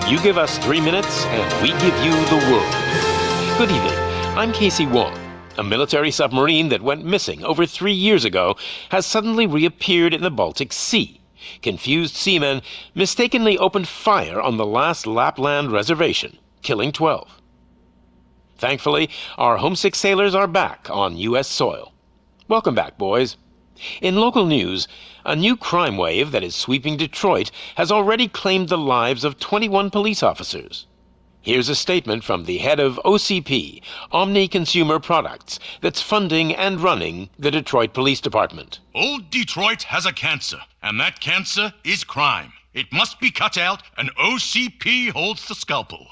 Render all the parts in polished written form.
You give us 3 minutes, and we give you the world. Good evening. I'm Casey Wong. A military submarine that went missing over 3 years ago has suddenly reappeared in the Baltic Sea. Confused seamen mistakenly opened fire on the last Lapland reservation, killing 12. Thankfully, our homesick sailors are back on U.S. soil. Welcome back, boys. In local news, a new crime wave that is sweeping Detroit has already claimed the lives of 21 police officers. Here's a statement from the head of OCP, Omni Consumer Products, that's funding and running the Detroit Police Department. Old Detroit has a cancer, and that cancer is crime. It must be cut out, and OCP holds the scalpel.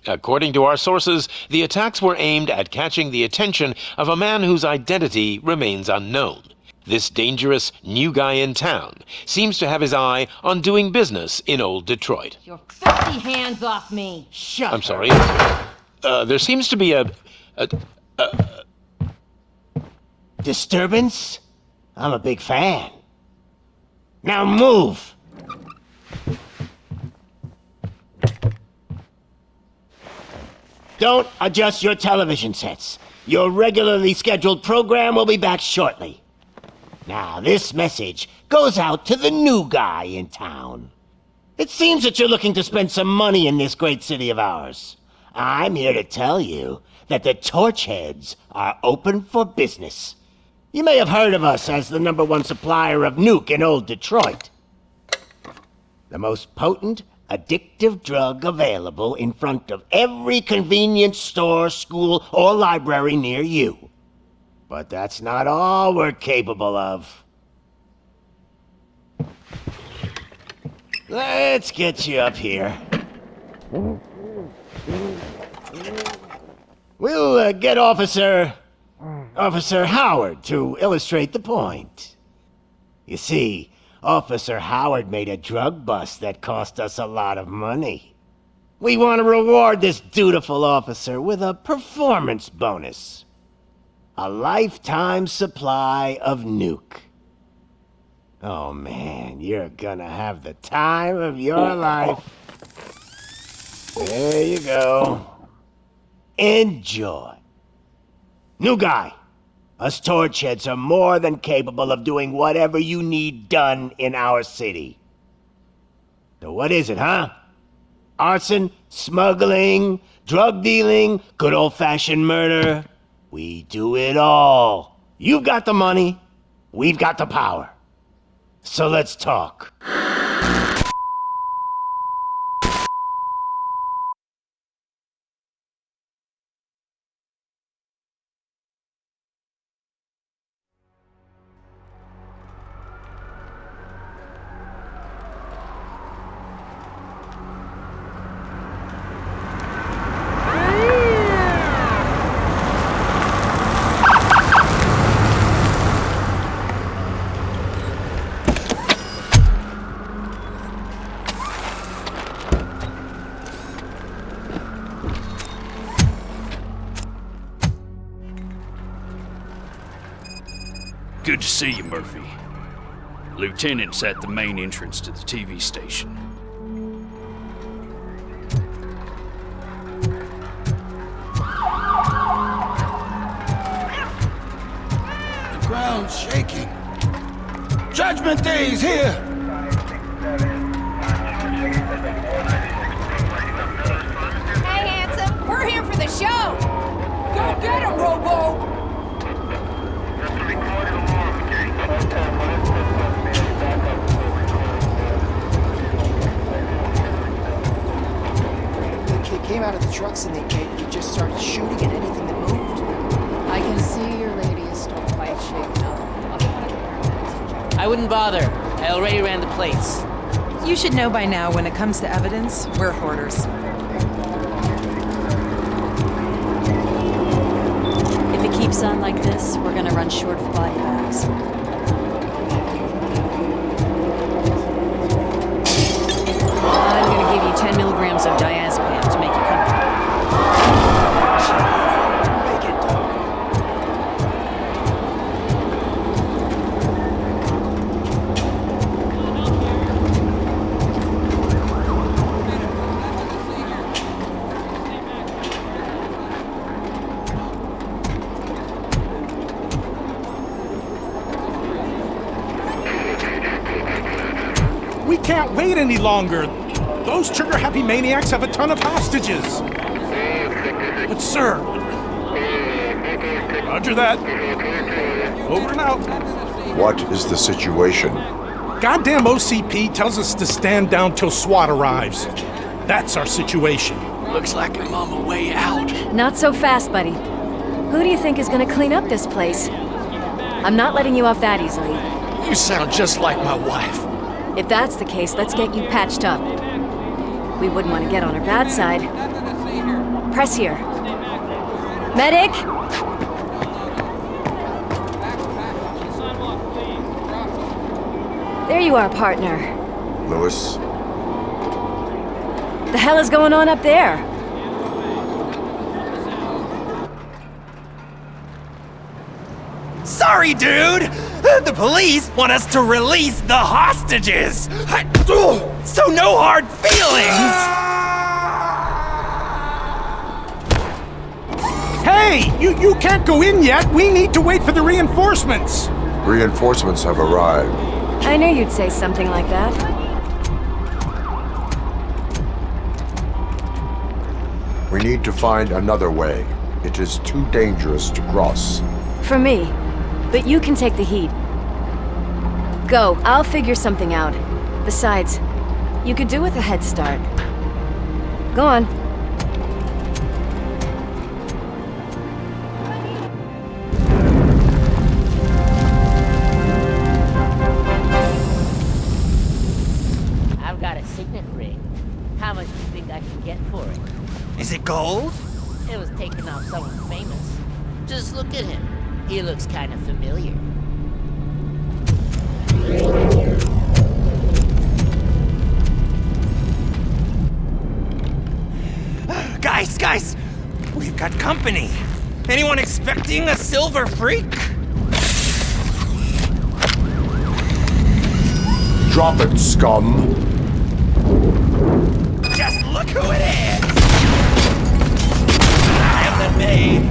According to our sources, the attacks were aimed at catching the attention of a man whose identity remains unknown. This dangerous new guy in town seems to have his eye on doing business in old Detroit. Your filthy hands off me! Shut I'm sorry. There seems to be a disturbance? I'm a big fan. Now move! Don't adjust your television sets. Your regularly scheduled program will be back shortly. Now, this message goes out to the new guy in town. It seems that you're looking to spend some money in this great city of ours. I'm here to tell you that the Torchheads are open for business. You may have heard of us as the #1 supplier of nuke in old Detroit. The most potent, addictive drug available in front of every convenience store, school, or library near you. But that's not all we're capable of. Let's get you up here. We'll get Officer Howard to illustrate the point. You see, Officer Howard made a drug bust that cost us a lot of money. We want to reward this dutiful officer with a performance bonus. A lifetime supply of nuke. Oh man, you're gonna have the time of your life. There you go. Enjoy. New guy, us Torchheads are more than capable of doing whatever you need done in our city. So what is it, huh? Arson, smuggling, drug dealing, good old-fashioned murder? We do it all. You've got the money, we've got the power. So let's talk. Good to see you, Murphy. Lieutenant's at the main entrance to the TV station. The ground's shaking. Judgment Day's here! Hey, handsome! We're here for the show! Go get him, Robo! Came out of the trucks and they just started shooting at anything that moved. I can see your lady is still quite shaken up. I wouldn't bother. I already ran the plates. You should know by now when it comes to evidence, we're hoarders. If it keeps on like this, we're gonna run short of body bags. I'm gonna give you 10 milligrams of diazepam to make you comfortable. Make it done. can't wait any longer. Those trigger-happy maniacs have a ton of hostages. But sir... Roger that. Over and out. What is the situation? Goddamn OCP tells us to stand down till SWAT arrives. That's our situation. Looks like I'm on my way out. Not so fast, buddy. Who do you think is gonna clean up this place? I'm not letting you off that easily. You sound just like my wife. If that's the case, let's get you patched up. We wouldn't want to get on her bad side. Press here. Medic! There you are, partner. Lewis? The hell is going on up there? Sorry, dude! The police want us to release the hostages! So no hard feelings! Hey! You can't go in yet! We need to wait for the reinforcements! Reinforcements have arrived. I knew you'd say something like that. We need to find another way. It is too dangerous to cross. For me. But you can take the heat. Go, I'll figure something out. Besides, you could do with a head start. Go on. I've got a signet ring. How much do you think I can get for it? Is it gold? It was taken off someone famous. Just look at him. He looks kind of familiar. Guys! We've got company. Anyone expecting a silver freak? Drop it, scum. Just look who it is! I am the maid.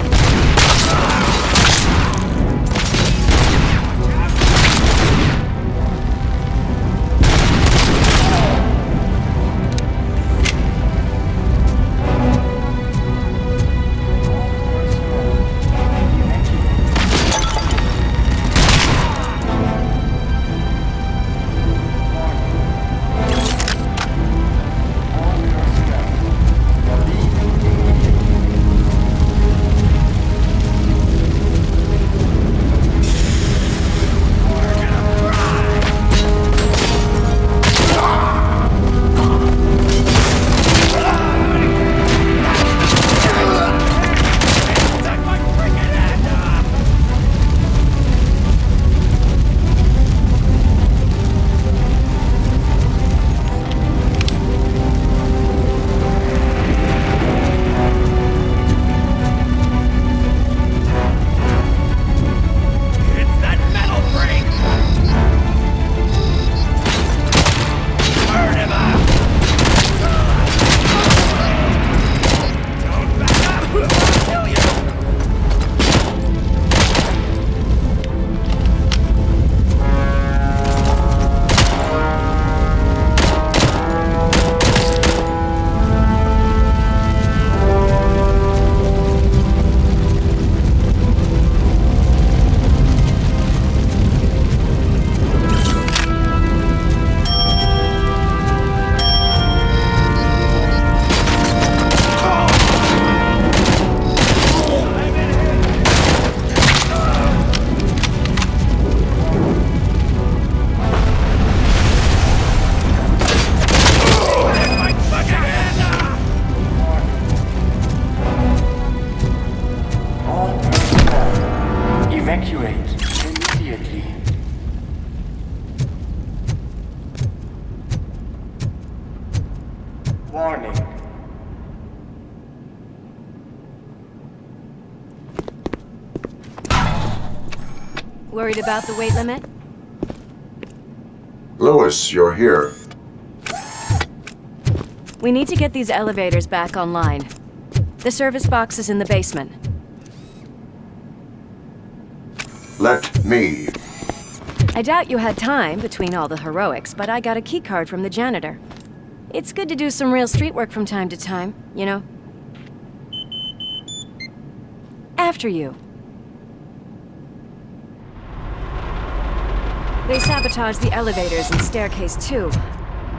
Warning. Worried about the weight limit? Lewis, you're here. We need to get these elevators back online. The service box is in the basement. Let me. I doubt you had time between all the heroics, but I got a keycard from the janitor. It's good to do some real street work from time to time, you know? After you. They sabotaged the elevators and staircase too.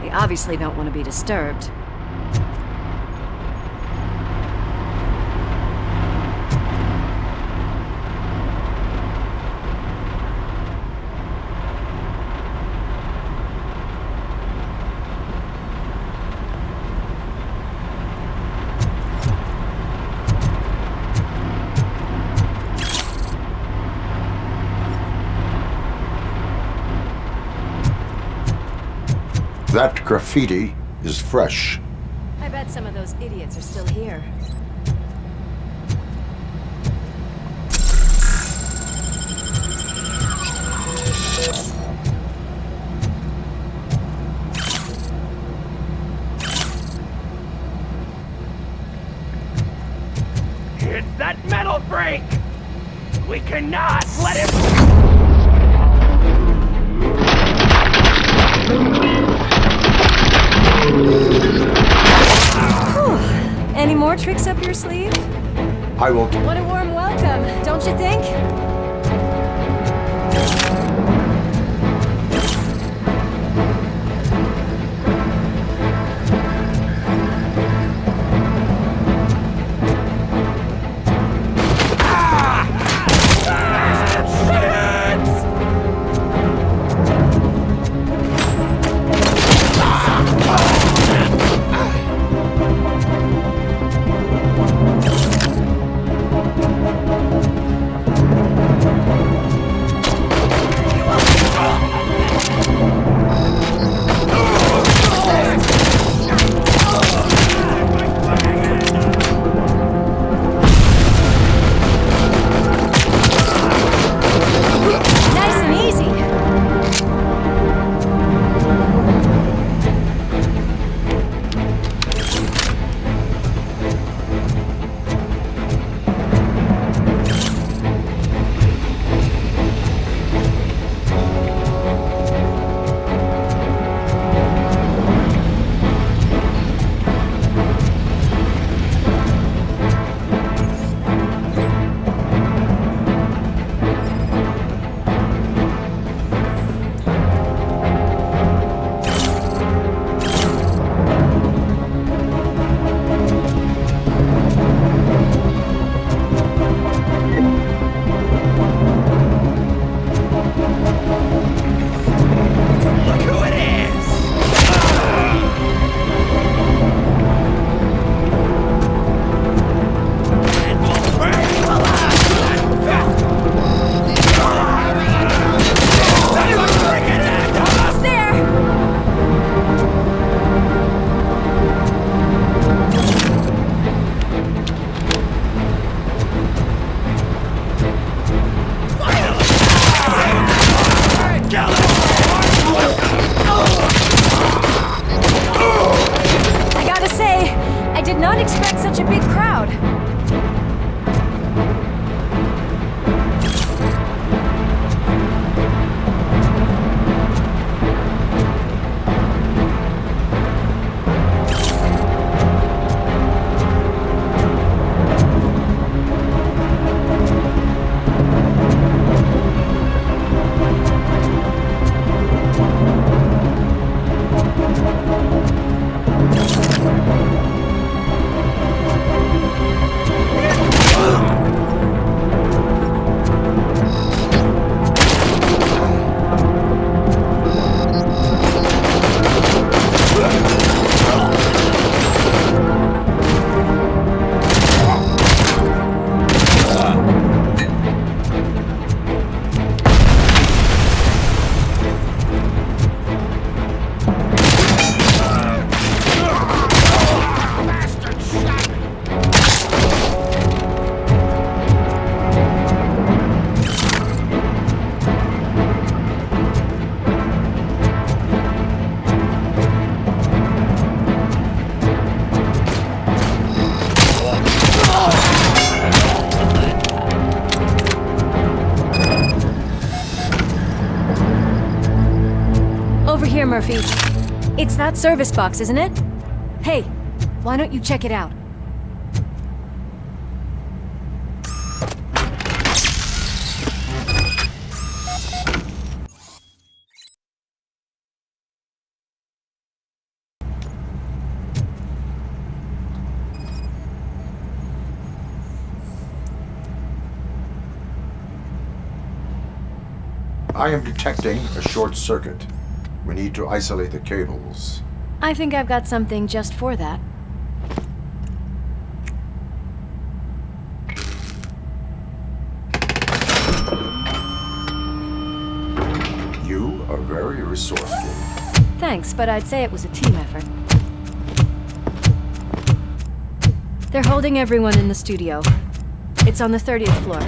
They obviously don't want to be disturbed. That graffiti is fresh. I bet some of those idiots are still here. It's that metal freak! We cannot let him... Any more tricks up your sleeve? I will... What a warm welcome, don't you think? Murphy. It's that service box, isn't it? Hey, why don't you check it out? I am detecting a short circuit. We need to isolate the cables. I think I've got something just for that. You are very resourceful. Thanks, but I'd say it was a team effort. They're holding everyone in the studio. It's on the 30th floor.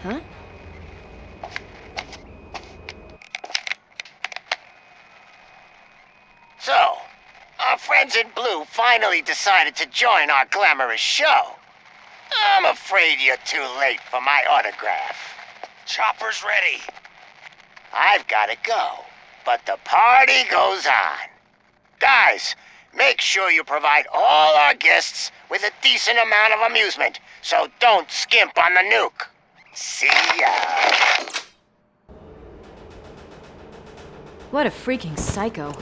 Huh? So, our friends in blue finally decided to join our glamorous show. I'm afraid you're too late for my autograph. Chopper's ready. I've gotta go, but the party goes on. Guys, make sure you provide all our guests with a decent amount of amusement, so don't skimp on the nuke. See ya. What a freaking psycho.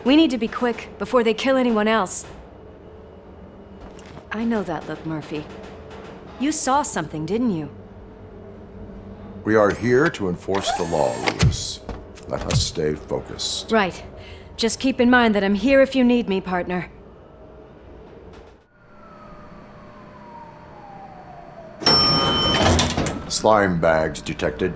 We need to be quick before they kill anyone else. I know that look, Murphy. You saw something, didn't you? We are here to enforce the law, Lewis. Let us stay focused. Right. Just keep in mind that I'm here if you need me, partner. Slime bags detected.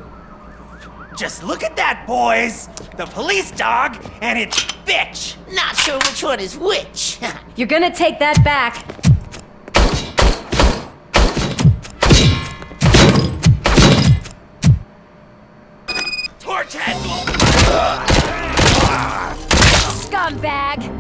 Just look at that, boys! The police dog and its bitch! Not sure which one is which. You're gonna take that back. Torch handle! Scumbag!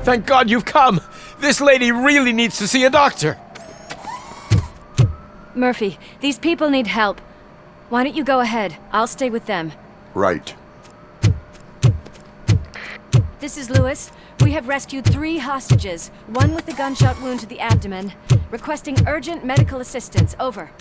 Thank God you've come. This lady really needs to see a doctor. Murphy, these people need help. Why don't you go ahead? I'll stay with them. Right. This is Lewis. We have rescued 3 hostages, one with a gunshot wound to the abdomen. Requesting urgent medical assistance. Over.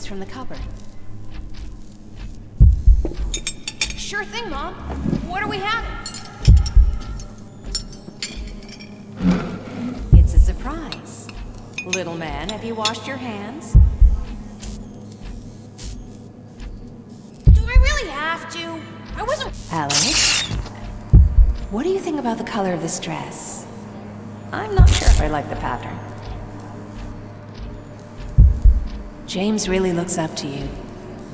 From the cupboard. Sure thing, Mom. What are we having? It's a surprise. Little man, have you washed your hands? Do I really have to? I wasn't... Alex? What do you think about the color of this dress? I'm not sure if I like the pattern. James really looks up to you.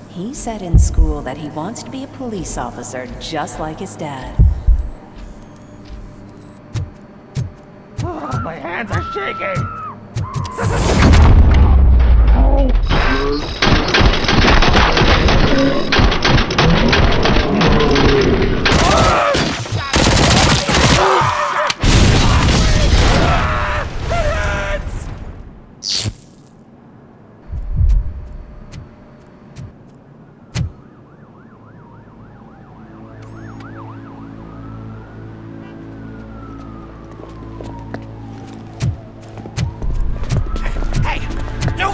He said in school that he wants to be a police officer just like his dad. Oh, my hands are shaking!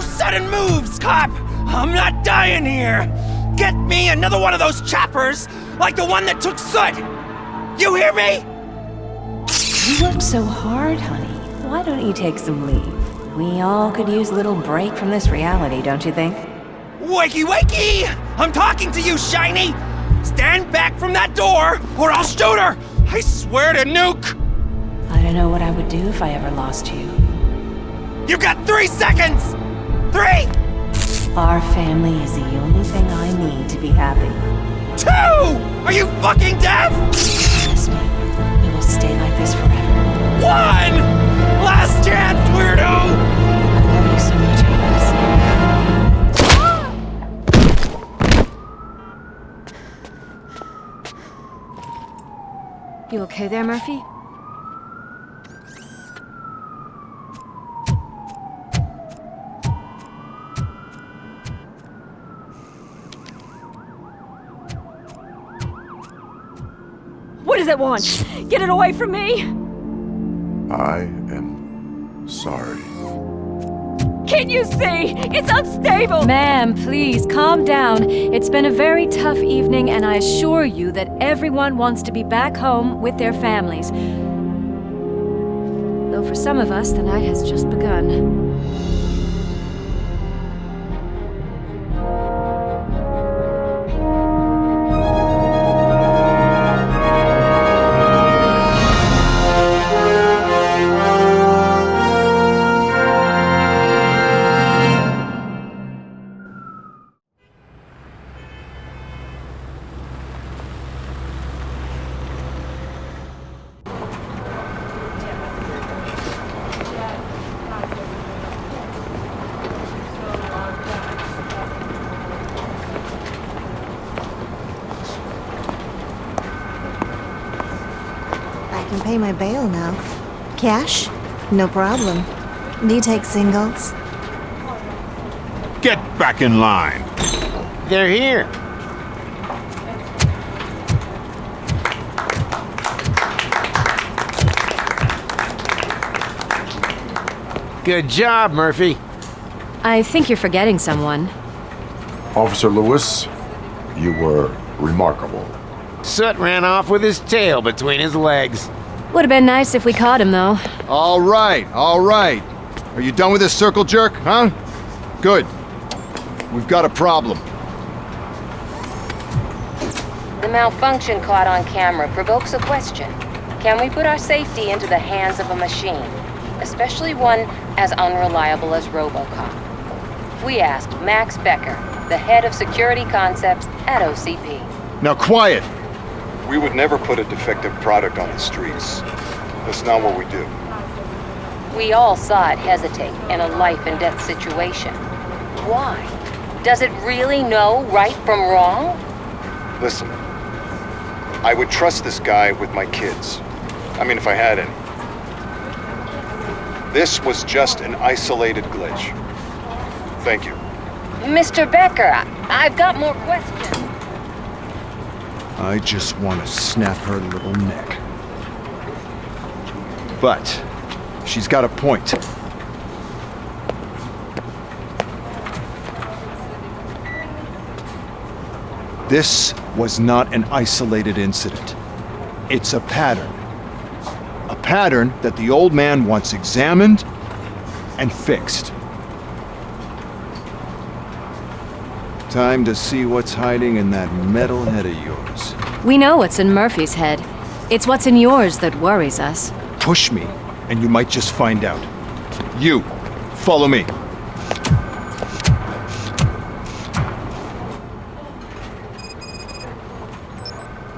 Sudden moves, cop! I'm not dying here! Get me another one of those choppers, like the one that took Soot! You hear me? You work so hard, honey. Why don't you take some leave? We all could use a little break from this reality, don't you think? Wakey, wakey! I'm talking to you, Shiny! Stand back from that door, or I'll shoot her! I swear to nuke! I don't know what I would do if I ever lost you. You got 3 seconds! 3! Our family is the only thing I need to be happy. 2! Are you fucking deaf? Trust me, we will stay like this forever. 1! Last chance, weirdo! I love you so much, You okay there, Murphy? What does it want? Get it away from me! I am sorry. Can't you see? It's unstable! Ma'am, please, calm down. It's been a very tough evening, and I assure you that everyone wants to be back home with their families. Though for some of us, the night has just begun. I can pay my bail now. Cash? No problem. Do you take singles? Get back in line. They're here. Good job, Murphy. I think you're forgetting someone. Officer Lewis, you were remarkable. Soot ran off with his tail between his legs. Would have been nice if we caught him, though. All right. Are you done with this circle jerk, huh? Good. We've got a problem. The malfunction caught on camera provokes a question. Can we put our safety into the hands of a machine, especially one as unreliable as RoboCop? We asked Max Becker, the head of security concepts at OCP. Now quiet! We would never put a defective product on the streets. That's not what we do. We all saw it hesitate in a life-and-death situation. Why? Does it really know right from wrong? Listen, I would trust this guy with my kids. I mean, if I had any. This was just an isolated glitch. Thank you. Mr. Becker, I've got more questions. I just want to snap her little neck. But she's got a point. This was not an isolated incident. It's a pattern. A pattern that the old man wants examined and fixed. Time to see what's hiding in that metal head of yours. We know what's in Murphy's head. It's what's in yours that worries us. Push me, and you might just find out. You, follow me.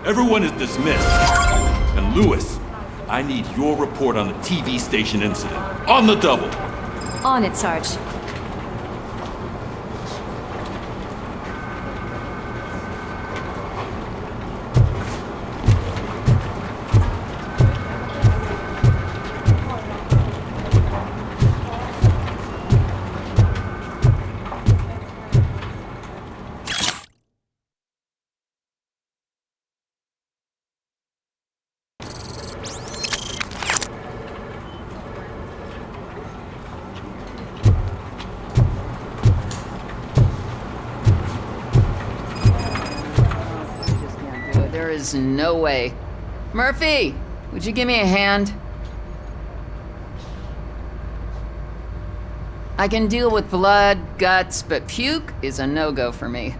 Everyone is dismissed. And Lewis, I need your report on the TV station incident. On the double. On it, Sarge. There's no way. Murphy, would you give me a hand? I can deal with blood, guts, but puke is a no-go for me.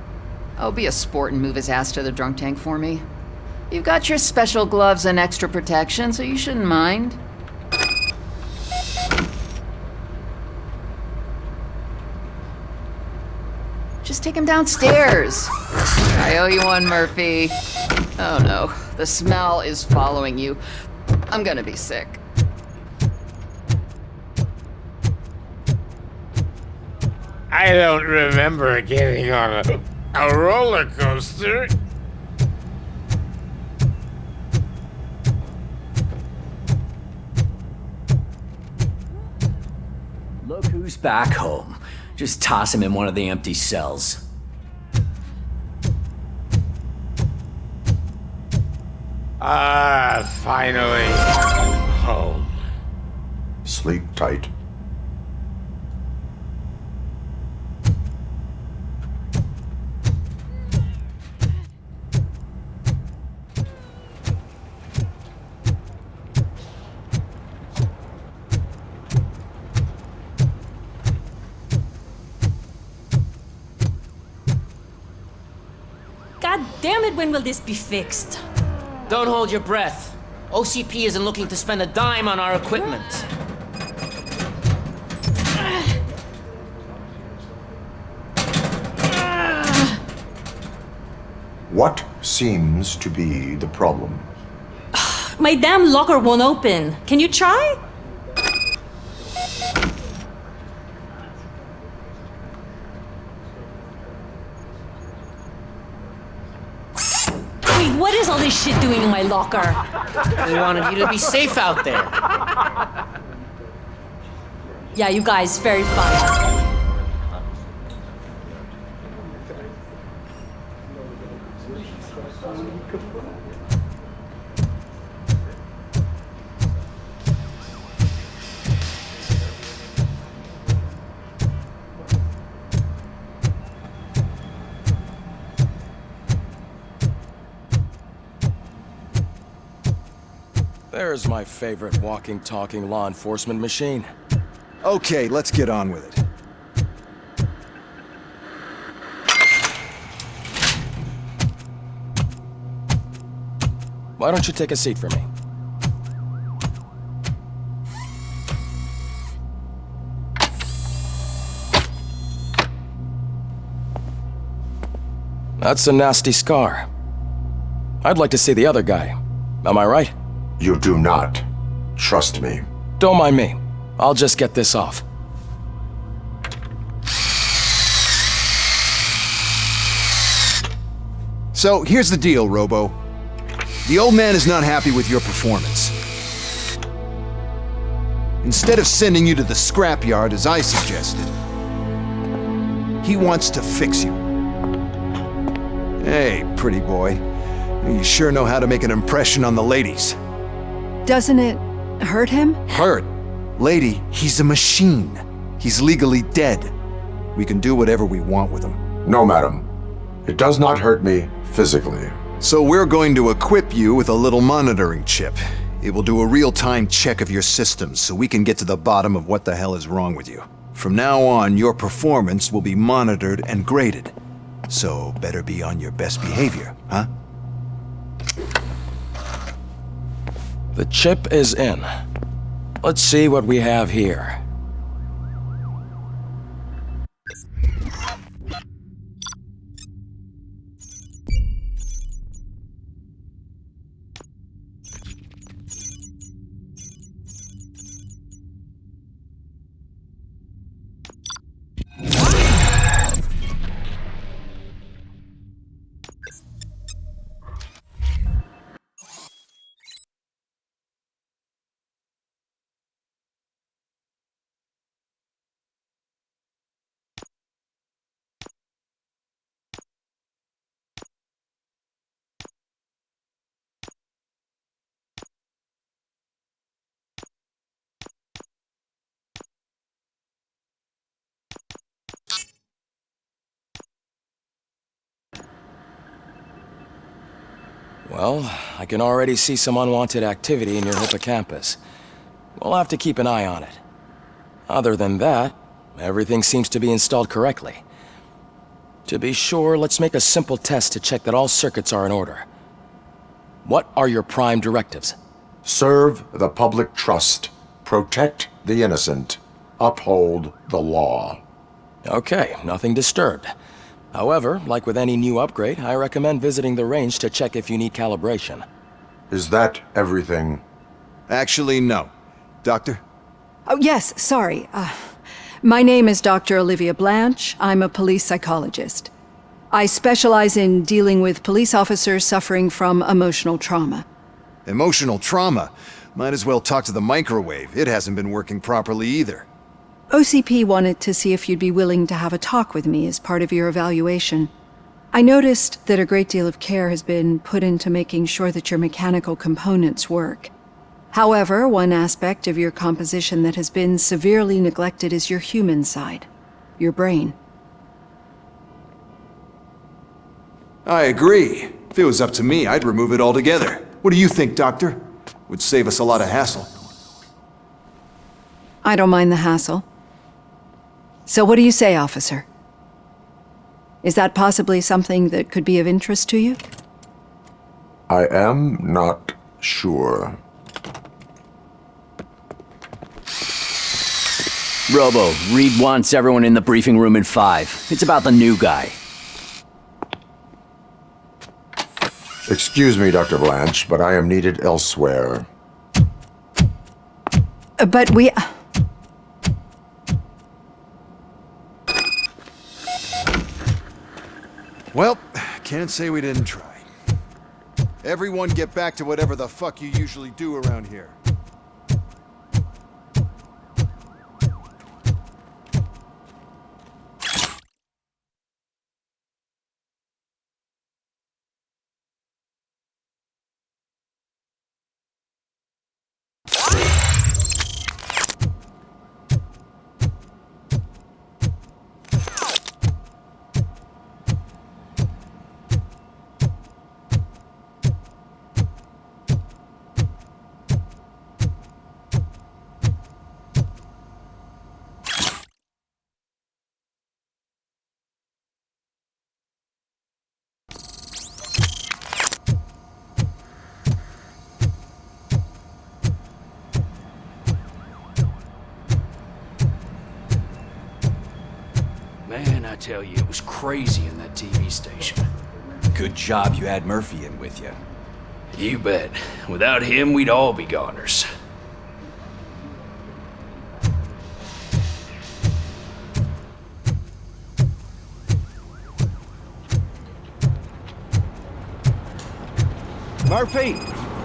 Oh, be a sport and move his ass to the drunk tank for me. You've got your special gloves and extra protection, so you shouldn't mind. Just take him downstairs. I owe you one, Murphy. Oh no, the smell is following you. I'm gonna be sick. I don't remember getting on a roller coaster. Look who's back home. Just toss him in one of the empty cells. Finally. Home. Sleep tight. God damn it, when will this be fixed? Don't hold your breath. OCP isn't looking to spend a dime on our equipment. What seems to be the problem? My damn locker won't open. Can you try? Wait, what is all this shit doing in my locker? We wanted you to be safe out there. Yeah, you guys, very fun. There's my favorite walking, talking law enforcement machine. Okay, let's get on with it. Why don't you take a seat for me? That's a nasty scar. I'd like to see the other guy. Am I right? You do not. Trust me. Don't mind me. I'll just get this off. So, here's the deal, Robo. The old man is not happy with your performance. Instead of sending you to the scrapyard as I suggested, he wants to fix you. Hey, pretty boy. You sure know how to make an impression on the ladies. Doesn't it hurt him? Hurt? Lady, he's a machine. He's legally dead. We can do whatever we want with him. No, madam. It does not hurt me physically. So we're going to equip you with a little monitoring chip. It will do a real-time check of your systems so we can get to the bottom of what the hell is wrong with you. From now on, your performance will be monitored and graded. So better be on your best behavior, huh? The chip is in. Let's see what we have here. Well, I can already see some unwanted activity in your hippocampus. We'll have to keep an eye on it. Other than that, everything seems to be installed correctly. To be sure, let's make a simple test to check that all circuits are in order. What are your prime directives? Serve the public trust. Protect the innocent. Uphold the law. Okay, nothing disturbed. However, like with any new upgrade, I recommend visiting the range to check if you need calibration. Is that everything? Actually, no. Doctor? Oh, yes, sorry. My name is Dr. Olivia Blanche. I'm a police psychologist. I specialize in dealing with police officers suffering from emotional trauma. Emotional trauma? Might as well talk to the microwave. It hasn't been working properly either. OCP wanted to see if you'd be willing to have a talk with me as part of your evaluation. I noticed that a great deal of care has been put into making sure that your mechanical components work. However, one aspect of your composition that has been severely neglected is your human side, your brain. I agree. If it was up to me, I'd remove it altogether. What do you think, Doctor? Would save us a lot of hassle. I don't mind the hassle. So what do you say, officer? Is that possibly something that could be of interest to you? I am not sure. Robo, Reed wants everyone in the briefing room in 5. It's about the new guy. Excuse me, Dr. Blanche, but I am needed elsewhere. But we... Well, can't say we didn't try. Everyone get back to whatever the fuck you usually do around here. Man, I tell you, it was crazy in that TV station. Good job you had Murphy in with you. You bet. Without him, we'd all be goners. Murphy,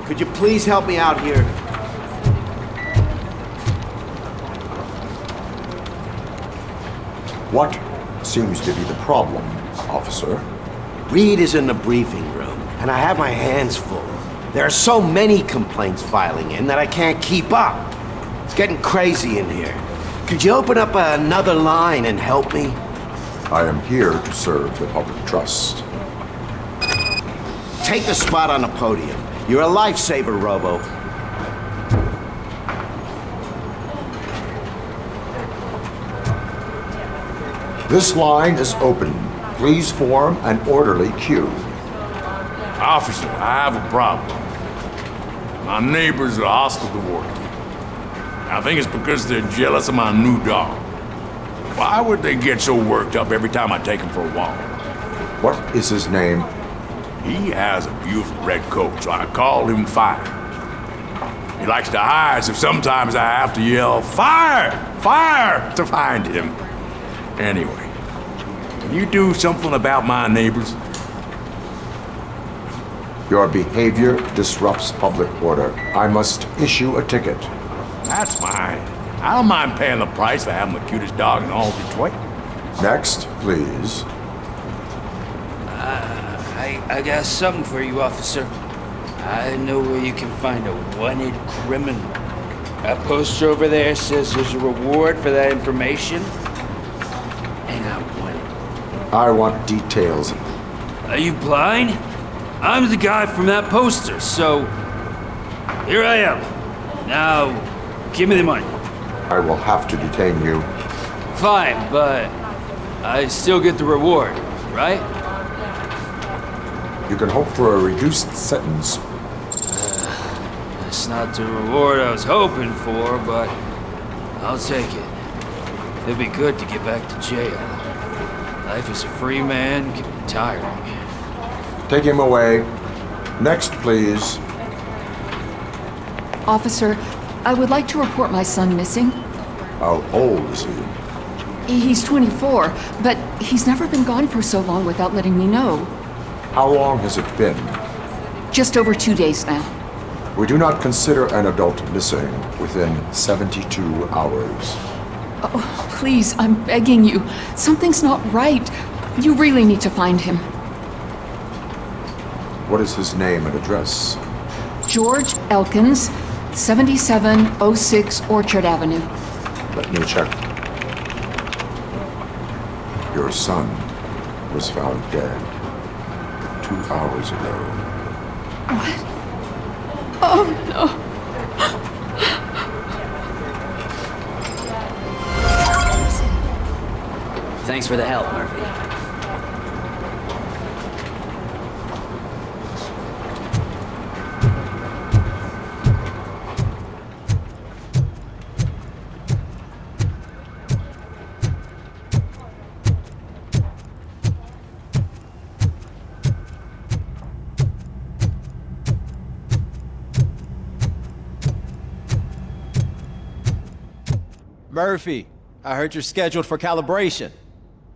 could you please help me out here? What seems to be the problem, officer? Reed is in the briefing room, and I have my hands full. There are so many complaints filing in that I can't keep up. It's getting crazy in here. Could you open up another line and help me? I am here to serve the public trust. Take the spot on the podium. You're a lifesaver, Robo. This line is open. Please form an orderly queue. Officer, I have a problem. My neighbors are hostile toward me. I think it's because they're jealous of my new dog. Why would they get so worked up every time I take him for a walk? What is his name? He has a beautiful red coat, so I call him Fire. He likes to hide, so sometimes I have to yell, Fire! Fire! to find him. Anyway, can you do something about my neighbors? Your behavior disrupts public order. I must issue a ticket. That's mine. I don't mind paying the price for having the cutest dog in all Detroit. Next, please. I got something for you, officer. I know where you can find a wanted criminal. That poster over there says there's a reward for that information. And I want it. I want details. Are you blind? I'm the guy from that poster, so... Here I am. Now, give me the money. I will have to detain you. Fine, but I still get the reward, right? You can hope for a reduced sentence. That's not the reward I was hoping for, but I'll take it. It'd be good to get back to jail. Life as a free man can be tiring. Take him away. Next, please. Officer, I would like to report my son missing. How old is he? He's 24, but he's never been gone for so long without letting me know. How long has it been? Just over 2 days now. We do not consider an adult missing within 72 hours. Oh, please, I'm begging you. Something's not right. You really need to find him. What is his name and address? George Elkins, 7706 Orchard Avenue. Let me check. Your son was found dead 2 hours ago. What? Oh, no. Thanks for the help, Murphy. Murphy, I heard you're scheduled for calibration.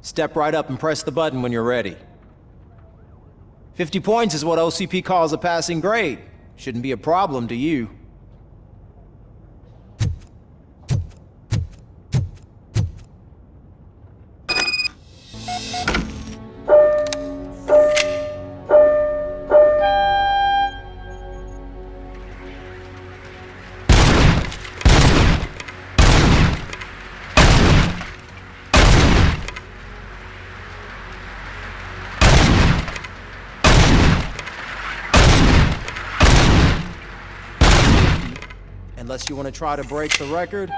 Step right up and press the button when you're ready. 50 points is what OCP calls a passing grade. Shouldn't be a problem to you. Unless you want to try to break the record.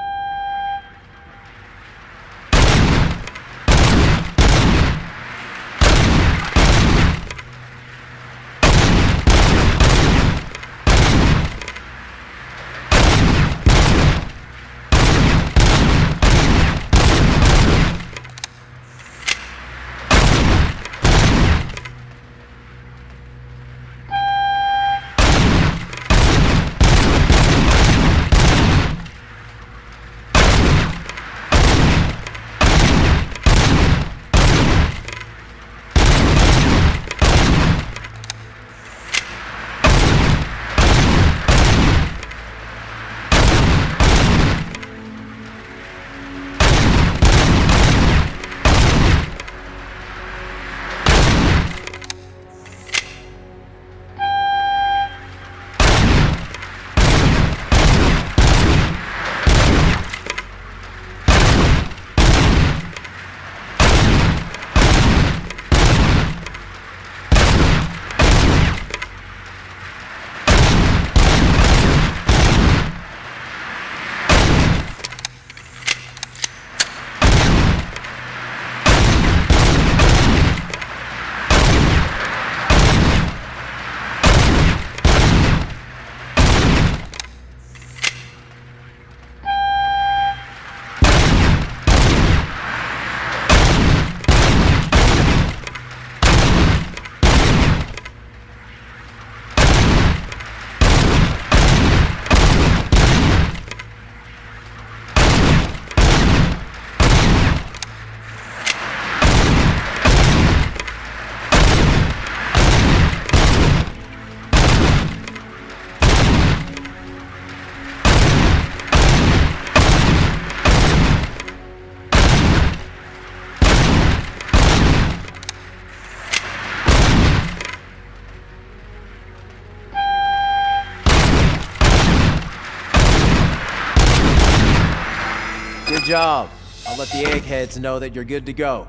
job. I'll let the eggheads know that you're good to go.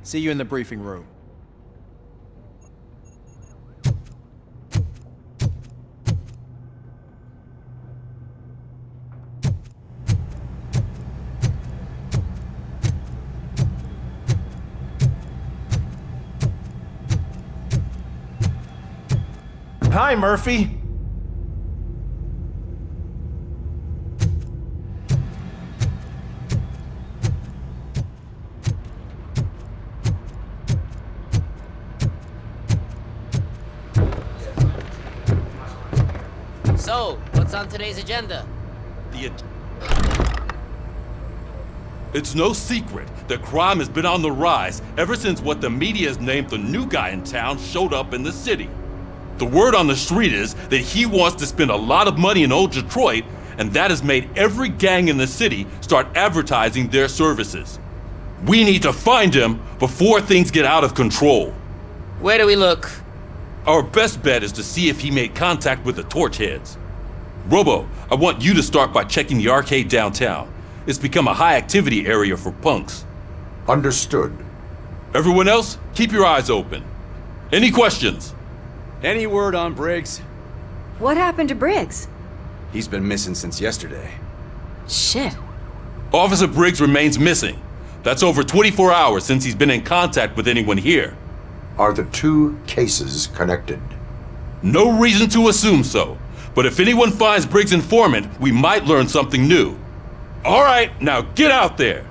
See you in the briefing room. Hi, Murphy. So, what's on today's agenda? It's no secret that crime has been on the rise ever since what the media has named the new guy in town showed up in the city. The word on the street is that he wants to spend a lot of money in old Detroit, and that has made every gang in the city start advertising their services. We need to find him before things get out of control. Where do we look? Our best bet is to see if he made contact with the Torchheads. Robo, I want you to start by checking the arcade downtown. It's become a high-activity area for punks. Understood. Everyone else, keep your eyes open. Any questions? Any word on Briggs? What happened to Briggs? He's been missing since yesterday. Shit. Officer Briggs remains missing. That's over 24 hours since he's been in contact with anyone here. Are the two cases connected? No reason to assume so. But if anyone finds Briggs' informant, we might learn something new. All right, now get out there.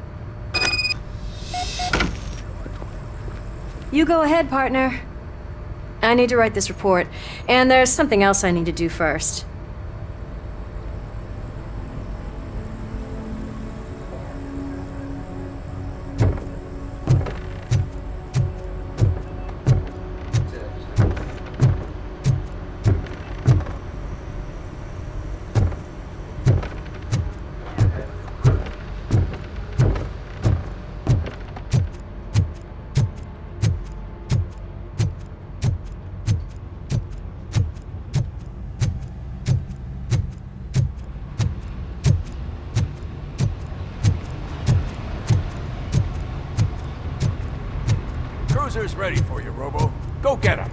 You go ahead, partner. I need to write this report, and there's something else I need to do first. Cruiser's ready for you, Robo. Go get him.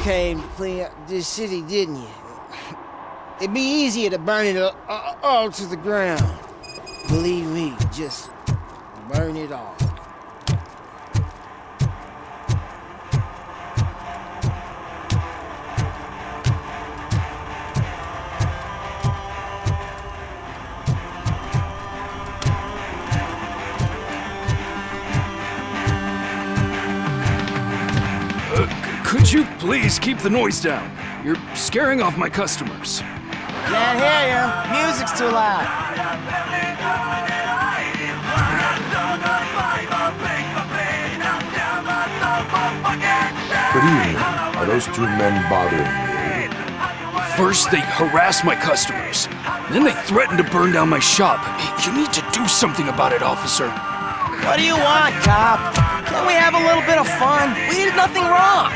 Came to clean up this city, didn't you? It'd be easier to burn it all to the ground. Believe me, just burn it all. Could you please keep the noise down? You're scaring off my customers. Can't hear you. Music's too loud. Good evening. Are those two men bothering you? First, they harass my customers. Then they threaten to burn down my shop. You need to do something about it, officer. What do you want, cop? Can't we have a little bit of fun? We did nothing wrong.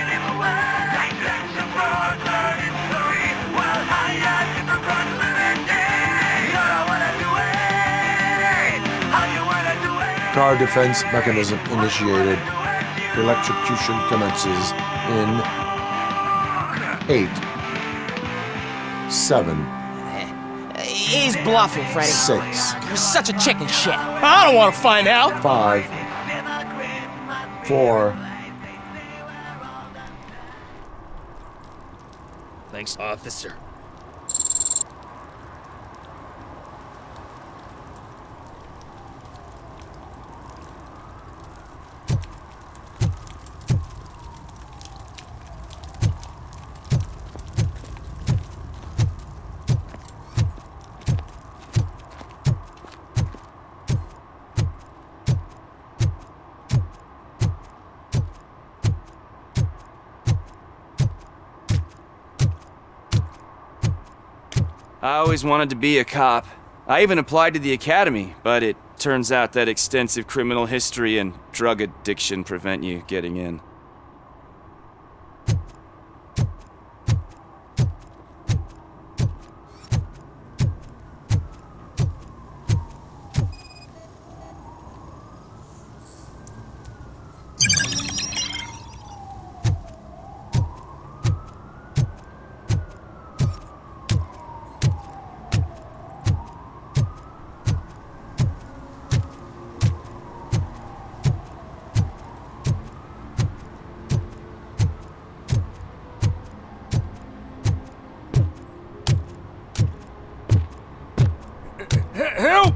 Car defense mechanism initiated. Electrocution commences in 8, 7. He's bluffing, Freddy. 6. You're such a chicken shit. I don't want to find out. 5, 4. Thanks, officer. I always wanted to be a cop. I even applied to the academy, but it turns out that extensive criminal history and drug addiction prevent you getting in.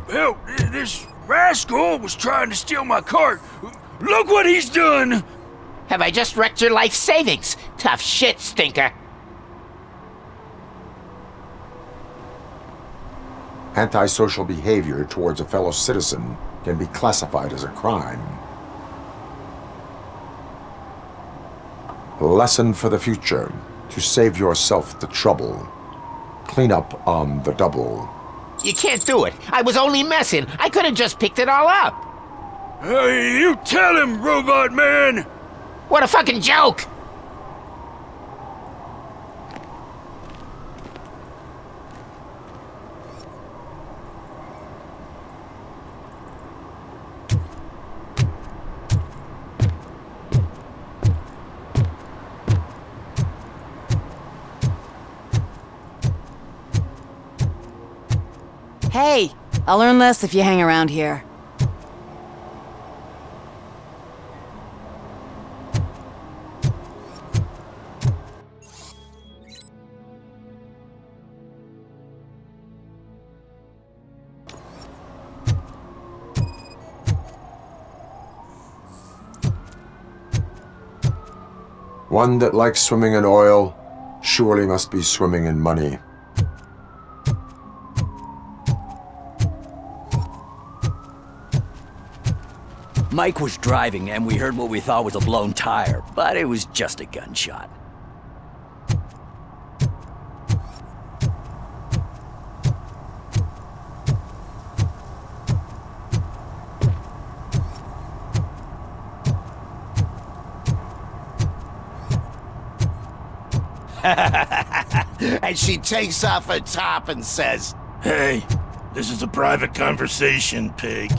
Help! This rascal was trying to steal my cart. Look what he's done! Have I just wrecked your life savings? Tough shit, stinker. Antisocial behavior towards a fellow citizen can be classified as a crime. Lesson for the future: to save yourself the trouble. Clean up on the double. You can't do it. I was only messing. I could have just picked it all up. You tell him, Robot Man! What a fucking joke! Hey, I'll learn less if you hang around here. One that likes swimming in oil surely must be swimming in money. Mike was driving, and we heard what we thought was a blown tire, but it was just a gunshot. And she takes off her top and says, Hey, this is a private conversation, pig.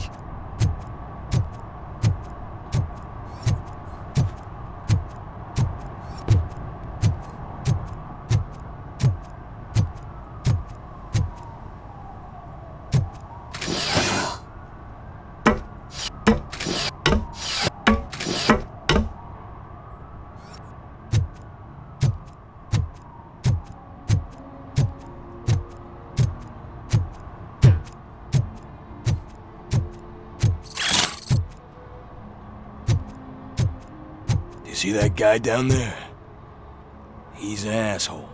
See that guy down there? He's an asshole.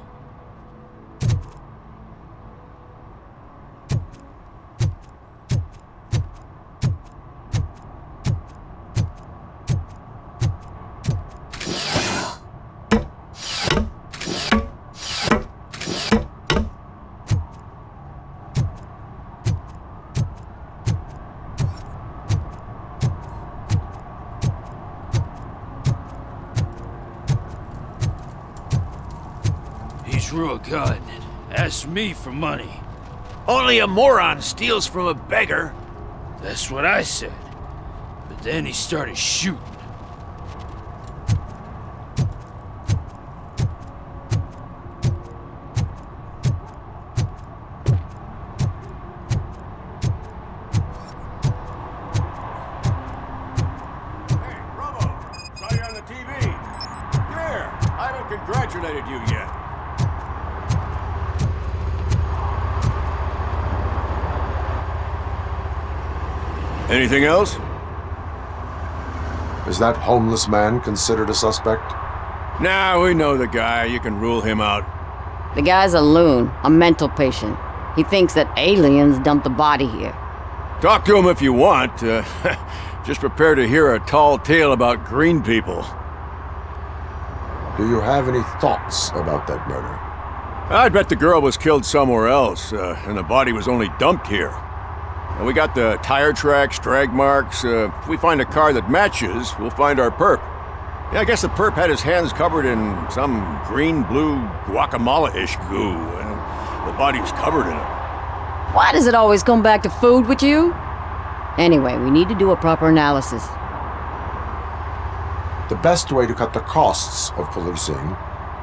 Drew a gun and asked me for money. Only a moron steals from a beggar. That's what I said. But then he started shooting. Hey, Robo! Saw you on the TV. Here, I haven't congratulated you yet. Anything else? Is that homeless man considered a suspect? Nah, we know the guy. You can rule him out. The guy's a loon, a mental patient. He thinks that aliens dumped the body here. Talk to him if you want. Just prepare to hear a tall tale about green people. Do you have any thoughts about that murder? I'd bet the girl was killed somewhere else, and the body was only dumped here. And we got the tire tracks, drag marks. If we find a car that matches, we'll find our perp. Yeah, I guess the perp had his hands covered in some green-blue guacamole-ish goo. The body was covered in it. Why does it always come back to food with you? Anyway, we need to do a proper analysis. The best way to cut the costs of policing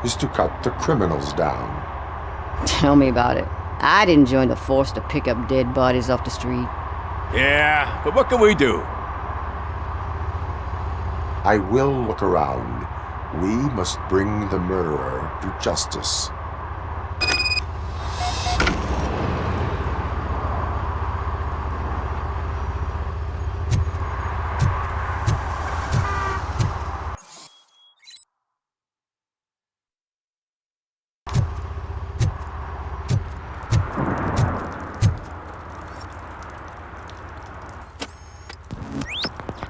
is to cut the criminals down. Tell me about it. I didn't join the force to pick up dead bodies off the street. Yeah, but what can we do? I will look around. We must bring the murderer to justice.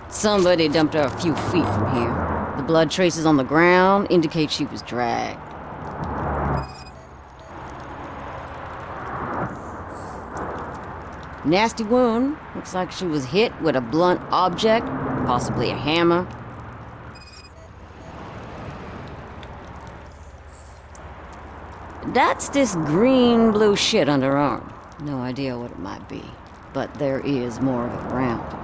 Somebody dumped her a few feet from here. The blood traces on the ground indicate she was dragged. Nasty wound. Looks like she was hit with a blunt object, possibly a hammer. That's this green-blue shit under her arm. No idea what it might be, but there is more of it around.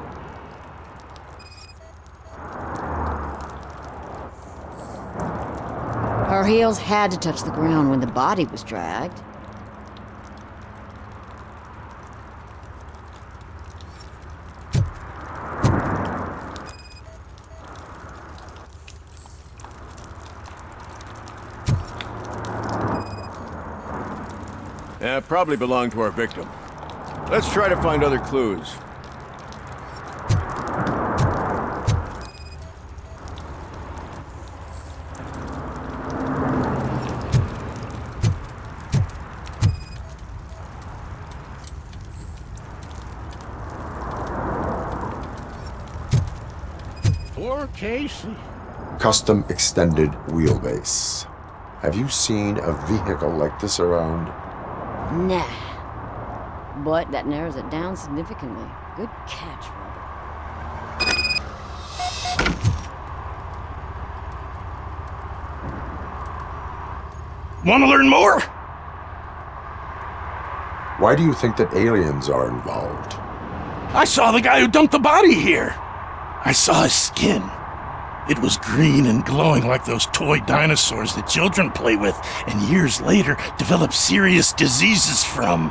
Her heels had to touch the ground when the body was dragged. Yeah, probably belonged to our victim. Let's try to find other clues. Poor Casey. Custom extended wheelbase. Have you seen a vehicle like this around? Nah. But that narrows it down significantly. Good catch, Robert. Want to learn more? Why do you think that aliens are involved? I saw the guy who dumped the body here. I saw his skin. It was green and glowing like those toy dinosaurs that children play with and years later develop serious diseases from.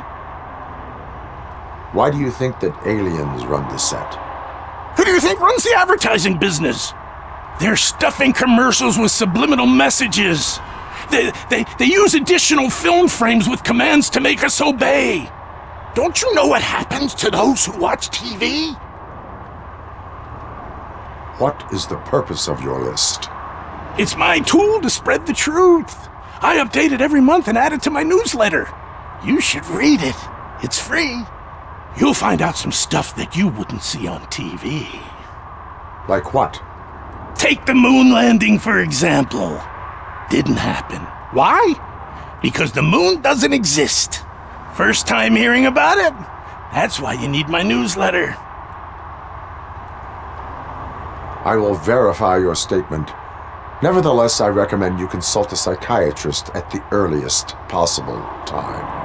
Why do you think that aliens run the set? Who do you think runs the advertising business? They're stuffing commercials with subliminal messages. They use additional film frames with commands to make us obey. Don't you know what happens to those who watch TV? What is the purpose of your list? It's my tool to spread the truth. I update it every month and add it to my newsletter. You should read it. It's free. You'll find out some stuff that you wouldn't see on TV. Like what? Take the moon landing, for example. Didn't happen. Why? Because the moon doesn't exist. First time hearing about it? That's why you need my newsletter. I will verify your statement. Nevertheless, I recommend you consult a psychiatrist at the earliest possible time.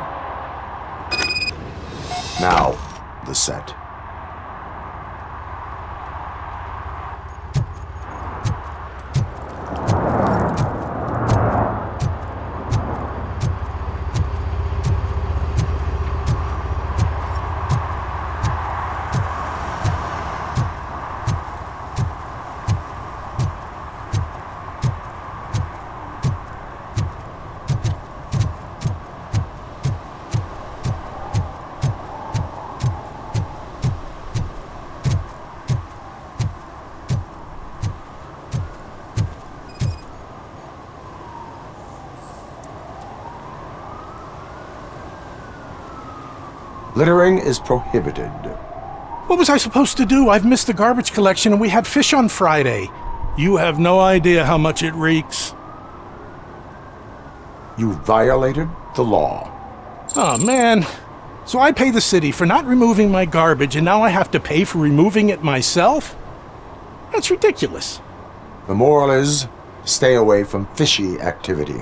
Now, the set. Littering is prohibited. What was I supposed to do? I've missed the garbage collection and we had fish on Friday. You have no idea how much it reeks. You violated the law. Oh, man. So I pay the city for not removing my garbage, and now I have to pay for removing it myself? That's ridiculous. The moral is, stay away from fishy activity.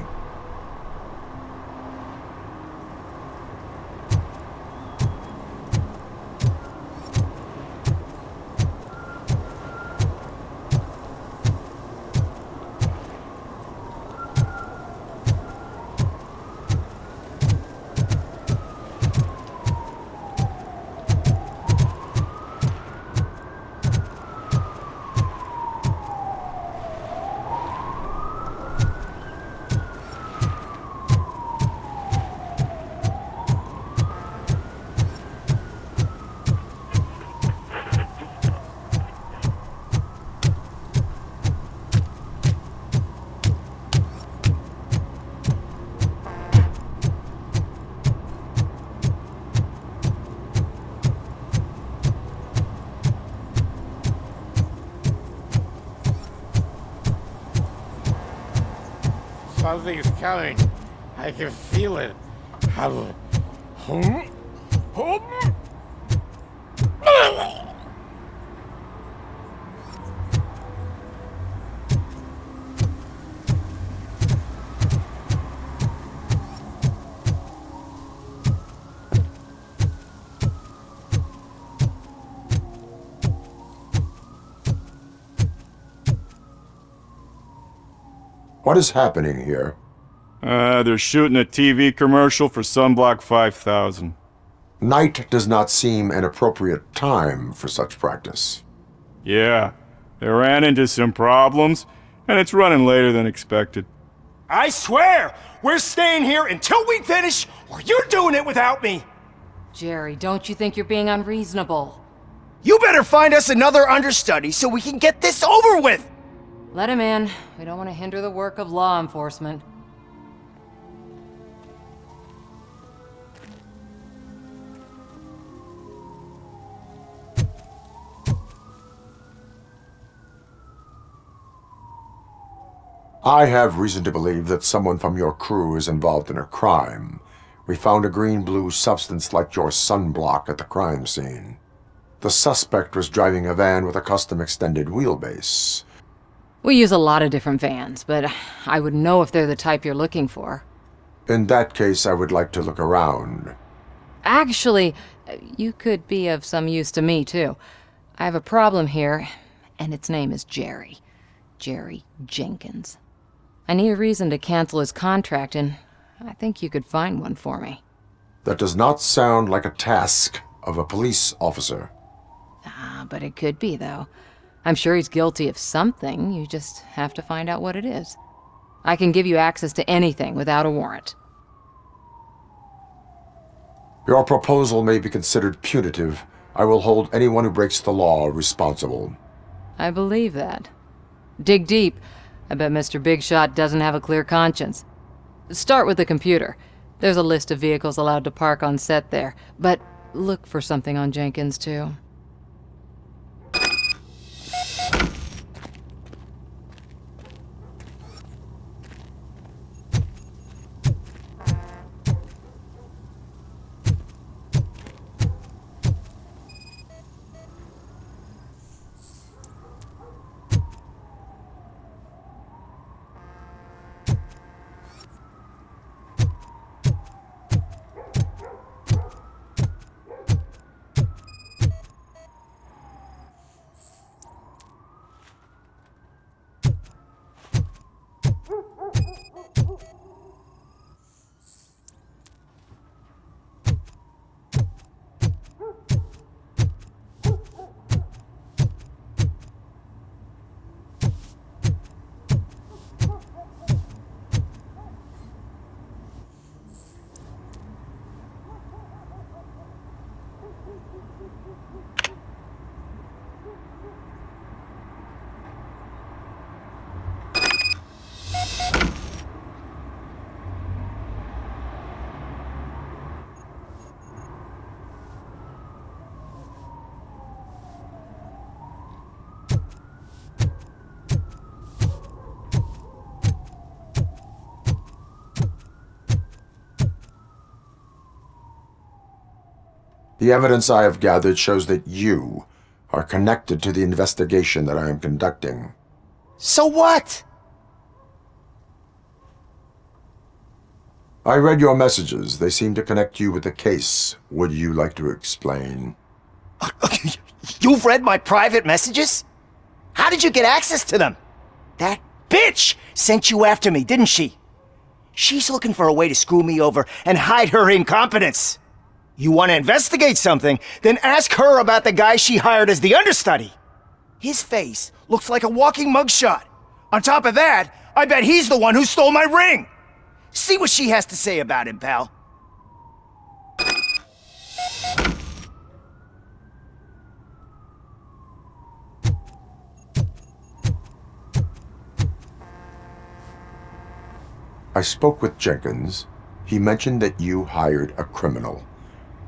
Something's coming. I can feel it. What is happening here? They're shooting a TV commercial for Sunblock 5000. Night does not seem an appropriate time for such practice. Yeah, they ran into some problems, and it's running later than expected. I swear, we're staying here until we finish, or you're doing it without me! Jerry, don't you think you're being unreasonable? You better find us another understudy so we can get this over with! Let him in. We don't want to hinder the work of law enforcement. I have reason to believe that someone from your crew is involved in a crime. We found a green-blue substance like your sunblock at the crime scene. The suspect was driving a van with a custom extended wheelbase. We use a lot of different vans, but I wouldn't know if they're the type you're looking for. In that case, I would like to look around. Actually, you could be of some use to me, too. I have a problem here, and its name is Jerry. Jerry Jenkins. I need a reason to cancel his contract, and I think you could find one for me. That does not sound like a task of a police officer. But it could be, though. I'm sure he's guilty of something. You just have to find out what it is. I can give you access to anything without a warrant. Your proposal may be considered punitive. I will hold anyone who breaks the law responsible. I believe that. Dig deep. I bet Mr. Big Shot doesn't have a clear conscience. Start with the computer. There's a list of vehicles allowed to park on set there, but look for something on Jenkins, too. The evidence I have gathered shows that you are connected to the investigation that I am conducting. So what? I read your messages. They seem to connect you with the case. Would you like to explain? You've read my private messages? How did you get access to them? That bitch sent you after me, didn't she? She's looking for a way to screw me over and hide her incompetence. You want to investigate something, then ask her about the guy she hired as the understudy. His face looks like a walking mugshot. On top of that, I bet he's the one who stole my ring. See what she has to say about him, pal. I spoke with Jenkins. He mentioned that you hired a criminal.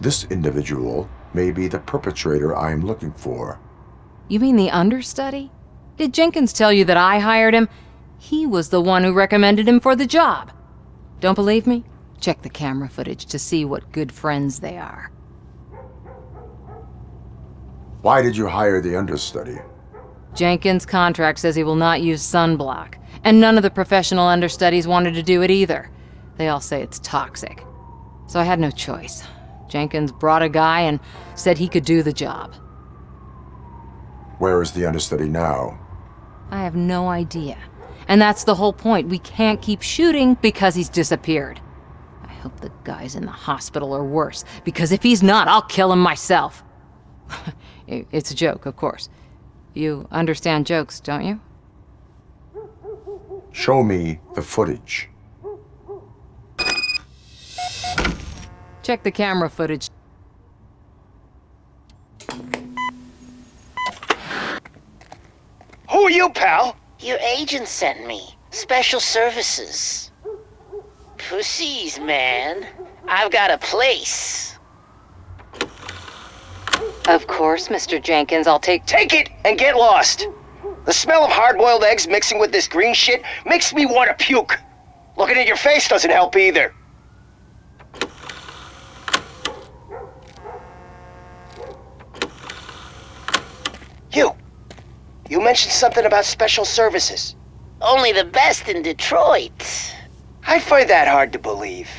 This individual may be the perpetrator I am looking for. You mean the understudy? Did Jenkins tell you that I hired him? He was the one who recommended him for the job. Don't believe me? Check the camera footage to see what good friends they are. Why did you hire the understudy? Jenkins' contract says he will not use sunblock, and none of the professional understudies wanted to do it either. They all say it's toxic. So I had no choice. Jenkins brought a guy and said he could do the job. Where is the understudy now? I have no idea. And that's the whole point. We can't keep shooting because he's disappeared. I hope the guy's in the hospital or worse, because if he's not, I'll kill him myself. It's a joke, of course. You understand jokes, don't you? Show me the footage. Check the camera footage. Who are you, pal? Your agent sent me. Special services. Pussies, man. I've got a place. Of course, Mr. Jenkins, I'll take it and get lost. The smell of hard-boiled eggs mixing with this green shit makes me want to puke. Looking at your face doesn't help either. You mentioned something about special services. Only the best in Detroit. I find that hard to believe.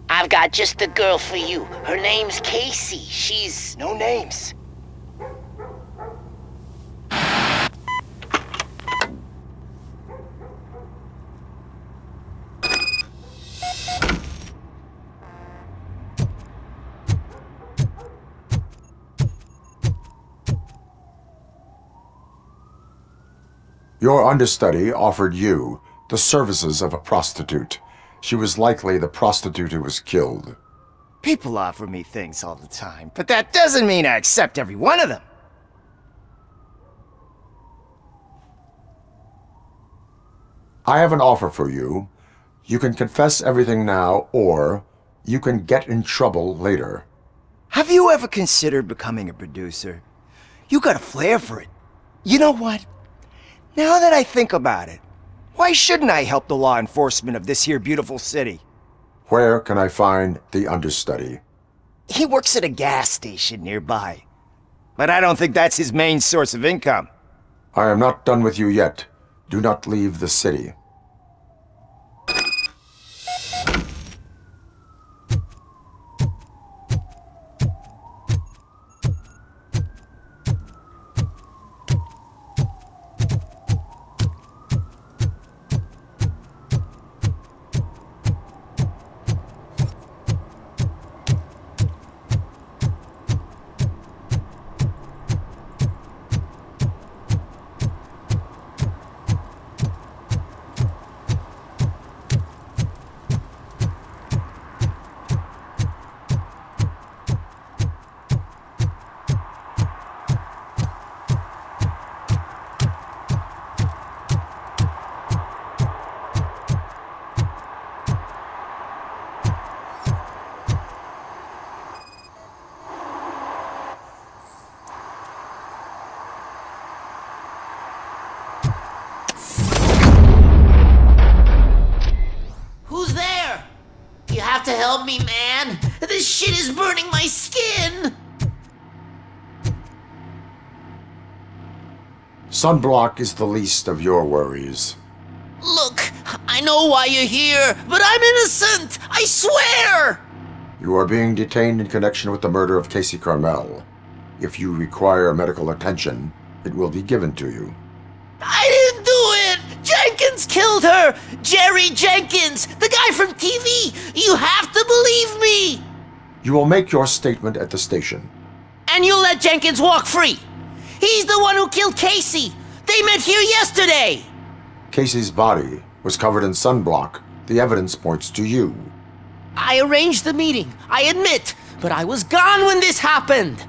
I've got just the girl for you. Her name's Casey. She's... No names. Your understudy offered you the services of a prostitute. She was likely the prostitute who was killed. People offer me things all the time, but that doesn't mean I accept every one of them. I have an offer for you. You can confess everything now, or you can get in trouble later. Have you ever considered becoming a producer? You got a flair for it. You know what? Now that I think about it, why shouldn't I help the law enforcement of this here beautiful city? Where can I find the understudy? He works at a gas station nearby. But I don't think that's his main source of income. I am not done with you yet. Do not leave the city. You have to help me, man. This shit is burning my skin. Sunblock is the least of your worries. Look, I know why you're here, but I'm innocent! I swear! You are being detained in connection with the murder of Casey Carmel. If you require medical attention, it will be given to you. I didn't do it! Jenkins killed her! Jerry Jenkins, the guy from TV! You have to believe me! You will make your statement at the station. And you'll let Jenkins walk free! He's the one who killed Casey! They met here yesterday! Casey's body was covered in sunblock. The evidence points to you. I arranged the meeting, I admit, but I was gone when this happened.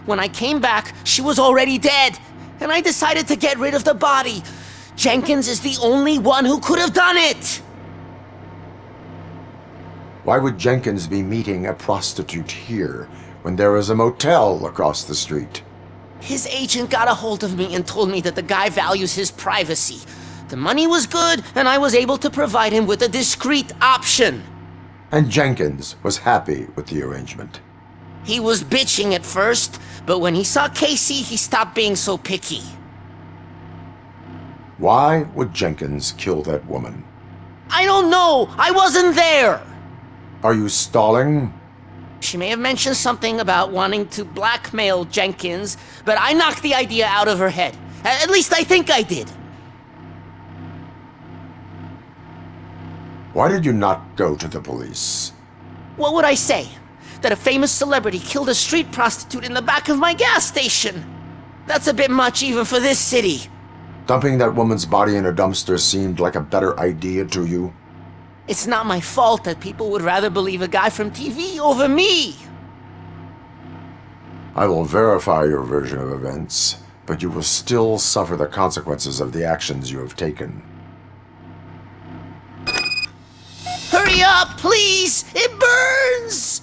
When I came back, she was already dead, and I decided to get rid of the body. Jenkins is the only one who could have done it! Why would Jenkins be meeting a prostitute here when there is a motel across the street? His agent got a hold of me and told me that the guy values his privacy. The money was good, and I was able to provide him with a discreet option. And Jenkins was happy with the arrangement. He was bitching at first, but when he saw Casey, he stopped being so picky. Why would Jenkins kill that woman? I don't know! I wasn't there! Are you stalling? She may have mentioned something about wanting to blackmail Jenkins, but I knocked the idea out of her head. At least I think I did. Why did you not go to the police? What would I say? That a famous celebrity killed a street prostitute in the back of my gas station? That's a bit much even for this city. Dumping that woman's body in a dumpster seemed like a better idea to you? It's not my fault that people would rather believe a guy from TV over me. I will verify your version of events, but you will still suffer the consequences of the actions you have taken. Hurry up, please! It burns!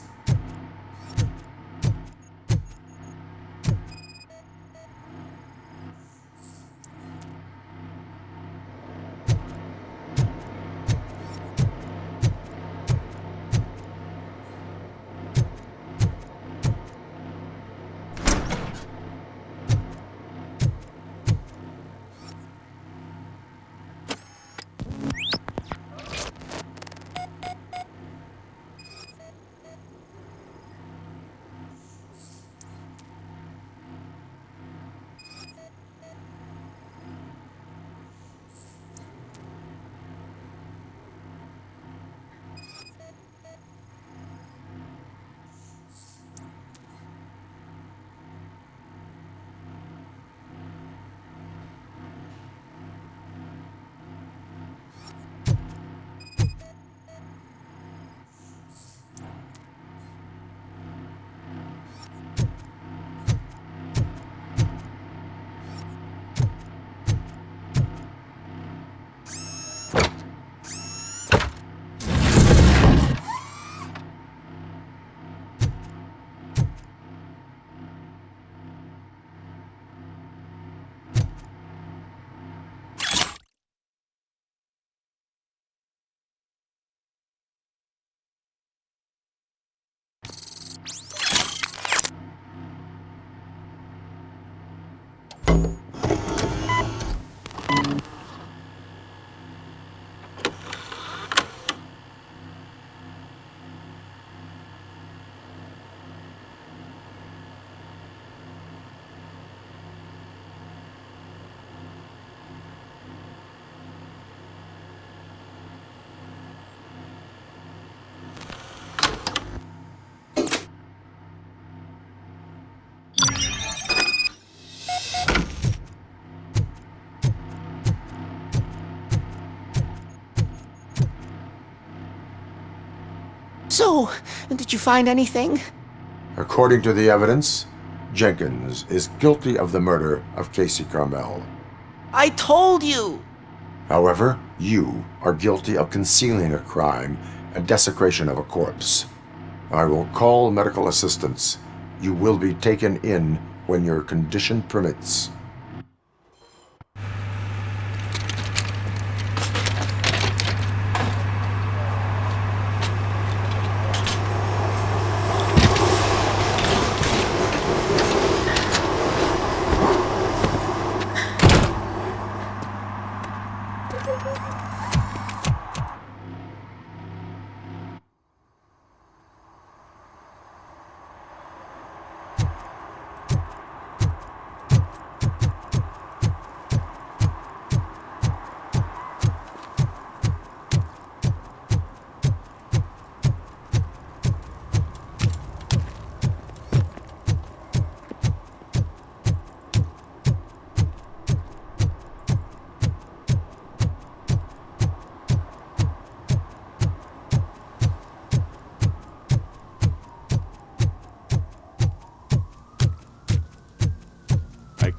So, did you find anything? According to the evidence, Jenkins is guilty of the murder of Casey Carmel. I told you! However, you are guilty of concealing a crime and desecration of a corpse. I will call medical assistance. You will be taken in when your condition permits.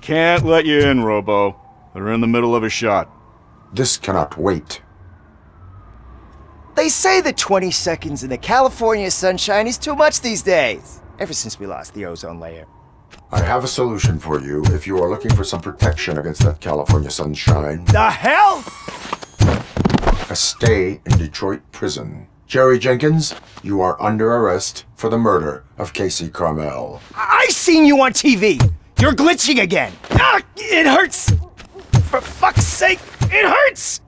can't let you in, Robo. They're in the middle of a shot. This cannot wait. They say that 20 seconds in the California sunshine is too much these days. Ever since we lost the ozone layer. I have a solution for you if you are looking for some protection against that California sunshine. The hell? A stay in Detroit prison. Jerry Jenkins, you are under arrest for the murder of Casey Carmel. I seen you on TV. You're glitching again. Ah, it hurts. For fuck's sake, it hurts.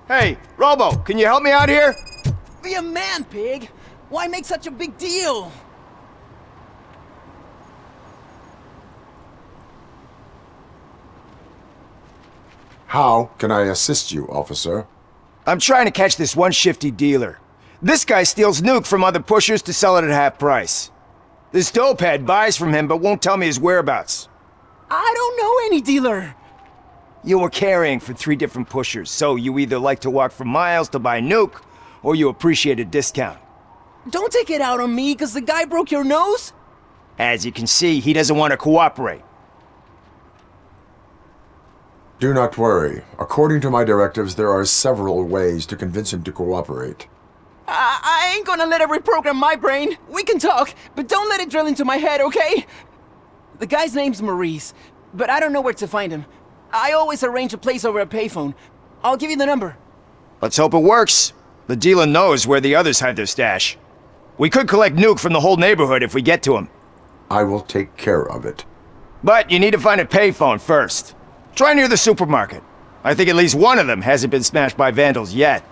Hey, Robo, can you help me out here? Be a man, pig. Why make such a big deal? How can I assist you, officer? I'm trying to catch this one shifty dealer. This guy steals nuke from other pushers to sell it at half price. This dopehead buys from him but won't tell me his whereabouts. I don't know any dealer. You were carrying for 3 different pushers, so you either like to walk for miles to buy nuke, or you appreciate a discount. Don't take it out on me, because the guy broke your nose? As you can see, he doesn't want to cooperate. Do not worry. According to my directives, there are several ways to convince him to cooperate. I ain't gonna let it reprogram my brain. We can talk, but don't let it drill into my head, okay? The guy's name's Maurice, but I don't know where to find him. I always arrange a place over a payphone. I'll give you the number. Let's hope it works. The dealer knows where the others hide their stash. We could collect nuke from the whole neighborhood if we get to him. I will take care of it. But you need to find a payphone first. Try near the supermarket. I think at least one of them hasn't been smashed by vandals yet.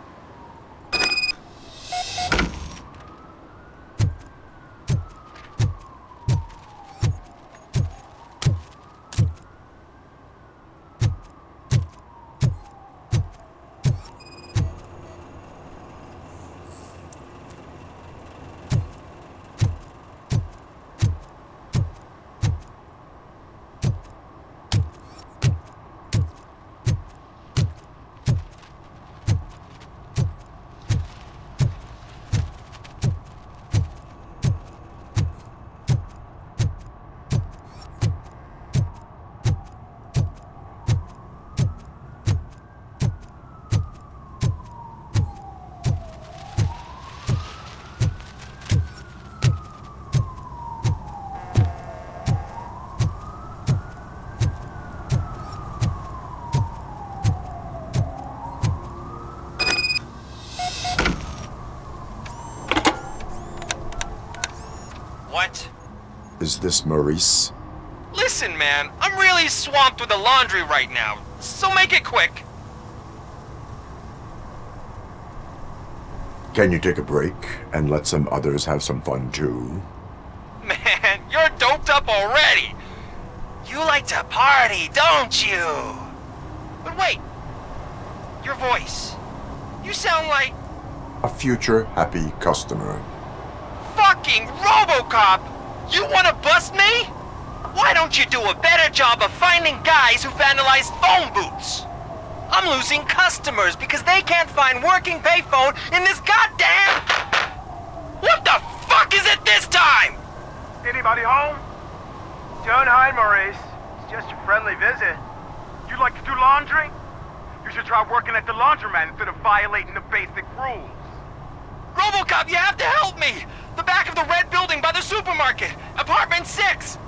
What? Is this Maurice? Listen, man, I'm really swamped with the laundry right now, so make it quick. Can you take a break and let some others have some fun too? Man, you're doped up already. You like to party, don't you? But wait, your voice. You sound like... A future happy customer. Fucking RoboCop! You wanna bust me? Why don't you do a better job of finding guys who vandalize phone booths? I'm losing customers because they can't find working payphone in this goddamn... What the fuck is it this time? Anybody home? Don't hide, Maurice. It's just a friendly visit. You like to do laundry? You should try working at the laundromat instead of violating the basic rules. RoboCop, you have to help me! The back of the red building by the supermarket, apartment 6.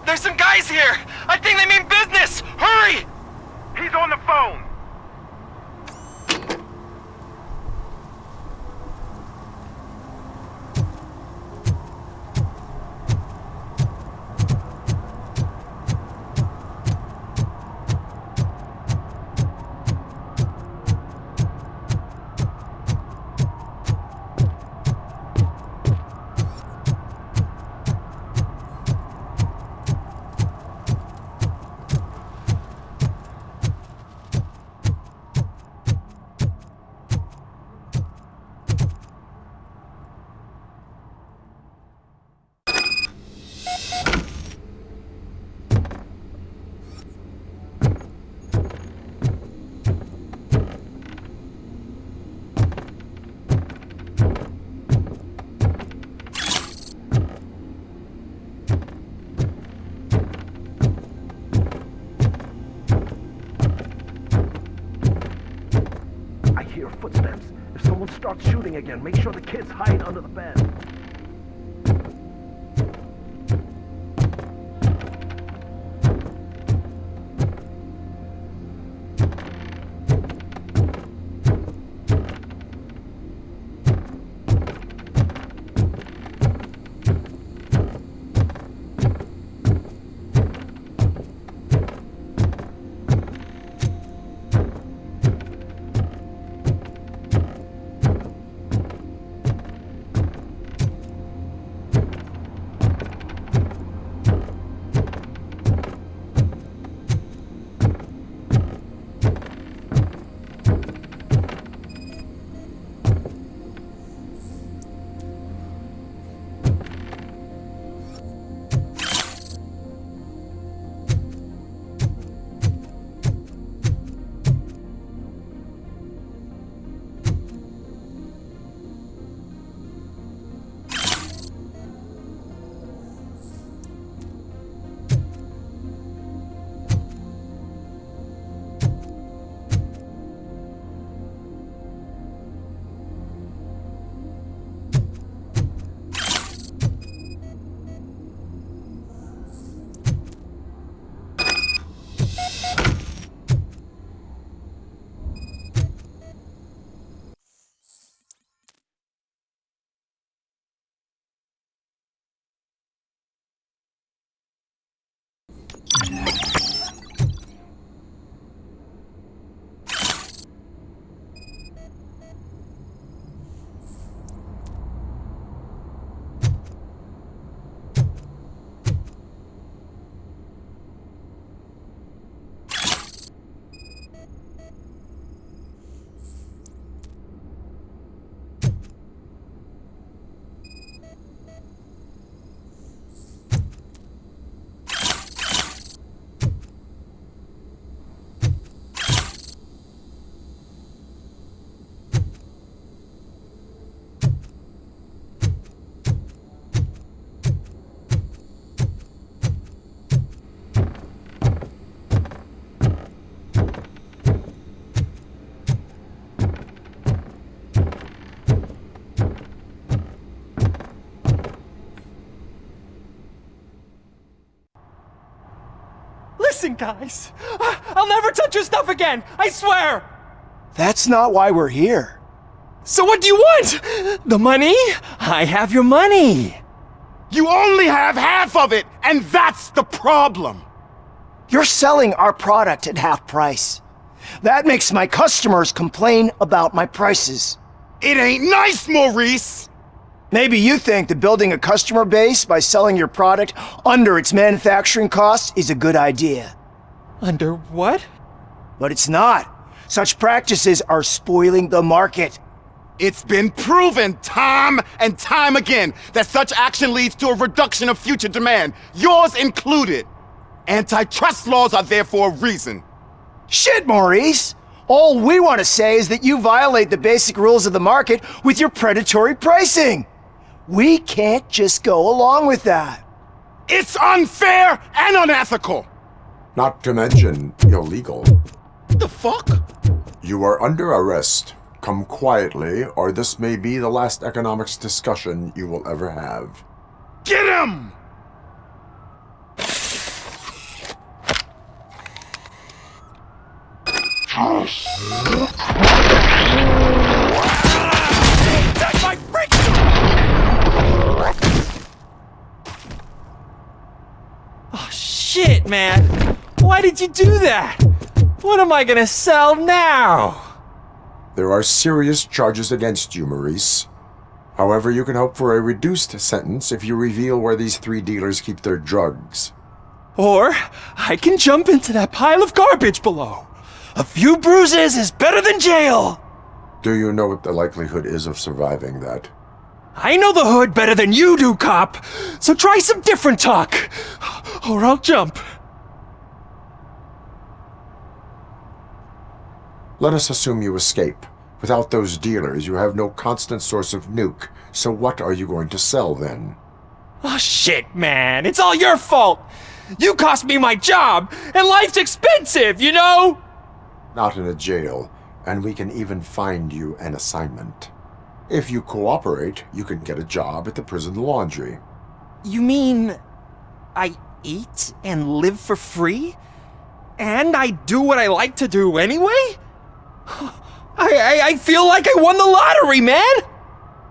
There's some guys here. I think they mean business. Hurry! He's on the phone. footsteps. If someone starts shooting again, make sure the kids hide under the bed. Listen, guys. I'll never touch your stuff again. I swear. That's not why we're here. So what do you want? The money? I have your money. You only have half of it, and that's the problem. You're selling our product at half price. That makes my customers complain about my prices. It ain't nice, Maurice! Maybe you think that building a customer base by selling your product under its manufacturing costs is a good idea. Under what? But it's not. Such practices are spoiling the market. It's been proven time and time again that such action leads to a reduction of future demand, yours included. Antitrust laws are there for a reason. Shit, Maurice! All we want to say is that you violate the basic rules of the market with your predatory pricing. We can't just go along with that. It's unfair and unethical! Not to mention illegal. The fuck? You are under arrest. Come quietly, or this may be the last economics discussion you will ever have. Get him! That's my freak! Oh, shit, man. Why did you do that? What am I gonna sell now? There are serious charges against you, Maurice. However, you can hope for a reduced sentence if you reveal where these 3 dealers keep their drugs. Or I can jump into that pile of garbage below. A few bruises is better than jail. Do you know what the likelihood is of surviving that? I know the hood better than you do, cop. So try some different talk, or I'll jump. Let us assume you escape. Without those dealers, you have no constant source of nuke, so what are you going to sell then? Oh shit, man, it's all your fault! You cost me my job, and life's expensive, you know? Not in a jail. and we can even find you an assignment. If you cooperate, you can get a job at the prison laundry. You mean I eat and live for free? And I do what I like to do anyway? I feel like I won the lottery, man!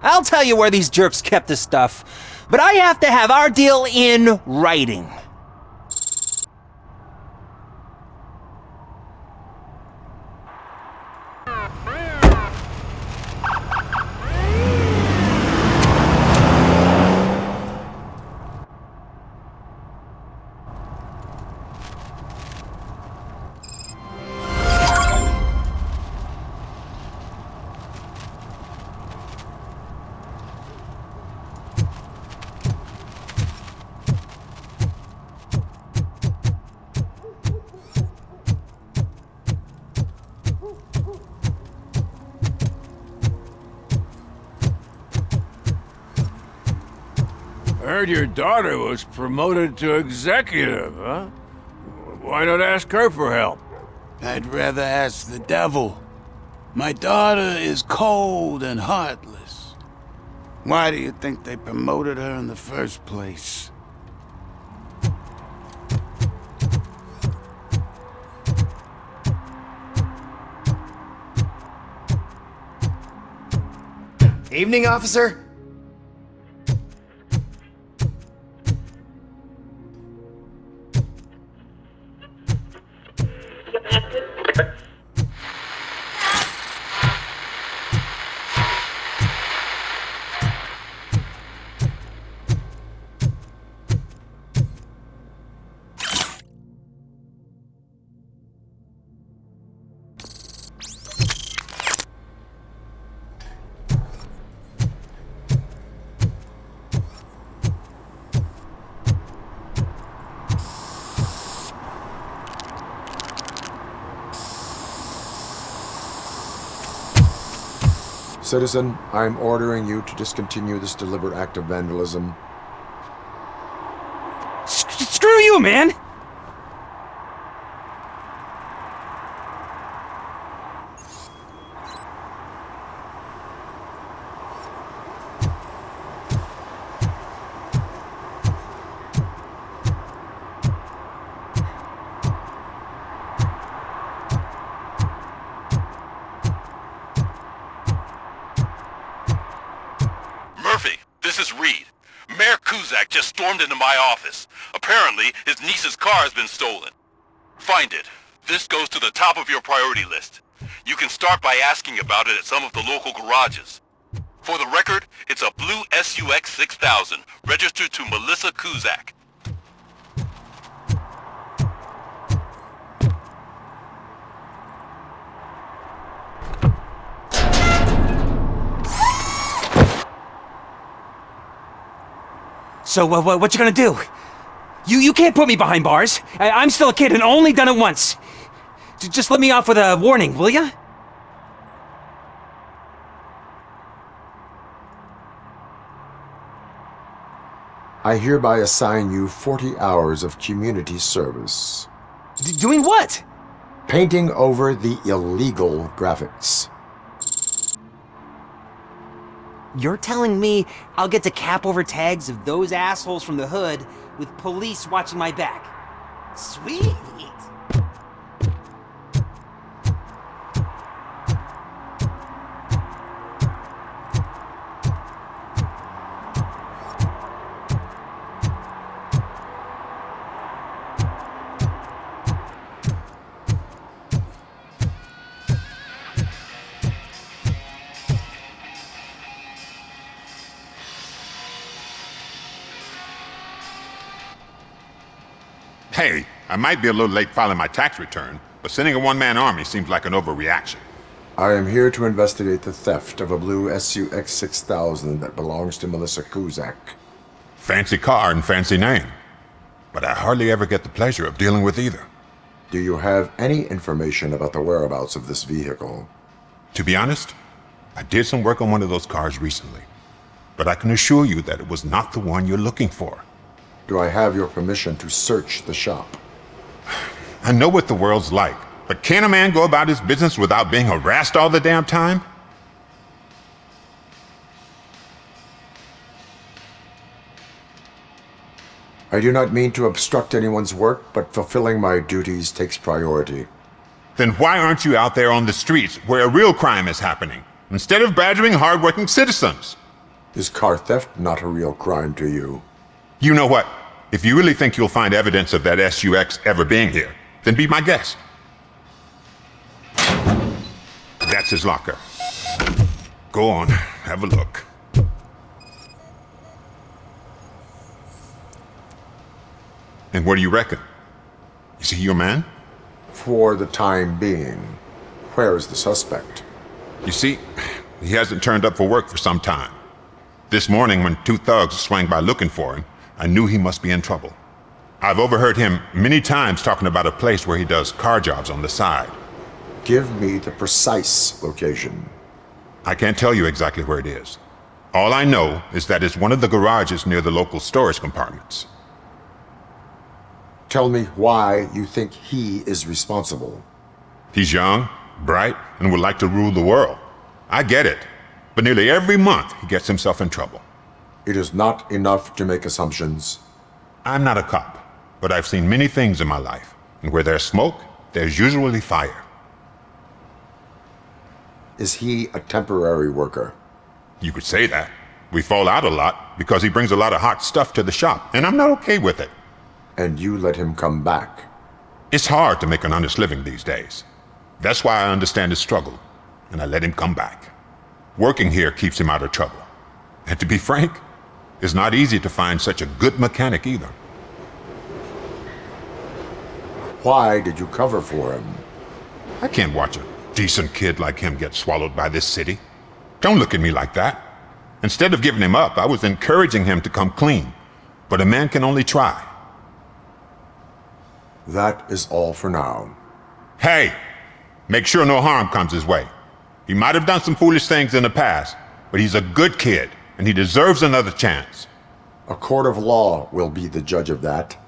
I'll tell you where these jerks kept the stuff, but I have to have our deal in writing. Heard your daughter was promoted to executive, huh? Why not ask her for help? I'd rather ask the devil. My daughter is cold and heartless. Why do you think they promoted her in the first place? Evening, officer. Citizen, I'm ordering you to discontinue this deliberate act of vandalism. Screw you, man! Just stormed into my office. Apparently, his niece's car has been stolen. Find it. This goes to the top of your priority list. You can start by asking about it at some of the local garages. For the record, it's a blue SUX 6000, registered to Melissa Kuzak. So, what you gonna do? You can't put me behind bars. I'm still a kid and only done it once. Just let me off with a warning, will ya? I hereby assign you 40 hours of community service. Doing what? Painting over the illegal graphics. You're telling me I'll get to cap over tags of those assholes from the hood with police watching my back? Sweet! Hey, I might be a little late filing my tax return, but sending a one-man army seems like an overreaction. I am here to investigate the theft of a blue SUX 6000 that belongs to Melissa Kuzak. Fancy car and fancy name, but I hardly ever get the pleasure of dealing with either. Do you have any information about the whereabouts of this vehicle? To be honest, I did some work on one of those cars recently, but I can assure you that it was not the one you're looking for. Do I have your permission to search the shop? I know what the world's like. But can a man go about his business without being harassed all the damn time? I do not mean to obstruct anyone's work, but fulfilling my duties takes priority. Then why aren't you out there on the streets where a real crime is happening, instead of badgering hardworking citizens? Is car theft not a real crime to you? You know what? If you really think you'll find evidence of that SUX ever being here, then be my guest. That's his locker. Go on, have a look. And what do you reckon? Is he your man? For the time being. Where is the suspect? You see, he hasn't turned up for work for some time. This morning, when two thugs swang by looking for him, I knew he must be in trouble. I've overheard him many times talking about a place where he does car jobs on the side. Give me the precise location. I can't tell you exactly where it is. All I know is that it's one of the garages near the local storage compartments. Tell me why you think he is responsible. He's young, bright, and would like to rule the world. I get it. But nearly every month, he gets himself in trouble. It is not enough to make assumptions. I'm not a cop, but I've seen many things in my life. And where there's smoke, there's usually fire. Is he a temporary worker? You could say that. We fall out a lot because he brings a lot of hot stuff to the shop, and I'm not okay with it. And you let him come back? It's hard to make an honest living these days. That's why I understand his struggle, and I let him come back. Working here keeps him out of trouble. And to be frank, it's not easy to find such a good mechanic either. Why did you cover for him? I can't watch a decent kid like him get swallowed by this city. Don't look at me like that. Instead of giving him up, I was encouraging him to come clean. But a man can only try. That is all for now. Hey! Make sure no harm comes his way. He might have done some foolish things in the past, but he's a good kid, and he deserves another chance. A court of law will be the judge of that.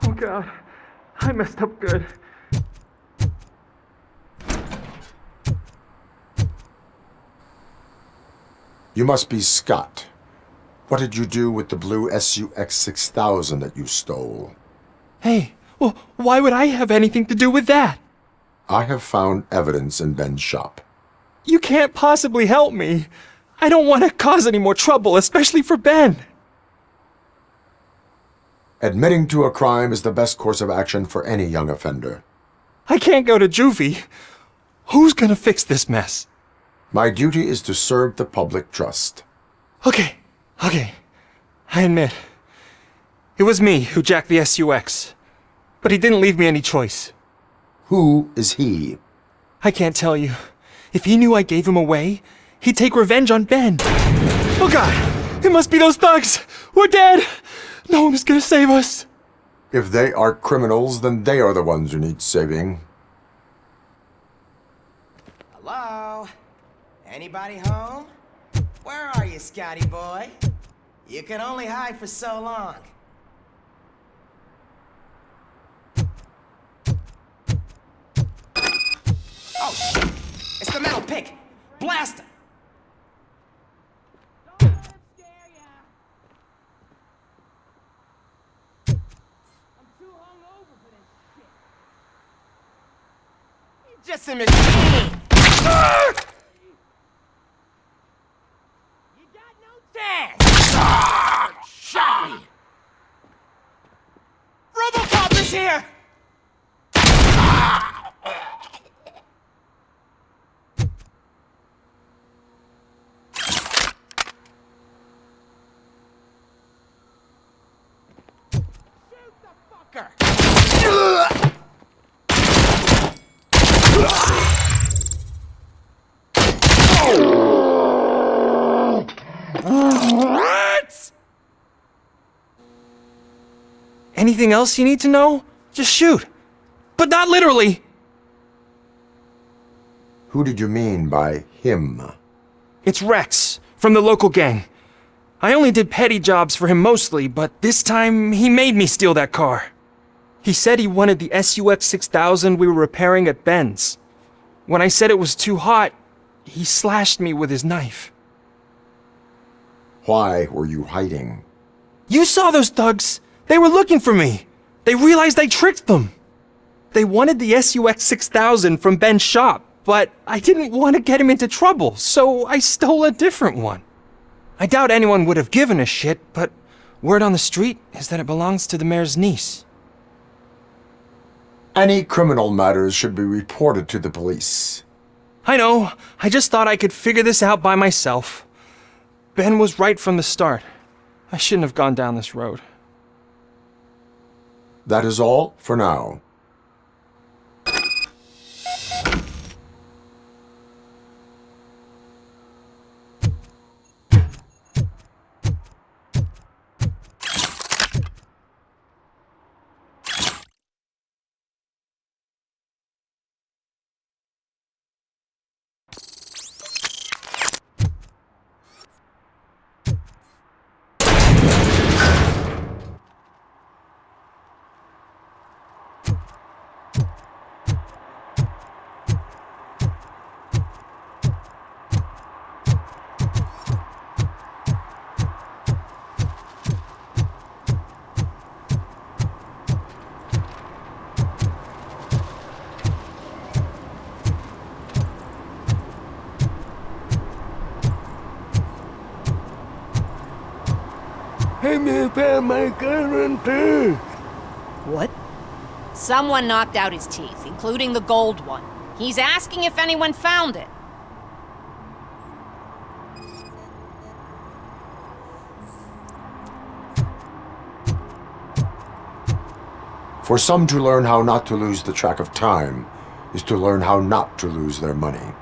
Oh God, I messed up good. You must be Scott. What did you do with the blue SUX 6000 that you stole? Hey, well, why would I have anything to do with that? I have found evidence in Ben's shop. You can't possibly help me. I don't want to cause any more trouble, especially for Ben. Admitting to a crime is the best course of action for any young offender. I can't go to juvie. Who's gonna fix this mess? My duty is to serve the public trust. Okay. I admit. It was me who jacked the SUX. But he didn't leave me any choice. Who is he? I can't tell you. If he knew I gave him away, he'd take revenge on Ben. Oh God! It must be those thugs! We're dead! No one is gonna save us! If they are criminals, then they are the ones who need saving. Hello? Anybody home? Where are you, Scotty boy? You can only hide for so long. Oh, shit! It's the metal pick! Blast him! Just a machine! You got no chance! Shot me! RoboCop is here! Shoot the fucker! What? Anything else you need to know? Just shoot. But not literally. Who did you mean by him? It's Rex, from the local gang. I only did petty jobs for him mostly, but this time he made me steal that car. He said he wanted the SUX 6000 we were repairing at Ben's. When I said it was too hot, he slashed me with his knife. Why were you hiding? You saw those thugs! They were looking for me! They realized I tricked them! They wanted the SUX 6000 from Ben's shop, but I didn't want to get him into trouble, so I stole a different one. I doubt anyone would have given a shit, but word on the street is that it belongs to the mayor's niece. Any criminal matters should be reported to the police. I know. I just thought I could figure this out by myself. Ben was right from the start. I shouldn't have gone down this road. That is all for now. What? Someone knocked out his teeth, including the gold one. He's asking if anyone found it. For some to learn how not to lose the track of time is to learn how not to lose their money.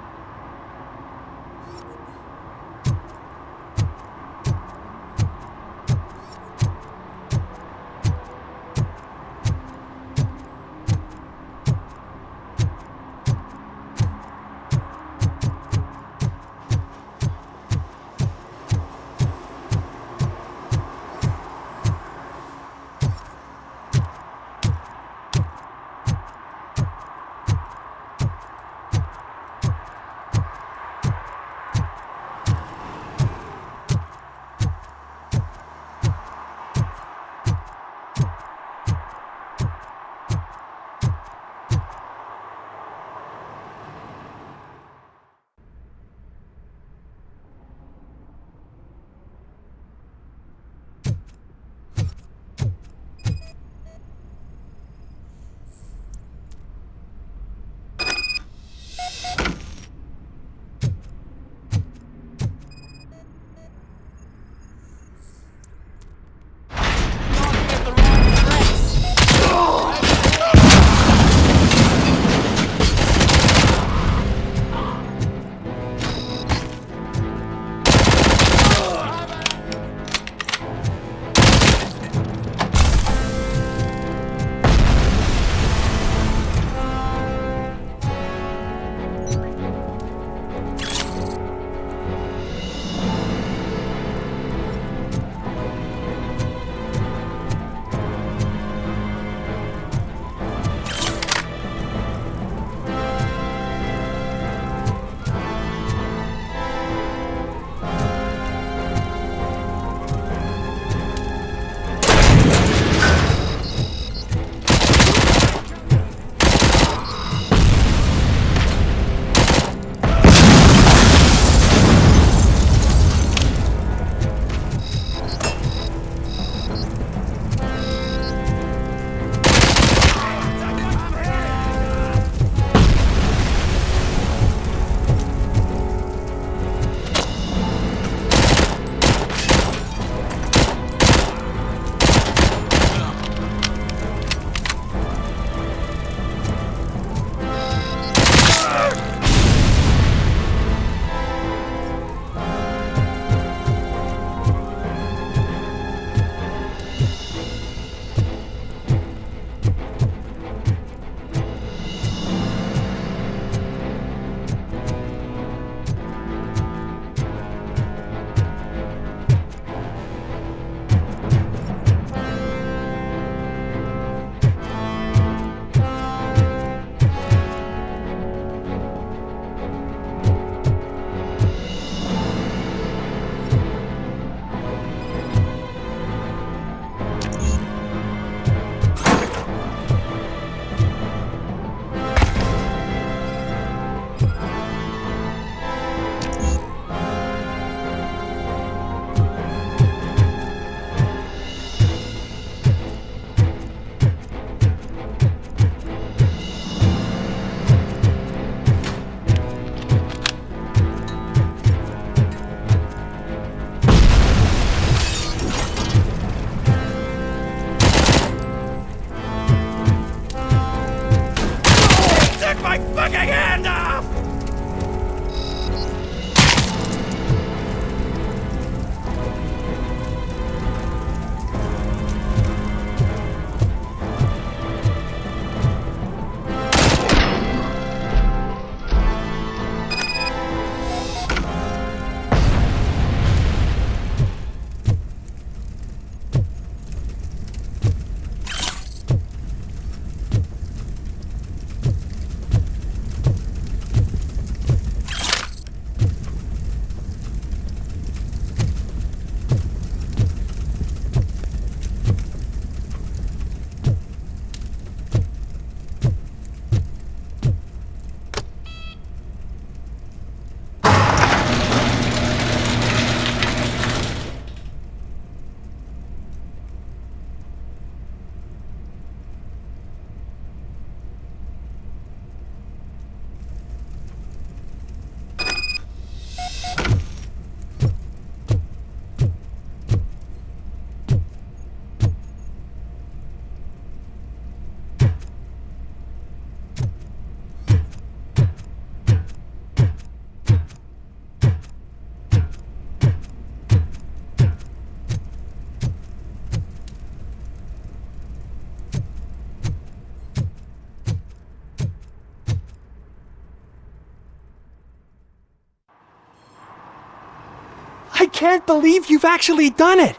I can't believe you've actually done it!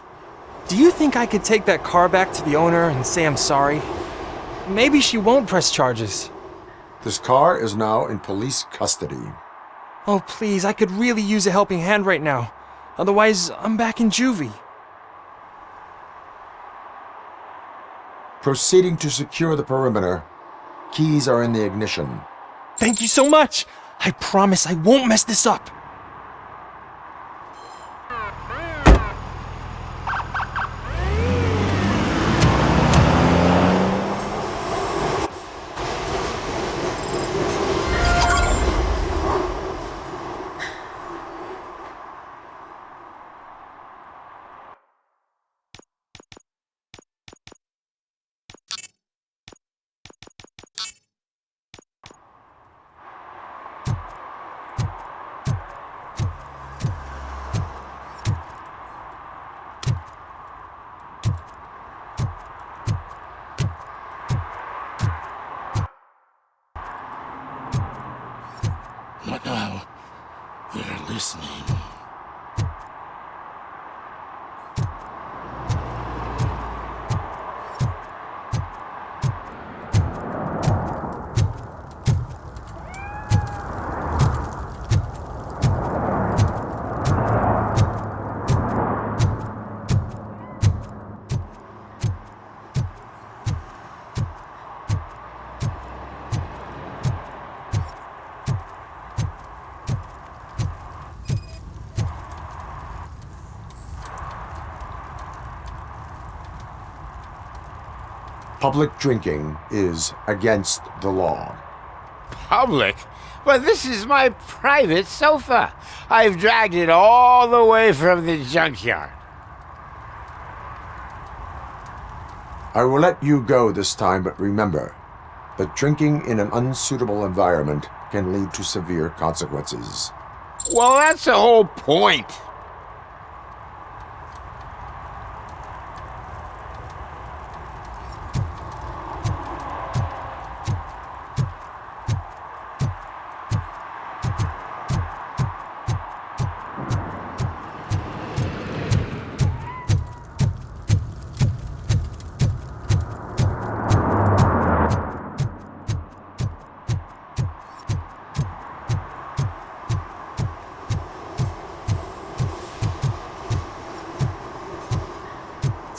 Do you think I could take that car back to the owner and say I'm sorry? Maybe she won't press charges. This car is now in police custody. Oh, please, I could really use a helping hand right now. Otherwise, I'm back in juvie. Proceeding to secure the perimeter. Keys are in the ignition. Thank you so much! I promise I won't mess this up. But now, they're listening. Public drinking is against the law. Public? But this is my private sofa. I've dragged it all the way from the junkyard. I will let you go this time, but remember that drinking in an unsuitable environment can lead to severe consequences. Well, that's the whole point.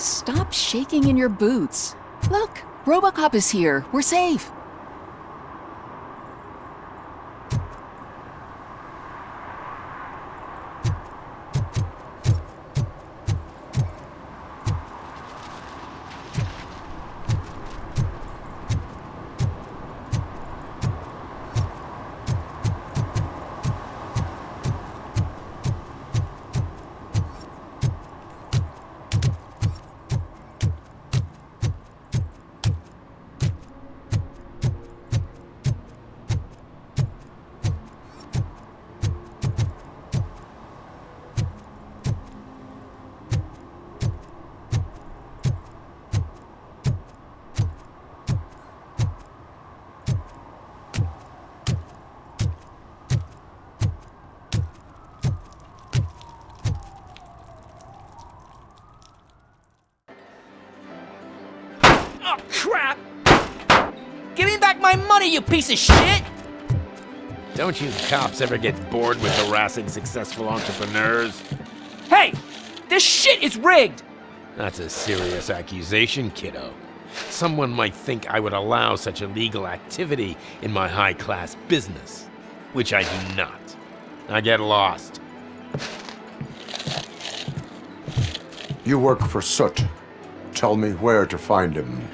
Stop shaking in your boots. Look, RoboCop is here. We're safe. Oh, crap! Give me back my money, you piece of shit! Don't you cops ever get bored with harassing successful entrepreneurs? Hey! This shit is rigged! That's a serious accusation, kiddo. Someone might think I would allow such illegal activity in my high-class business, which I do not. I get lost. You work for Soot. Tell me where to find him.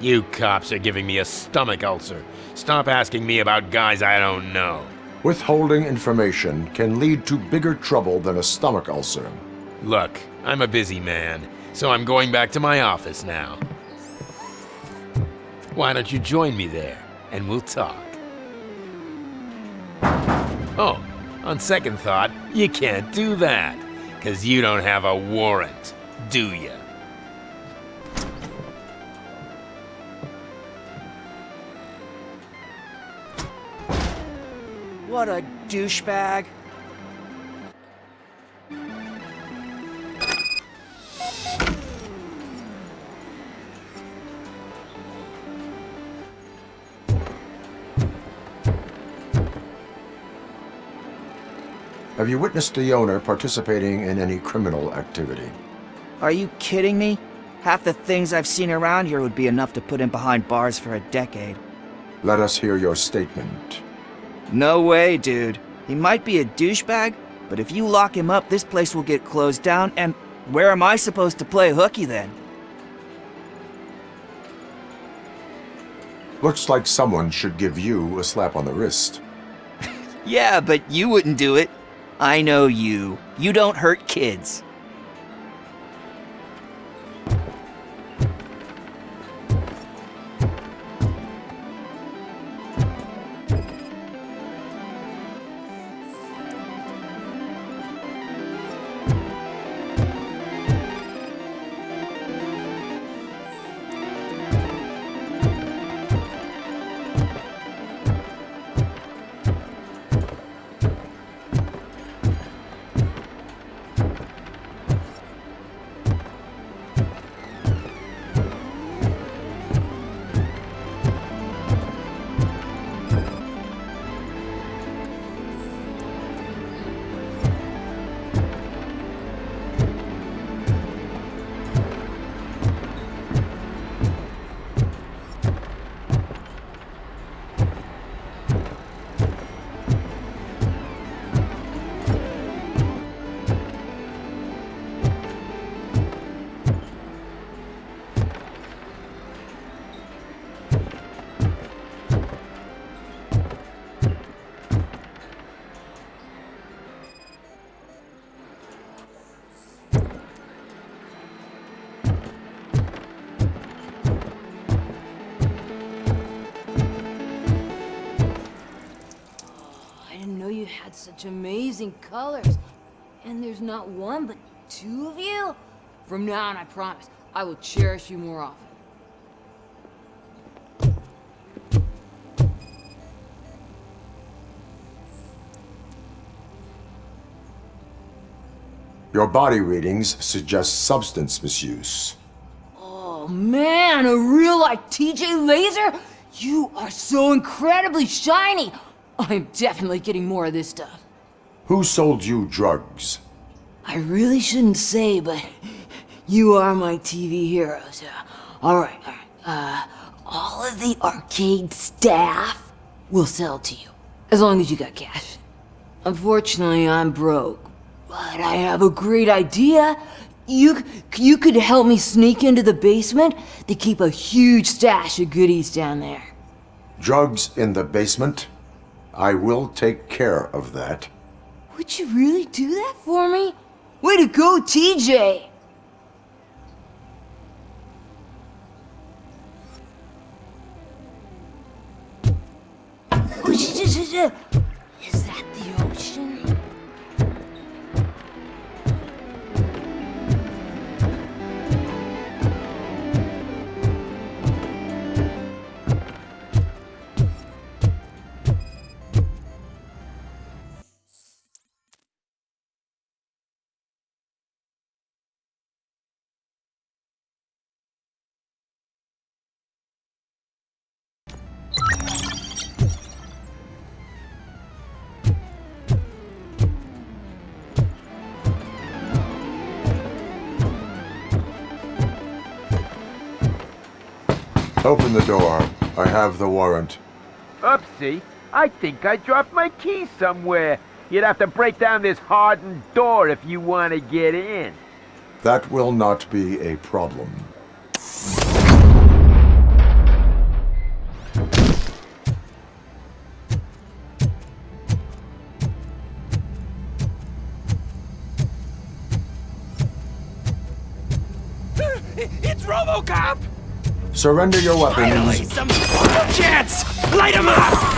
You cops are giving me a stomach ulcer. Stop asking me about guys I don't know. Withholding information can lead to bigger trouble than a stomach ulcer. Look, I'm a busy man, so I'm going back to my office now. Why don't you join me there, and we'll talk. Oh, on second thought, you can't do that, 'cause you don't have a warrant, do ya? What a douchebag. Have you witnessed the owner participating in any criminal activity? Are you kidding me? Half the things I've seen around here would be enough to put him behind bars for a decade. Let us hear your statement. No way, dude. He might be a douchebag, but if you lock him up, this place will get closed down, and where am I supposed to play hooky then? Looks like someone should give you a slap on the wrist. Yeah, but you wouldn't do it. I know you. You don't hurt kids. Such amazing colors. And there's not one, but two of you? From now on, I promise, I will cherish you more often. Your body readings suggest substance misuse. Oh man, a real-life TJ Laser? You are so incredibly shiny! I'm definitely getting more of this stuff. Who sold you drugs? I really shouldn't say, but you are my TV heroes. Alright. All of the arcade staff will sell to you, as long as you got cash. Unfortunately, I'm broke, but I have a great idea. You could help me sneak into the basement. They keep a huge stash of goodies down there. Drugs in the basement? I will take care of that. Would you really do that for me? Way to go, TJ! Oh, is that the ocean? Open the door. I have the warrant. Oopsie. I think I dropped my keys somewhere. You'd have to break down this hardened door if you want to get in. That will not be a problem. It's RoboCop! Surrender your weapons. Finally, some chance! Light him up!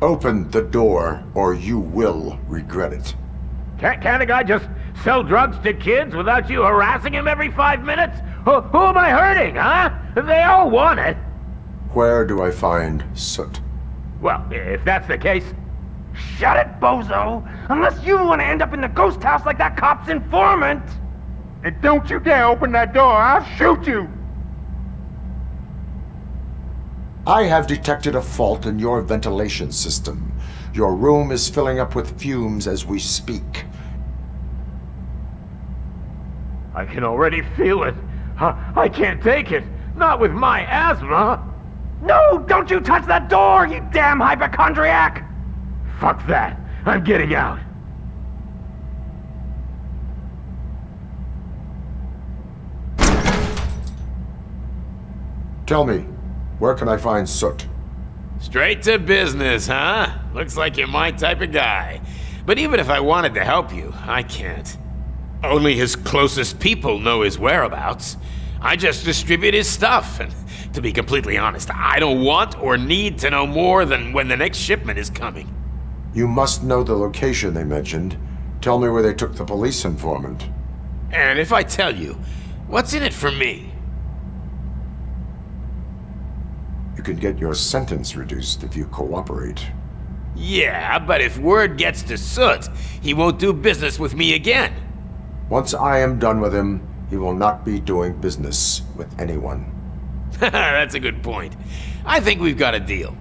Open the door, or you will regret it. Can't a guy just sell drugs to kids without you harassing him every 5 minutes? Who am I hurting, huh? They all want it. Where do I find Soot? Well, if that's the case... Shut it, bozo! Unless you want to end up in the ghost house like that cop's informant! And don't you dare open that door, I'll shoot you! I have detected a fault in your ventilation system. Your room is filling up with fumes as we speak. I can already feel it. I can't take it. Not with my asthma. No, don't you touch that door, you damn hypochondriac! Fuck that. I'm getting out. Tell me, where can I find Soot? Straight to business, huh? Looks like you're my type of guy. But even if I wanted to help you, I can't. Only his closest people know his whereabouts. I just distribute his stuff, and to be completely honest, I don't want or need to know more than when the next shipment is coming. You must know the location they mentioned. Tell me where they took the police informant. And if I tell you, what's in it for me? You can get your sentence reduced if you cooperate. Yeah, but if word gets to Soot, he won't do business with me again. Once I am done with him, he will not be doing business with anyone. That's a good point. I think we've got a deal.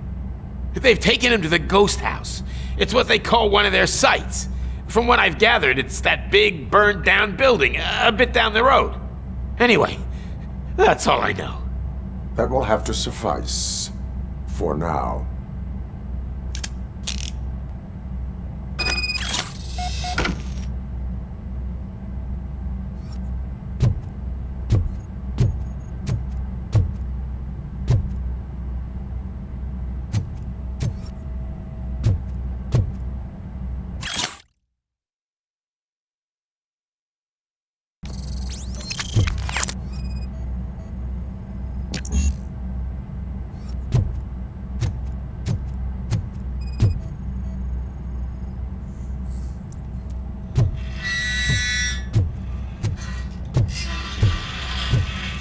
They've taken him to the ghost house. It's what they call one of their sites. From what I've gathered, it's that big, burned-down building a bit down the road. Anyway, that's all I know. That will have to suffice. For now.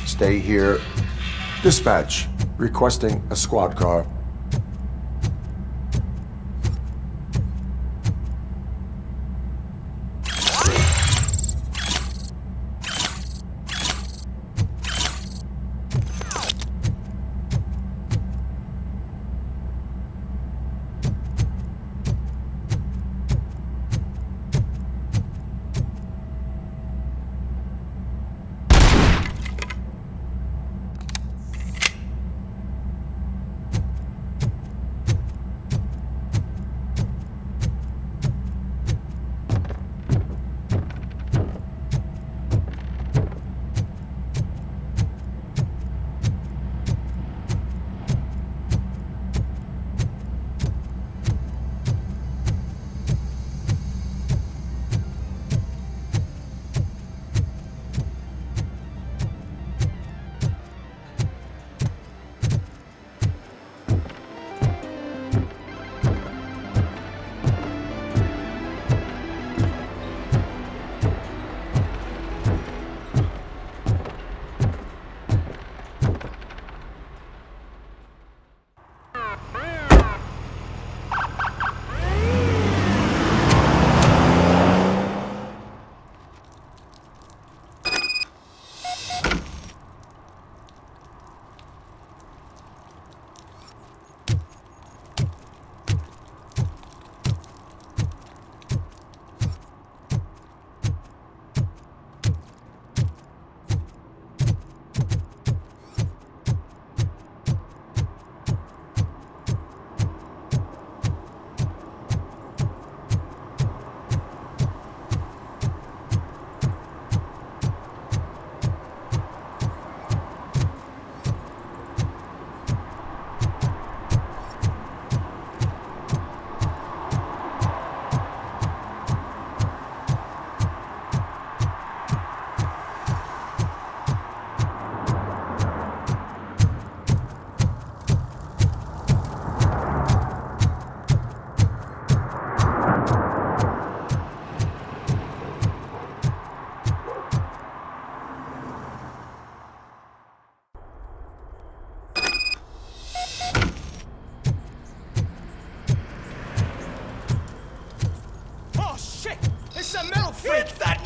Stay here. Dispatch. Requesting a squad car.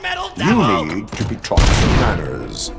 metal devil! You need to be taught some manners.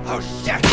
Oh, shit!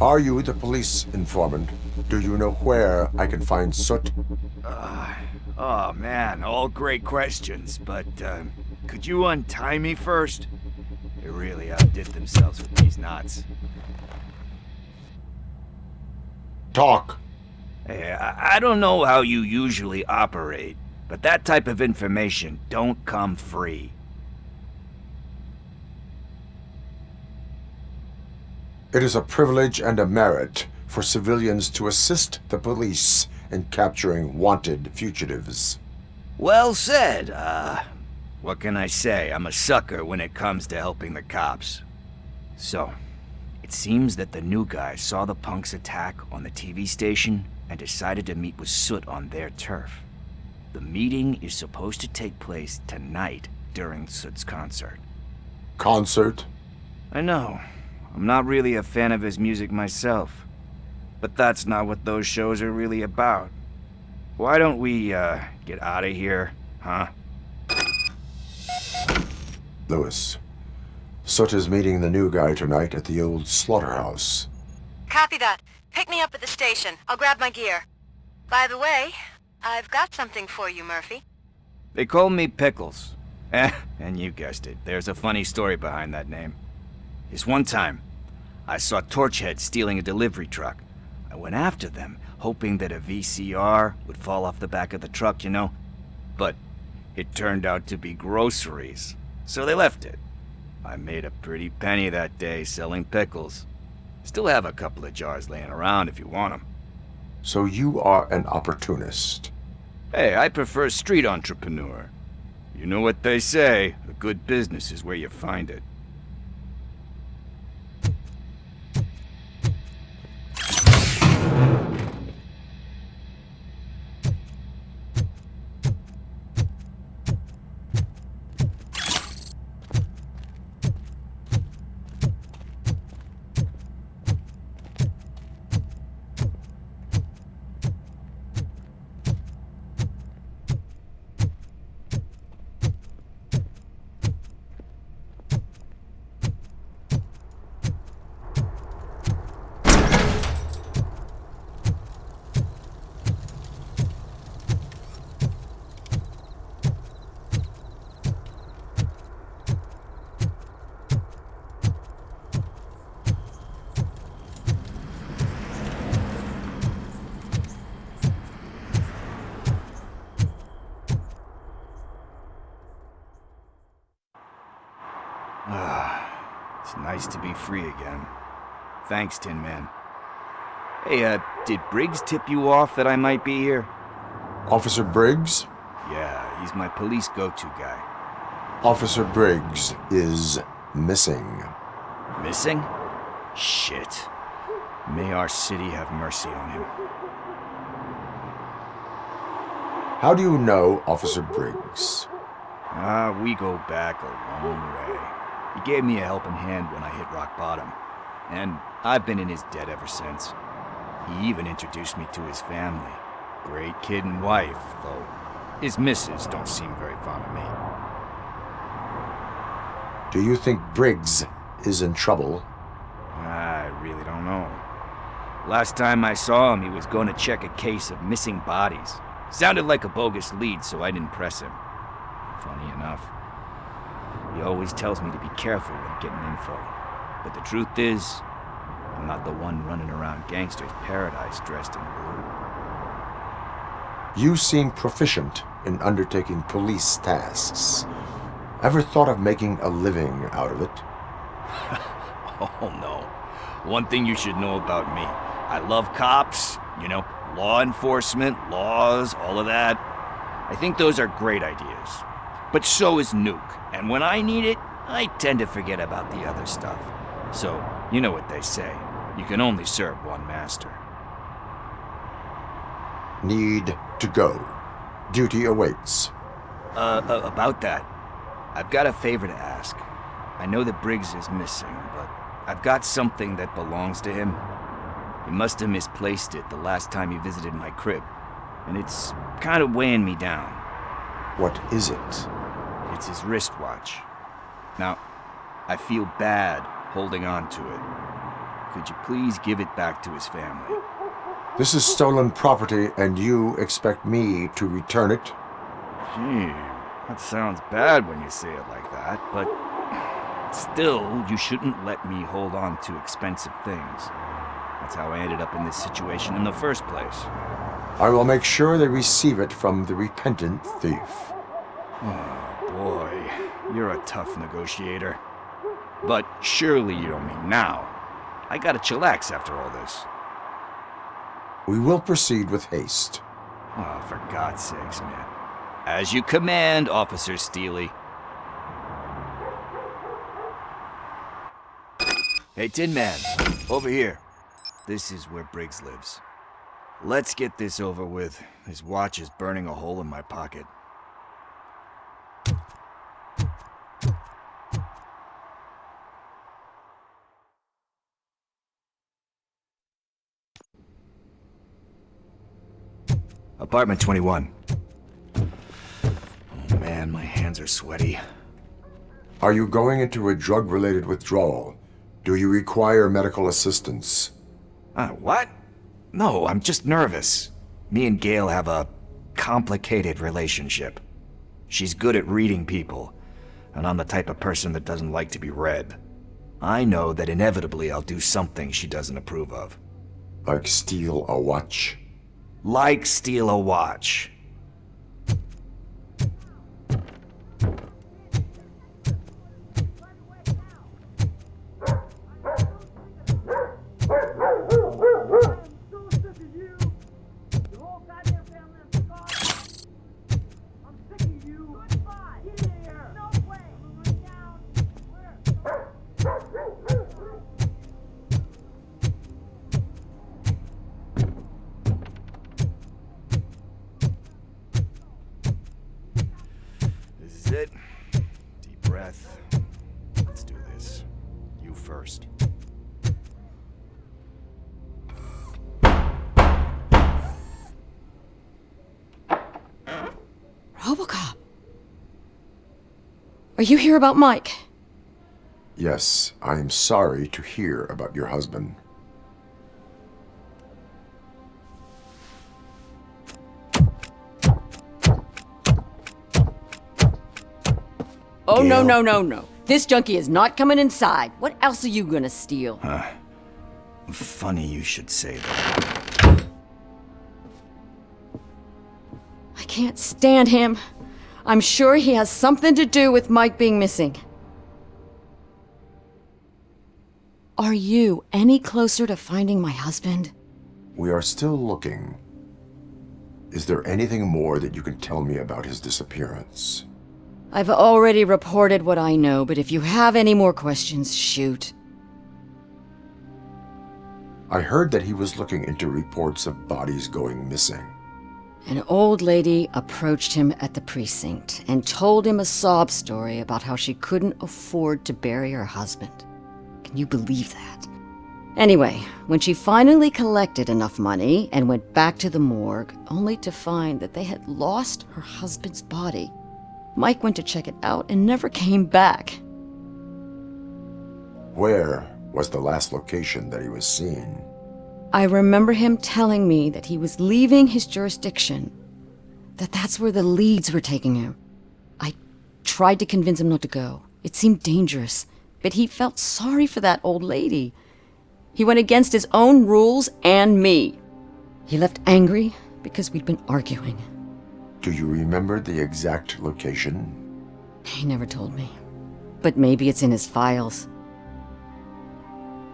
Are you the police informant? Do you know where I can find Soot? Oh man, all great questions, but could you untie me first? They really outdid themselves with these knots. Talk. Hey, I don't know how you usually operate, but that type of information don't come free. It is a privilege and a merit for civilians to assist the police in capturing wanted fugitives. Well said. What can I say? I'm a sucker when it comes to helping the cops. So, it seems that the new guy saw the punks' attack on the TV station and decided to meet with Soot on their turf. The meeting is supposed to take place tonight during Soot's concert. Concert? I know. I'm not really a fan of his music myself. But that's not what those shows are really about. Why don't we, get out of here, huh? Lewis, Soot is meeting the new guy tonight at the old slaughterhouse. Copy that. Pick me up at the station. I'll grab my gear. By the way, I've got something for you, Murphy. They call me Pickles. And you guessed it. There's a funny story behind that name. This one time, I saw Torchhead stealing a delivery truck. I went after them, hoping that a VCR would fall off the back of the truck, you know? But it turned out to be groceries, so they left it. I made a pretty penny that day selling pickles. Still have a couple of jars laying around if you want them. So you are an opportunist. Hey, I prefer street entrepreneur. You know what they say, a good business is where you find it. It's nice to be free again. Thanks, Tin Man. Hey, did Briggs tip you off that I might be here? Officer Briggs? Yeah, he's my police go-to guy. Officer Briggs is missing. Missing? Shit. May our city have mercy on him. How do you know Officer Briggs? We go back a long way. He gave me a helping hand when I hit rock bottom, and I've been in his debt ever since. He even introduced me to his family. Great kid and wife, though his missus don't seem very fond of me. Do you think Briggs is in trouble? I really don't know. Last time I saw him, he was going to check a case of missing bodies. Sounded like a bogus lead, so I didn't press him. Funny enough, he always tells me to be careful when getting info. But the truth is, I'm not the one running around gangster's paradise dressed in blue. You seem proficient in undertaking police tasks. Ever thought of making a living out of it? Oh no. One thing you should know about me. I love cops, you know, law enforcement, laws, all of that. I think those are great ideas. But so is Nuke, and when I need it, I tend to forget about the other stuff. So, you know what they say. You can only serve one master. Need to go. Duty awaits. About that, I've got a favor to ask. I know that Briggs is missing, but I've got something that belongs to him. He must have misplaced it the last time he visited my crib, and it's kind of weighing me down. What is it? It's his wristwatch. Now, I feel bad holding on to it. Could you please give it back to his family? This is stolen property, and you expect me to return it? Gee, that sounds bad when you say it like that, but still, you shouldn't let me hold on to expensive things. That's how I ended up in this situation in the first place. I will make sure they receive it from the repentant thief. Oh, boy. You're a tough negotiator. But surely you don't mean now. I gotta chillax after all this. We will proceed with haste. Oh, for God's sakes, man. As you command, Officer Steely. Hey, Tin Man, over here. This is where Briggs lives. Let's get this over with. His watch is burning a hole in my pocket. Apartment 21. Oh man, my hands are sweaty. Are you going into a drug-related withdrawal? Do you require medical assistance? What? No, I'm just nervous. Me and Gail have a complicated relationship. She's good at reading people, and I'm the type of person that doesn't like to be read. I know that inevitably I'll do something she doesn't approve of. Like steal a watch? Like steal a watch. This is it. Deep breath. Let's do this. You first. RoboCop! Are you here about Mike? Yes, I am sorry to hear about your husband. Oh, Gail. no. This junkie is not coming inside. What else are you gonna steal? Funny you should say that. I can't stand him. I'm sure he has something to do with Mike being missing. Are you any closer to finding my husband? We are still looking. Is there anything more that you can tell me about his disappearance? I've already reported what I know, but if you have any more questions, shoot. I heard that he was looking into reports of bodies going missing. An old lady approached him at the precinct and told him a sob story about how she couldn't afford to bury her husband. Can you believe that? Anyway, when she finally collected enough money and went back to the morgue, only to find that they had lost her husband's body, Mike went to check it out and never came back. Where was the last location that he was seen? I remember him telling me that he was leaving his jurisdiction, that's where the leads were taking him. I tried to convince him not to go. It seemed dangerous, but he felt sorry for that old lady. He went against his own rules and me. He left angry because we'd been arguing. Do you remember the exact location? He never told me, but maybe it's in his files.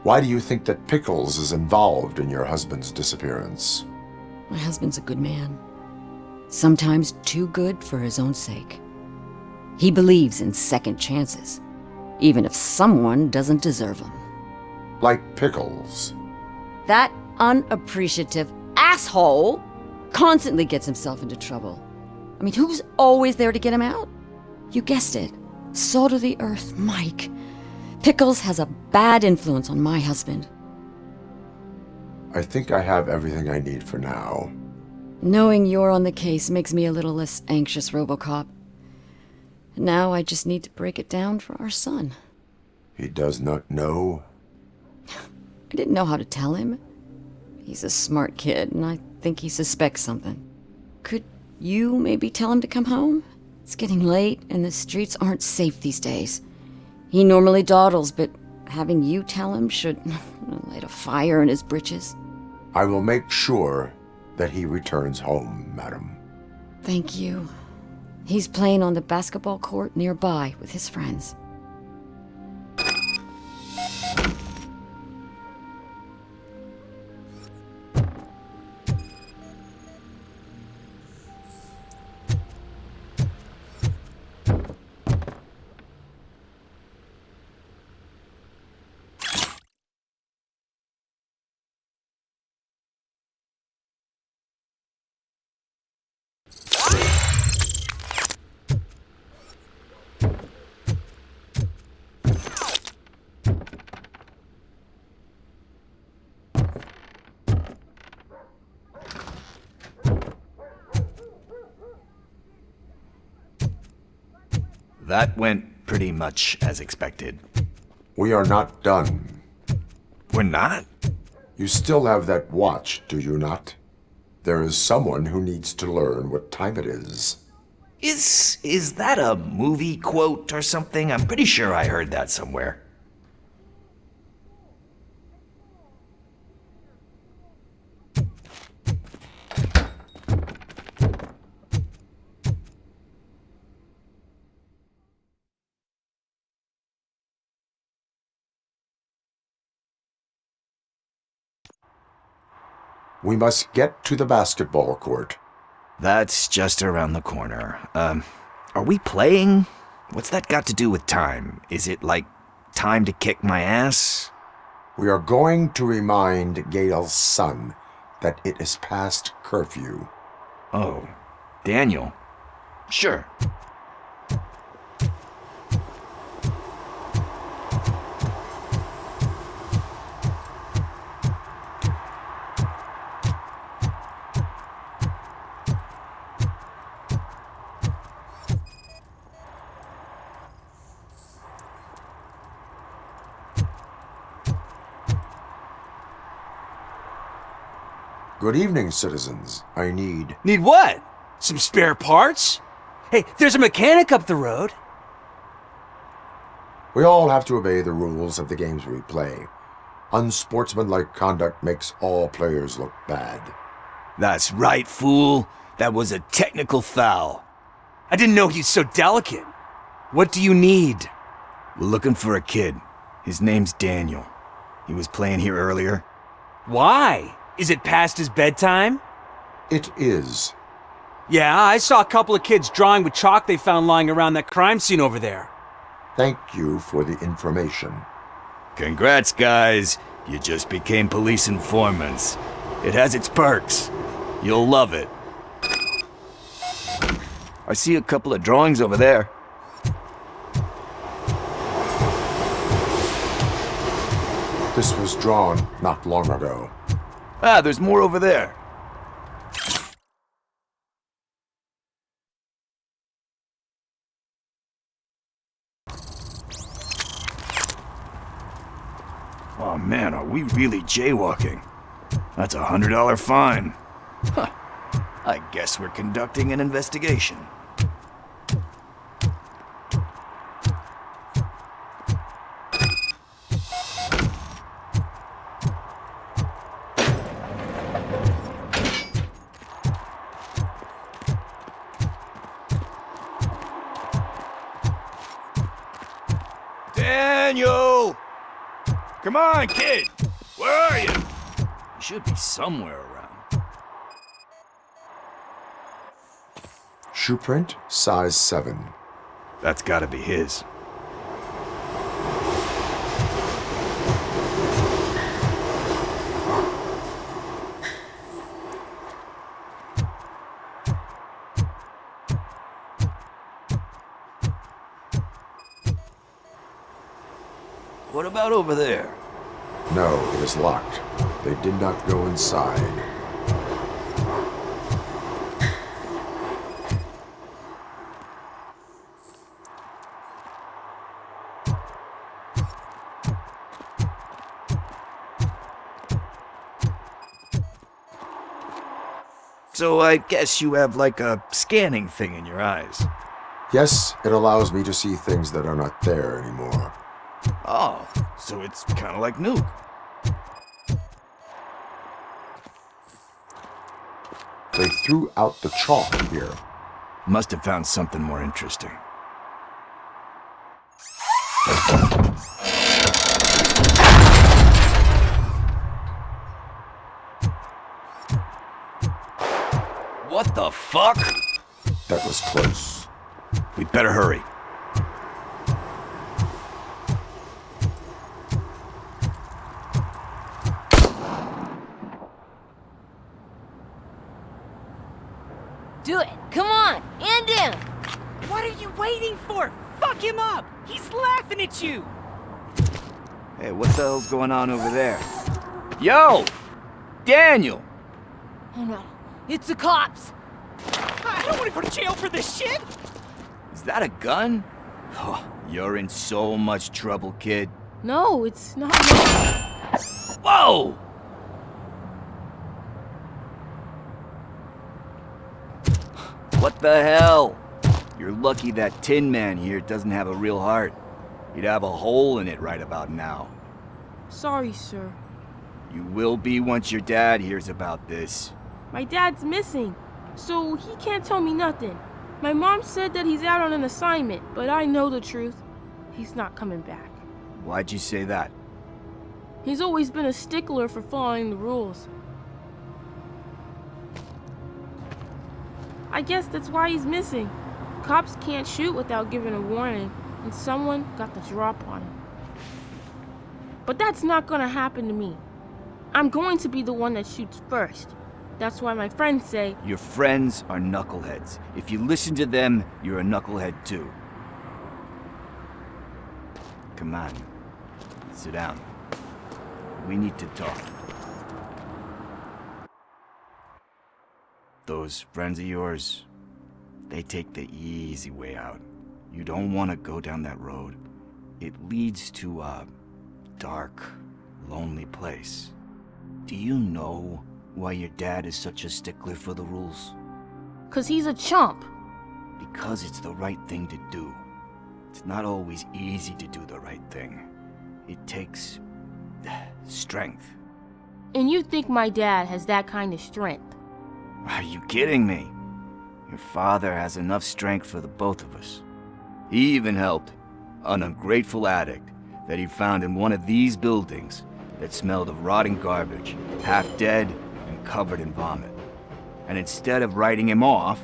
Why do you think that Pickles is involved in your husband's disappearance? My husband's a good man. Sometimes too good for his own sake. He believes in second chances, even if someone doesn't deserve them. Like Pickles. That unappreciative asshole constantly gets himself into trouble. I mean, who's always there to get him out? You guessed it. Salt of the earth, Mike. Pickles has a bad influence on my husband. I think I have everything I need for now. Knowing you're on the case makes me a little less anxious, RoboCop. Now I just need to break it down for our son. He does not know? I didn't know how to tell him. He's a smart kid, and I think he suspects something. Could you maybe tell him to come home? It's getting late, and the streets aren't safe these days. He normally dawdles, but having you tell him should light a fire in his britches. I will make sure that he returns home, madam. Thank you. He's playing on the basketball court nearby with his friends. That went pretty much as expected. We are not done. We're not? You still have that watch, do you not? There is someone who needs to learn what time it is. Is that a movie quote or something? I'm pretty sure I heard that somewhere. We must get to the basketball court. That's just around the corner. Are we playing? What's that got to do with time? Is it like time to kick my ass? We are going to remind Gail's son that it is past curfew. Oh, Daniel. Sure. Good evening, citizens. I need... Need what? Some spare parts? Hey, there's a mechanic up the road. We all have to obey the rules of the games we play. Unsportsmanlike conduct makes all players look bad. That's right, fool. That was a technical foul. I didn't know he's so delicate. What do you need? We're looking for a kid. His name's Daniel. He was playing here earlier. Why? Is it past his bedtime? It is. Yeah, I saw a couple of kids drawing with chalk they found lying around that crime scene over there. Thank you for the information. Congrats, guys. You just became police informants. It has its perks. You'll love it. I see a couple of drawings over there. This was drawn not long ago. Ah, there's more over there. Oh man, are we really jaywalking? That's a $100 fine. Huh. I guess we're conducting an investigation. Daniel! Come on, kid! Where are you? You should be somewhere around. Shoe print, size 7. That's gotta be his. What about over there? No, it is locked. They did not go inside. So I guess you have like a scanning thing in your eyes. Yes, it allows me to see things that are not there anymore. Oh, so it's kind of like Nuke. They threw out the chalk here. Must have found something more interesting. What the fuck? That was close. We'd better hurry. Do it! Come on! End him! What are you waiting for? Fuck him up! He's laughing at you! Hey, what the hell's going on over there? Yo! Daniel! Oh no, it's the cops! I don't want to go to jail for this shit! Is that a gun? Oh, you're in so much trouble, kid. No, it's not. Whoa! What the hell? You're lucky that Tin Man here doesn't have a real heart. He'd have a hole in it right about now. Sorry, sir. You will be once your dad hears about this. My dad's missing, so he can't tell me nothing. My mom said that he's out on an assignment, but I know the truth. He's not coming back. Why'd you say that? He's always been a stickler for following the rules. I guess that's why he's missing. Cops can't shoot without giving a warning, and someone got the drop on him. But that's not gonna happen to me. I'm going to be the one that shoots first. That's why my friends say... Your friends are knuckleheads. If you listen to them, you're a knucklehead too. Come on. Sit down. We need to talk. Those friends of yours, they take the easy way out. You don't want to go down that road. It leads to a dark, lonely place. Do you know why your dad is such a stickler for the rules? 'Cause he's a chump. Because it's the right thing to do. It's not always easy to do the right thing. It takes strength. And you think my dad has that kind of strength? Are you kidding me? Your father has enough strength for the both of us. He even helped an ungrateful addict that he found in one of these buildings that smelled of rotting garbage, half dead and covered in vomit. And instead of writing him off,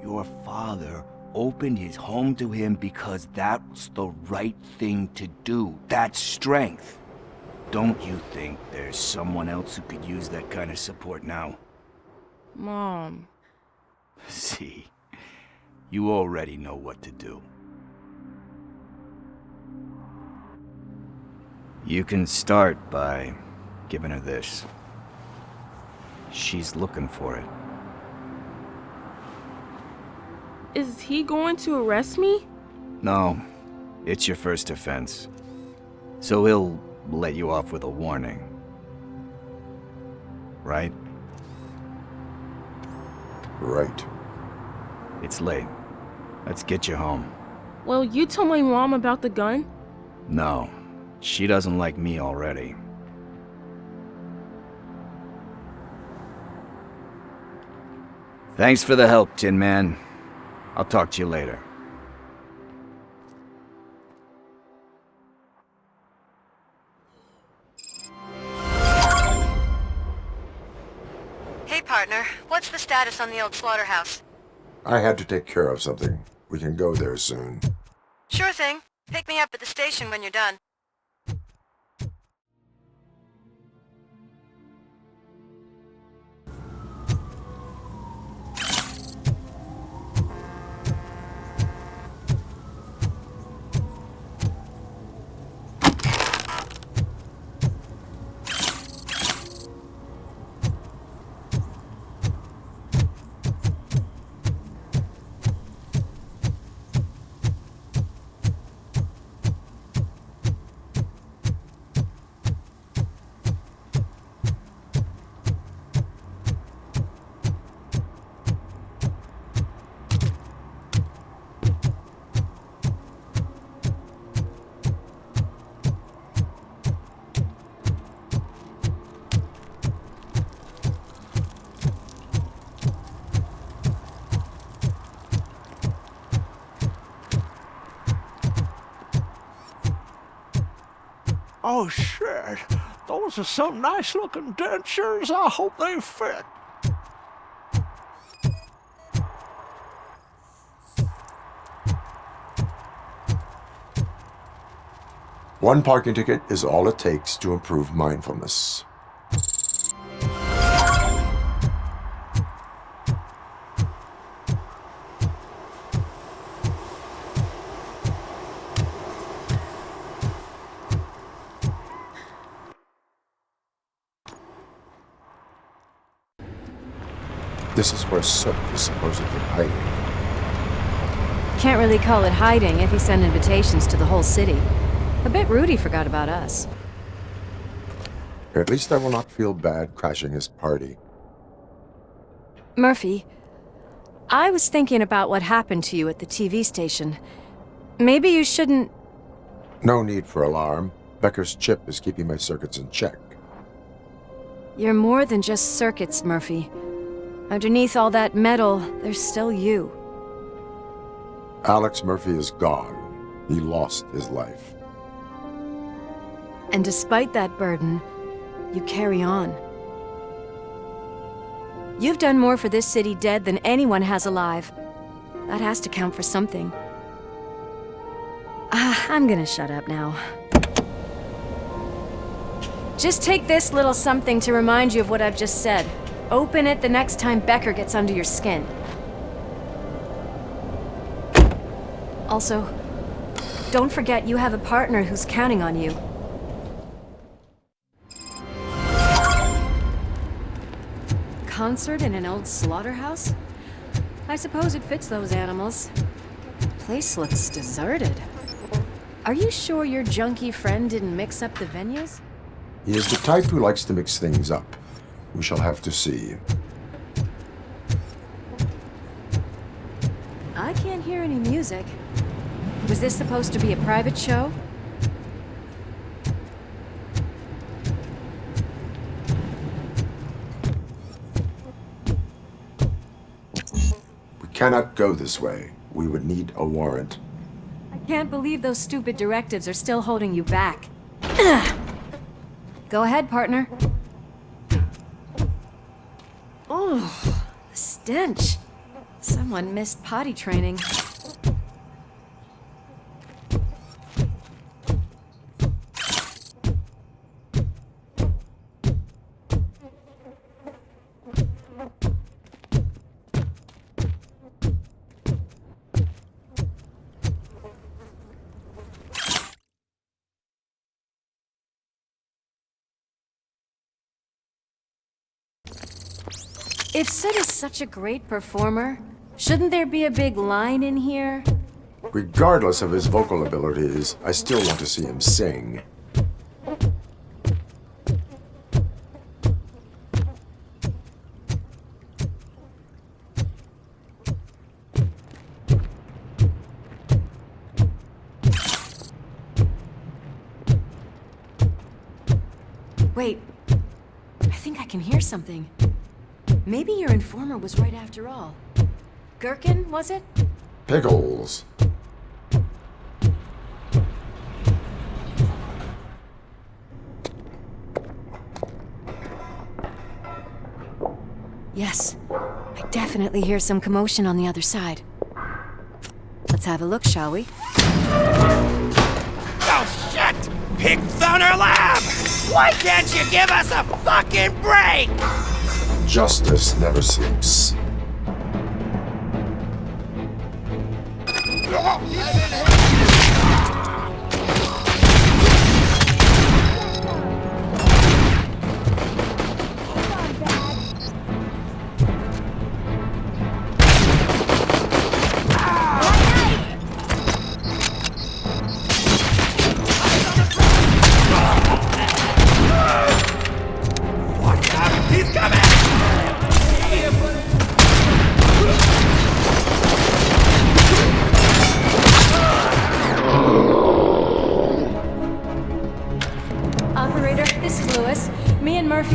your father opened his home to him because that was the right thing to do. That's strength. Don't you think there's someone else who could use that kind of support now? Mom. See, you already know what to do. You can start by giving her this. She's looking for it. Is he going to arrest me? No, it's your first offense. So he'll let you off with a warning. Right? Right. It's late. Let's get you home. Well, you told my mom about the gun? No, she doesn't like me already. Thanks for the help, Tin Man. I'll talk to you later. Hey, partner. What's the status on the old slaughterhouse? I had to take care of something. We can go there soon. Sure thing. Pick me up at the station when you're done. Oh, shit. Those are some nice-looking dentures. I hope they fit. One parking ticket is all it takes to improve mindfulness. This is where Soot is supposedly hiding. Can't really call it hiding if he sent invitations to the whole city. A bit rude he forgot about us. At least I will not feel bad crashing his party. Murphy, I was thinking about what happened to you at the TV station. Maybe you shouldn't... No need for alarm. Becker's chip is keeping my circuits in check. You're more than just circuits, Murphy. Underneath all that metal, there's still you. Alex Murphy is gone. He lost his life. And despite that burden, you carry on. You've done more for this city dead than anyone has alive. That has to count for something. I'm gonna shut up now. Just take this little something to remind you of what I've just said. Open it the next time Becker gets under your skin. Also, don't forget you have a partner who's counting on you. Concert in an old slaughterhouse? I suppose it fits those animals. Place looks deserted. Are you sure your junkie friend didn't mix up the venues? He is the type who likes to mix things up. We shall have to see. I can't hear any music. Was this supposed to be a private show? We cannot go this way. We would need a warrant. I can't believe those stupid directives are still holding you back. Go ahead, partner. Oh, the stench. Someone missed potty training. If Sid is such a great performer, shouldn't there be a big line in here? Regardless of his vocal abilities, I still want to see him sing. Wait, I think I can hear something. Maybe your informer was right after all. Gherkin, was it? Pickles. Yes, I definitely hear some commotion on the other side. Let's have a look, shall we? Oh, shit! Pigs on our lab! Why can't you give us a fucking break? Justice never sleeps.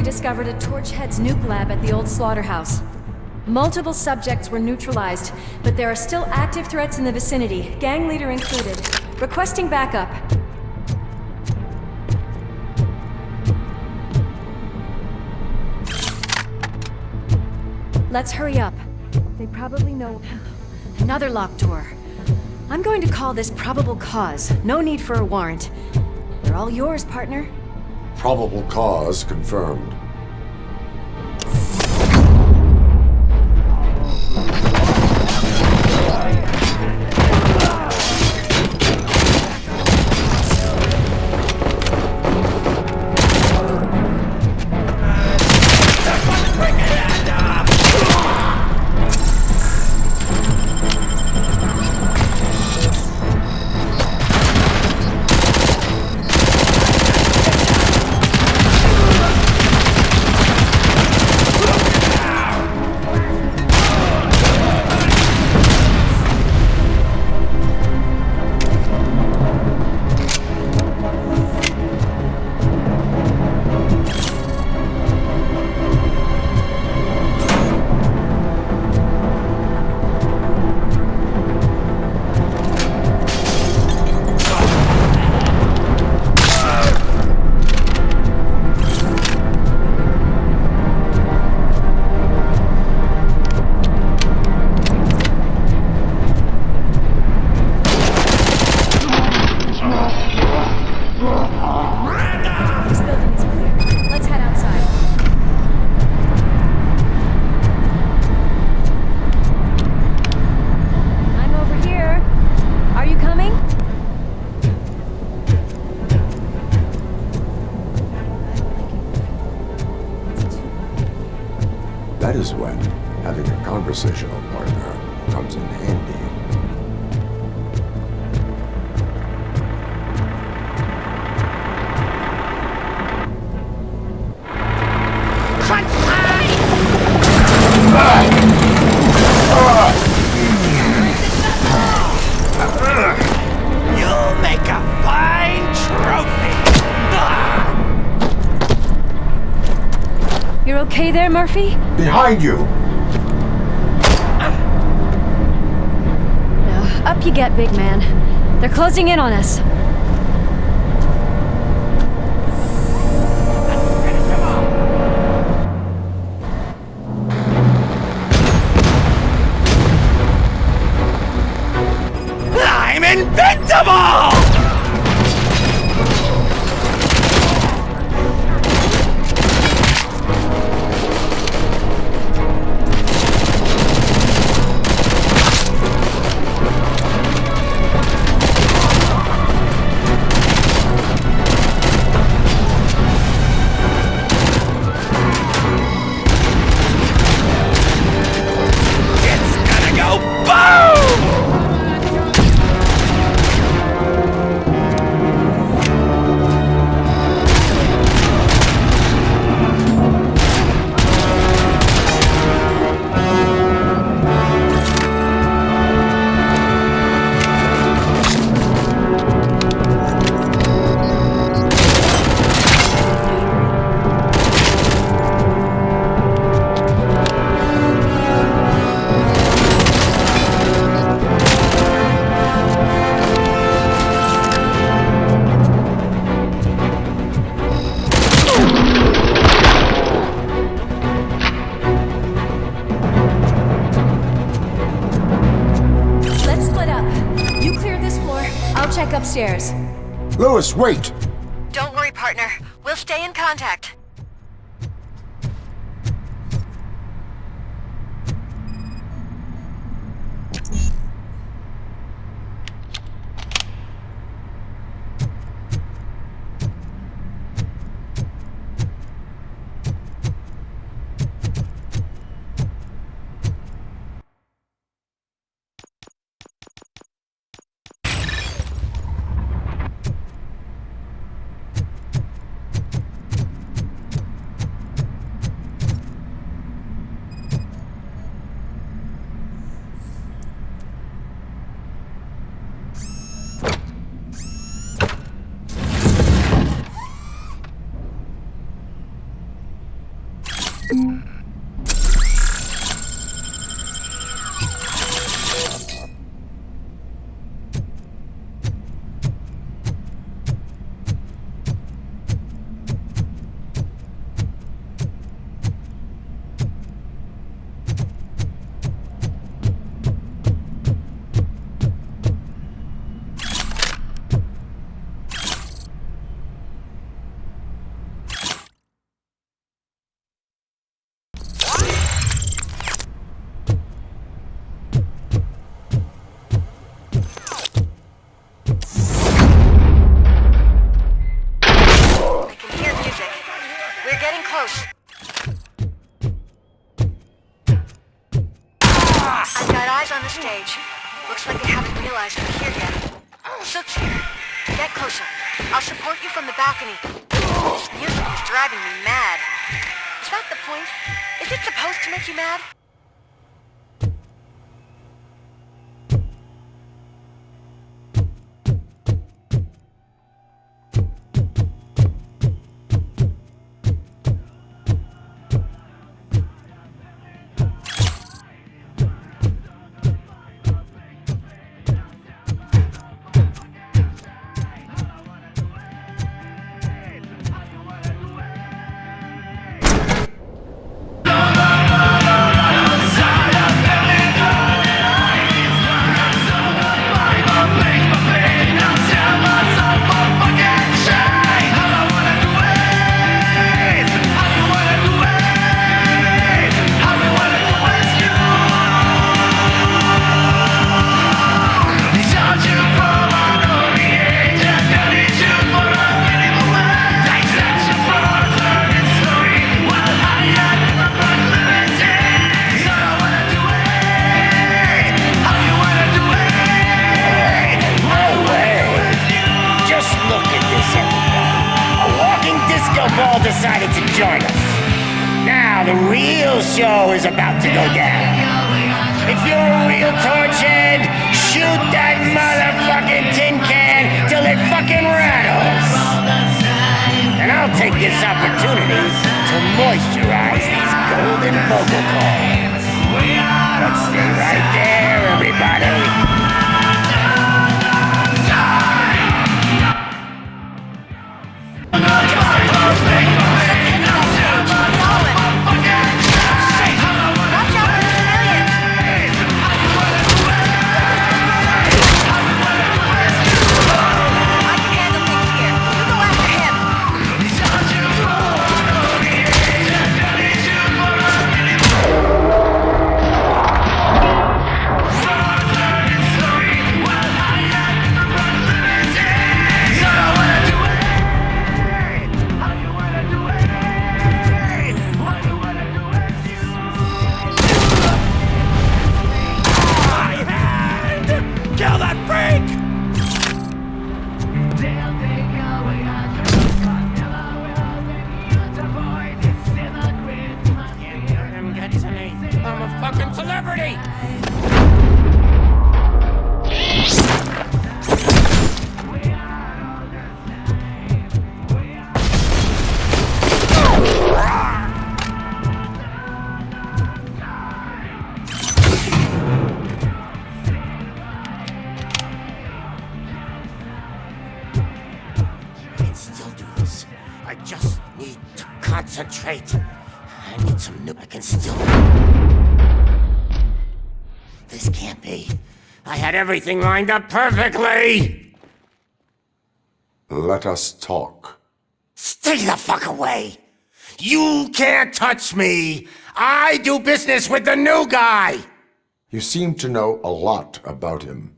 Discovered a Torchhead's nuke lab at the old slaughterhouse. Multiple subjects were neutralized, but there are still active threats in the vicinity, gang leader included. Requesting backup. Let's hurry up. They probably know... Another locked door. I'm going to call this probable cause. No need for a warrant. They're all yours, partner. Probable cause confirmed. That is when having a conversational partner comes in handy. You'll make a fine trophy! You're okay there, Murphy? Behind you! Now, up you get, big man. They're closing in on us. I'm invincible! Upstairs. Lewis, wait! Don't worry, partner. We'll stay in contact. getting close. I've got eyes on the stage. Looks like they haven't realized we're here yet. Sook's here. Get closer. I'll support you from the balcony. This music is driving me mad. Is that the point? Is it supposed to make you mad? Decided to join us. Now the real show is about to go down. If you're a real torchhead, shoot that motherfucking tin can till it fucking rattles. And I'll take this opportunity to moisturize these golden vocal cords. Let's stay right there, everybody. Concentrate. I need some new. I can still. This can't be. I had everything lined up perfectly. Let us talk. Stay the fuck away. You can't touch me. I do business with the new guy. You seem to know a lot about him.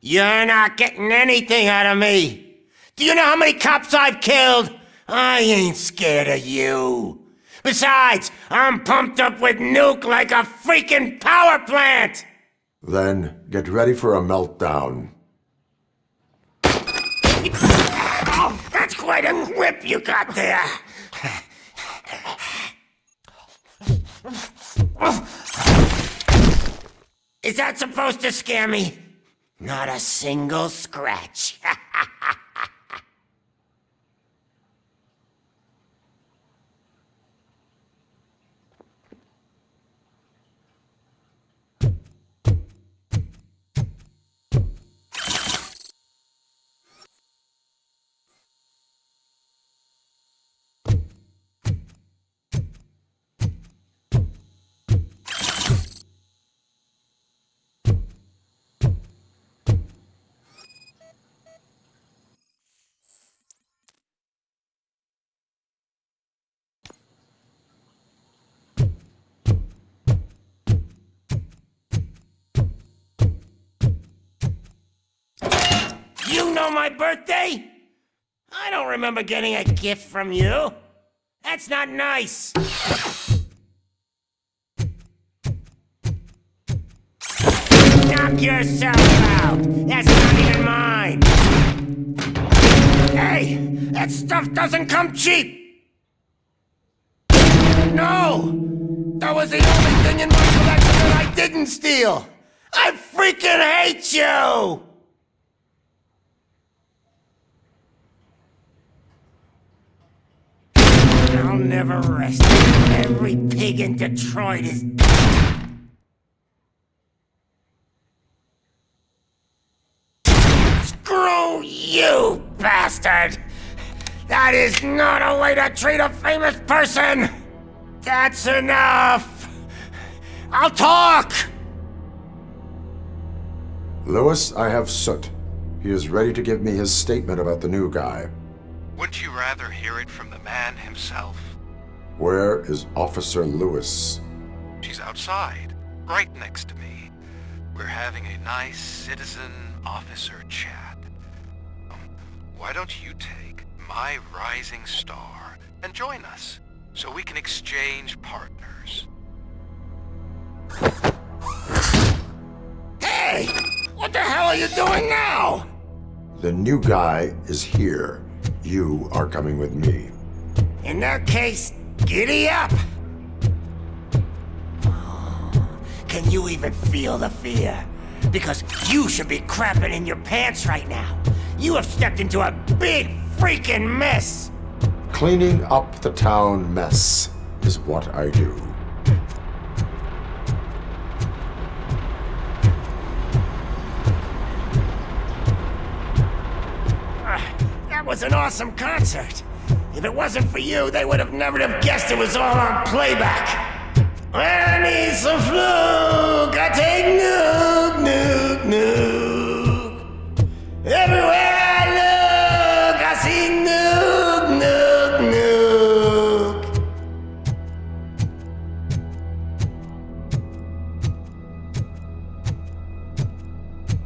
You're not getting anything out of me. Do you know how many cops I've killed? I ain't scared of you. Besides, I'm pumped up with nuke like a freaking power plant! Then, get ready for a meltdown. Oh, that's quite a grip you got there. Is that supposed to scare me? Not a single scratch. You know my birthday? I don't remember getting a gift from you. That's not nice! Knock yourself out! That's not even mine! Hey! That stuff doesn't come cheap! No! That was the only thing in my collection that I didn't steal! I freaking hate you! I'll never rest. Every pig in Detroit is... Screw you, bastard! That is not a way to treat a famous person! That's enough! I'll talk! Lewis, I have Soot. He is ready to give me his statement about the new guy. Wouldn't you rather hear it from the man himself? Where is Officer Lewis? She's outside, right next to me. We're having a nice citizen-officer chat. Why don't you take my rising star and join us, so we can exchange partners? Hey! What the hell are you doing now? The new guy is here. You are coming with me. In that case, giddy up! Can you even feel the fear? Because you should be crapping in your pants right now. You have stepped into a big freaking mess! Cleaning up the town mess is what I do. That was an awesome concert. If it wasn't for you, they would have never have guessed it was all on playback. When I need some fluke, I take nuke, nuke, nuke. Everywhere I look, I see nuke, nuke,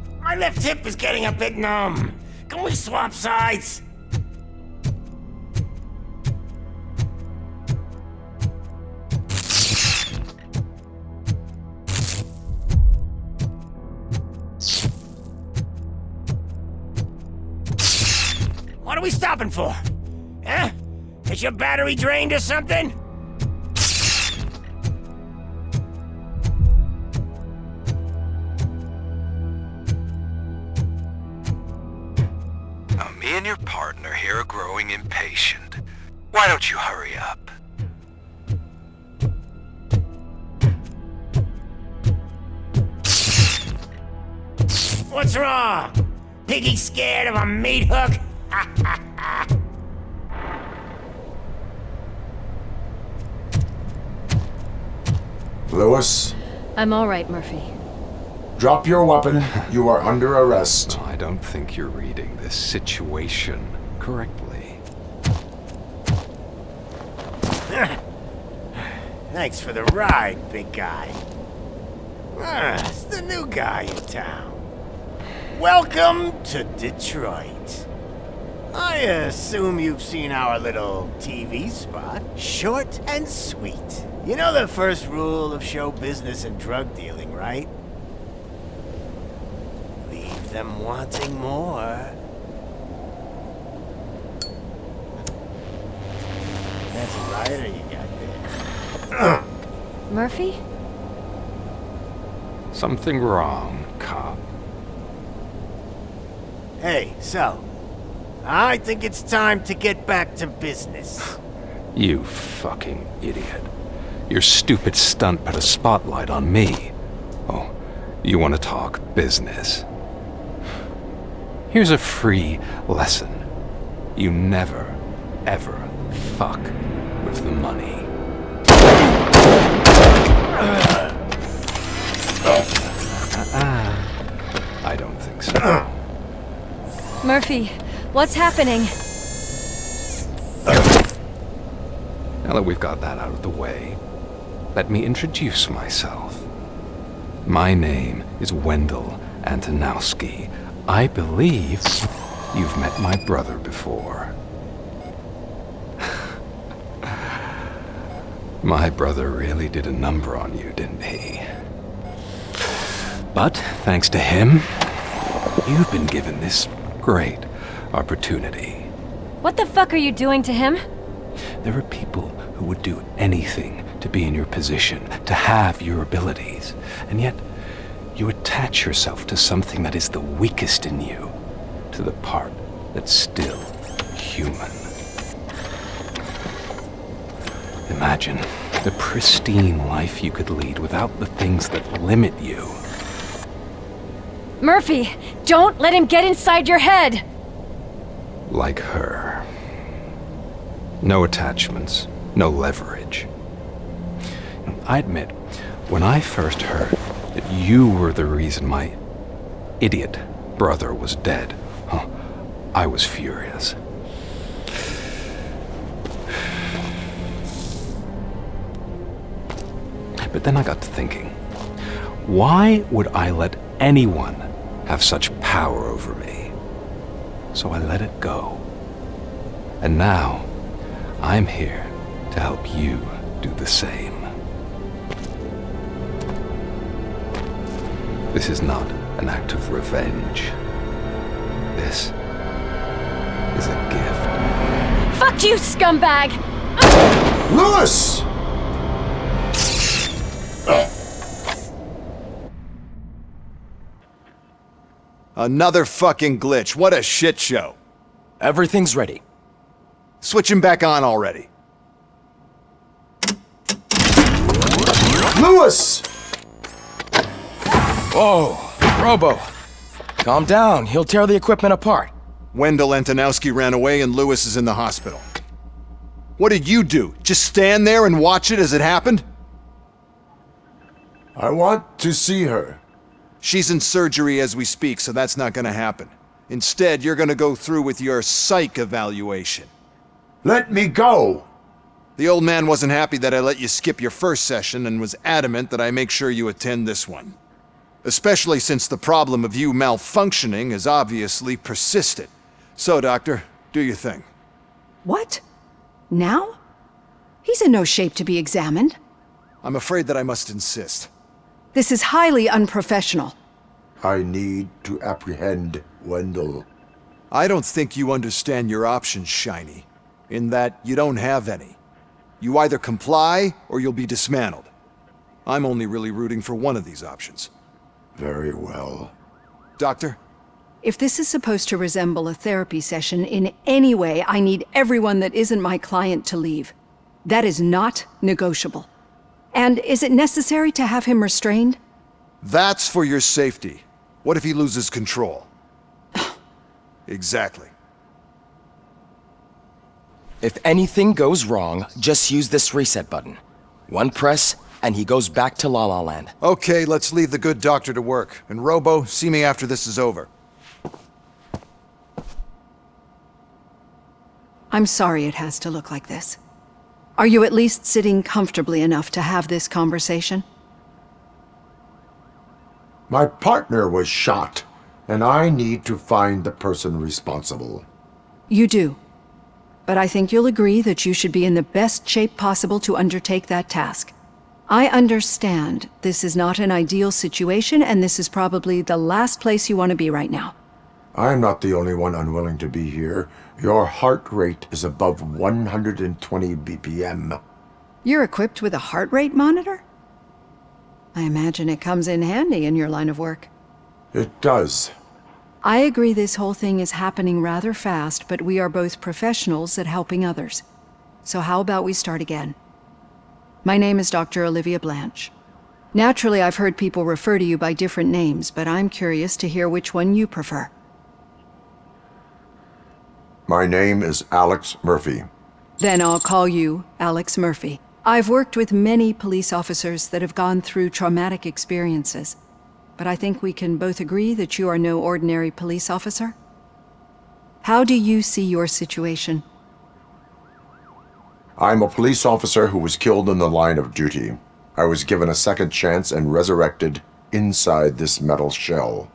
nuke. My left hip is getting a bit numb. Can we swap sides? What are we stopping for? Huh? Is your battery drained or something? Now, me and your partner here are growing impatient. Why don't you hurry up? What's wrong? Piggy scared of a meat hook? Lewis? I'm all right, Murphy. Drop your weapon. You are under arrest. I don't think you're reading this situation correctly. Thanks for the ride, big guy. It's the new guy in town. Welcome to Detroit. I assume you've seen our little TV spot. Short and sweet. You know the first rule of show business and drug dealing, right? Leave them wanting more. That's a lighter you got there. Murphy? Something wrong, cop. Hey, so, I think it's time to get back to business. You fucking idiot. Your stupid stunt put a spotlight on me. Oh, you want to talk business? Here's a free lesson. You never, ever fuck with the money. I don't think so. Murphy, what's happening? Now that we've got that out of the way, let me introduce myself. My name is Wendell Antonowski. I believe you've met my brother before. My brother really did a number on you, didn't he? But, thanks to him, you've been given this great opportunity. What the fuck are you doing to him? There are people who would do anything to be in your position, to have your abilities, and yet you attach yourself to something that is the weakest in you, to the part that's still human. Imagine the pristine life you could lead without the things that limit you. Murphy, don't let him get inside your head! Like her. No attachments, no leverage. I admit, when I first heard that you were the reason my idiot brother was dead, I was furious. But then I got to thinking, why would I let anyone have such power over me? So I let it go. And now, I'm here to help you do the same. This is not an act of revenge. This is a gift. Fuck you, scumbag! Lewis! Another fucking glitch. What a shit show. Everything's ready. Switch him back on already. Lewis! Whoa, Robo. Calm down. He'll tear the equipment apart. Wendell Antonowski ran away and Lewis is in the hospital. What did you do? Just stand there and watch it as it happened? I want to see her. She's in surgery as we speak, so that's not gonna happen. Instead, you're gonna go through with your psych evaluation. Let me go! The old man wasn't happy that I let you skip your first session and was adamant that I make sure you attend this one. Especially since the problem of you malfunctioning has obviously persisted. So, Doctor, do your thing. What? Now? He's in no shape to be examined. I'm afraid that I must insist. This is highly unprofessional. I need to apprehend Wendell. I don't think you understand your options, Shiny. In that you don't have any. You either comply or you'll be dismantled. I'm only really rooting for one of these options. Very well. Doctor? If this is supposed to resemble a therapy session in any way, I need everyone that isn't my client to leave. That is not negotiable. And is it necessary to have him restrained? That's for your safety. What if he loses control? Exactly. If anything goes wrong, just use this reset button. One press, and he goes back to La La Land. Okay, let's leave the good doctor to work. And Robo, see me after this is over. I'm sorry it has to look like this. Are you at least sitting comfortably enough to have this conversation? My partner was shot, and I need to find the person responsible. You do. But I think you'll agree that you should be in the best shape possible to undertake that task. I understand this is not an ideal situation, and this is probably the last place you want to be right now. I'm not the only one unwilling to be here. Your heart rate is above 120 BPM. You're equipped with a heart rate monitor? I imagine it comes in handy in your line of work. It does. I agree this whole thing is happening rather fast, but we are both professionals at helping others. So how about we start again? My name is Dr. Olivia Blanche. Naturally, I've heard people refer to you by different names, but I'm curious to hear which one you prefer. My name is Alex Murphy. Then I'll call you Alex Murphy. I've worked with many police officers that have gone through traumatic experiences, but I think we can both agree that you are no ordinary police officer. How do you see your situation? I'm a police officer who was killed in the line of duty. I was given a second chance and resurrected inside this metal shell.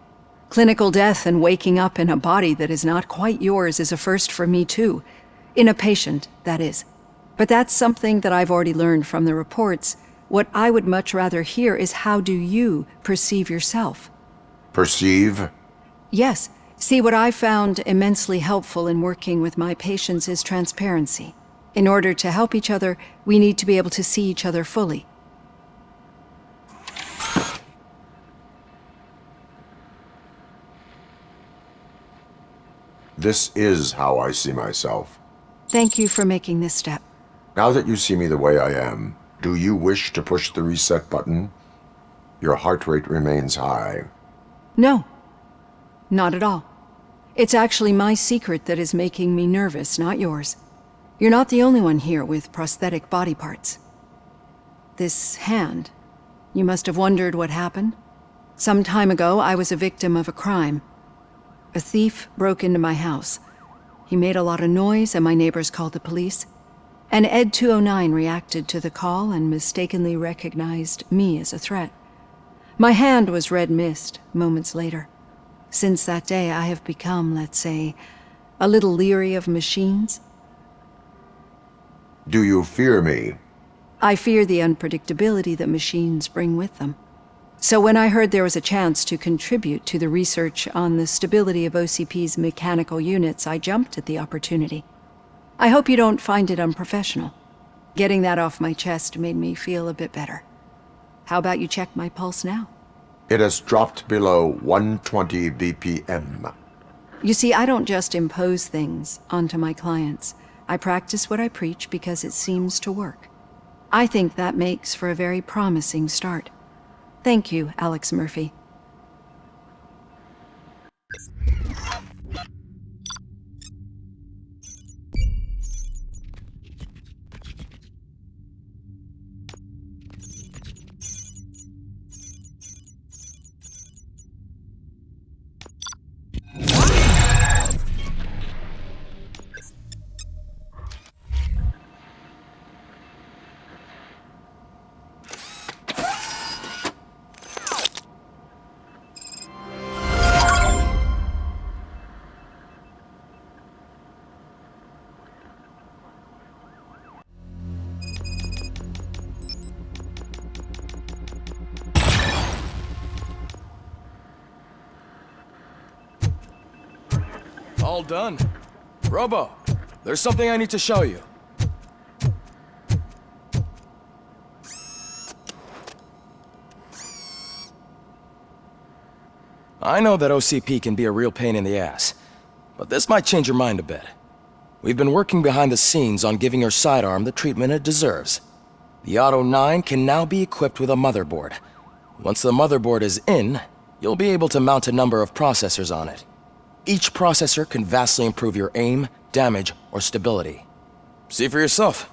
Clinical death and waking up in a body that is not quite yours is a first for me too. In a patient, that is. But that's something that I've already learned from the reports. What I would much rather hear is how do you perceive yourself? Perceive? Yes. See, what I found immensely helpful in working with my patients is transparency. In order to help each other, we need to be able to see each other fully. This is how I see myself. Thank you for making this step. Now that you see me the way I am, do you wish to push the reset button? Your heart rate remains high. No. Not at all. It's actually my secret that is making me nervous, not yours. You're not the only one here with prosthetic body parts. This hand, you must have wondered what happened. Some time ago, I was a victim of a crime. A thief broke into my house. He made a lot of noise and my neighbors called the police. And Ed 209 reacted to the call and mistakenly recognized me as a threat. My hand was red mist moments later. Since that day, I have become, let's say, a little leery of machines. Do you fear me? I fear the unpredictability that machines bring with them. So when I heard there was a chance to contribute to the research on the stability of OCP's mechanical units, I jumped at the opportunity. I hope you don't find it unprofessional. Getting that off my chest made me feel a bit better. How about you check my pulse now? It has dropped below 120 BPM. You see, I don't just impose things onto my clients. I practice what I preach because it seems to work. I think that makes for a very promising start. Thank you, Alex Murphy. All done. Robo, there's something I need to show you. I know that OCP can be a real pain in the ass, but this might change your mind a bit. We've been working behind the scenes on giving your sidearm the treatment it deserves. The Auto 9 can now be equipped with a motherboard. Once the motherboard is in, you'll be able to mount a number of processors on it. Each processor can vastly improve your aim, damage, or stability. See for yourself.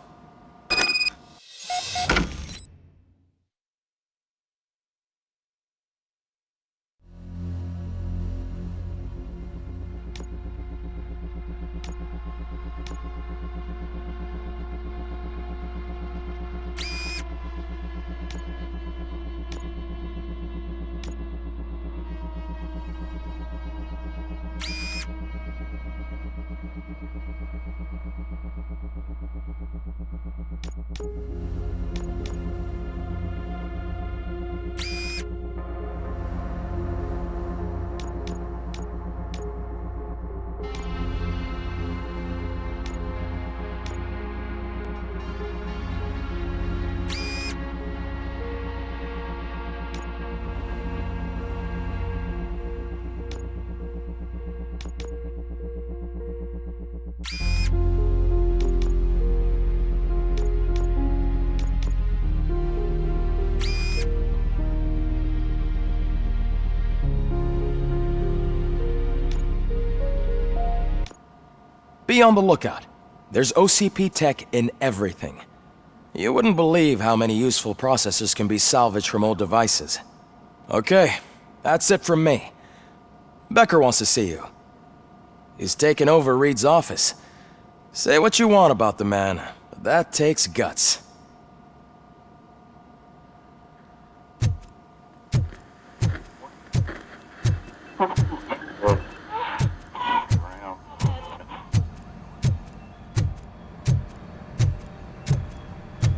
Be on the lookout. There's OCP tech in everything. You wouldn't believe how many useful processors can be salvaged from old devices. Okay, that's it from me. Becker wants to see you. He's taken over Reed's office. Say what you want about the man, but that takes guts.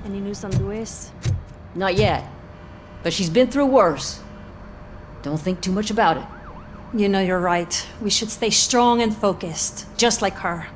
Any news on Luis? Not yet. But she's been through worse. Don't think too much about it. You know you're right. We should stay strong and focused, just like her.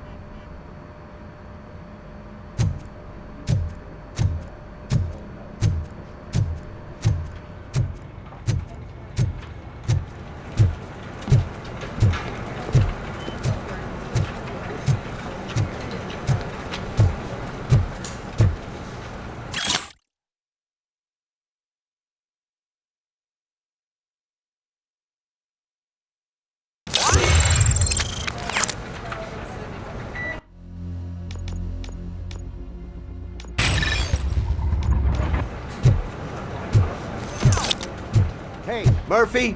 Hey, Murphy,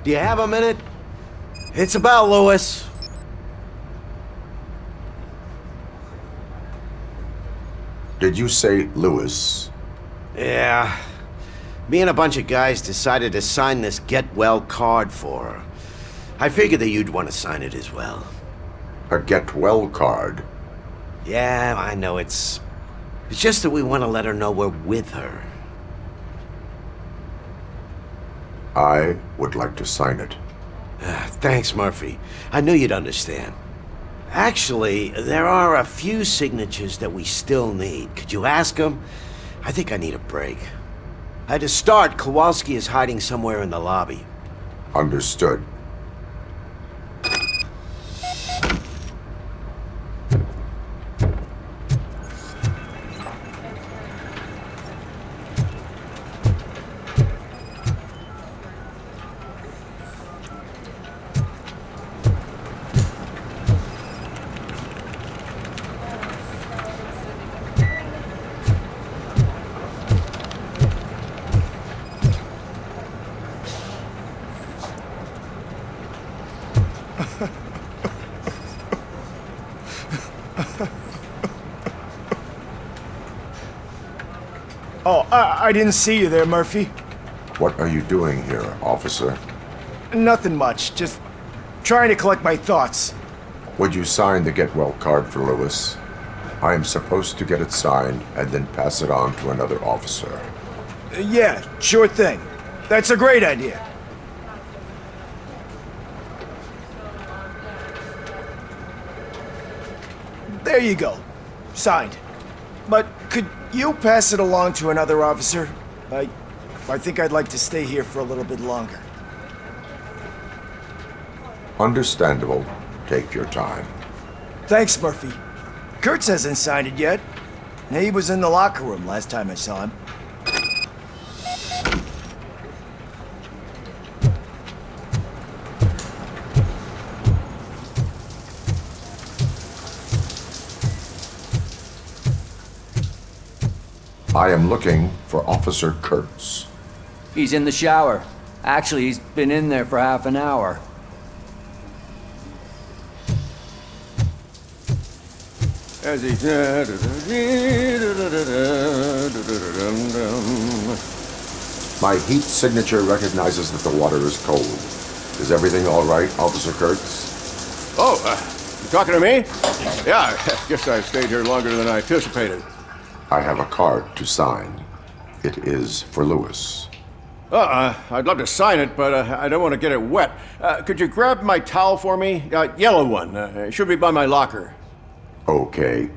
do you have a minute? It's about Lewis. Did you say Lewis? Yeah. Me and a bunch of guys decided to sign this get well card for her. I figured that you'd want to sign it as well. A get well card? Yeah, I know it's just that we want to let her know we're with her. I would like to sign it. Thanks, Murphy. I knew you'd understand. Actually, there are a few signatures that we still need. Could you ask them? I think I need a break. To start, Kowalski is hiding somewhere in the lobby. Understood. Oh, I didn't see you there, Murphy. What are you doing here, officer? Nothing much, just trying to collect my thoughts. Would you sign the get well card for Lewis? I am supposed to get it signed and then pass it on to another officer. Yeah, sure thing. That's a great idea. There you go. Signed. But could you pass it along to another officer? I think I'd like to stay here for a little bit longer. Understandable. Take your time. Thanks, Murphy. Kurtz hasn't signed it yet. He was in the locker room last time I saw him. I am looking for Officer Kurtz. He's in the shower. Actually, he's been in there for half an hour. As he... My heat signature recognizes that the water is cold. Is everything all right, Officer Kurtz? Oh, you talking to me? Yeah, I guess I stayed here longer than I anticipated. I have a card to sign. It is for Lewis. I'd love to sign it, but I don't want to get it wet. Could you grab my towel for me? Yellow one. It should be by my locker. Okay.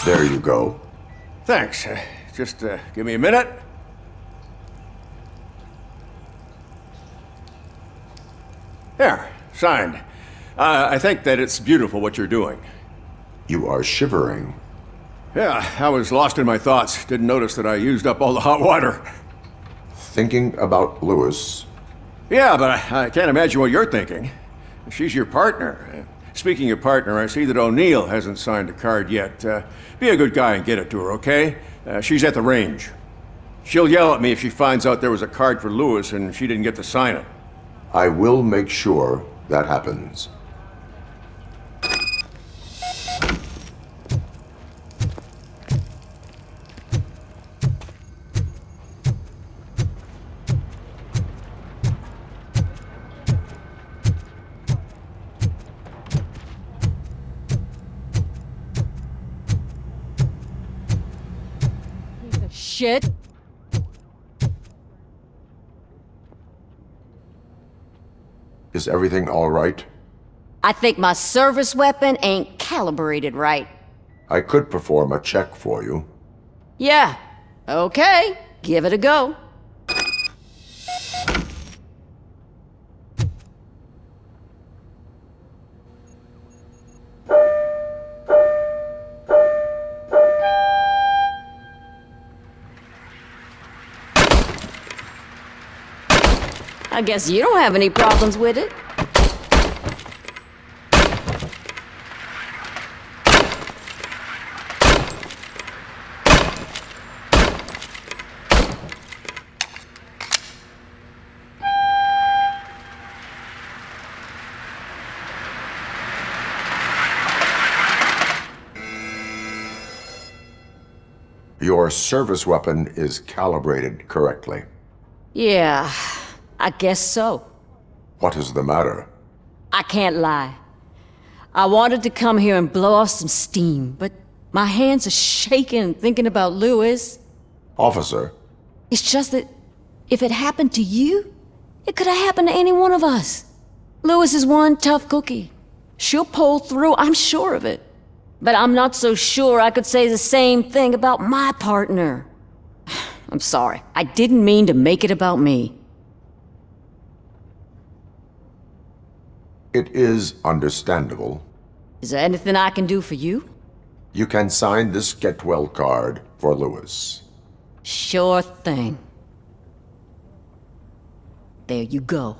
There you go. Thanks. Just give me a minute. There, signed. I think that it's beautiful what you're doing. You are shivering. Yeah, I was lost in my thoughts. Didn't notice that I used up all the hot water. Thinking about Lewis? Yeah, but I can't imagine what you're thinking. She's your partner. Speaking of partner, I see that O'Neill hasn't signed a card yet. Be a good guy and get it to her, okay? She's at the range. She'll yell at me if she finds out there was a card for Lewis and she didn't get to sign it. I will make sure that happens. Shit. Is everything all right? I think my service weapon ain't calibrated right. I could perform a check for you. Yeah. Okay. Give it a go. I guess you don't have any problems with it. Your service weapon is calibrated correctly. Yeah, I guess so. What is the matter? I can't lie. I wanted to come here and blow off some steam, but my hands are shaking thinking about Lewis. Officer. It's just that if it happened to you, it could have happened to any one of us. Lewis is one tough cookie. She'll pull through, I'm sure of it. But I'm not so sure I could say the same thing about my partner. I'm sorry. I didn't mean to make it about me. It is understandable. Is there anything I can do for you? You can sign this Get Well card for Lewis. Sure thing. There you go.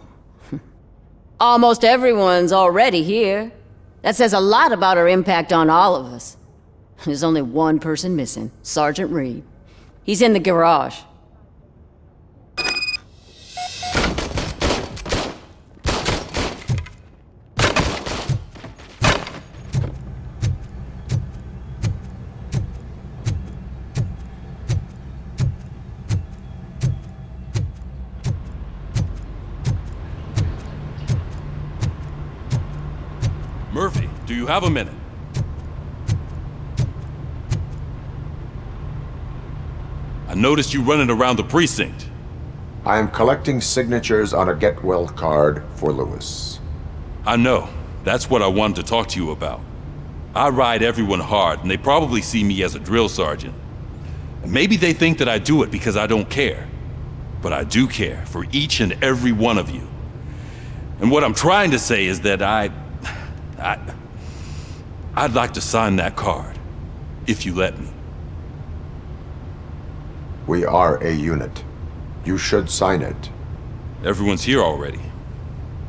Almost everyone's already here. That says a lot about her impact on all of us. There's only one person missing, Sergeant Reed. He's in the garage. Murphy, do you have a minute? I noticed you running around the precinct. I am collecting signatures on a Get Well card for Lewis. I know. That's what I wanted to talk to you about. I ride everyone hard, and they probably see me as a drill sergeant. And maybe they think that I do it because I don't care. But I do care for each and every one of you. And what I'm trying to say is that I'd like to sign that card, if you let me. We are a unit. You should sign it. Everyone's here already.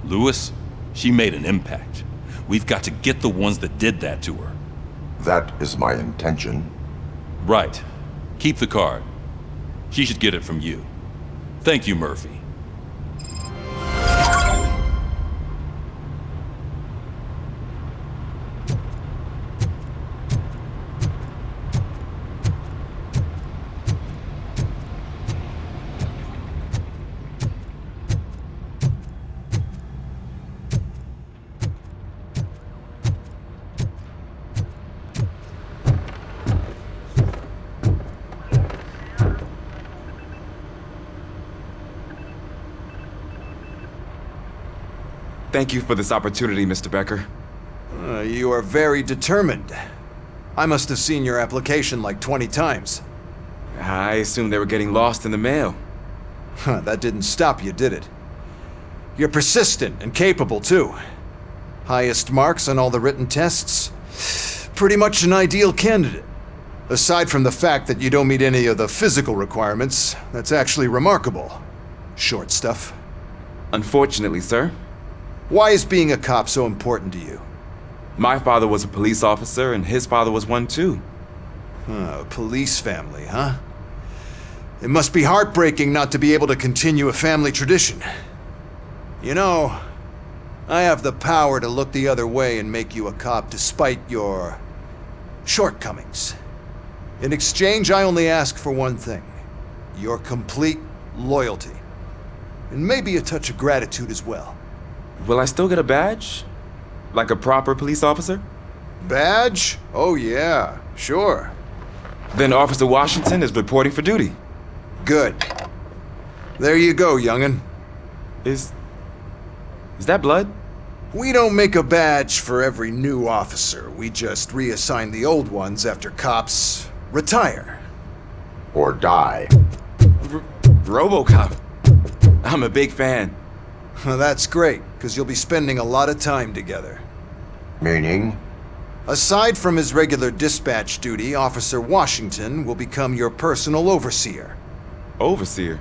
Lewis, she made an impact. We've got to get the ones that did that to her. That is my intention. Right. Keep the card. She should get it from you. Thank you, Murphy. Thank you for this opportunity, Mr. Becker. You are very determined. I must have seen your application like 20 times. I assumed they were getting lost in the mail. That didn't stop you, did it? You're persistent and capable, too. Highest marks on all the written tests. Pretty much an ideal candidate. Aside from the fact that you don't meet any of the physical requirements, that's actually remarkable. Short stuff. Unfortunately, sir. Why is being a cop so important to you? My father was a police officer, and his father was one too. A police family, huh? It must be heartbreaking not to be able to continue a family tradition. You know, I have the power to look the other way and make you a cop despite your shortcomings. In exchange, I only ask for one thing. Your complete loyalty. And maybe a touch of gratitude as well. Will I still get a badge? Like a proper police officer? Badge? Oh yeah, sure. Then Officer Washington is reporting for duty. Good. There you go, young'un. Is that blood? We don't make a badge for every new officer. We just reassign the old ones after cops retire. Or die. RoboCop. I'm a big fan. Well, that's great, because you'll be spending a lot of time together. Meaning? Aside from his regular dispatch duty, Officer Washington will become your personal overseer. Overseer?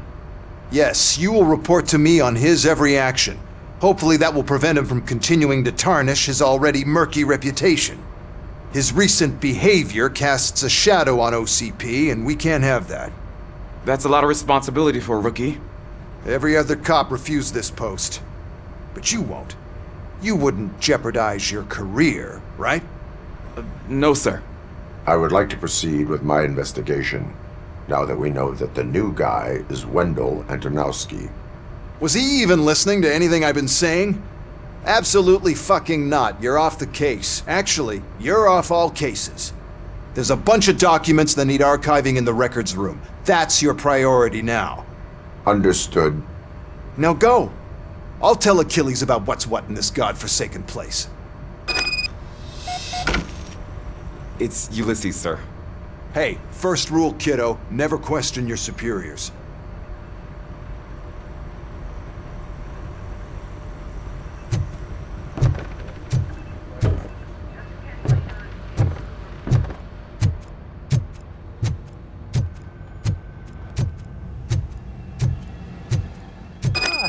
Yes, you will report to me on his every action. Hopefully that will prevent him from continuing to tarnish his already murky reputation. His recent behavior casts a shadow on OCP, and we can't have that. That's a lot of responsibility for a rookie. Every other cop refused this post. But you won't. You wouldn't jeopardize your career, right? No, sir. I would like to proceed with my investigation, now that we know that the new guy is Wendell Antonowski. Was he even listening to anything I've been saying? Absolutely fucking not. You're off the case. Actually, you're off all cases. There's a bunch of documents that need archiving in the records room. That's your priority now. Understood. Now go. I'll tell Achilles about what's what in this godforsaken place. It's Ulysses, sir. Hey, first rule, kiddo, never question your superiors.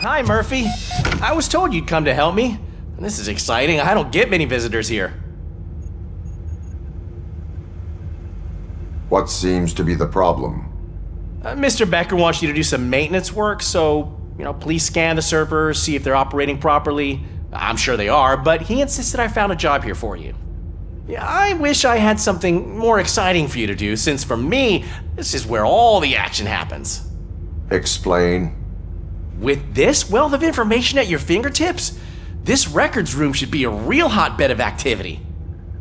Hi, Murphy. I was told you'd come to help me. This is exciting. I don't get many visitors here. What seems to be the problem? Mr. Becker wants you to do some maintenance work, so, please scan the servers, see if they're operating properly. I'm sure they are, but he insisted I found a job here for you. Yeah, I wish I had something more exciting for you to do, since for me, this is where all the action happens. Explain. With this wealth of information at your fingertips, this records room should be a real hotbed of activity.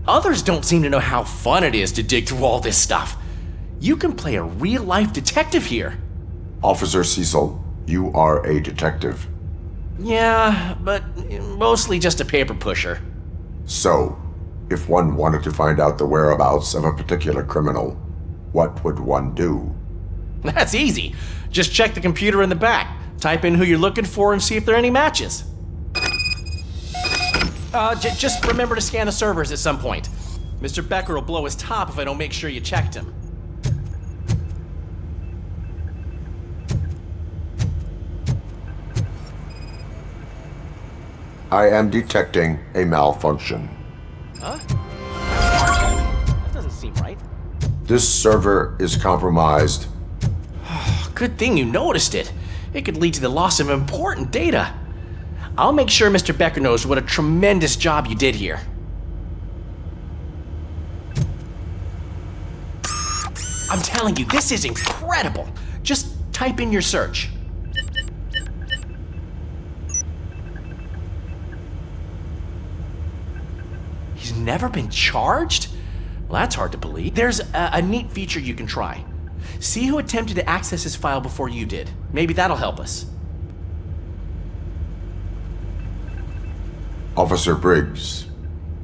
Others don't seem to know how fun it is to dig through all this stuff. You can play a real-life detective here. Officer Cecil, you are a detective. Yeah, but mostly just a paper pusher. So, if one wanted to find out the whereabouts of a particular criminal, what would one do? That's easy. Just check the computer in the back. Type in who you're looking for and see if there are any matches. Just remember to scan the servers at some point. Mr. Becker will blow his top if I don't make sure you checked him. I am detecting a malfunction. Huh? That doesn't seem right. This server is compromised. Good thing you noticed it. It could lead to the loss of important data. I'll make sure Mr. Becker knows what a tremendous job you did here. I'm telling you, this is incredible. Just type in your search. He's never been charged? Well, that's hard to believe. There's a neat feature you can try. See who attempted to access his file before you did. Maybe that'll help us. Officer Briggs.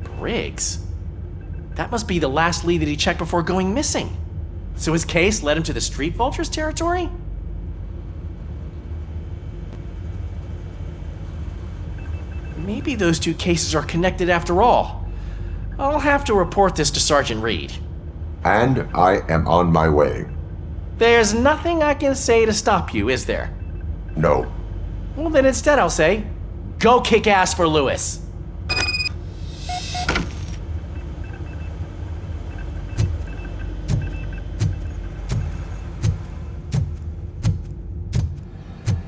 Briggs? That must be the last lead that he checked before going missing. So his case led him to the Street Vultures territory? Maybe those two cases are connected after all. I'll have to report this to Sergeant Reed. And I am on my way. There's nothing I can say to stop you, is there? No. Well, then instead I'll say, go kick ass for Lewis.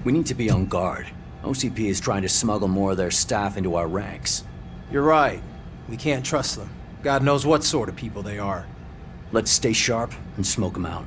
We need to be on guard. OCP is trying to smuggle more of their staff into our ranks. You're right. We can't trust them. God knows what sort of people they are. Let's stay sharp and smoke them out.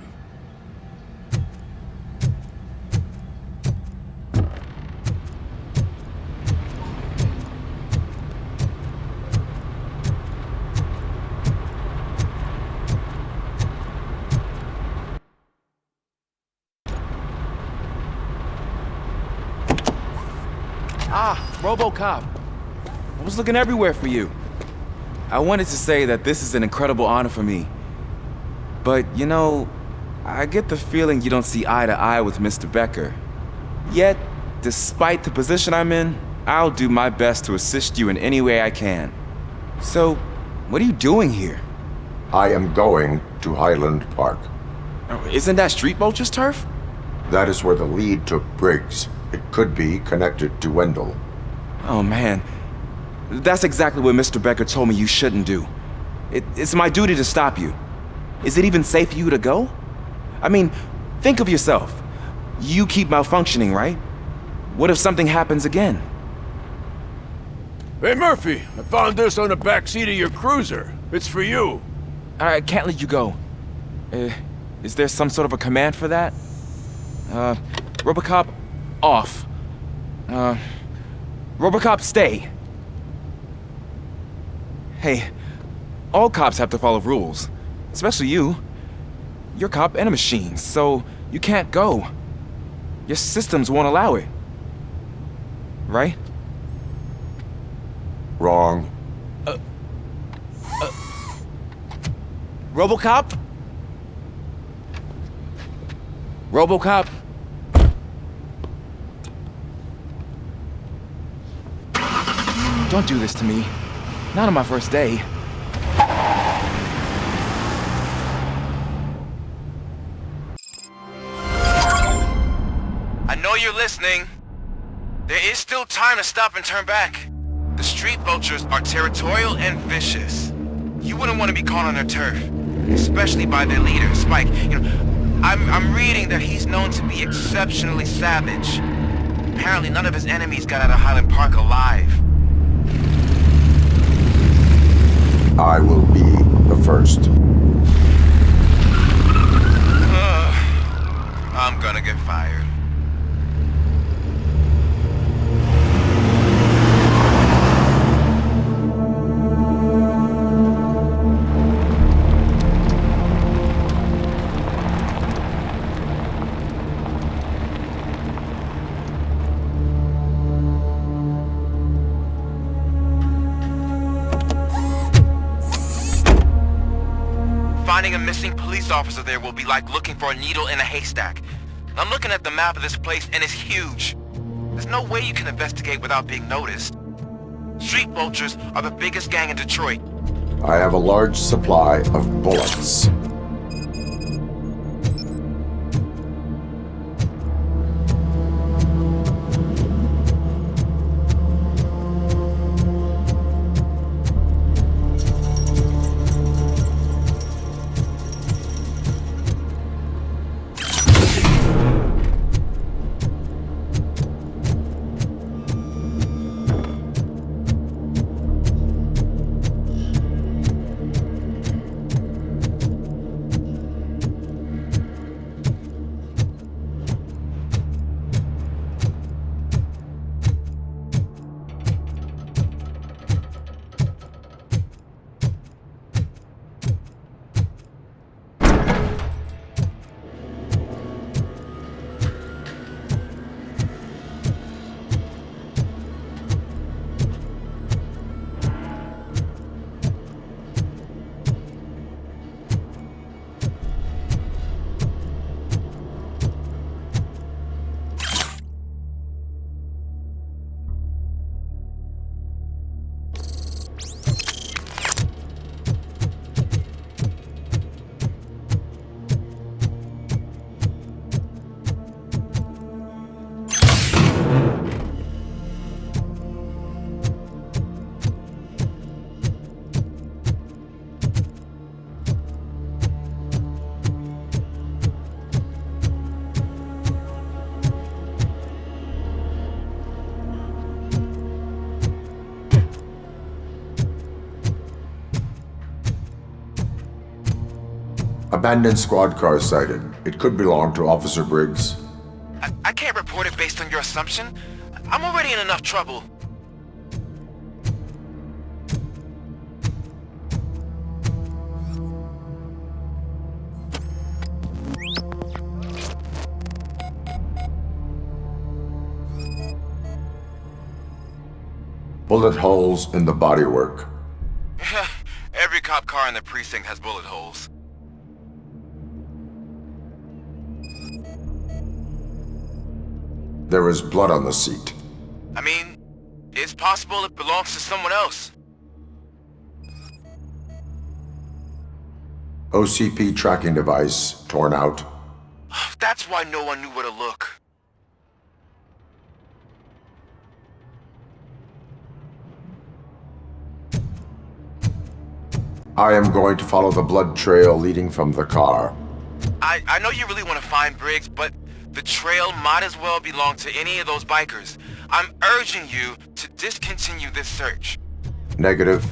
RoboCop. I was looking everywhere for you. I wanted to say that this is an incredible honor for me. But, you know, I get the feeling you don't see eye to eye with Mr. Becker. Yet, despite the position I'm in, I'll do my best to assist you in any way I can. So, what are you doing here? I am going to Highland Park. Isn't that Street Vulture's turf? That is where the lead took Briggs. It could be connected to Wendell. Oh man, that's exactly what Mr. Becker told me you shouldn't do. It's my duty to stop you. Is it even safe for you to go? I mean, think of yourself. You keep malfunctioning, right? What if something happens again? Hey Murphy, I found this on the back seat of your cruiser. It's for you. I can't let you go. Is there some sort of a command for that? RoboCop, off. RoboCop, stay. Hey, all cops have to follow rules. Especially you. You're a cop and a machine, so you can't go. Your systems won't allow it. Right? Wrong. RoboCop? RoboCop? Don't do this to me. Not on my first day. I know you're listening. There is still time to stop and turn back. The street vultures are territorial and vicious. You wouldn't want to be caught on their turf, especially by their leader, Spike. You know, I'm reading that he's known to be exceptionally savage. Apparently none of his enemies got out of Highland Park alive. I will be the first. I'm gonna get fired. Finding a missing police officer there will be like looking for a needle in a haystack. I'm looking at the map of this place and it's huge. There's no way you can investigate without being noticed. Street vultures are the biggest gang in Detroit. I have a large supply of bullets. Abandoned squad car sighted. It could belong to Officer Briggs. I can't report it based on your assumption. I'm already in enough trouble. Bullet holes in the bodywork. Every cop car in the precinct has bullet holes. There is blood on the seat. I mean, it's possible it belongs to someone else. OCP tracking device torn out. That's why no one knew where to look. I am going to follow the blood trail leading from the car. I know you really want to find Briggs, but the trail might as well belong to any of those bikers. I'm urging you to discontinue this search. Negative.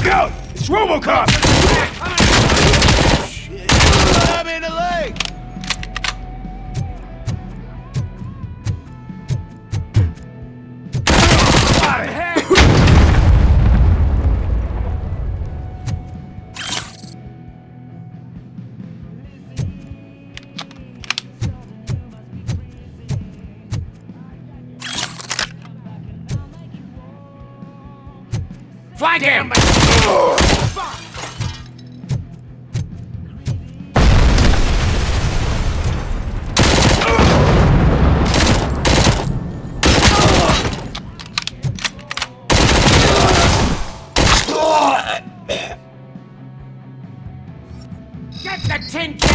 Look out! It's RoboCop! Stab me in the leg! Flag him! Get the tin can!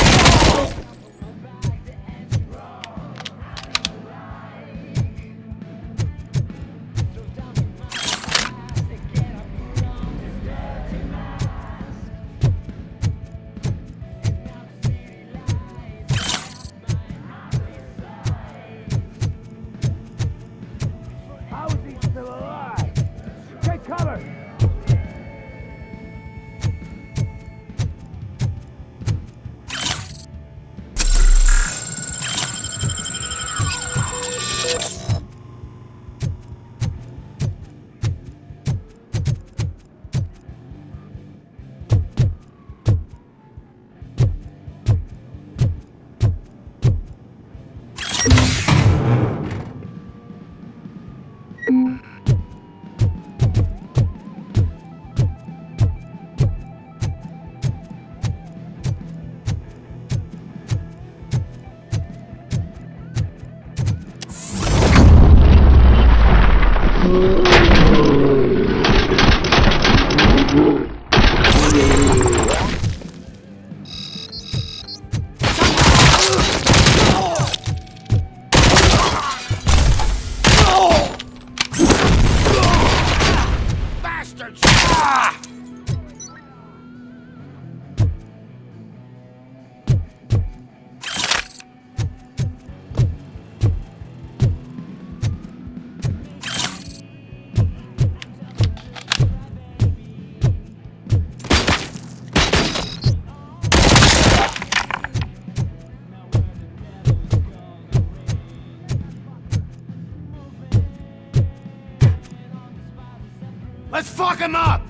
Let's fuck him up!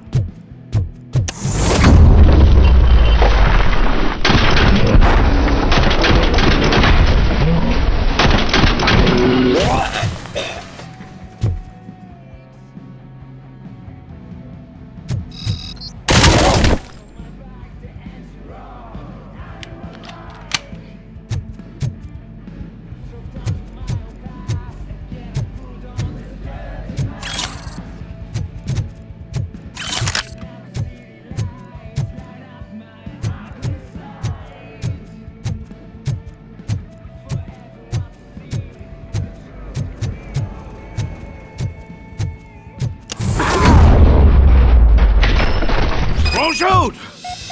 Don't shoot!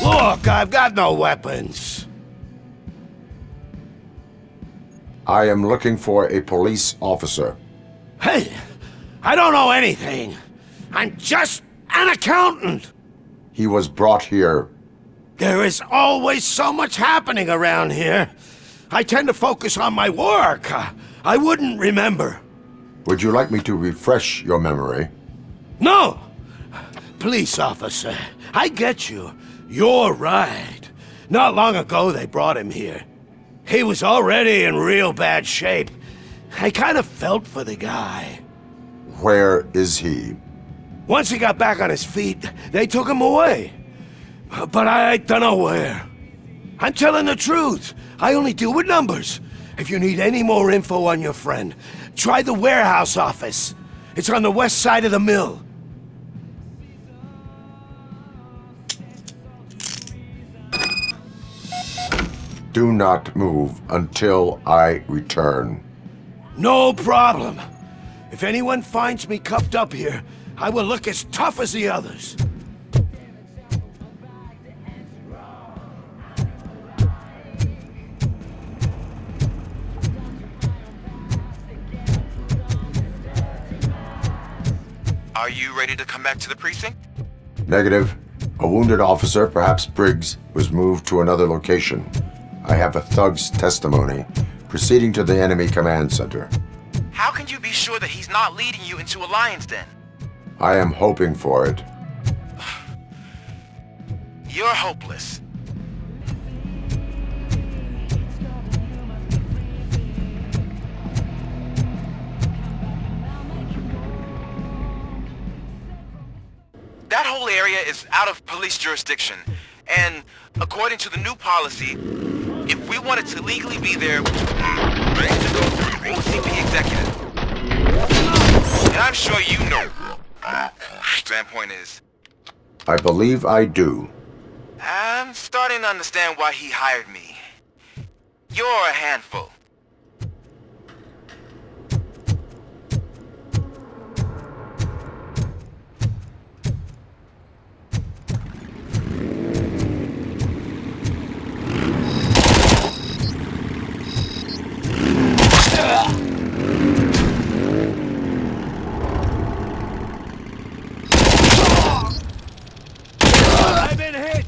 Look, I've got no weapons. I am looking for a police officer. Hey, I don't know anything. I'm just an accountant. He was brought here. There is always so much happening around here. I tend to focus on my work. I wouldn't remember. Would you like me to refresh your memory? No! Police officer, I get you. You're right. Not long ago they brought him here. He was already in real bad shape. I kind of felt for the guy. Where is he? Once he got back on his feet, they took him away. But I don't know where. I'm telling the truth. I only deal with numbers. If you need any more info on your friend, try the warehouse office. It's on the west side of the mill. Do not move until I return. No problem. If anyone finds me cuffed up here, I will look as tough as the others. Are you ready to come back to the precinct? Negative. A wounded officer, perhaps Briggs, was moved to another location. I have a thug's testimony, proceeding to the enemy command center. How can you be sure that he's not leading you into a lion's den? I am hoping for it. You're hopeless. That whole area is out of police jurisdiction, and according to the new policy, if we wanted to legally be there, we need to go through OCP executive. And I'm sure you know what standpoint is. I believe I do. I'm starting to understand why he hired me. You're a handful. I've been hit!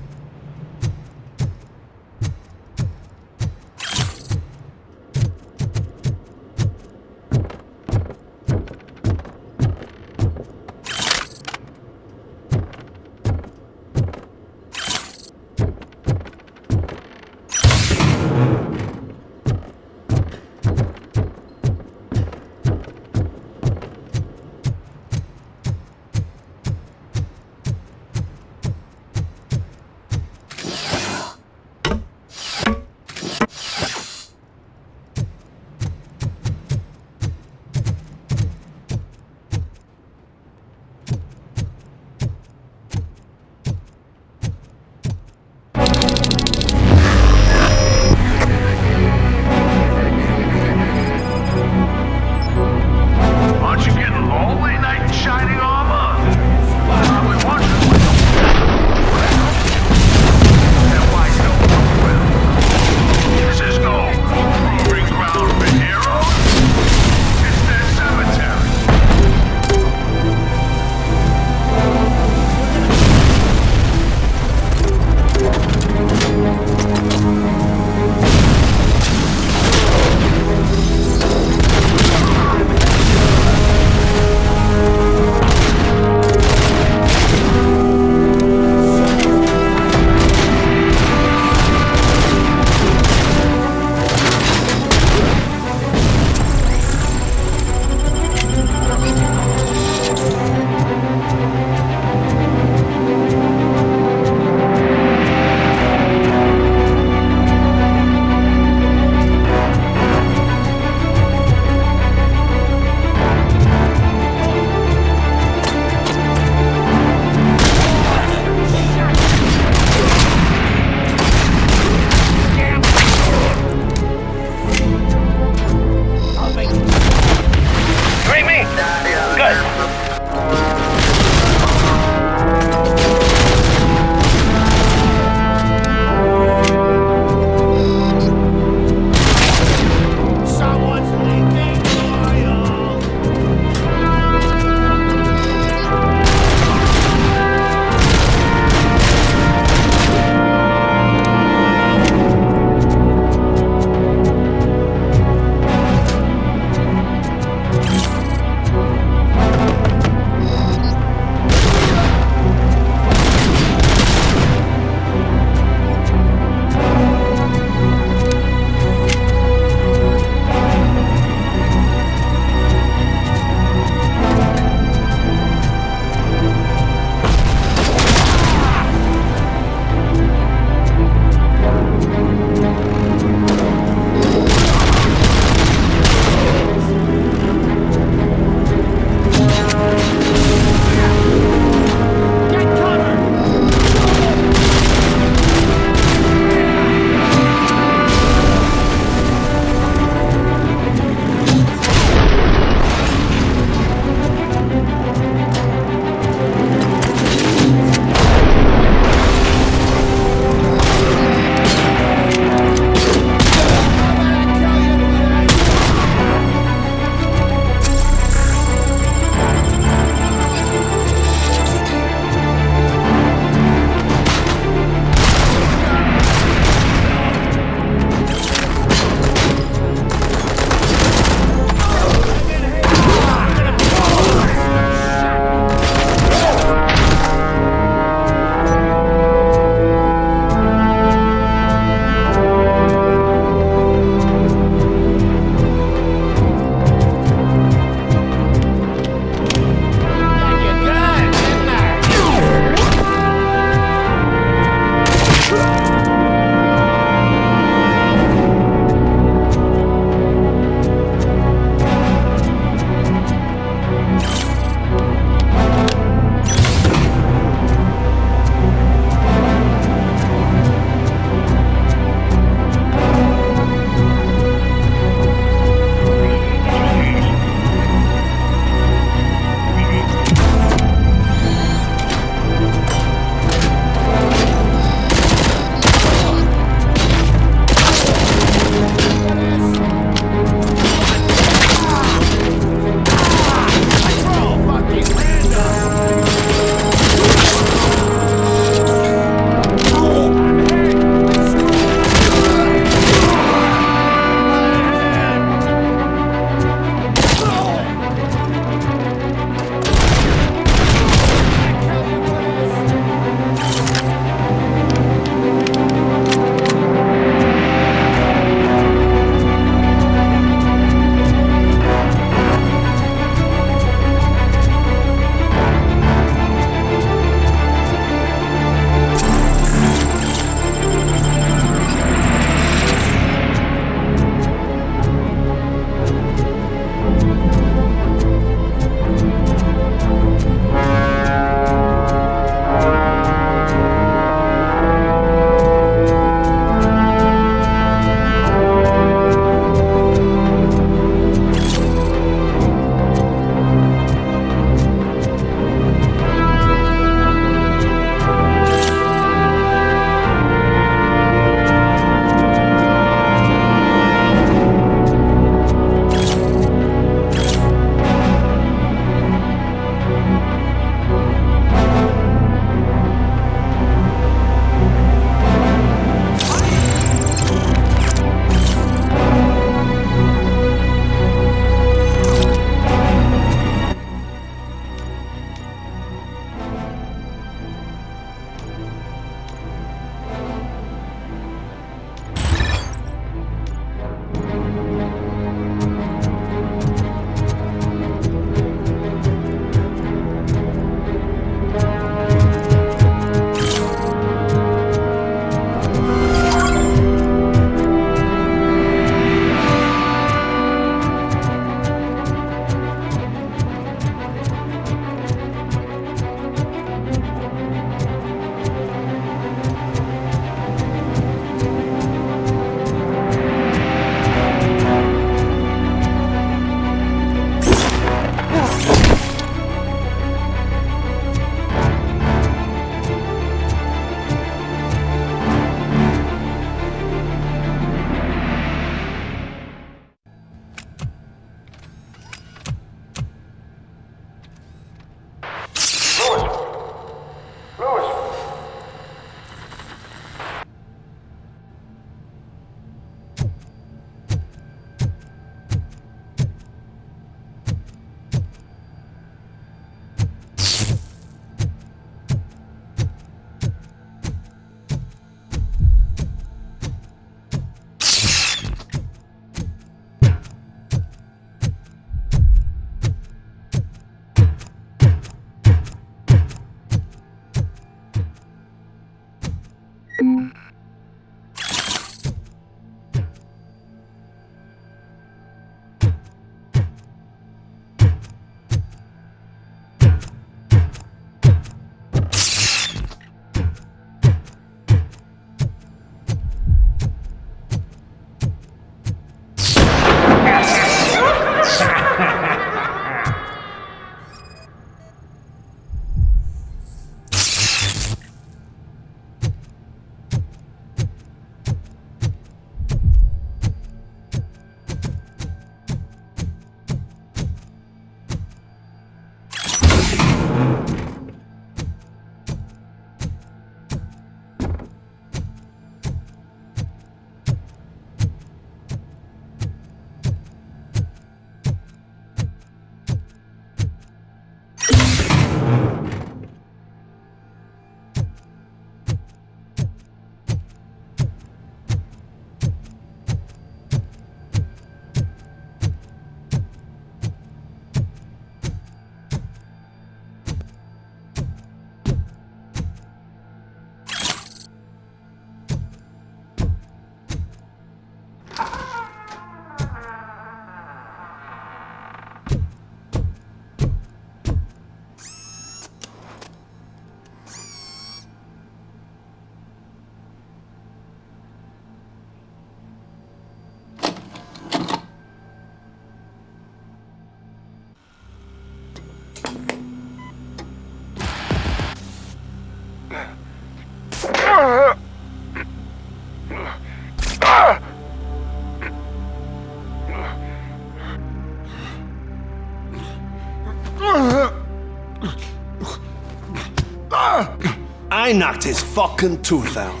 I knocked his fucking tooth out.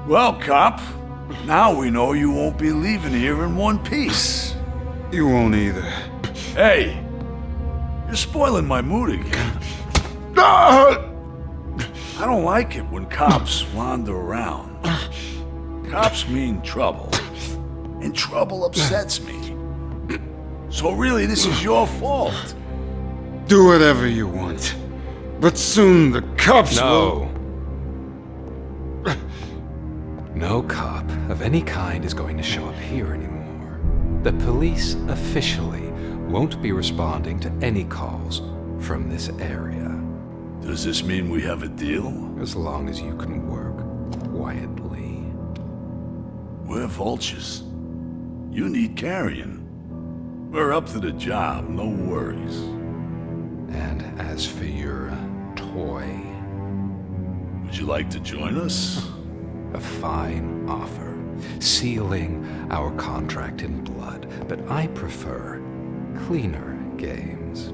Well, cop, now we know you won't be leaving here in one piece. You won't either. Hey, you're spoiling my mood again. I don't like it when cops wander around. Cops mean trouble, and trouble upsets me. So really, this is your fault. Do whatever you want. But soon the cops will... No cop of any kind is going to show up here anymore. The police officially won't be responding to any calls from this area. Does this mean we have a deal? As long as you can work quietly. We're vultures. You need carrion. We're up to the job, no worries. And as for your toy... Would you like to join us? A fine offer, sealing our contract in blood, but I prefer cleaner games.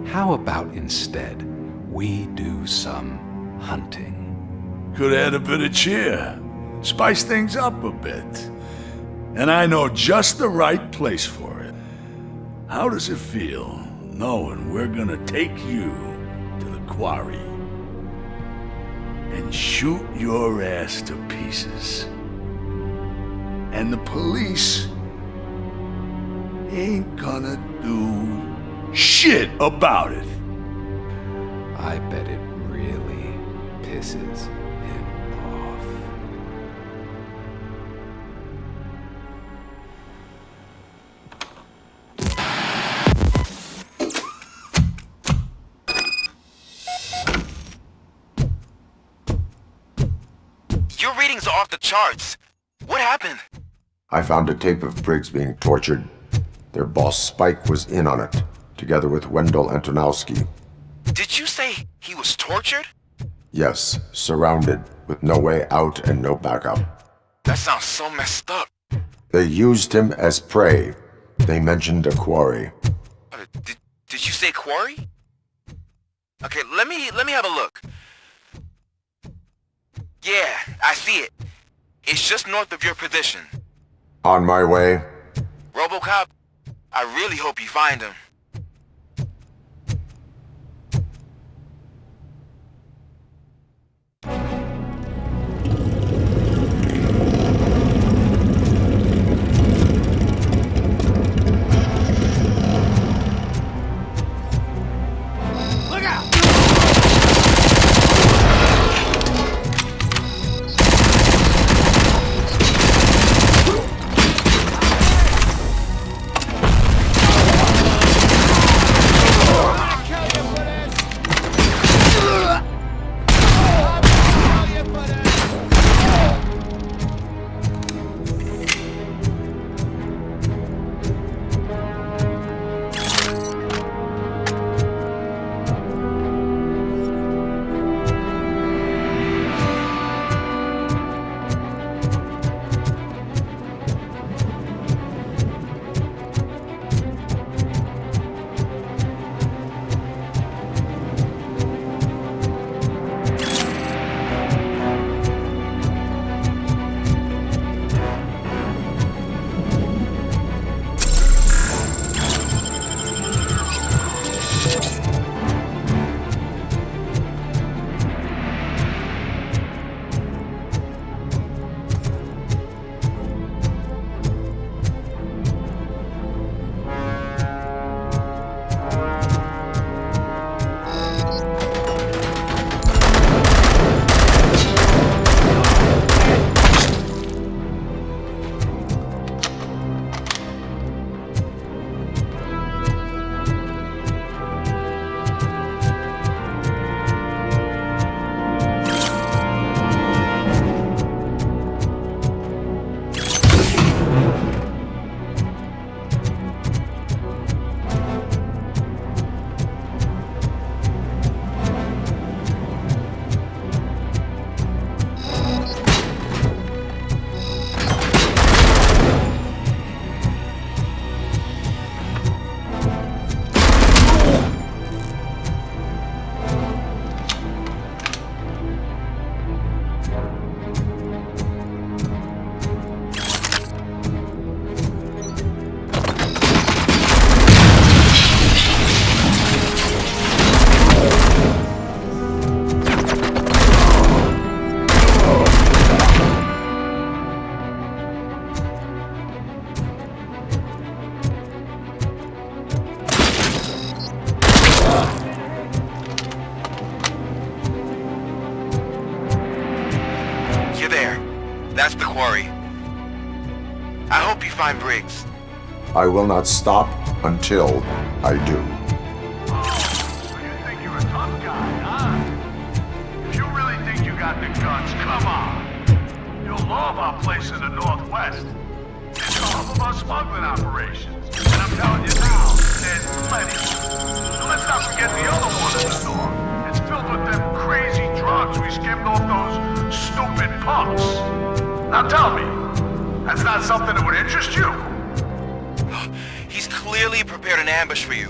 How about instead we do some hunting? Could add a bit of cheer, spice things up a bit. And I know just the right place for it. How does it feel knowing we're gonna take you to the quarry and shoot your ass to pieces? And the police ain't gonna do shit about it. I bet it really pisses him off. Your readings are off the charts. What happened? I found a tape of Briggs being tortured. Their boss Spike was in on it, together with Wendell Antonowski. Did you say he was tortured? Yes, surrounded, with no way out and no backup. That sounds so messed up. They used him as prey. They mentioned a quarry. Did you say quarry? Okay, let me have a look. Yeah, I see it. It's just north of your position. On my way. RoboCop, I really hope you find him. Look out! find Briggs. I will not stop until I do. So you think you're a tough guy, huh? If you really think you got the guns, come on. You'll love our place in the Northwest. It's the hub of our smuggling operations. And I'm telling you now, there's plenty. So let's not forget the other one in the north. It's filled with them crazy drugs we skimmed off those stupid punks. Now tell me, that's not something that would interest you? He's clearly prepared an ambush for you.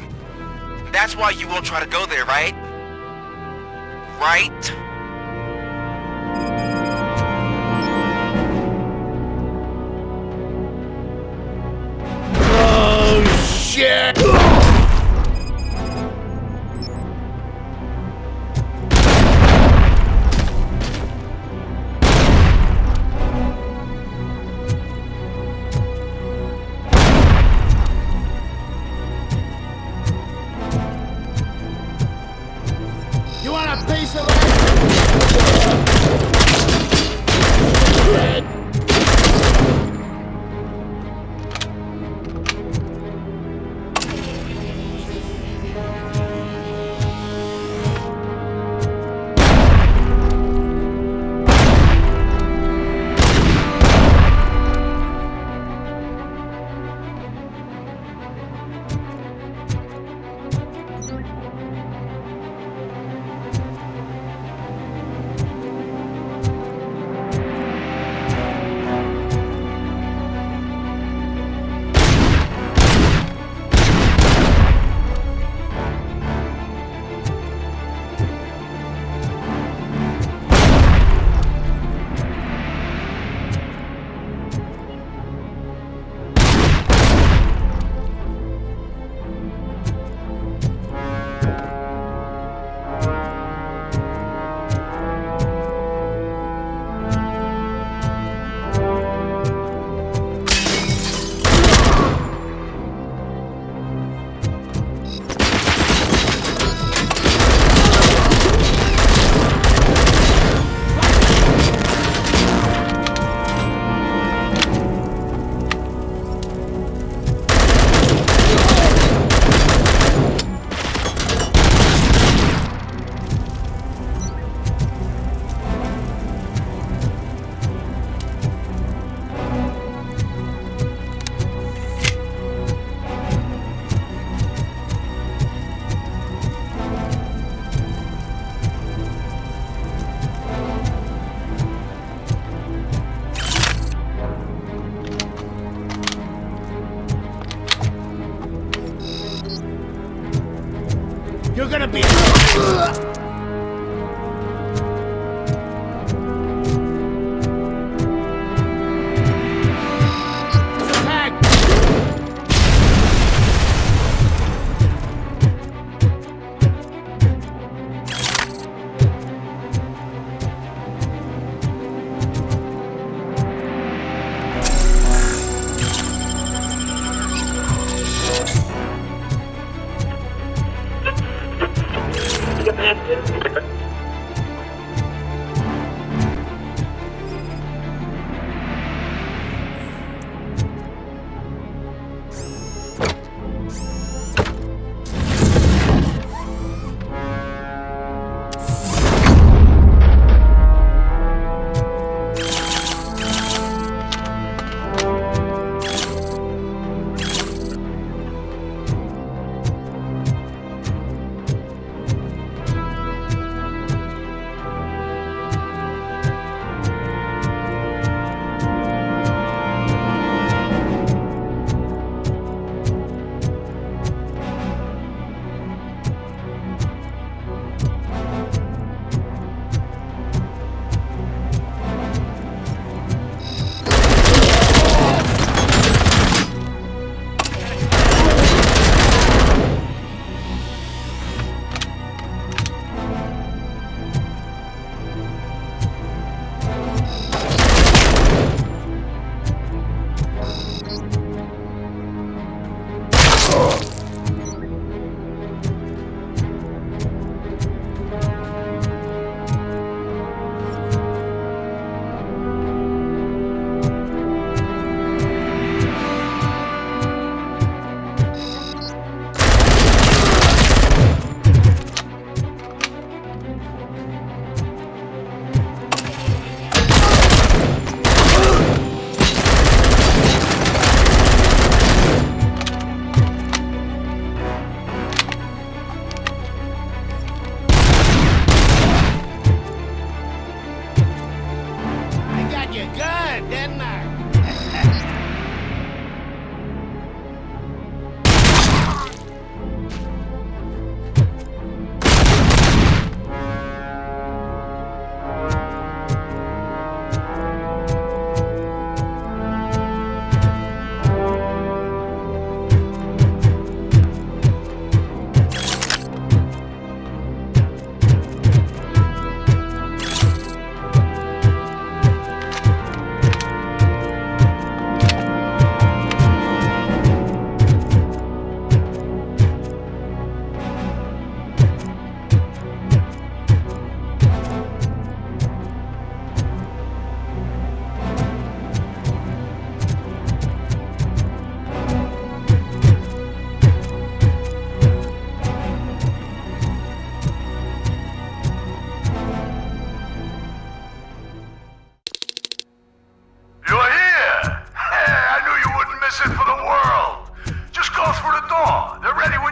That's why you won't try to go there, right? Right? Oh, shit! You want a piece of it? You're gonna be...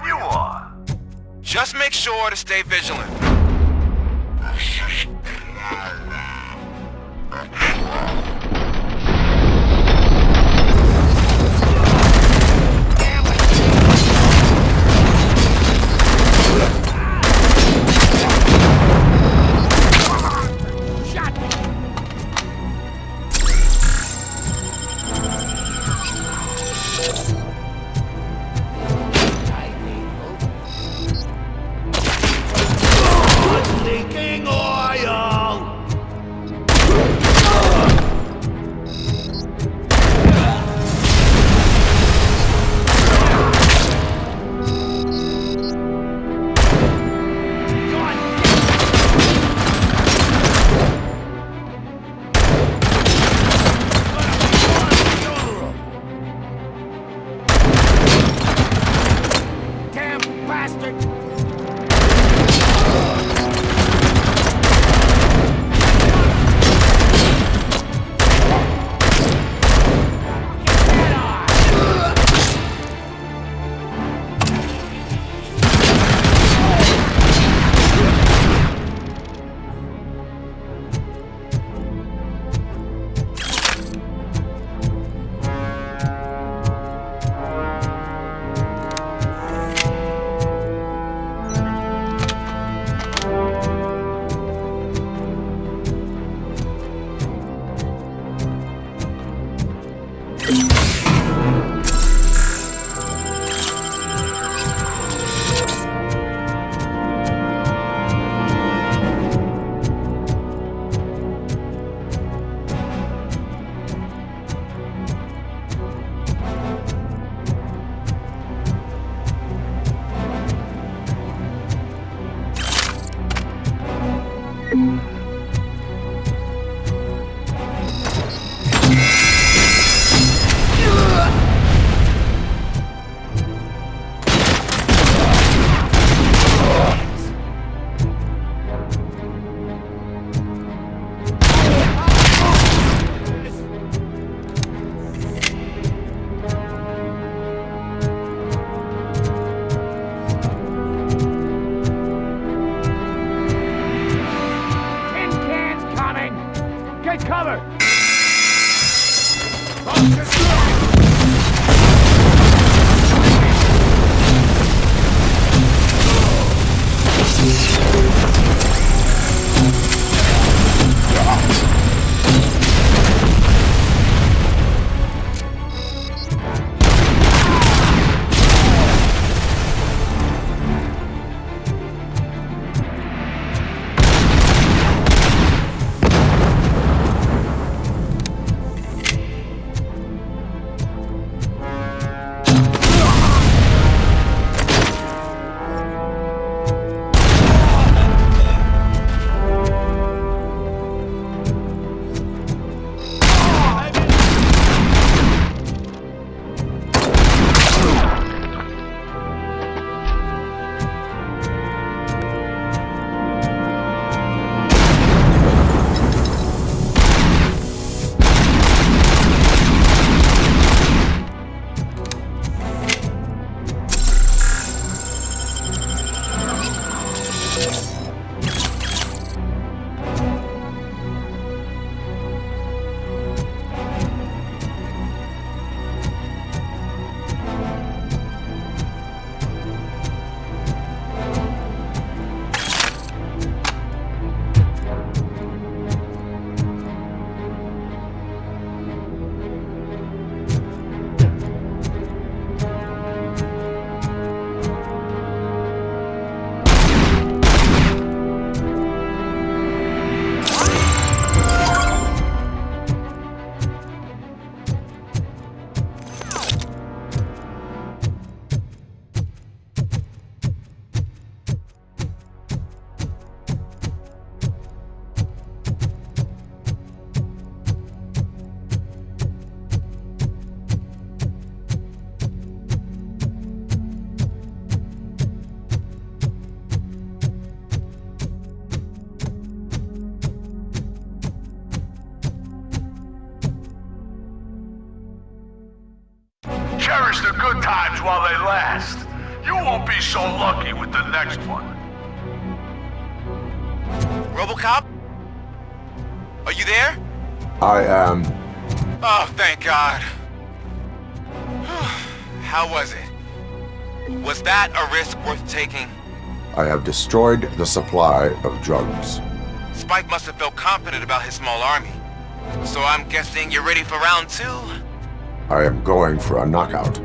you are. Just make sure to stay vigilant. Cherish the good times while they last. You won't be so lucky with the next one. RoboCop? Are you there? I am. Oh, thank God. How was it? Was that a risk worth taking? I have destroyed the supply of drugs. Spike must have felt confident about his small army. So I'm guessing you're ready for round 2? I am going for a knockout.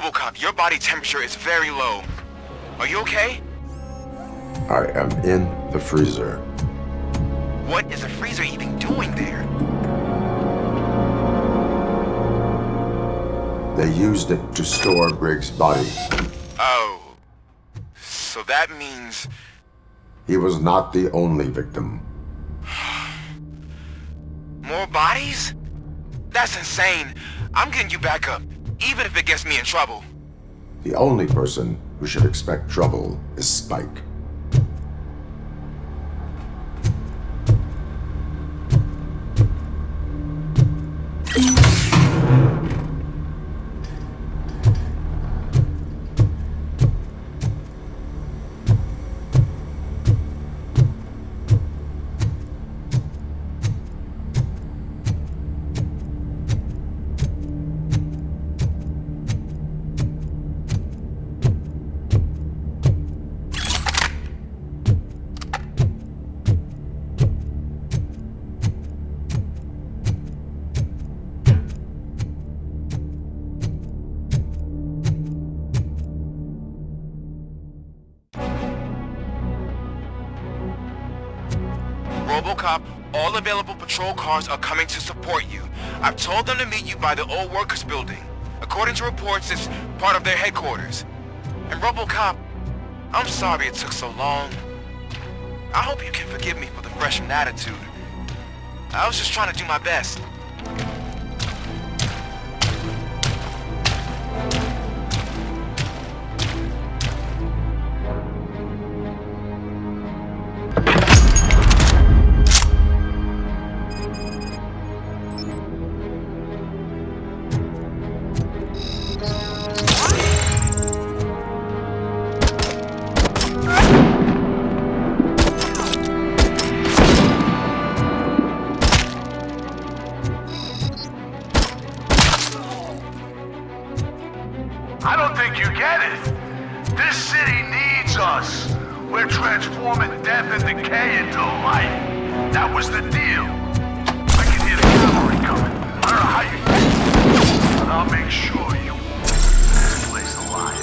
RoboCop, your body temperature is very low. Are you okay? I am in the freezer. What is a freezer even doing there? They used it to store Briggs' body. Oh. So that means... He was not the only victim. More bodies? That's insane. I'm getting you back up, even if it gets me in trouble. The only person who should expect trouble is Spike. RoboCop, all available patrol cars are coming to support you. I've told them to meet you by the old workers building. According to reports, it's part of their headquarters. And RoboCop, I'm sorry it took so long. I hope you can forgive me for the freshman attitude. I was just trying to do my best. I don't think you get it. This city needs us. We're transforming death and decay into life. That was the deal. I can hear the cavalry coming. I don't know how you did it, but I'll make sure you won't leave this place alive.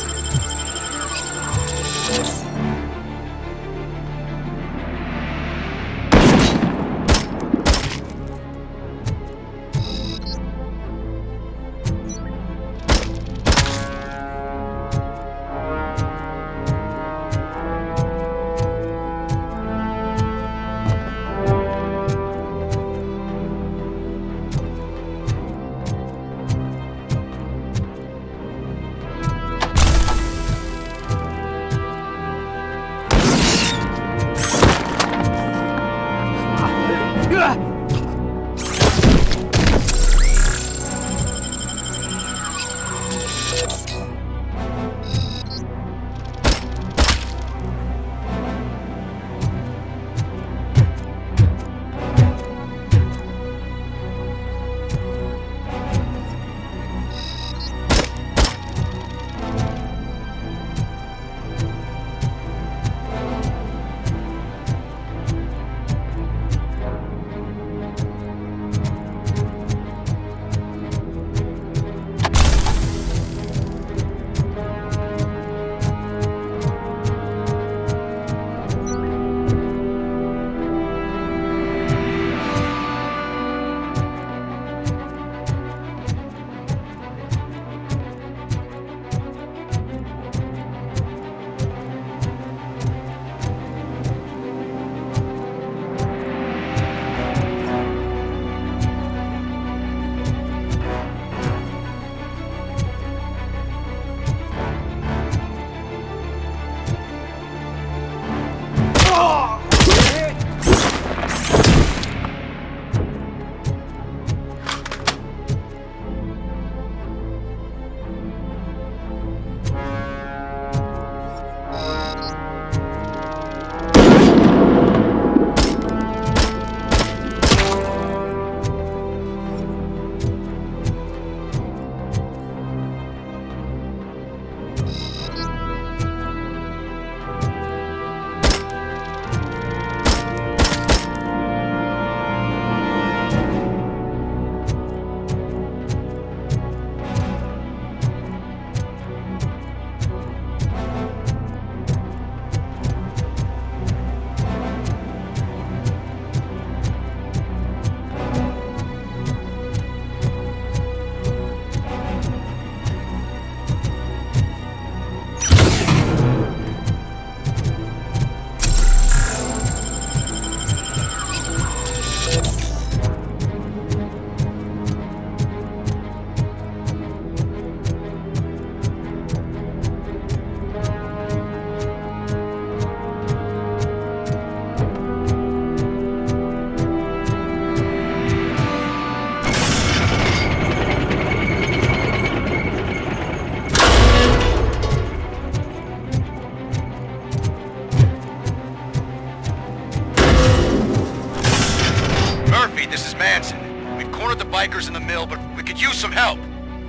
We've cornered the bikers in the mill, but we could use some help.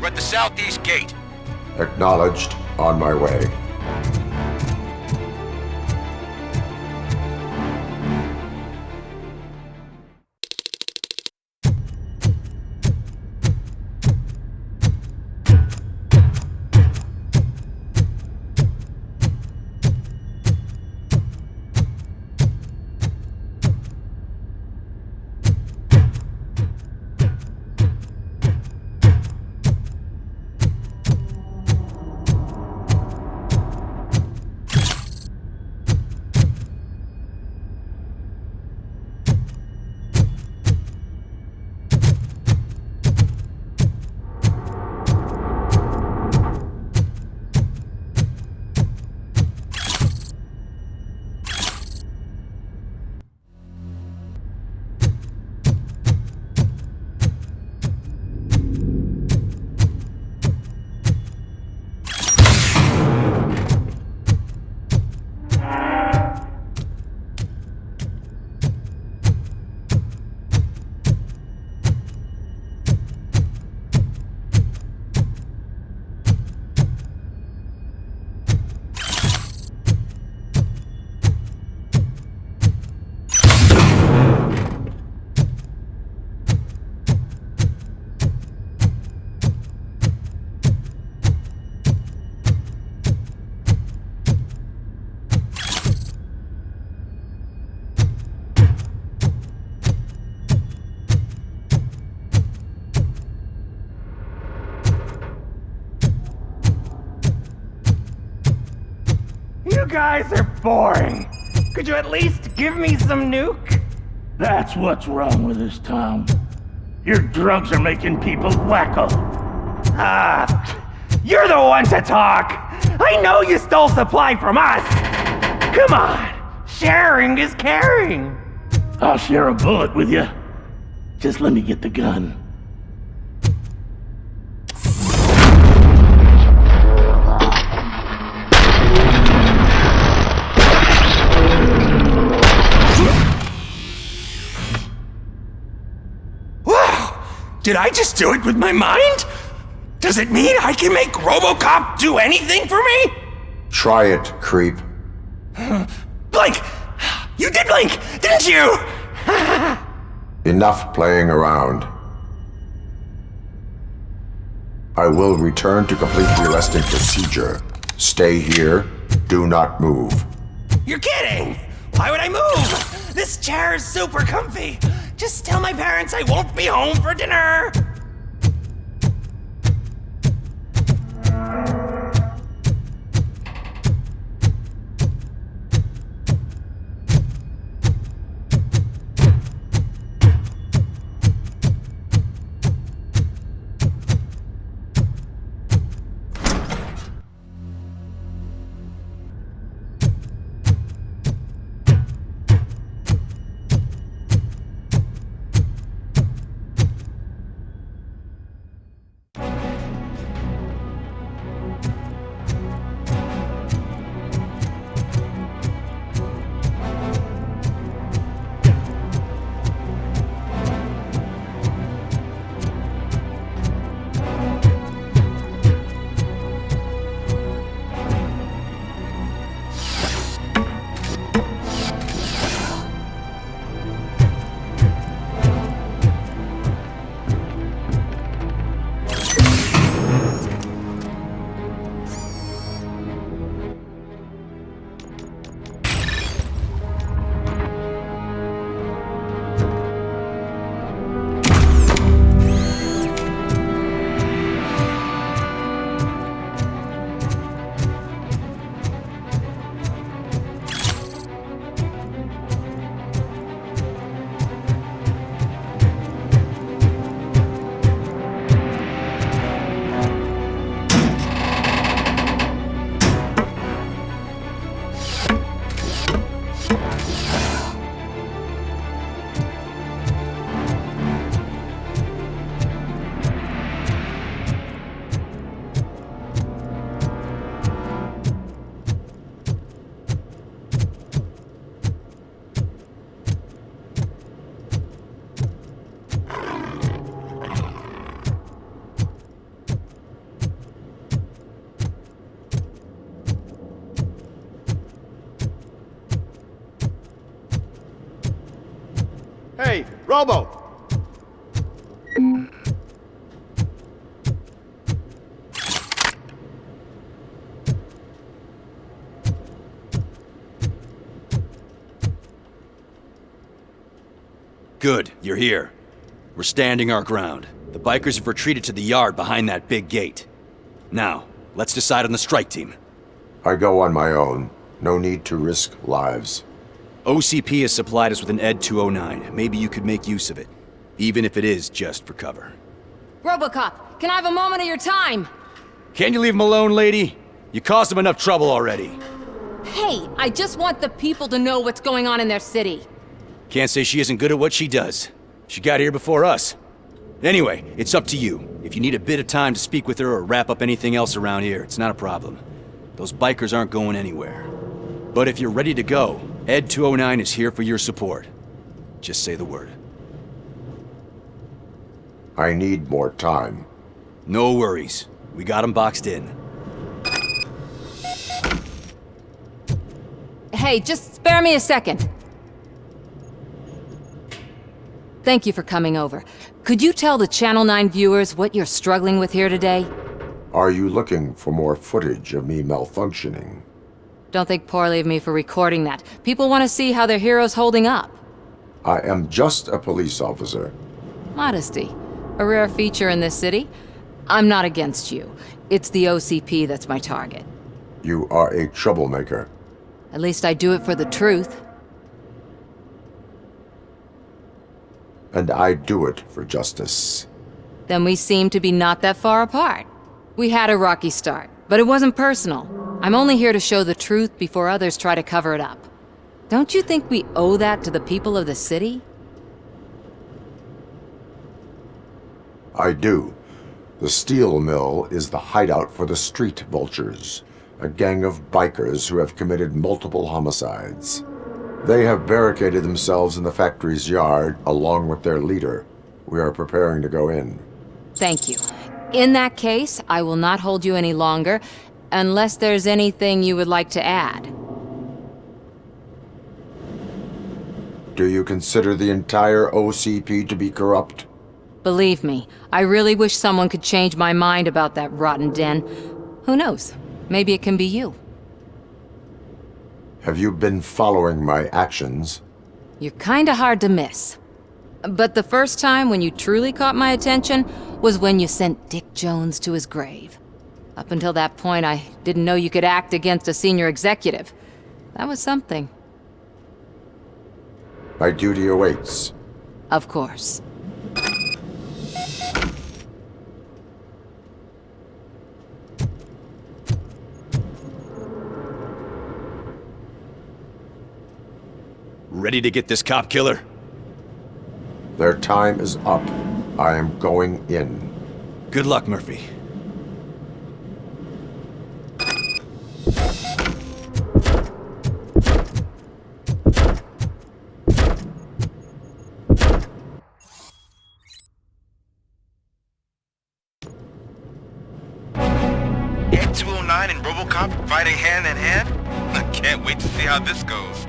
We're at the southeast gate. Acknowledged. On my way. You guys are boring. Could you at least give me some nuke? That's what's wrong with this town. Your drugs are making people wacko. You're the one to talk. I know you stole supply from us. Come on, sharing is caring. I'll share a bullet with you. Just let me get the gun. Did I just do it with my mind? Does it mean I can make RoboCop do anything for me? Try it, creep. Blink! You did blink, didn't you? Enough playing around. I will return to complete the arresting procedure. Stay here. Do not move. You're kidding! Why would I move? This chair is super comfy. Just tell my parents I won't be home for dinner. Robo! Good, you're here. We're standing our ground. The bikers have retreated to the yard behind that big gate. Now, let's decide on the strike team. I go on my own. No need to risk lives. OCP has supplied us with an ED 209. Maybe you could make use of it. Even if it is just for cover. RoboCop, can I have a moment of your time? Can't you leave him alone, lady? You caused him enough trouble already. Hey, I just want the people to know what's going on in their city. Can't say she isn't good at what she does. She got here before us. Anyway, it's up to you. If you need a bit of time to speak with her or wrap up anything else around here, it's not a problem. Those bikers aren't going anywhere. But if you're ready to go, ED 209 is here for your support. Just say the word. I need more time. No worries. We got him boxed in. Hey, just spare me a second. Thank you for coming over. Could you tell the Channel 9 viewers what you're struggling with here today? Are you looking for more footage of me malfunctioning? Don't think poorly of me for recording that. People want to see how their hero's holding up. I am just a police officer. Modesty. A rare feature in this city. I'm not against you. It's the OCP that's my target. You are a troublemaker. At least I do it for the truth. And I do it for justice. Then we seem to be not that far apart. We had a rocky start, but it wasn't personal. I'm only here to show the truth before others try to cover it up. Don't you think we owe that to the people of the city? I do. The steel mill is the hideout for the street vultures, a gang of bikers who have committed multiple homicides. They have barricaded themselves in the factory's yard, along with their leader. We are preparing to go in. Thank you. In that case, I will not hold you any longer, unless there's anything you would like to add. Do you consider the entire OCP to be corrupt? Believe me, I really wish someone could change my mind about that rotten den. Who knows? Maybe it can be you. Have you been following my actions? You're kinda hard to miss. But the first time when you truly caught my attention was when you sent Dick Jones to his grave. Up until that point, I didn't know you could act against a senior executive. That was something. My duty awaits. Of course. Ready to get this cop killer? Their time is up. I am going in. Good luck, Murphy. ED 209 and RoboCop fighting hand in hand? I can't wait to see how this goes.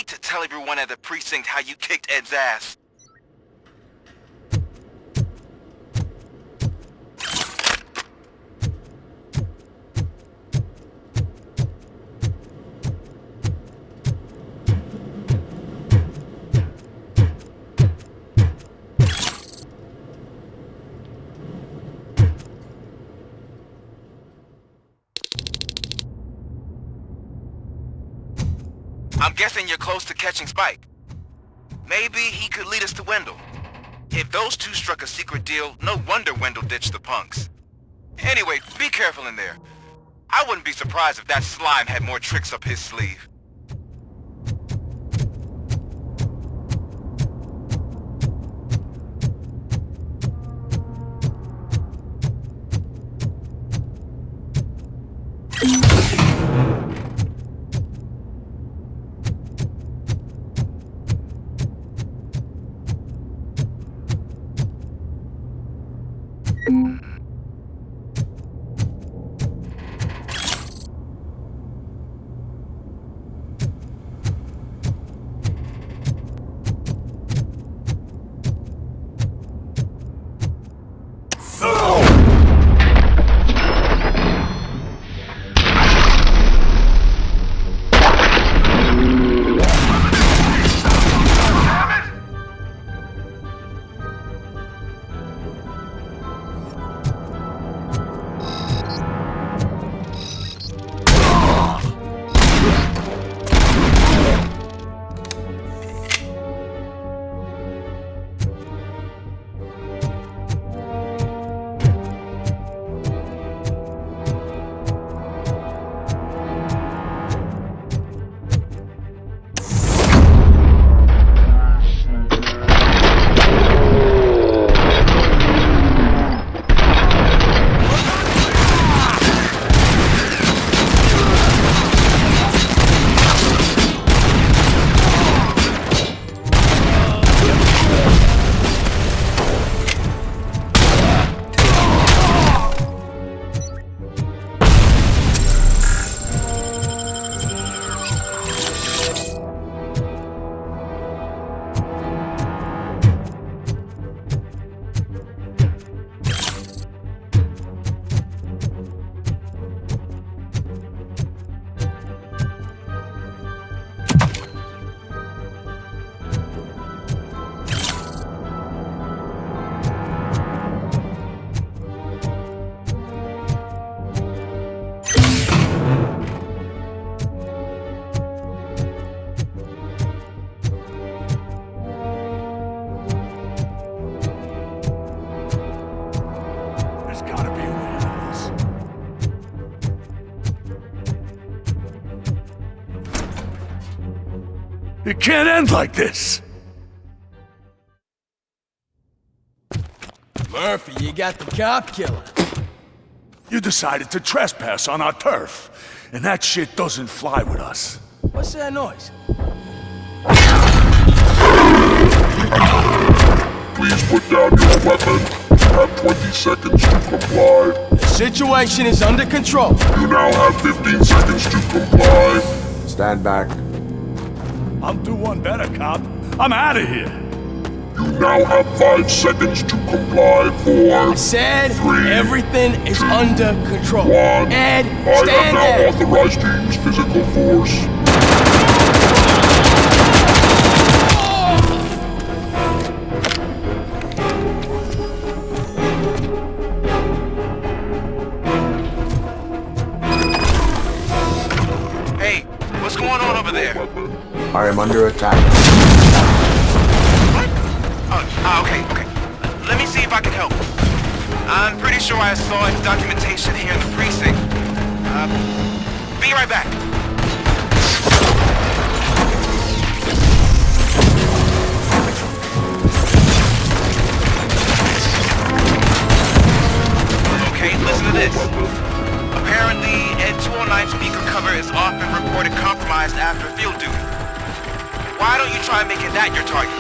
wait to tell everyone at the precinct how you kicked Ed's ass. I'm guessing you're close to catching Spike. Maybe he could lead us to Wendell. If those two struck a secret deal, no wonder Wendell ditched the punks. Anyway, be careful in there. I wouldn't be surprised if that slime had more tricks up his sleeve. It can't end like this! Murphy, you got the cop killer. You decided to trespass on our turf, and that shit doesn't fly with us. What's that noise? Please put down your weapon. You have 20 seconds to comply. The situation is under control. You now have 15 seconds to comply. Stand back. I'll do one better, cop. I'm out of here. You now have 5 seconds to comply. 4, I said 3, everything is under control. 1. Ed, I stand am there. now authorized to use physical force. Hey, what's going on over there? I am under attack. What? Oh, okay. Let me see if I can help. I'm pretty sure I saw its documentation here in the precinct. Be right back. Okay, listen to this. Apparently, Ed 209 speaker cover is often reported compromised after field duty. Why don't you try making that your target?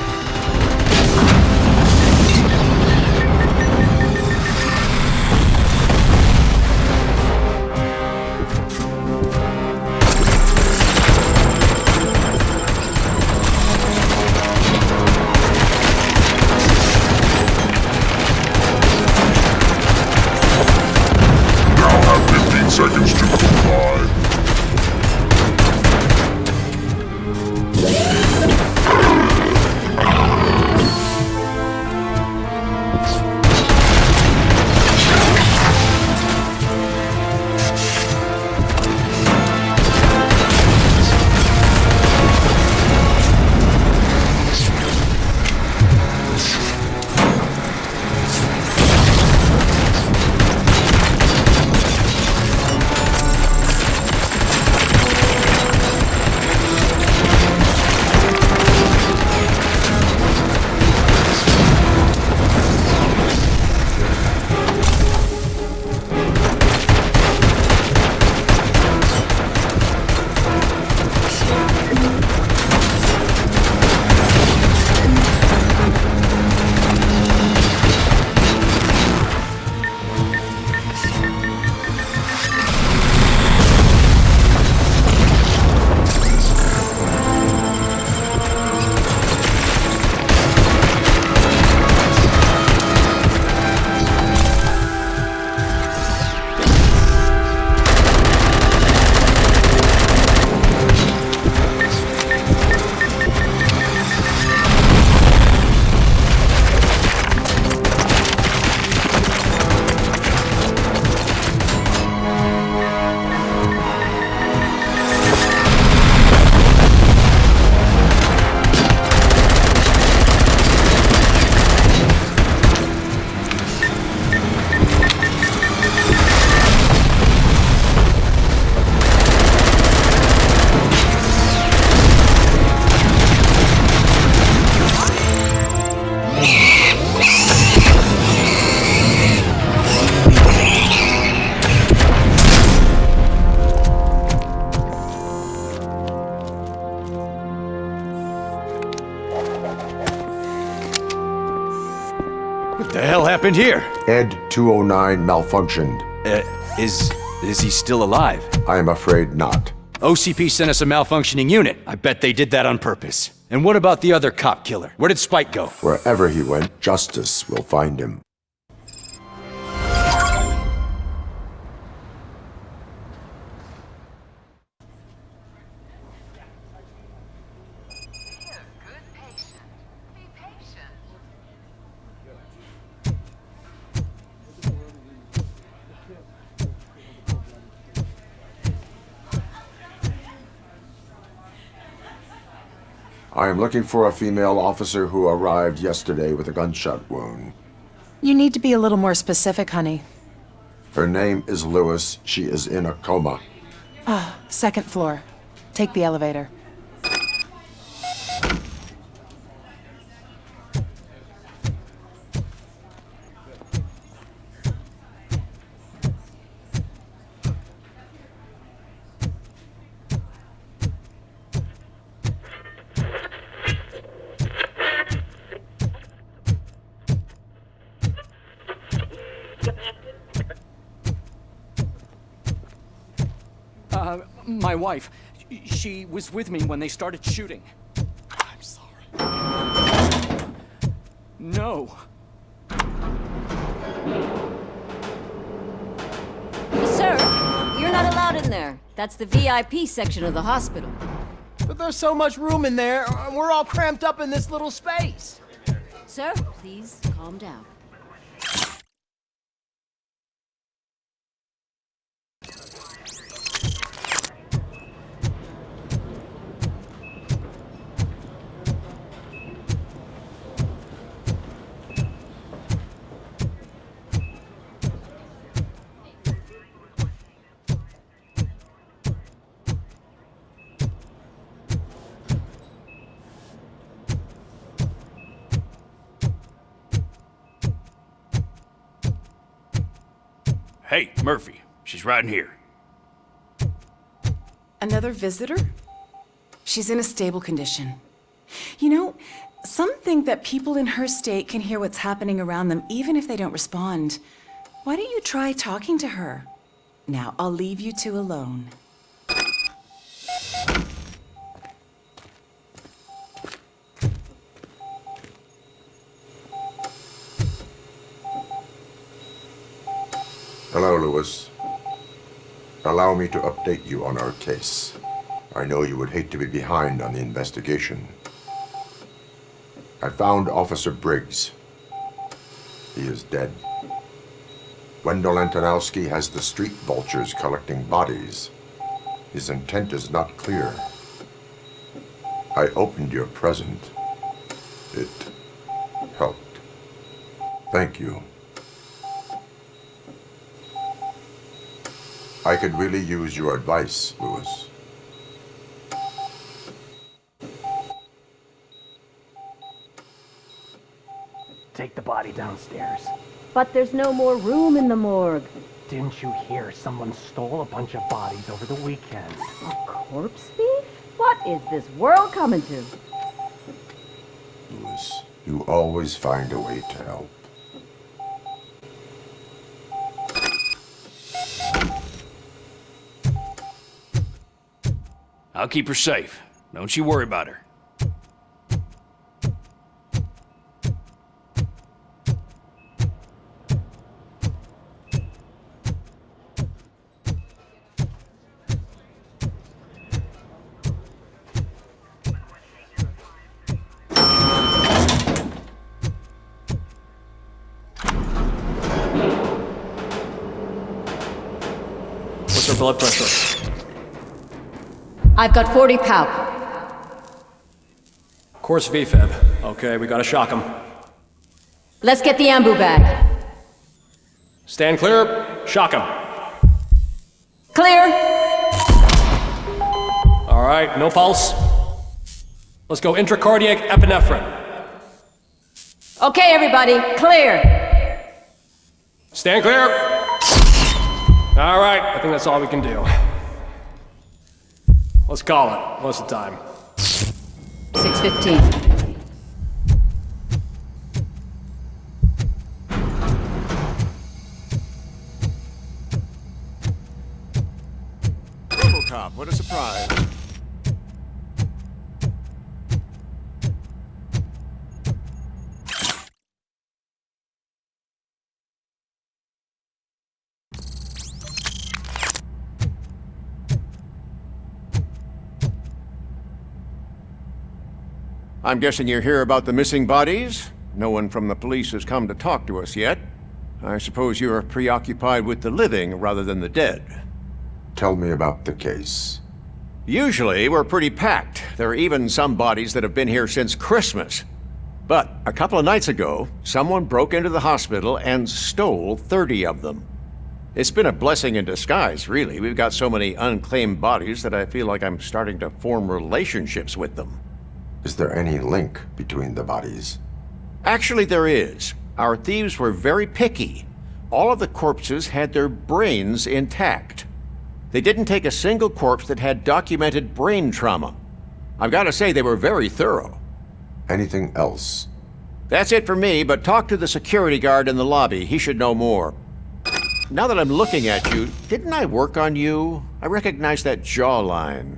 happened here? Ed 209 malfunctioned. Is he still alive? I am afraid not. OCP sent us a malfunctioning unit. I bet they did that on purpose. And what about the other cop killer? Where did Spike go? Wherever he went, justice will find him. I am looking for a female officer who arrived yesterday with a gunshot wound. You need to be a little more specific, honey. Her name is Lewis. She is in a coma. Ah, second floor. Take the elevator. My wife. She was with me when they started shooting. I'm sorry. No. Sir, you're not allowed in there. That's the VIP section of the hospital. But there's so much room in there, and we're all cramped up in this little space. Sir, please calm down. Hey, Murphy. She's right in here. Another visitor? She's in a stable condition. You know, some think that people in her state can hear what's happening around them even if they don't respond. Why don't you try talking to her? Now, I'll leave you two alone. Hello, Lewis. Allow me to update you on our case. I know you would hate to be behind on the investigation. I found Officer Briggs. He is dead. Wendell Antonowski has the street vultures collecting bodies. His intent is not clear. I opened your present. It helped. Thank you. I could really use your advice, Lewis. Take the body downstairs. But there's no more room in the morgue. Didn't you hear someone stole a bunch of bodies over the weekend? A corpse thief? What is this world coming to? Lewis, you always find a way to help. I'll keep her safe. Don't you worry about her. What's her blood pressure? I've got 40 pow. Course VFib. Okay, we gotta shock him. Let's get the ambu bag. Stand clear. Shock him. Clear. All right, no pulse. Let's go intracardiac epinephrine. Okay, everybody, clear. Stand clear. All right, I think that's all we can do. Let's call it. What's the time? 6:15. RoboCop. What a surprise. I'm guessing you're here about the missing bodies? No one from the police has come to talk to us yet. I suppose you're preoccupied with the living rather than the dead. Tell me about the case. Usually, we're pretty packed. There are even some bodies that have been here since Christmas. But a couple of nights ago, someone broke into the hospital and stole 30 of them. It's been a blessing in disguise, really. We've got so many unclaimed bodies that I feel like I'm starting to form relationships with them. Is there any link between the bodies? Actually, there is. Our thieves were very picky. All of the corpses had their brains intact. They didn't take a single corpse that had documented brain trauma. I've got to say, they were very thorough. Anything else? That's it for me, but talk to the security guard in the lobby. He should know more. Now that I'm looking at you, didn't I work on you? I recognize that jawline.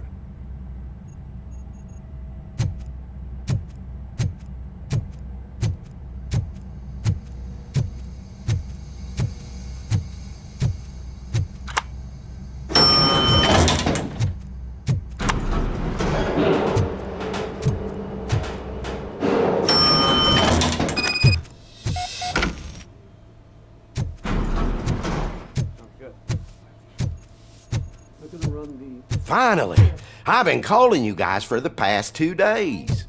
Finally! I've been calling you guys for the past 2 days.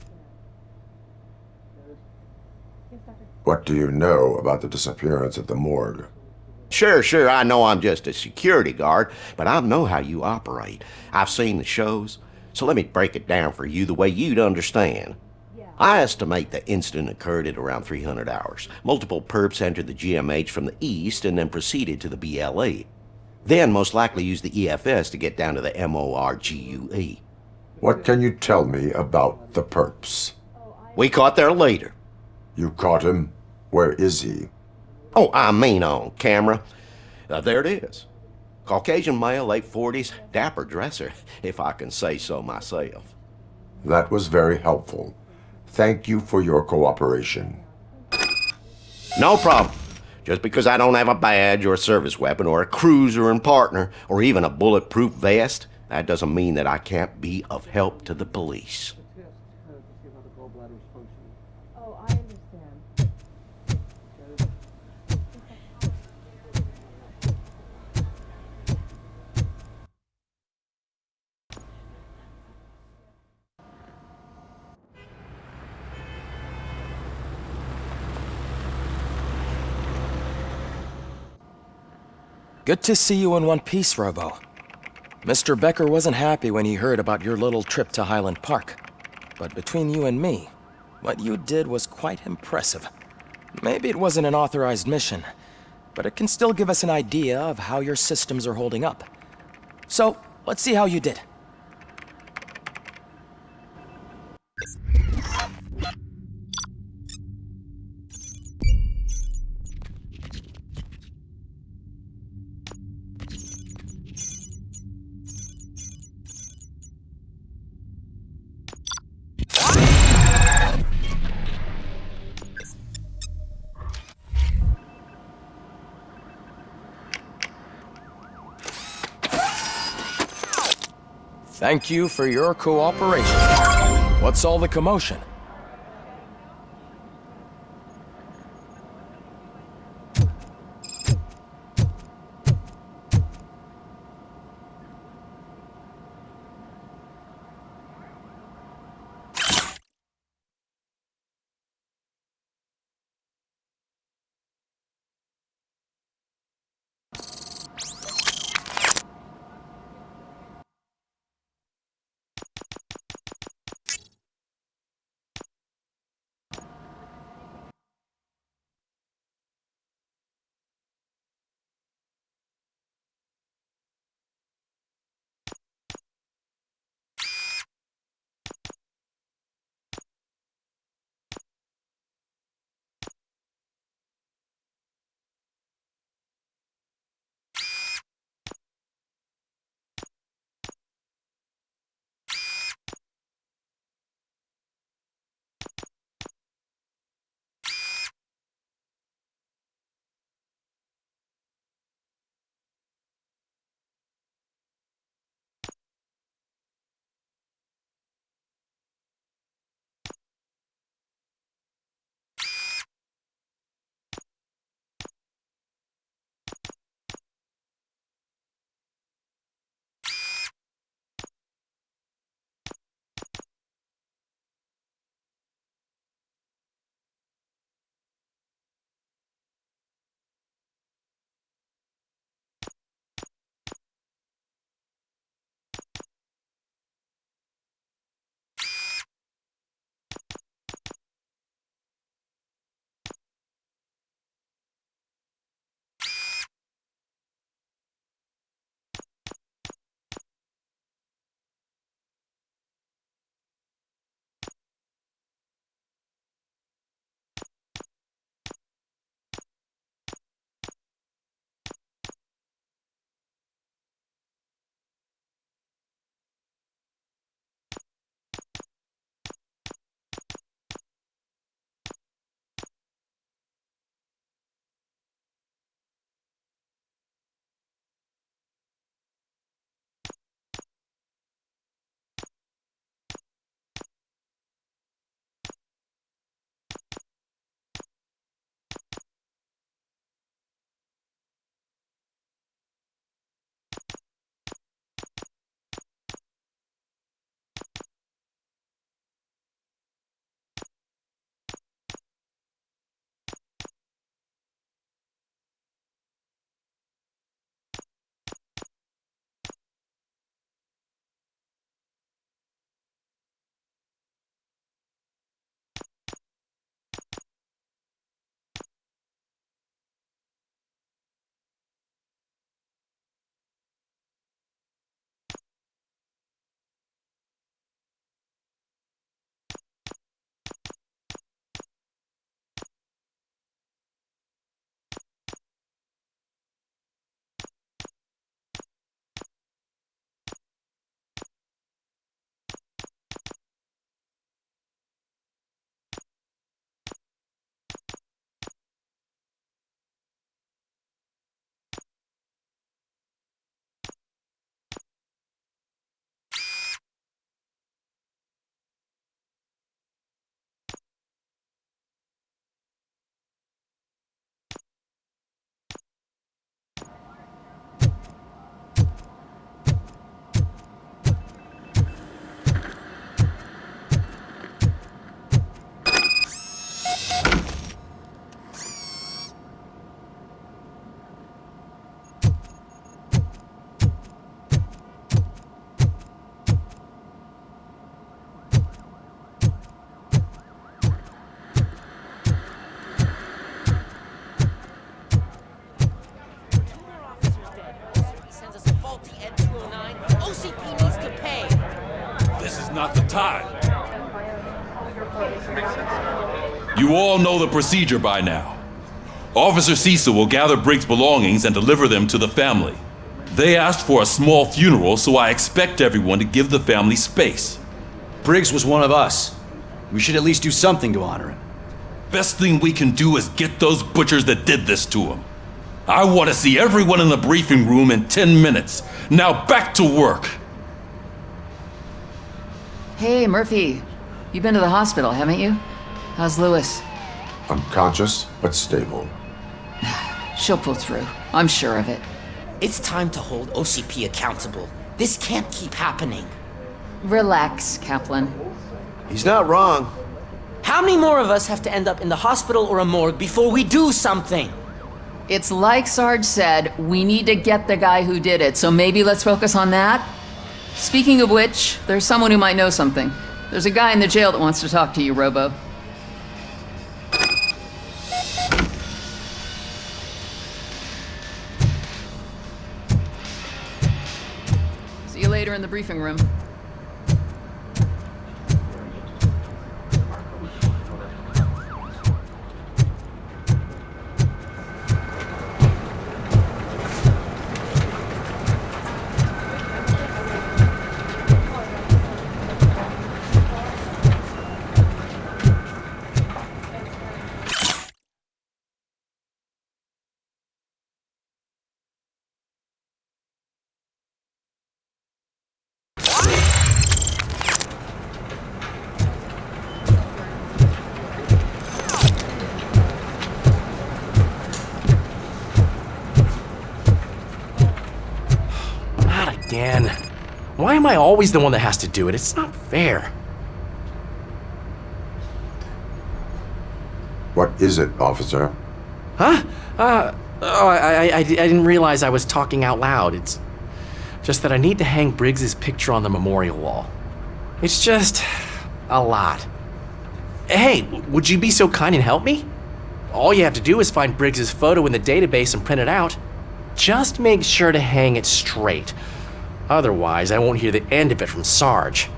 What do you know about the disappearance at the morgue? Sure, I know I'm just a security guard, but I know how you operate. I've seen the shows, so let me break it down for you the way you'd understand. I estimate the incident occurred at around 300 hours. Multiple perps entered the GMH from the east and then proceeded to the BLE. Then most likely used the EFS to get down to the MORGUE. What can you tell me about the perps? We caught their leader. You caught him? Where is he? Oh, I mean on camera. There it is. Caucasian male, late 40s, dapper dresser, if I can say so myself. That was very helpful. Thank you for your cooperation. No problem. Just because I don't have a badge or a service weapon or a cruiser and partner or even a bulletproof vest, that doesn't mean that I can't be of help to the police. Oh, I understand. Good to see you in one piece, Robo. Mr. Becker wasn't happy when he heard about your little trip to Highland Park. But between you and me, what you did was quite impressive. Maybe it wasn't an authorized mission, but it can still give us an idea of how your systems are holding up. So, let's see how you did. Thank you for your cooperation. What's all the commotion? OCP needs to pay. This is not the time. You all know the procedure by now. Officer Cecil will gather Briggs' belongings and deliver them to the family. They asked for a small funeral, so I expect everyone to give the family space. Briggs was one of us. We should at least do something to honor him. Best thing we can do is get those butchers that did this to him. I want to see everyone in the briefing room in 10 minutes. Now back to work. Hey, Murphy. You've been to the hospital, haven't you? How's Lewis? Unconscious, but stable. She'll pull through. I'm sure of it. It's time to hold OCP accountable. This can't keep happening. Relax, Kaplan. He's not wrong. How many more of us have to end up in the hospital or a morgue before we do something? It's like Sarge said, we need to get the guy who did it, so maybe let's focus on that? Speaking of which, there's someone who might know something. There's a guy in the jail that wants to talk to you, Robo. See you later in the briefing room. Again. Why am I always the one that has to do it? It's not fair. What is it, officer? Huh? I didn't realize I was talking out loud. It's just that I need to hang Briggs's picture on the memorial wall. It's just a lot. Hey, would you be so kind and help me? All you have to do is find Briggs's photo in the database and print it out. Just make sure to hang it straight. Otherwise, I won't hear the end of it from Sarge.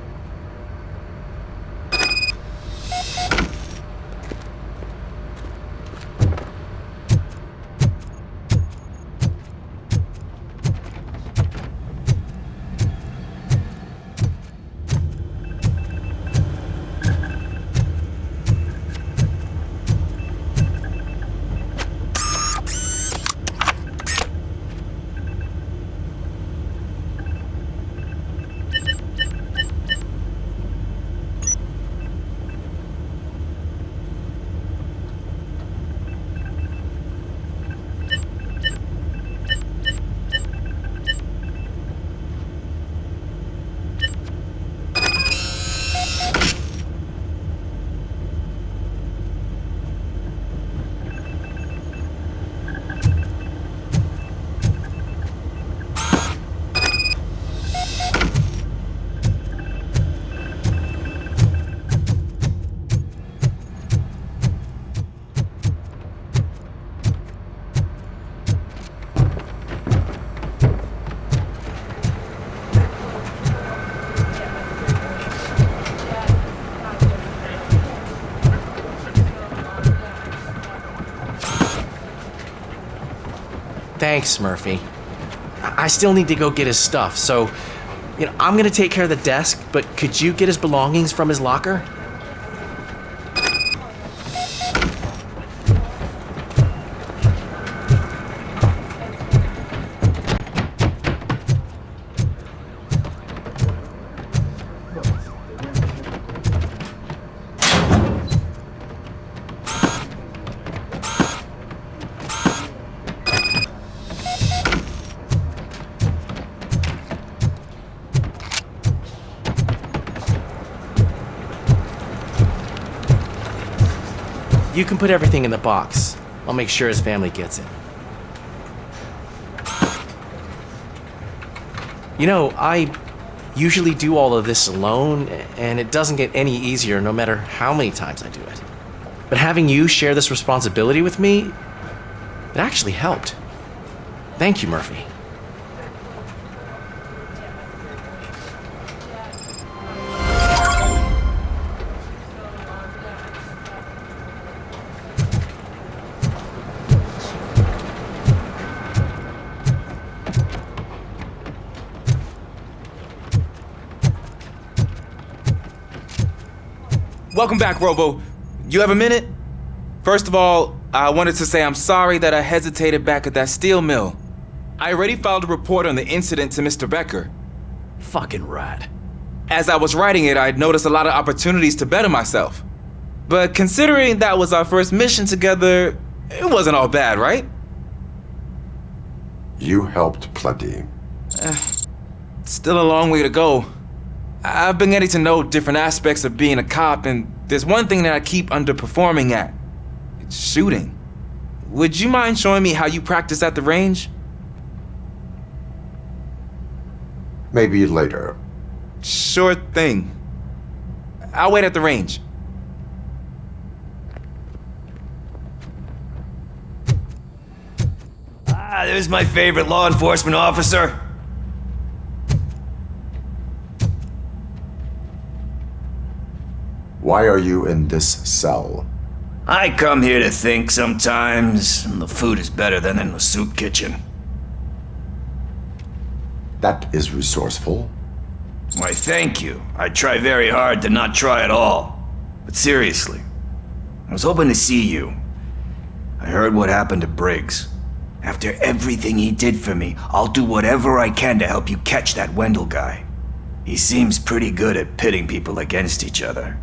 Thanks, Murphy. I still need to go get his stuff, so, I'm gonna take care of the desk, but could you get his belongings from his locker? You can put everything in the box. I'll make sure his family gets it. I usually do all of this alone, and it doesn't get any easier no matter how many times I do it. But having you share this responsibility with me, it actually helped. Thank you, Murphy. Welcome back, Robo. You have a minute? First of all, I wanted to say I'm sorry that I hesitated back at that steel mill. I already filed a report on the incident to Mr. Becker. Fucking right. As I was writing it, I'd noticed a lot of opportunities to better myself. But considering that was our first mission together, it wasn't all bad, right? You helped plenty. Still a long way to go. I've been getting to know different aspects of being a cop, and there's one thing that I keep underperforming at. It's shooting. Would you mind showing me how you practice at the range? Maybe later. Sure thing. I'll wait at the range. Ah, there's my favorite law enforcement officer. Why are you in this cell? I come here to think sometimes, and the food is better than in the soup kitchen. That is resourceful. Why, thank you. I try very hard to not try at all. But seriously, I was hoping to see you. I heard what happened to Briggs. After everything he did for me, I'll do whatever I can to help you catch that Wendell guy. He seems pretty good at pitting people against each other.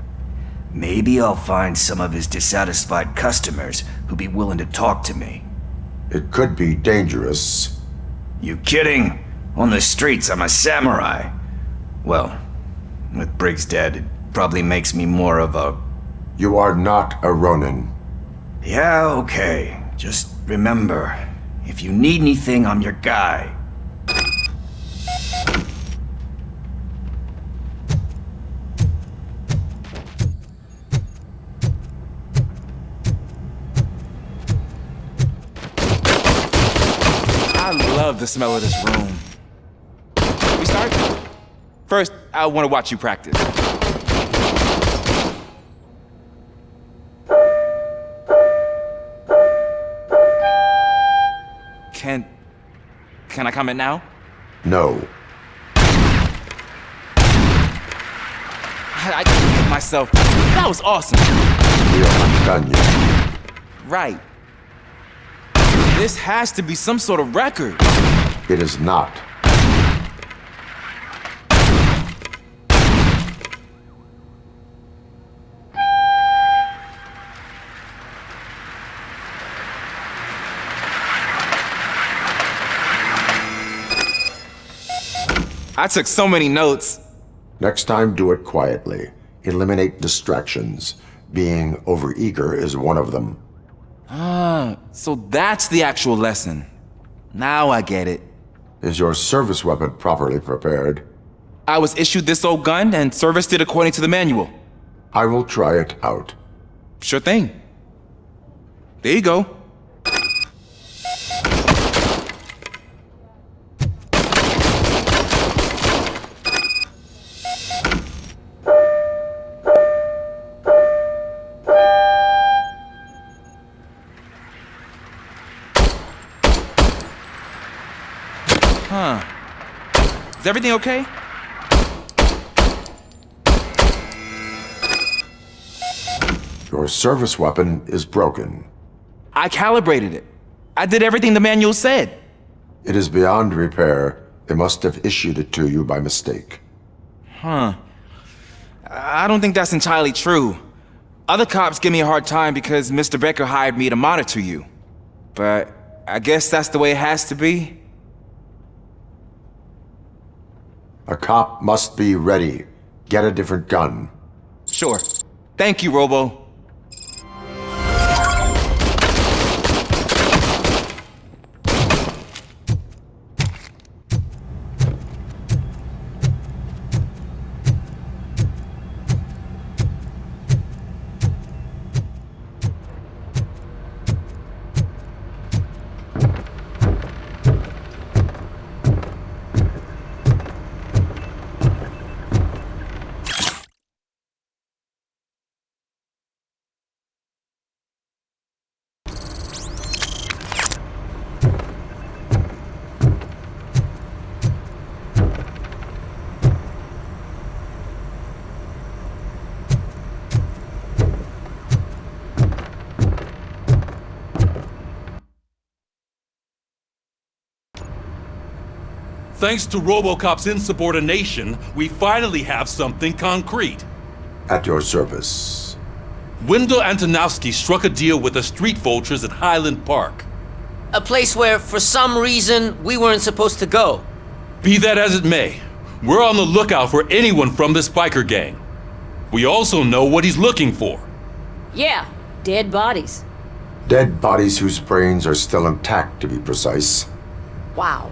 Maybe I'll find some of his dissatisfied customers who'd be willing to talk to me. It could be dangerous. You kidding? On the streets, I'm a samurai. Well, with Briggs dead, it probably makes me more of a... You are not a Ronin. Yeah, okay. Just remember, if you need anything, I'm your guy. I love the smell of this room. We start? First, I want to watch you practice. Can I comment now? No. I just hit myself. That was awesome. We are not done yet. Right. This has to be some sort of record. It is not. I took so many notes. Next time, do it quietly. Eliminate distractions. Being overeager is one of them. Ah, so that's the actual lesson. Now I get it. Is your service weapon properly prepared? I was issued this old gun and serviced it according to the manual. I will try it out. Sure thing. There you go. Huh. Is everything okay? Your service weapon is broken. I calibrated it. I did everything the manual said. It is beyond repair. They must have issued it to you by mistake. Huh. I don't think that's entirely true. Other cops give me a hard time because Mr. Becker hired me to monitor you. But I guess that's the way it has to be. A cop must be ready. Get a different gun. Sure. Thank you, Robo. Thanks to RoboCop's insubordination, we finally have something concrete. At your service. Wendell Antonowski struck a deal with the street vultures at Highland Park. A place where, for some reason, we weren't supposed to go. Be that as it may, we're on the lookout for anyone from this biker gang. We also know what he's looking for. Yeah, dead bodies. Dead bodies whose brains are still intact, to be precise. Wow,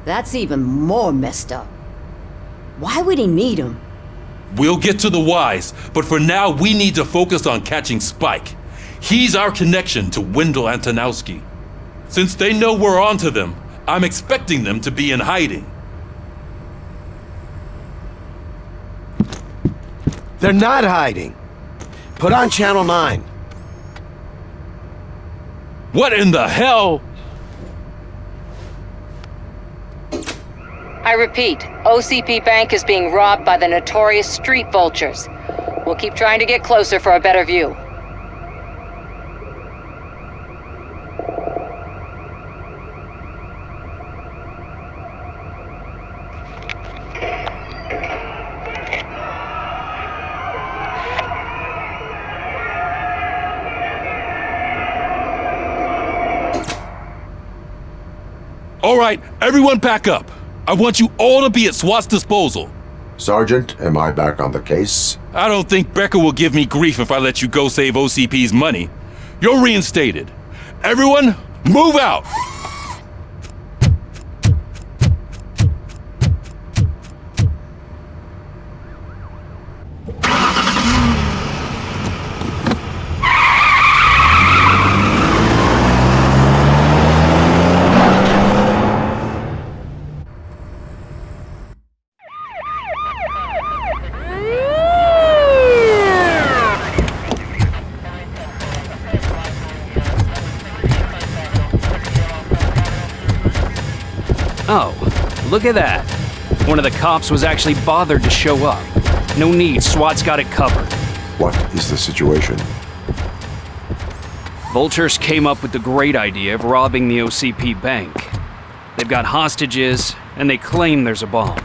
that's even more messed up. Why would he need them? We'll get to the whys, but for now we need to focus on catching Spike. He's our connection to Wendell Antonowski. Since they know we're onto them, I'm expecting them to be in hiding. They're not hiding. Put on Channel 9. What in the hell? I repeat, OCP Bank is being robbed by the notorious street vultures. We'll keep trying to get closer for a better view. All right, everyone back up. I want you all to be at SWAT's disposal. Sergeant, am I back on the case? I don't think Becker will give me grief if I let you go save OCP's money. You're reinstated. Everyone, move out! Oh, look at that. One of the cops was actually bothered to show up. No need, SWAT's got it covered. What is the situation? Vultures came up with the great idea of robbing the OCP bank. They've got hostages, and they claim there's a bomb.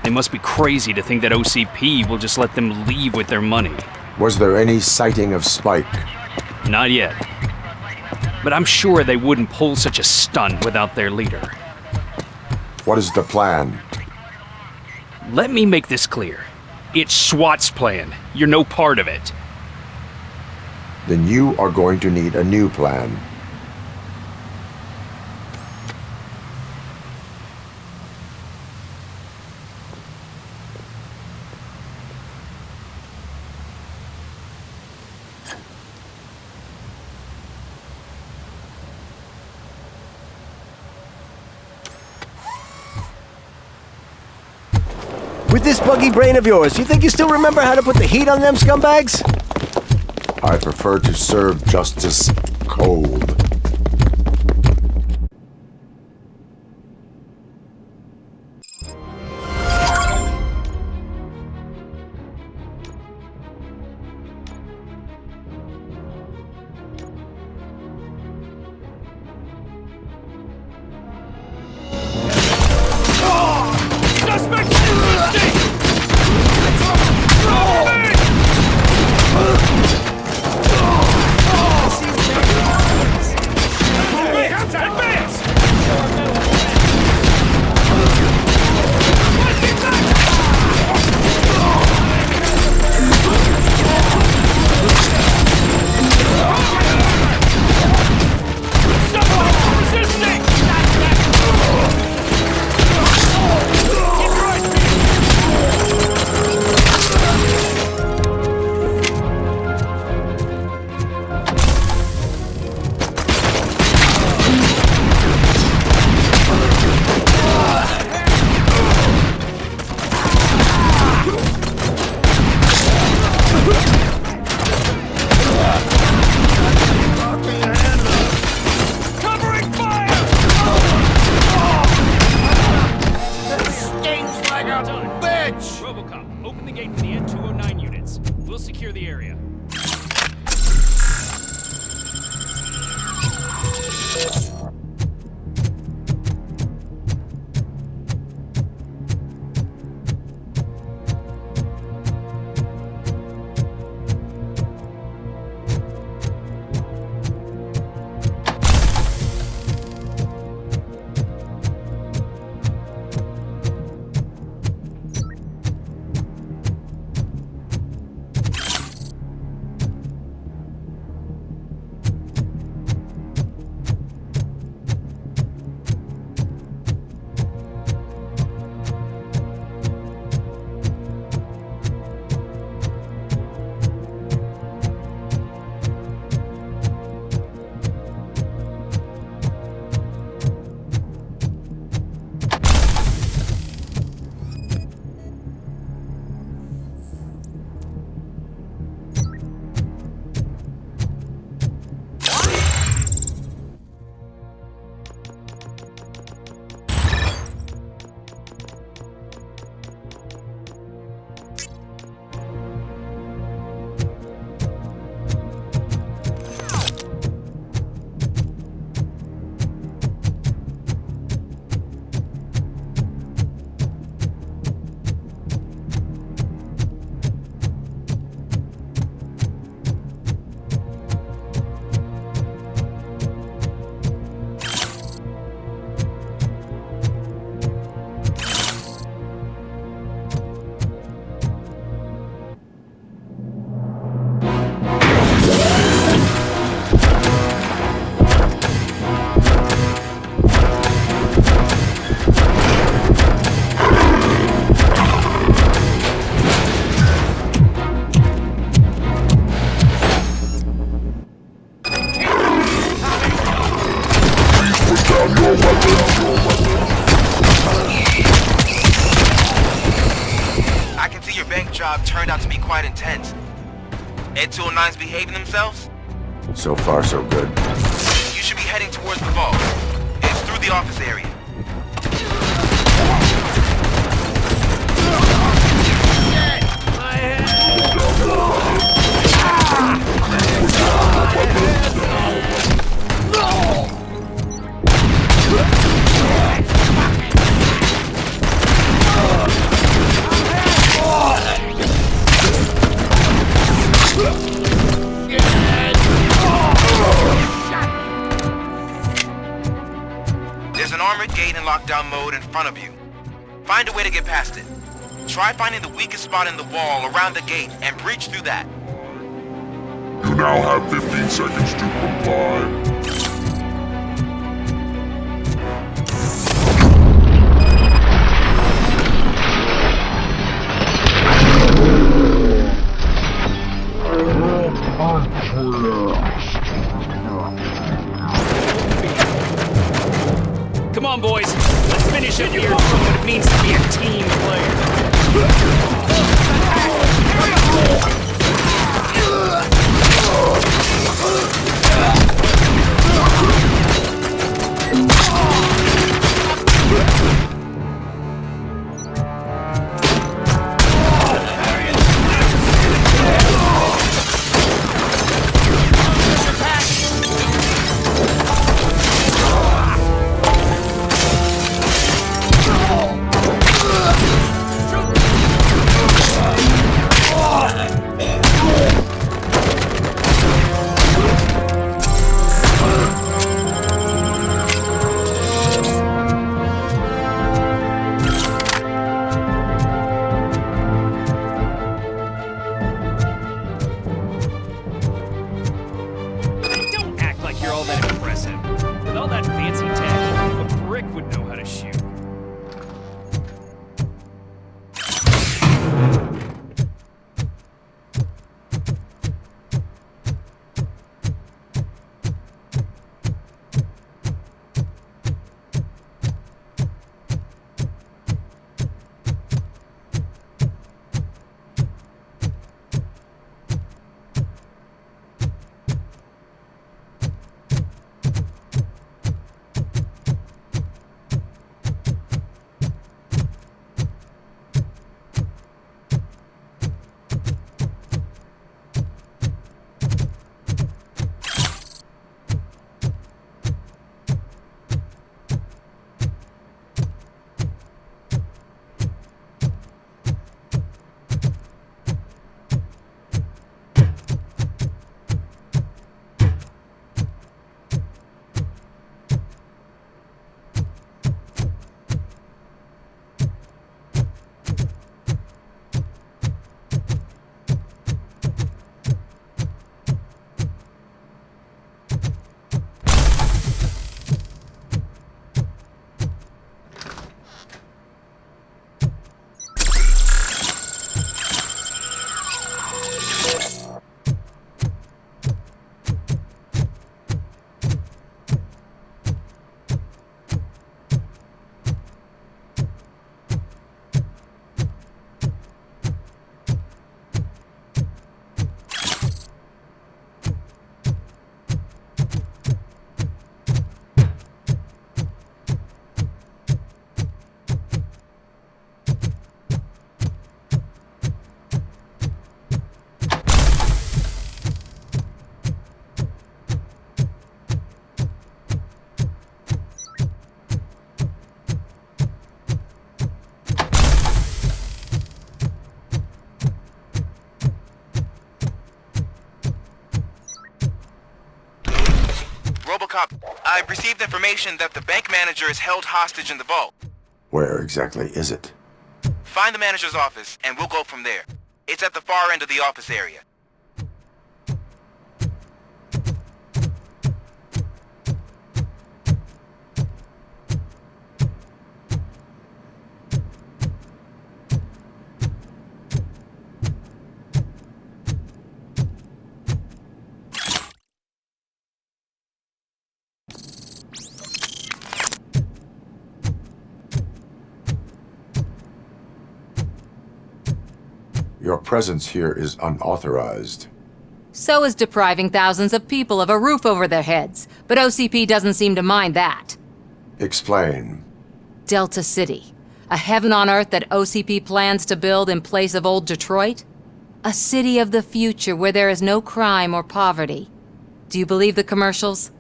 They must be crazy to think that OCP will just let them leave with their money. Was there any sighting of Spike? Not yet. But I'm sure they wouldn't pull such a stunt without their leader. What is the plan? Let me make this clear. It's SWAT's plan. You're no part of it. Then you are going to need a new plan. With this buggy brain of yours, you think you still remember how to put the heat on them scumbags? I prefer to serve justice cold. RoboCop, open the gate for the N209 units. We'll secure the area. job turned out to be quite intense. Ed 209's behaving themselves? So far, so good. You should be heading towards the vault. It's through the office area. There's an armored gate in lockdown mode in front of you. Find a way to get past it. Try finding the weakest spot in the wall around the gate and breach through that. You now have 15 seconds to comply. Come on, boys. Let's finish up here and show what it means to be a team player. RoboCop, I've received information that the bank manager is held hostage in the vault. Where exactly is it? Find the manager's office, and we'll go from there. It's at the far end of the office area. Your presence here is unauthorized. So is depriving thousands of people of a roof over their heads, but OCP doesn't seem to mind that. Explain. Delta City, a heaven on earth that OCP plans to build in place of old Detroit? A city of the future where there is no crime or poverty. Do you believe the commercials?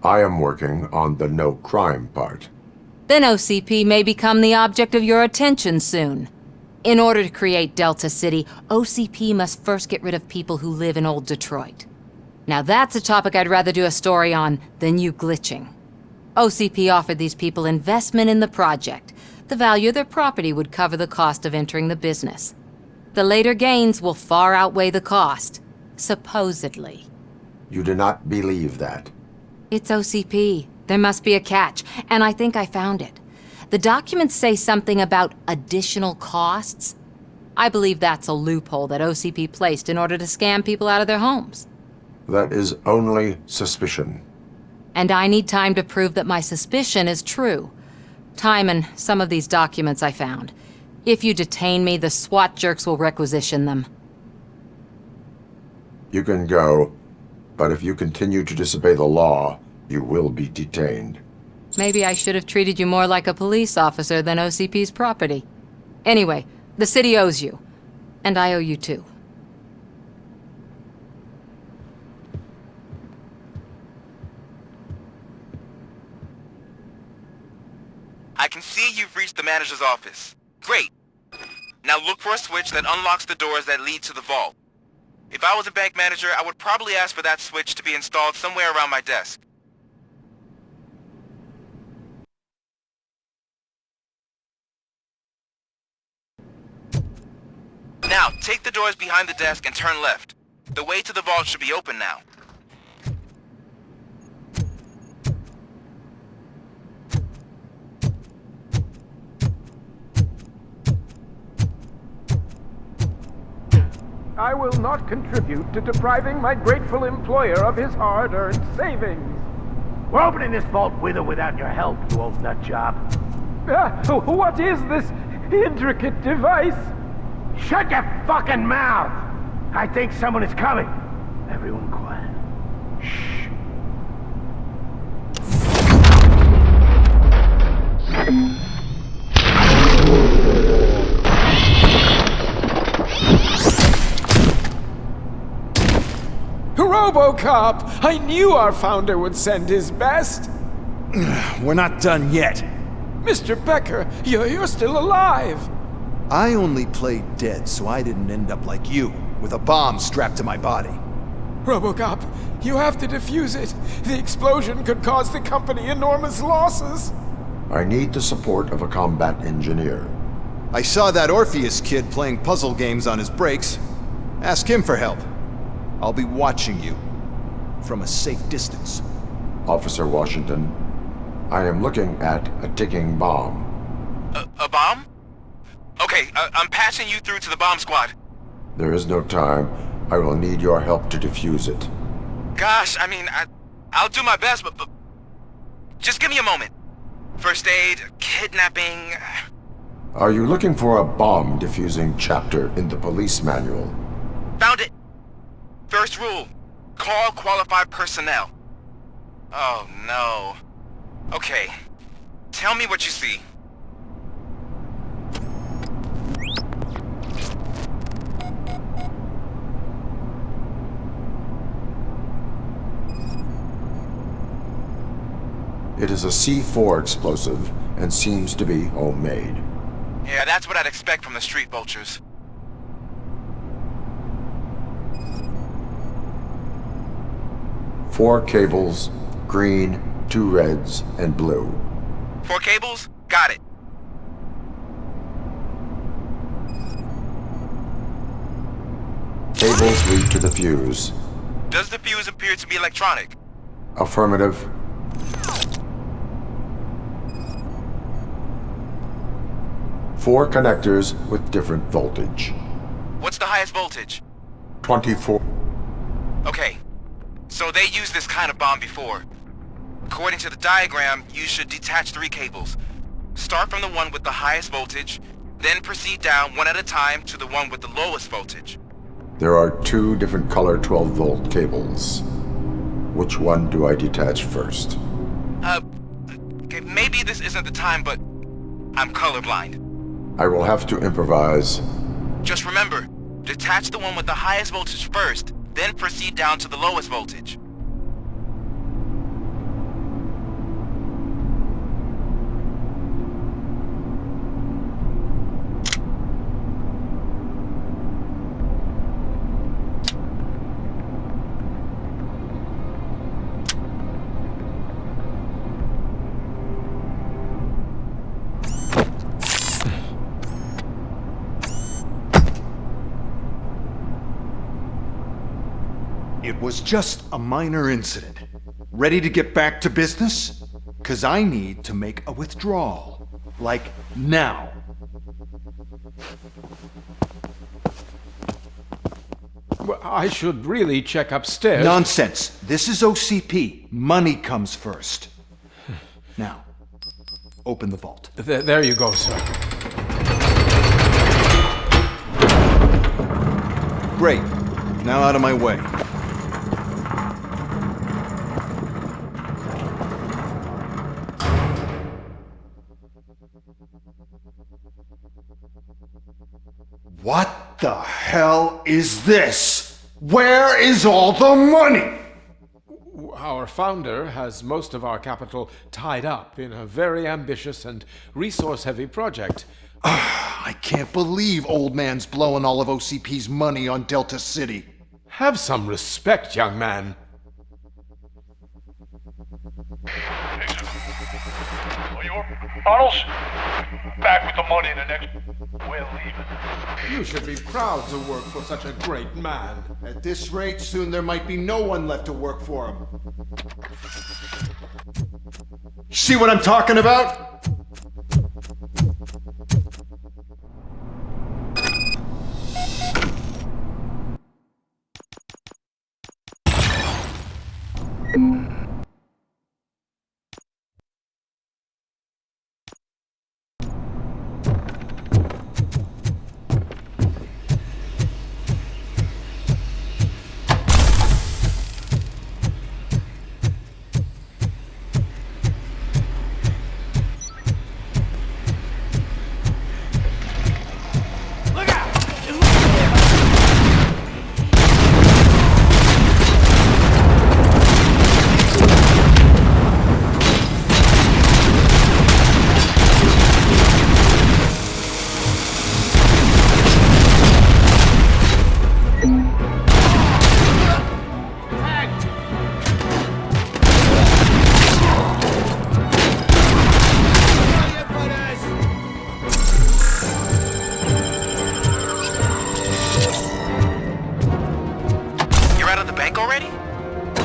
I am working on the no crime part. Then OCP may become the object of your attention soon. In order to create Delta City, OCP must first get rid of people who live in old Detroit. Now that's a topic I'd rather do a story on than you glitching. OCP offered these people investment in the project. The value of their property would cover the cost of entering the business. The later gains will far outweigh the cost. Supposedly. You do not believe that. It's OCP. There must be a catch, and I think I found it. The documents say something about additional costs. I believe that's a loophole that OCP placed in order to scam people out of their homes. That is only suspicion. And I need time to prove that my suspicion is true. Time and some of these documents I found. If you detain me, the SWAT jerks will requisition them. You can go, but if you continue to disobey the law, you will be detained. Maybe I should have treated you more like a police officer than OCP's property. Anyway, the city owes you. And I owe you too. I can see you've reached the manager's office. Great. Now look for a switch that unlocks the doors that lead to the vault. If I was a bank manager, I would probably ask for that switch to be installed somewhere around my desk. Now, take the doors behind the desk and turn left. The way to the vault should be open now. I will not contribute to depriving my grateful employer of his hard-earned savings. We're opening this vault with or without your help, you old nut job. What is this intricate device? Shut your fucking mouth! I think someone is coming. Everyone quiet. Shh. RoboCop! I knew our founder would send his best. We're not done yet. Mr. Becker, you're still alive. I only played dead so I didn't end up like you, with a bomb strapped to my body. RoboCop, you have to defuse it. The explosion could cause the company enormous losses. I need the support of a combat engineer. I saw that Orpheus kid playing puzzle games on his breaks. Ask him for help. I'll be watching you from a safe distance. Officer Washington, I am looking at a ticking bomb. A bomb? Okay, I'm passing you through to the bomb squad. There is no time. I will need your help to defuse it. Gosh, I mean, I'll do my best, but just give me a moment. First aid, kidnapping... Are you looking for a bomb defusing chapter in the police manual? Found it! First rule, call qualified personnel. Oh no. Okay, tell me what you see. It is a C4 explosive and seems to be homemade. Yeah, that's what I'd expect from the street vultures. Four cables, green, 2 reds, and blue. 4 cables? Got it. Cables lead to the fuse. Does the fuse appear to be electronic? Affirmative. Four connectors with different voltage. What's the highest voltage? 24. Okay, so they used this kind of bomb before. According to the diagram, you should detach 3 cables. Start from the one with the highest voltage, Then proceed down one at a time to the one with the lowest voltage. There are 2 different color 12-volt cables. Which one do I detach first? Okay, maybe this isn't the time, but I'm colorblind. I will have to improvise. Just remember, detach the one with the highest voltage first, then proceed down to the lowest voltage. It was just a minor incident. Ready to get back to business? 'Cause I need to make a withdrawal. Like, now. Well, I should really check upstairs. Nonsense. This is OCP. Money comes first. Now, open the vault. There you go, sir. Great. Now out of my way. What the hell is this? Where is all the money? Our founder has most of our capital tied up in a very ambitious and resource-heavy project. I can't believe old man's blowing all of OCP's money on Delta City. Have some respect, young man. Bottles? Back with the money in the next... We're leaving. You should be proud to work for such a great man. At this rate, soon there might be no one left to work for him. See what I'm talking about?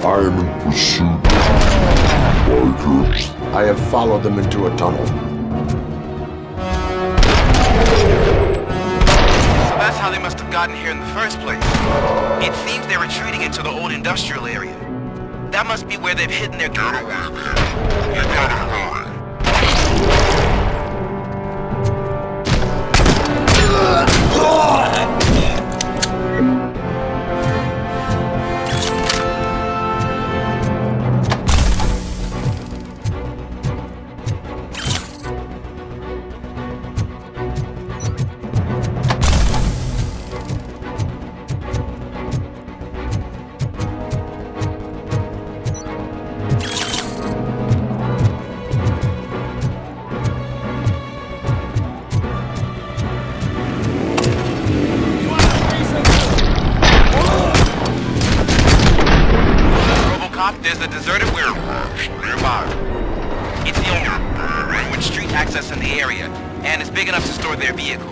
I am in pursuit. Bikers. I have followed them into a tunnel. So that's how they must have gotten here in the first place. It seems they're retreating into the old industrial area. That must be where they've hidden their getaways. There's a deserted warehouse nearby. It's the only one with street access in the area, and it's big enough to store their vehicle.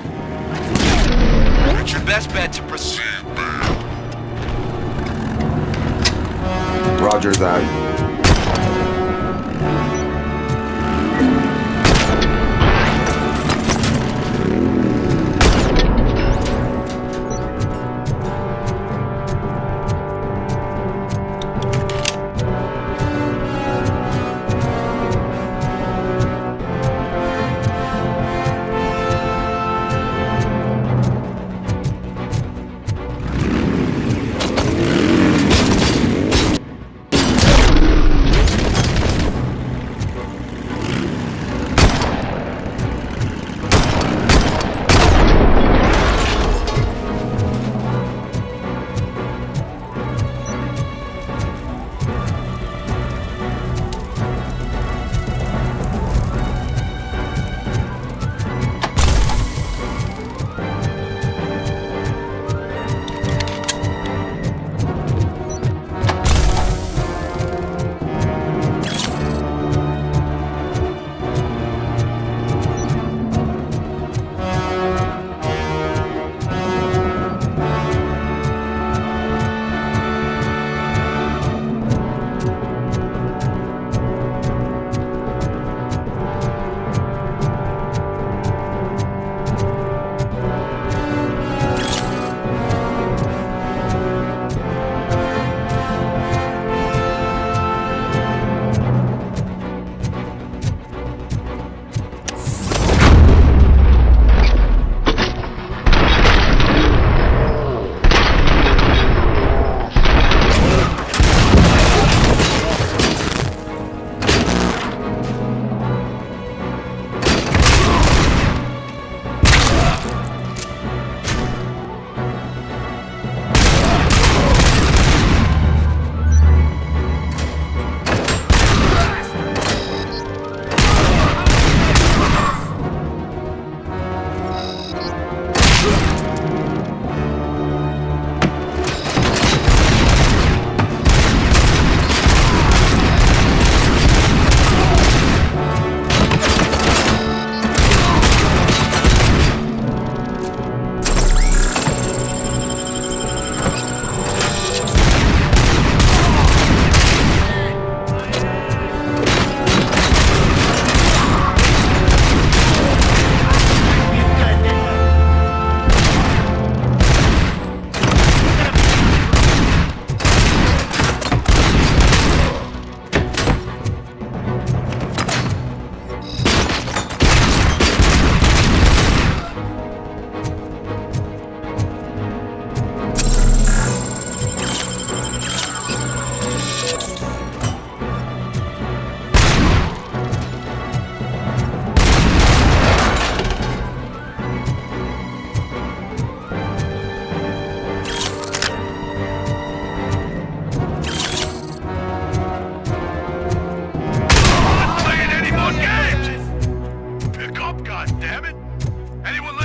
It's your best bet to pursue. Roger that.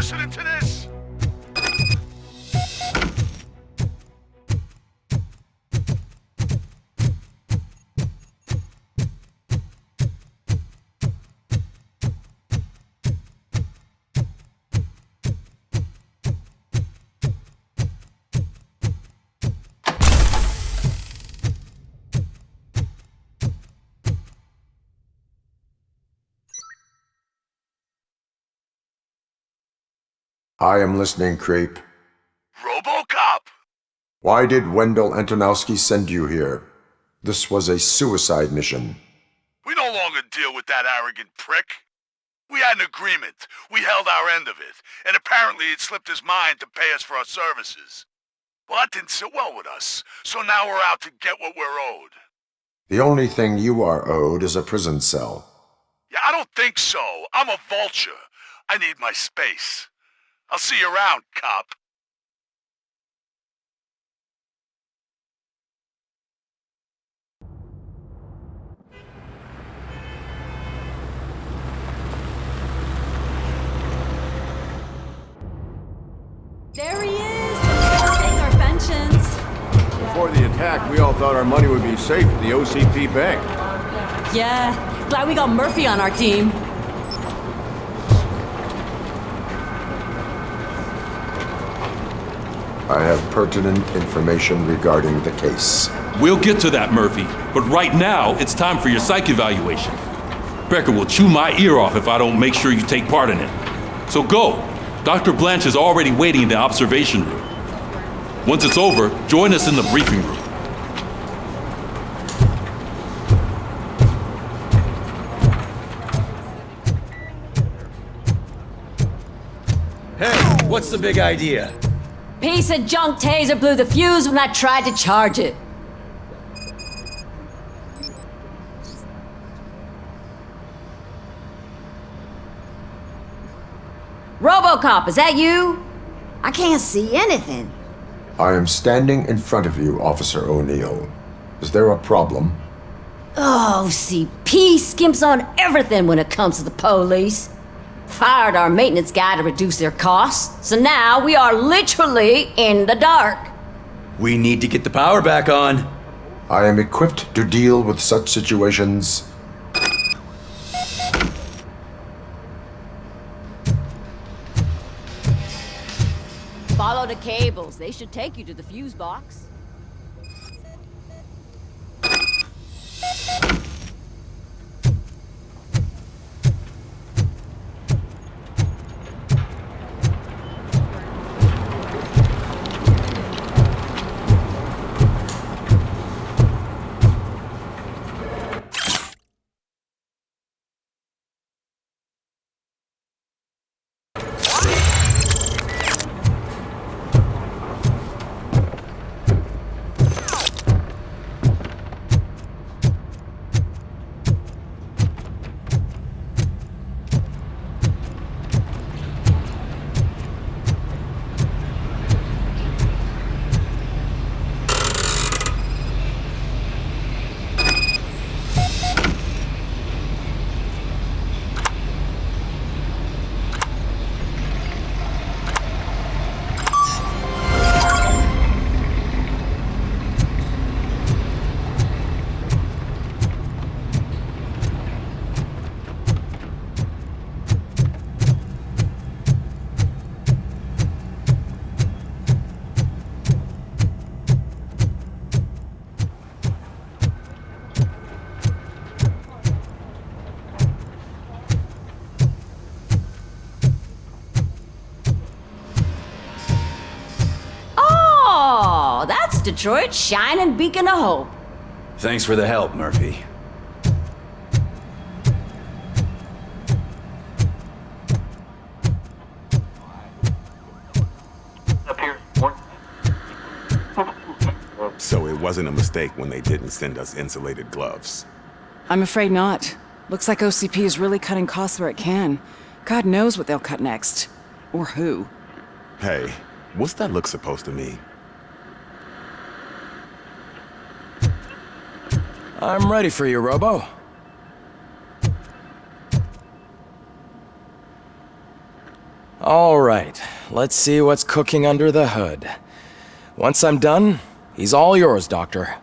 listening to this? I am listening, creep. RoboCop! Why did Wendell Antonowski send you here? This was a suicide mission. We no longer deal with that arrogant prick. We had an agreement. We held our end of it. And apparently it slipped his mind to pay us for our services. Well, that didn't sit well with us. So now we're out to get what we're owed. The only thing you are owed is a prison cell. Yeah, I don't think so. I'm a vulture. I need my space. I'll see you around, cop. There he is! Paying our pensions. Before the attack, we all thought our money would be safe at the OCP bank. Yeah, glad we got Murphy on our team. I have pertinent information regarding the case. We'll get to that, Murphy. But right now, it's time for your psych evaluation. Becker will chew my ear off if I don't make sure you take part in it. So go. Dr. Blanche is already waiting in the observation room. Once it's over, join us in the briefing room. Hey, what's the big idea? Piece of junk taser blew the fuse when I tried to charge it. RoboCop, is that you? I can't see anything. I am standing in front of you, Officer O'Neill. Is there a problem? Oh, CP skimps on everything when it comes to the police. Fired our maintenance guy to reduce their costs, so now we are literally in the dark. We need to get the power back on. I am equipped to deal with such situations. Follow the cables. They should take you to the fuse box. Detroit's shining beacon of hope. Thanks for the help, Murphy. So it wasn't a mistake when they didn't send us insulated gloves. I'm afraid not. Looks like OCP is really cutting costs where it can. God knows what they'll cut next. Or who. Hey, what's that look supposed to mean? I'm ready for you, Robo. All right, let's see what's cooking under the hood. Once I'm done, he's all yours, Doctor.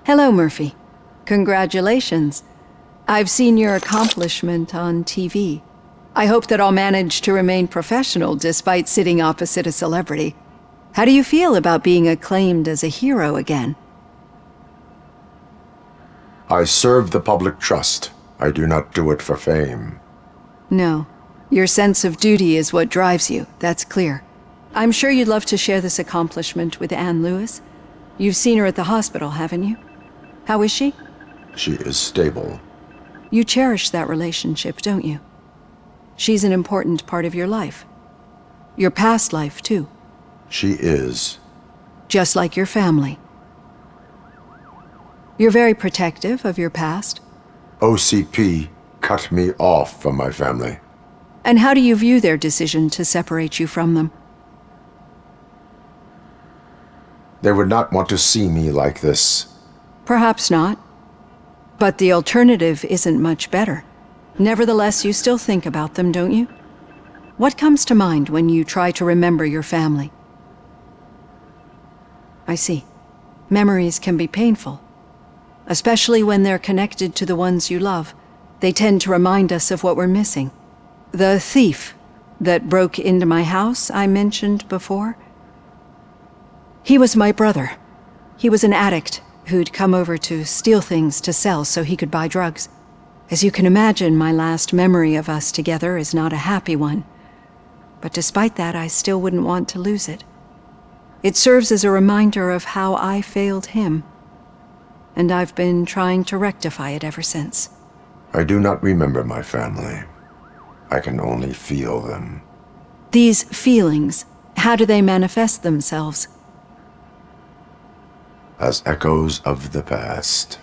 Hello, Murphy. Congratulations. I've seen your accomplishment on TV. I hope that I'll manage to remain professional despite sitting opposite a celebrity. How do you feel about being acclaimed as a hero again? I serve the public trust. I do not do it for fame. No. Your sense of duty is what drives you, that's clear. I'm sure you'd love to share this accomplishment with Anne Lewis. You've seen her at the hospital, haven't you? How is she? She is stable. You cherish that relationship, don't you? She's an important part of your life. Your past life, too. She is. Just like your family. You're very protective of your past. OCP cut me off from my family. And how do you view their decision to separate you from them? They would not want to see me like this. Perhaps not. But the alternative isn't much better. Nevertheless, you still think about them, don't you? What comes to mind when you try to remember your family? I see. Memories can be painful. Especially when they're connected to the ones you love. They tend to remind us of what we're missing. The thief that broke into my house I mentioned before? He was my brother. He was an addict who'd come over to steal things to sell so he could buy drugs. As you can imagine, my last memory of us together is not a happy one. But despite that, I still wouldn't want to lose it. It serves as a reminder of how I failed him. And I've been trying to rectify it ever since. I do not remember my family. I can only feel them. These feelings, how do they manifest themselves? As echoes of the past.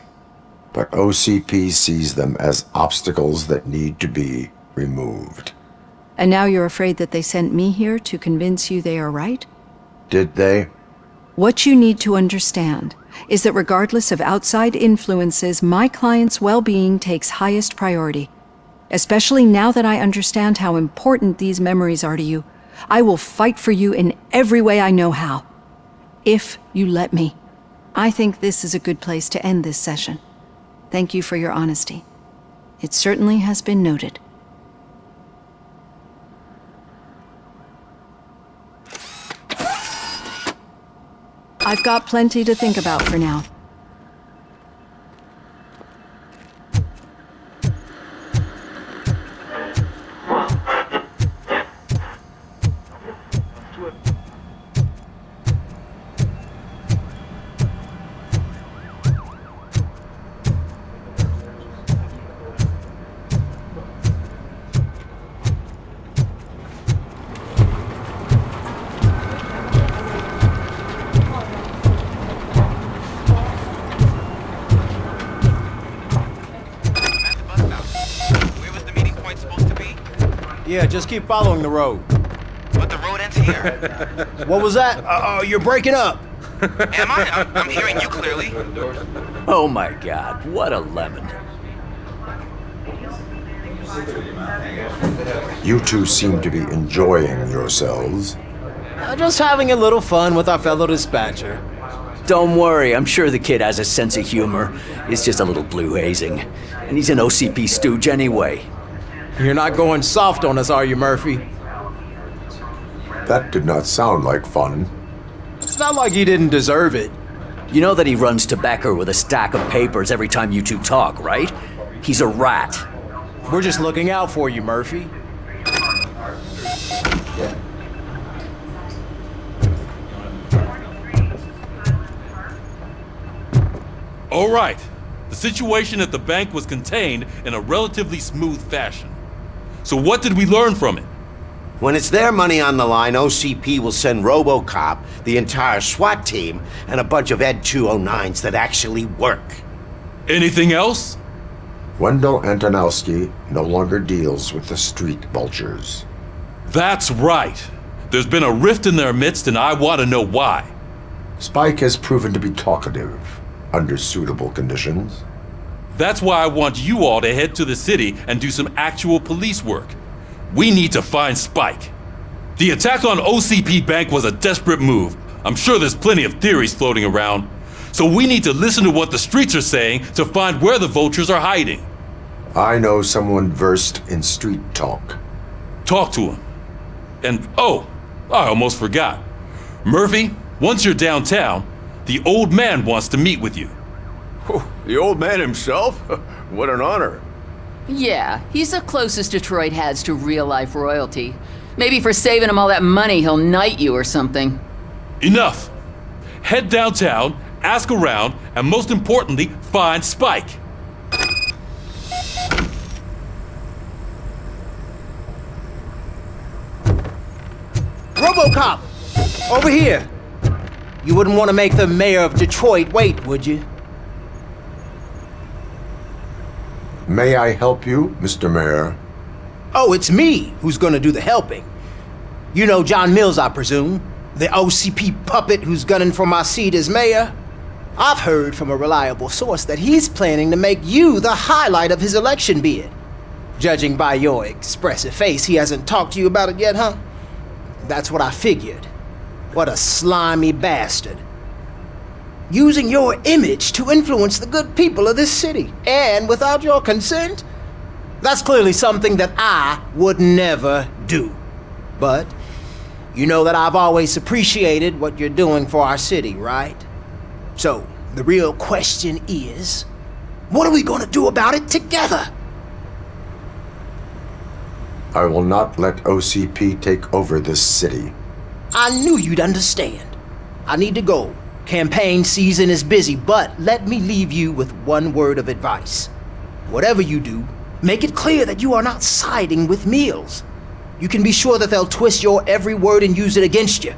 But OCP sees them as obstacles that need to be removed. And now you're afraid that they sent me here to convince you they are right? Did they? What you need to understand is that regardless of outside influences, my client's well-being takes highest priority. Especially now that I understand how important these memories are to you, I will fight for you in every way I know how. If you let me. I think this is a good place to end this session. Thank you for your honesty. It certainly has been noted. I've got plenty to think about for now. Yeah, just keep following the road. But the road ends here. What was that? You're breaking up. Am I? I'm hearing you clearly. Oh my god, what a lemon. You two seem to be enjoying yourselves. Just having a little fun with our fellow dispatcher. Don't worry, I'm sure the kid has a sense of humor. It's just a little blue hazing. And he's an OCP stooge anyway. You're not going soft on us, are you, Murphy? That did not sound like fun. It's not like he didn't deserve it. You know that he runs to Becker with a stack of papers every time you two talk, right? He's a rat. We're just looking out for you, Murphy. All right. The situation at the bank was contained in a relatively smooth fashion. So what did we learn from it? When it's their money on the line, OCP will send RoboCop, the entire SWAT team, and a bunch of Ed 209s that actually work. Anything else? Wendell Antonowski no longer deals with the street vultures. That's right. There's been a rift in their midst, and I want to know why. Spike has proven to be talkative, under suitable conditions. That's why I want you all to head to the city and do some actual police work. We need to find Spike. The attack on OCP Bank was a desperate move. I'm sure there's plenty of theories floating around. So we need to listen to what the streets are saying to find where the vultures are hiding. I know someone versed in street talk. Talk to him. And oh, I almost forgot. Murphy, once you're downtown, the old man wants to meet with you. Oh, the old man himself? What an honor. Yeah, he's the closest Detroit has to real-life royalty. Maybe for saving him all that money, he'll knight you or something. Enough. Head downtown, ask around, and most importantly, find Spike. RoboCop! Over here! You wouldn't want to make the mayor of Detroit wait, would you? May I help you, Mr. Mayor? Oh, it's me who's gonna do the helping. You know John Mills, I presume? The OCP puppet who's gunning for my seat as mayor? I've heard from a reliable source that he's planning to make you the highlight of his election bid. Judging by your expressive face, he hasn't talked to you about it yet, huh? That's what I figured. What a slimy bastard. Using your image to influence the good people of this city, and without your consent? That's clearly something that I would never do. But you know that I've always appreciated what you're doing for our city, right? So, the real question is, what are we gonna do about it together? I will not let OCP take over this city. I knew you'd understand. I need to go. Campaign season is busy, but let me leave you with one word of advice. Whatever you do, make it clear that you are not siding with Mills. You can be sure that they'll twist your every word and use it against you.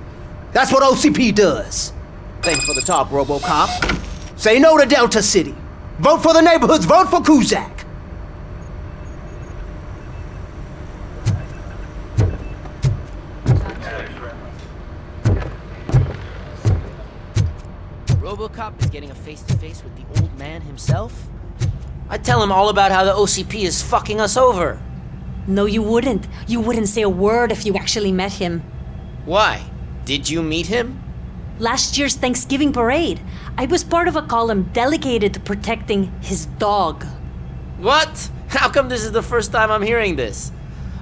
That's what OCP does. Thanks for the talk, RoboCop. Say no to Delta City. Vote for the neighborhoods. Vote for Kuzak. RoboCop is getting a face-to-face with the old man himself? I'd tell him all about how the OCP is fucking us over. No, you wouldn't. You wouldn't say a word if you actually met him. Why? Did you meet him? Last year's Thanksgiving parade, I was part of a column dedicated to protecting his dog. What? How come this is the first time I'm hearing this?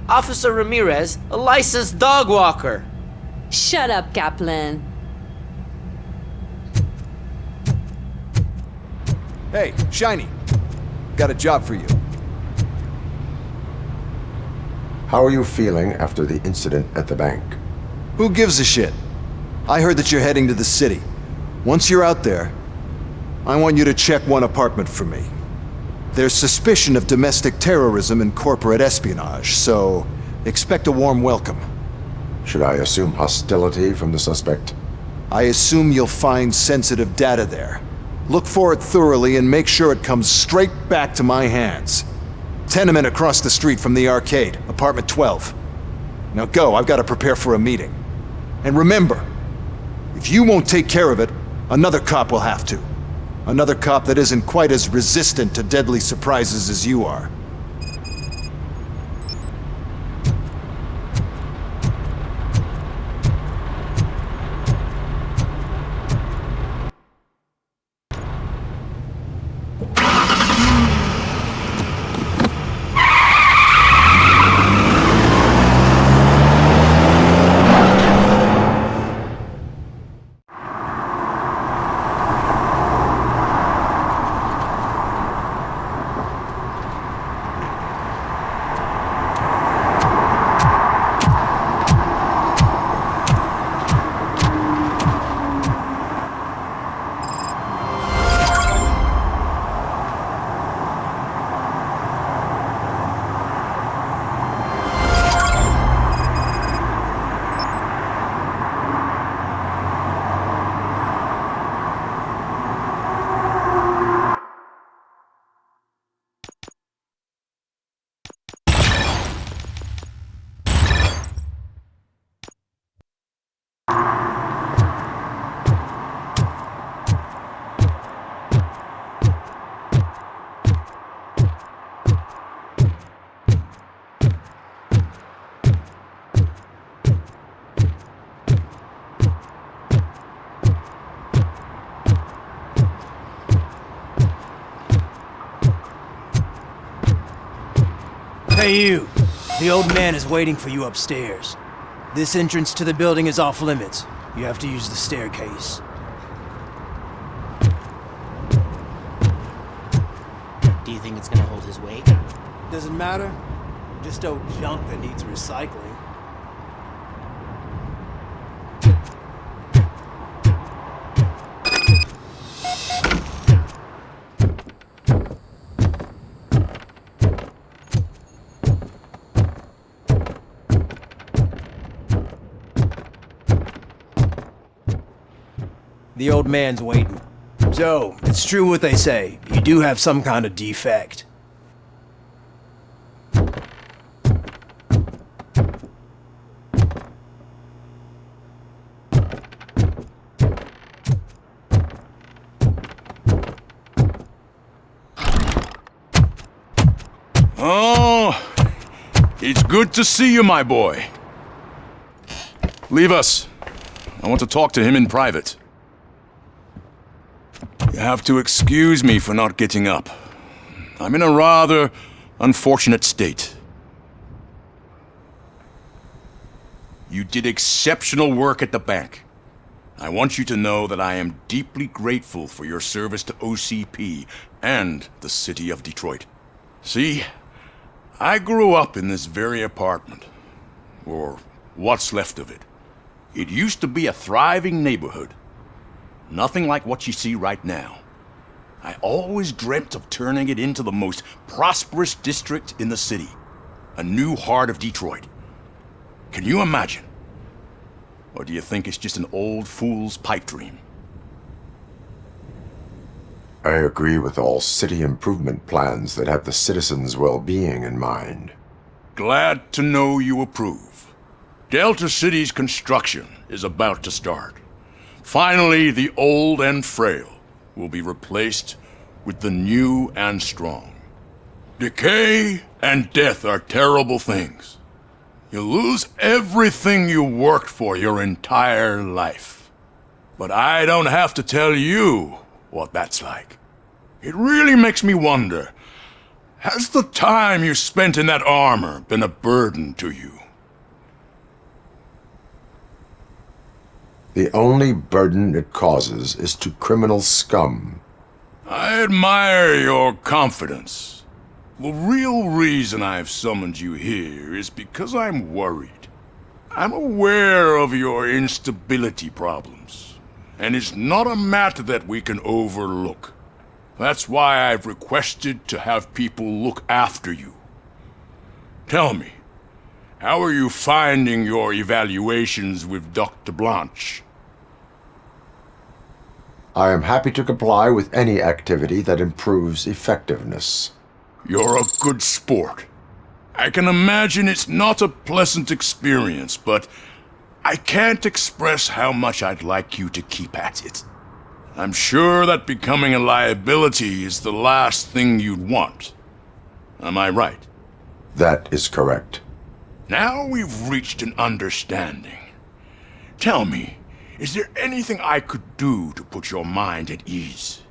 Officer Ramirez, a licensed dog walker. Shut up, Kaplan. Hey, Shiny. Got a job for you. How are you feeling after the incident at the bank? Who gives a shit? I heard that you're heading to the city. Once you're out there, I want you to check one apartment for me. There's suspicion of domestic terrorism and corporate espionage, so expect a warm welcome. Should I assume hostility from the suspect? I assume you'll find sensitive data there. Look for it thoroughly and make sure it comes straight back to my hands. Tenement across the street from the arcade, apartment 12. Now go, I've got to prepare for a meeting. And remember, if you won't take care of it, another cop will have to. Another cop that isn't quite as resistant to deadly surprises as you are. Hey you! The old man is waiting for you upstairs. This entrance to the building is off limits. You have to use the staircase. Do you think it's gonna hold his weight? Doesn't matter. Just old junk that needs recycling. The old man's waiting. So, it's true what they say. You do have some kind of defect. Oh, it's good to see you, my boy. Leave us. I want to talk to him in private. You have to excuse me for not getting up. I'm in a rather unfortunate state. You did exceptional work at the bank. I want you to know that I am deeply grateful for your service to OCP and the city of Detroit. See, I grew up in this very apartment, or what's left of it. It used to be a thriving neighborhood. Nothing like what you see right now. I always dreamt of turning it into the most prosperous district in the city. A new heart of Detroit. Can you imagine? Or do you think it's just an old fool's pipe dream? I agree with all city improvement plans that have the citizens' well-being in mind. Glad to know you approve. Delta City's construction is about to start. Finally, the old and frail will be replaced with the new and strong. Decay and death are terrible things. You lose everything you worked for your entire life. But I don't have to tell you what that's like. It really makes me wonder, has the time you spent in that armor been a burden to you? The only burden it causes is to criminal scum. I admire your confidence. The real reason I've summoned you here is because I'm worried. I'm aware of your instability problems, and it's not a matter that we can overlook. That's why I've requested to have people look after you. Tell me, how are you finding your evaluations with Dr. Blanche? I am happy to comply with any activity that improves effectiveness. You're a good sport. I can imagine it's not a pleasant experience, but I can't express how much I'd like you to keep at it. I'm sure that becoming a liability is the last thing you'd want. Am I right? That is correct. Now we've reached an understanding. Tell me, is there anything I could do to put your mind at ease?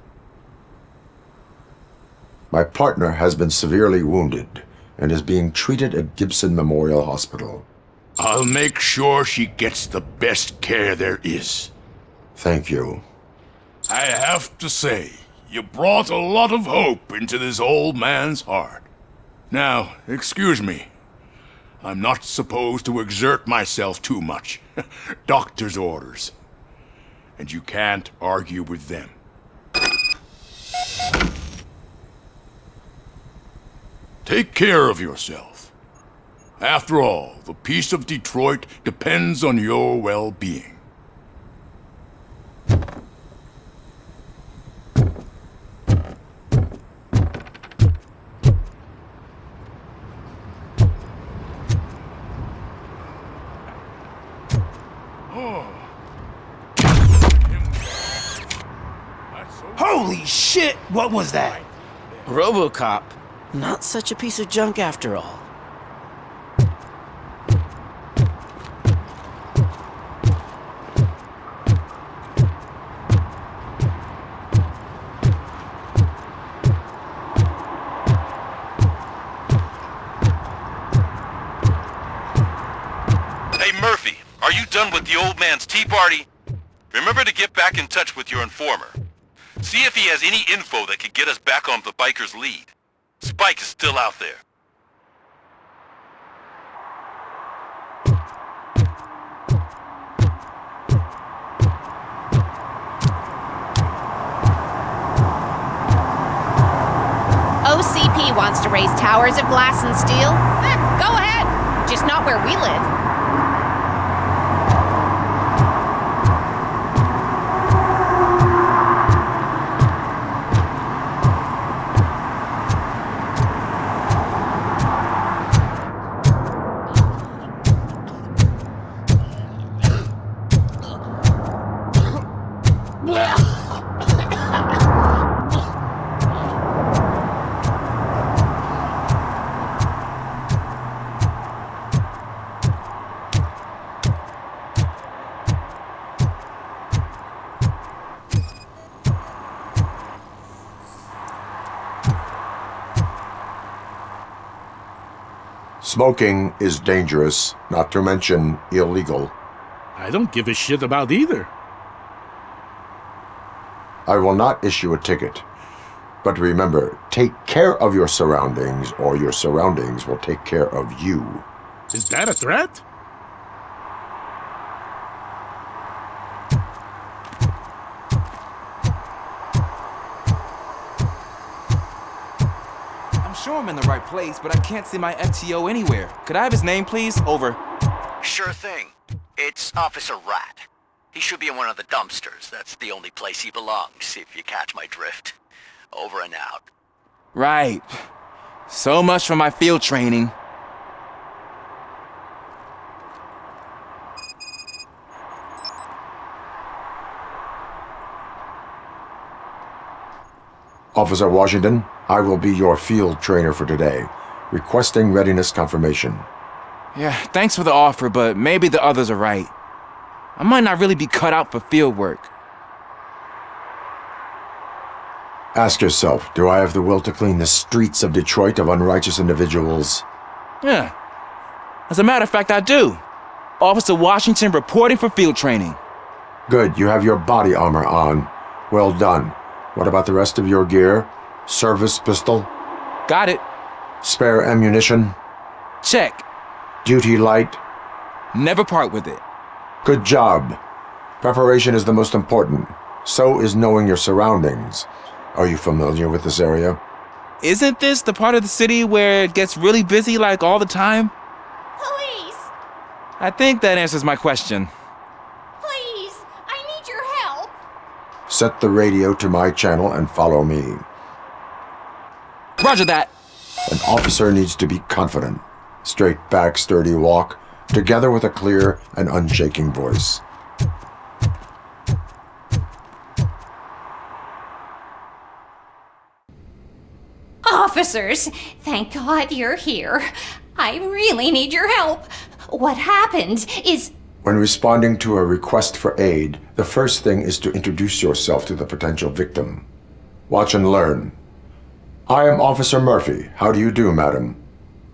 My partner has been severely wounded and is being treated at Gibson Memorial Hospital. I'll make sure she gets the best care there is. Thank you. I have to say, you brought a lot of hope into this old man's heart. Now, excuse me. I'm not supposed to exert myself too much. Doctor's orders. And you can't argue with them. Take care of yourself. After all, the peace of Detroit depends on your well-being. Holy shit! What was that? RoboCop. Not such a piece of junk after all. done with the old man's tea party, remember to get back in touch with your informer. See if he has any info that could get us back on the biker's lead. Spike is still out there. OCP wants to raise towers of glass and steel? Go ahead, just not where we live. Smoking is dangerous, not to mention illegal. I don't give a shit about either. I will not issue a ticket. But remember, take care of your surroundings, or your surroundings will take care of you. Is that a threat? I'm sure I'm in the right place, but I can't see my FTO anywhere. Could I have his name, please? Over. Sure thing. It's Officer Rat. He should be in one of the dumpsters. That's the only place he belongs, if you catch my drift. Over and out. Right. So much for my field training. Officer Washington, I will be your field trainer for today. Requesting readiness confirmation. Yeah, thanks for the offer, but maybe the others are right. I might not really be cut out for field work. Ask yourself, do I have the will to clean the streets of Detroit of unrighteous individuals? Yeah. As a matter of fact, I do. Officer Washington reporting for field training. Good, you have your body armor on. Well done. What about the rest of your gear? Service pistol? Got it. Spare ammunition? Check. Duty light? Never part with it. Good job. Preparation is the most important. So is knowing your surroundings. Are you familiar with this area? Isn't this the part of the city where it gets really busy like all the time? Police! I think that answers my question. Please! I need your help! Set the radio to my channel and follow me. Roger that. An officer needs to be confident. Straight back, sturdy walk, together with a clear and unshaking voice. Officers, thank God you're here. I really need your help. What happened is... When responding to a request for aid, the first thing is to introduce yourself to the potential victim. Watch and learn. I am Officer Murphy. How do you do, madam?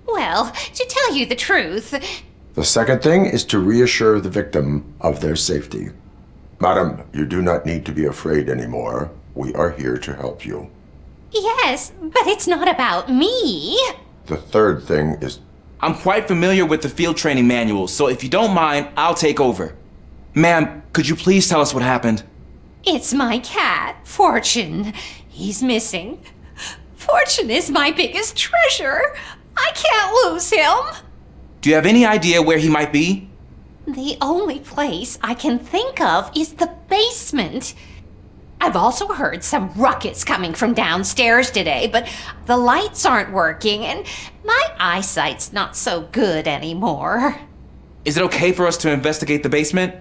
Well, to tell you the truth... The second thing is to reassure the victim of their safety. Madam, you do not need to be afraid anymore. We are here to help you. Yes, but it's not about me. The third thing is... I'm quite familiar with the field training manual, so if you don't mind, I'll take over. Ma'am, could you please tell us what happened? It's my cat, Fortune. He's missing. Fortune is my biggest treasure. I can't lose him. Do you have any idea where he might be? The only place I can think of is the basement. I've also heard some ruckus coming from downstairs today, but the lights aren't working and my eyesight's not so good anymore. Is it okay for us to investigate the basement?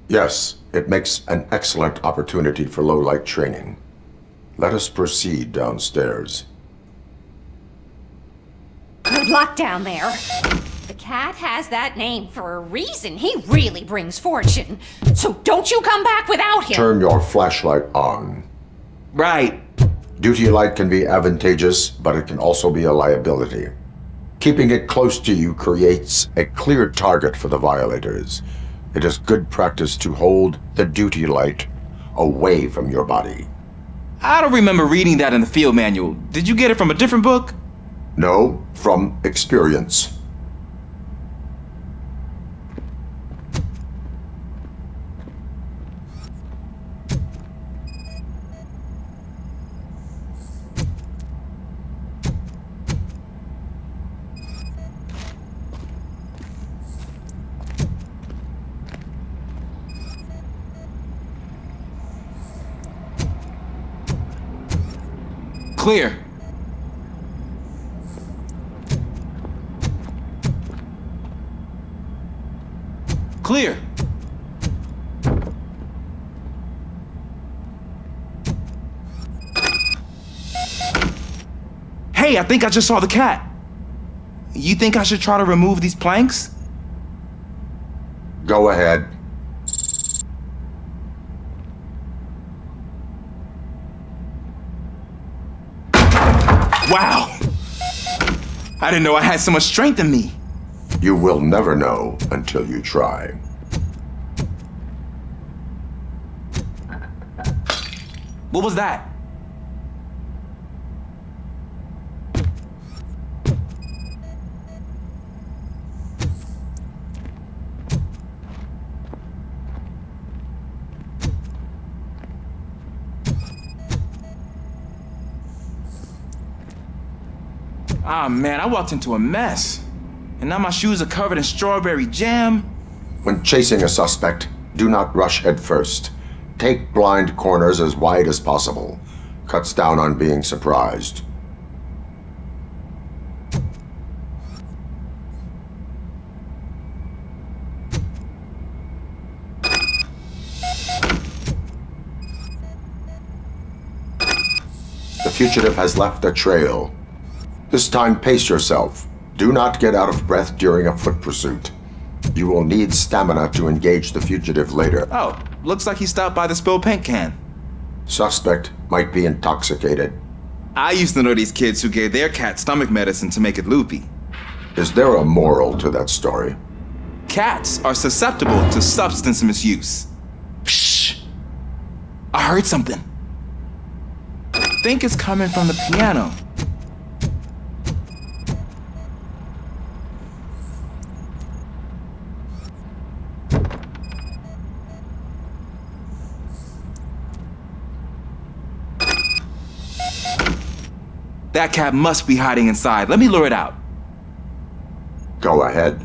Yes, it makes an excellent opportunity for low-light training. Let us proceed downstairs. Good luck down there. The cat has that name for a reason. He really brings fortune. So don't you come back without him. Turn your flashlight on. Right. Duty light can be advantageous, but it can also be a liability. Keeping it close to you creates a clear target for the violators. It is good practice to hold the duty light away from your body. I don't remember reading that in the field manual. Did you get it from a different book? No, from experience. Clear. Clear. Hey, I think I just saw the cat. You think I should try to remove these planks? Go ahead. Wow! I didn't know I had so much strength in me. You will never know until you try. What was that? Ah, man, I walked into a mess. And now my shoes are covered in strawberry jam. When chasing a suspect, do not rush head first. Take blind corners as wide as possible. Cuts down on being surprised. The fugitive has left a trail. This time, pace yourself. Do not get out of breath during a foot pursuit. You will need stamina to engage the fugitive later. Oh, looks like he stopped by the spilled paint can. Suspect might be intoxicated. I used to know these kids who gave their cat stomach medicine to make it loopy. Is there a moral to that story? Cats are susceptible to substance misuse. Psh! I heard something. I think it's coming from the piano. That cat must be hiding inside. Let me lure it out. Go ahead.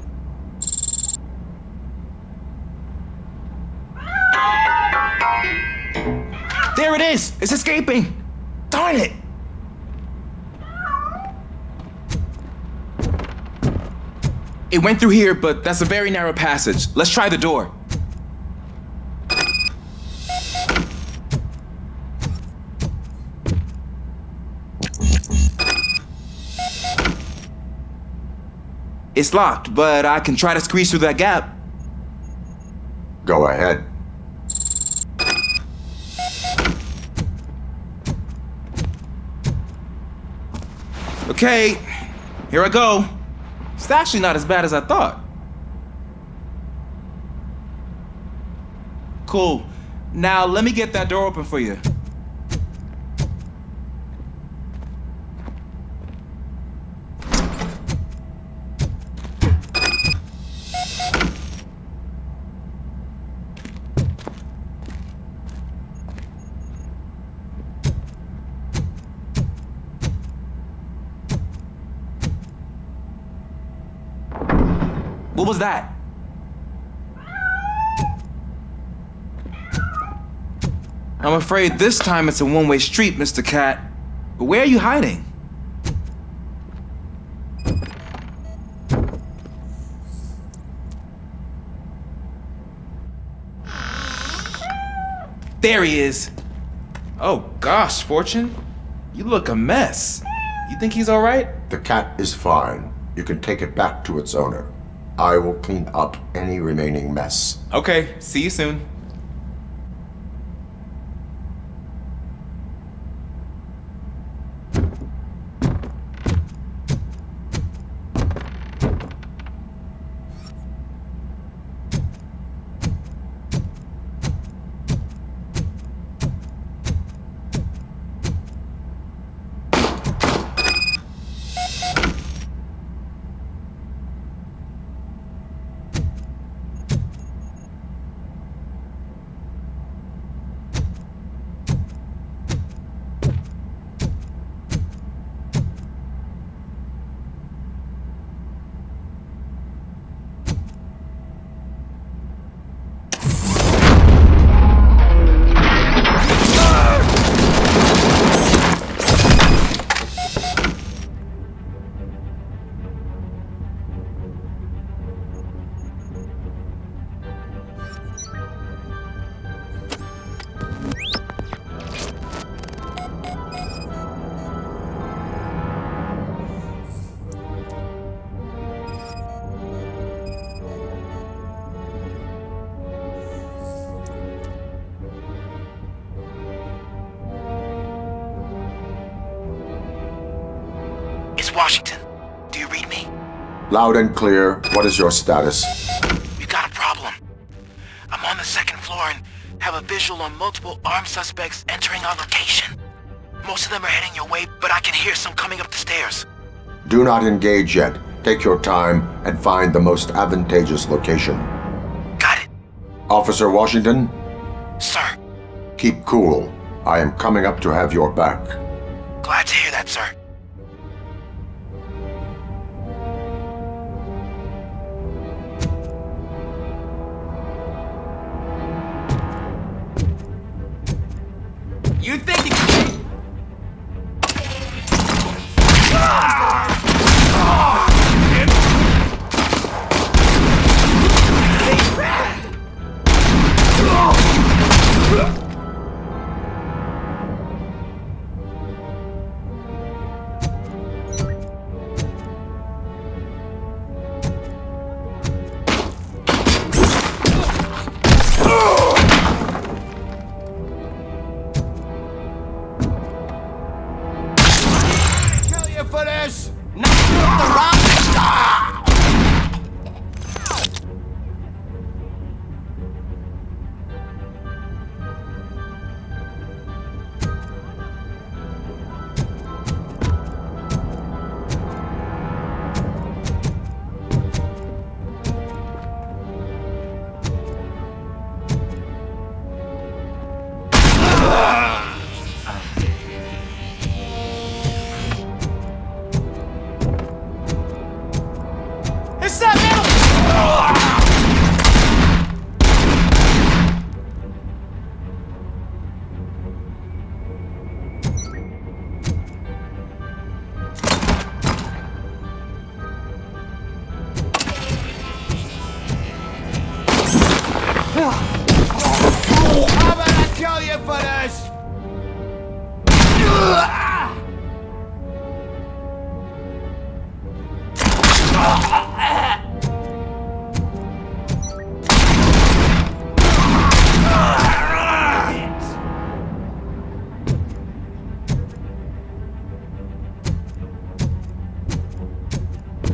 There it is! It's escaping! Darn it! It went through here, but that's a very narrow passage. Let's try the door. It's locked, but I can try to squeeze through that gap. Go ahead. Okay, here I go. It's actually not as bad as I thought. Cool. Now let me get that door open for you. What was that? I'm afraid this time it's a one-way street, Mr. Cat. But where are you hiding? There he is. Oh gosh, Fortune. You look a mess. You think he's all right? The cat is fine. You can take it back to its owner. I will clean up any remaining mess. Okay, see you soon. is Washington. Do you read me? Loud and clear. What is your status? We've got a problem. I'm on the second floor and have a visual on multiple armed suspects entering our location. Most of them are heading your way, but I can hear some coming up the stairs. Do not engage yet. Take your time and find the most advantageous location. Got it. Officer Washington? Sir. Keep cool. I am coming up to have your back. Glad to hear that, sir. You think you For this! It's up, man! How about I kill you for this?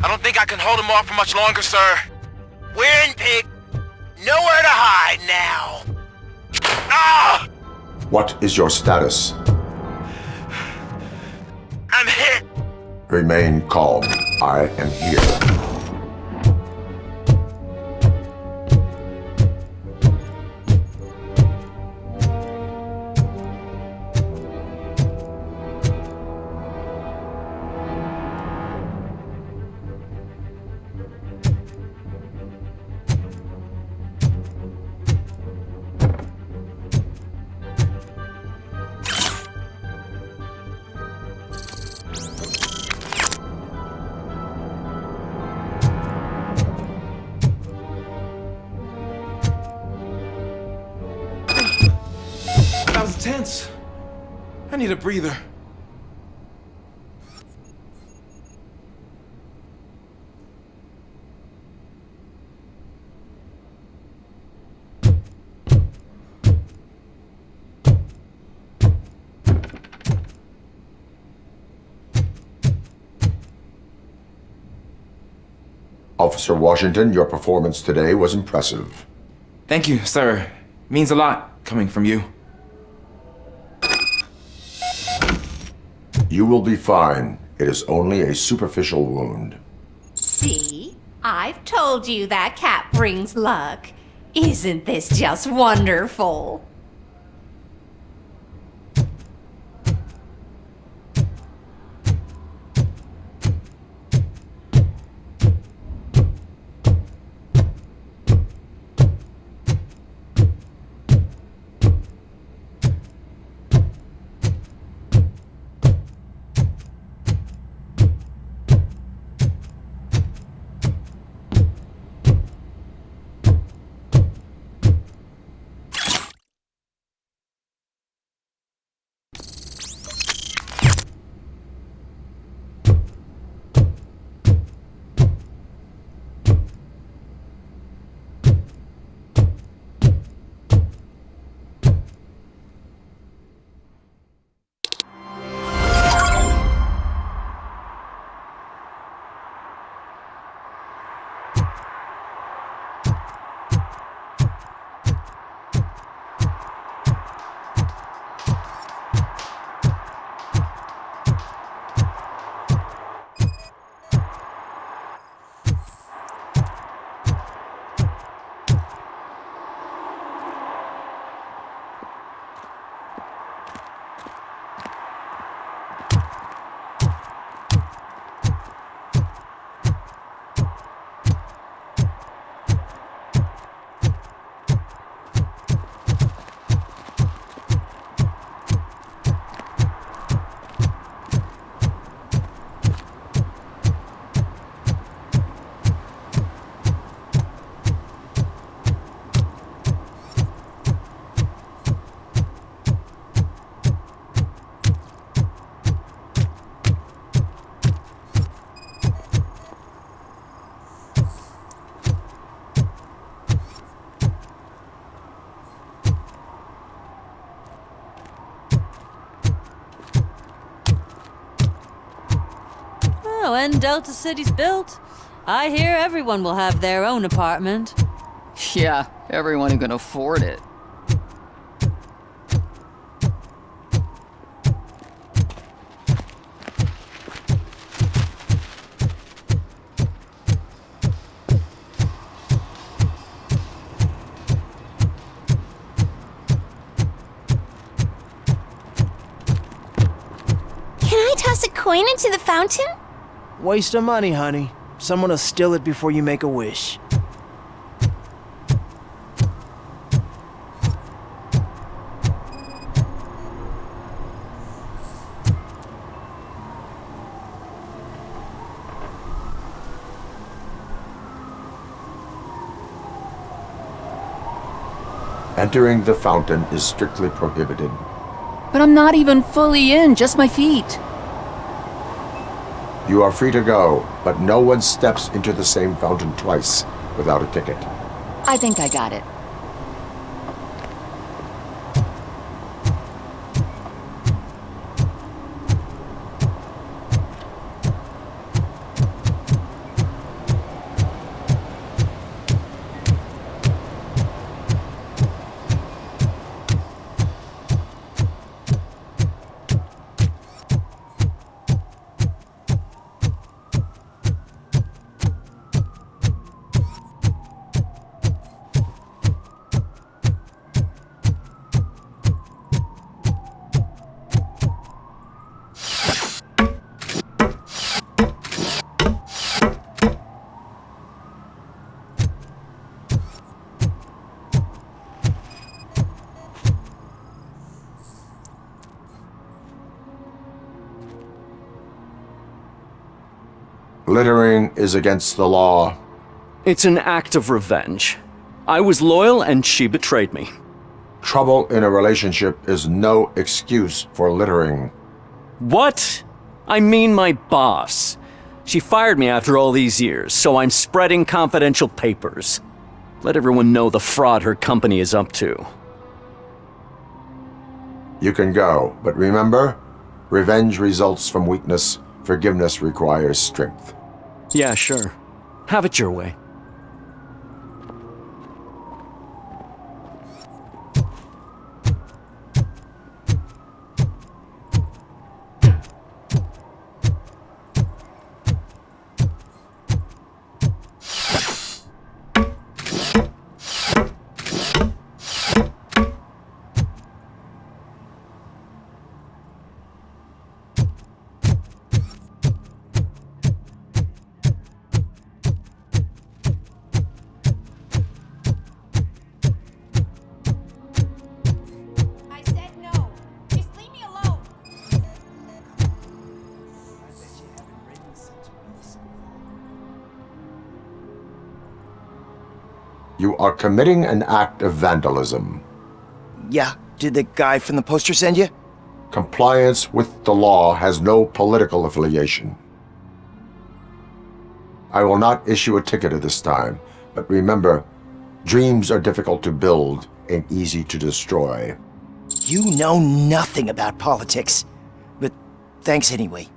I don't think I can hold him off for much longer, sir. We're in, pig. Nowhere to hide now. Ah! What is your status? I'm hit. Remain calm. I am here. That was tense. I need a breather. Officer Washington, your performance today was impressive. Thank you, sir. Means a lot coming from you. You will be fine. It is only a superficial wound. See? I've told you that cat brings luck. Isn't this just wonderful? When Delta City's built, I hear everyone will have their own apartment. Yeah, everyone who can afford it. Can I toss a coin into the fountain? Waste of money, honey. Someone will steal it before you make a wish. Entering the fountain is strictly prohibited. But I'm not even fully in, just my feet. You are free to go, but no one steps into the same fountain twice without a ticket. I think I got it. Littering is against the law. It's an act of revenge. I was loyal and she betrayed me. Trouble in a relationship is no excuse for littering. What? I mean my boss. She fired me after all these years, so I'm spreading confidential papers. Let everyone know the fraud her company is up to. You can go, but remember, revenge results from weakness. Forgiveness requires strength. Yeah, sure. Have it your way. You are committing an act of vandalism. Yeah, did the guy from the poster send you? Compliance with the law has no political affiliation. I will not issue a ticket at this time, but remember, dreams are difficult to build and easy to destroy. You know nothing about politics, but thanks anyway.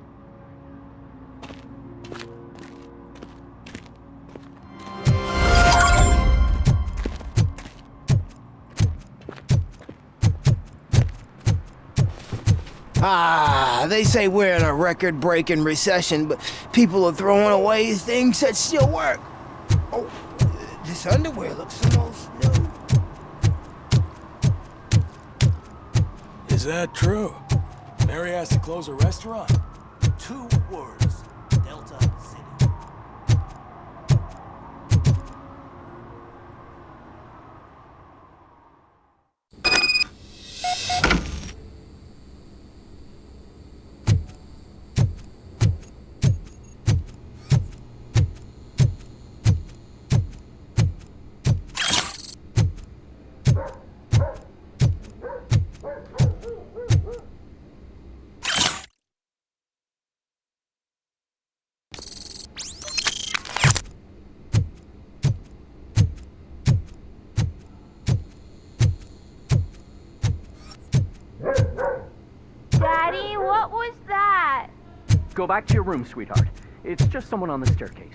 They say we're in a record-breaking recession, but people are throwing away things that still work. Oh, this underwear looks almost new. Is that true? Mary has to close a restaurant? 2 words. Delta City. Daddy, what was that? Go back to your room, sweetheart. It's just someone on the staircase.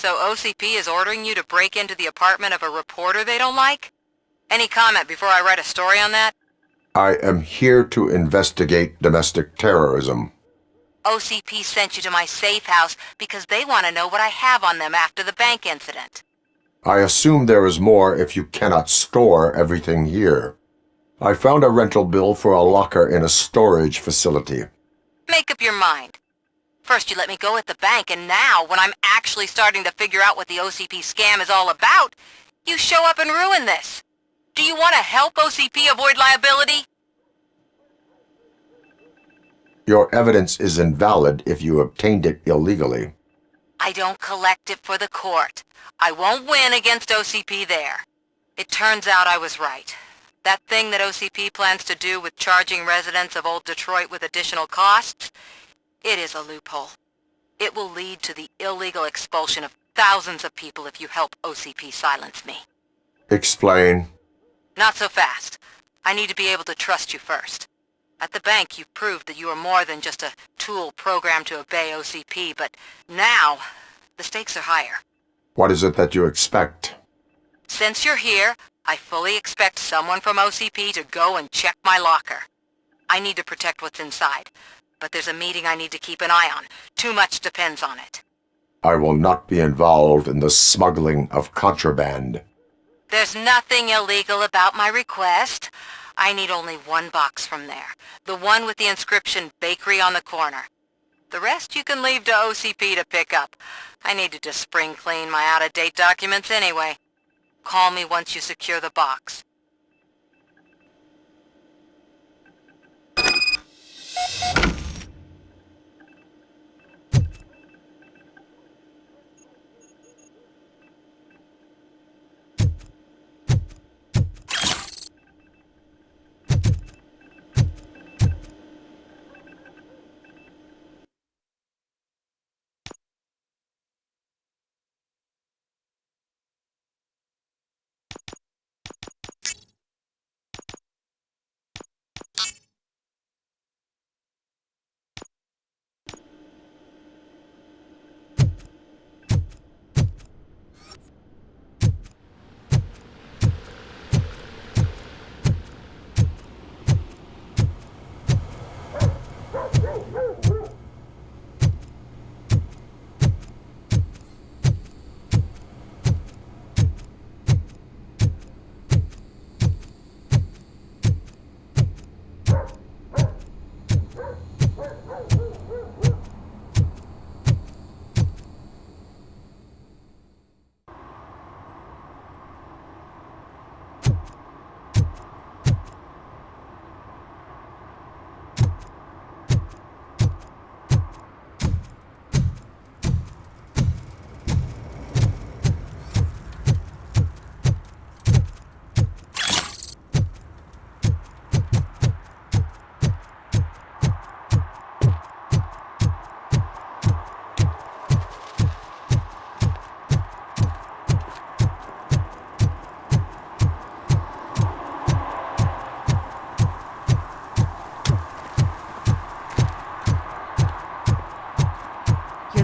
So OCP is ordering you to break into the apartment of a reporter they don't like? Any comment before I write a story on that? I am here to investigate domestic terrorism. OCP sent you to my safe house because they want to know what I have on them after the bank incident. I assume there is more if you cannot store everything here. I found a rental bill for a locker in a storage facility. Make up your mind. First you let me go at the bank, and now, when I'm actually starting to figure out what the OCP scam is all about, you show up and ruin this. Do you want to help OCP avoid liability? Your evidence is invalid if you obtained it illegally. I don't collect it for the court. I won't win against OCP there. It turns out I was right. That thing that OCP plans to do with charging residents of Old Detroit with additional costs, it is a loophole. It will lead to the illegal expulsion of thousands of people if you help OCP silence me. Explain. Not so fast. I need to be able to trust you first. At the bank, you've proved that you are more than just a tool programmed to obey OCP, but now, the stakes are higher. What is it that you expect? Since you're here, I fully expect someone from OCP to go and check my locker. I need to protect what's inside, but there's a meeting I need to keep an eye on. Too much depends on it. I will not be involved in the smuggling of contraband. There's nothing illegal about my request. I need only one box from there. The one with the inscription Bakery on the corner. The rest you can leave to OCP to pick up. I needed to spring clean my out-of-date documents anyway. Call me once you secure the box.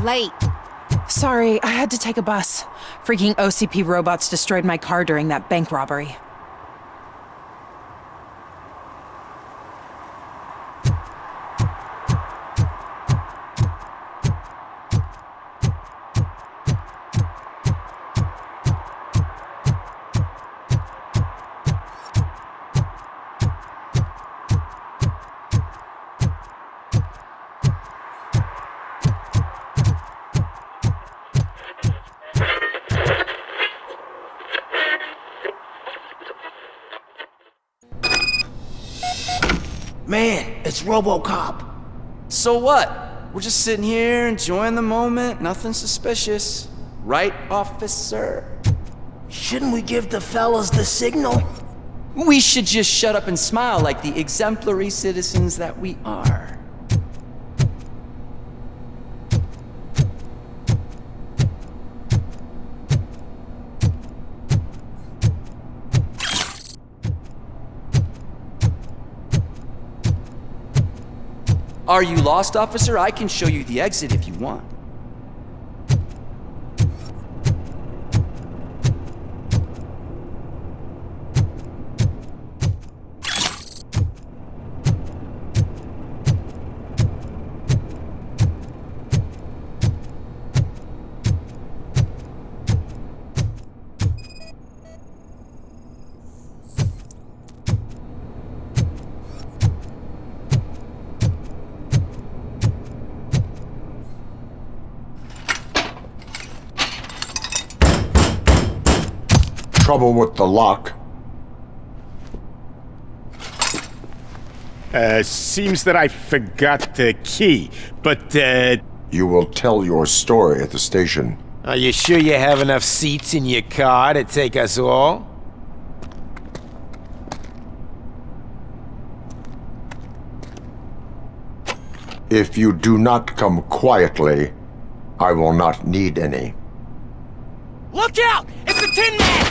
Late. Sorry, I had to take a bus. Freaking OCP robots destroyed my car during that bank robbery. Man, it's RoboCop. So what? We're just sitting here enjoying the moment, nothing suspicious. Right, officer? Shouldn't we give the fellas the signal? We should just shut up and smile like the exemplary citizens that we are. Are you lost, officer? I can show you the exit if you want. Trouble with the lock. Seems that I forgot the key, but, You will tell your story at the station. Are you sure you have enough seats in your car to take us all? If you do not come quietly, I will not need any. Look out! It's the Tin Man!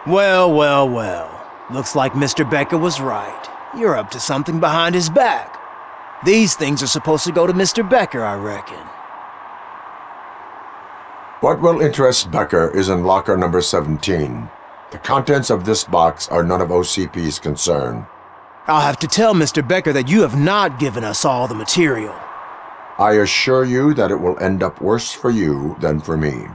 Well, well, well. Looks like Mr. Becker was right. You're up to something behind his back. These things are supposed to go to Mr. Becker, I reckon. What will interest Becker is in locker number 17. The contents of this box are none of OCP's concern. I'll have to tell Mr. Becker that you have not given us all the material. I assure you that it will end up worse for you than for me.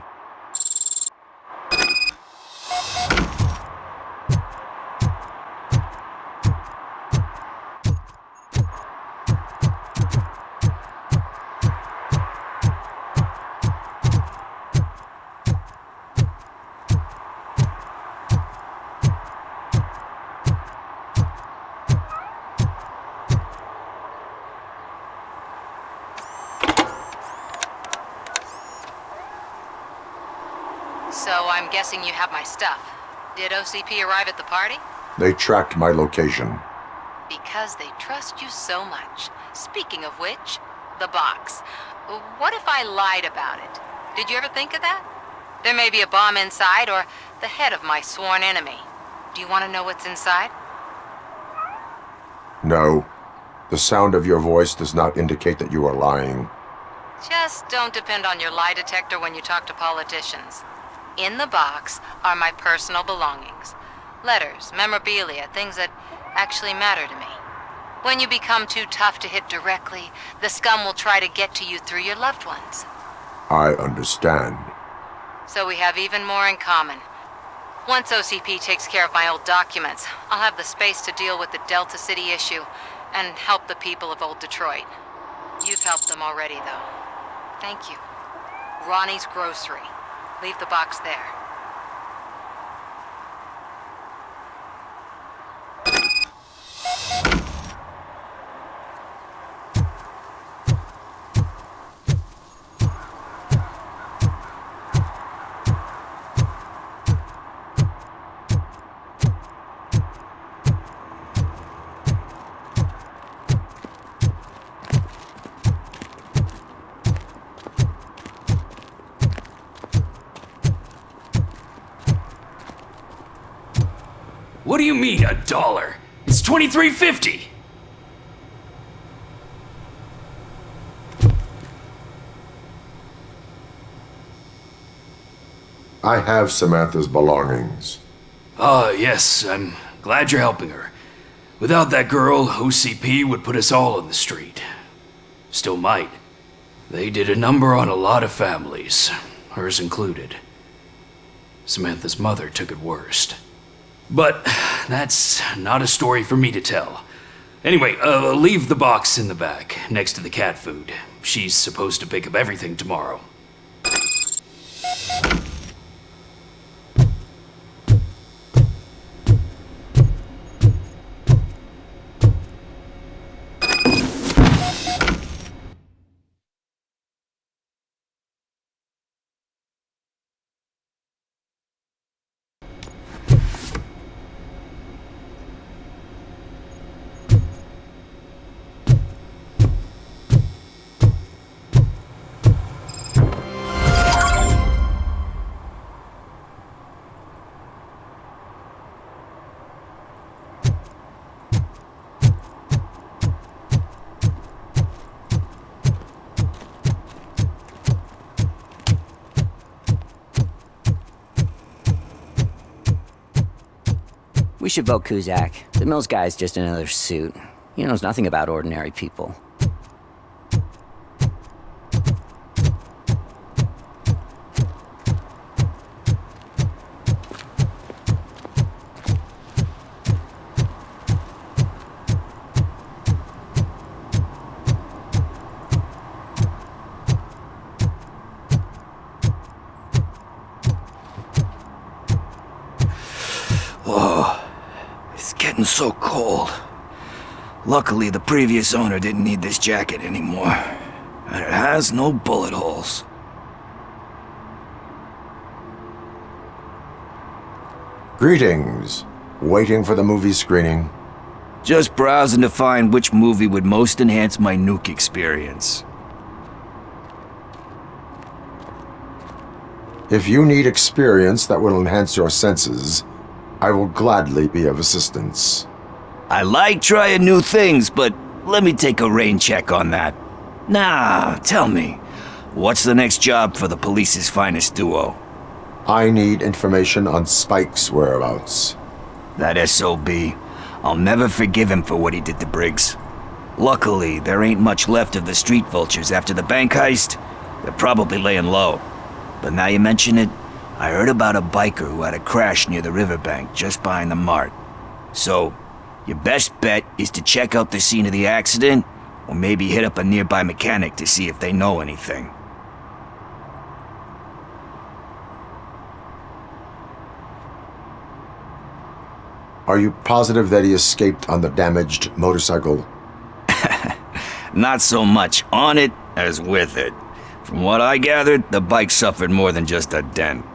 So I'm guessing you have my stuff. Did OCP arrive at the party? They tracked my location. Because they trust you so much. Speaking of which, the box. What if I lied about it? Did you ever think of that? There may be a bomb inside or the head of my sworn enemy. Do you want to know what's inside? No. The sound of your voice does not indicate that you are lying. Just don't depend on your lie detector when you talk to politicians. In the box are my personal belongings. Letters, memorabilia, things that actually matter to me. When you become too tough to hit directly, the scum will try to get to you through your loved ones. I understand. So we have even more in common. Once OCP takes care of my old documents, I'll have the space to deal with the Delta City issue and help the people of Old Detroit. You've helped them already, though. Thank you. Ronnie's Grocery. Leave the box there. What do you mean, $1? It's $23.50! I have Samantha's belongings. Yes, I'm glad you're helping her. Without that girl, OCP would put us all on the street. Still might. They did a number on a lot of families, hers included. Samantha's mother took it worst. But that's not a story for me to tell. Anyway, leave the box in the back, next to the cat food. She's supposed to pick up everything tomorrow. We should vote Kuzak. The Mills guy's just another suit. He knows nothing about ordinary people. So cold. Luckily, the previous owner didn't need this jacket anymore. And it has no bullet holes. Greetings. Waiting for the movie screening? Just browsing to find which movie would most enhance my nuke experience. If you need experience that will enhance your senses, I will gladly be of assistance. I like trying new things, but let me take a rain check on that. Now, tell me, what's the next job for the police's finest duo? I need information on Spike's whereabouts. That SOB. I'll never forgive him for what he did to Briggs. Luckily, there ain't much left of the street vultures after the bank heist. They're probably laying low. But now you mention it, I heard about a biker who had a crash near the riverbank just behind the mart. So, your best bet is to check out the scene of the accident, or maybe hit up a nearby mechanic to see if they know anything. Are you positive that he escaped on the damaged motorcycle? Not so much on it as with it. From what I gathered, the bike suffered more than just a dent.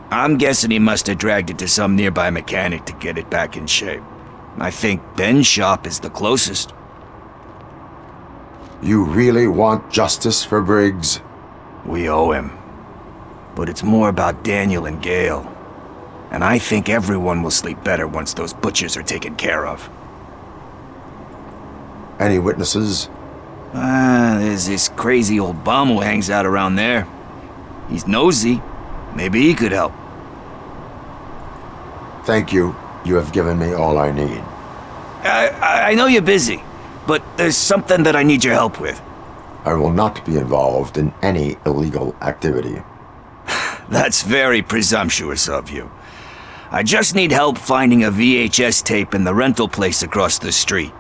I'm guessing he must have dragged it to some nearby mechanic to get it back in shape. I think Ben's shop is the closest. You really want justice for Briggs? We owe him. But it's more about Daniel and Gale. And I think everyone will sleep better once those butchers are taken care of. Any witnesses? There's this crazy old bum who hangs out around there. He's nosy. Maybe he could help. Thank you. You have given me all I need. I know you're busy, but there's something that I need your help with. I will not be involved in any illegal activity. That's very presumptuous of you. I just need help finding a VHS tape in the rental place across the street.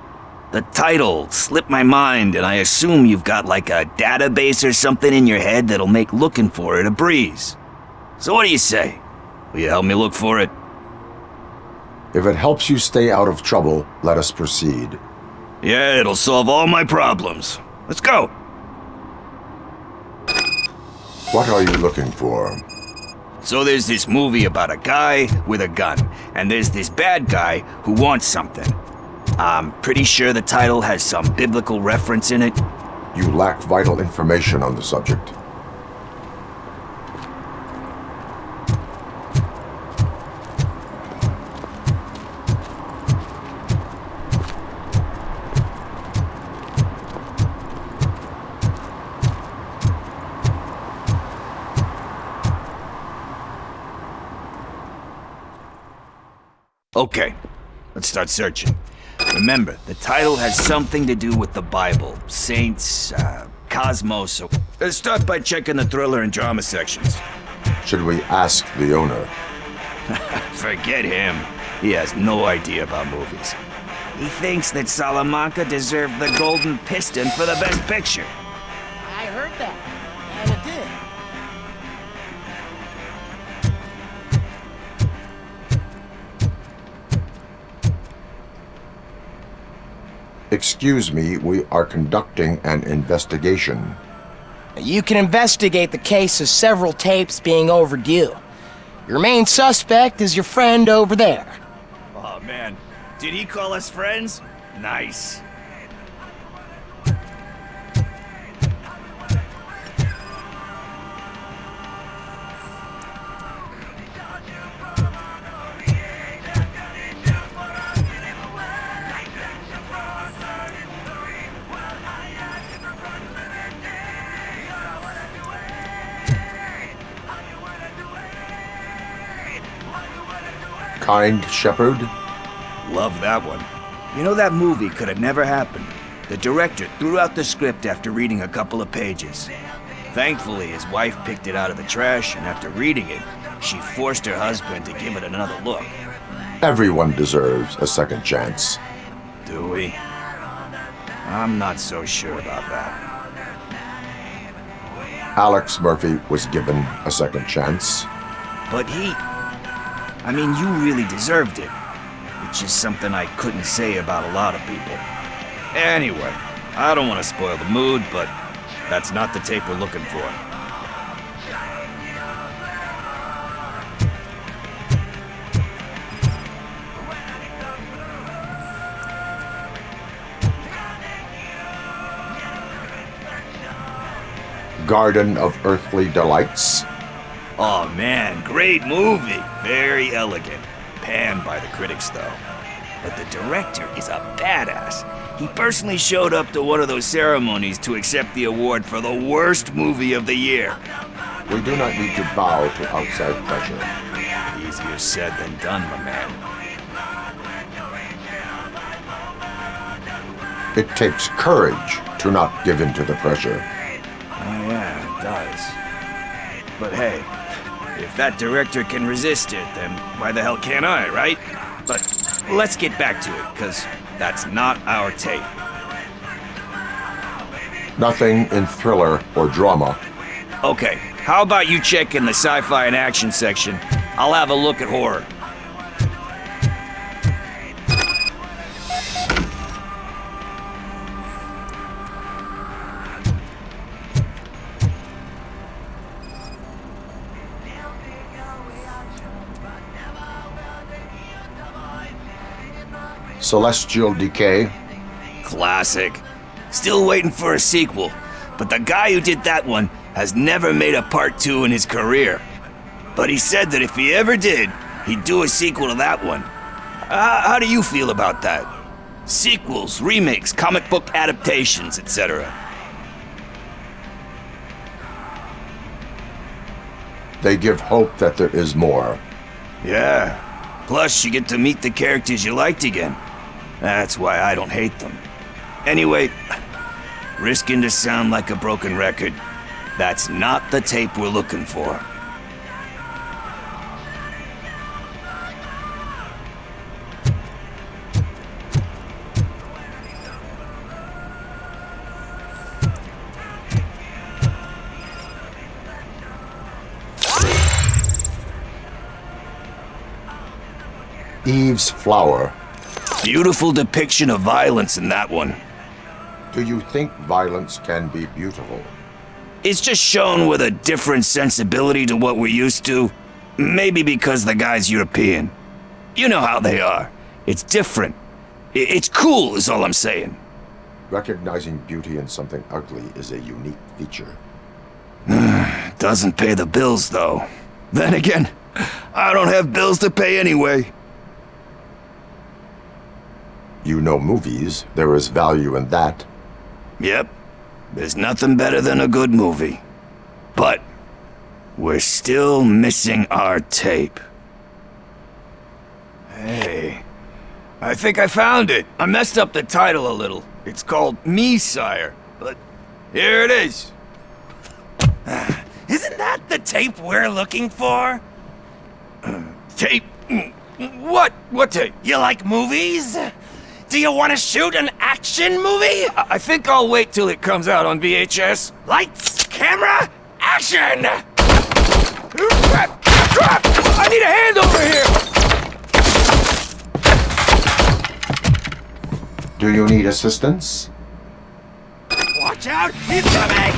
The title slipped my mind, and I assume you've got like a database or something in your head that'll make looking for it a breeze. So what do you say? Will you help me look for it? If it helps you stay out of trouble, let us proceed. Yeah, it'll solve all my problems. Let's go. What are you looking for? So there's this movie about a guy with a gun, and there's this bad guy who wants something. I'm pretty sure the title has some biblical reference in it. You lack vital information on the subject. Okay, let's start searching. Remember, the title has something to do with the Bible, saints, cosmos. So let's start by checking the thriller and drama sections. Should we ask the owner? Forget him. He has no idea about movies. He thinks that Salamanca deserved the Golden Piston for the Best Picture. I heard that, and it did. Excuse me, we are conducting an investigation. You can investigate the case of several tapes being overdue. Your main suspect is your friend over there. Oh man, did he call us friends? Nice. Kind Shepherd? Love that one. You know, that movie could have never happened. The director threw out the script after reading a couple of pages. Thankfully, his wife picked it out of the trash, and after reading it, she forced her husband to give it another look. Everyone deserves a second chance. Do we? I'm not so sure about that. Alex Murphy was given a second chance. But I mean, you really deserved it. Which is something I couldn't say about a lot of people. Anyway, I don't want to spoil the mood, but that's not the tape we're looking for. Garden of Earthly Delights? Oh man, great movie. Very elegant. Panned by the critics though. But the director is a badass. He personally showed up to one of those ceremonies to accept the award for the worst movie of the year. We do not need to bow to outside pressure. Easier said than done, my man. It takes courage to not give in to the pressure. Oh yeah, it does. But hey, if that director can resist it, then why the hell can't I, right? But let's get back to it, because that's not our tape. Nothing in thriller or drama. Okay, how about you check in the sci-fi and action section? I'll have a look at horror. Celestial Decay. Classic. Still waiting for a sequel, but the guy who did that one has never made a part 2 in his career. But he said that if he ever did, he'd do a sequel to that one. How do you feel about that? Sequels, remakes, comic book adaptations, etc. They give hope that there is more. Yeah. Plus, you get to meet the characters you liked again. That's why I don't hate them. Anyway, risking to sound like a broken record, that's not the tape we're looking for. Eve's Flower. Beautiful depiction of violence in that one. Do you think violence can be beautiful? It's just shown with a different sensibility to what we're used to. Maybe because the guy's European. You know how they are. It's different. It's cool is all I'm saying. Recognizing beauty in something ugly is a unique feature. Doesn't pay the bills though. Then again, I don't have bills to pay anyway. You know movies. There is value in that. Yep. There's nothing better than a good movie. But we're still missing our tape. Hey, I think I found it. I messed up the title a little. It's called Me, Sire. But here it is. Isn't that the tape we're looking for? Tape? What? What tape? You like movies? Do you want to shoot an action movie? I think I'll wait till it comes out on VHS. Lights, camera, action! I need a hand over here! Do you need assistance? Watch out! He's coming!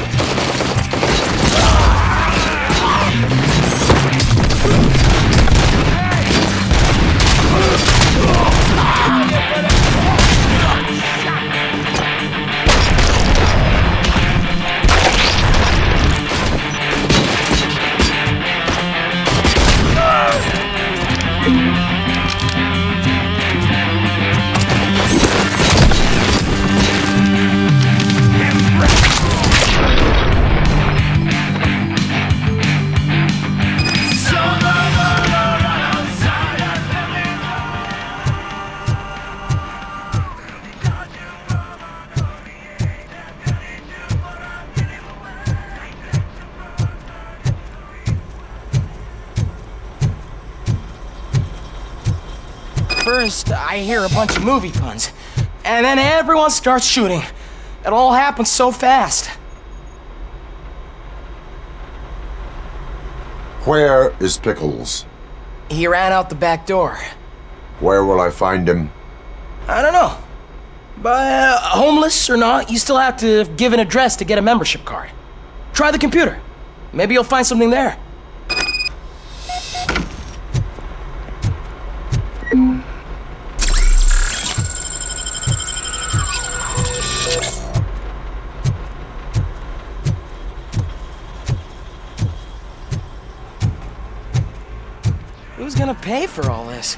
First, I hear a bunch of movie puns, and then everyone starts shooting. It all happens so fast. Where is Pickles? He ran out the back door. Where will I find him? I don't know. But homeless or not, you still have to give an address to get a membership card. Try the computer. Maybe you'll find something there. Who's gonna pay for all this?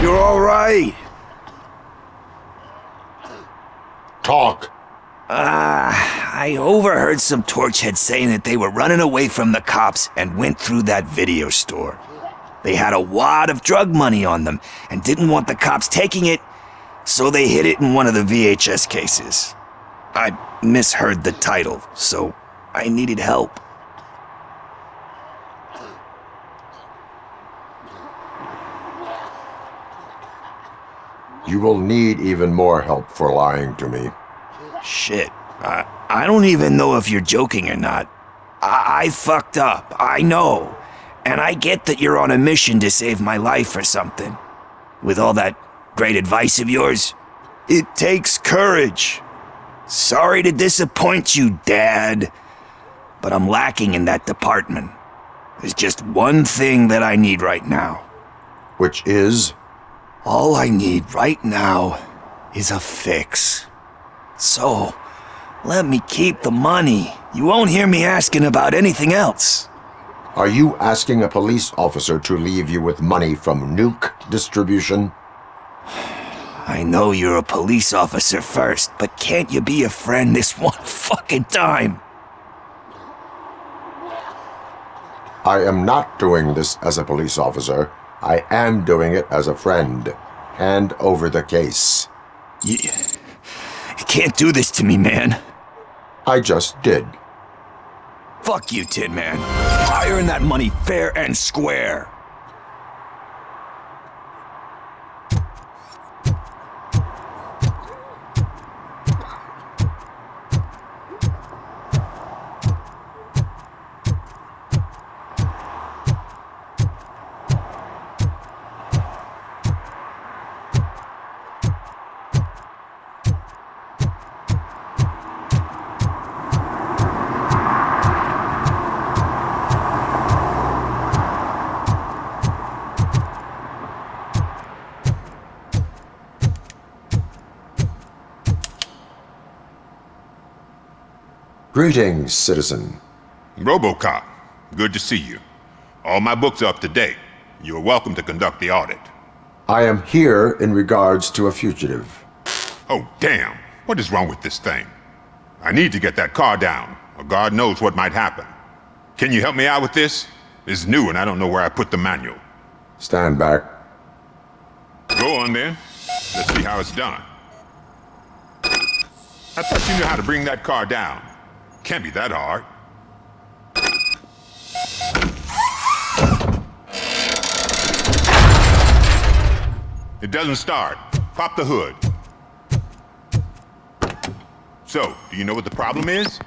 You're all right. Talk. I overheard some torchheads saying that they were running away from the cops and went through that video store. They had a wad of drug money on them and didn't want the cops taking it, so they hid it in one of the VHS cases. I misheard the title, so I needed help. You will need even more help for lying to me. Shit. I don't even know if you're joking or not. I fucked up, I know. And I get that you're on a mission to save my life or something. With all that great advice of yours, it takes courage. Sorry to disappoint you, Dad. But I'm lacking in that department. There's just one thing that I need right now. Which is? All I need right now is a fix. So, let me keep the money. You won't hear me asking about anything else. Are you asking a police officer to leave you with money from nuke distribution? I know you're a police officer first, but can't you be a friend this one fucking time? I am not doing this as a police officer. I am doing it as a friend. Hand over the case. You can't do this to me, man. I just did. Fuck you, Tin Man. I earned that money fair and square. Greetings, citizen. RoboCop, good to see you. All my books are up to date. You're welcome to conduct the audit. I am here in regards to a fugitive. Oh, damn. What is wrong with this thing? I need to get that car down, or God knows what might happen. Can you help me out with this? It's new and I don't know where I put the manual. Stand back. Go on then. Let's see how it's done. I thought you knew how to bring that car down. Can't be that hard. It doesn't start. Pop the hood. So, do you know what the problem is?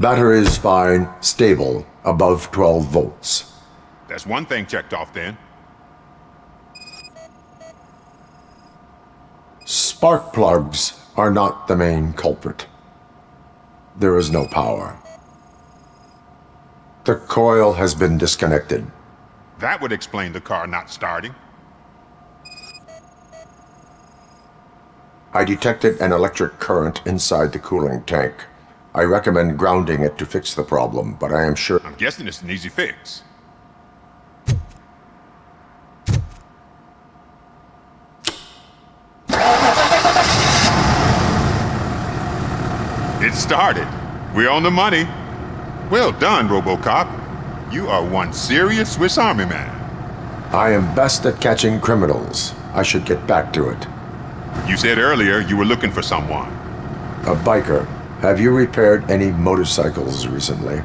Battery is fine, stable, above 12 volts. That's one thing checked off then. Spark plugs are not the main culprit. There is no power. The coil has been disconnected. That would explain the car not starting. I detected an electric current inside the cooling tank. I recommend grounding it to fix the problem, but I am sure... I'm guessing it's an easy fix. It started. We're on the money. Well done, RoboCop. You are one serious Swiss Army man. I am best at catching criminals. I should get back to it. You said earlier you were looking for someone. A biker. Have you repaired any motorcycles recently?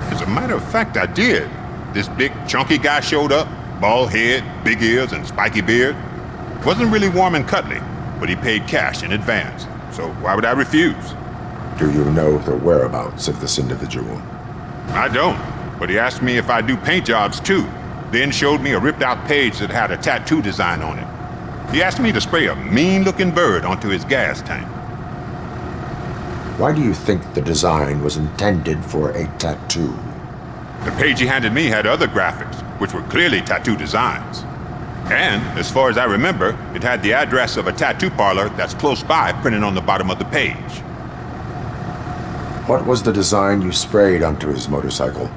As a matter of fact, I did. This big, chunky guy showed up. Bald head, big ears, and spiky beard. Wasn't really warm and cuddly, but he paid cash in advance. So why would I refuse? Do you know the whereabouts of this individual? I don't, but he asked me if I do paint jobs too. Then showed me a ripped-out page that had a tattoo design on it. He asked me to spray a mean-looking bird onto his gas tank. Why do you think the design was intended for a tattoo? The page he handed me had other graphics, which were clearly tattoo designs. And, as far as I remember, it had the address of a tattoo parlor that's close by printed on the bottom of the page. What was the design you sprayed onto his motorcycle?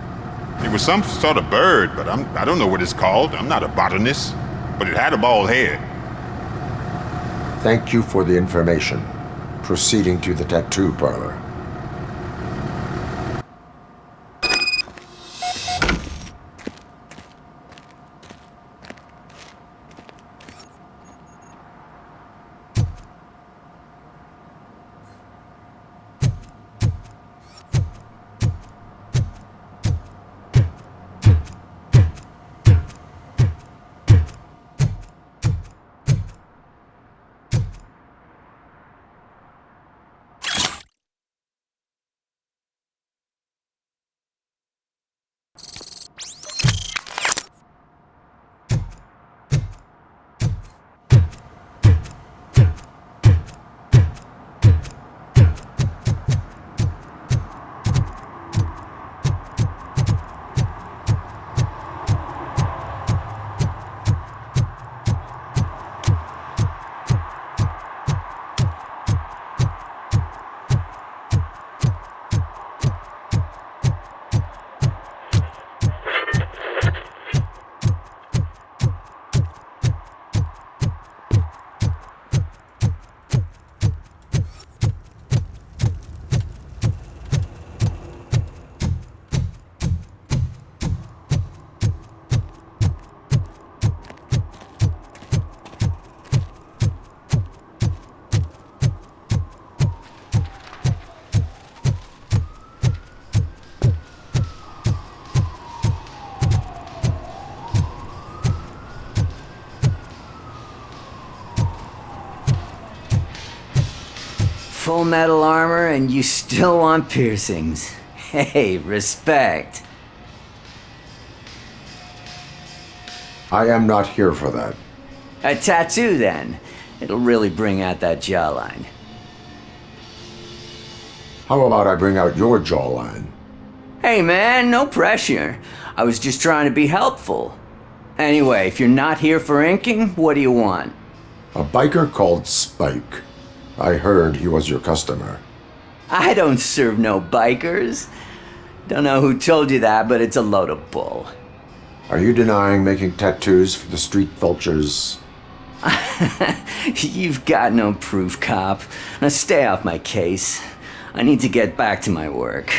It was some sort of bird, but I don't know what it's called. I'm not a botanist. But it had a bald head. Thank you for the information. Proceeding to the tattoo parlor. Full metal armor and you still want piercings. Hey, respect. I am not here for that. A tattoo, then. It'll really bring out that jawline. How about I bring out your jawline? Hey, man, no pressure. I was just trying to be helpful. Anyway, if you're not here for inking, what do you want? A biker called Spike. I heard he was your customer. I don't serve no bikers. Don't know who told you that, but it's a load of bull. Are you denying making tattoos for the street vultures? You've got no proof, cop. Now stay off my case. I need to get back to my work.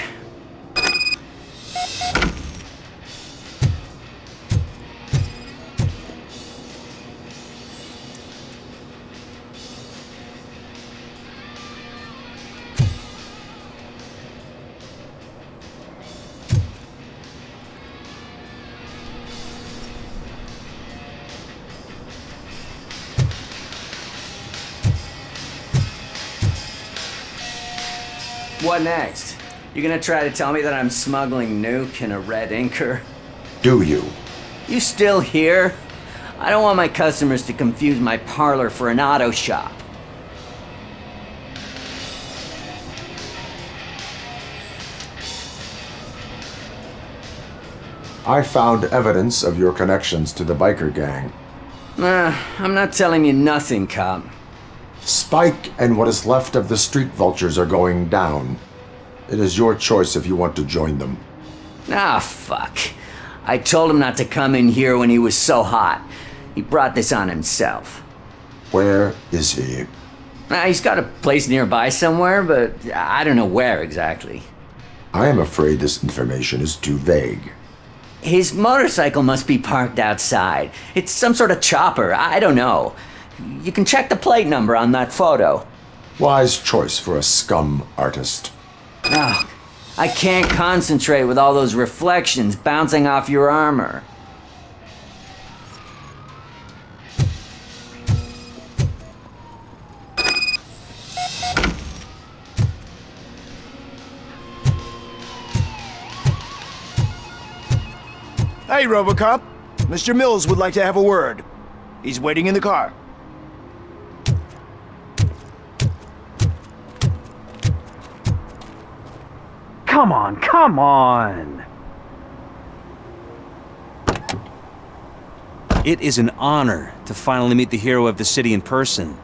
What next? You gonna try to tell me that I'm smuggling nuke in a red inker? Do you? You still here? I don't want my customers to confuse my parlor for an auto shop. I found evidence of your connections to the biker gang. I'm not telling you nothing, cop. Spike and what is left of the street vultures are going down. It is your choice if you want to join them. Ah, fuck. I told him not to come in here when he was so hot. He brought this on himself. Where is he? He's got a place nearby somewhere, but I don't know where exactly. I am afraid this information is too vague. His motorcycle must be parked outside. It's some sort of chopper. I don't know. You can check the plate number on that photo. Wise choice for a scum artist. Oh, I can't concentrate with all those reflections bouncing off your armor. Hey, RoboCop. Mr. Mills would like to have a word. He's waiting in the car. Come on, come on! It is an honor to finally meet the hero of the city in person.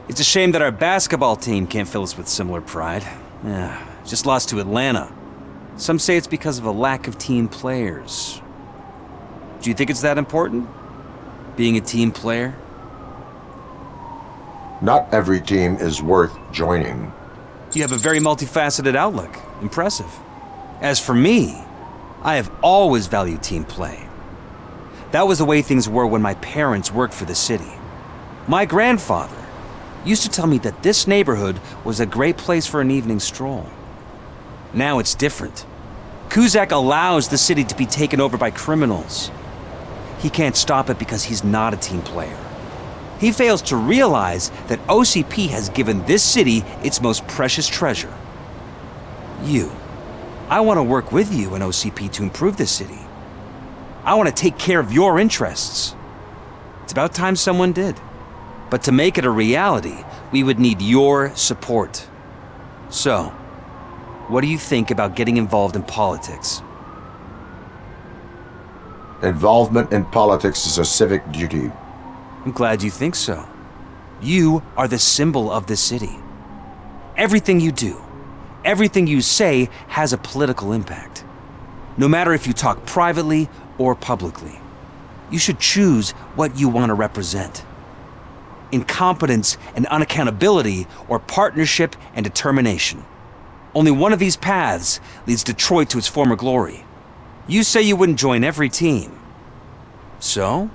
It's a shame that our basketball team can't fill us with similar pride. Just lost to Atlanta. Some say it's because of a lack of team players. Do you think it's that important? Being a team player? Not every team is worth joining. You have a very multifaceted outlook. Impressive. As for me, I have always valued team play. That was the way things were when my parents worked for the city. My grandfather used to tell me that this neighborhood was a great place for an evening stroll. Now it's different. Kuzak allows the city to be taken over by criminals. He can't stop it because he's not a team player. He fails to realize that OCP has given this city its most precious treasure. You. I want to work with you and OCP to improve this city. I want to take care of your interests. It's about time someone did. But to make it a reality, we would need your support. So, what do you think about getting involved in politics? Involvement in politics is a civic duty. I'm glad you think so. You are the symbol of the city. Everything you do, everything you say has a political impact. No matter if you talk privately or publicly. You should choose what you want to represent. Incompetence and unaccountability, or partnership and determination. Only one of these paths leads Detroit to its former glory. You say you wouldn't join every team. So,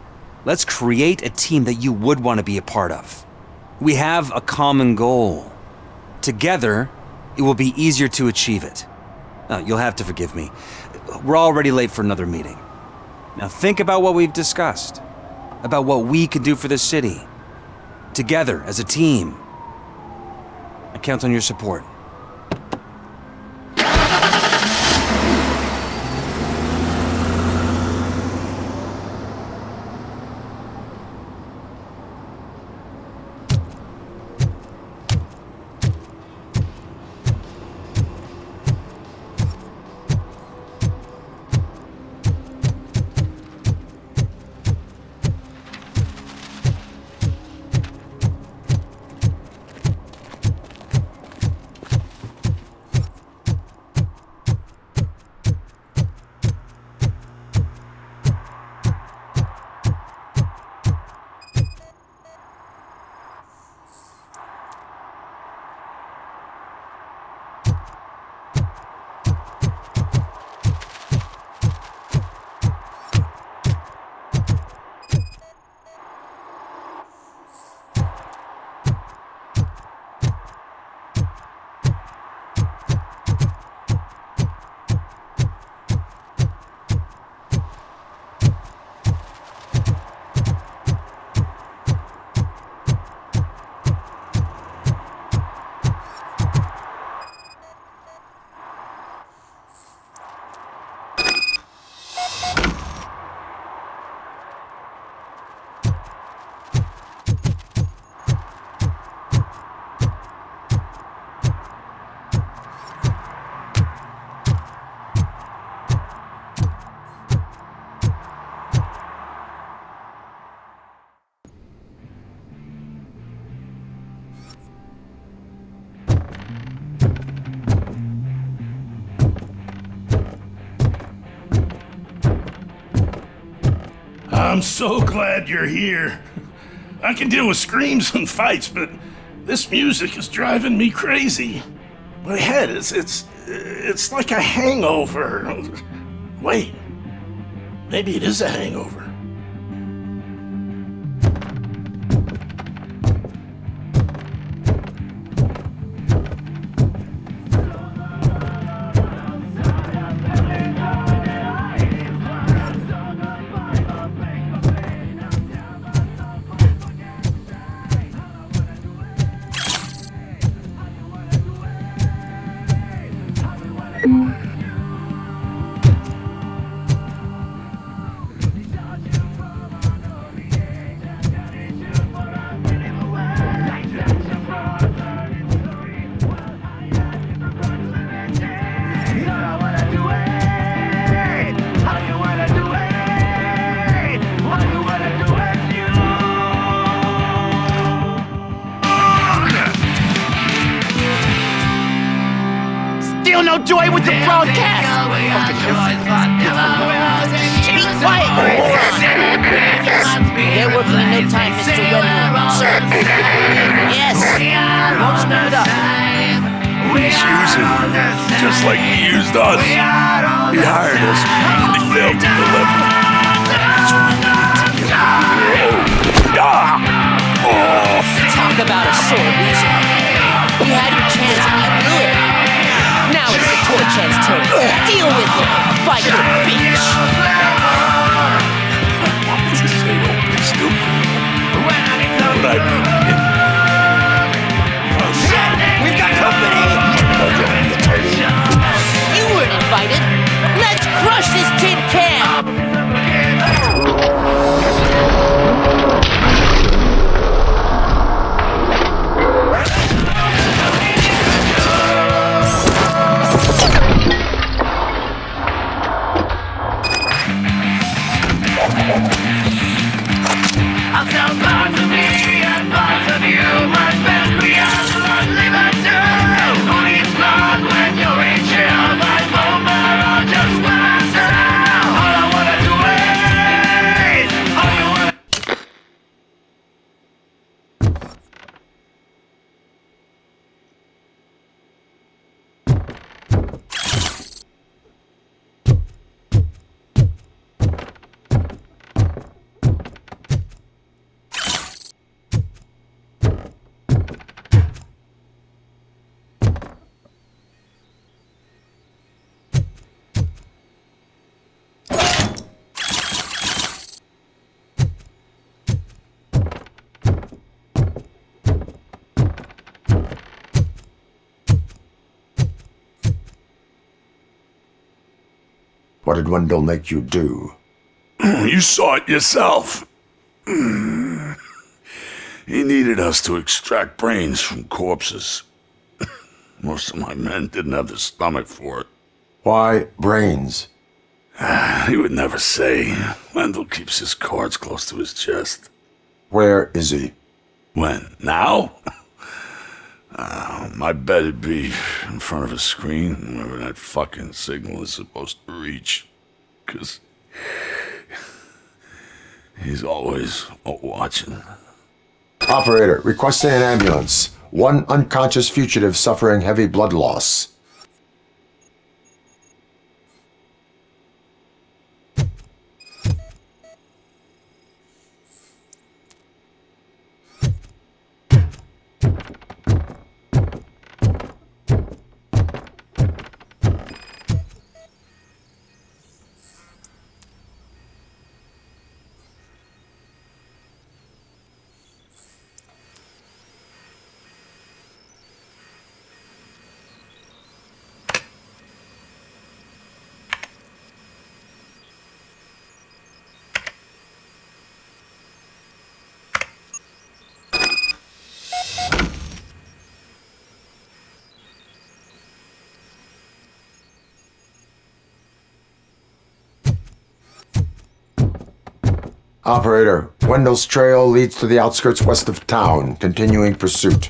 let's create a team that you would want to be a part of. We have a common goal. Together, it will be easier to achieve it. You'll have to forgive me. We're already late for another meeting. Now think about what we've discussed. About what we can do for the city. Together, as a team. I count on your support. I'm so glad you're here. I can deal with screams and fights, but this music is driving me crazy. My head it's like a hangover. Wait, maybe it is a hangover. Still no joy with the broadcast! Be quiet, moron! There will be no time, Mr. Wendell, sir. Yes, don't stir it up. He's using just like he used us. He hired us, and he failed to deliver. Talk about a sore loser. You had your chance and you blew it. Now it's the Torchhead's turn. Deal with it, biker bitch! To say don't be stupid. But I mean, oh shit! We've got company! You weren't invited! Let's crush this tin can! I'll tell parts of me and parts of you. My pancreas won't leave a too. Only explode when you reach here. My bomber or just blast out. All I wanna do is all you wanna. What did Wendell make you do? You saw it yourself. He needed us to extract brains from corpses. Most of my men didn't have the stomach for it. Why brains? He would never say. Wendell keeps his cards close to his chest. Where is he? When? Now? My bet it'd be in front of a screen, wherever that fucking signal is supposed to reach. 'Cause he's always watching. Operator, requesting an ambulance. One unconscious fugitive suffering heavy blood loss. Operator, Wendell's trail leads to the outskirts west of town, continuing pursuit.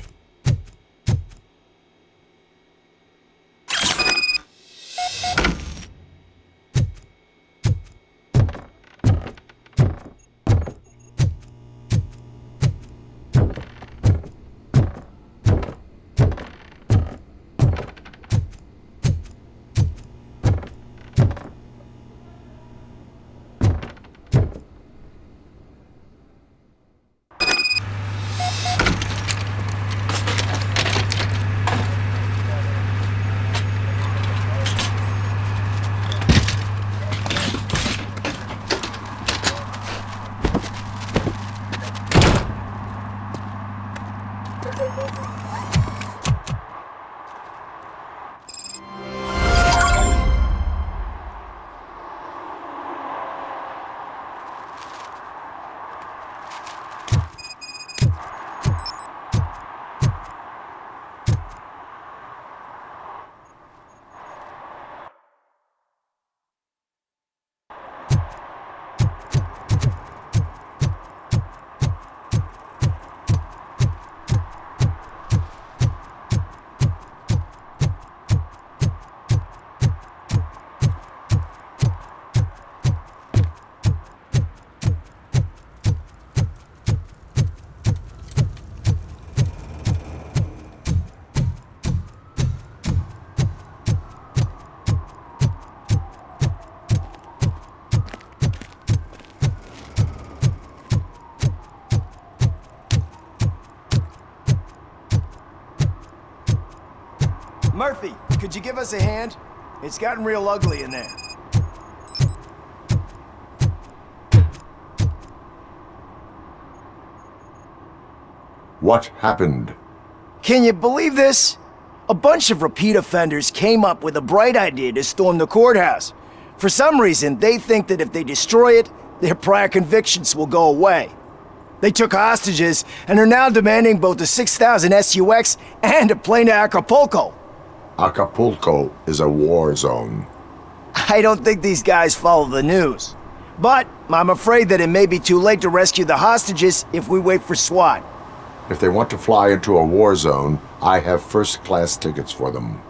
Murphy, could you give us a hand? It's gotten real ugly in there. What happened? Can you believe this? A bunch of repeat offenders came up with a bright idea to storm the courthouse. For some reason, they think that if they destroy it, their prior convictions will go away. They took hostages and are now demanding both a 6,000 SUX and a plane to Acapulco. Acapulco is a war zone. I don't think these guys follow the news. But I'm afraid that it may be too late to rescue the hostages if we wait for SWAT. If they want to fly into a war zone, I have first-class tickets for them.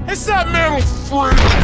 It's that metal freak!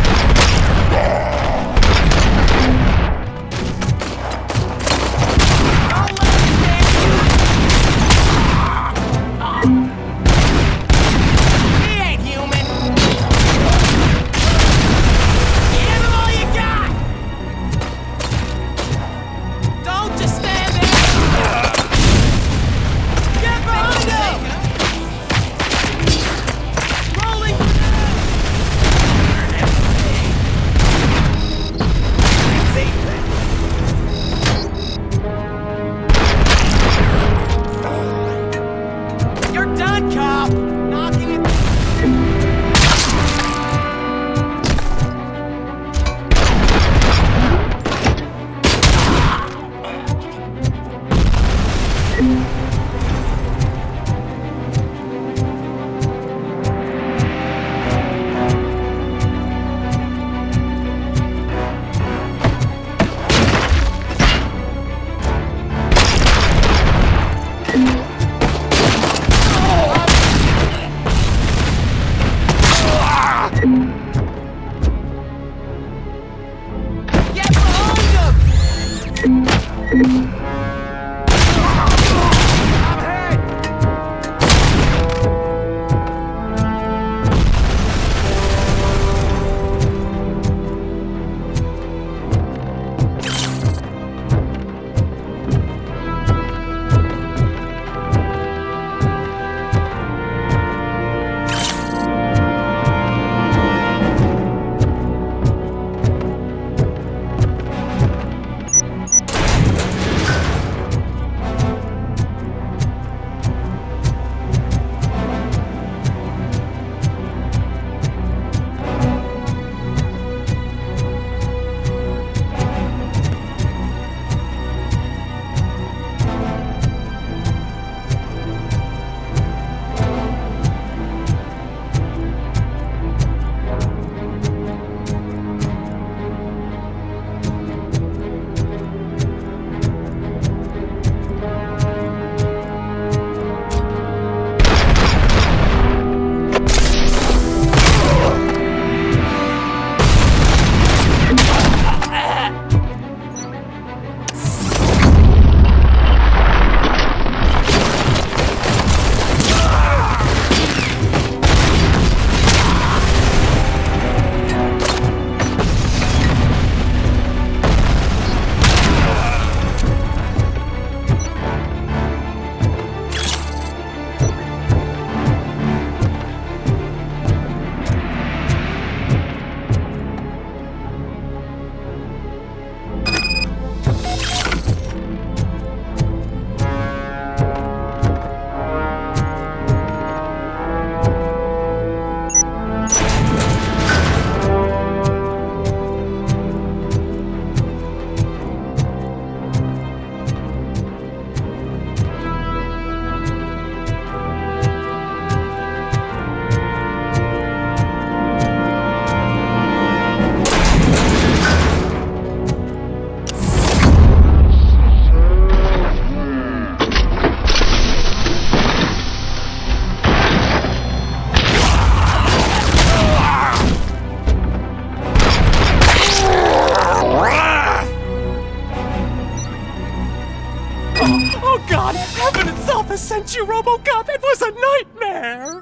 you, RoboCop! It was a nightmare!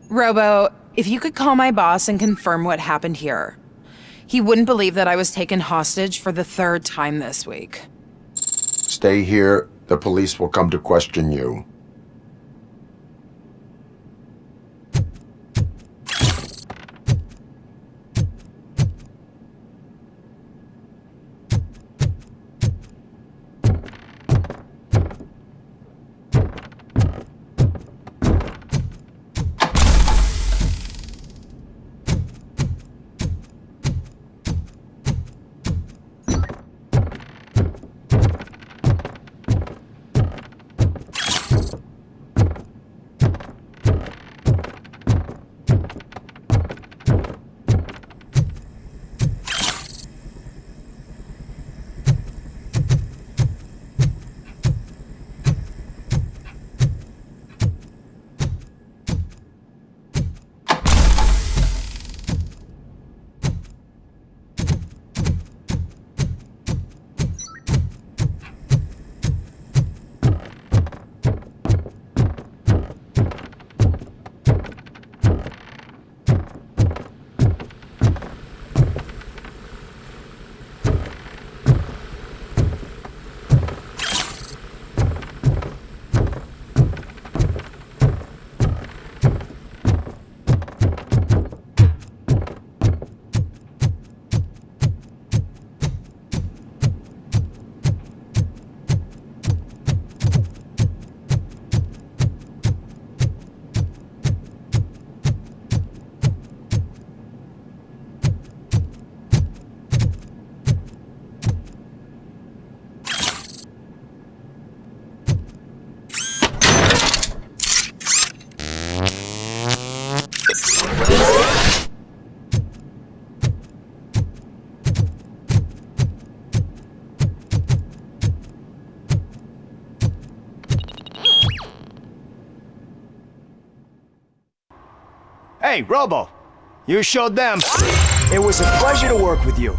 Robo, if you could call my boss and confirm what happened here. He wouldn't believe that I was taken hostage for the 3rd time this week. Stay here. The police will come to question you. Hey, Robo! You showed them. It was a pleasure to work with you.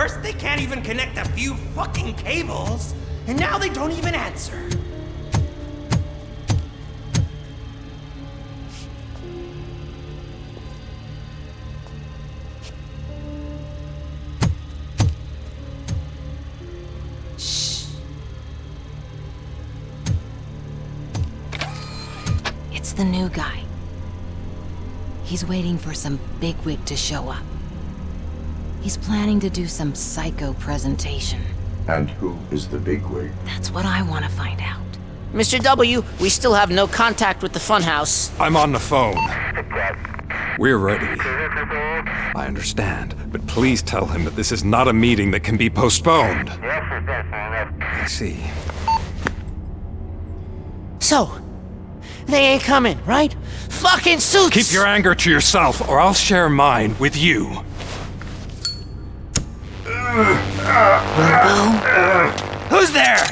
First, they can't even connect a few fucking cables, and now they don't even answer. Shh. It's the new guy. He's waiting for some bigwig to show up. He's planning to do some psycho presentation. And who is the bigwig? That's what I want to find out. Mr. W, we still have no contact with the funhouse. I'm on the phone. We're ready. I understand, but please tell him that this is not a meeting that can be postponed. I see. So, they ain't coming, right? Fucking suits! Keep your anger to yourself, or I'll share mine with you. Who's there?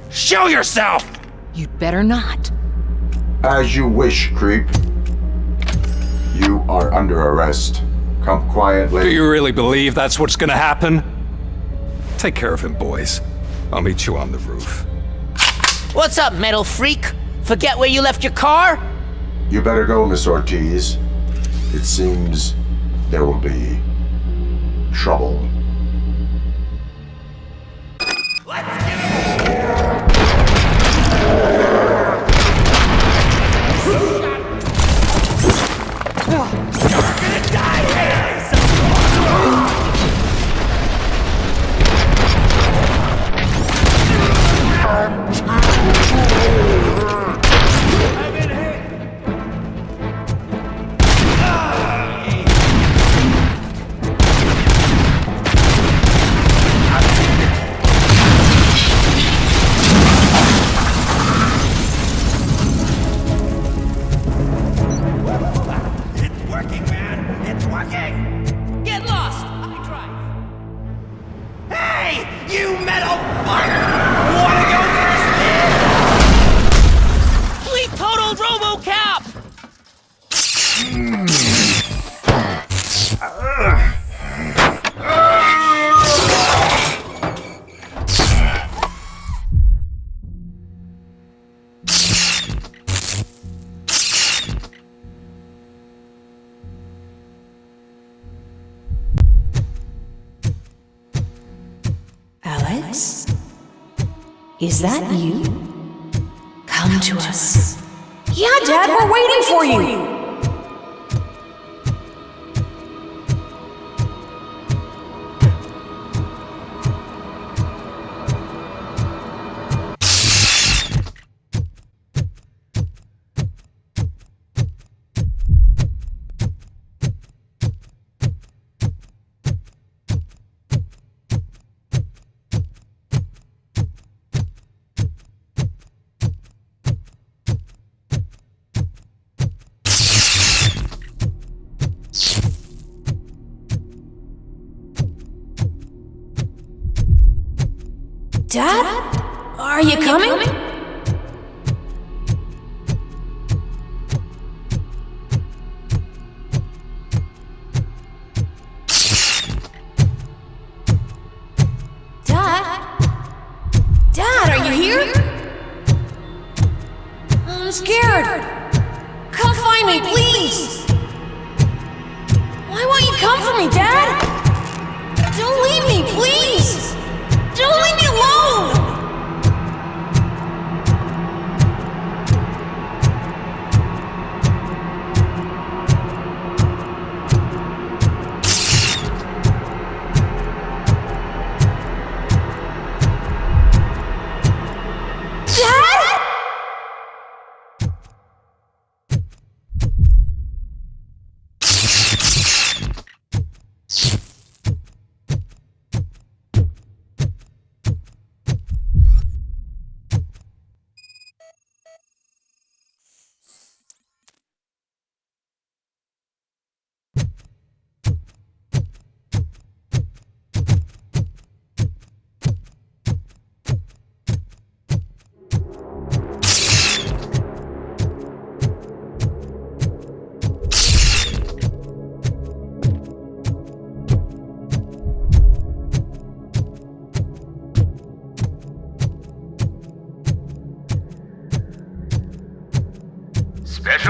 Show yourself! You'd better not. As you wish, creep. You are under arrest. Come quietly. Do you really believe that's what's gonna happen? Take care of him, boys. I'll meet you on the roof. What's up, metal freak? Forget where you left your car? You better go, Miss Ortiz. It seems there will be trouble. Alex? Is that you? Come to us. Yeah, Dad, we're waiting for you! Dad? Are you coming? Dad? Dad, are you here? I'm scared. Come find me, please. Why won't you come for me, Dad? Don't leave me, please. Don't leave me alone! Dad?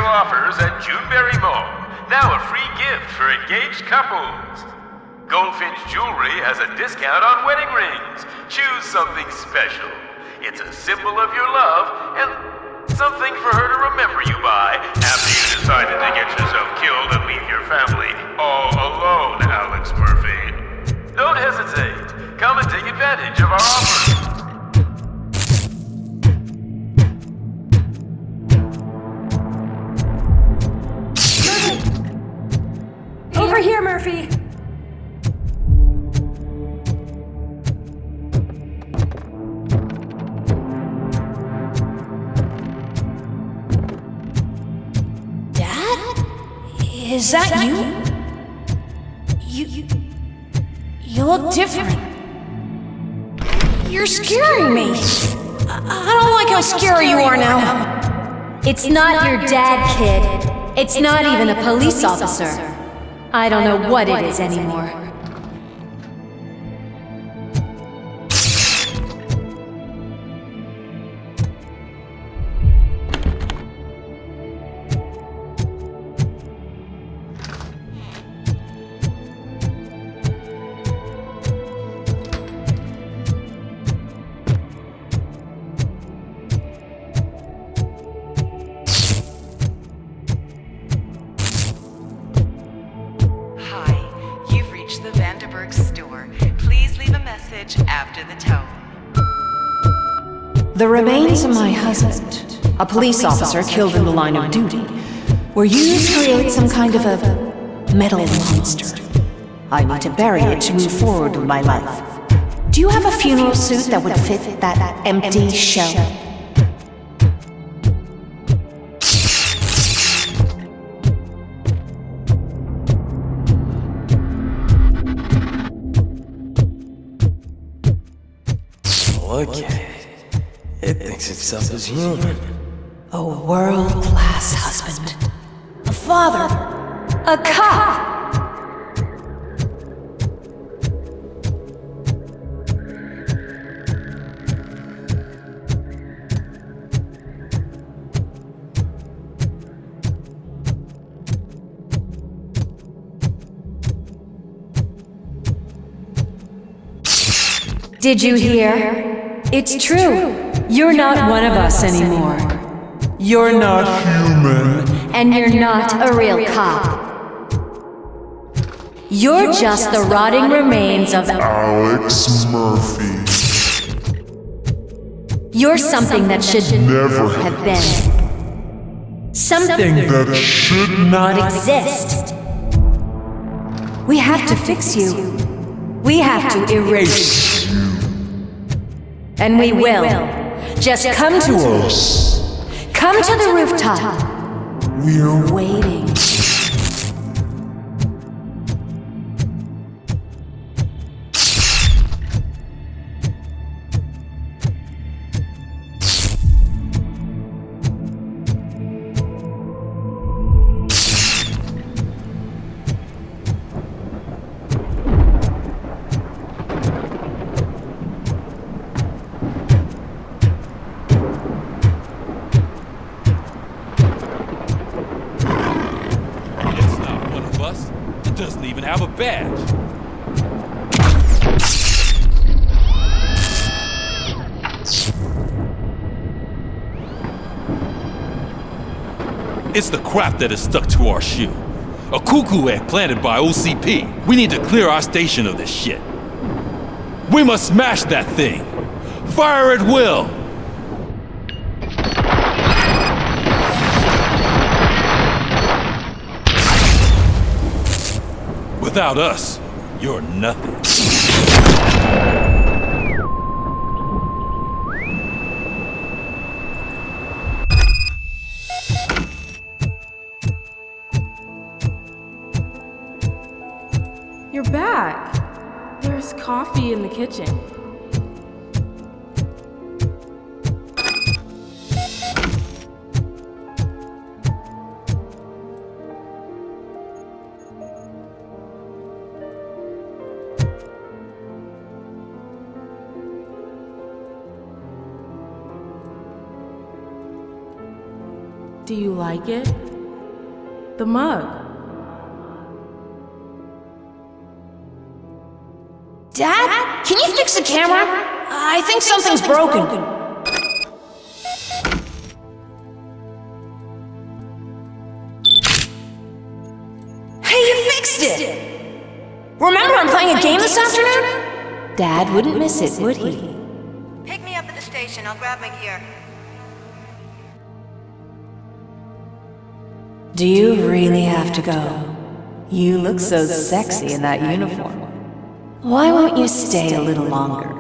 offers at Juneberry Mall. Now a free gift for engaged couples. Goldfinch Jewelry has a discount on wedding rings. Choose something special. It's a symbol of your love and something for her to remember you by after you decided to get yourself killed and leave your family all alone, Alex Murphy. Don't hesitate. Come and take advantage of our offer. Over here, Murphy! Dad? Is that you? You look different. You're scaring me. I don't like how scary you are now. It's not your dad, kid. It's not even a police officer. I don't know what it is anymore. The remains of my husband, a police officer killed in the line of duty, were used to create some kind of a metal monster. I need to bury it to move forward with my life. Do you have a funeral suit that would fit that empty shell? Look at it. It thinks itself as human. A world-class husband. A father. A cop. Did you hear? It's true. You're not one of us anymore. You're not human. And you're not a real cop. You're just the rotting remains of Alex Murphy. You're something that should never have been. Something that should not exist. We have to fix you. We have to erase you. And we will. Just come to us. Come to the rooftop. We're waiting. Have a badge. It's the crap that is stuck to our shoe. A cuckoo egg planted by OCP. We need to clear our station of this shit. We must smash that thing. Fire at will. Without us, you're nothing. You're back. There's coffee in the kitchen. Do you like it? The mug. Dad? Can you fix the camera? I think something's broken. Hey, you fixed it! Remember I'm playing a game this afternoon? Dad wouldn't miss it, would he? Pick me up at the station. I'll grab my gear. Do you really have to go? You look so sexy in that uniform. Why won't you stay a little longer?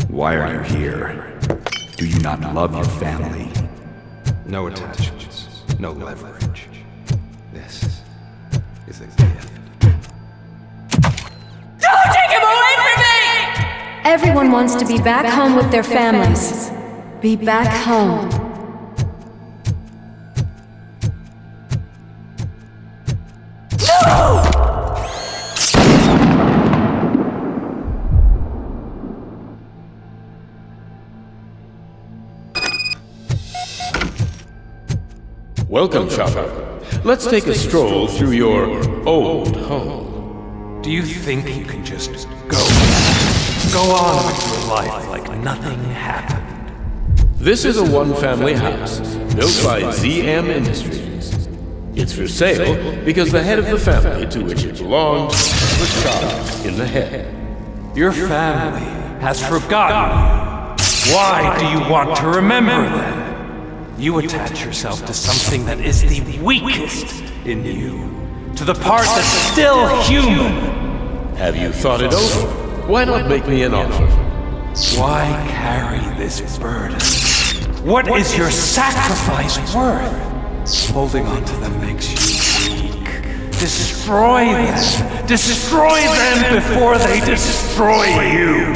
Why are you here? Do you not love your family? No attachments, no leverage. This is a gift. Don't take him away from me! Everyone wants to be back home with their families. Be back home. No! Welcome, Chopper. Let's take a stroll through your old home. Do you think you can just go on with your life like nothing happened? This is a one-family house built by ZM Industries. It's for sale because the head of the family to which it belongs was shot in the head. Your family has forgotten you. Why do you want to remember them? You attach yourself to something that is the weakest in you, to the part that's still human. Have you thought it over? Why not make me an offer? Why carry this burden? What is your sacrifice worth? Holding on to them makes you weak. Destroy them! Destroy them before they destroy you!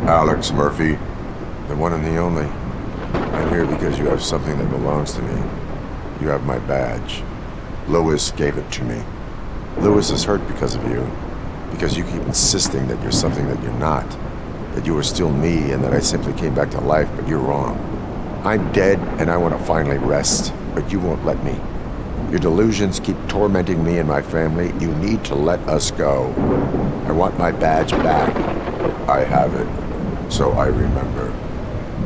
Alex Murphy, the one and the only. I'm here because you have something that belongs to me. You have my badge. Lewis gave it to me. Lewis is hurt because of you. Because you keep insisting that you're something that you're not. That you are still me and that I simply came back to life, but you're wrong. I'm dead and I want to finally rest, but you won't let me. Your delusions keep tormenting me and my family. You need to let us go. I want my badge back. I have it. So I remember.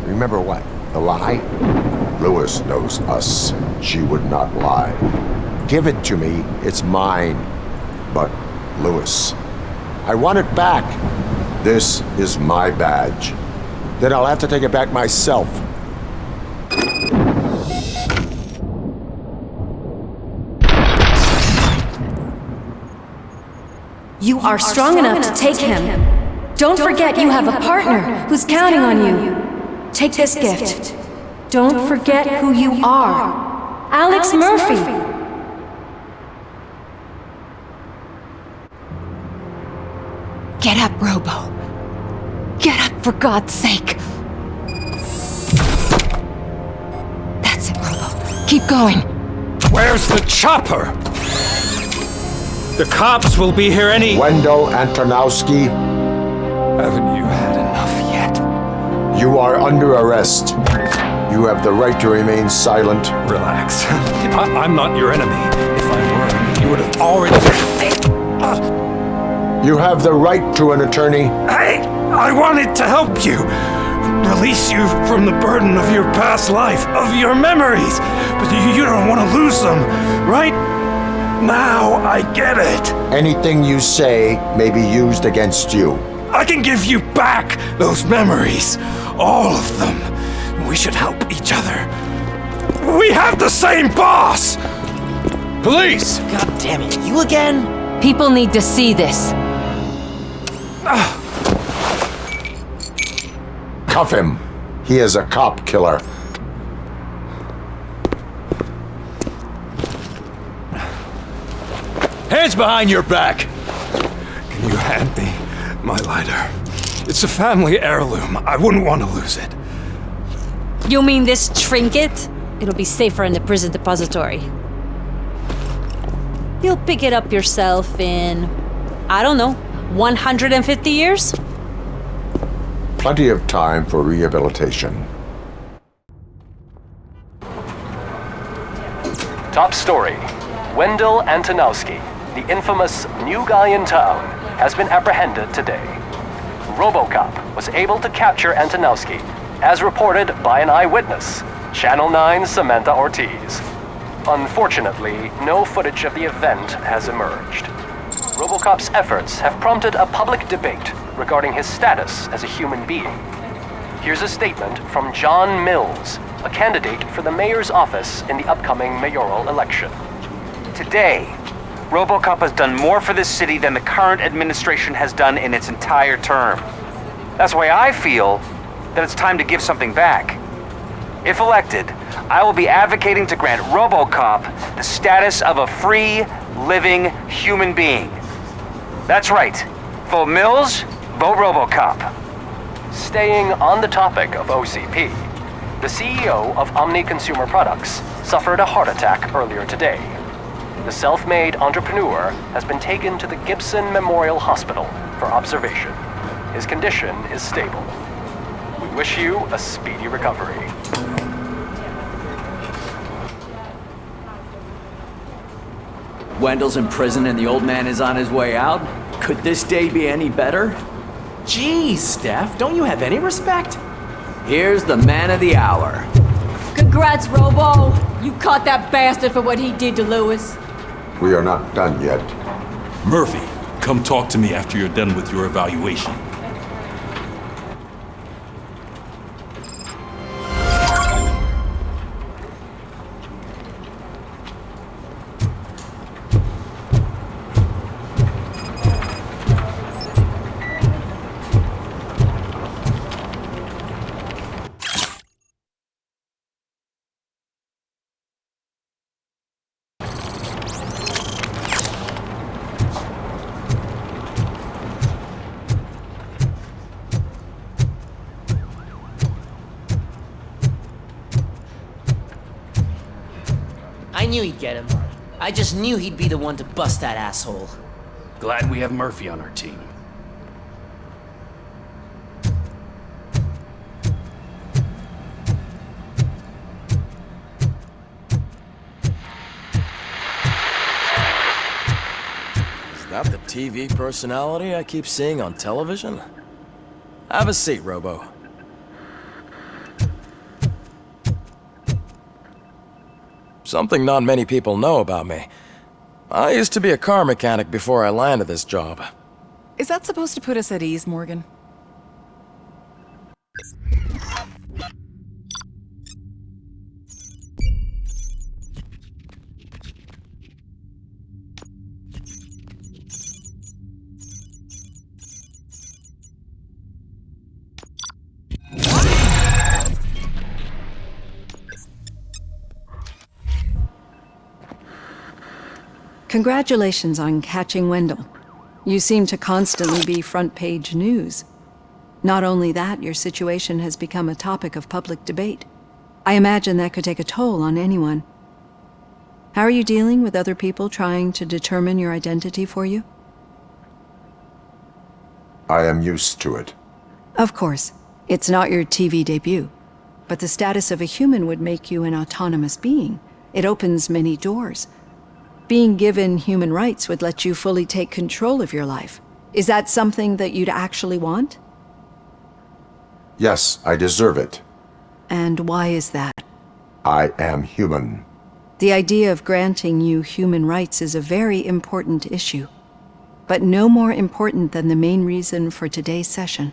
Remember what? The lie? Lewis knows us. She would not lie. Give it to me. It's mine. But, Lewis, I want it back. This is my badge. Then I'll have to take it back myself. You are strong enough to take him. Don't forget you have a partner who's counting on you. Take this gift. Don't forget who you are. Alex Murphy. Get up, Robo. Get up, for God's sake. That's it, Robo. Keep going. Where's the chopper? The cops will be here any— Wendell Antonowski. Haven't you had enough yet? You are under arrest. You have the right to remain silent. Relax. I'm not your enemy. If I were, you would have already— You have the right to an attorney. I wanted to help you. Release you from the burden of your past life, of your memories. But you don't want to lose them, right? Now I get it. Anything you say may be used against you. I can give you back those memories. All of them. We should help each other. We have the same boss! Police! God damn it, you again? People need to see this. Cuff him. He is a cop killer. Hands behind your back! Can you hand me my lighter? It's a family heirloom. I wouldn't want to lose it. You mean this trinket? It'll be safer in the prison depository. You'll pick it up yourself in, I don't know, 150 years? Plenty of time for rehabilitation. Top story. Wendell Antonowski, the infamous new guy in town, has been apprehended today. RoboCop was able to capture Antonowski, as reported by an eyewitness, Channel 9's Samantha Ortiz. Unfortunately, no footage of the event has emerged. RoboCop's efforts have prompted a public debate regarding his status as a human being. Here's a statement from John Mills, a candidate for the mayor's office in the upcoming mayoral election. Today, RoboCop has done more for this city than the current administration has done in its entire term. That's why I feel that it's time to give something back. If elected, I will be advocating to grant RoboCop the status of a free, living human being. That's right. Vote Mills, vote RoboCop. Staying on the topic of OCP, the CEO of Omni Consumer Products suffered a heart attack earlier today. The self-made entrepreneur has been taken to the Gibson Memorial Hospital for observation. His condition is stable. We wish you a speedy recovery. Wendell's in prison and the old man is on his way out? Could this day be any better? Geez, Steph, don't you have any respect? Here's the man of the hour. Congrats, Robo! You caught that bastard for what he did to Lewis. We are not done yet. Murphy, come talk to me after you're done with your evaluation. I knew he'd get him. I just knew he'd be the one to bust that asshole. Glad we have Murphy on our team. Is that the TV personality I keep seeing on television? Have a seat, Robo. Something not many people know about me. I used to be a car mechanic before I landed this job. Is that supposed to put us at ease, Morgan? Congratulations on catching Wendell. You seem to constantly be front-page news. Not only that, your situation has become a topic of public debate. I imagine that could take a toll on anyone. How are you dealing with other people trying to determine your identity for you? I am used to it. Of course. It's not your TV debut. But the status of a human would make you an autonomous being. It opens many doors. Being given human rights would let you fully take control of your life. Is that something that you'd actually want? Yes, I deserve it. And why is that? I am human. The idea of granting you human rights is a very important issue, but no more important than the main reason for today's session.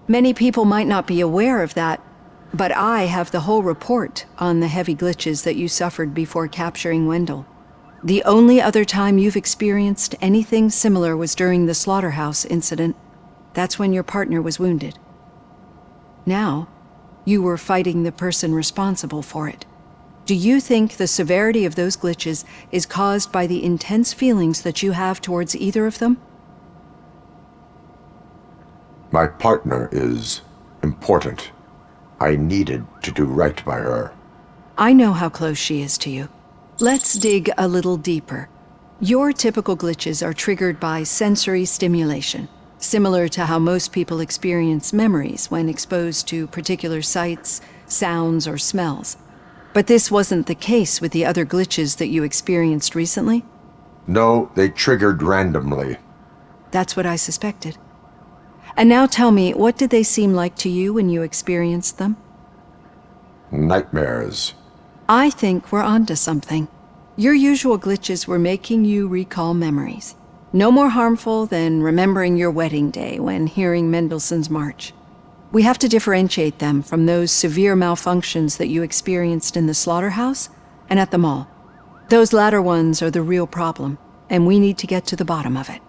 Many people might not be aware of that, but I have the whole report on the heavy glitches that you suffered before capturing Wendell. The only other time you've experienced anything similar was during the slaughterhouse incident. That's when your partner was wounded. Now, you were fighting the person responsible for it. Do you think the severity of those glitches is caused by the intense feelings that you have towards either of them? My partner is important. I needed to do right by her. I know how close she is to you. Let's dig a little deeper. Your typical glitches are triggered by sensory stimulation, similar to how most people experience memories when exposed to particular sights, sounds, or smells. But this wasn't the case with the other glitches that you experienced recently? No, they triggered randomly. That's what I suspected. And now tell me, what did they seem like to you when you experienced them? Nightmares. I think we're onto something. Your usual glitches were making you recall memories. No more harmful than remembering your wedding day when hearing Mendelssohn's March. We have to differentiate them from those severe malfunctions that you experienced in the slaughterhouse and at the mall. Those latter ones are the real problem, and we need to get to the bottom of it.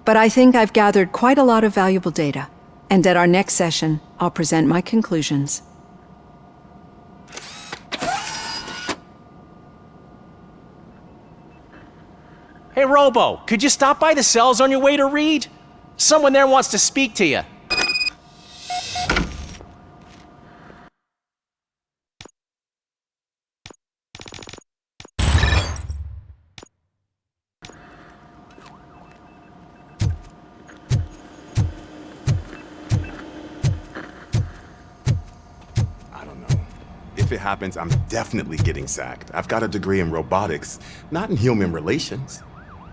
But I think I've gathered quite a lot of valuable data, and at our next session, I'll present my conclusions. Hey, Robo, could you stop by the cells on your way to read? Someone there wants to speak to you. If it happens, I'm definitely getting sacked. I've got a degree in robotics, not in human relations.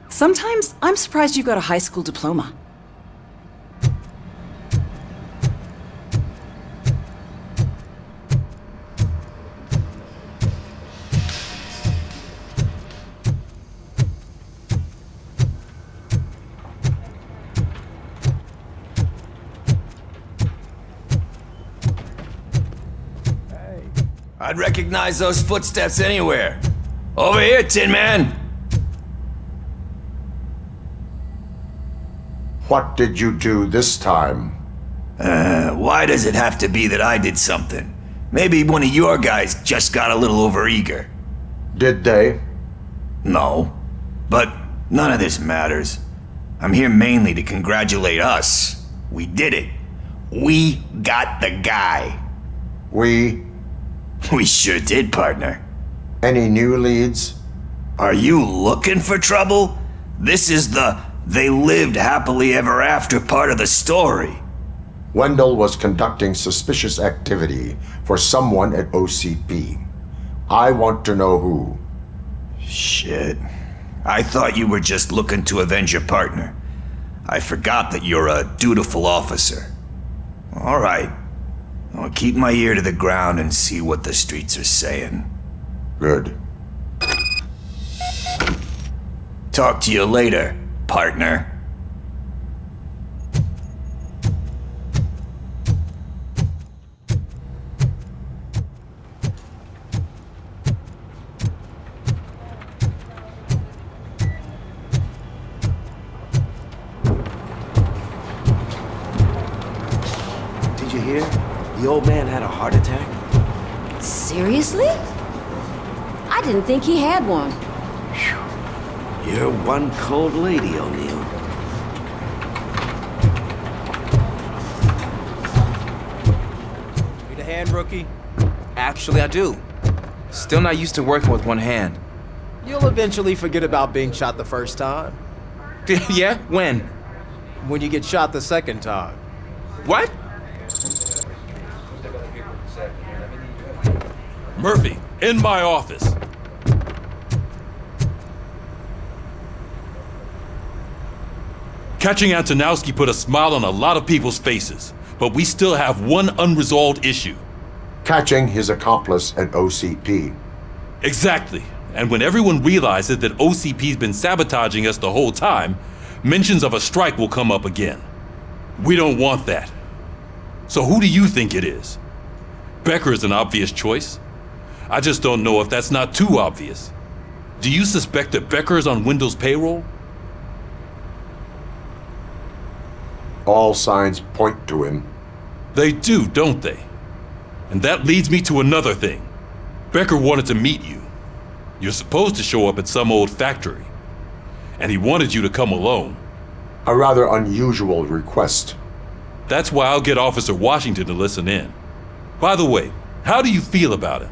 Sometimes I'm surprised you got a high school diploma. I'd recognize those footsteps anywhere. Over here, Tin Man! What did you do this time? Why does it have to be that I did something? Maybe one of your guys just got a little overeager. Did they? No. But none of this matters. I'm here mainly to congratulate us. We did it. We got the guy. We sure did, partner. Any new leads? Are you looking for trouble? This is the they lived happily ever after part of the story. Wendell was conducting suspicious activity for someone at OCP. I want to know who. Shit. I thought you were just looking to avenge your partner. I forgot that you're a dutiful officer. All right. I'll keep my ear to the ground and see what the streets are saying. Good. Talk to you later, partner. Did you hear? The old man had a heart attack. Seriously? I didn't think he had one. You're one cold lady, O'Neill. Need a hand, rookie? Actually, I do. Still not used to working with one hand. You'll eventually forget about being shot the first time. Yeah? When? When you get shot the second time. What? Murphy, in my office. Catching Antonowski put a smile on a lot of people's faces, but we still have one unresolved issue. Catching his accomplice at OCP. Exactly. And when everyone realizes that OCP's been sabotaging us the whole time, mentions of a strike will come up again. We don't want that. So who do you think it is? Becker is an obvious choice. I just don't know if that's not too obvious. Do you suspect that Becker is on Wendell's payroll? All signs point to him. They do, don't they? And that leads me to another thing. Becker wanted to meet you. You're supposed to show up at some old factory. And he wanted you to come alone. A rather unusual request. That's why I'll get Officer Washington to listen in. By the way, how do you feel about him?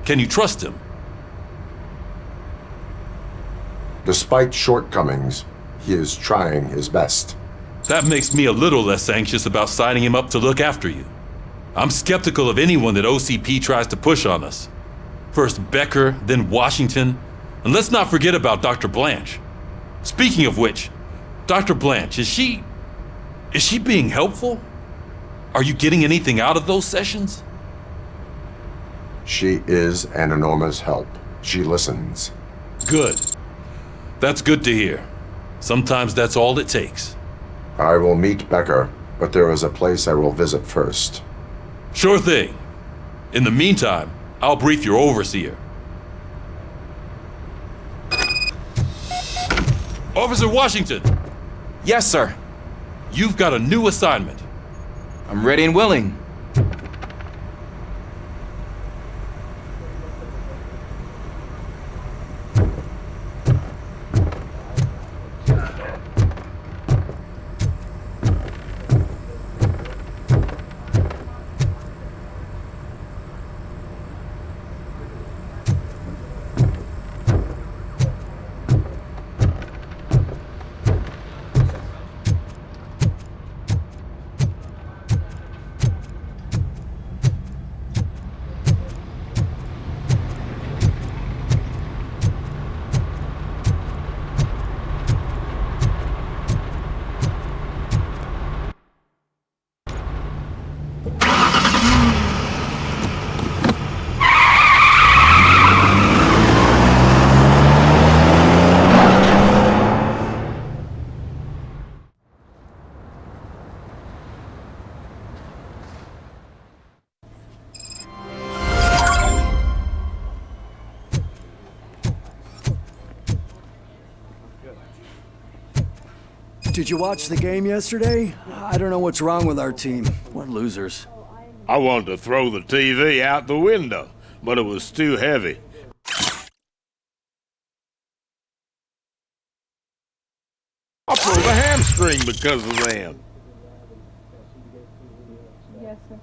Can you trust him? Despite shortcomings, he is trying his best. That makes me a little less anxious about signing him up to look after you. I'm skeptical of anyone that OCP tries to push on us. First Becker, then Washington, and let's not forget about Dr. Blanche. Speaking of which, Dr. Blanche, is she being helpful? Are you getting anything out of those sessions? She is an enormous help. She listens. Good. That's good to hear. Sometimes that's all it takes. I will meet Becker, but there is a place I will visit first. Sure thing. In the meantime, I'll brief your overseer. Officer Washington! Yes, sir. You've got a new assignment. I'm ready and willing. Did you watch the game yesterday? I don't know what's wrong with our team. What losers. I wanted to throw the TV out the window, but it was too heavy. I pulled a hamstring because of them. Yes, sir.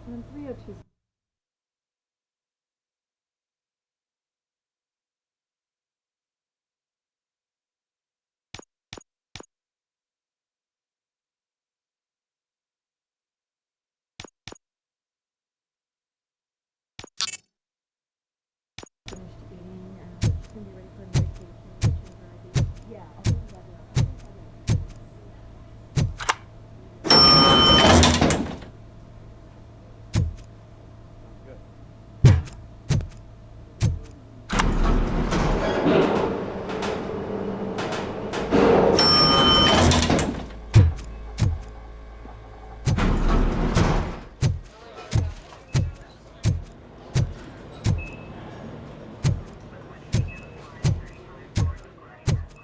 And 302.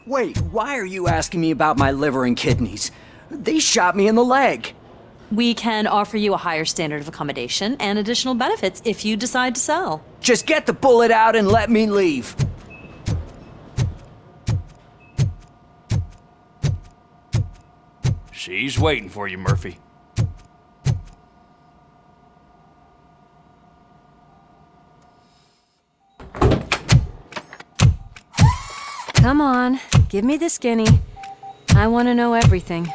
Wait, why are you asking me about my liver and kidneys? They shot me in the leg. We can offer you a higher standard of accommodation and additional benefits if you decide to sell. Just get the bullet out and let me leave. She's waiting for you, Murphy. Come on, give me the skinny. I want to know everything.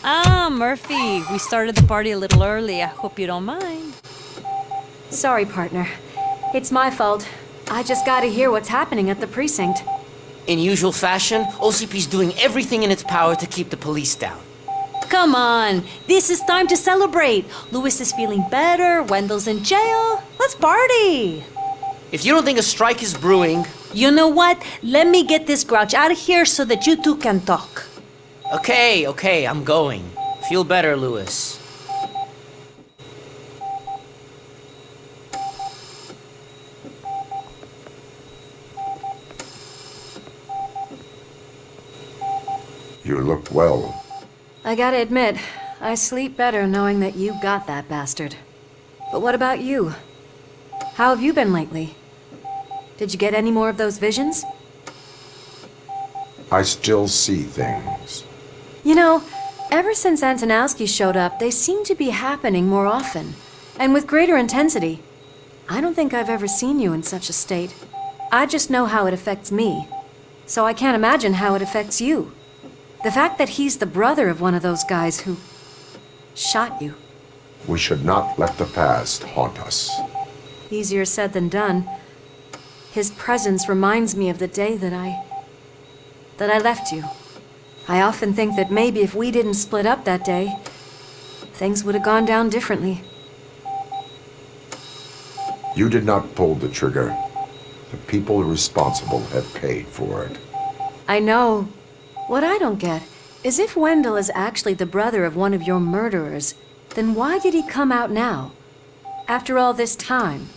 Ah, Murphy, we started the party a little early. I hope you don't mind. Sorry, partner. It's my fault. I just gotta hear what's happening at the precinct. In usual fashion, OCP's doing everything in its power to keep the police down. Come on, this is time to celebrate. Louis is feeling better, Wendell's in jail. Let's party. If you don't think a strike is brewing... You know what? Let me get this grouch out of here so that you two can talk. Okay, I'm going. Feel better, Louis. You look well. I gotta admit, I sleep better knowing that you got that bastard. But what about you? How have you been lately? Did you get any more of those visions? I still see things. You know, ever since Antonowski showed up, they seem to be happening more often, and with greater intensity. I don't think I've ever seen you in such a state. I just know how it affects me, so I can't imagine how it affects you. The fact that he's the brother of one of those guys who shot you. We should not let the past haunt us. Easier said than done. His presence reminds me of the day that I left you. I often think that maybe if we didn't split up that day, things would have gone down differently. You did not pull the trigger. The people responsible have paid for it. I know. What I don't get is if Wendell is actually the brother of one of your murderers, then why did he come out now? After all this time?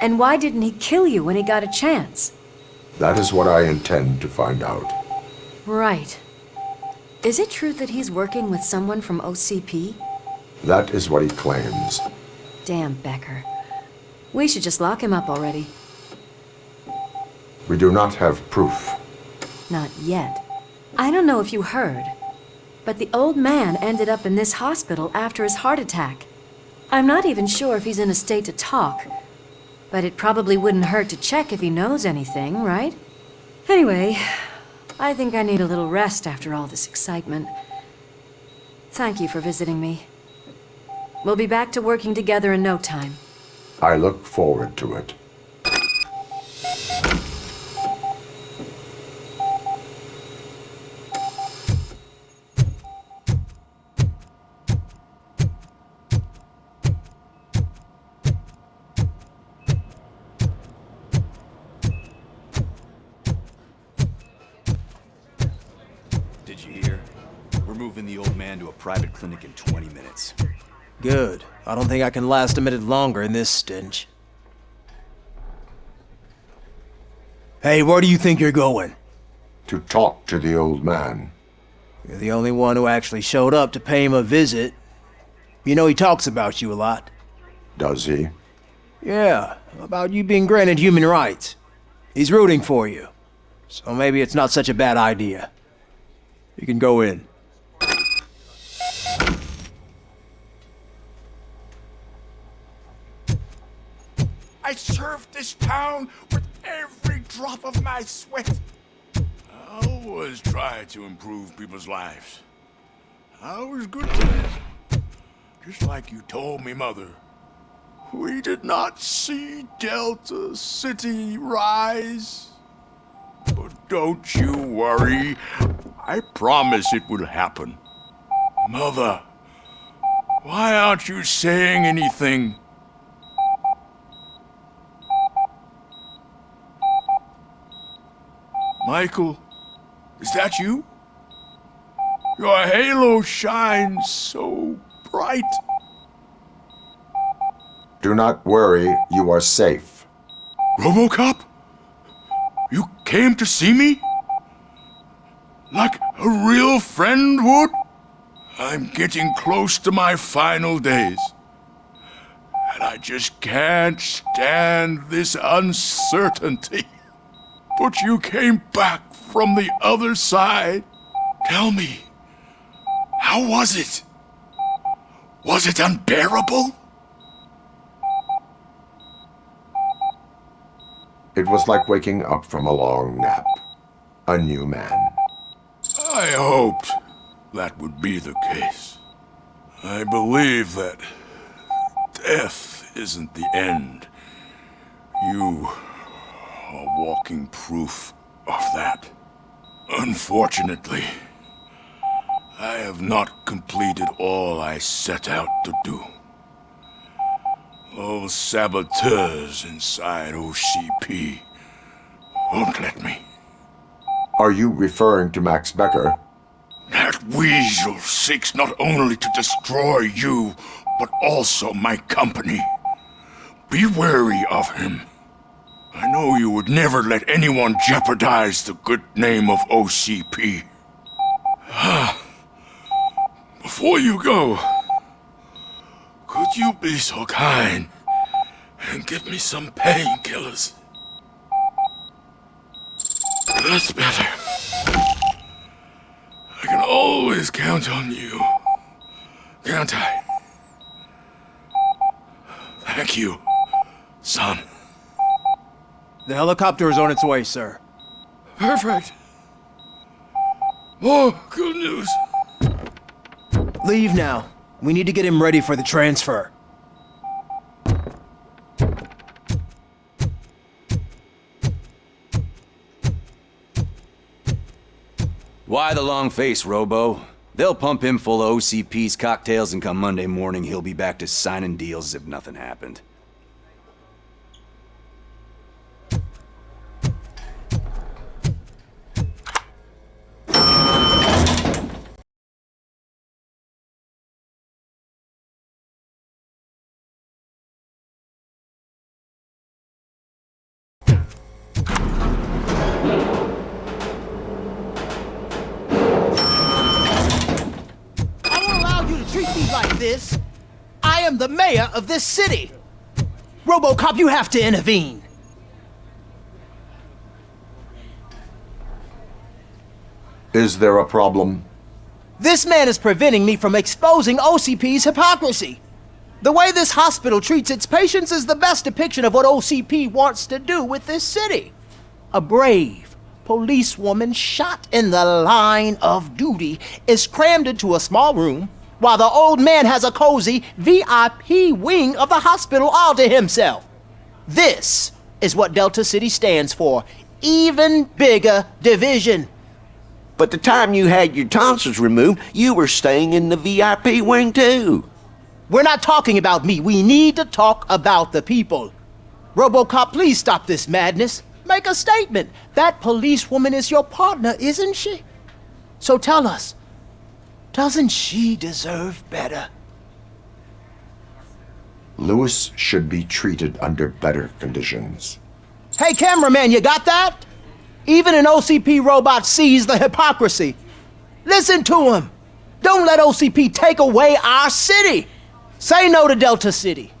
And why didn't he kill you when he got a chance? That is what I intend to find out. Right. Is it true that he's working with someone from OCP? That is what he claims. Damn Becker. We should just lock him up already. We do not have proof. Not yet. I don't know if you heard, but the old man ended up in this hospital after his heart attack. I'm not even sure if he's in a state to talk, but it probably wouldn't hurt to check if he knows anything, right? Anyway, I think I need a little rest after all this excitement. Thank you for visiting me. We'll be back to working together in no time. I look forward to it. Did you hear? We're moving the old man to a private clinic in 20 minutes. Good. I don't think I can last a minute longer in this stench. Hey, where do you think you're going? To talk to the old man. You're the only one who actually showed up to pay him a visit. You know he talks about you a lot. Does he? Yeah, about you being granted human rights. He's rooting for you. So maybe it's not such a bad idea. You can go in. I served this town with every drop of my sweat. I always try to improve people's lives. I was good to them. Just like you told me, Mother. We did not see Delta City rise. But don't you worry. I promise it will happen. Mother, why aren't you saying anything? Michael, is that you? Your halo shines so bright. Do not worry, you are safe. RoboCop? You came to see me? Like a real friend would? I'm getting close to my final days. And I just can't stand this uncertainty. But you came back from the other side. Tell me, how was it? Was it unbearable? It was like waking up from a long nap. A new man. I hoped that would be the case. I believe that death isn't the end. You are walking proof of that. Unfortunately, I have not completed all I set out to do. Those saboteurs inside OCP won't let me. Are you referring to Max Becker? That weasel seeks not only to destroy you, but also my company. Be wary of him. I know you would never let anyone jeopardize the good name of OCP. Before you go, could you be so kind And give me some painkillers. That's better. I can always count on you. Can't I? Thank you, son. The helicopter is on its way, sir. Perfect. More good news. Leave now. We need to get him ready for the transfer. Why the long face, Robo? They'll pump him full of OCP's cocktails and come Monday morning he'll be back to signing deals as if nothing happened. This. I am the mayor of this city. RoboCop, you have to intervene. Is there a problem? This man is preventing me from exposing OCP's hypocrisy. The way this hospital treats its patients is the best depiction of what OCP wants to do with this city. A brave policewoman shot in the line of duty is crammed into a small room while the old man has a cozy VIP wing of the hospital all to himself. This is what Delta City stands for. Even bigger division. But the time you had your tonsils removed, you were staying in the VIP wing too. We're not talking about me. We need to talk about the people. RoboCop, please stop this madness. Make a statement. That policewoman is your partner, isn't she? So tell us, doesn't she deserve better? Lewis should be treated under better conditions. Hey, cameraman, you got that? Even an OCP robot sees the hypocrisy. Listen to him. Don't let OCP take away our city. Say no to Delta City.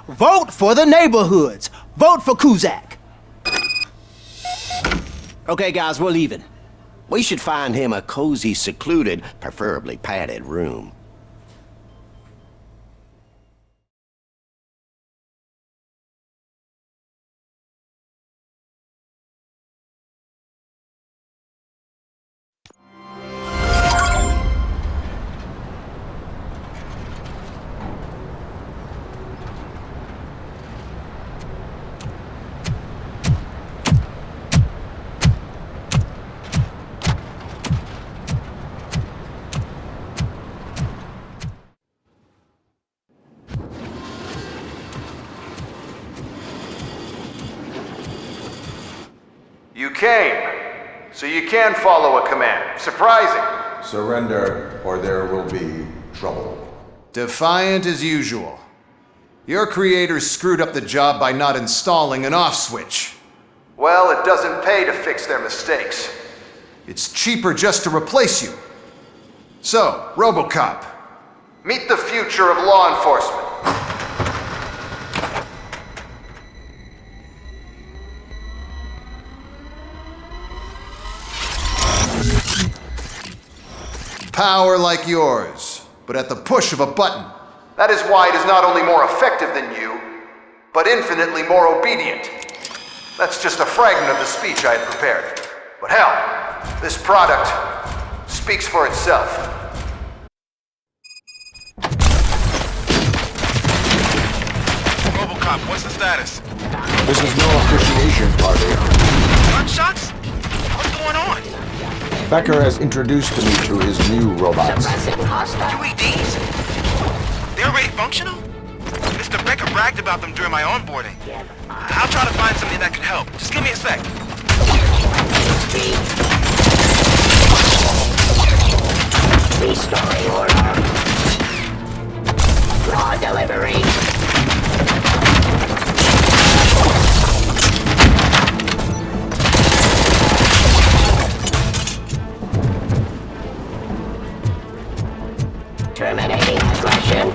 Vote for the neighborhoods. Vote for Kuzak. Okay, guys, we're leaving. We should find him a cozy, secluded, preferably padded room. You came, so you can follow a command. Surprising. Surrender, or there will be trouble. Defiant as usual. Your creators screwed up the job by not installing an off switch. Well, it doesn't pay to fix their mistakes. It's cheaper just to replace you. So, RoboCop, meet the future of law enforcement. Power like yours, but at the push of a button. That is why it is not only more effective than you, but infinitely more obedient. That's just a fragment of the speech I had prepared. But hell, this product speaks for itself. RoboCop, what's the status? This is no appreciation party. Gunshots? What's going on? Becker has introduced to me to his new robots. UEDs? They're already functional? Mr. Becker bragged about them during my onboarding. I'll try to find something that could help. Just give me a sec. Restoring order. Raw delivery. Terminating aggression.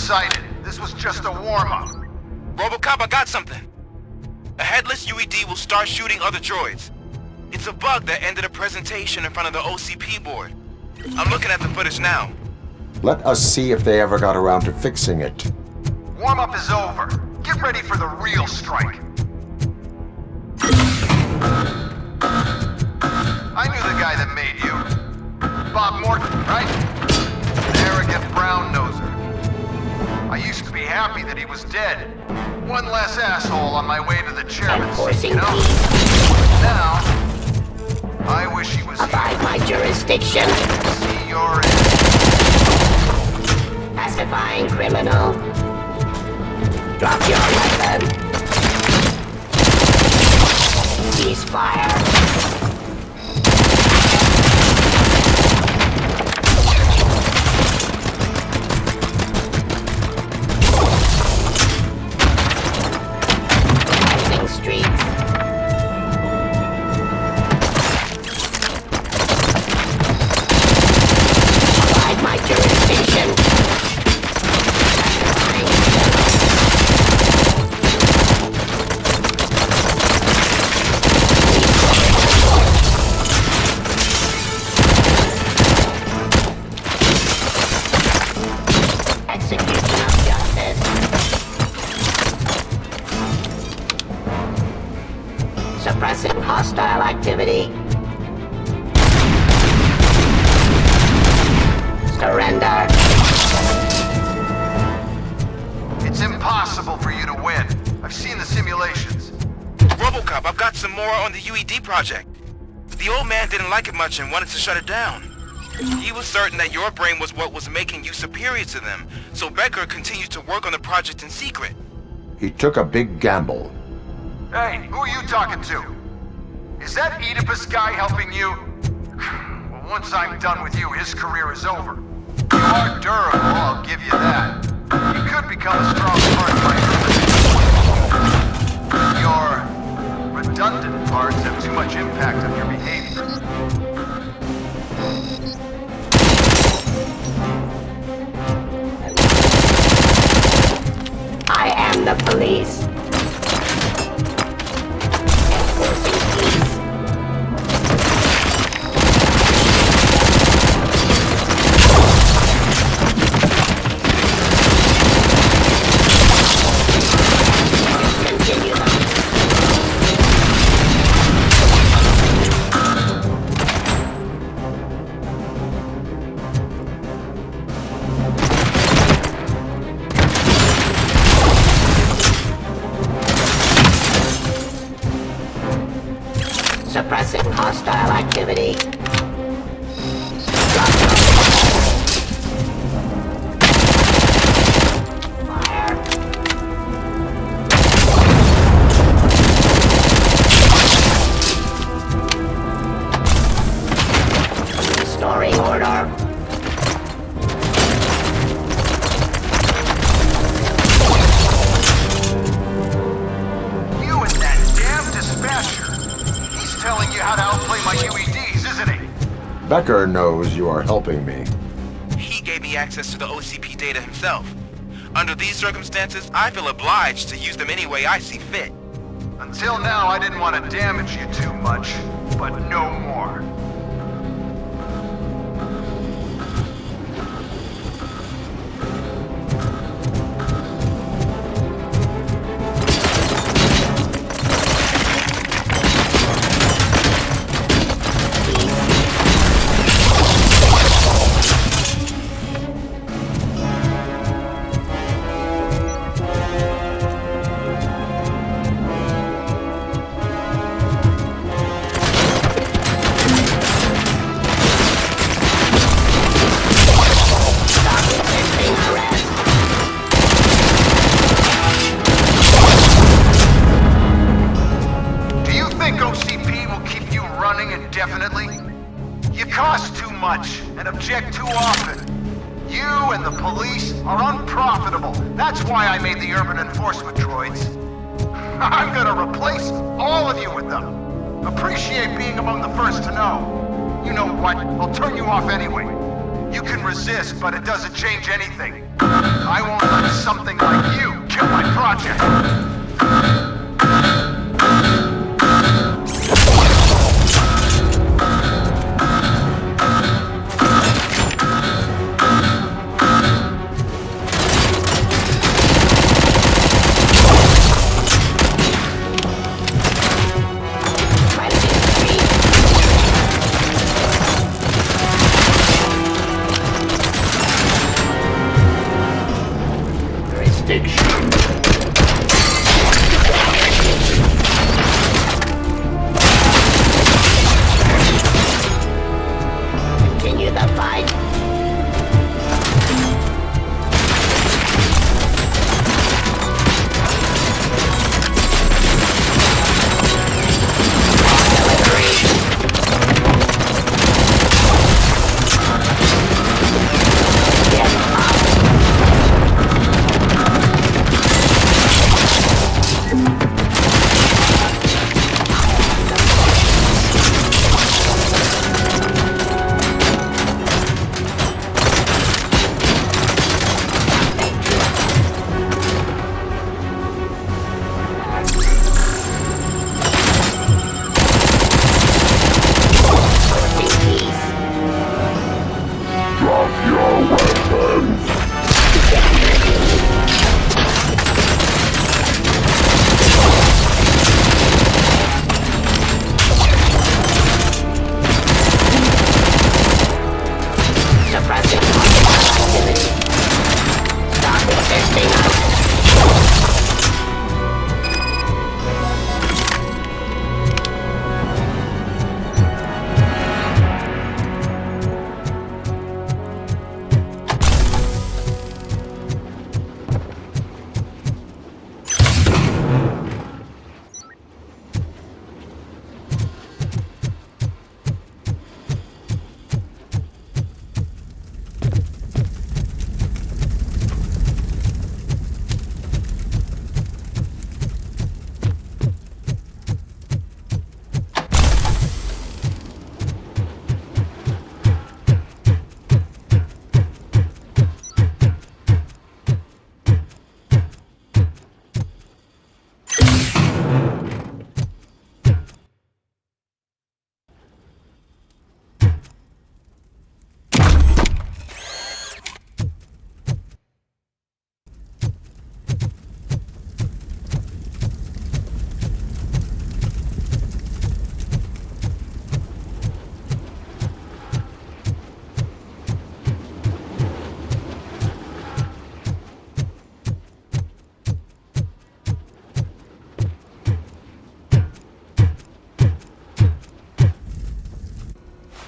excited. This was just a warm-up. RoboCop, I got something. A headless UED will start shooting other droids. It's a bug that ended a presentation in front of the OCP board. I'm looking at the footage now. Let us see if they ever got around to fixing it. Warm-up is over. Get ready for the real strike. I knew the guy that made you. Bob Morton, right? Arrogant brown-noser. I used to be happy that he was dead. One less asshole on my way to the chairman's seat, you know? Now, I wish he was Abide my jurisdiction. See your end. Pacifying criminal. Drop your weapon. Cease fire. Streets. Abide my jurisdiction. Execution of justice. Suppressing hostile activity. Surrender. It's impossible for you to win. I've seen the simulations. RoboCop, I've got some more on the UED project. The old man didn't like it much and wanted to shut it down. He was certain that your brain was what was making you superior to them, so Becker continued to work on the project in secret. He took a big gamble. Hey, who are you talking to? Is that Oedipus guy helping you? Well, once I'm done with you, his career is over. You are durable, I'll give you that. You could become a strong part of my Your redundant parts have too much impact on your behavior. I am the police. Enforcing peace. Continue them. Suppressing hostile activity. Fire. Restoring order. You and that damn dispatcher. He's telling you how to outplay my UEDs, isn't he? Becker knows you are helping me. He gave me access to the OCP data himself. Under these circumstances, I feel obliged to use them any way I see fit. Until now, I didn't want to damage you too much, but no more. Do you think OCP will keep you running indefinitely? You cost too much and object too often. You and the police are unprofitable. That's why I made the urban enforcement droids. I'm gonna replace all of you with them. Appreciate being among the first to know. You know what? I'll turn you off anyway. You can resist, but it doesn't change anything. I won't let something like you kill my project. Continue the fight.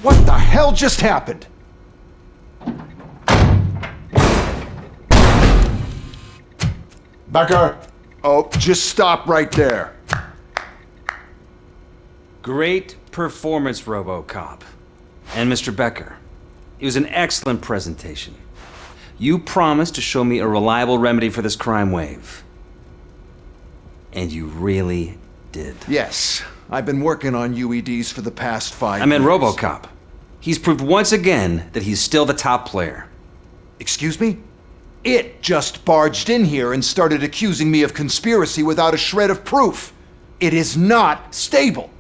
What the hell just happened? Becker! Oh, just stop right there. Great performance, RoboCop. And Mr. Becker, it was an excellent presentation. You promised to show me a reliable remedy for this crime wave. And you really did. Yes, I've been working on UEDs for the past 5 years. I meant RoboCop. He's proved once again that he's still the top player. Excuse me? It just barged in here and started accusing me of conspiracy without a shred of proof. It is not stable.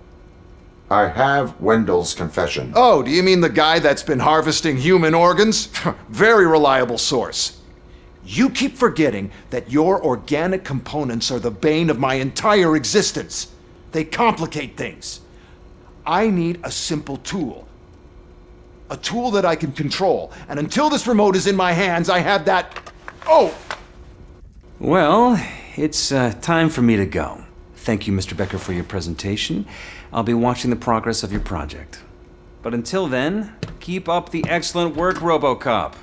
I have Wendell's confession. Oh, do you mean the guy that's been harvesting human organs? Very reliable source. You keep forgetting that your organic components are the bane of my entire existence. They complicate things. I need a simple tool. A tool that I can control. And until this remote is in my hands, I have that... Oh! Well, it's time for me to go. Thank you, Mr. Becker, for your presentation. I'll be watching the progress of your project. But until then, keep up the excellent work, RoboCop.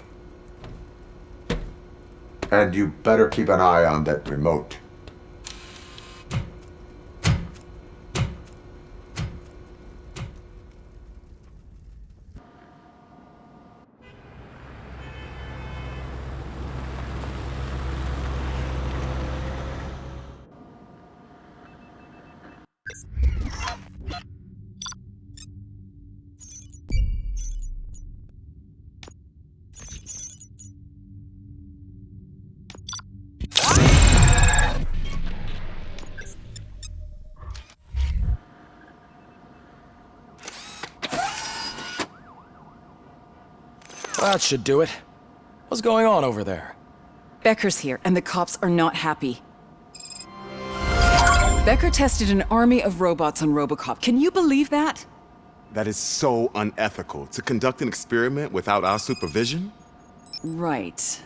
And you better keep an eye on that remote. That should do it. What's going on over there? Becker's here, and the cops are not happy. Becker tested an army of robots on RoboCop. Can you believe that? That is so unethical. To conduct an experiment without our supervision? Right.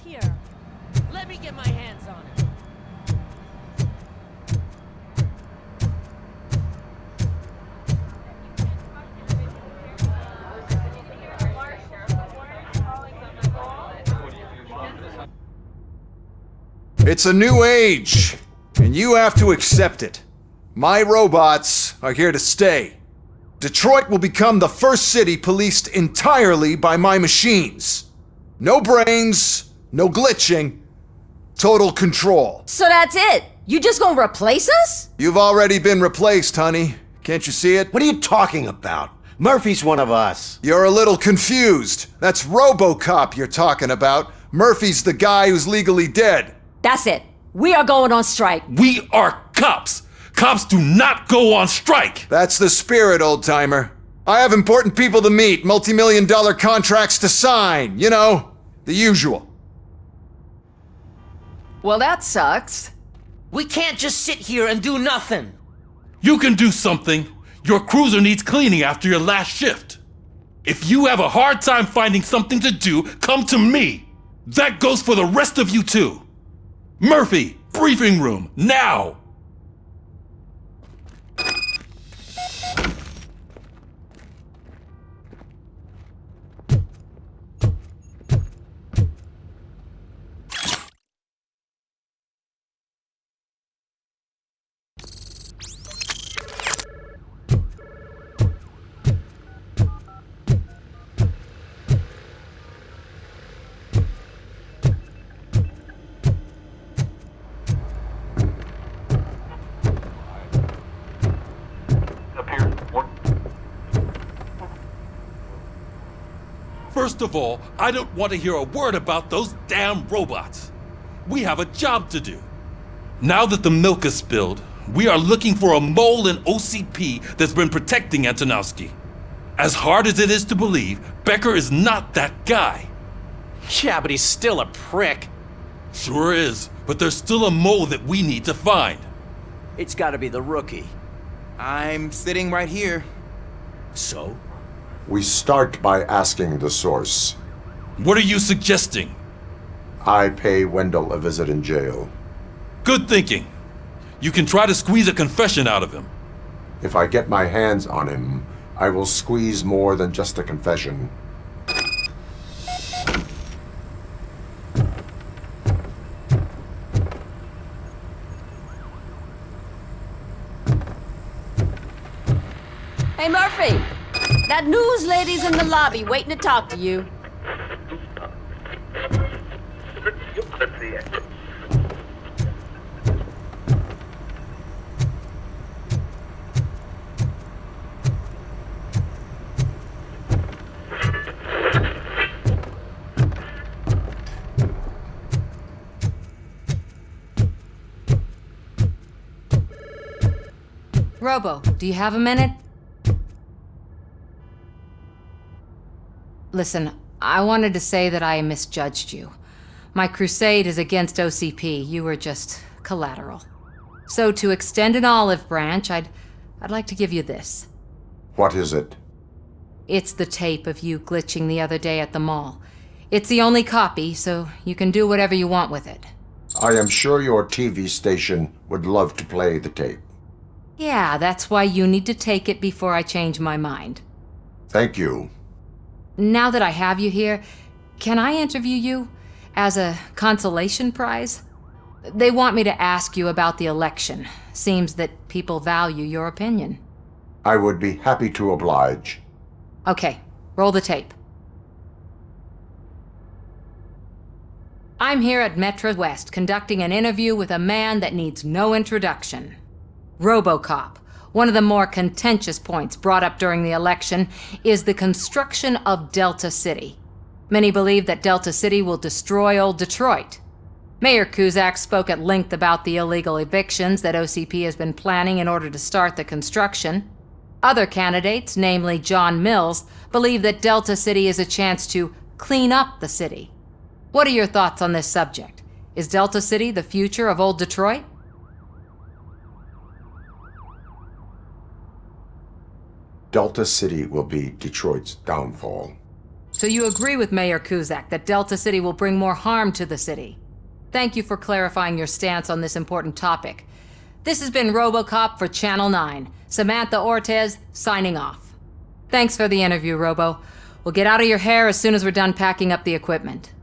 Here. Let me get my hands on it. It's a new age, and you have to accept it. My robots are here to stay. Detroit will become the first city policed entirely by my machines. No brains, no glitching, total control. So that's it? You just gonna replace us? You've already been replaced, honey. Can't you see it? What are you talking about? Murphy's one of us. You're a little confused. That's RoboCop you're talking about. Murphy's the guy who's legally dead. That's it. We are going on strike. We are cops. Cops do not go on strike. That's the spirit, old-timer. I have important people to meet, multi-million-dollar contracts to sign. You know, the usual. Well, that sucks. We can't just sit here and do nothing. You can do something. Your cruiser needs cleaning after your last shift. If you have a hard time finding something to do, come to me. That goes for the rest of you too. Murphy, briefing room, now! First of all, I don't want to hear a word about those damn robots. We have a job to do. Now that the milk is spilled, we are looking for a mole in OCP that's been protecting Antonowski. As hard as it is to believe, Becker is not that guy. Yeah, but he's still a prick. Sure is, but there's still a mole that we need to find. It's gotta be the rookie. I'm sitting right here. So? We start by asking the source. What are you suggesting? I pay Wendell a visit in jail. Good thinking. You can try to squeeze a confession out of him. If I get my hands on him, I will squeeze more than just a confession. Hey, Murphy! That news lady's in the lobby waiting to talk to you. Robo, do you have a minute? Listen, I wanted to say that I misjudged you. My crusade is against OCP. You were just collateral. So to extend an olive branch, I'd like to give you this. What is it? It's the tape of you glitching the other day at the mall. It's the only copy, so you can do whatever you want with it. I am sure your TV station would love to play the tape. Yeah, that's why you need to take it before I change my mind. Thank you. Now that I have you here, can I interview you? As a consolation prize, they want me to ask you about the election. Seems that people value your opinion. I would be happy to oblige. Okay, roll the tape. I'm here at Metro West conducting an interview with a man that needs no introduction. RoboCop. One of the more contentious points brought up during the election is the construction of Delta City. Many believe that Delta City will destroy old Detroit. Mayor Cusack spoke at length about the illegal evictions that OCP has been planning in order to start the construction. Other candidates, namely John Mills, believe that Delta City is a chance to clean up the city. What are your thoughts on this subject? Is Delta City the future of old Detroit? Delta City will be Detroit's downfall. So you agree with Mayor Cusack that Delta City will bring more harm to the city? Thank you for clarifying your stance on this important topic. This has been RoboCop for Channel 9. Samantha Ortez, signing off. Thanks for the interview, Robo. We'll get out of your hair as soon as we're done packing up the equipment.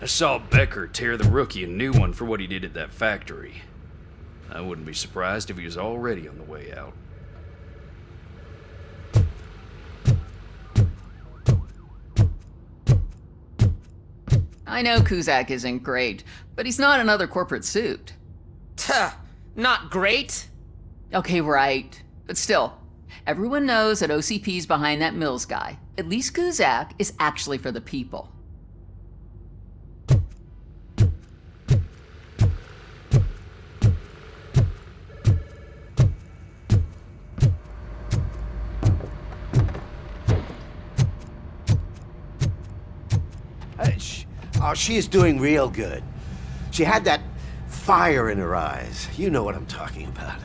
I saw Becker tear the rookie a new one for what he did at that factory. I wouldn't be surprised if he was already on the way out. I know Cusack isn't great, but he's not another corporate suit. Tuh, not great? Okay, right. But still, everyone knows that OCP's behind that Mills guy. At least Cusack is actually for the people. Oh, she is doing real good. She had that fire in her eyes. You know what I'm talking about.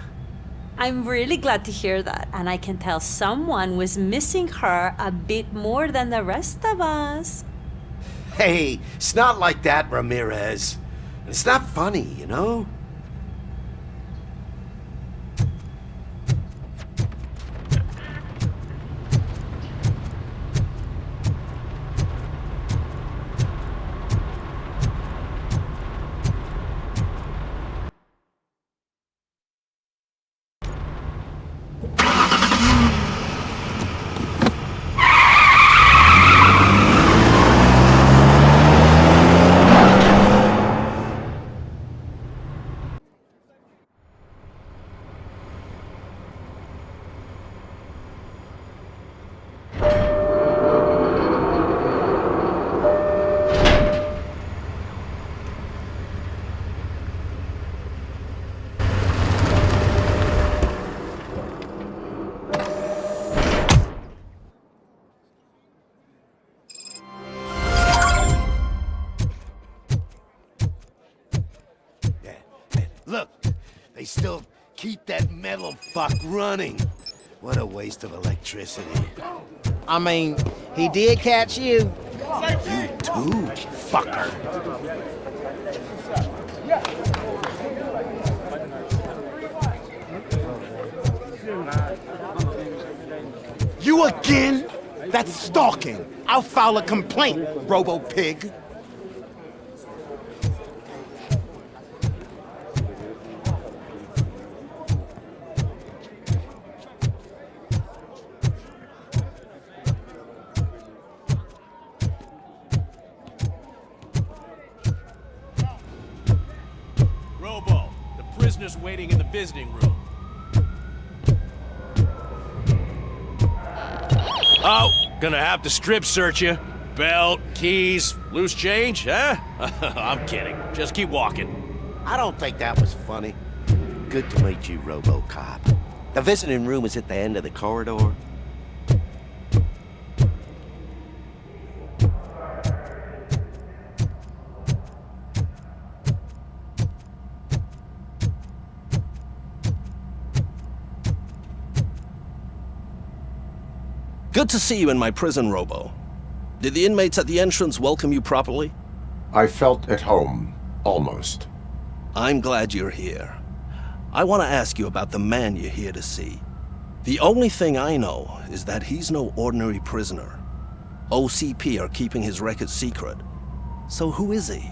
I'm really glad to hear that, and I can tell someone was missing her a bit more than the rest of us. Hey, it's not like that, Ramirez. It's not funny, you know? Look, they still keep that metal fuck running. What a waste of electricity. I mean, he did catch you. You too, fucker. You again? That's stalking. I'll file a complaint, Robo-Pig. Robo, the prisoner's waiting in the visiting room. Oh, gonna have to strip search you. Belt, keys, loose change, huh? I'm kidding. Just keep walking. I don't think that was funny. Good to meet you, RoboCop. The visiting room is at the end of the corridor. Good to see you in my prison, Robo. Did the inmates at the entrance welcome you properly? I felt at home, almost. I'm glad you're here. I want to ask you about the man you're here to see. The only thing I know is that he's no ordinary prisoner. OCP are keeping his record secret. So who is he?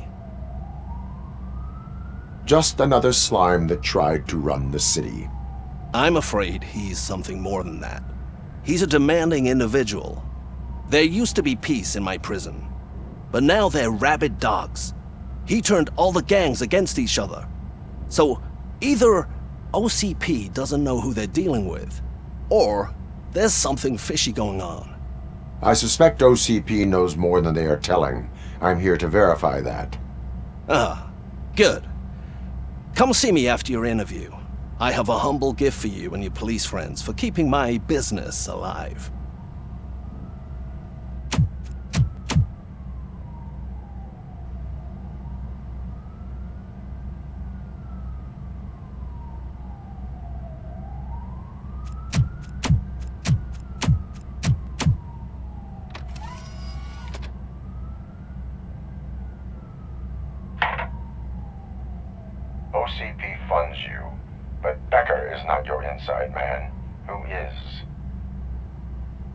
Just another slime that tried to run the city. I'm afraid he's something more than that. He's a demanding individual. There used to be peace in my prison, but now they're rabid dogs. He turned all the gangs against each other. So either OCP doesn't know who they're dealing with, or there's something fishy going on. I suspect OCP knows more than they are telling. I'm here to verify that. Ah, good. Come see me after your interview. I have a humble gift for you and your police friends for keeping my business alive. OCP funds you, but Becker is not your inside man. Who is?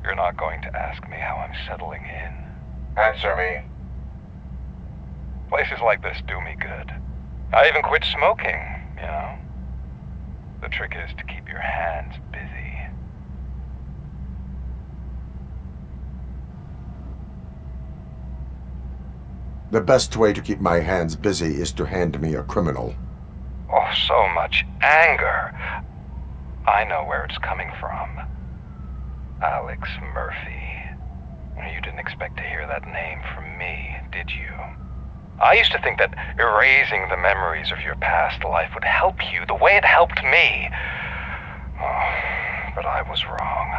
You're not going to ask me how I'm settling in. Answer me. Places like this do me good. I even quit smoking, you know. The trick is to keep your hands busy. The best way to keep my hands busy is to hand me a criminal. Oh, so much anger. I know where it's coming from. Alex Murphy. You didn't expect to hear that name from me, did you? I used to think that erasing the memories of your past life would help you the way it helped me. Oh, but I was wrong.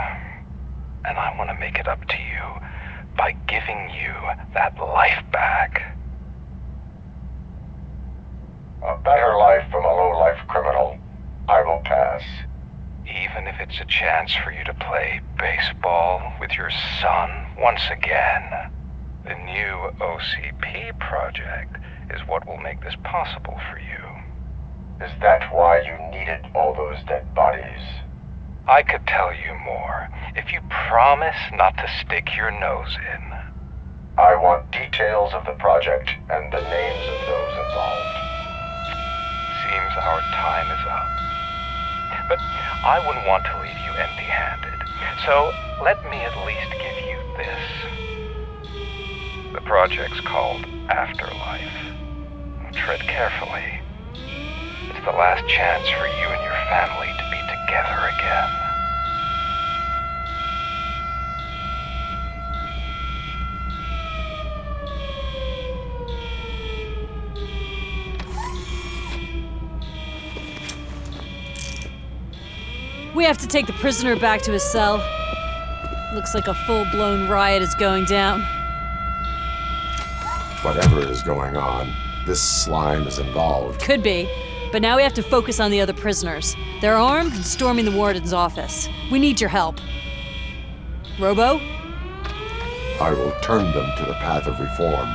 And I want to make it up to you by giving you that life back. A better life from a low-life criminal. I will pass. Even if it's a chance for you to play baseball with your son once again. The new OCP project is what will make this possible for you. Is that why you needed all those dead bodies? I could tell you more if you promise not to stick your nose in. I want details of the project and the names of those involved. Seems our time is up. But I wouldn't want to leave you empty-handed, so let me at least give you this. The project's called Afterlife. Tread carefully. It's the last chance for you and your family to be together again. We have to take the prisoner back to his cell. Looks like a full-blown riot is going down. Whatever is going on, this slime is involved. Could be, but now we have to focus on the other prisoners. They're armed and storming the warden's office. We need your help. Robo? I will turn them to the path of reform.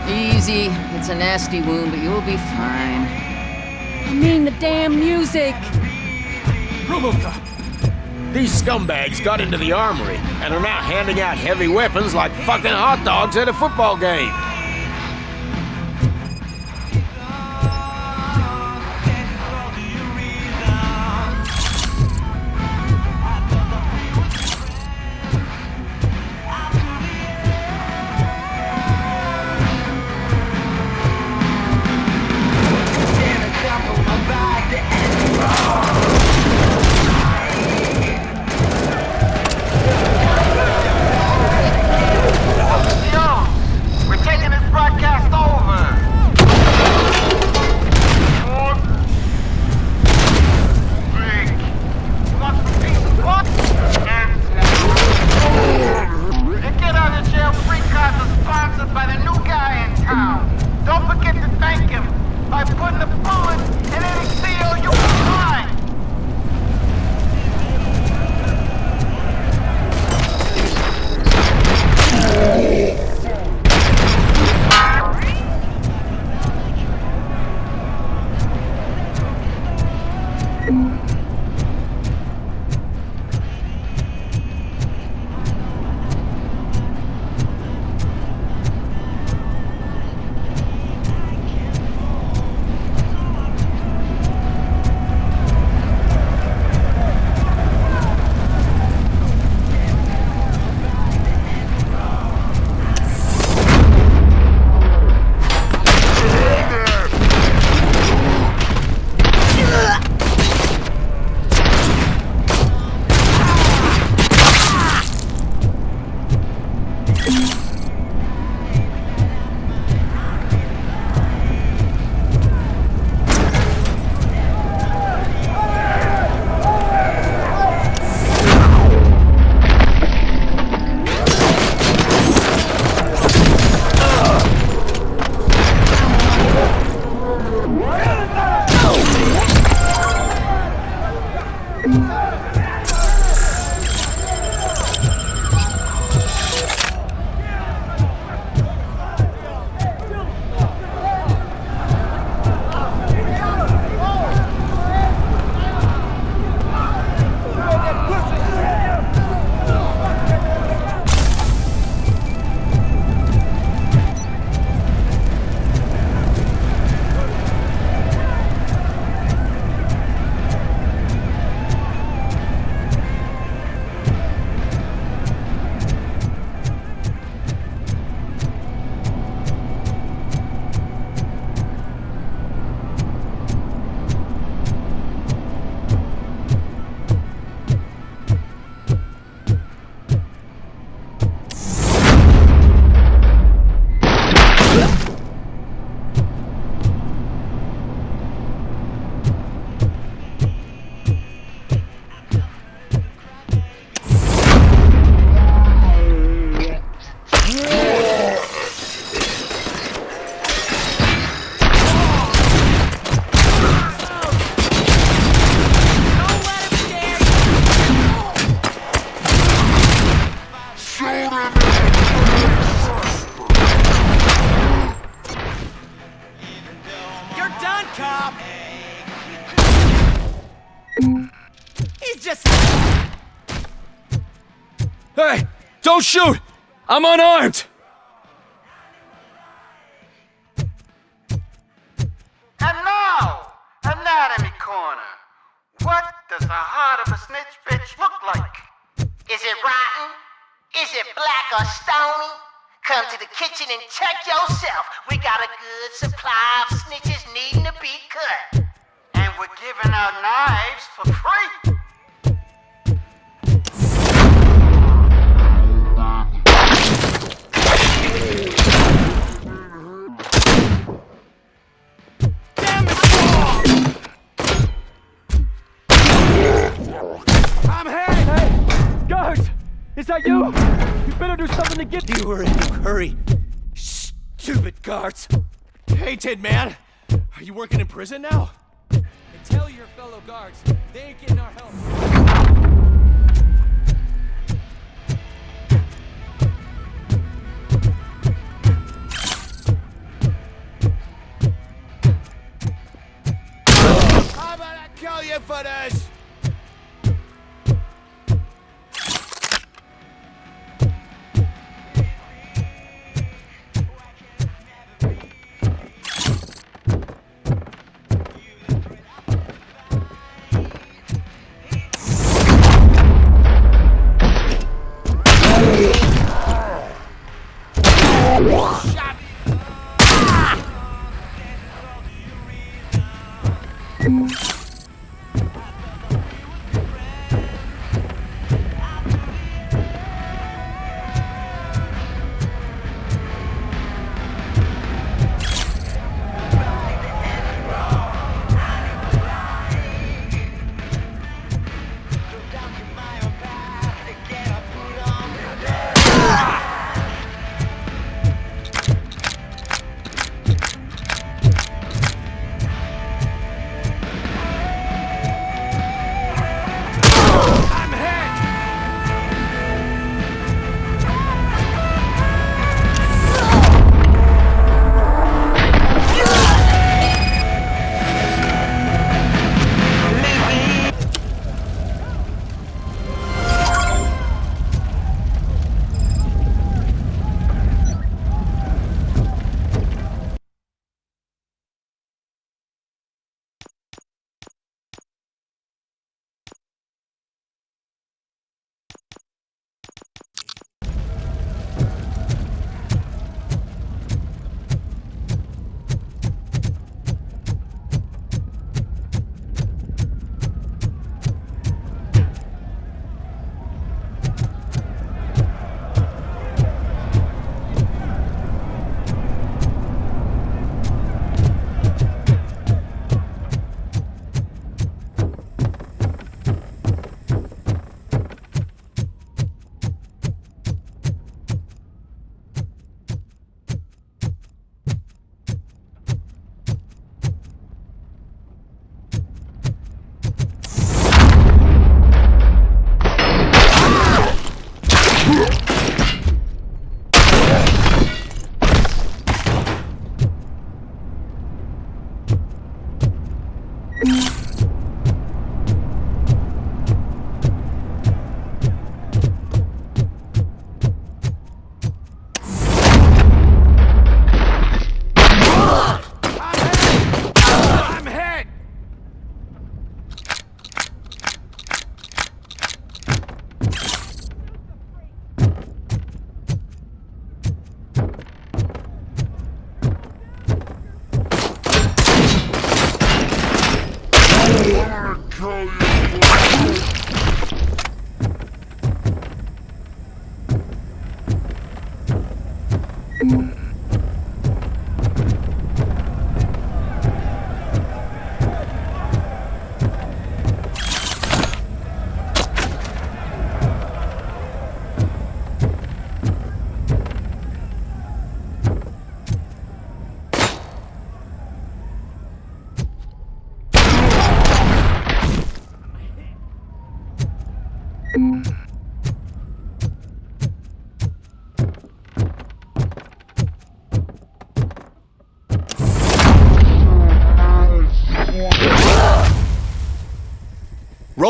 Easy. It's a nasty wound, but you'll be fine. I mean the damn music! RoboCop! These scumbags got into the armory and are now handing out heavy weapons like fucking hot dogs at a football game. just... Hey! Don't shoot! I'm unarmed! And now, anatomy corner. What does the heart of a snitch bitch look like? Is it rotten? Is it black or stony? Come to the kitchen and check yourself. We got a good supply of snitches needing to be cut. And we're giving out knives for free. I'm hit! Hey! Guards! Is that you? You better do something to get... You were in a hurry. Stupid guards. Hey, Tin Man! Are you working in prison now? And tell your fellow guards, they ain't getting our help. How about I kill you for this?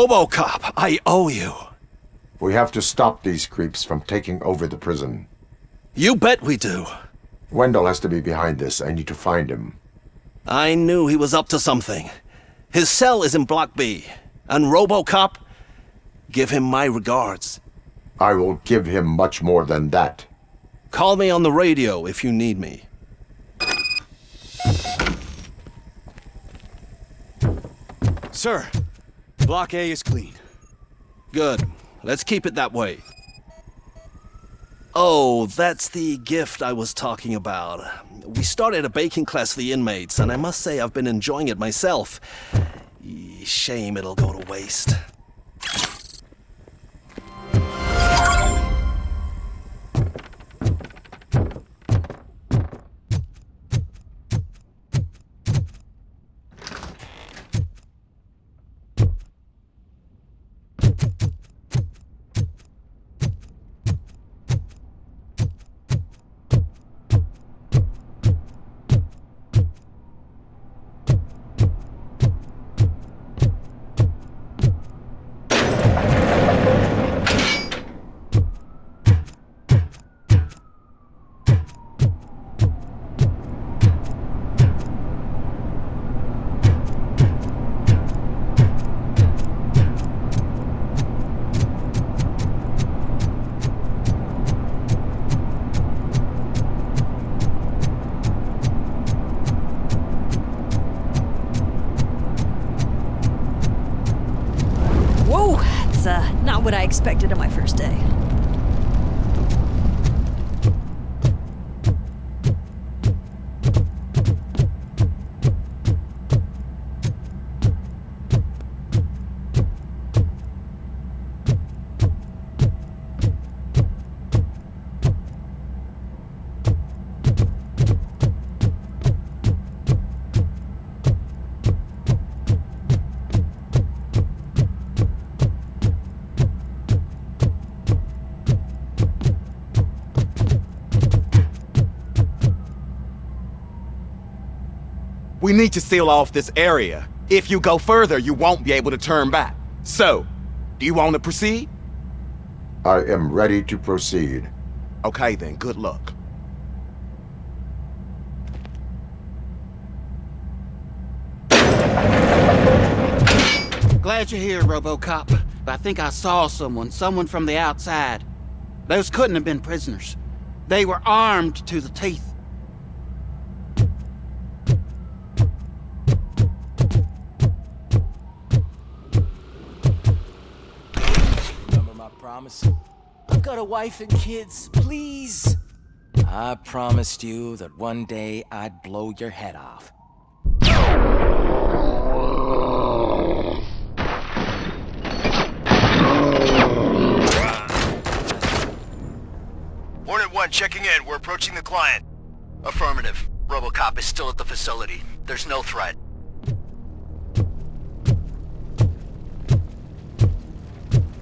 RoboCop, I owe you. We have to stop these creeps from taking over the prison. You bet we do. Wendell has to be behind this. I need to find him. I knew he was up to something. His cell is in Block B. And RoboCop, give him my regards. I will give him much more than that. Call me on the radio if you need me. Sir, Block A is clean. Good. Let's keep it that way. Oh, that's the gift I was talking about. We started a baking class for the inmates, and I must say I've been enjoying it myself. Shame it'll go to waste. Not what I expected on my first day. We need to seal off this area. If you go further, you won't be able to turn back. So, do you want to proceed? I am ready to proceed. Okay then, good luck. Glad you're here, RoboCop. But I think I saw someone from the outside. Those couldn't have been prisoners. They were armed to the teeth. Promise. I've got a wife and kids, please. I promised you that one day I'd blow your head off. Hornet 1 checking in. We're approaching the client. Affirmative. RoboCop is still at the facility. There's no threat.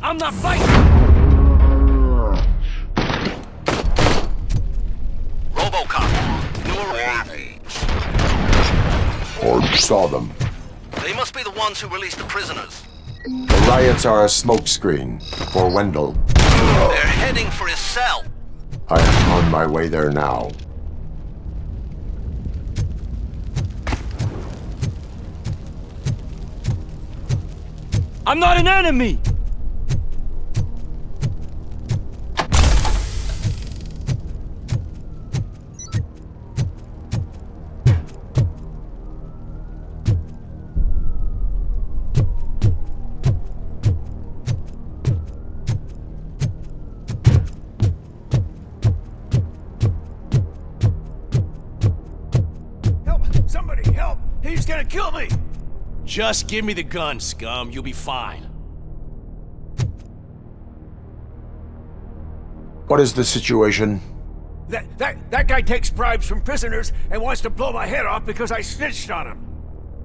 I'm not fighting! RoboCop, new arrival. I saw them. They must be the ones who released the prisoners. The riots are a smokescreen for Wendell. They're heading for his cell. I am on my way there now. I'm not an enemy! Somebody help! He's gonna kill me! Just give me the gun, scum. You'll be fine. What is the situation? That guy takes bribes from prisoners and wants to blow my head off because I snitched on him.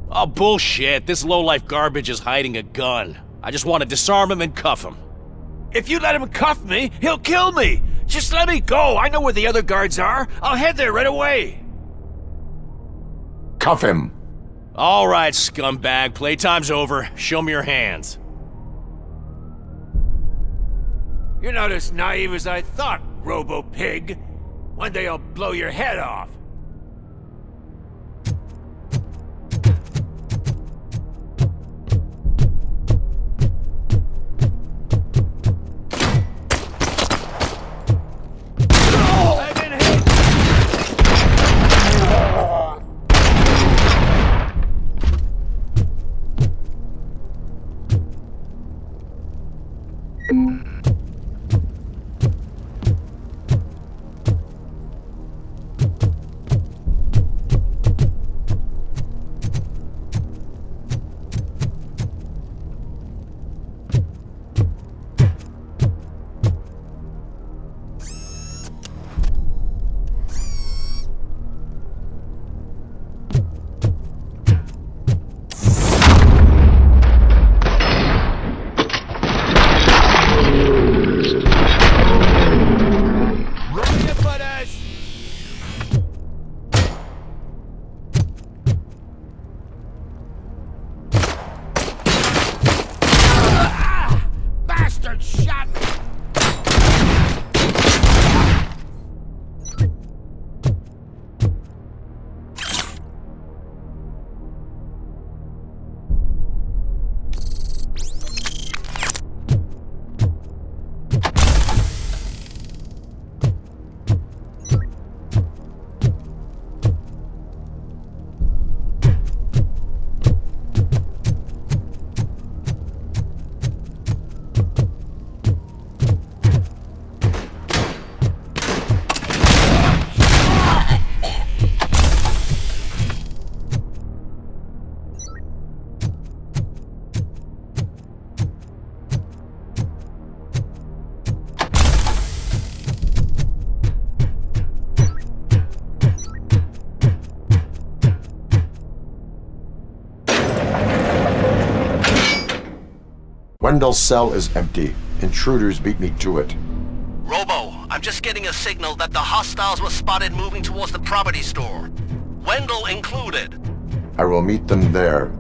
Oh, bullshit. This lowlife garbage is hiding a gun. I just want to disarm him and cuff him. If you let him cuff me, he'll kill me! Just let me go! I know where the other guards are. I'll head there right away. Cuff him. All right, scumbag. Playtime's over. Show me your hands. You're not as naive as I thought, Robo-Pig. One day I'll blow your head off. Wendell's cell is empty. Intruders beat me to it. Robo, I'm just getting a signal that the hostiles were spotted moving towards the property store. Wendell included. I will meet them there.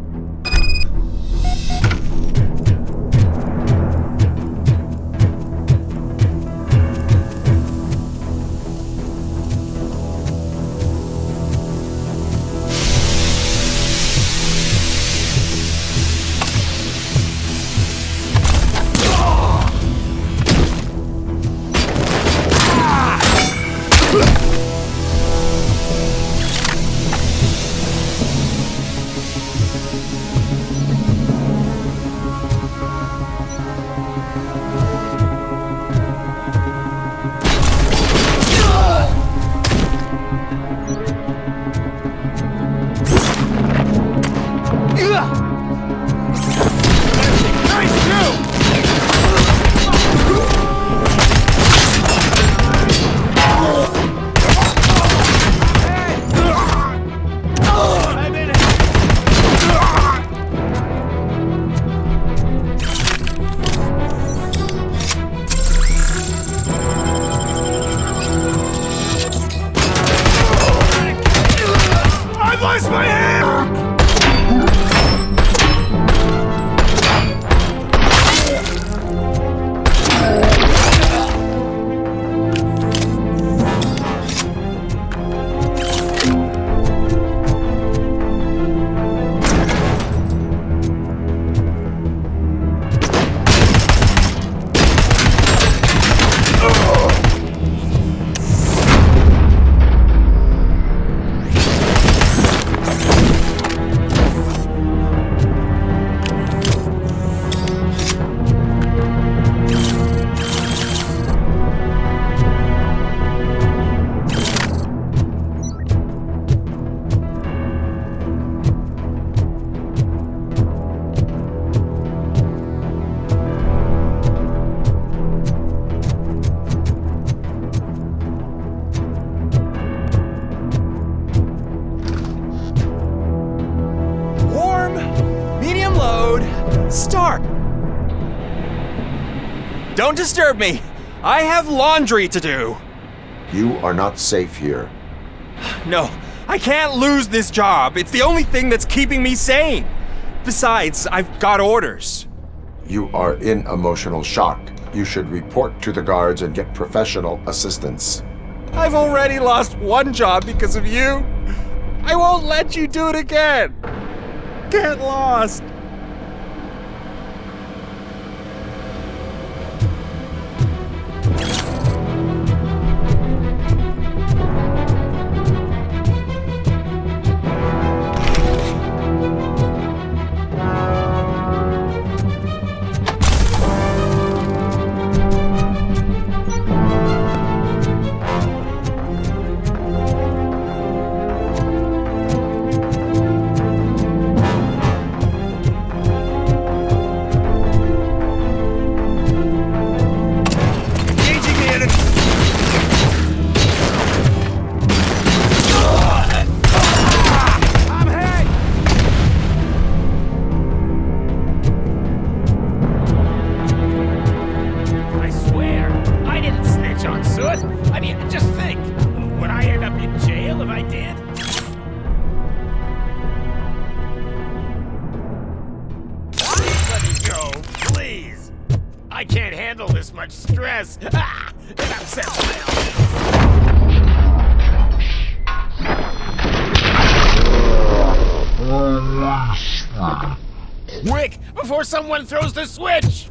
Start! Don't disturb me! I have laundry to do! You are not safe here. No, I can't lose this job. It's the only thing that's keeping me sane. Besides, I've got orders. You are in emotional shock. you should report to the guards and get professional assistance. I've already lost one job because of you. I won't let you do it again. Get lost. Quick, before someone throws the switch!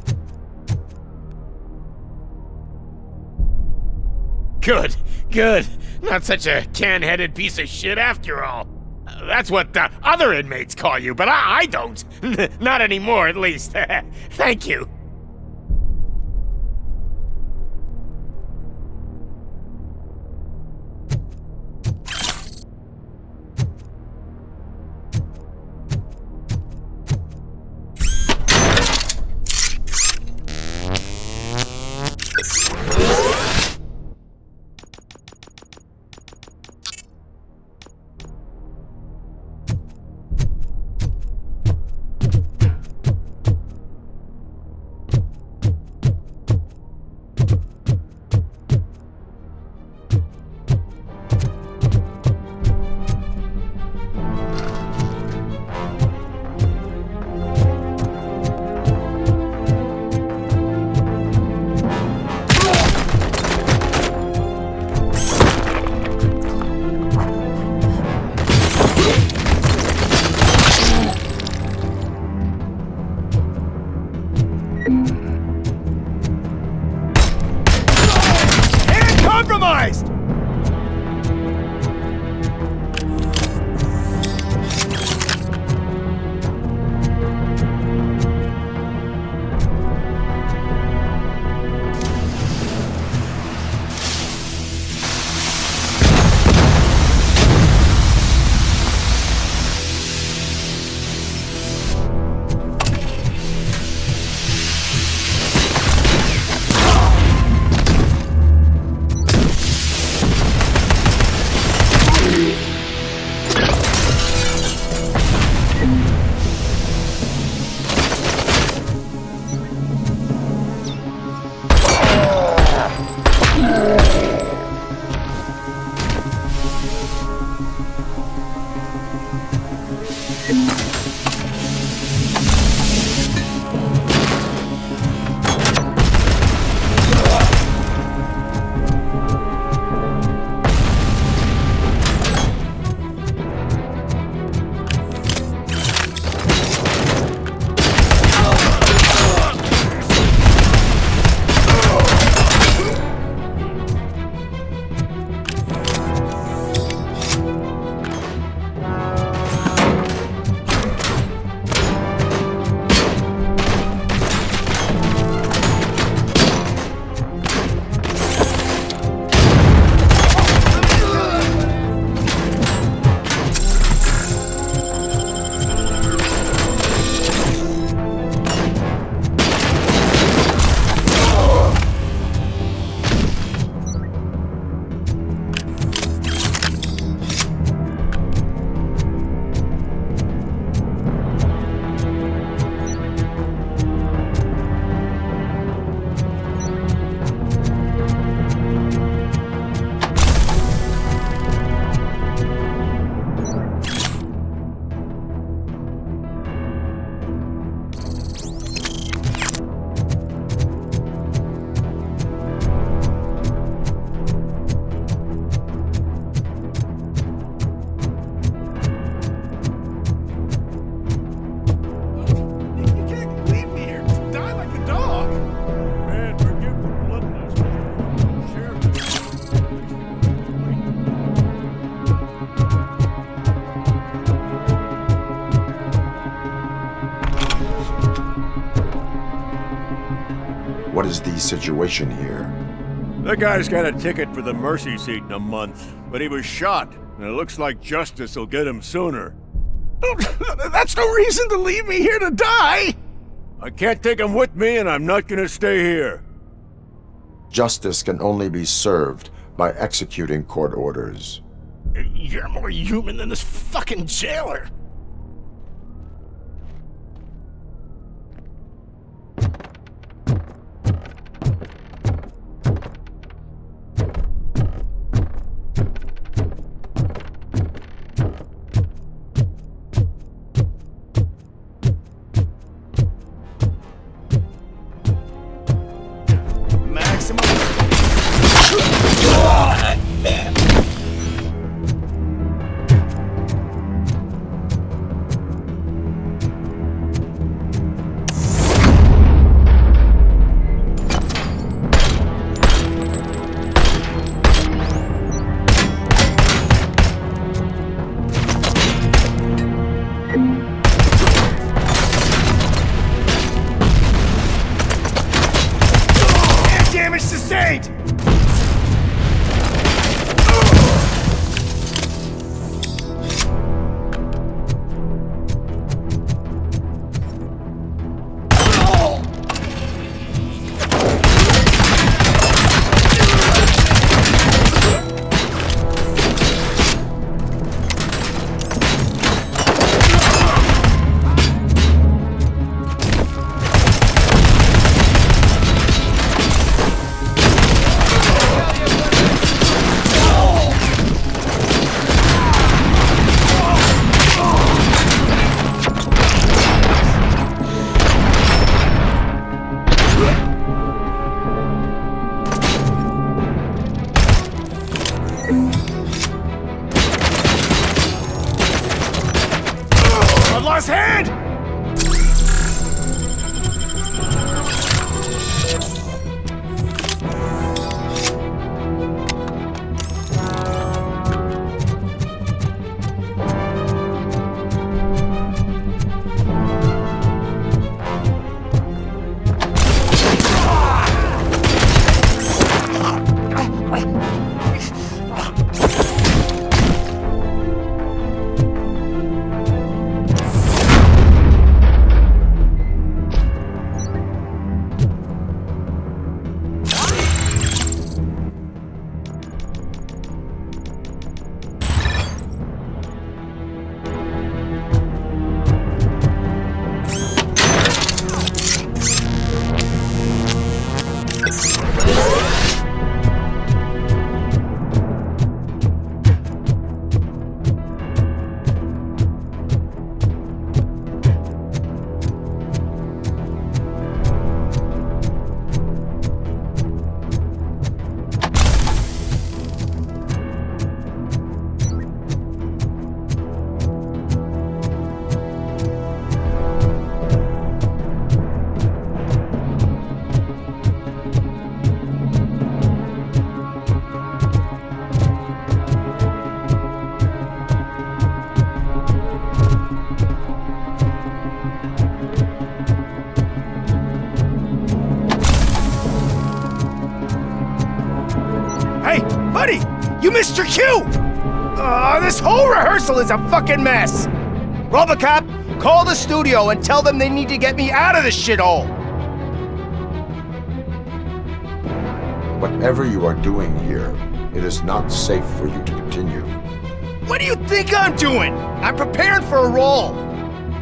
Good, good. Not such a can-headed piece of shit after all. That's what the other inmates call you, but I don't. Not anymore, at least. Thank you. What is the situation here? That guy's got a ticket for the mercy seat in a month, but he was shot, and it looks like justice will get him sooner. That's no reason to leave me here to die! I can't take him with me, and I'm not gonna stay here. Justice can only be served by executing court orders. You're more human than this fucking jailer! You missed your cue! This whole rehearsal is a fucking mess! RoboCop, call the studio and tell them they need to get me out of this shithole! Whatever you are doing here, it is not safe for you to continue. What do you think I'm doing? I'm preparing for a role!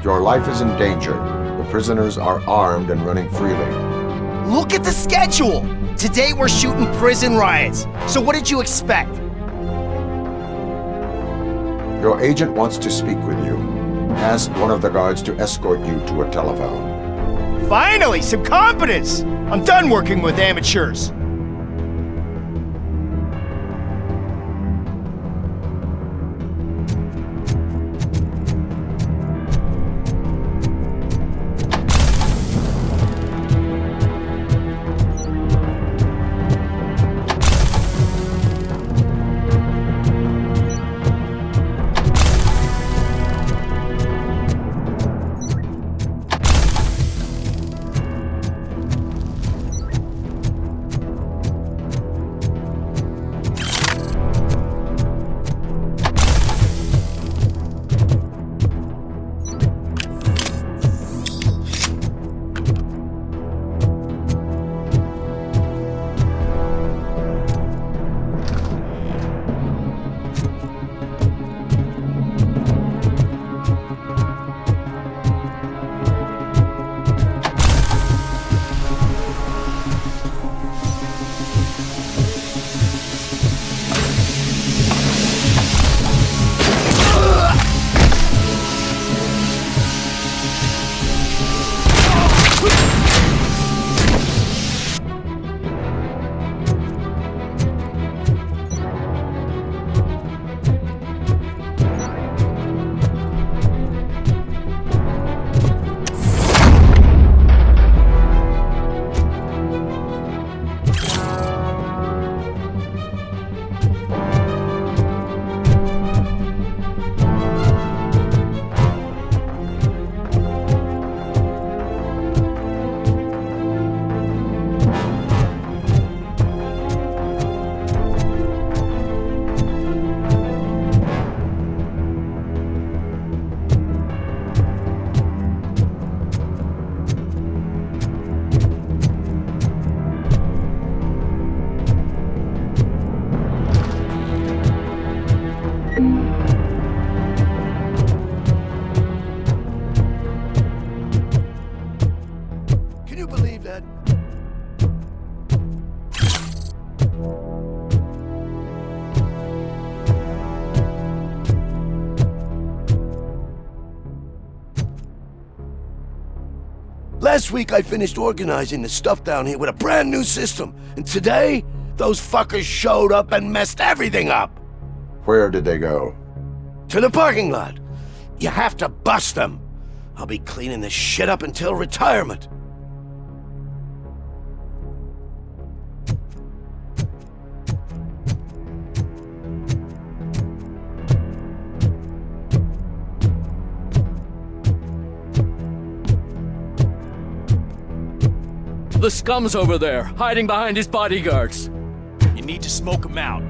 Your life is in danger. The prisoners are armed and running freely. Look at the schedule! Today we're shooting prison riots. So what did you expect? Your agent wants to speak with you. Ask one of the guards to escort you to a telephone. Finally, some competence! I'm done working with amateurs. Last week I finished organizing the stuff down here with a brand new system. And today, those fuckers showed up and messed everything up. Where did they go? To the parking lot. You have to bust them. I'll be cleaning this shit up until retirement. The scum's over there, hiding behind his bodyguards. You need to smoke him out.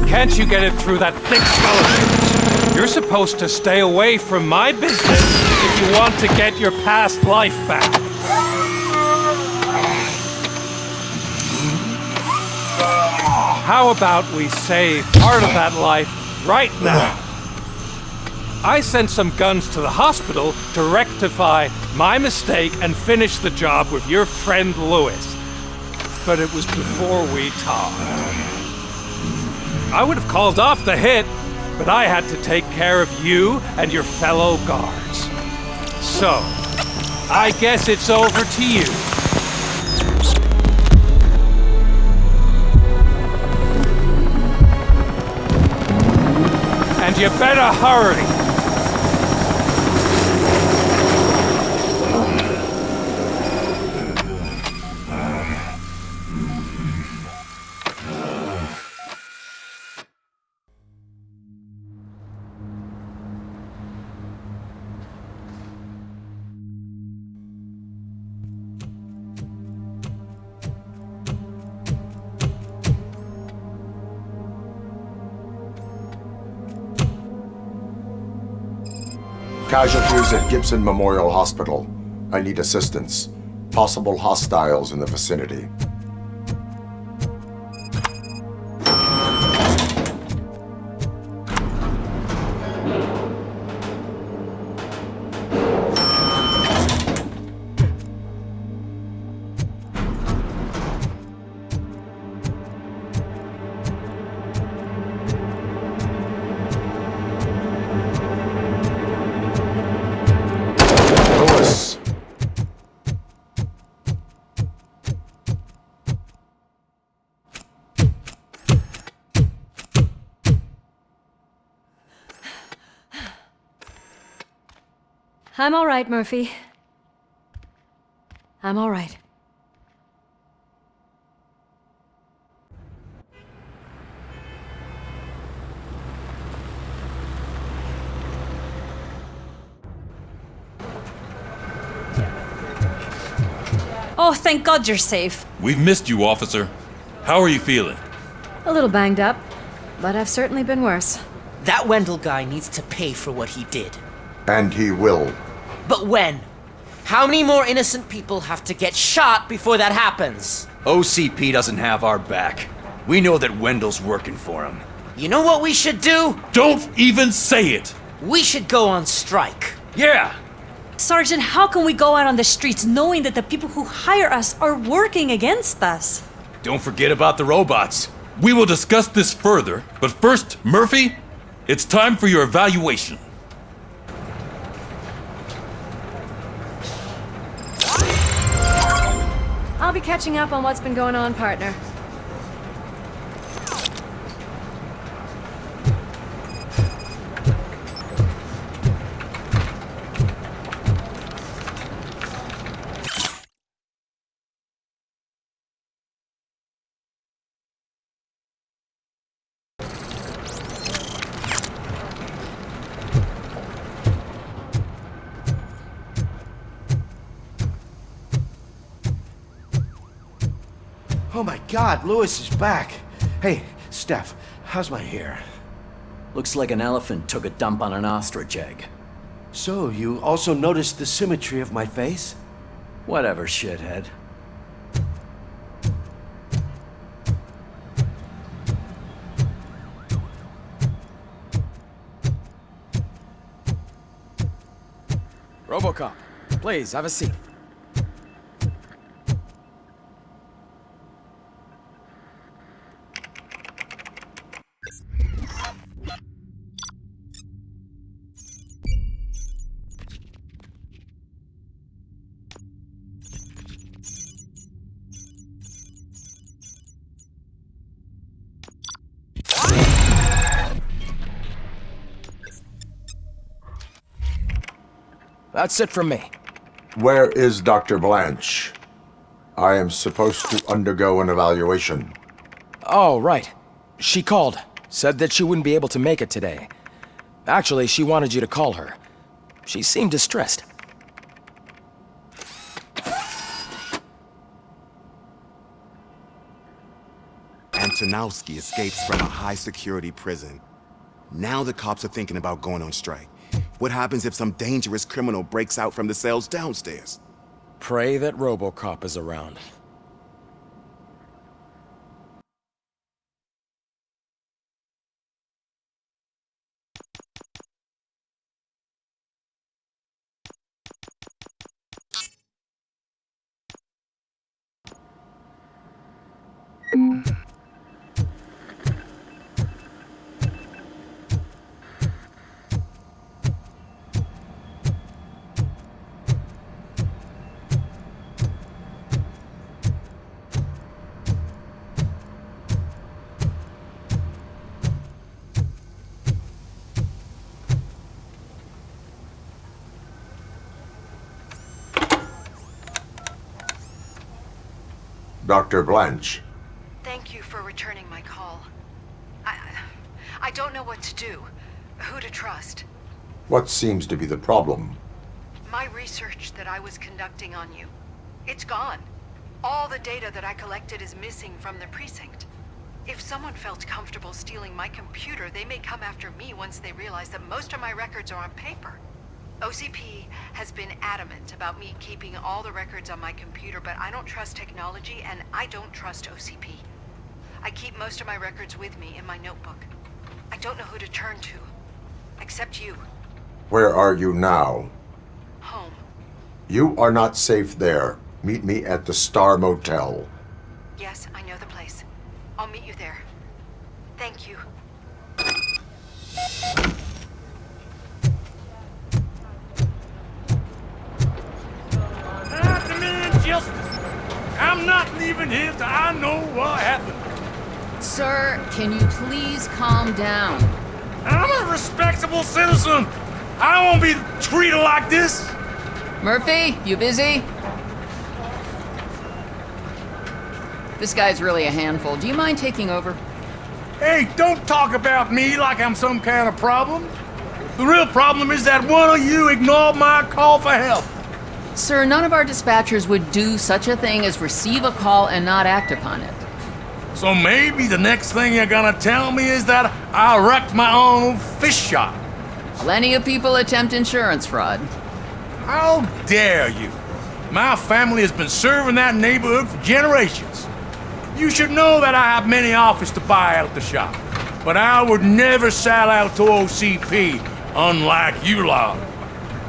Can't you get it through that thick skeleton? You're supposed to stay away from my business if you want to get your past life back. How about we save part of that life right now? I sent some guns to the hospital to rectify my mistake and finish the job with your friend Lewis. But it was before we talked. I would have called off the hit, but I had to take care of you and your fellow guards. So, I guess it's over to you. And you better hurry. Casualties at Gibson Memorial Hospital. I need assistance. Possible hostiles in the vicinity. I'm all right, Murphy. I'm all right. Oh, thank God you're safe. We've missed you, officer. How are you feeling? A little banged up, but I've certainly been worse. That Wendell guy needs to pay for what he did. And he will. But when? How many more innocent people have to get shot before that happens? OCP doesn't have our back. We know that Wendell's working for him. You know what we should do? Don't even say it! We should go on strike. Yeah! Sergeant, how can we go out on the streets knowing that the people who hire us are working against us? Don't forget about the robots. We will discuss this further, but first, Murphy, it's time for your evaluation. I'll be catching up on what's been going on, partner. Oh my God, Lewis is back. Hey, Steph, how's my hair? Looks like an elephant took a dump on an ostrich egg. So, you also noticed the symmetry of my face? Whatever, shithead. RoboCop, please, have a seat. That's it from me. Where is Dr. Blanche? I am supposed to undergo an evaluation. Oh, right. She called. Said that she wouldn't be able to make it today. Actually, she wanted you to call her. She seemed distressed. Antonowski escapes from a high-security prison. Now the cops are thinking about going on strike. What happens if some dangerous criminal breaks out from the cells downstairs? Pray that RoboCop is around. Dr. Blanche. Thank you for returning my call. I don't know what to do, who to trust. What seems to be the problem? My research that I was conducting on you, it's gone. All the data that I collected is missing from the precinct. If someone felt comfortable stealing my computer, they may come after me once they realize that most of my records are on paper. OCP has been adamant about me keeping all the records on my computer, but I don't trust technology and I don't trust OCP. I keep most of my records with me in my notebook. I don't know who to turn to, except you. Where are you now? Home. You are not safe there. Meet me at the Star Motel. Yes, I know the place. I'll meet you there. Thank you. I'm not leaving here till I know what happened. Sir, can you please calm down? I'm a respectable citizen. I won't be treated like this. Murphy, you busy? This guy's really a handful. Do you mind taking over? Hey, don't talk about me like I'm some kind of problem. The real problem is that one of you ignored my call for help. Sir, none of our dispatchers would do such a thing as receive a call and not act upon it. So maybe the next thing you're gonna tell me is that I wrecked my own fish shop. Plenty of people attempt insurance fraud. How dare you? My family has been serving that neighborhood for generations. You should know that I have many offers to buy out the shop. But I would never sell out to OCP, unlike you lot.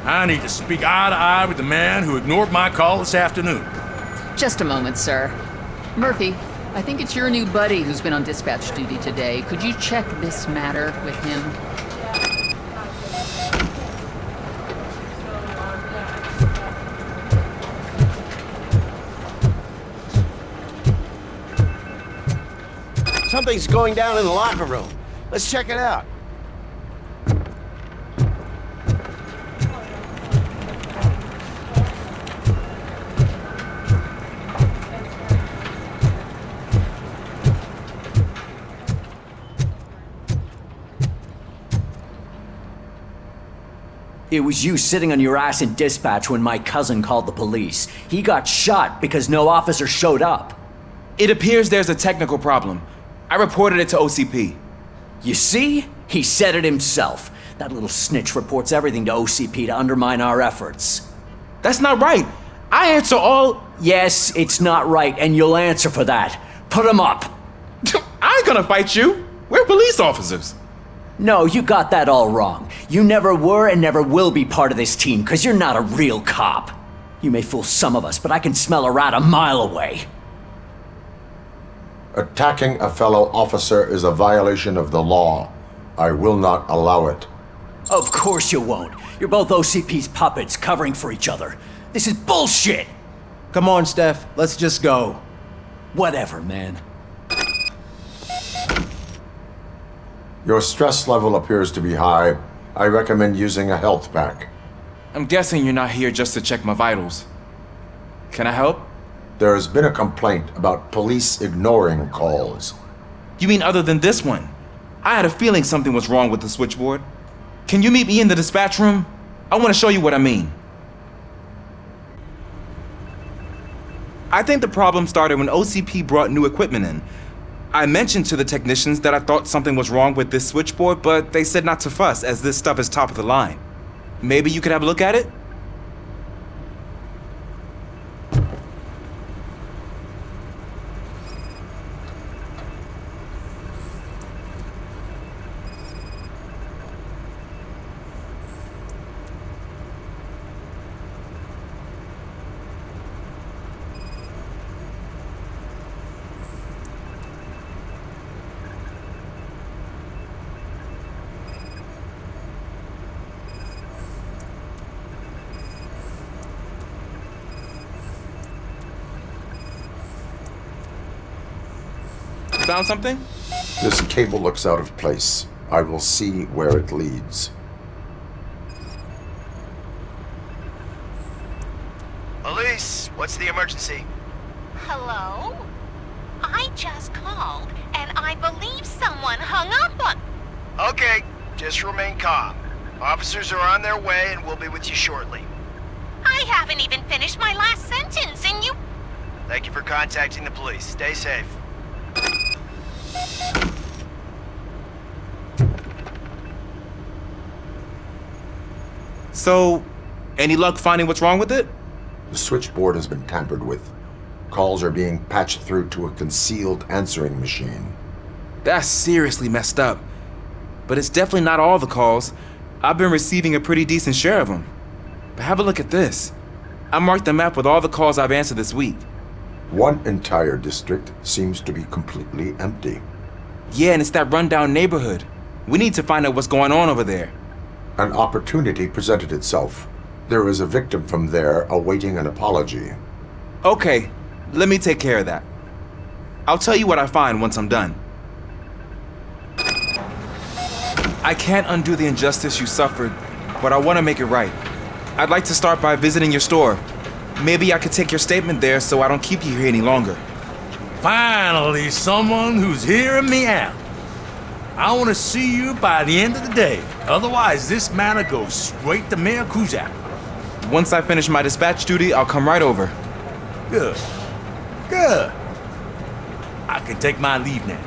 I need to speak eye to eye with the man who ignored my call this afternoon. Just a moment, sir. Murphy, I think it's your new buddy who's been on dispatch duty today. Could you check this matter with him? Something's going down in the locker room. Let's check it out. It was you sitting on your ass in dispatch when my cousin called the police. He got shot because no officer showed up. It appears there's a technical problem. I reported it to OCP. You see? He said it himself. That little snitch reports everything to OCP to undermine our efforts. That's not right. I answer all... Yes, it's not right, and you'll answer for that. Put him up. I ain't gonna fight you. We're police officers. No, you got that all wrong. You never were and never will be part of this team, because you're not a real cop. You may fool some of us, but I can smell a rat a mile away. Attacking a fellow officer is a violation of the law. I will not allow it. Of course you won't. You're both OCP's puppets covering for each other. This is bullshit! Come on, Steph. Let's just go. Whatever, man. Your stress level appears to be high. I recommend using a health pack. I'm guessing you're not here just to check my vitals. Can I help? There has been a complaint about police ignoring calls. You mean other than this one? I had a feeling something was wrong with the switchboard. Can you meet me in the dispatch room? I want to show you what I mean. I think the problem started when OCP brought new equipment in. I mentioned to the technicians that I thought something was wrong with this switchboard, but they said not to fuss as this stuff is top of the line. Maybe you could have a look at it? Found something? This cable looks out of place. I will see where it leads. Elise, what's the emergency? Hello? I just called, and I believe someone hung up on... Okay, just remain calm. Officers are on their way and we'll be with you shortly. I haven't even finished my last sentence, and you... Thank you for contacting the police. Stay safe. So, any luck finding what's wrong with it? The switchboard has been tampered with. Calls are being patched through to a concealed answering machine. That's seriously messed up. But it's definitely not all the calls. I've been receiving a pretty decent share of them. But have a look at this. I marked the map with all the calls I've answered this week. One entire district seems to be completely empty. Yeah, and it's that rundown neighborhood. We need to find out what's going on over there. An opportunity presented itself. There is a victim from there awaiting an apology. Okay, let me take care of that. I'll tell you what I find once I'm done. I can't undo the injustice you suffered, but I want to make it right. I'd like to start by visiting your store. Maybe I could take your statement there so I don't keep you here any longer. Finally, someone who's hearing me out. I want to see you by the end of the day. Otherwise, this matter goes straight to Mayor Kuzak. Once I finish my dispatch duty, I'll come right over. Good. Good. I can take my leave now.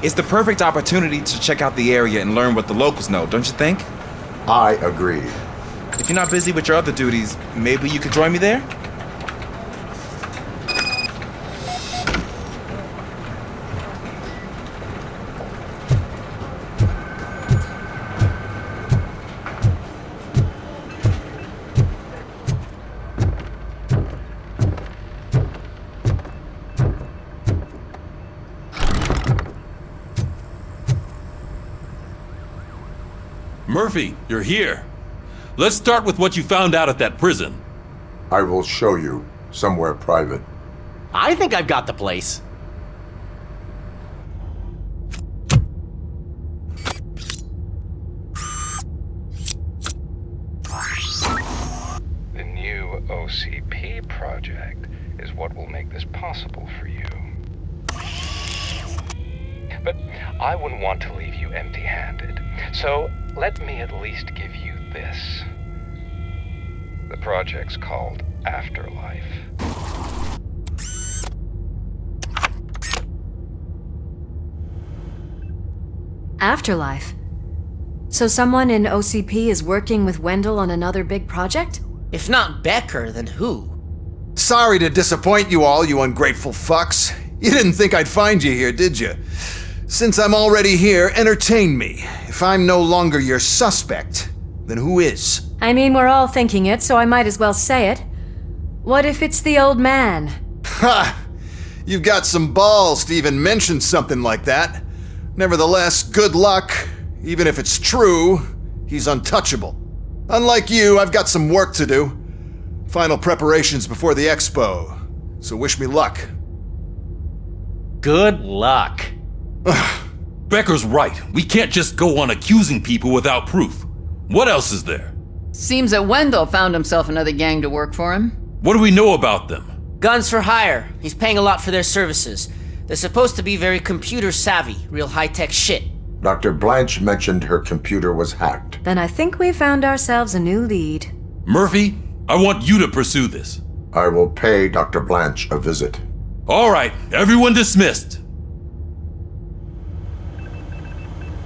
It's the perfect opportunity to check out the area and learn what the locals know, don't you think? I agree. If you're not busy with your other duties, maybe you could join me there? Murphy, you're here. Let's start with what you found out at that prison. I will show you, somewhere private. I think I've got the place. The new OCP project is what will make this possible for you. But I wouldn't want to leave you empty-handed, so let me at least give you this. The project's called Afterlife. Afterlife? So someone in OCP is working with Wendell on another big project? If not Becker, then who? Sorry to disappoint you all, you ungrateful fucks. You didn't think I'd find you here, did you? Since I'm already here, entertain me. If I'm no longer your suspect, then who is? I mean, we're all thinking it, so I might as well say it. What if it's the old man? Ha! You've got some balls to even mention something like that. Nevertheless, good luck. Even if it's true, he's untouchable. Unlike you, I've got some work to do. Final preparations before the expo. So wish me luck. Good luck. Becker's right. We can't just go on accusing people without proof. What else is there? Seems that Wendell found himself another gang to work for him. What do we know about them? Guns for hire. He's paying a lot for their services. They're supposed to be very computer savvy, real high-tech shit. Dr. Blanche mentioned her computer was hacked. Then I think we found ourselves a new lead. Murphy, I want you to pursue this. I will pay Dr. Blanche a visit. All right, everyone dismissed.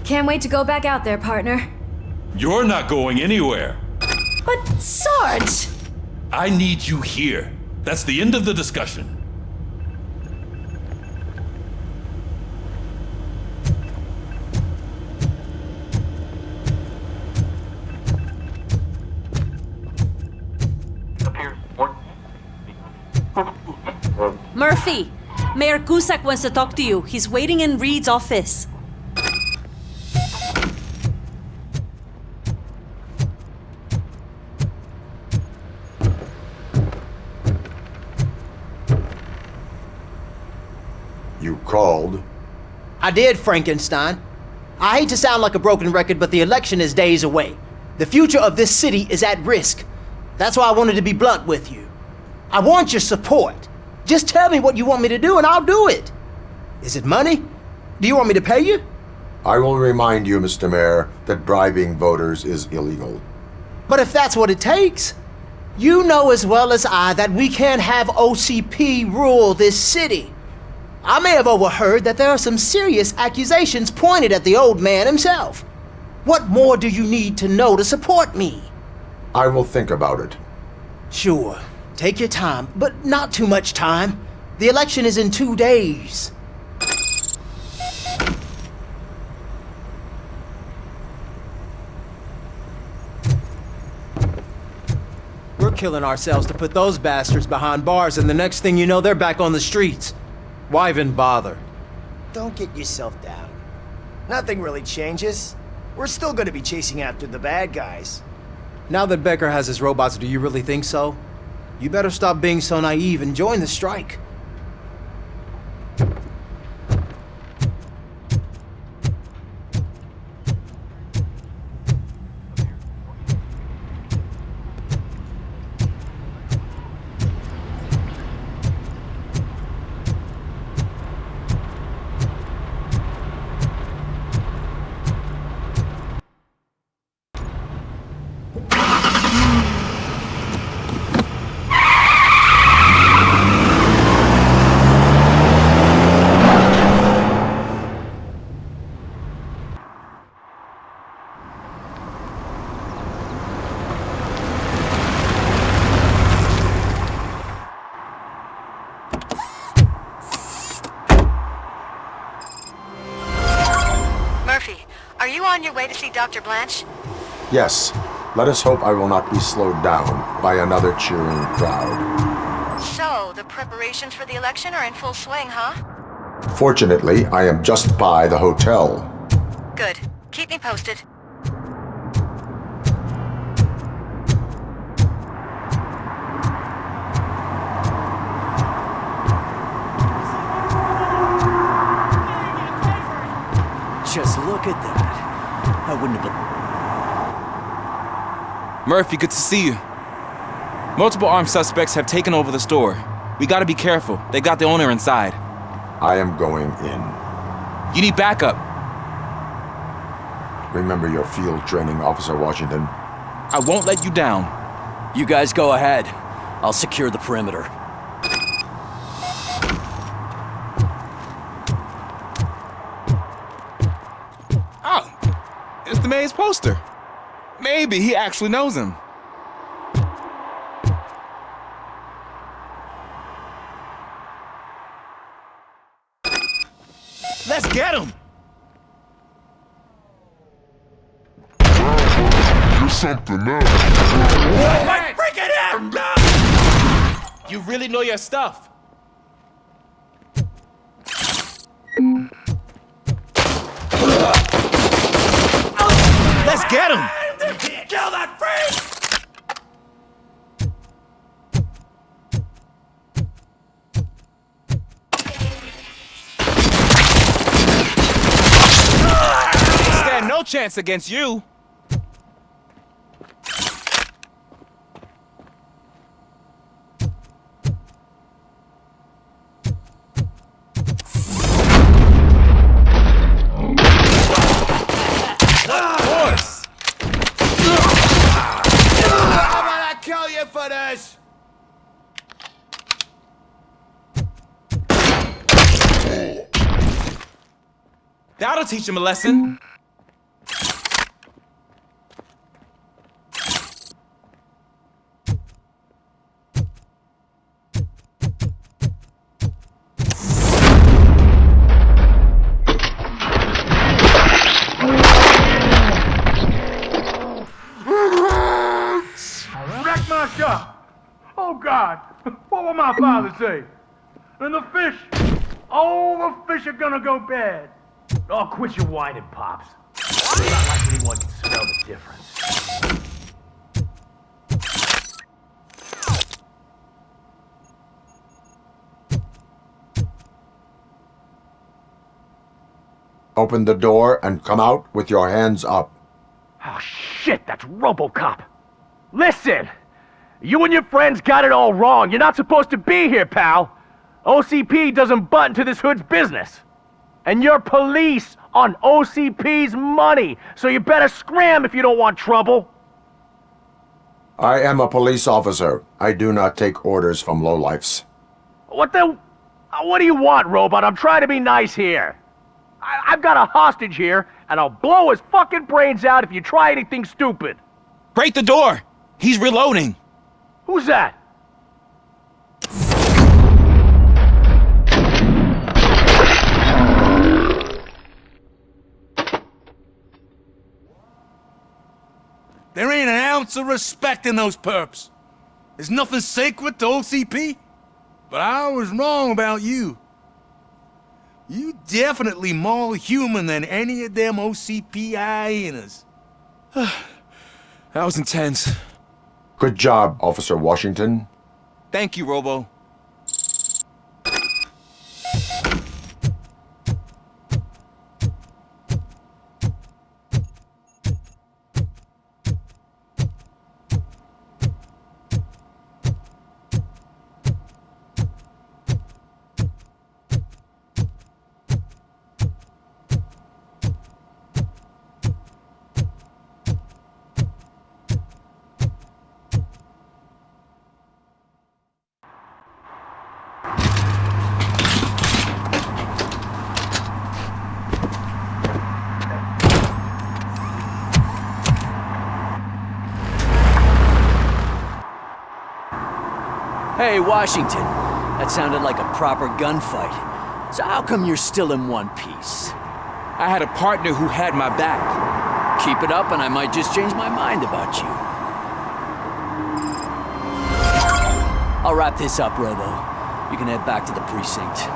Can't wait to go back out there, partner. You're not going anywhere. But, Sarge! I need you here. That's the end of the discussion. Murphy, Mayor Cusack wants to talk to you. He's waiting in Reed's office. You called? I did, Frankenstein. I hate to sound like a broken record, but the election is days away. The future of this city is at risk. That's why I wanted to be blunt with you. I want your support. Just tell me what you want me to do and I'll do it. Is it money? Do you want me to pay you? I will remind you, Mr. Mayor, that bribing voters is illegal. But if that's what it takes, you know as well as I that we can't have OCP rule this city. I may have overheard that there are some serious accusations pointed at the old man himself. What more do you need to know to support me? I will think about it. Sure. Take your time, but not too much time. The election is in 2 days. We're killing ourselves to put those bastards behind bars, and the next thing you know, they're back on the streets. Why even bother? Don't get yourself down. Nothing really changes. We're still gonna be chasing after the bad guys. Now that Becker has his robots, do you really think so? You better stop being so naive and join the strike. you on your way to see Dr. Blanche? Yes. Let us hope I will not be slowed down by another cheering crowd. So, the preparations for the election are in full swing, huh? Fortunately, I am just by the hotel. Good. Keep me posted. Just look at that. I wouldn't have... Murphy, good to see you. Multiple armed suspects have taken over the store. We gotta be careful. They got the owner inside. I am going in. You need backup. Remember your field training, Officer Washington. I won't let you down. You guys go ahead. I'll secure the perimeter. Oh, it's the mayor's poster. Maybe he actually knows him. Let's get him! You're something else. Oh my freaking hell! No! You really know your stuff. Let's get him! Kill that freak! Stand no chance against you. For this! That'll teach him a lesson. Oh, God! What will my father say? And the fish? Oh, the fish are gonna go bad. Oh, quit your whining, Pops. It's not like anyone can smell the difference. Open the door and come out with your hands up. Oh, shit, that's RoboCop. Listen! You and your friends got it all wrong. You're not supposed to be here, pal. OCP doesn't butt into this hood's business. And you're police on OCP's money, so you better scram if you don't want trouble. I am a police officer. I do not take orders from lowlifes. What do you want, Robot? I'm trying to be nice here. I've got a hostage here, and I'll blow his fucking brains out if you try anything stupid. Break the door! He's reloading. Who's that? There ain't an ounce of respect in those perps. There's nothing sacred to OCP. But I was wrong about you. You definitely more human than any of them OCP hyenas. That was intense. Good job, Officer Washington. Thank you, Robo. Hey, Washington. That sounded like a proper gunfight. So how come you're still in one piece? I had a partner who had my back. Keep it up and I might just change my mind about you. I'll wrap this up, Robo. You can head back to the precinct.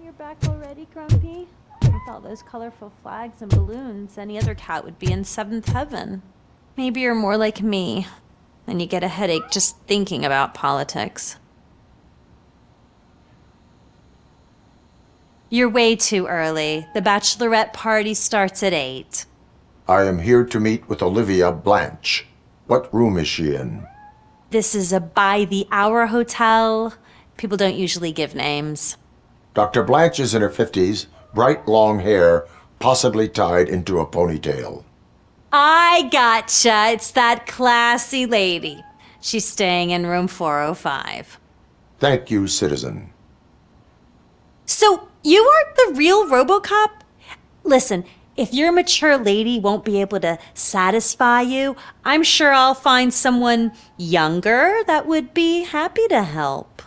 You're back already, Grumpy? With all those colorful flags and balloons, any other cat would be in seventh heaven. Maybe you're more like me, and you get a headache just thinking about politics. You're way too early. The bachelorette party starts at 8. I am here to meet with Olivia Blanche. What room is she in? This is a by-the-hour hotel. People don't usually give names. Dr. Blanche is in her 50s, bright long hair, possibly tied into a ponytail. I gotcha. It's that classy lady. She's staying in room 405. Thank you, citizen. So, you are the real RoboCop? Listen, if your mature lady won't be able to satisfy you, I'm sure I'll find someone younger that would be happy to help.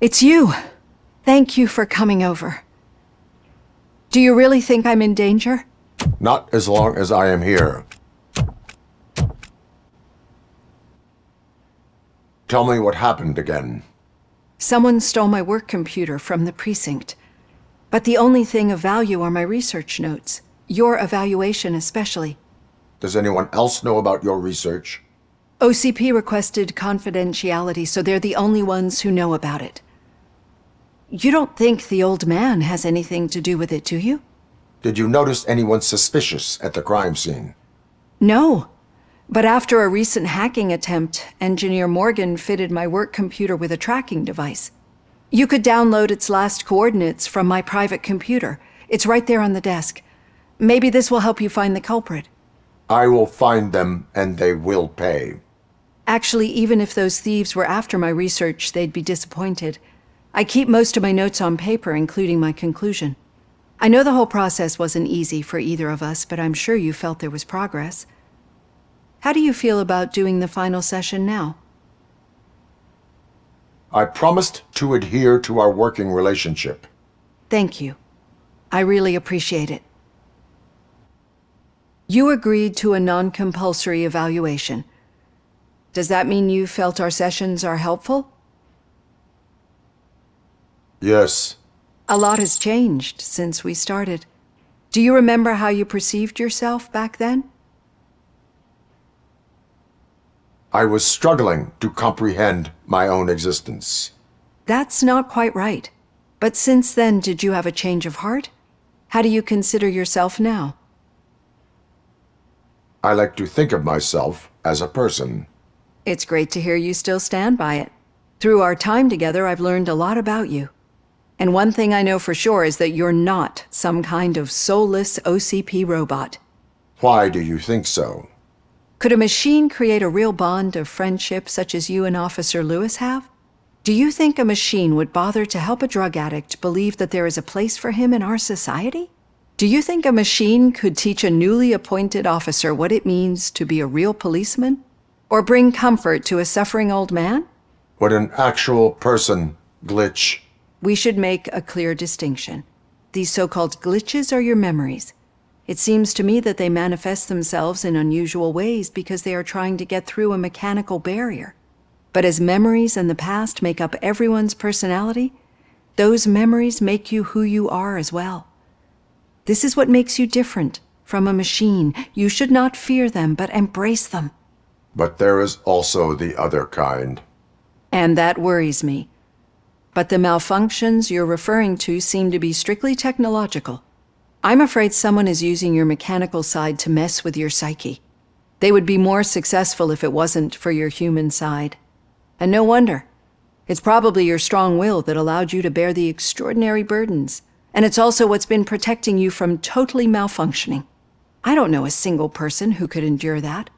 It's you. Thank you for coming over. Do you really think I'm in danger? Not as long as I am here. Tell me what happened again. Someone stole my work computer from the precinct. But the only thing of value are my research notes. Your evaluation especially. Does anyone else know about your research? OCP requested confidentiality, so they're the only ones who know about it. You don't think the old man has anything to do with it, do you? Did you notice anyone suspicious at the crime scene? No. But after a recent hacking attempt, Engineer Morgan fitted my work computer with a tracking device. You could download its last coordinates from my private computer. It's right there on the desk. Maybe this will help you find the culprit. I will find them, and they will pay. Actually, even if those thieves were after my research, they'd be disappointed. I keep most of my notes on paper, including my conclusion. I know the whole process wasn't easy for either of us, but I'm sure you felt there was progress. How do you feel about doing the final session now? I promised to adhere to our working relationship. Thank you. I really appreciate it. You agreed to a non-compulsory evaluation. Does that mean you felt our sessions are helpful? Yes. A lot has changed since we started. Do you remember how you perceived yourself back then? I was struggling to comprehend my own existence. That's not quite right. But since then, did you have a change of heart? How do you consider yourself now? I like to think of myself as a person. It's great to hear you still stand by it. Through our time together, I've learned a lot about you. And one thing I know for sure is that you're not some kind of soulless OCP robot. Why do you think so? Could a machine create a real bond of friendship such as you and Officer Lewis have? Do you think a machine would bother to help a drug addict believe that there is a place for him in our society? Do you think a machine could teach a newly appointed officer what it means to be a real policeman? Or bring comfort to a suffering old man? Would an actual person glitch? We should make a clear distinction. These so-called glitches are your memories. It seems to me that they manifest themselves in unusual ways because they are trying to get through a mechanical barrier. But as memories and the past make up everyone's personality, those memories make you who you are as well. This is what makes you different from a machine. You should not fear them, but embrace them. But there is also the other kind. And that worries me. But the malfunctions you're referring to seem to be strictly technological. I'm afraid someone is using your mechanical side to mess with your psyche. They would be more successful if it wasn't for your human side. And no wonder. It's probably your strong will that allowed you to bear the extraordinary burdens. And it's also what's been protecting you from totally malfunctioning. I don't know a single person who could endure that.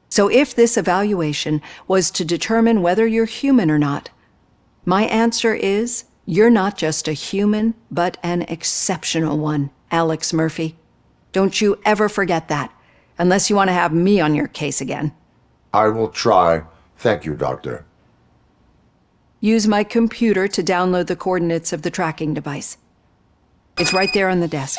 So if this evaluation was to determine whether you're human or not, my answer is, you're not just a human, but an exceptional one, Alex Murphy. Don't you ever forget that, unless you want to have me on your case again. I will try. Thank you, Doctor. Use my computer to download the coordinates of the tracking device. It's right there on the desk.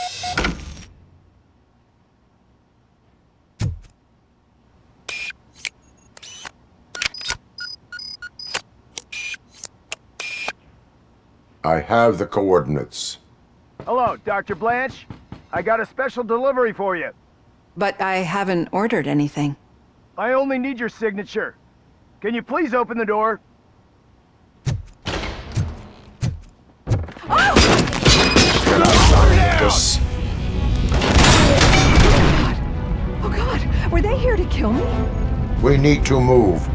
I have the coordinates. Hello, Dr. Blanche. I got a special delivery for you. But I haven't ordered anything. I only need your signature. Can you please open the door? This. Oh God, were they here to kill me? We need to move.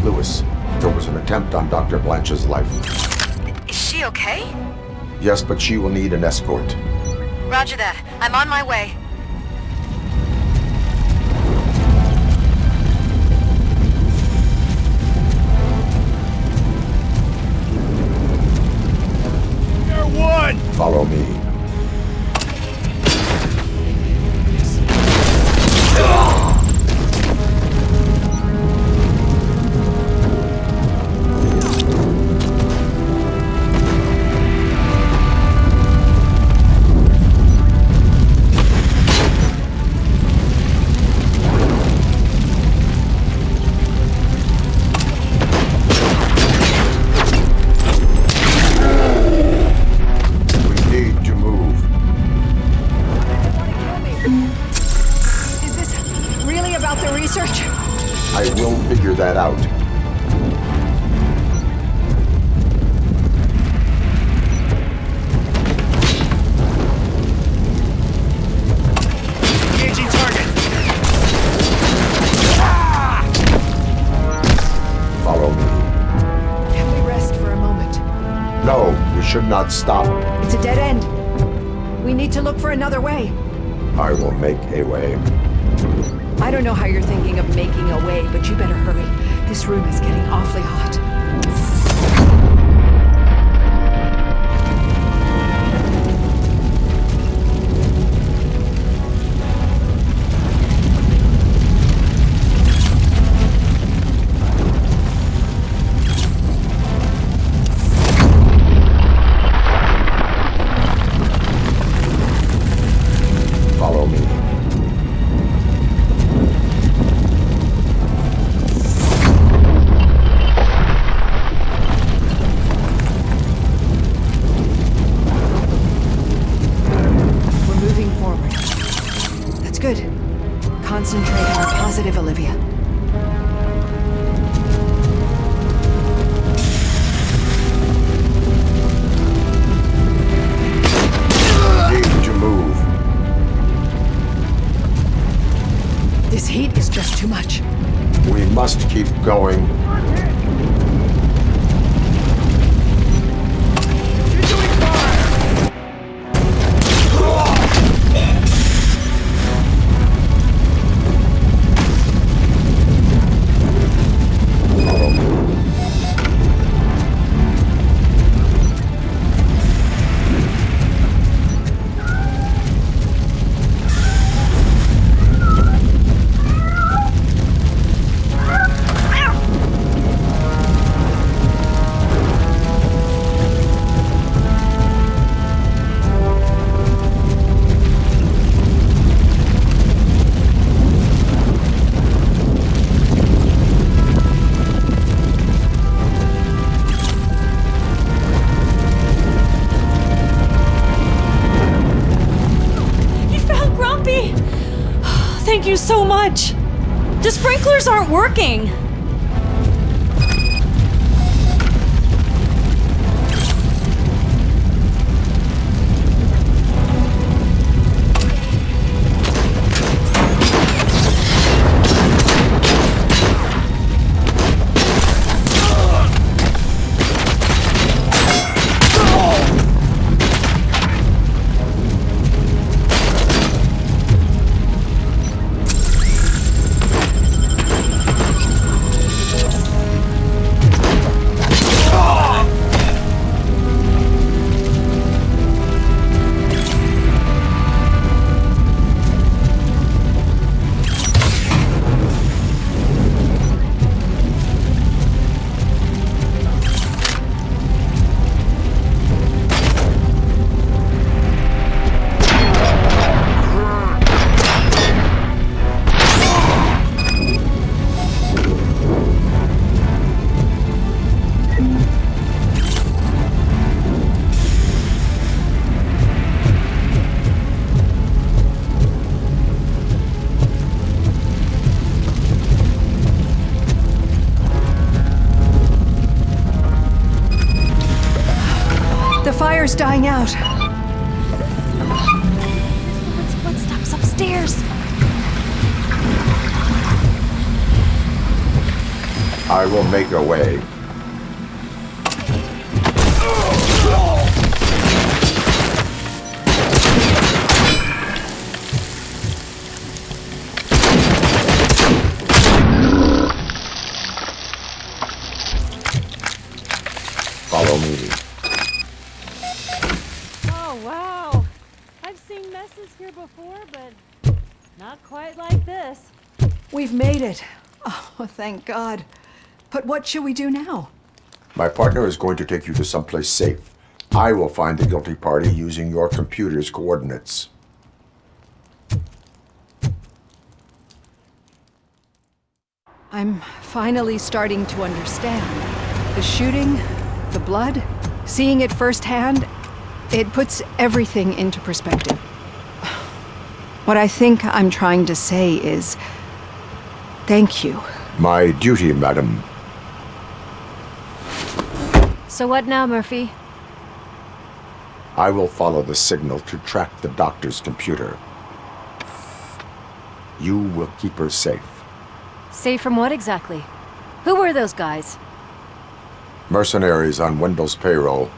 Lewis, there was an attempt on Dr. Blanche's life. Is she okay? Yes, but she will need an escort. Roger that. I'm on my way. You're one! Follow me. I will figure that out. Engaging target. Follow me. Can we rest for a moment? No, we should not stop. It's a dead end. We need to look for another way. I will make a way. I don't know how you're thinking of making a way, but you better hurry. This room is getting awfully hot. Follow me. Good. Concentrate on the positive, Olivia. Need to move. This heat is just too much. We must keep going. Thank you so much! The sprinklers aren't working! Fire's dying out. Footsteps upstairs. I will make a way. Follow me. Here before, but not quite like this. We've made it. Oh, thank God. But what should we do now? My partner is going to take you to someplace safe. I will find the guilty party using your computer's coordinates. I'm finally starting to understand. The shooting, the blood, seeing it firsthand, it puts everything into perspective. What I think I'm trying to say is, thank you. My duty, madam. So what now, Murphy? I will follow the signal to track the doctor's computer. You will keep her safe. Safe from what exactly? Who were those guys? Mercenaries on Wendell's payroll.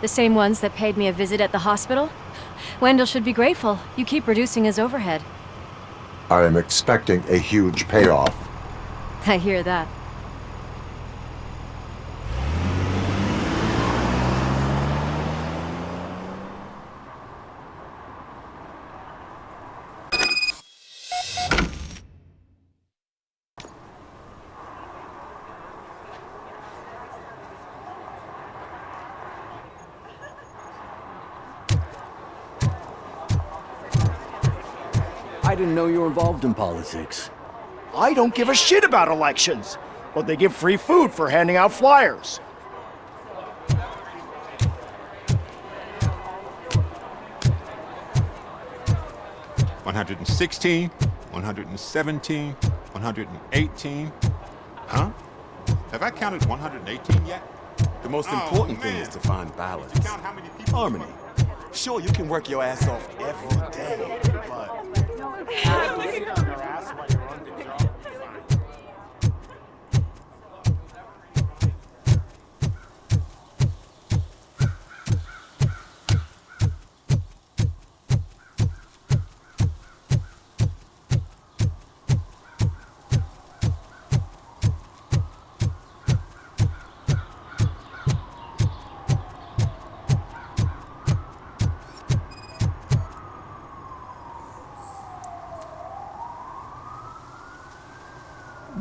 The same ones that paid me a visit at the hospital? Wendell should be grateful. You keep reducing his overhead. I am expecting a huge payoff. I hear that. I didn't know you were involved in politics. I don't give a shit about elections, but they give free food for handing out flyers. $116, $117, $118. Huh? Have I counted 118 yet? The most important thing is to find balance. Harmony. Sure, you can work your ass off every day, but...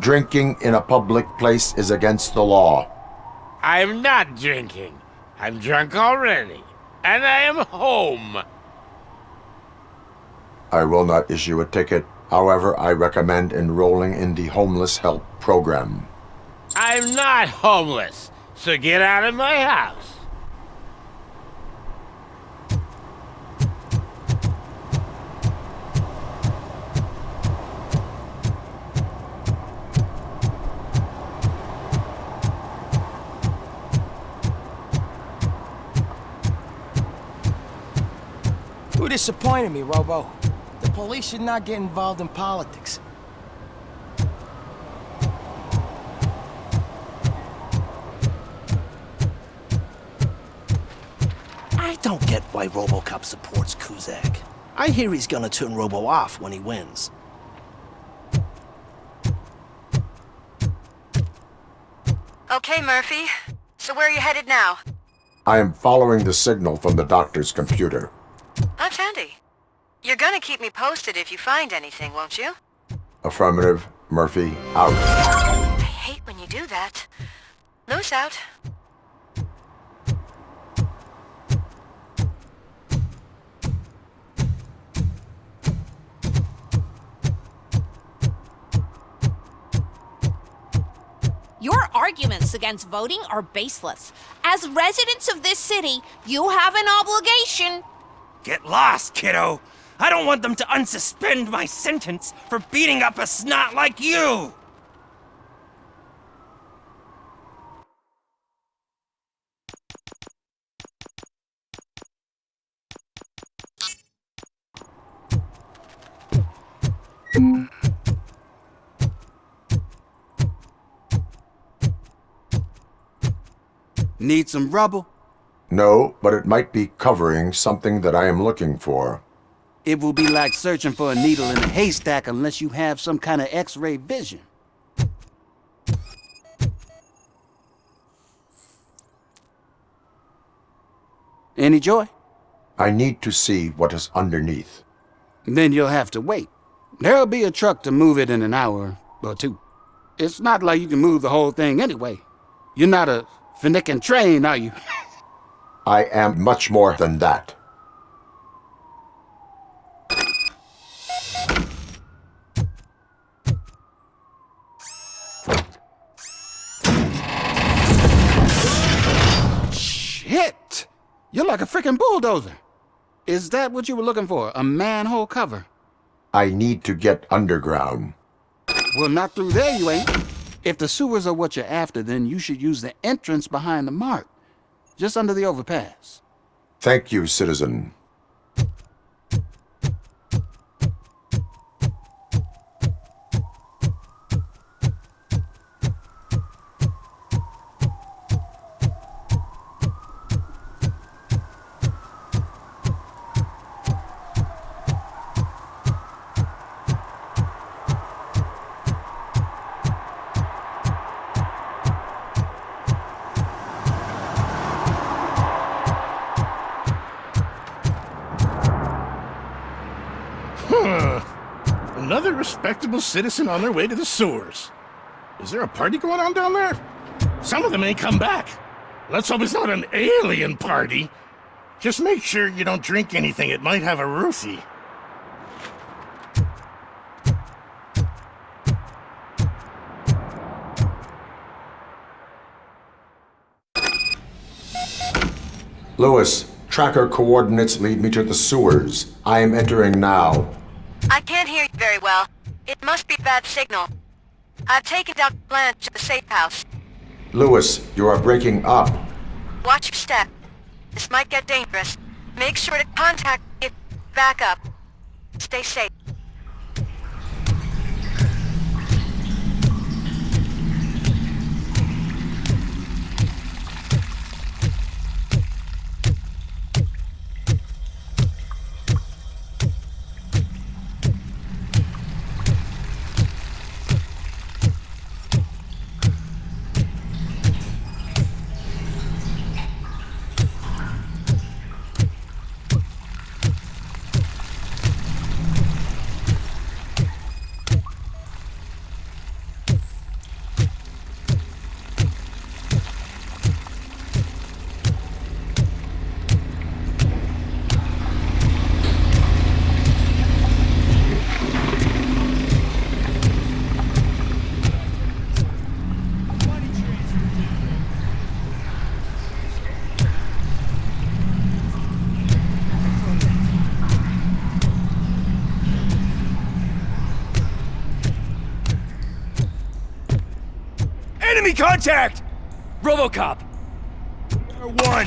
Drinking in a public place is against the law. I'm not drinking. I'm drunk already. And I am home. I will not issue a ticket. However, I recommend enrolling in the Homeless Help Program. I'm not homeless, so get out of my house. You disappointed me, Robo. The police should not get involved in politics. I don't get why RoboCop supports Kuzak. I hear he's gonna turn Robo off when he wins. Okay, Murphy. So where are you headed now? I am following the signal from the doctor's computer. That's handy. You're gonna keep me posted if you find anything, won't you? Affirmative. Murphy, out. I hate when you do that. Loose out. Your arguments against voting are baseless. As residents of this city, you have an obligation. Get lost, kiddo. I don't want them to unsuspend my sentence for beating up a snot like you. Need some rubble? No, but it might be covering something that I am looking for. It will be like searching for a needle in a haystack unless you have some kind of X-ray vision. Any joy? I need to see what is underneath. Then you'll have to wait. There'll be a truck to move it in an hour or two. It's not like you can move the whole thing anyway. You're not a finicking train, are you? I am much more than that. Shit! You're like a freaking bulldozer. Is that what you were looking for? A manhole cover? I need to get underground. Well, not through there, you ain't. If the sewers are what you're after, then you should use the entrance behind the mark, just under the overpass. Thank you, citizen. Another respectable citizen on their way to the sewers. Is there a party going on down there? Some of them ain't come back. Let's hope it's not an alien party. Just make sure you don't drink anything. It might have a roofie. Lewis, tracker coordinates lead me to the sewers. I am entering now. I can't hear you very well. It must be bad signal. I've taken Dr. Blanche to the safe house. Lewis, you are breaking up. Watch your step. This might get dangerous. Make sure to contact me. Back up. Stay safe. Enemy contact! RoboCop! One!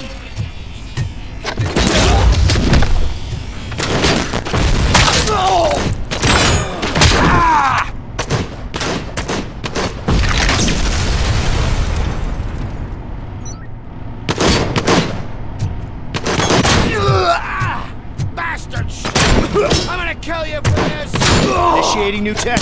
kill you for this! Initiating new tech.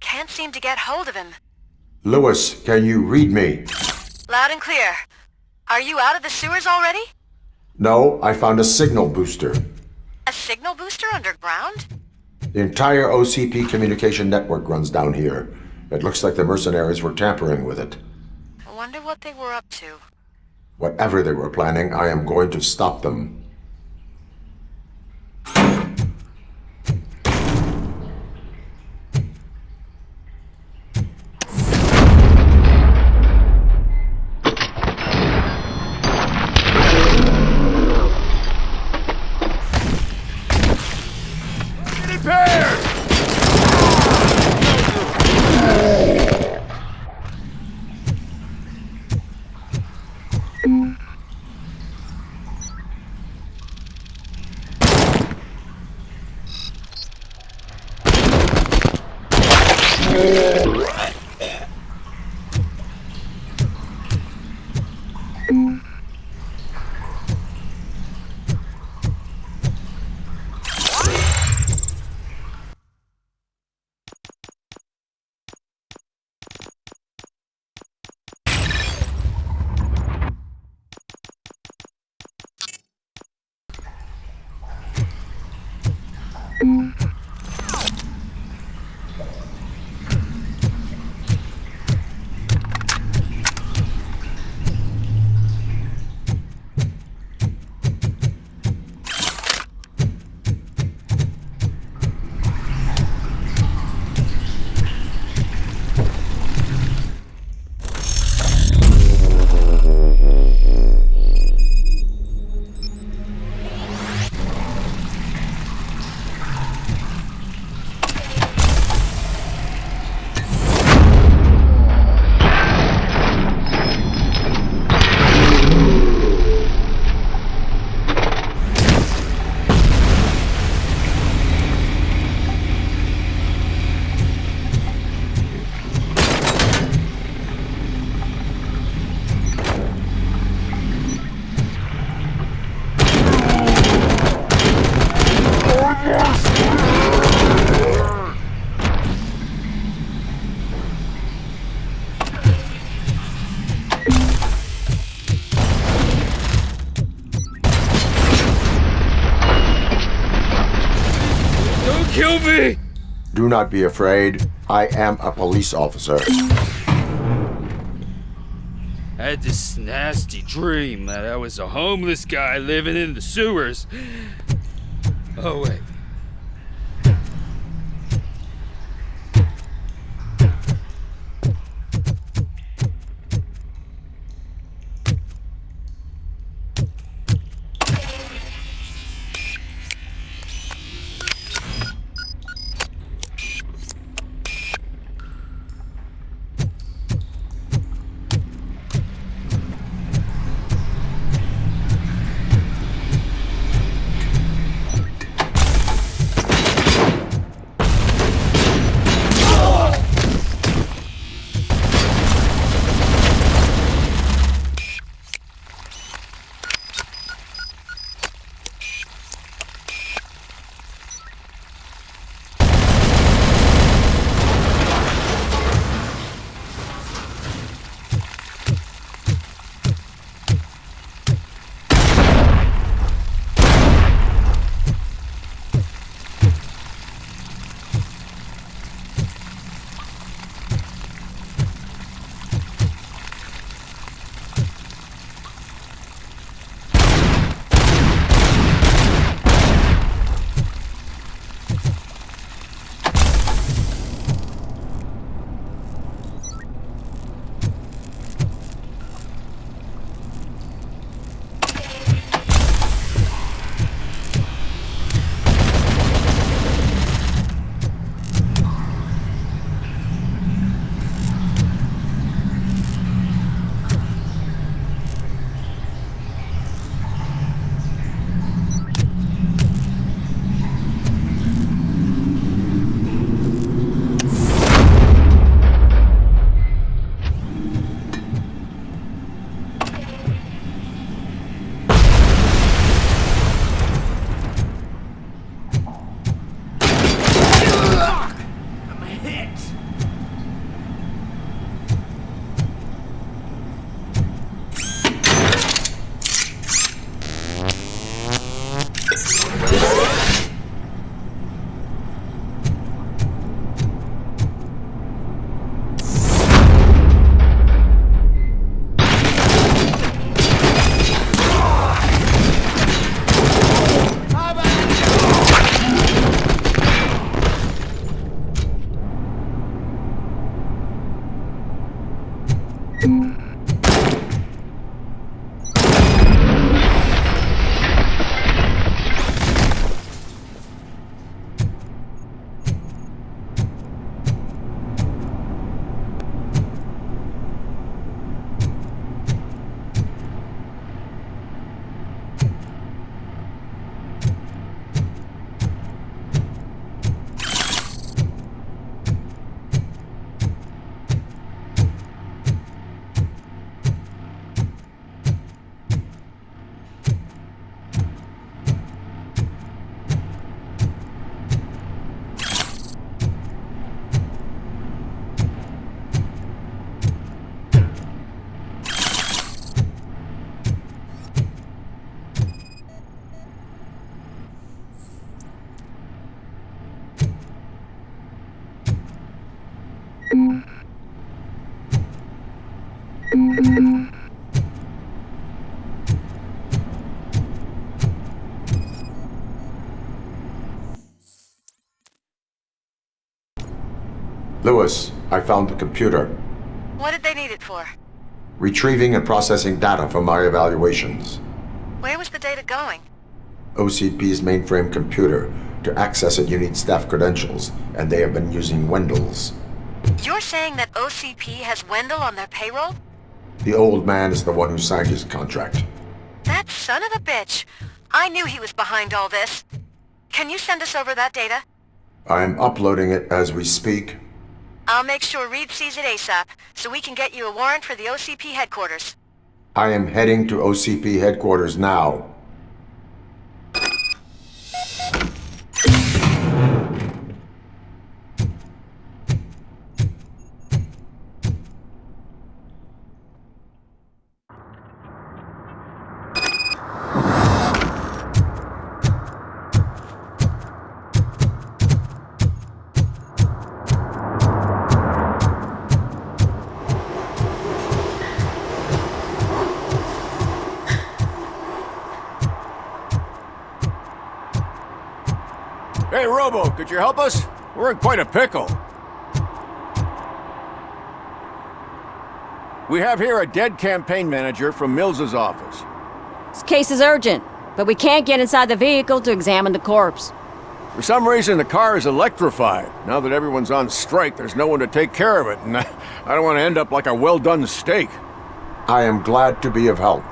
Can't seem to get hold of him. Lewis, can you read me? Loud and clear. Are you out of the sewers already? No, I found a signal booster. A signal booster underground? The entire OCP communication network runs down here. It looks like the mercenaries were tampering with it. I wonder what they were up to. Whatever they were planning, I am going to stop them. Kill me! Do not be afraid. I am a police officer. I had this nasty dream that I was a homeless guy living in the sewers. Oh, wait. Lewis, I found the computer. What did they need it for? Retrieving and processing data from my evaluations. Where was the data going? OCP's mainframe computer. To access it, you need staff credentials, and they have been using Wendell's. You're saying that OCP has Wendell on their payroll? The old man is the one who signed his contract. That son of a bitch! I knew he was behind all this. Can you send us over that data? I am uploading it as we speak. I'll make sure Reed sees it ASAP, so we can get you a warrant for the OCP headquarters. I am heading to OCP headquarters now. Hey, Robo, could you help us? We're in quite a pickle. We have here a dead campaign manager from Mills's office. This case is urgent, but we can't get inside the vehicle to examine the corpse. For some reason, the car is electrified. Now that everyone's on strike, there's no one to take care of it, and I don't want to end up like a well-done steak. I am glad to be of help.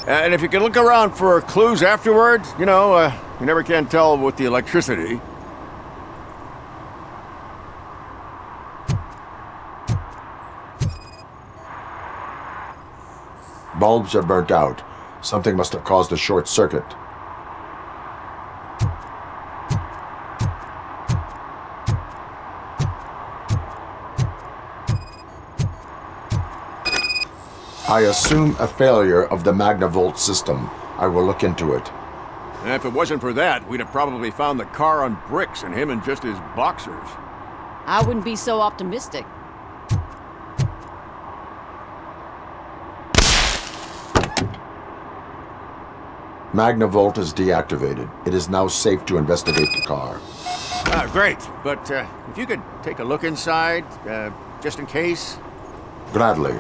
And if you can look around for clues afterwards, you know, you never can tell with the electricity. Bulbs are burnt out. Something must have caused a short circuit. I assume a failure of the Magnavolt system. I will look into it. And if it wasn't for that, we'd have probably found the car on bricks and him in just his boxers. I wouldn't be so optimistic. Magnavolt is deactivated. It is now safe to investigate the car. Ah, great. But if you could take a look inside, just in case. Gladly.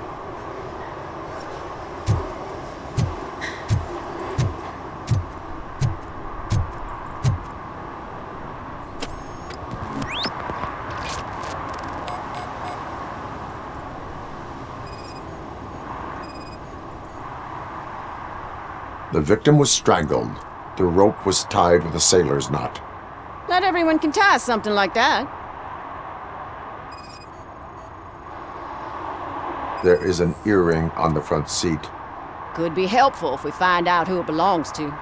The victim was strangled. The rope was tied with a sailor's knot. Not everyone can tie something like that. There is an earring on the front seat. Could be helpful if we find out who it belongs to.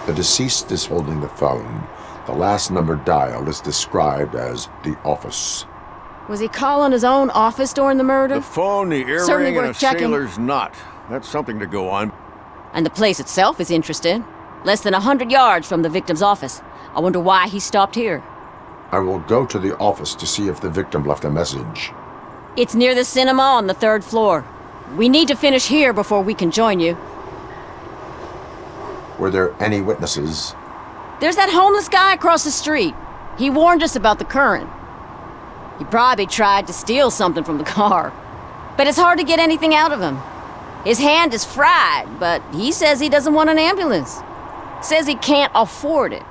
The deceased is holding the phone. The last number dialed is described as the office. Was he calling his own office during the murder? The phone, the earring, and a sailor's knot. That's something to go on. And the place itself is interesting. Less than 100 yards from the victim's office. I wonder why he stopped here. I will go to the office to see if the victim left a message. It's near the cinema on the 3rd floor. We need to finish here before we can join you. Were there any witnesses? There's that homeless guy across the street. He warned us about the current. He probably tried to steal something from the car. But it's hard to get anything out of him. His hand is fried, but he says he doesn't want an ambulance. Says he can't afford it.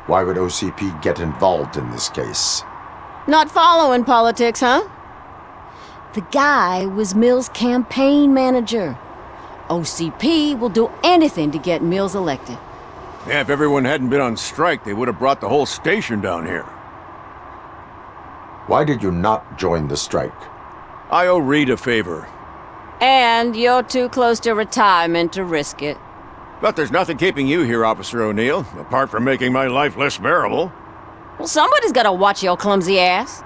Why would OCP get involved in this case? Not following politics, huh? The guy was Mills' campaign manager. OCP will do anything to get Mills elected. Yeah, if everyone hadn't been on strike, they would have brought the whole station down here. Why did you not join the strike? I owe Reed a favor. And you're too close to retirement to risk it. But there's nothing keeping you here, Officer O'Neill, apart from making my life less bearable. Well, somebody's gotta watch your clumsy ass.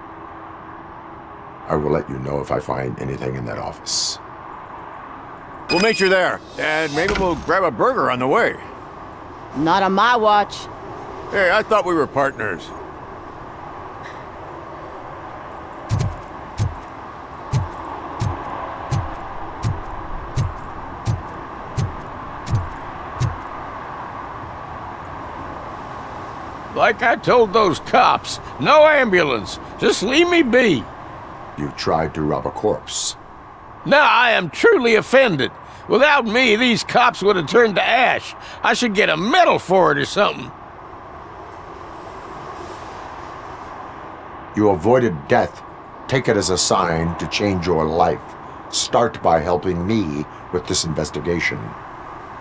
I will let you know if I find anything in that office. We'll meet you there, and maybe we'll grab a burger on the way. Not on my watch. Hey, I thought we were partners. Like I told those cops, no ambulance. Just leave me be. You tried to rob a corpse. Now I am truly offended. Without me, these cops would have turned to ash. I should get a medal for it or something. You avoided death. Take it as a sign to change your life. Start by helping me with this investigation.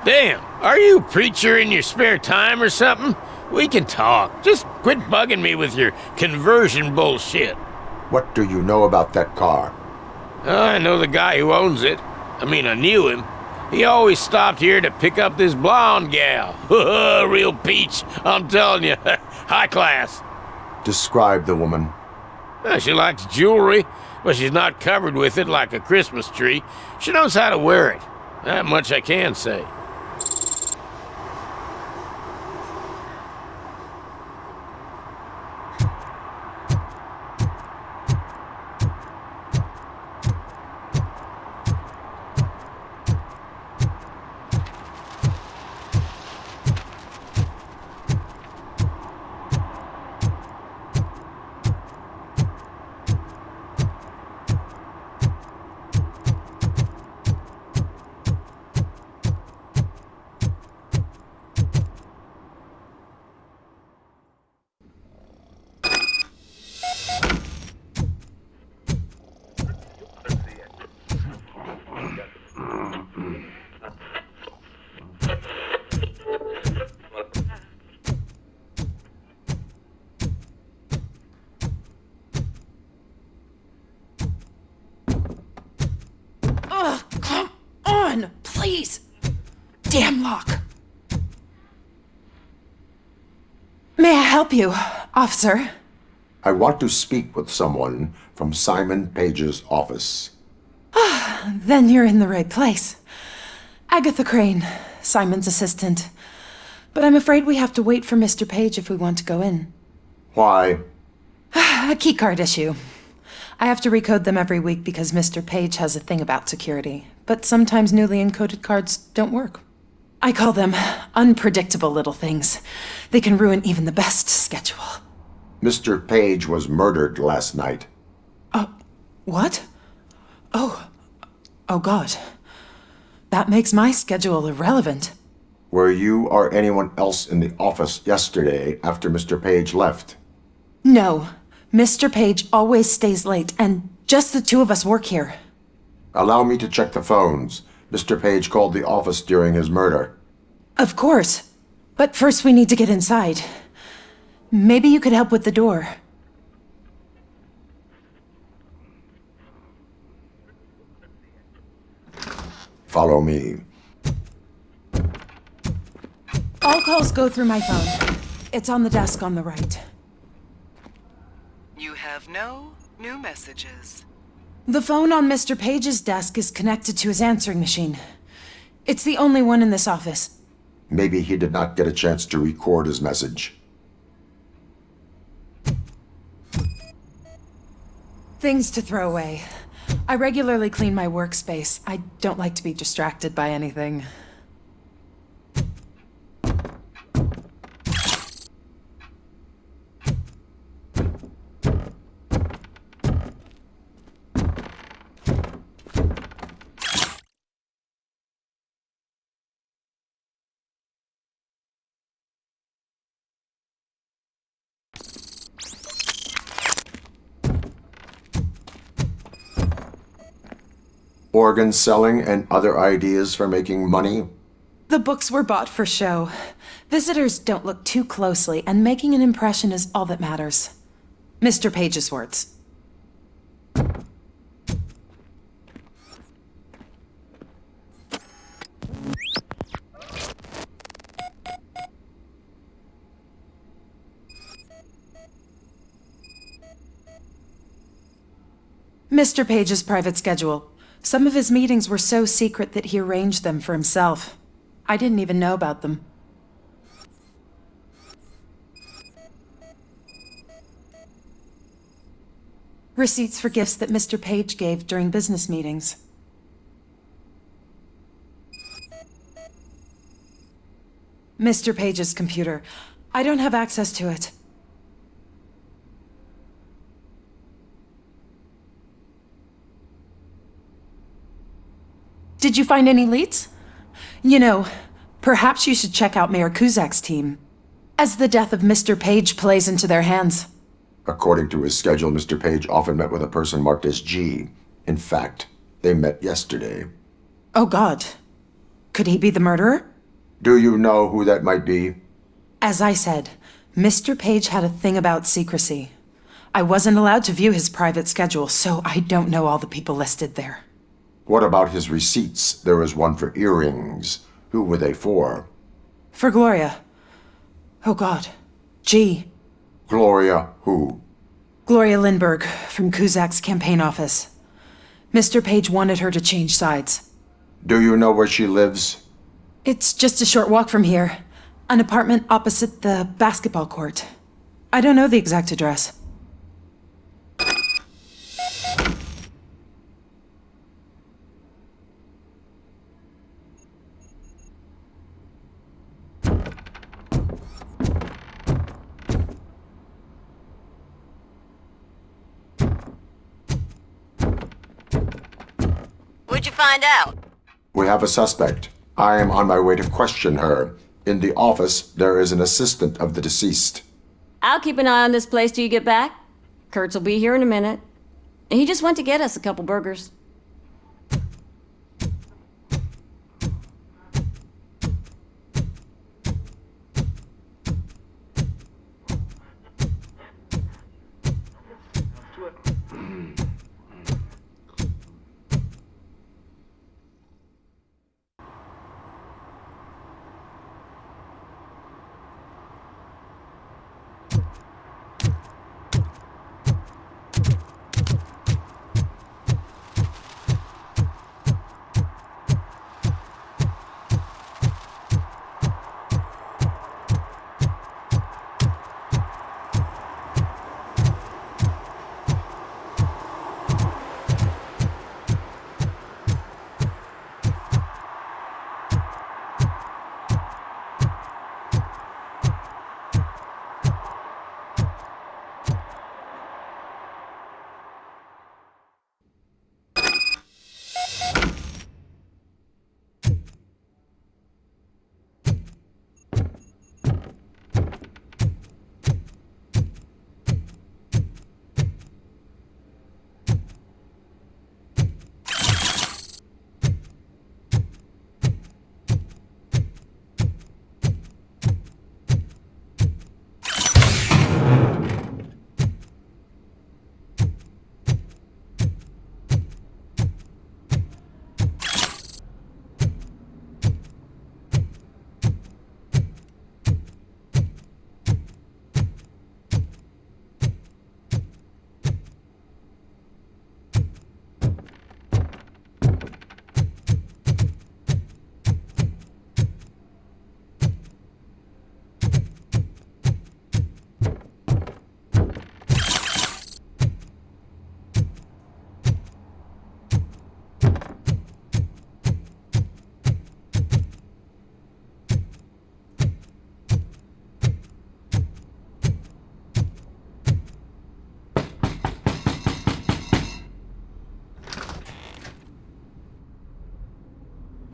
Damn, are you a preacher in your spare time or something? We can talk. Just quit bugging me with your conversion bullshit. What do you know about that car? I know the guy who owns it. I mean, I knew him. He always stopped here to pick up this blonde gal. Real peach, I'm telling you. High class. Describe the woman. She likes jewelry, but she's not covered with it like a Christmas tree. She knows how to wear it. That much I can say. Please! Damn lock. May I help you, officer? I want to speak with someone from Simon Page's office. Then you're in the right place. Agatha Crane, Simon's assistant. But I'm afraid we have to wait for Mr. Page if we want to go in. Why? A keycard issue. I have to recode them every week because Mr. Page has a thing about security. But sometimes newly encoded cards don't work. I call them unpredictable little things. They can ruin even the best schedule. Mr. Page was murdered last night. What? Oh God. That makes my schedule irrelevant. Were you or anyone else in the office yesterday after Mr. Page left? No. Mr. Page always stays late, and just the two of us work here. Allow me to check the phones. Mr. Page called the office during his murder. Of course. But first we need to get inside. Maybe you could help with the door. Follow me. All calls go through my phone. It's on the desk on the right. You have no new messages. The phone on Mr. Page's desk is connected to his answering machine. It's the only one in this office. Maybe he did not get a chance to record his message. Things to throw away. I regularly clean my workspace. I don't like to be distracted by anything. Organ selling and other ideas for making money? The books were bought for show. Visitors don't look too closely, and making an impression is all that matters. Mr. Page's words. Mr. Page's private schedule. Some of his meetings were so secret that he arranged them for himself. I didn't even know about them. Receipts for gifts that Mr. Page gave during business meetings. Mr. Page's computer. I don't have access to it. Did you find any leads? You know, perhaps you should check out Mayor Kuzak's team, as the death of Mr. Page plays into their hands. According to his schedule, Mr. Page often met with a person marked as G. In fact, they met yesterday. Oh God. Could he be the murderer? Do you know who that might be? As I said, Mr. Page had a thing about secrecy. I wasn't allowed to view his private schedule, so I don't know all the people listed there. What about his receipts? There was one for earrings. Who were they for? For Gloria. Oh God. G. Gloria who? Gloria Lindbergh, from Kuzak's campaign office. Mr. Page wanted her to change sides. Do you know where she lives? It's just a short walk from here. An apartment opposite the basketball court. I don't know the exact address. What'd you find out? We have a suspect. I am on my way to question her. In the office, there is an assistant of the deceased. I'll keep an eye on this place till you get back. Kurtz will be here in a minute. He just went to get us a couple burgers.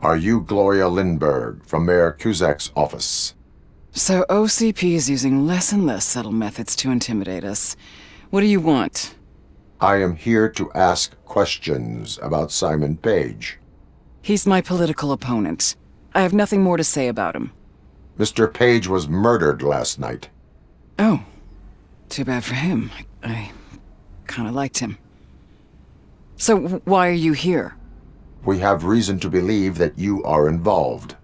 Are you Gloria Lindbergh from Mayor Kuzak's office? So OCP is using less and less subtle methods to intimidate us. What do you want? I am here to ask questions about Simon Page. He's my political opponent. I have nothing more to say about him. Mr. Page was murdered last night. Oh. Too bad for him. I kinda liked him. So why are you here? We have reason to believe that you are involved.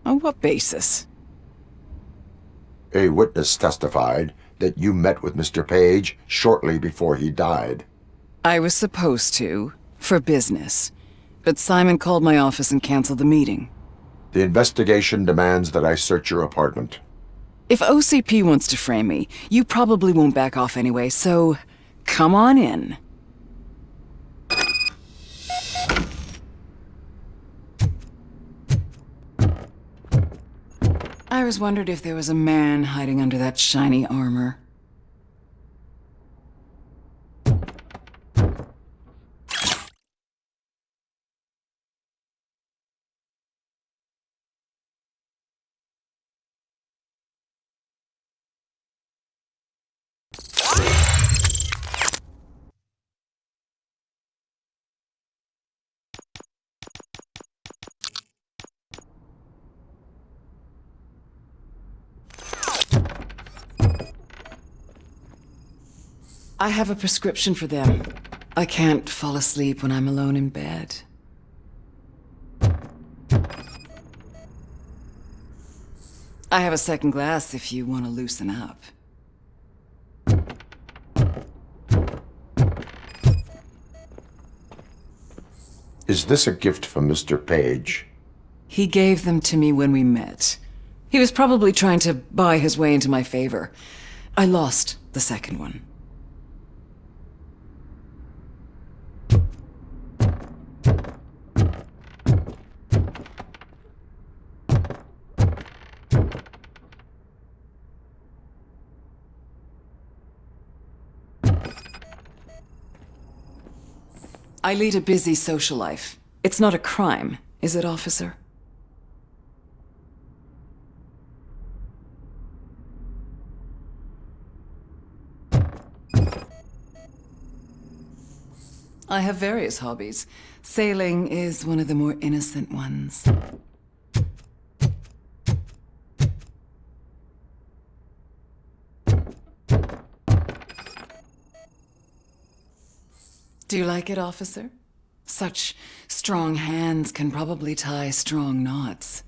On what basis? A witness testified that you met with Mr. Page shortly before he died. I was supposed to, for business. But Simon called my office and canceled the meeting. The investigation demands that I search your apartment. If OCP wants to frame me, you probably won't back off anyway, so come on in. I always wondered if there was a man hiding under that shiny armor. I have a prescription for them. I can't fall asleep when I'm alone in bed. I have a second glass if you want to loosen up. Is this a gift from Mr. Page? He gave them to me when we met. He was probably trying to buy his way into my favor. I lost the second one. I lead a busy social life. It's not a crime, is it, officer? I have various hobbies. Sailing is one of the more innocent ones. Do you like it, officer? Such strong hands can probably tie strong knots.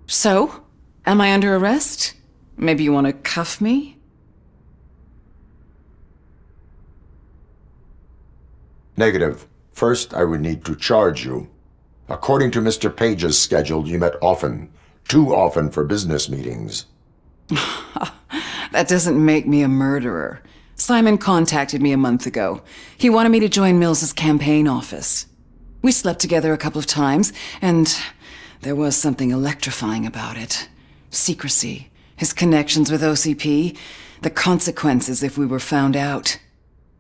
So, am I under arrest? Maybe you want to cuff me? Negative. First, I would need to charge you. According to Mr. Page's schedule, you met often. Too often for business meetings. That doesn't make me a murderer. Simon contacted me a month ago. He wanted me to join Mills's campaign office. We slept together a couple of times, and there was something electrifying about it. Secrecy, his connections with OCP, the consequences if we were found out.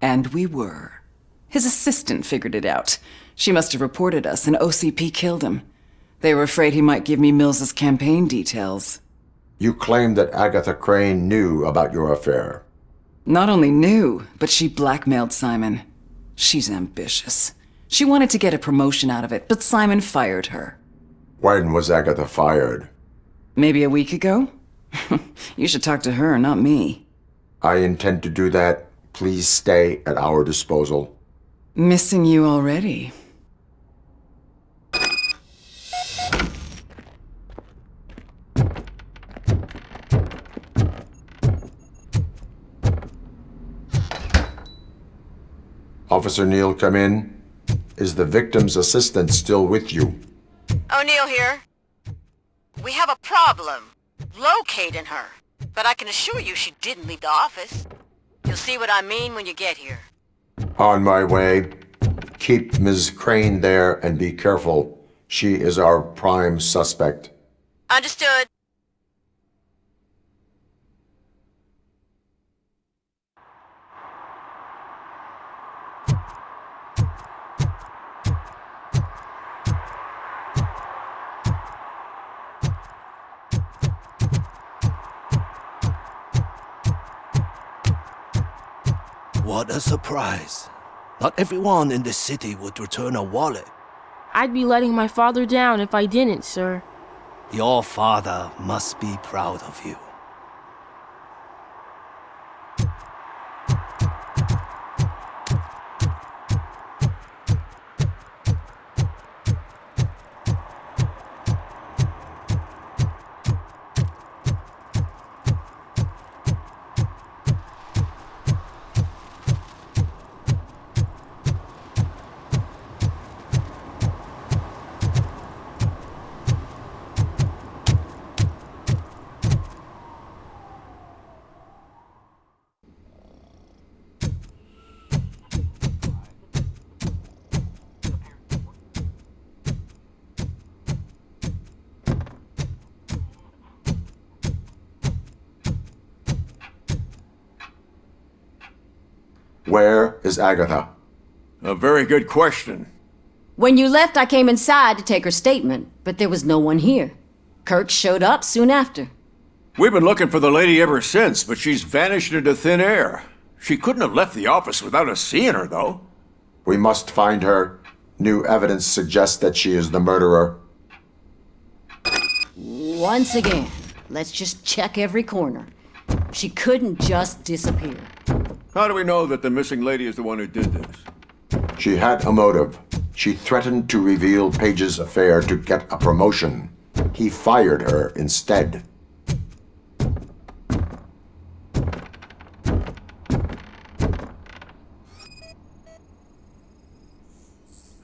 And we were. His assistant figured it out. She must have reported us, and OCP killed him. They were afraid he might give me Mills's campaign details. You claim that Agatha Crane knew about your affair. Not only knew, but she blackmailed Simon. She's ambitious. She wanted to get a promotion out of it, but Simon fired her. When was Agatha fired? Maybe a week ago? You should talk to her, not me. I intend to do that. Please stay at our disposal. Missing you already. Officer Neal, come in. Is the victim's assistant still with you? O'Neill here. We have a problem. Locating her. But I can assure you she didn't leave the office. You'll see what I mean when you get here. On my way. Keep Ms. Crane there and be careful. She is our prime suspect. Understood. What a surprise. Not everyone in this city would return a wallet. I'd be letting my father down if I didn't, sir. Your father must be proud of you. Where is Agatha? A very good question. When you left, I came inside to take her statement, but there was no one here. Kurt showed up soon after. We've been looking for the lady ever since, but she's vanished into thin air. She couldn't have left the office without us seeing her, though. We must find her. New evidence suggests that she is the murderer. Once again, let's just check every corner. She couldn't just disappear. How do we know that the missing lady is the one who did this? She had a motive. She threatened to reveal Page's affair to get a promotion. He fired her instead.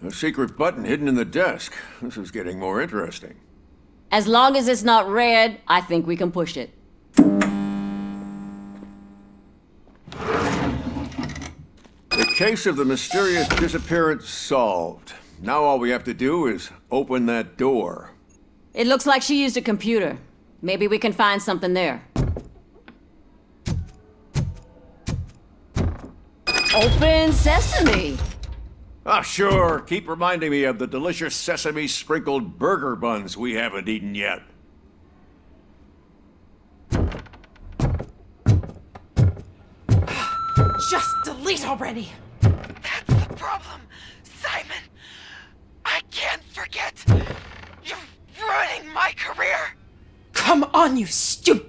A secret button hidden in the desk. This is getting more interesting. As long as it's not red, I think we can push it. The case of the mysterious disappearance solved. Now all we have to do is open that door. It looks like she used a computer. Maybe we can find something there. Open sesame! Ah, sure. Keep reminding me of the delicious sesame-sprinkled burger buns we haven't eaten yet. Just delete already! That's the problem, Simon. I can't forget. You're ruining my career. Come on, you stupid!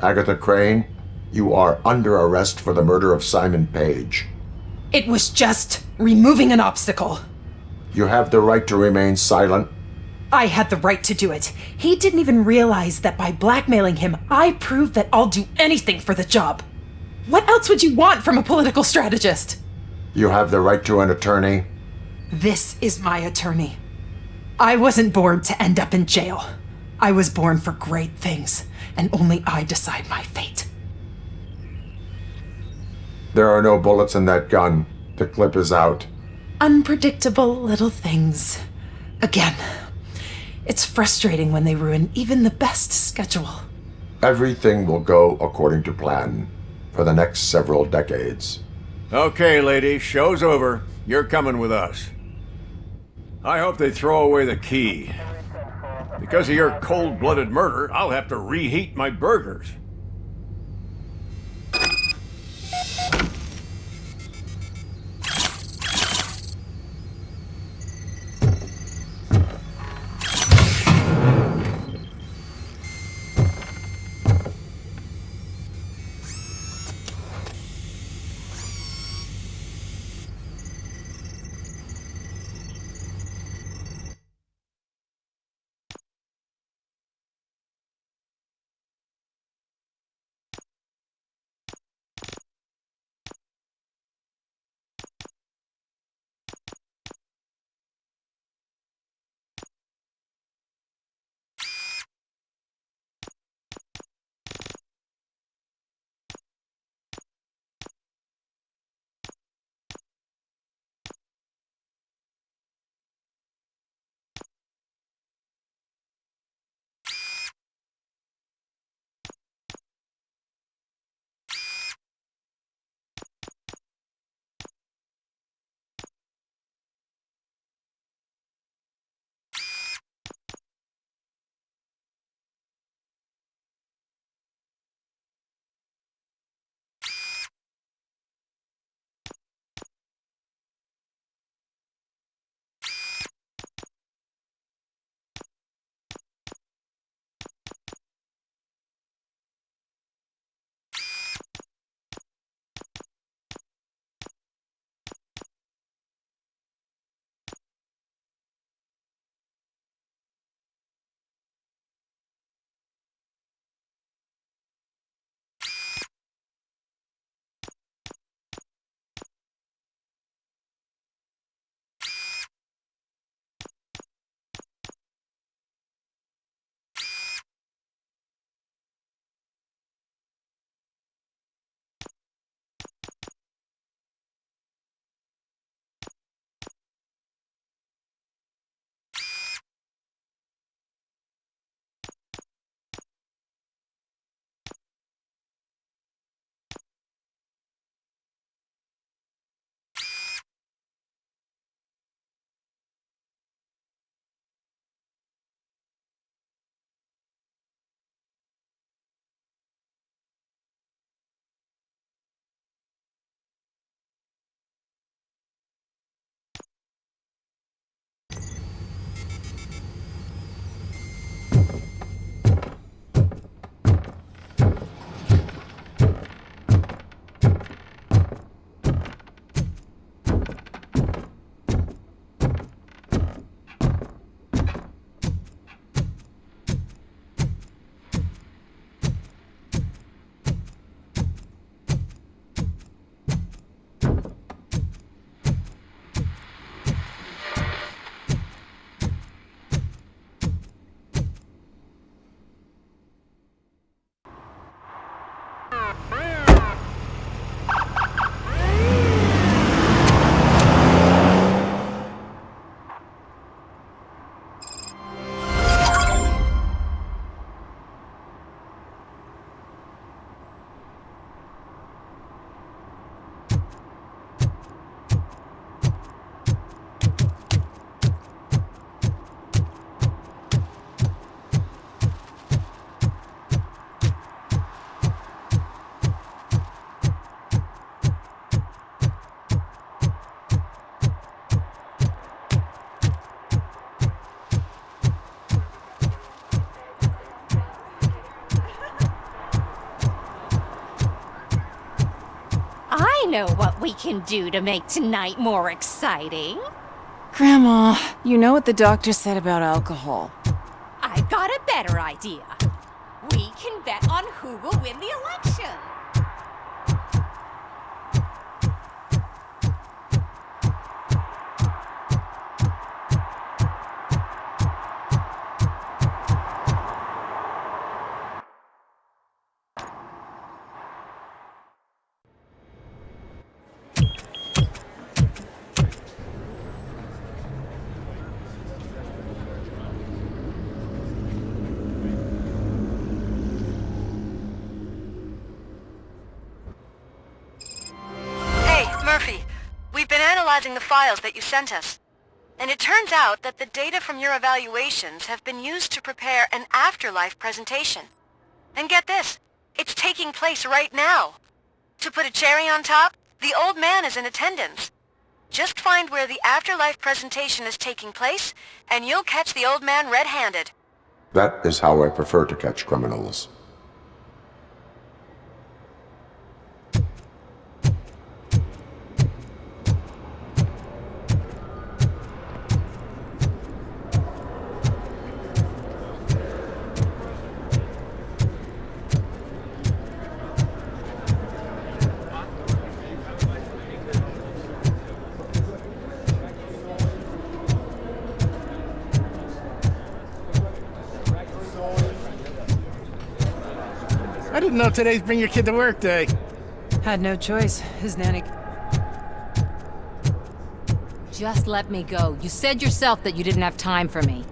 Agatha Crane, you are under arrest for the murder of Simon Page. It was just removing an obstacle. You have the right to remain silent. I had the right to do it. He didn't even realize that by blackmailing him, I proved that I'll do anything for the job. What else would you want from a political strategist? You have the right to an attorney. This is my attorney. I wasn't born to end up in jail. I was born for great things, and only I decide my fate. There are no bullets in that gun. The clip is out. Unpredictable little things. Again, it's frustrating when they ruin even the best schedule. Everything will go according to plan for the next several decades. Okay, lady, show's over. You're coming with us. I hope they throw away the key. Because of your cold-blooded murder, I'll have to reheat my burgers. know what we can do to make tonight more exciting. Grandma, you know what the doctor said about alcohol. I've got a better idea. We can bet on who will win the election. Murphy, we've been analyzing the files that you sent us. And it turns out that the data from your evaluations have been used to prepare an afterlife presentation. And get this, it's taking place right now. To put a cherry on top, the old man is in attendance. Just find where the afterlife presentation is taking place, and you'll catch the old man red-handed. That is how I prefer to catch criminals. I didn't know today's Bring Your Kid to Work Day. Had no choice. His nanny... Just let me go. You said yourself that you didn't have time for me.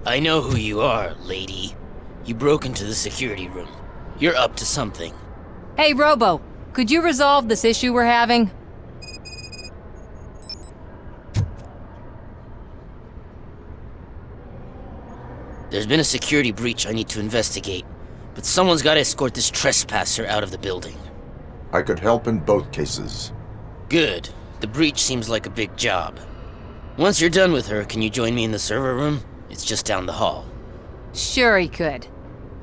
I know who you are, lady. You broke into the security room. You're up to something. Hey, Robo, could you resolve this issue we're having? There's been a security breach I need to investigate, but someone's got to escort this trespasser out of the building. I could help in both cases. Good. The breach seems like a big job. Once you're done with her, can you join me in the server room? It's just down the hall. Sure he could.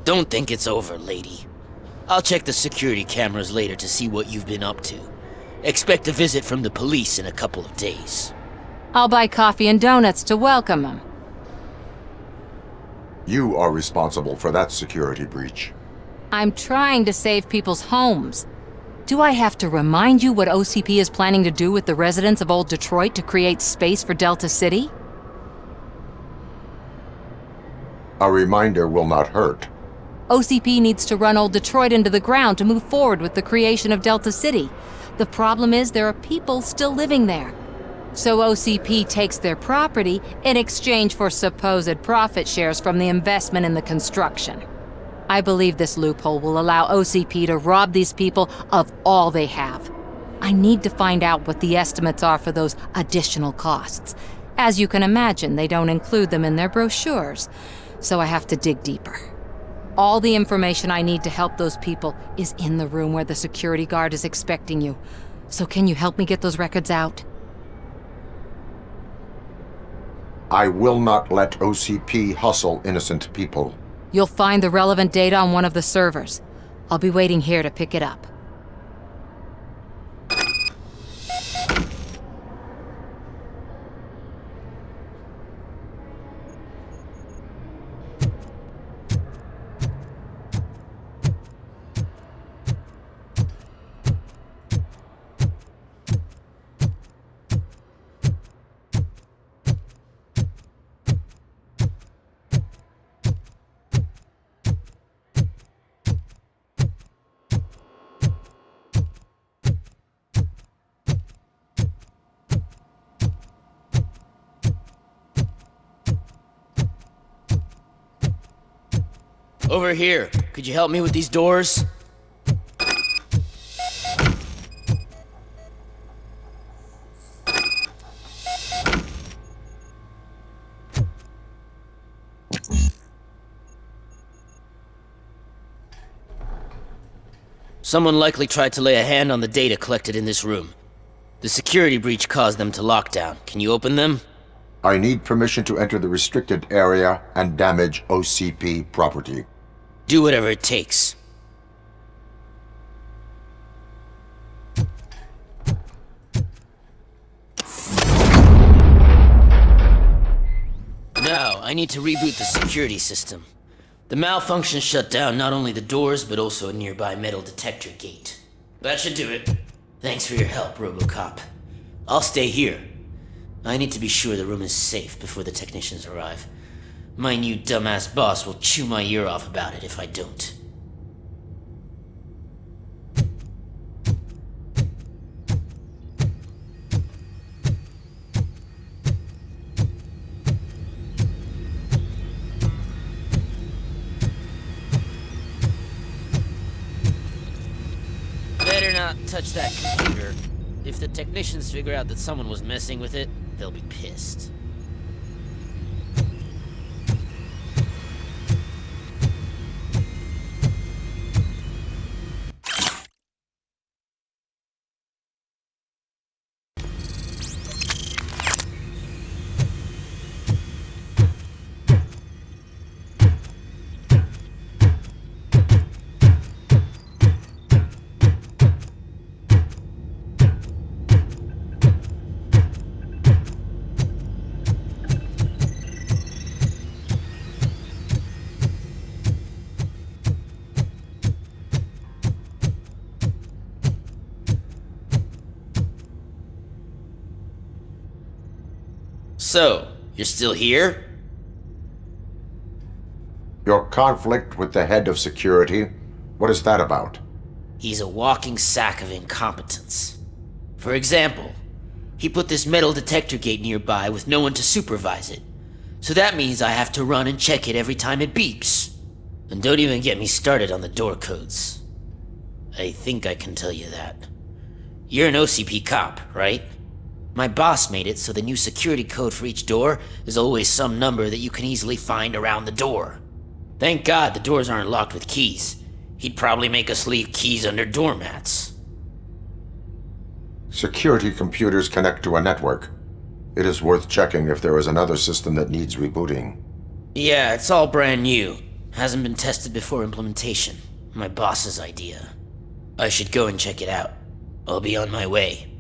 Don't think it's over, lady. I'll check the security cameras later to see what you've been up to. Expect a visit from the police in a couple of days. I'll buy coffee and donuts to welcome him. You are responsible for that security breach. I'm trying to save people's homes. Do I have to remind you what OCP is planning to do with the residents of Old Detroit to create space for Delta City? A reminder will not hurt. OCP needs to run Old Detroit into the ground to move forward with the creation of Delta City. The problem is there are people still living there. So OCP takes their property in exchange for supposed profit shares from the investment in the construction. I believe this loophole will allow OCP to rob these people of all they have. I need to find out what the estimates are for those additional costs. As you can imagine, they don't include them in their brochures, so I have to dig deeper. All the information I need to help those people is in the room where the security guard is expecting you. So can you help me get those records out? I will not let OCP hustle innocent people. You'll find the relevant data on one of the servers. I'll be waiting here to pick it up. Over here. Could you help me with these doors? Someone likely tried to lay a hand on the data collected in this room. The security breach caused them to lock down. Can you open them? I need permission to enter the restricted area and damage OCP property. Do whatever it takes. I need to reboot the security system. The malfunction shut down not only the doors, but also a nearby metal detector gate. That should do it. Thanks for your help, RoboCop. I'll stay here. I need to be sure the room is safe before the technicians arrive. My new dumbass boss will chew my ear off about it if I don't. Better not touch that computer. If the technicians figure out that someone was messing with it, they'll be pissed. So, you're still here? Your conflict with the head of security, what is that about? He's a walking sack of incompetence. For example, he put this metal detector gate nearby with no one to supervise it. So that means I have to run and check it every time it beeps. And don't even get me started on the door codes. I think I can tell you that. You're an OCP cop, right? My boss made it so the new security code for each door is always some number that you can easily find around the door. Thank God the doors aren't locked with keys. He'd probably make us leave keys under doormats. Security computers connect to a network. It is worth checking if there is another system that needs rebooting. Yeah, it's all brand new. Hasn't been tested before implementation. My boss's idea. I should go and check it out. I'll be on my way.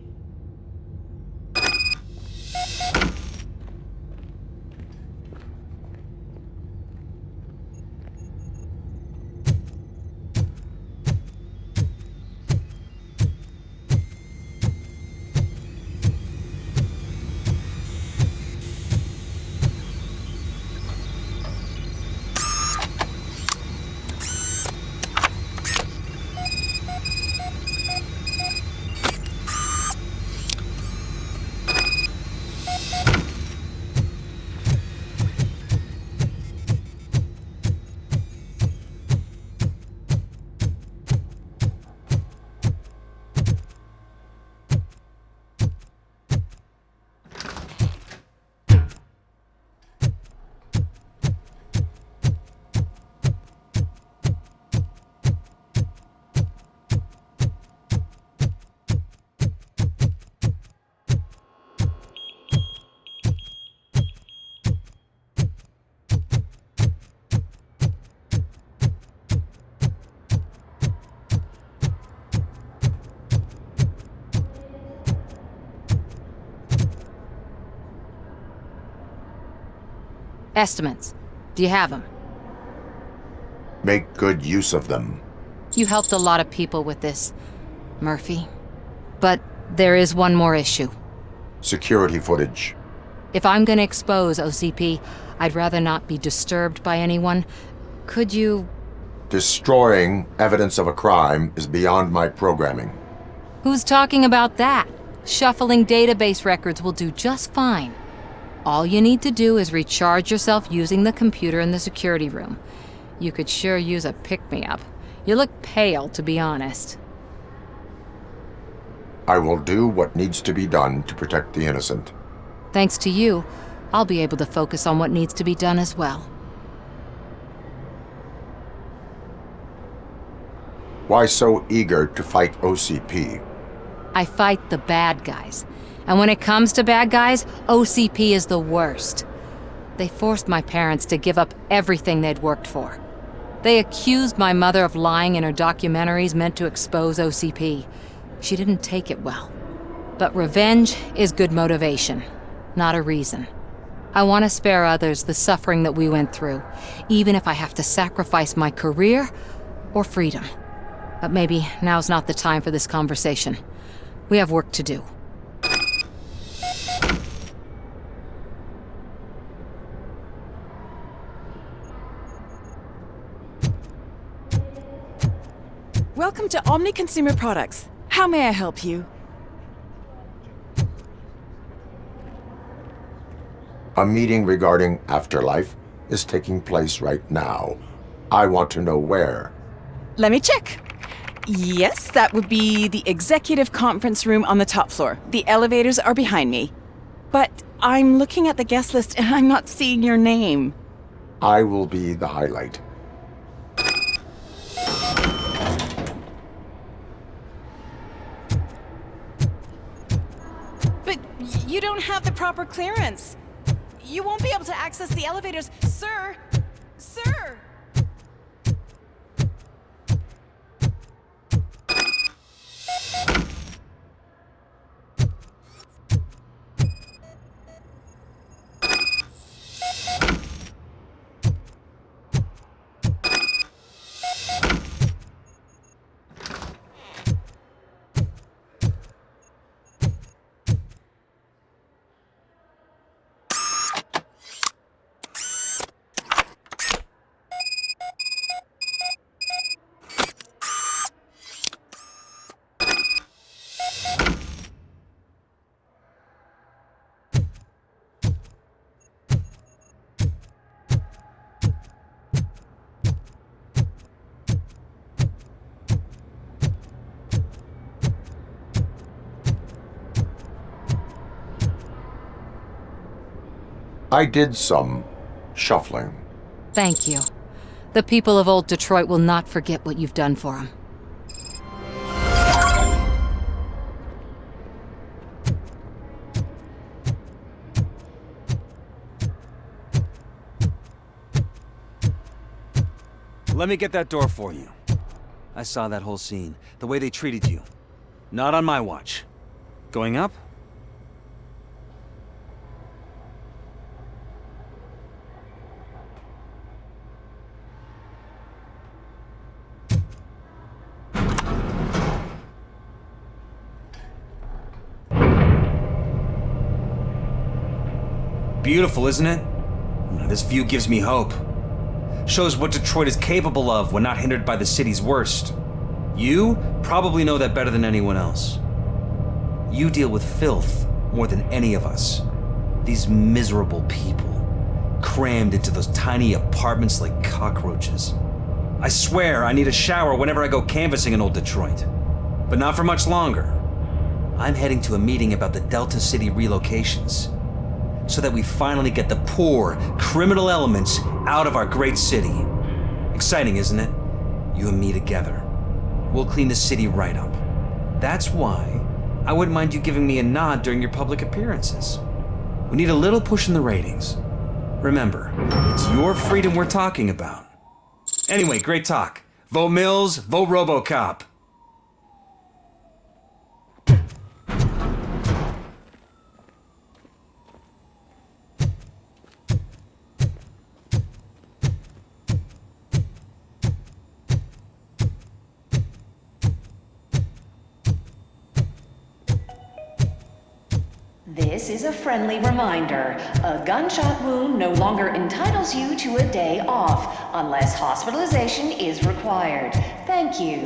Estimates. Do you have them? Make good use of them. You helped a lot of people with this, Murphy. But there is one more issue. Security footage. If I'm gonna expose OCP, I'd rather not be disturbed by anyone. Could you... Destroying evidence of a crime is beyond my programming. Who's talking about that? Shuffling database records will do just fine. All you need to do is recharge yourself using the computer in the security room. You could sure use a pick-me-up. You look pale, to be honest. I will do what needs to be done to protect the innocent. Thanks to you, I'll be able to focus on what needs to be done as well. Why so eager to fight OCP? I fight the bad guys. And when it comes to bad guys, OCP is the worst. They forced my parents to give up everything they'd worked for. They accused my mother of lying in her documentaries meant to expose OCP. She didn't take it well. But revenge is good motivation, not a reason. I want to spare others the suffering that we went through, even if I have to sacrifice my career or freedom. But maybe now's not the time for this conversation. We have work to do. Welcome to Omni Consumer Products. How may I help you? A meeting regarding afterlife is taking place right now. I want to know where. Let me check. Yes, that would be the executive conference room on the top floor. The elevators are behind me. But I'm looking at the guest list and I'm not seeing your name. I will be the highlight. But you don't have the proper clearance. You won't be able to access the elevators, sir. Sir! I did some shuffling. Thank you. The people of Old Detroit will not forget what you've done for them. Let me get that door for you. I saw that whole scene, the way they treated you. Not on my watch. Going up? Beautiful, isn't it? This view gives me hope. Shows what Detroit is capable of when not hindered by the city's worst. You probably know that better than anyone else. You deal with filth more than any of us. These miserable people, crammed into those tiny apartments like cockroaches. I swear I need a shower whenever I go canvassing in Old Detroit. But not for much longer. I'm heading to a meeting about the Delta City relocations, so that we finally get the poor, criminal elements out of our great city. Exciting, isn't it? You and me together. We'll clean the city right up. That's why I wouldn't mind you giving me a nod during your public appearances. We need a little push in the ratings. Remember, it's your freedom we're talking about. Anyway, great talk. Vote Mills, vote RoboCop. This is a friendly reminder. A gunshot wound no longer entitles you to a day off, unless hospitalization is required. Thank you.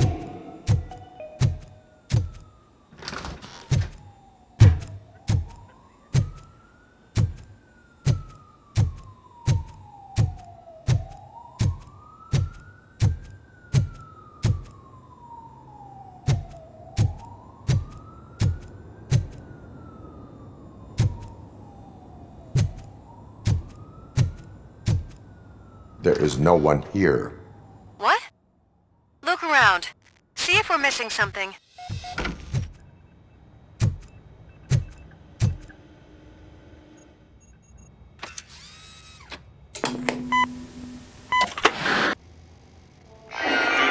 There is no one here. What? Look around. See if we're missing something. Do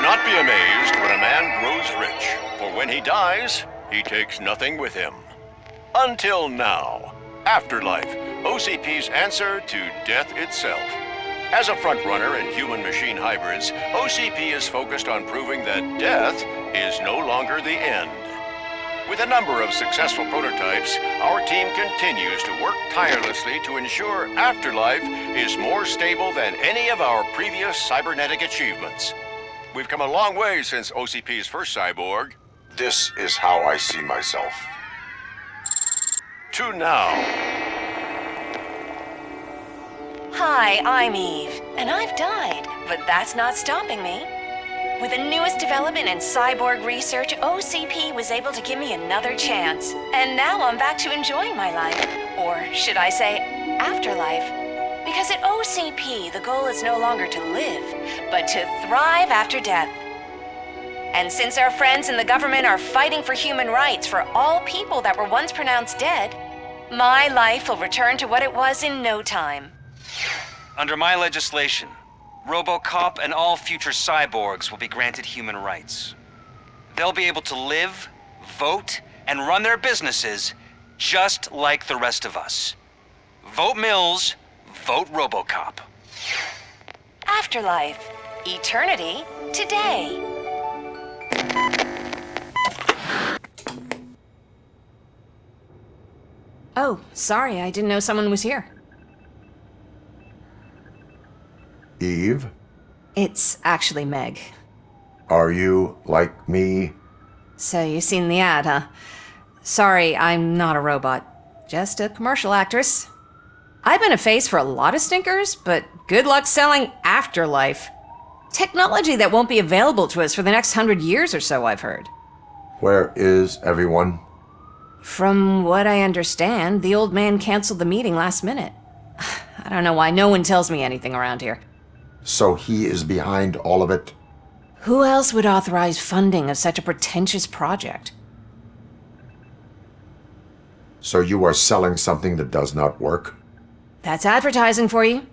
not be amazed when a man grows rich, for when he dies, he takes nothing with him. Until now. Afterlife, OCP's answer to death itself. As a frontrunner in human-machine hybrids, OCP is focused on proving that death is no longer the end. With a number of successful prototypes, our team continues to work tirelessly to ensure Afterlife is more stable than any of our previous cybernetic achievements. We've come a long way since OCP's first cyborg. This is how I see myself. To now. Hi, I'm Eve, and I've died, but that's not stopping me. With the newest development in cyborg research, OCP was able to give me another chance. And now I'm back to enjoying my life. Or should I say, afterlife. Because at OCP, the goal is no longer to live, but to thrive after death. And since our friends in the government are fighting for human rights for all people that were once pronounced dead, my life will return to what it was in no time. Under my legislation, RoboCop and all future cyborgs will be granted human rights. They'll be able to live, vote, and run their businesses just like the rest of us. Vote Mills, vote RoboCop. Afterlife. Eternity. Today. Oh, sorry, I didn't know someone was here. Eve? It's actually Meg. Are you like me? So you've seen the ad, huh? Sorry, I'm not a robot. Just a commercial actress. I've been a face for a lot of stinkers, but good luck selling Afterlife. Technology that won't be available to us for the next 100 years or so, I've heard. Where is everyone? From what I understand, the old man canceled the meeting last minute. I don't know why no one tells me anything around here. So he is behind all of it? Who else would authorize funding of such a pretentious project? So you are selling something that does not work? That's advertising for you.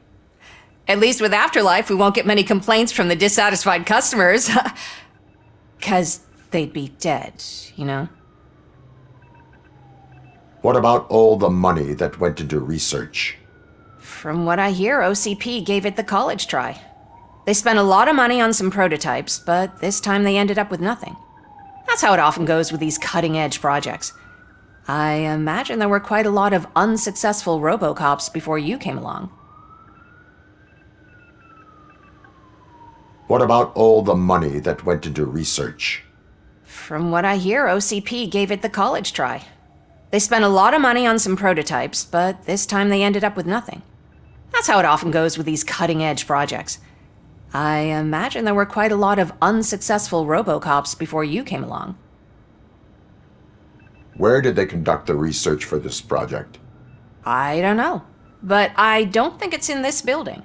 At least with Afterlife, we won't get many complaints from the dissatisfied customers. 'Cause they'd be dead, you know? What about all the money that went into research? From what I hear, OCP gave it the college try. They spent a lot of money on some prototypes, but this time they ended up with nothing. That's how it often goes with these cutting-edge projects. I imagine there were quite a lot of unsuccessful RoboCops before you came along. What about all the money that went into research? From what I hear, OCP gave it the college try. They spent a lot of money on some prototypes, but this time they ended up with nothing. That's how it often goes with these cutting-edge projects. I imagine there were quite a lot of unsuccessful RoboCops before you came along. Where did they conduct the research for this project? I don't know, but I don't think it's in this building.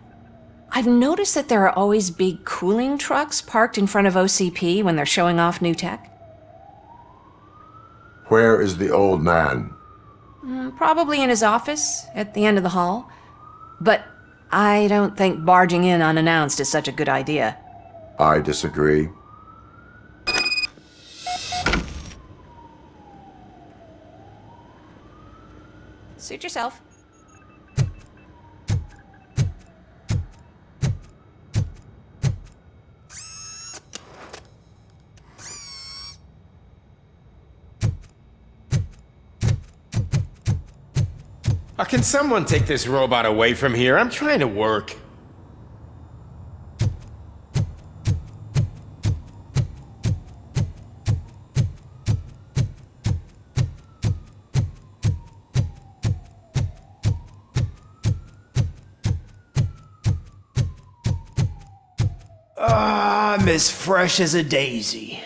I've noticed that there are always big cooling trucks parked in front of OCP when they're showing off new tech. Where is the old man? Probably in his office, at the end of the hall. But I don't think barging in unannounced is such a good idea. I disagree. Suit yourself. Can someone take this robot away from here? I'm trying to work. I'm as fresh as a daisy.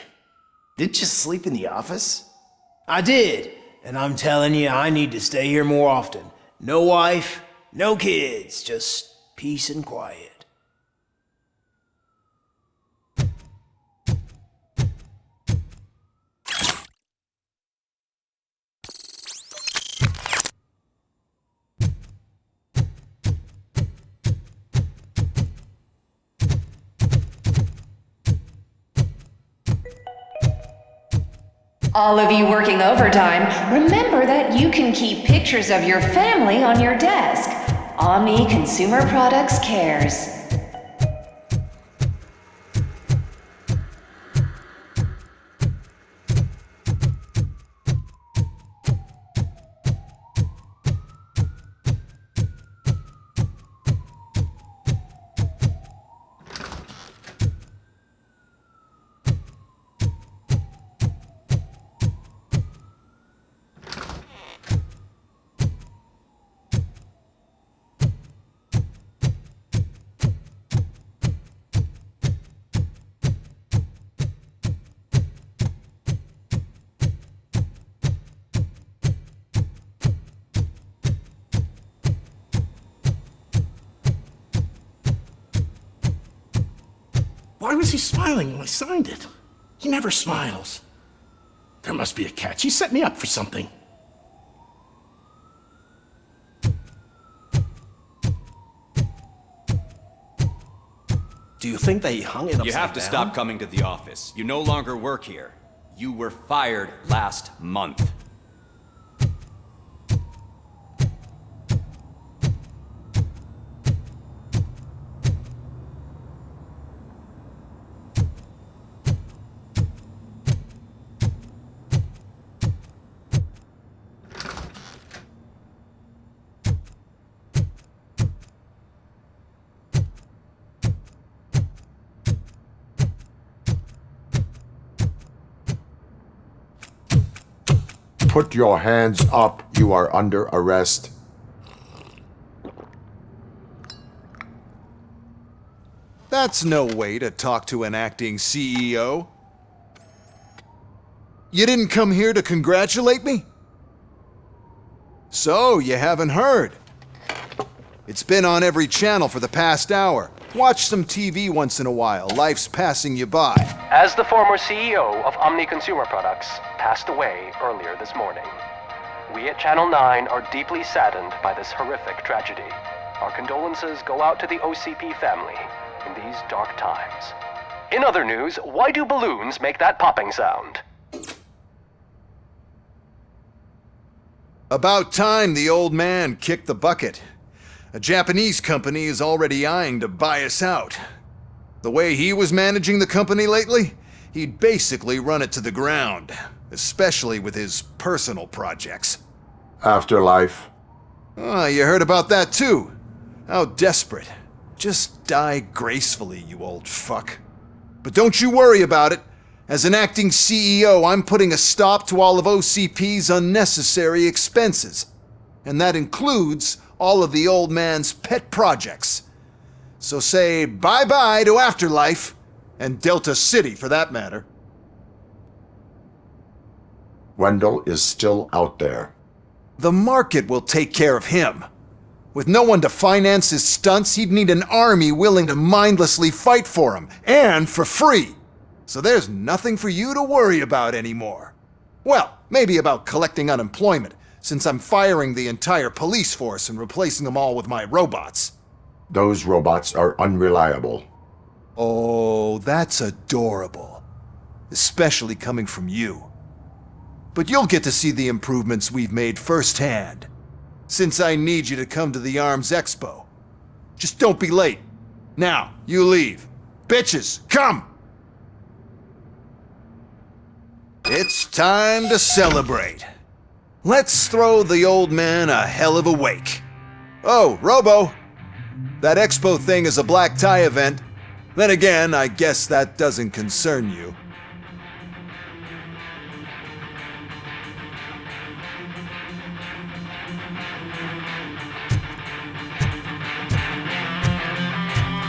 Didn't you sleep in the office? I did, and I'm telling you, I need to stay here more often. No wife, no kids, just peace and quiet. All of you working overtime, remember that you can keep pictures of your family on your desk. Omni Consumer Products cares. Why was he smiling when I signed it? He never smiles. There must be a catch. He set me up for something. Do you think that he hung it upside down? You have to stop coming to the office. You no longer work here. You were fired last month. Put your hands up. You are under arrest. That's no way to talk to an acting CEO. You didn't come here to congratulate me? So, you haven't heard. It's been on every channel for the past hour. Watch some TV once in a while. Life's passing you by. As the former CEO of Omni Consumer Products passed away earlier this morning, we at Channel 9 are deeply saddened by this horrific tragedy. Our condolences go out to the OCP family in these dark times. In other news, why do balloons make that popping sound? About time the old man kicked the bucket. A Japanese company is already eyeing to buy us out. The way he was managing the company lately, he'd basically run it to the ground, especially with his personal projects. Afterlife. Oh, you heard about that too. How desperate. Just die gracefully, you old fuck. But don't you worry about it. As an acting CEO, I'm putting a stop to all of OCP's unnecessary expenses. And that includes all of the old man's pet projects. So say bye-bye to Afterlife, and Delta City for that matter. Wendell is still out there. The market will take care of him. With no one to finance his stunts, he'd need an army willing to mindlessly fight for him, and for free. So there's nothing for you to worry about anymore. Well, maybe about collecting unemployment, since I'm firing the entire police force and replacing them all with my robots. Those robots are unreliable. Oh, that's adorable. Especially coming from you. But you'll get to see the improvements we've made firsthand. Since I need you to come to the Arms Expo. Just don't be late. Now, you leave. Bitches, come! It's time to celebrate. Let's throw the old man a hell of a wake. Oh, Robo! That expo thing is a black tie event. Then again, I guess that doesn't concern you.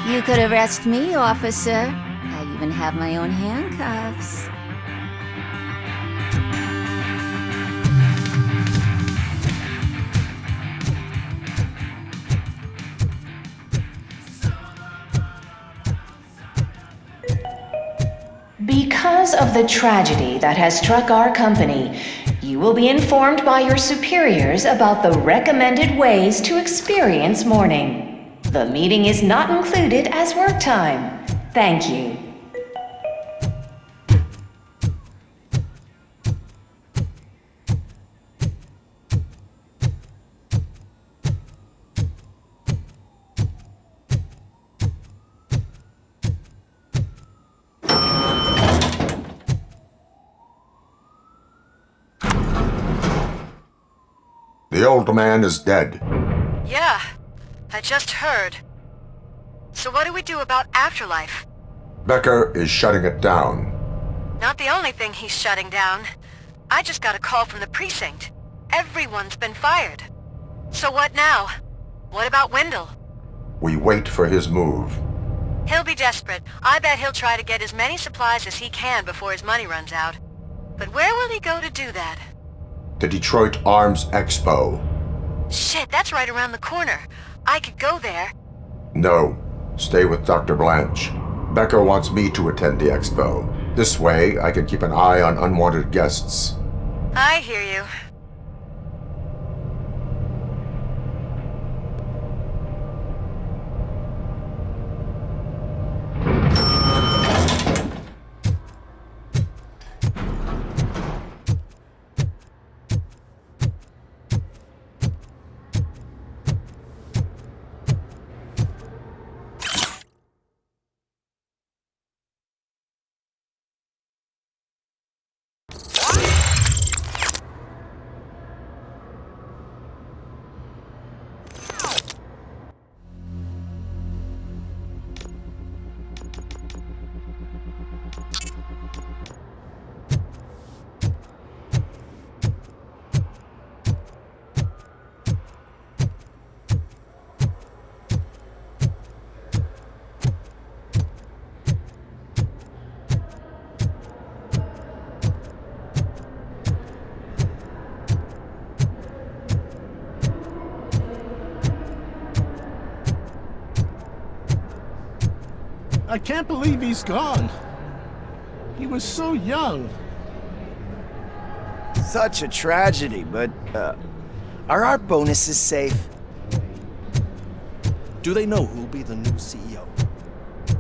You could arrest me, officer. I even have my own handcuffs. Because of the tragedy that has struck our company, you will be informed by your superiors about the recommended ways to experience mourning. The meeting is not included as work time. Thank you. The old man is dead. Yeah, I just heard. So what do we do about afterlife? Becker is shutting it down. Not the only thing he's shutting down. I just got a call from the precinct. Everyone's been fired. So what now? What about Wendell? We wait for his move. He'll be desperate. I bet he'll try to get as many supplies as he can before his money runs out. But where will he go to do that? The Detroit Arms Expo. Shit, that's right around the corner. I could go there. No. Stay with Dr. Blanche. Becker wants me to attend the expo. This way, I can keep an eye on unwanted guests. I hear you. I can't believe he's gone. He was so young. Such a tragedy, but, are our bonuses safe? Do they know who'll be the new CEO?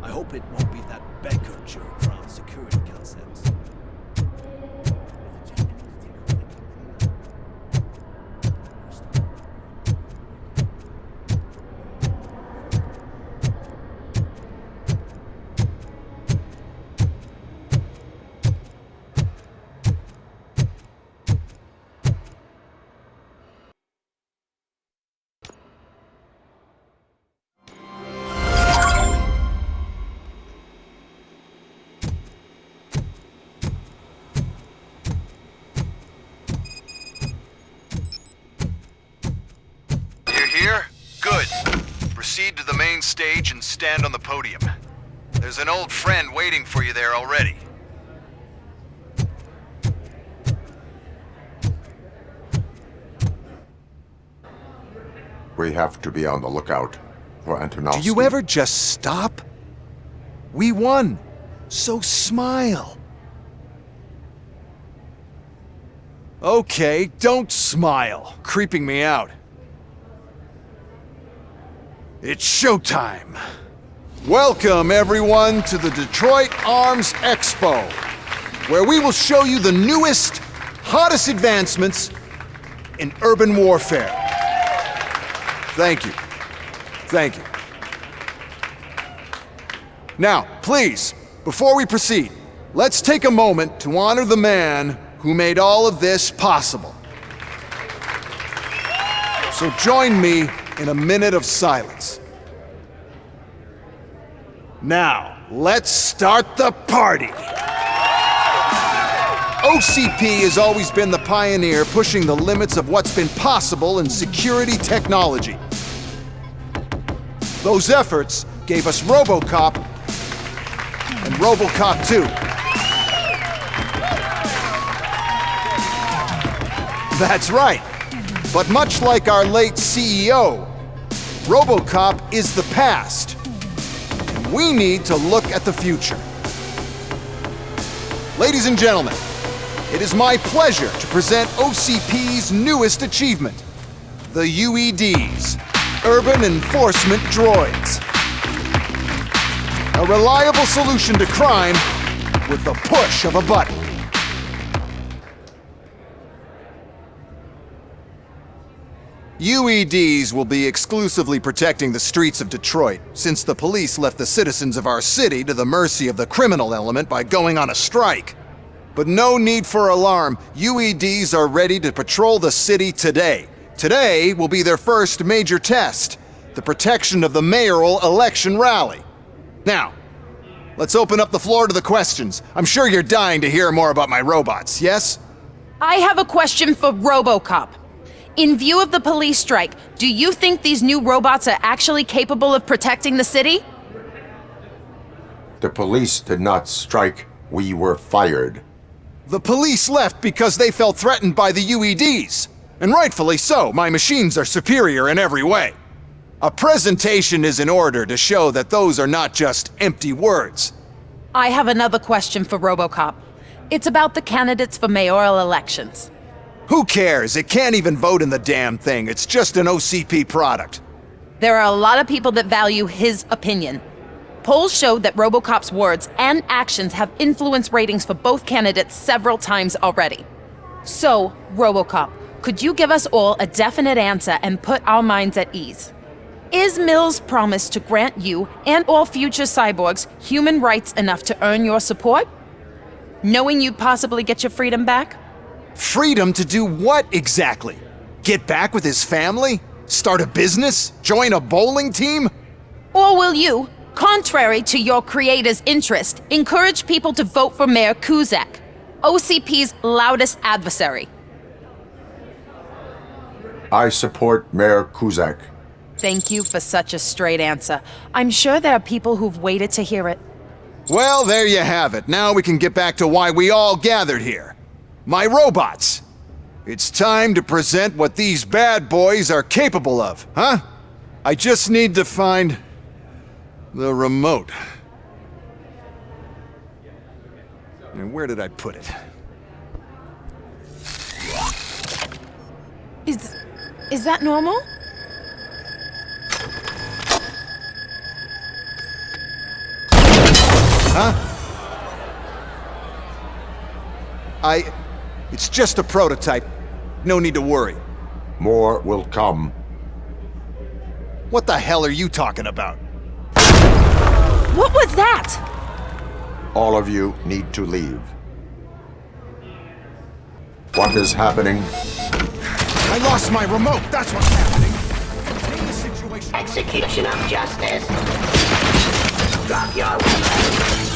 I hope it won't be that Becker jerk from security concepts. Proceed to the main stage and stand on the podium. There's an old friend waiting for you there already. We have to be on the lookout for Antonovsky. Do you ever just stop? We won, so smile. Okay, don't smile, creeping me out. It's showtime! Welcome, everyone, to the Detroit Arms Expo, where we will show you the newest, hottest advancements in urban warfare. Thank you. Thank you. Now, please, before we proceed, let's take a moment to honor the man who made all of this possible. So join me in a minute of silence. Now, let's start the party! OCP has always been the pioneer pushing the limits of what's been possible in security technology. Those efforts gave us RoboCop and RoboCop 2. That's right. But much like our late CEO, RoboCop is the past. And we need to look at the future. Ladies and gentlemen, it is my pleasure to present OCP's newest achievement, the UEDs, Urban Enforcement Droids. A reliable solution to crime with the push of a button. UEDs will be exclusively protecting the streets of Detroit, since the police left the citizens of our city to the mercy of the criminal element by going on a strike. But no need for alarm, UEDs are ready to patrol the city today, Today will be their first major test, the protection of the mayoral election rally. Now, let's open up the floor to the questions. I'm sure you're dying to hear more about my robots, yes? I have a question for RoboCop. In view of the police strike, do you think these new robots are actually capable of protecting the city? The police did not strike. We were fired. The police left because they felt threatened by the UEDs. And rightfully so, my machines are superior in every way. A presentation is in order to show that those are not just empty words. I have another question for RoboCop. It's about the candidates for mayoral elections. Who cares? It can't even vote in the damn thing. It's just an OCP product. There are a lot of people that value his opinion. Polls show that RoboCop's words and actions have influenced ratings for both candidates several times already. So, RoboCop, could you give us all a definite answer and put our minds at ease? Is Mills' promise to grant you and all future cyborgs human rights enough to earn your support? Knowing you'd possibly get your freedom back? Freedom to do what exactly? Get back with his family? Start a business? Join a bowling team? Or will you, contrary to your creator's interest, encourage people to vote for Mayor Kuzak, OCP's loudest adversary? I support Mayor Kuzak. Thank you for such a straight answer. I'm sure there are people who've waited to hear it. Well, there you have it. Now we can get back to why we all gathered here. My robots. It's time to present what these bad boys are capable of, huh? I just need to find the remote. And where did I put it? Is that normal? Huh? It's just a prototype. No need to worry. More will come. What the hell are you talking about? What was that? All of you need to leave. What is happening? I lost my remote, that's what's happening. Contain the situation. Execution of justice. Drop your weapon.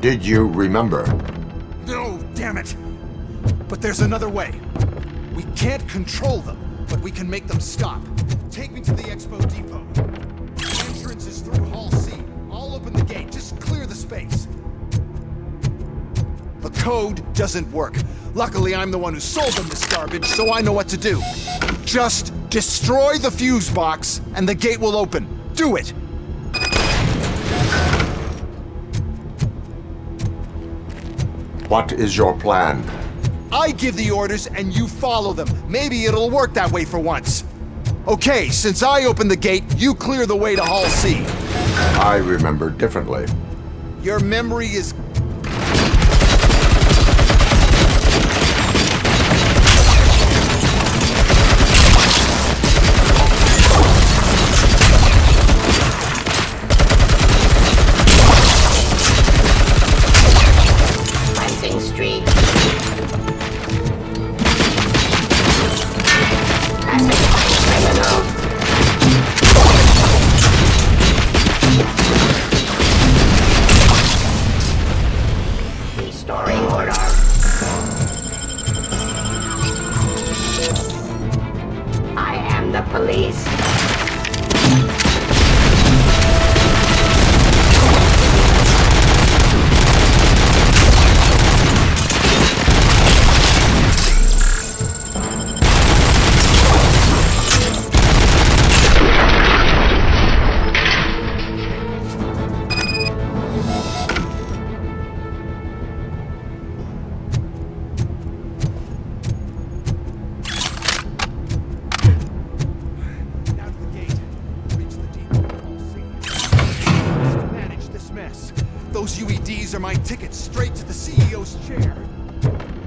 Did you remember? No, damn it! But there's another way. We can't control them, but we can make them stop. Take me to the Expo Depot. The entrance is through Hall C. I'll open the gate. Just clear the space. The code doesn't work. Luckily, I'm the one who sold them this garbage, so I know what to do. Just destroy the fuse box, and the gate will open. Do it! What is your plan? I give the orders and you follow them. Maybe it'll work that way for once. Okay, since I opened the gate, you clear the way to Hall C. I remember differently. Your memory is... Street. Criminal. These are my tickets straight to the CEO's chair.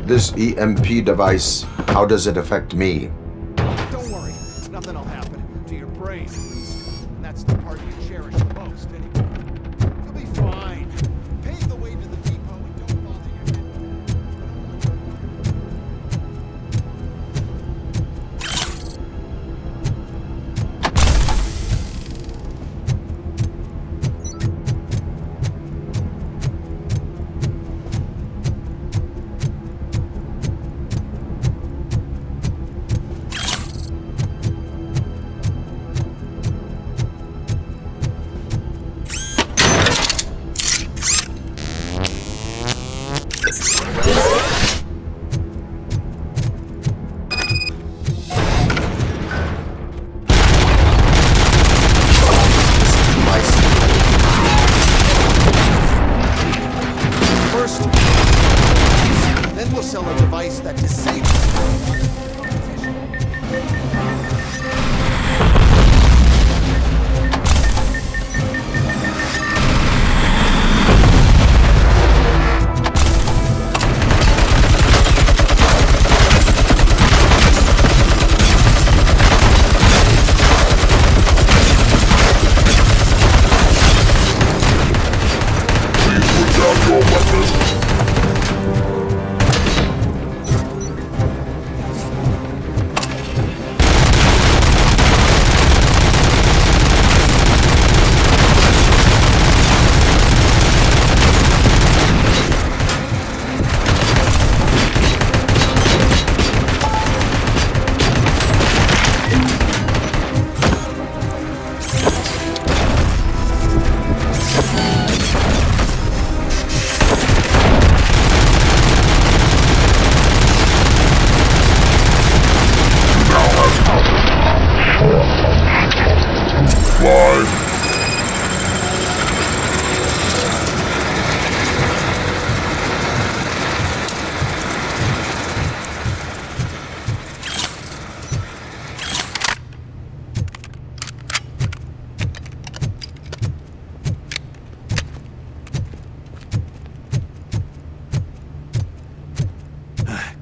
This EMP device, how does it affect me? Don't worry, nothing will happen. To your brain, at least. And that's the part you cherish the most, anyway. You'll be fine. Pave the way to the depot and don't bother your head.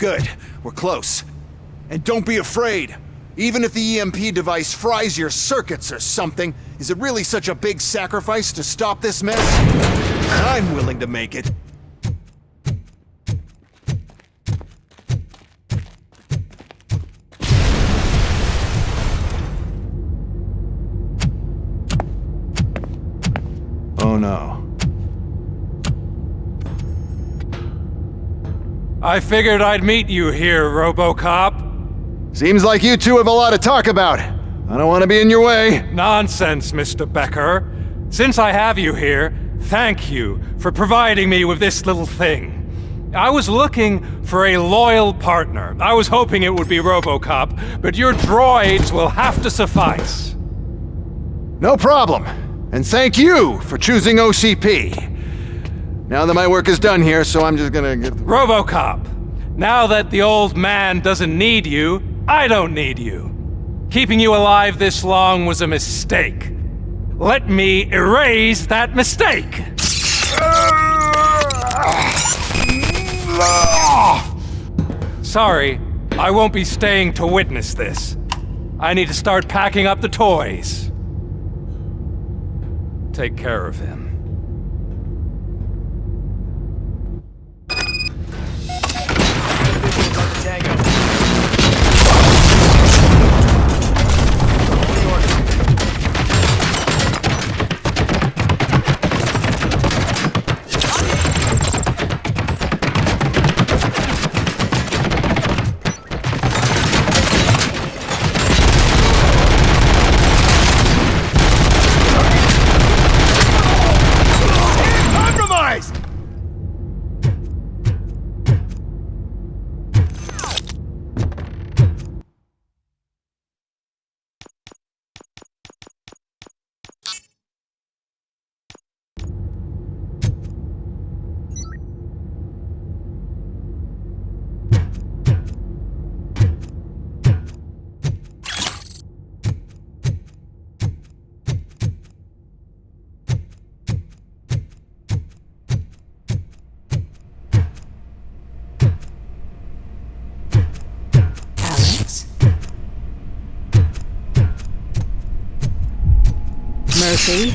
Good. We're close. And don't be afraid. Even if the EMP device fries your circuits or something, is it really such a big sacrifice to stop this mess? I'm willing to make it. Oh no. I figured I'd meet you here, RoboCop. Seems like you two have a lot to talk about. I don't want to be in your way. Nonsense, Mr. Becker. Since I have you here, thank you for providing me with this little thing. I was looking for a loyal partner. I was hoping it would be RoboCop, but your droids will have to suffice. No problem. And thank you for choosing OCP. Now that my work is done here, so I'm just gonna get... RoboCop, now that the old man doesn't need you, I don't need you. Keeping you alive this long was a mistake. Let me erase that mistake! Sorry, I won't be staying to witness this. I need to start packing up the toys. Take care of him. Murphy.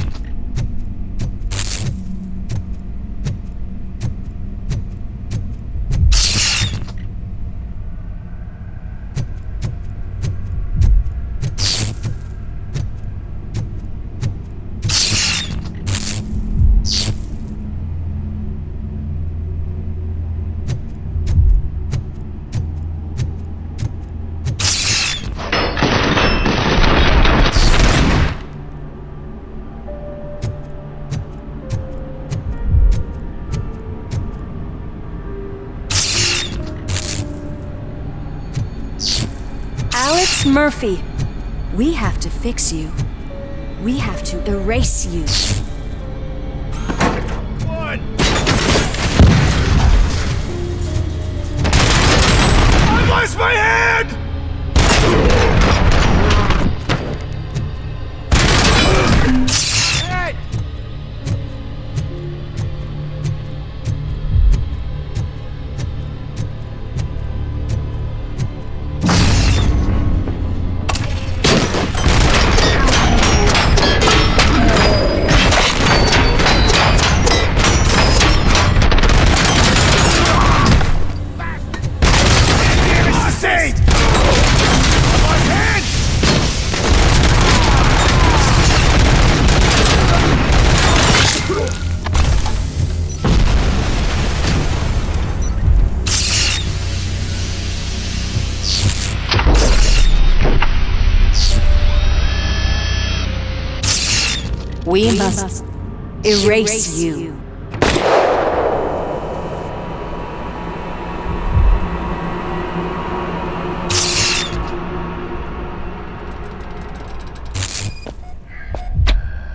Murphy, we have to fix you. We have to erase you. What? I lost my hand! Hey! We must erase you.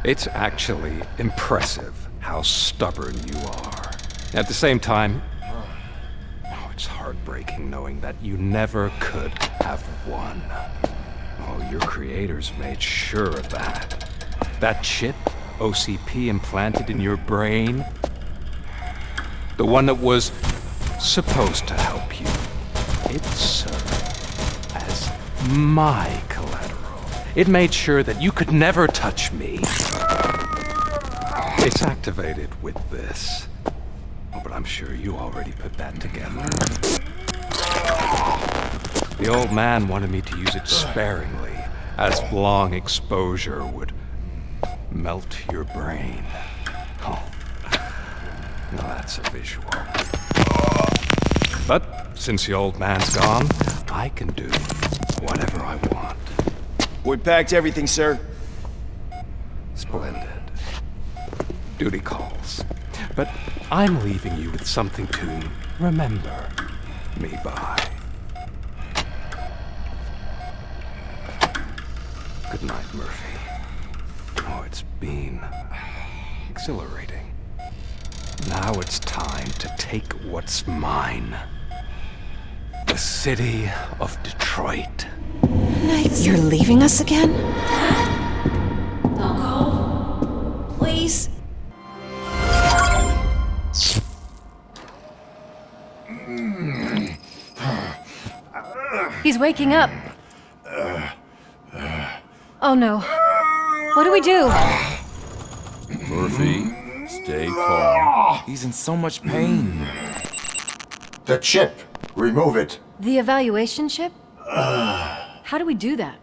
It's actually impressive how stubborn you are. At the same time, it's heartbreaking knowing that you never could have won. Oh, your creators made sure of that. That chip OCP implanted in your brain, the one that was supposed to help you, it served as my collateral. It made sure that you could never touch me. It's activated with this. Oh, but I'm sure you already put that together. The old man wanted me to use it sparingly, as long exposure would melt your brain. Oh, now that's a visual. But since the old man's gone, I can do whatever I want. We packed everything, sir. Splendid. Duty calls. But I'm leaving you with something to remember me by. Good night, Murphy. Oh, it's been exhilarating. Now it's time to take what's mine. The city of Detroit. You're leaving us again? Don't go. Please. He's waking up. Oh no. What do we do? Murphy, stay calm. He's in so much pain. The chip. Remove it. The evaluation chip? How do we do that?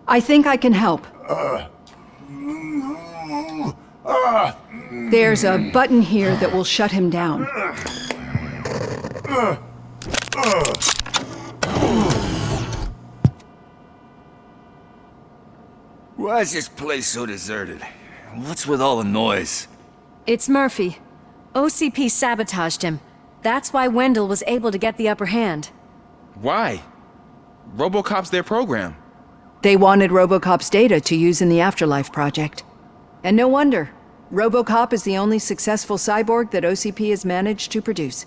I think I can help. There's a button here that will shut him down. Why is this place so deserted? What's with all the noise? It's Murphy. OCP sabotaged him. That's why Wendell was able to get the upper hand. Why? RoboCop's their program. They wanted RoboCop's data to use in the Afterlife project. And no wonder. RoboCop is the only successful cyborg that OCP has managed to produce.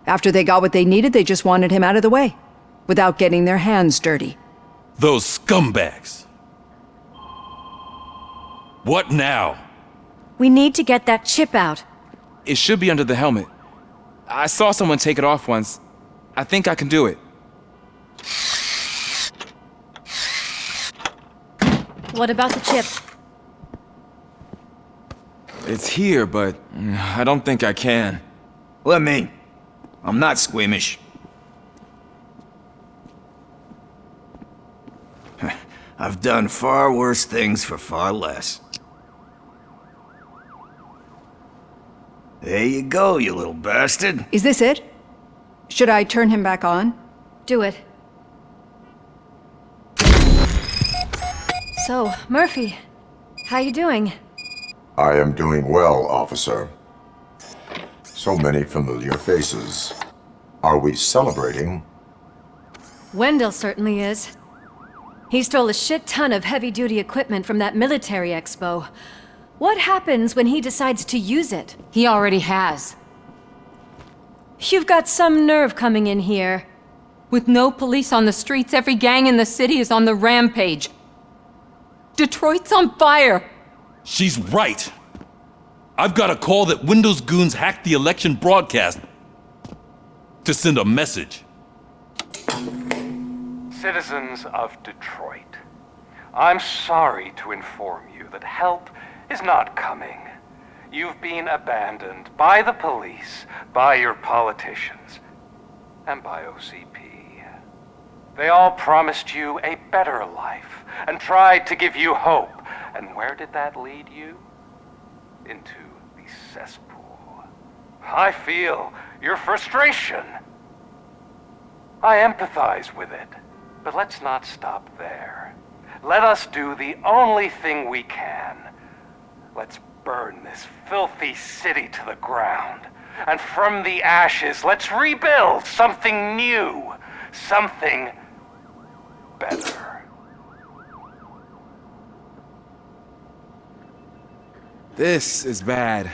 After they got what they needed, they just wanted him out of the way, without getting their hands dirty. Those scumbags. What now? We need to get that chip out. It should be under the helmet. I saw someone take it off once. I think I can do it. What about the chip? It's here, but I don't think I can. Let me. I'm not squeamish. I've done far worse things for far less. There you go, you little bastard. Is this it? Should I turn him back on? Do it. So, Murphy, how you doing? I am doing well, officer. So many familiar faces. Are we celebrating? Wendell certainly is. He stole a shit ton of heavy-duty equipment from that military expo. What happens when he decides to use it? He already has. You've got some nerve coming in here. With no police on the streets, every gang in the city is on the rampage. Detroit's on fire! She's right. I've got a call that Windows goons hacked the election broadcast to send a message. Citizens of Detroit, I'm sorry to inform you that help is not coming. You've been abandoned by the police, by your politicians, and by OCP. They all promised you a better life and tried to give you hope. And where did that lead you? Into the cesspool. I feel your frustration. I empathize with it. But let's not stop there. Let us do the only thing we can. Let's burn this filthy city to the ground. And from the ashes, let's rebuild something new. Something better. This is bad.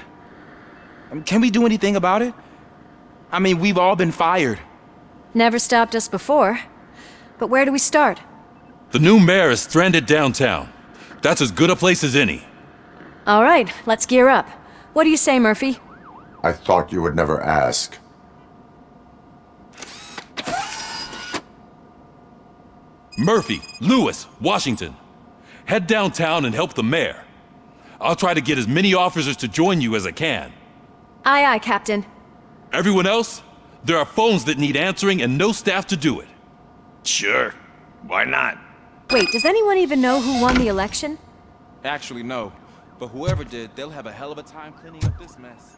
Can we do anything about it? I mean, we've all been fired. Never stopped us before. But where do we start? The new mayor is stranded downtown. That's as good a place as any. All right, let's gear up. What do you say, Murphy? I thought you would never ask. Murphy, Lewis, Washington. Head downtown and help the mayor. I'll try to get as many officers to join you as I can. Aye, aye, Captain. Everyone else? There are phones that need answering and no staff to do it. Sure. Why not? Wait, does anyone even know who won the election? Actually, no. But whoever did, they'll have a hell of a time cleaning up this mess.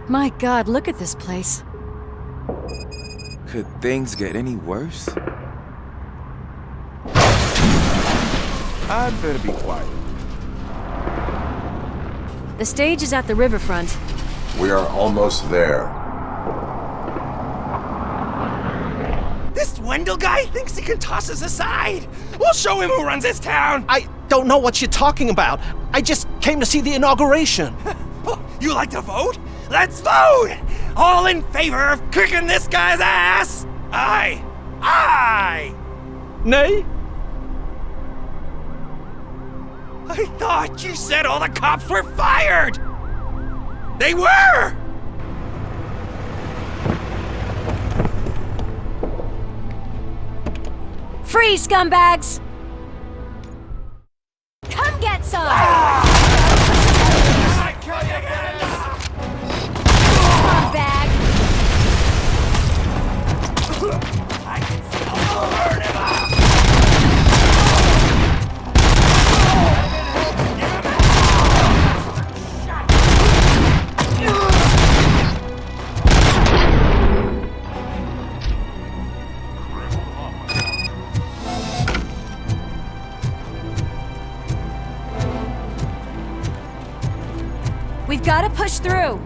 My God, look at this place. Could things get any worse? I'd better be quiet. The stage is at the riverfront. We are almost there. This Wendell guy thinks he can toss us aside. We'll show him who runs this town. I don't know what you're talking about. I just came to see the inauguration. You like to vote? Let's vote! All in favor of kicking this guy's ass? Aye. Aye! Nay? I thought you said all the cops were fired! They were! Free, scumbags! Come get some! Scumbag! gotta push through.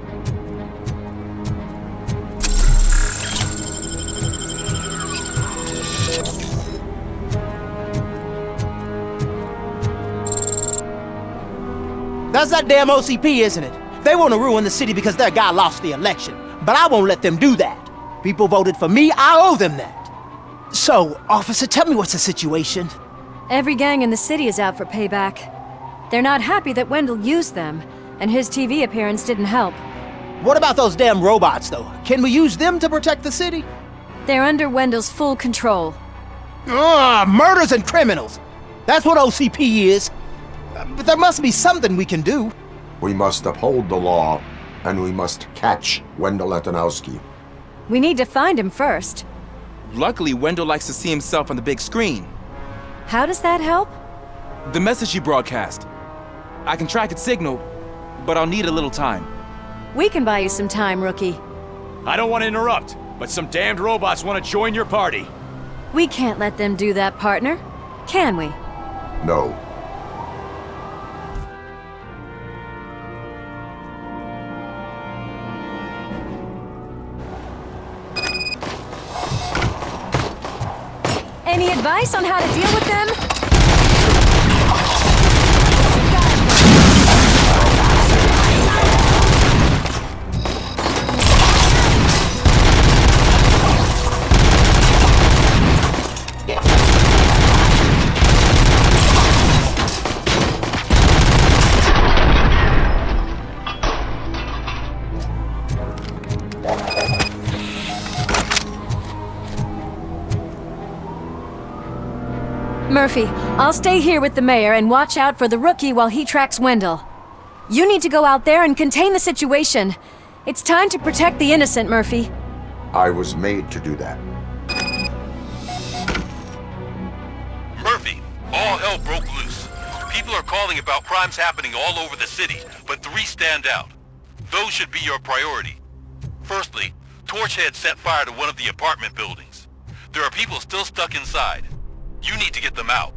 That's that damn OCP, isn't it? They want to ruin the city because their guy lost the election. But I won't let them do that. People voted for me, I owe them that. So, officer, tell me what's the situation. Every gang in the city is out for payback. They're not happy that Wendell used them, and his TV appearance didn't help. What about those damn robots, though? Can we use them to protect the city? They're under Wendell's full control. Murders and criminals. That's what OCP is. But there must be something we can do. We must uphold the law, and we must catch Wendell Antonowski. We need to find him first. Luckily, Wendell likes to see himself on the big screen. How does that help? The message you broadcast. I can track its signal, but I'll need a little time. We can buy you some time, Rookie. I don't want to interrupt, but some damned robots want to join your party. We can't let them do that, partner. Can we? No. Any advice on how to deal with them? Murphy, I'll stay here with the mayor and watch out for the Rookie while he tracks Wendell. You need to go out there and contain the situation. It's time to protect the innocent, Murphy. I was made to do that. Murphy, all hell broke loose. People are calling about crimes happening all over the city, but 3 stand out. Those should be your priority. Firstly, Torchhead set fire to one of the apartment buildings. There are people still stuck inside. You need to get them out.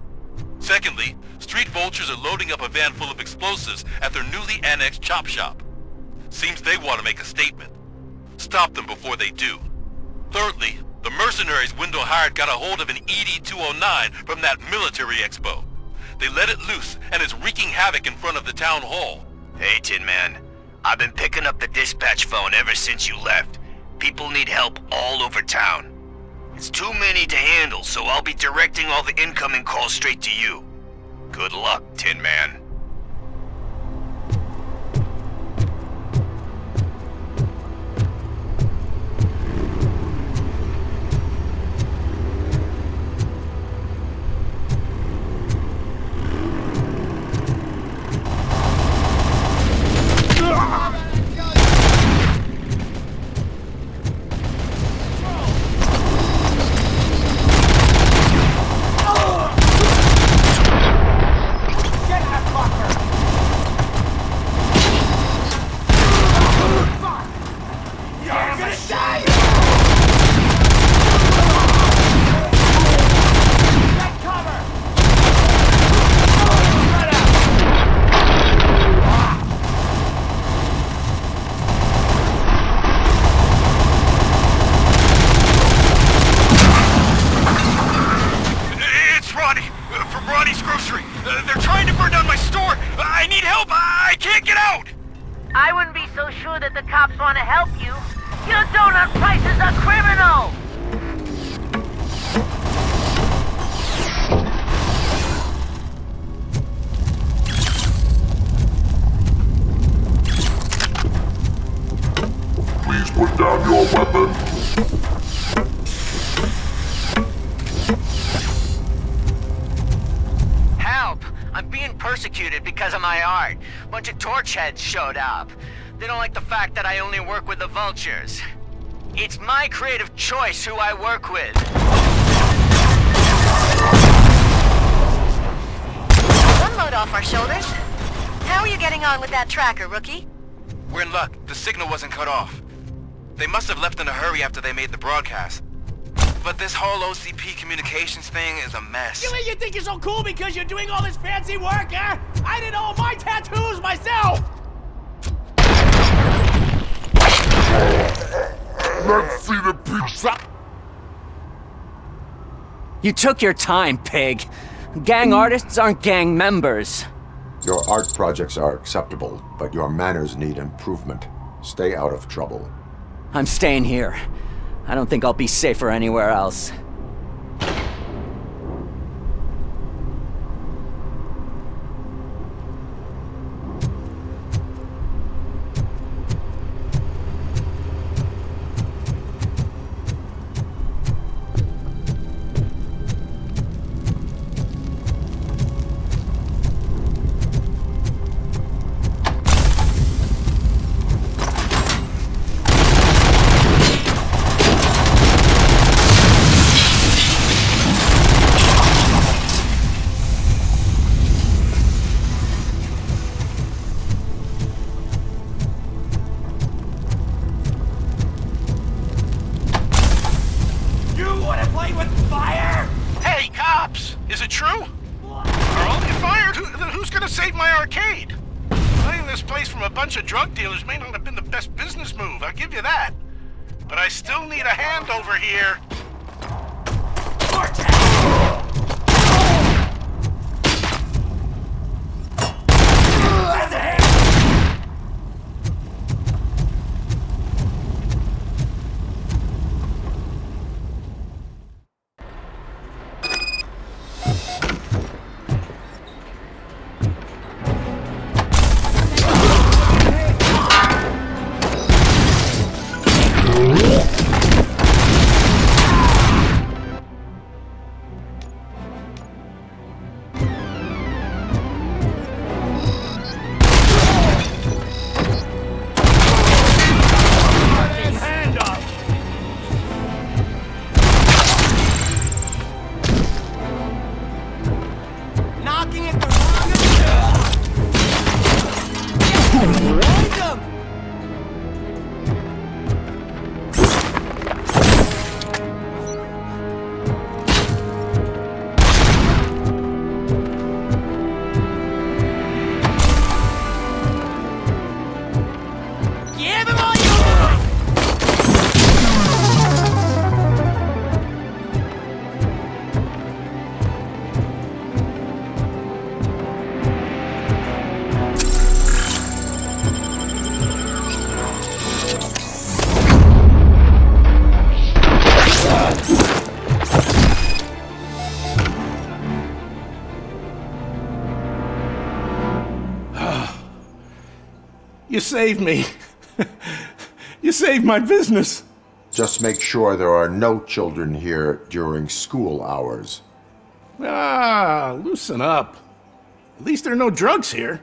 Secondly, street vultures are loading up a van full of explosives at their newly annexed chop shop. Seems they want to make a statement. Stop them before they do. Thirdly, the mercenaries Wendell hired got a hold of an ED-209 from that military expo. They let it loose and it's wreaking havoc in front of the town hall. Hey, Tin Man. I've been picking up the dispatch phone ever since you left. People need help all over town. It's too many to handle, so I'll be directing all the incoming calls straight to you. Good luck, Tin Man. I wouldn't be so sure that the cops want to help you. Your donut prices are criminal! Please put down your weapon. Help! I'm being persecuted because of my art. A bunch of torchheads showed up. They don't like the fact that I only work with the vultures. It's my creative choice who I work with. One load off our shoulders. How are you getting on with that tracker, Rookie? We're in luck. The signal wasn't cut off. They must have left in a hurry after they made the broadcast. But this whole OCP communications thing is a mess. You think you're so cool because you're doing all this fancy work, eh? I did all my tattoos myself! Let's see the pizza. You took your time, pig. Gang artists aren't gang members. Your art projects are acceptable, but your manners need improvement. Stay out of trouble. I'm staying here. I don't think I'll be safer anywhere else. Drug dealers may not have been the best business move, I'll give you that. But I still need a hand over here. You saved me. You saved my business. Just make sure there are no children here during school hours. Loosen up. At least there are no drugs here.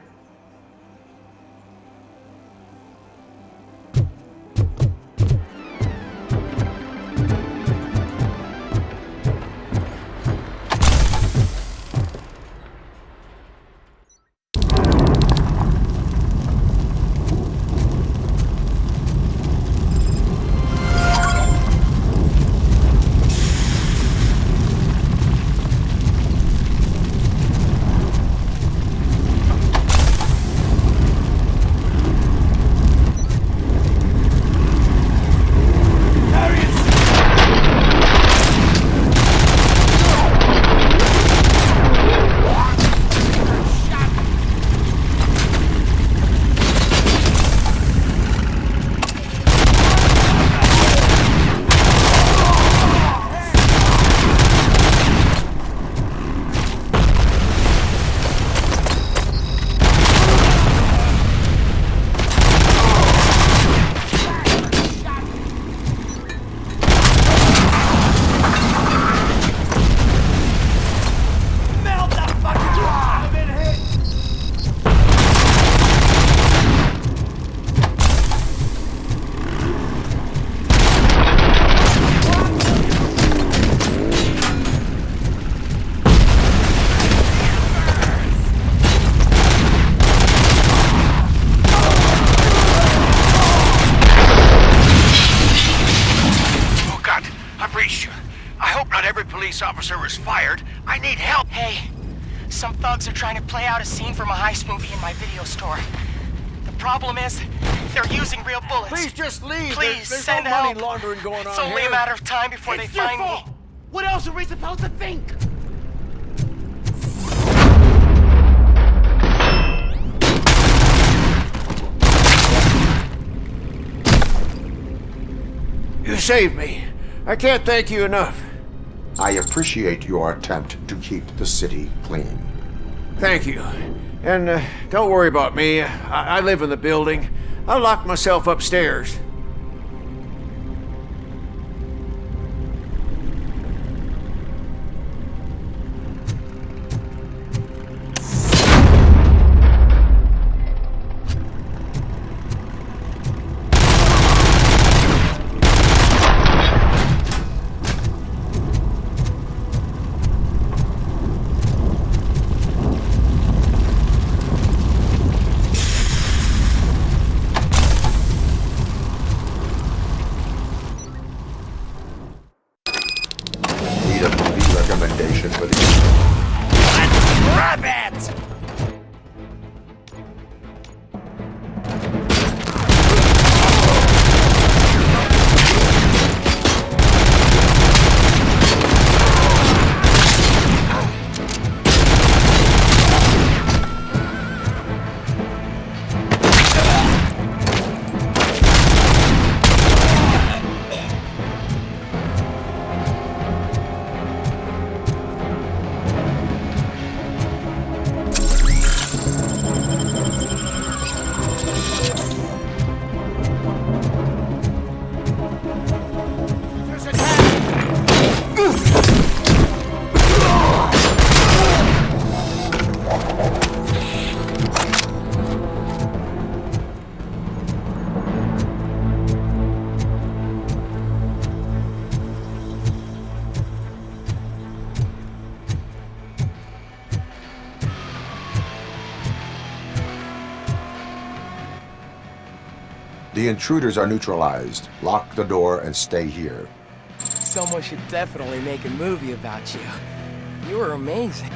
Officer was fired. I need help. Hey, some thugs are trying to play out a scene from a heist movie in my video store. The problem is, they're using real bullets. Please just leave. Please There's send no money help. laundering going on It's only here. a matter of time before they find me. What else are we supposed to think? You saved me. I can't thank you enough. I appreciate your attempt to keep the city clean. Thank you. And don't worry about me. I live in the building. I'll lock myself upstairs. Recommendation for the Let's grab it! The intruders are neutralized. Lock the door and stay here. Someone should definitely make a movie about you. You were amazing.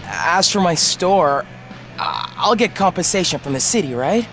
As for my store, I'll get compensation from the city, right?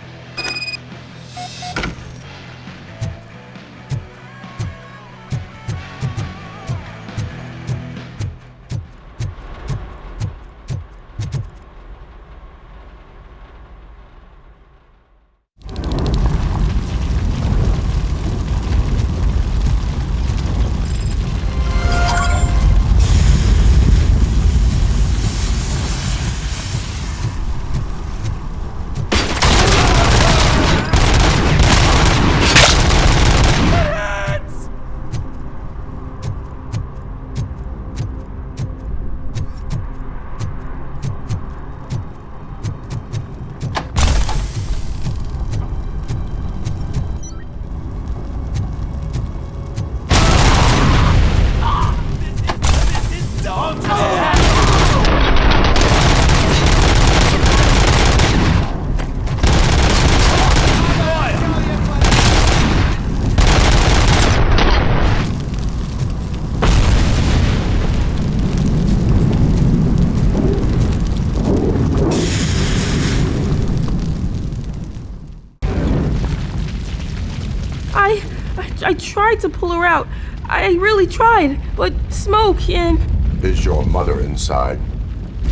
I tried to pull her out. I really tried, but smoke and... Is your mother inside?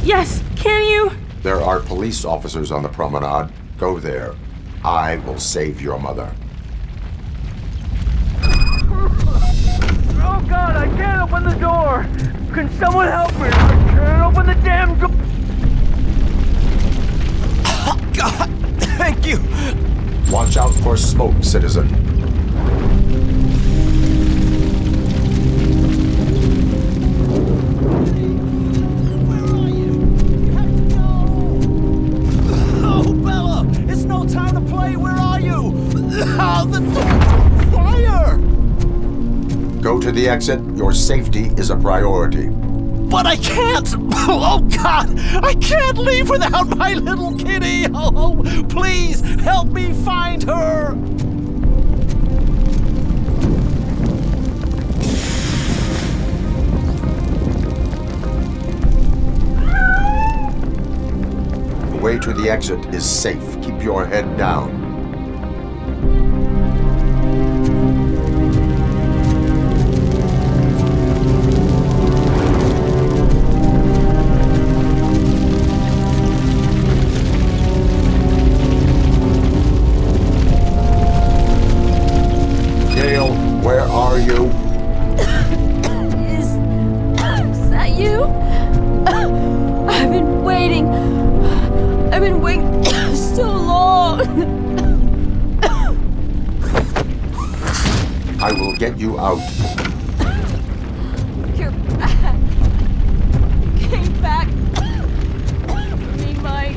Yes, can you? There are police officers on the promenade. Go there. I will save your mother. Oh God, I can't open the door! Can someone help me? I can't open the damn door! Oh God, thank you! Watch out for smoke, citizen. Go to the exit. Your safety is a priority. But I can't! Oh, God! I can't leave without my little kitty! Oh, please help me find her! The way to the exit is safe. Keep your head down. are you? Is that you? I've been waiting so long. I will get you out. You're back. You came back for me, Mike.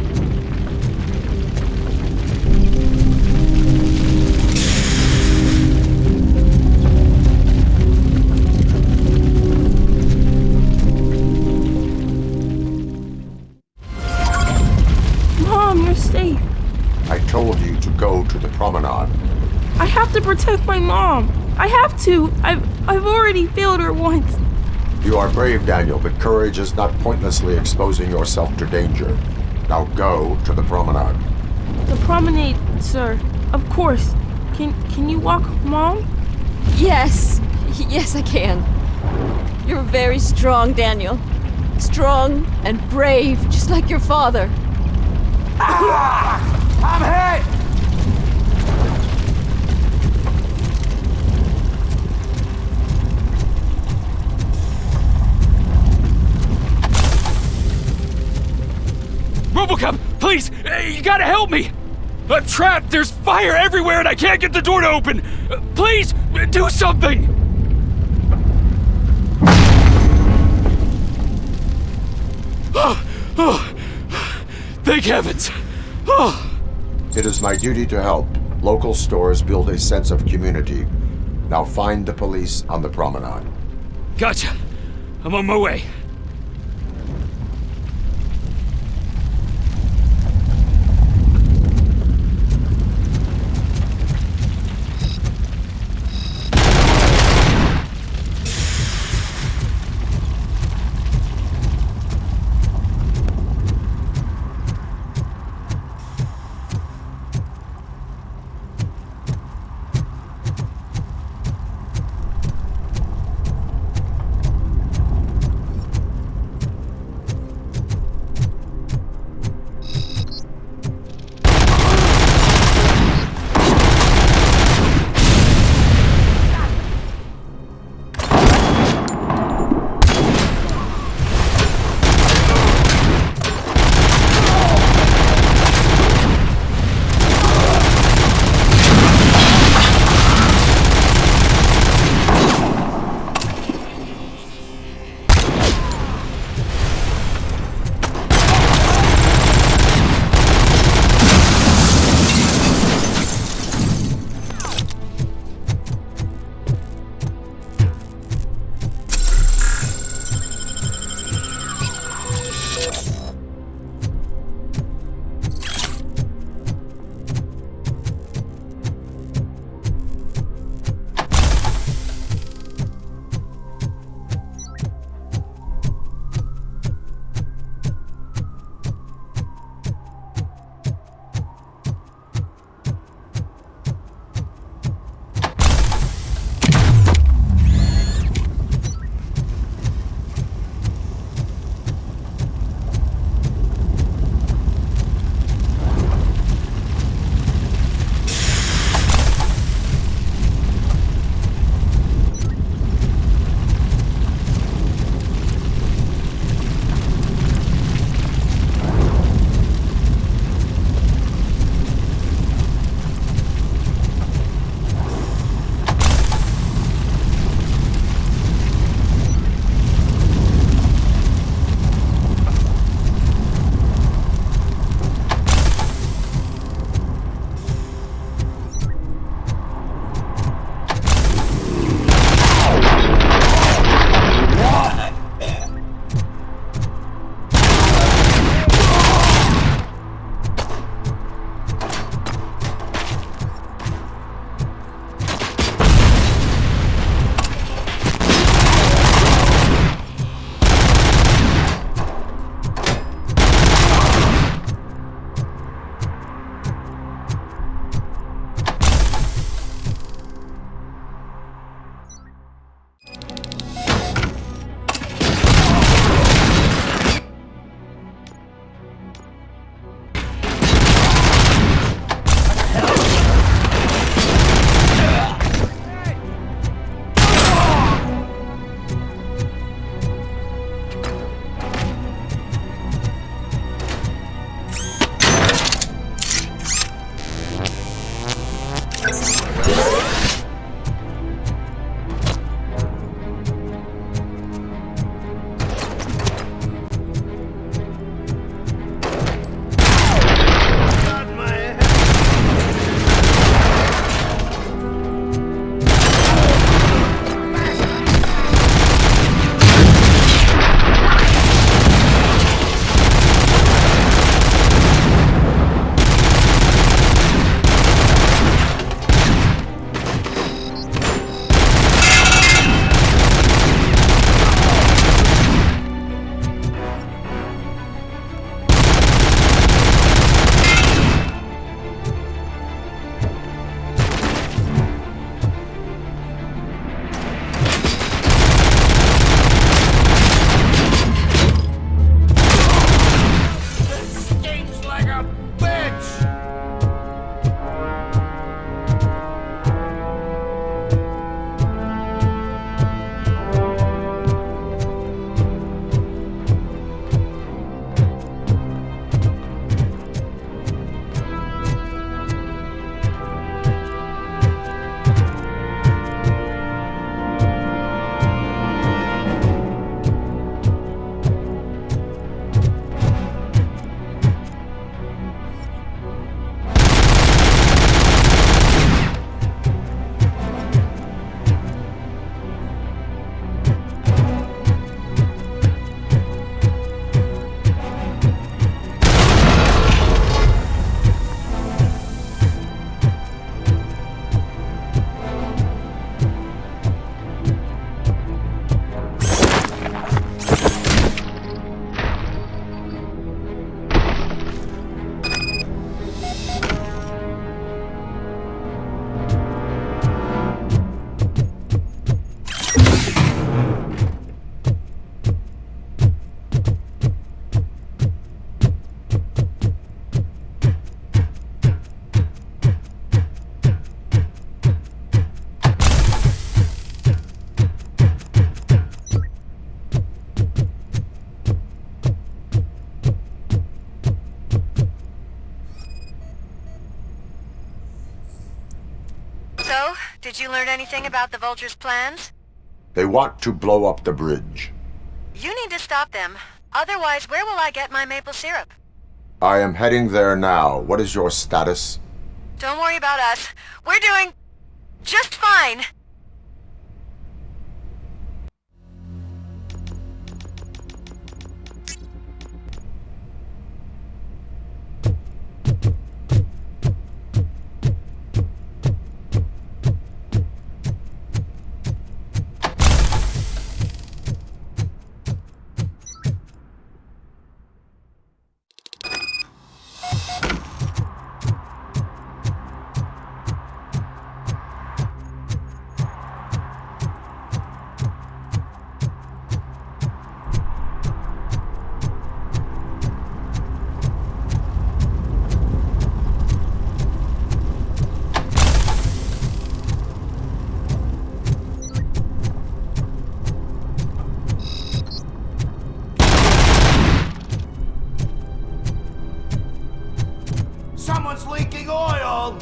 Mom, you're safe. I told you to go to the promenade. I have to protect my mom. I have to. I've already failed her once. You are brave, Daniel, but courage is not pointlessly exposing yourself to danger. Now go to the promenade. The promenade, sir. Of course. Can you walk, Mom? Yes. Yes, I can. You're very strong, Daniel. Strong and brave, just like your father. Ah! I'm hit! RoboCop, please! You gotta help me! I'm trapped! There's fire everywhere and I can't get the door to open! Please, do something! Thank heavens! It is my duty to help. Local stores build a sense of community. Now find the police on the promenade. Gotcha. I'm on my way. Did you learn anything about the Vulture's plans? They want to blow up the bridge. You need to stop them. Otherwise, where will I get my maple syrup? I am heading there now. What is your status? Don't worry about us. We're doing just fine. Someone's leaking oil!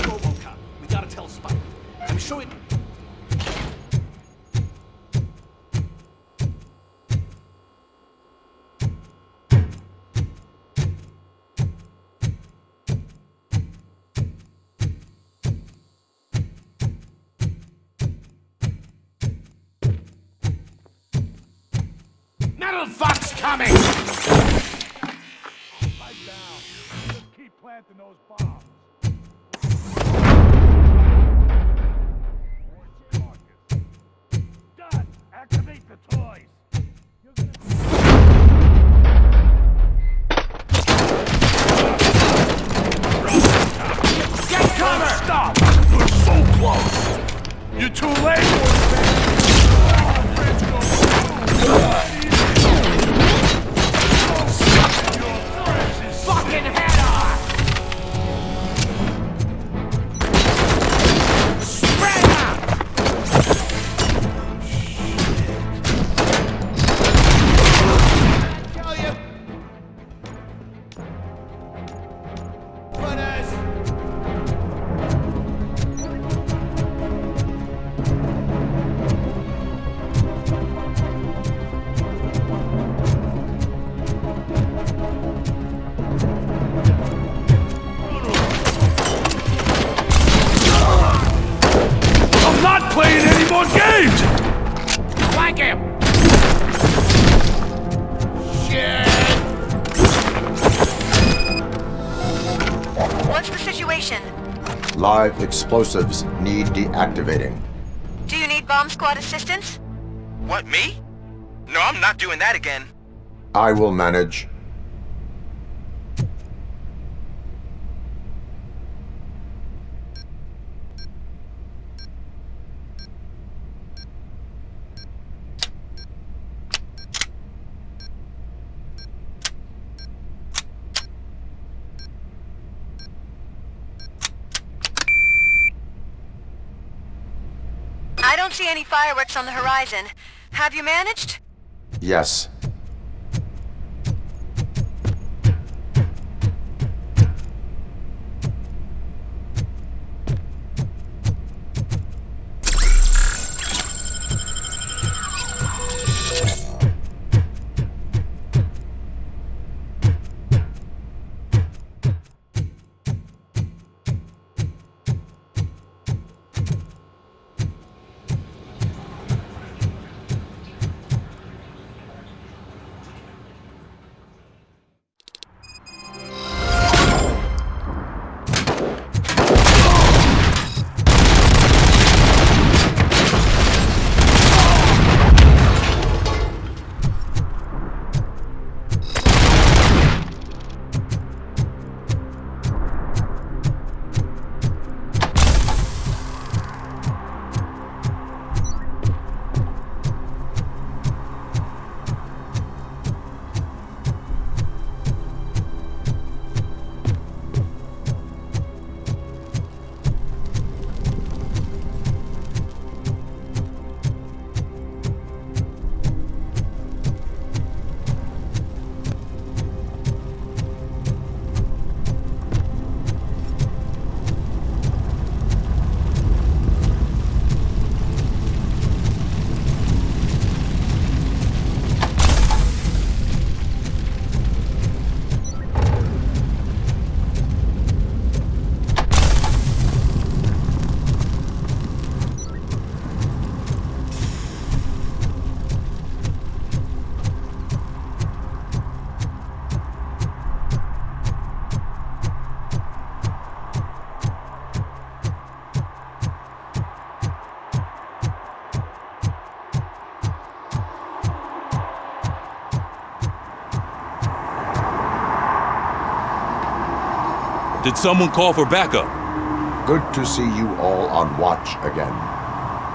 RoboCop. We gotta tell Spike. I'm sure it... Metal Fox coming! Pipe down. Just keep planting those bombs. Done. Activate the toys. Get cover! Stop! You're so close. You're too late. Fucking head off! Spread out! Kill you! Runners! situation? Live explosives need deactivating. Do you need bomb squad assistance? What, me? No, I'm not doing that again. I will manage. I don't see any fireworks on the horizon. Have you managed? Yes. Did someone call for backup? Good to see you all on watch again.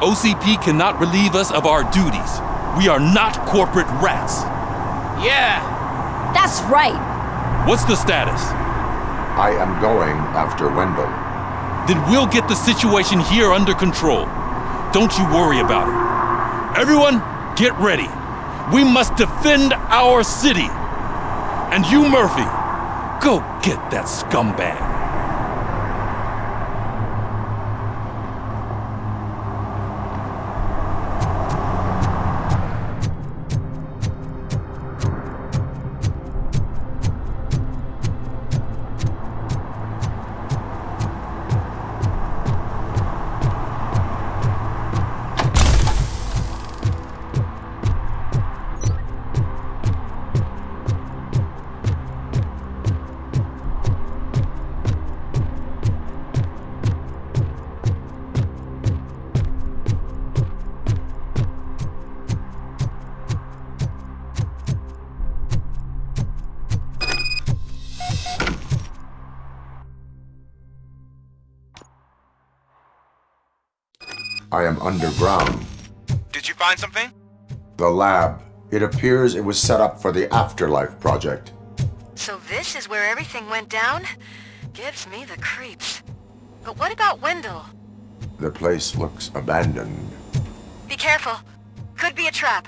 OCP cannot relieve us of our duties. We are not corporate rats. Yeah. That's right. What's the status? I am going after Wendell. Then we'll get the situation here under control. Don't you worry about it. Everyone, get ready. We must defend our city. And you, Murphy, go get that scumbag. I am underground. Did you find something? The lab. It appears it was set up for the Afterlife project. So this is where everything went down? Gives me the creeps. But what about Wendell? The place looks abandoned. Be careful. Could be a trap.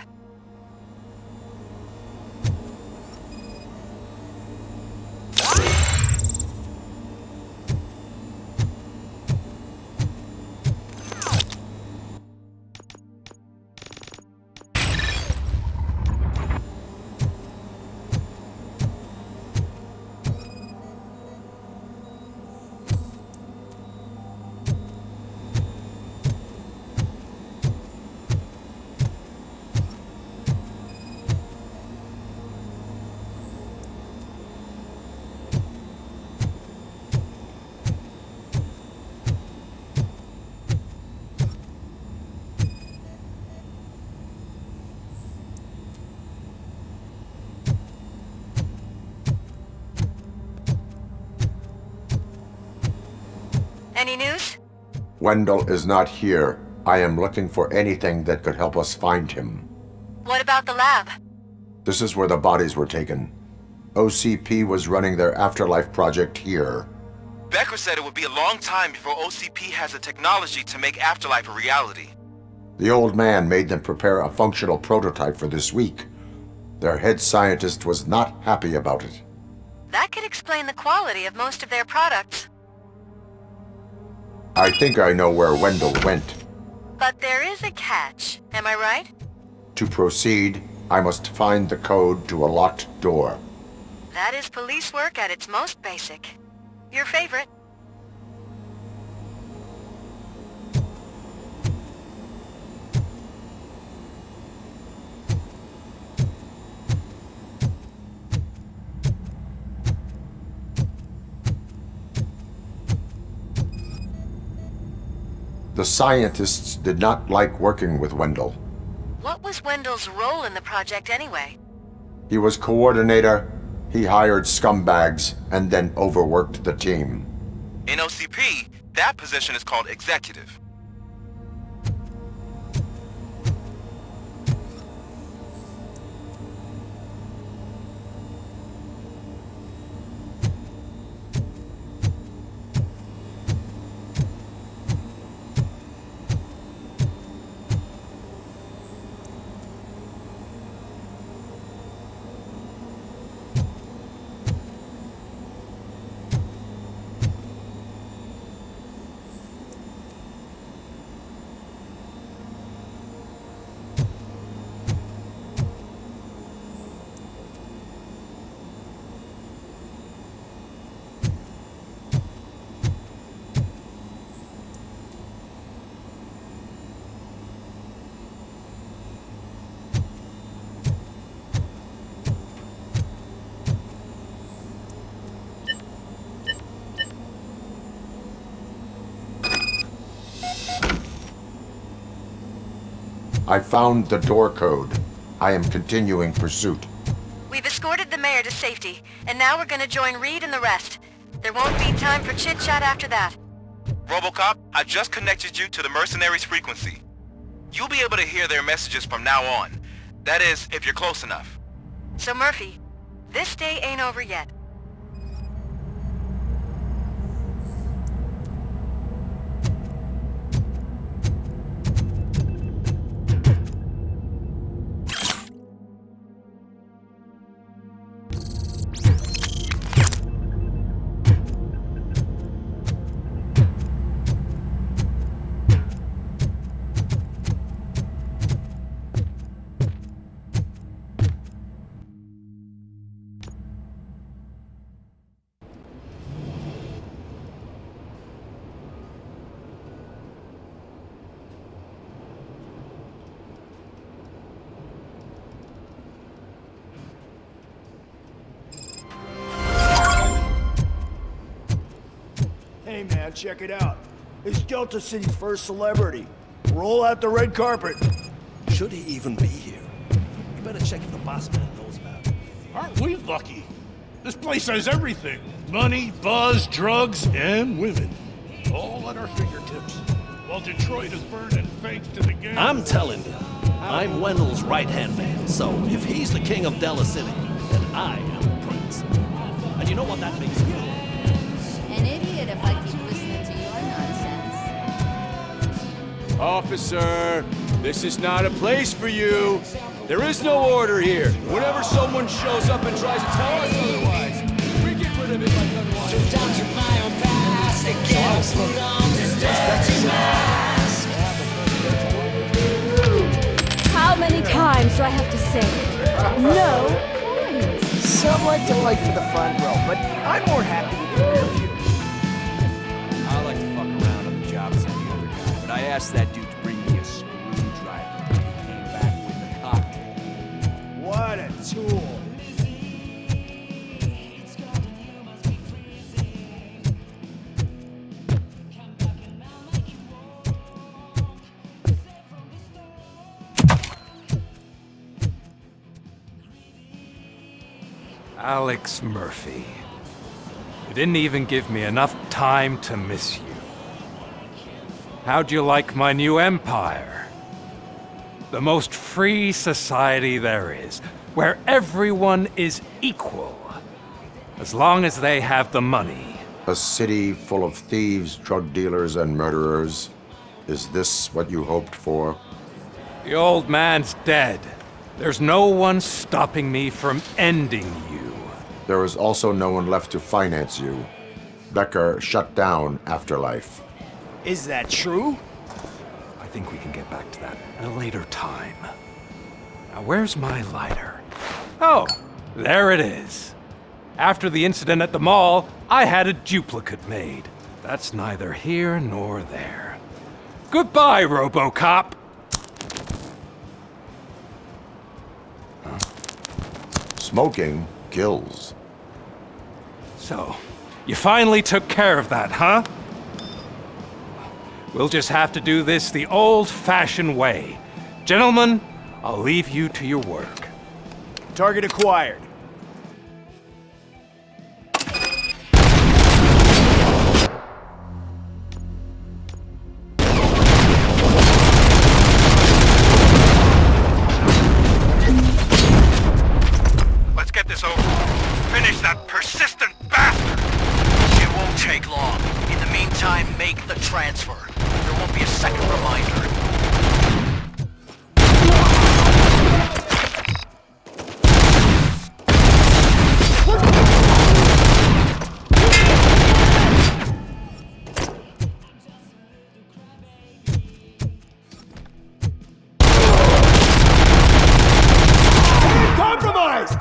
Any news? Wendell is not here. I am looking for anything that could help us find him. What about the lab? This is where the bodies were taken. OCP was running their afterlife project here. Becker said it would be a long time before OCP has the technology to make Afterlife a reality. The old man made them prepare a functional prototype for this week. Their head scientist was not happy about it. That could explain the quality of most of their products. I think I know where Wendell went. But there is a catch, am I right? To proceed, I must find the code to a locked door. That is police work at its most basic. Your favorite. The scientists did not like working with Wendell. What was Wendell's role in the project anyway? He was coordinator, he hired scumbags, and then overworked the team. In OCP, that position is called executive. I found the door code. I am continuing pursuit. We've escorted the mayor to safety, and now we're gonna join Reed and the rest. There won't be time for chit-chat after that. RoboCop, I just connected you to the mercenaries' frequency. You'll be able to hear their messages from now on. That is, if you're close enough. So Murphy, this day ain't over yet. Hey man, check it out. It's Delta City's first celebrity. Roll out the red carpet. Should he even be here? You better check if the boss man knows about it. Aren't we lucky? This place has everything. Money, buzz, drugs, and women. All at our fingertips. While Detroit is burning thanks to the gang. I'm telling you, I'm Wendell's right-hand man. So if he's the king of Delta City, then I am the prince. And you know what that makes me? An idiot if I keep listening to your nonsense. Officer, this is not a place for you. There is no order here. Whenever someone shows up and tries to tell us otherwise, we get rid of it like unwanted. How many times do I have to say no? Some like to fight for the front row, but I'm more happy with the rear view. I like to fuck around on the job as any other guy, but I asked that dude to bring me a screwdriver. He came back with a cocktail. What a tool. Alex Murphy. You didn't even give me enough time to miss you. How'd you like my new empire? The most free society there is, where everyone is equal, as long as they have the money. A city full of thieves, drug dealers, and murderers. Is this what you hoped for? The old man's dead. There's no one stopping me from ending you. There is also no one left to finance you. Becker shut down Afterlife. Is that true? I think we can get back to that at a later time. Now, where's my lighter? Oh, there it is. After the incident at the mall, I had a duplicate made. That's neither here nor there. Goodbye, RoboCop! Smoking kills. So, you finally took care of that, huh? We'll just have to do this the old-fashioned way. Gentlemen, I'll leave you to your work. Target acquired. Let's get this over. Finish that persistent bastard! It won't take long. In the meantime, make the transfer. There won't be a second reminder. Compromised!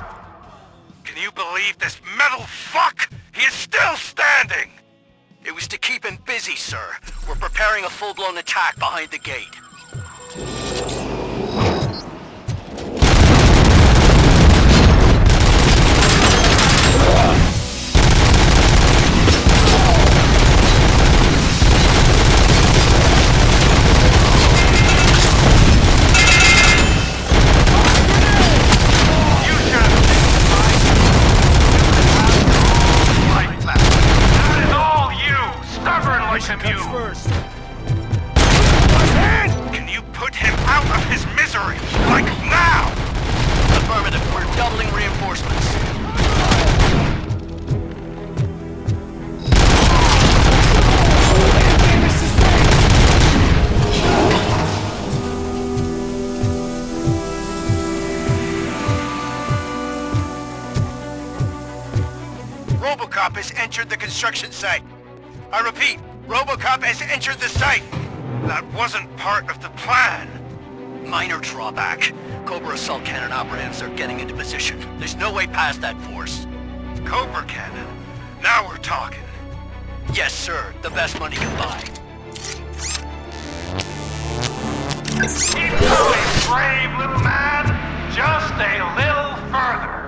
Can you believe this metal fuck? He is still standing! It was to keep him busy, sir. We're preparing a full-blown attack behind the gate. Can you put him out of his misery? Like now! Affirmative. We're doubling reinforcements. RoboCop has entered the construction site. I repeat, RoboCop has entered the site. That wasn't part of the plan. Minor drawback. Cobra assault cannon operatives are getting into position. There's no way past that force. Cobra cannon? Now we're talking. Yes, sir. The best money can buy. Keep going, brave little man. Just a little further.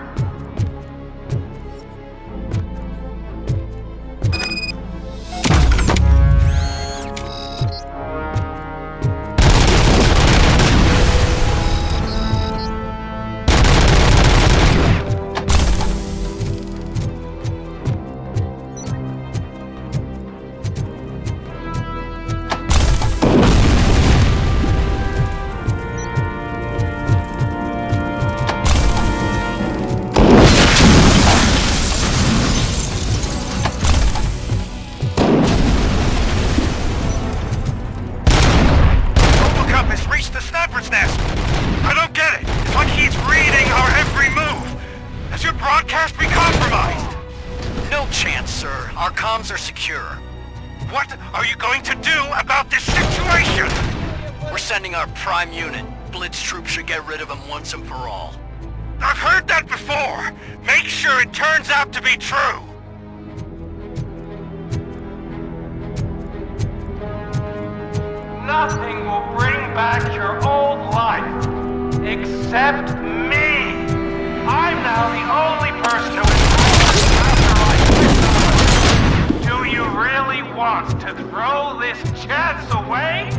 Are secure. What are you going to do about this situation? We're sending our prime unit. Blitz troops should get rid of him once and for all. I've heard that before. Make sure it turns out to be true. Nothing will bring back your old life, except me. I'm now the only person who is Do you really want to throw this chance away?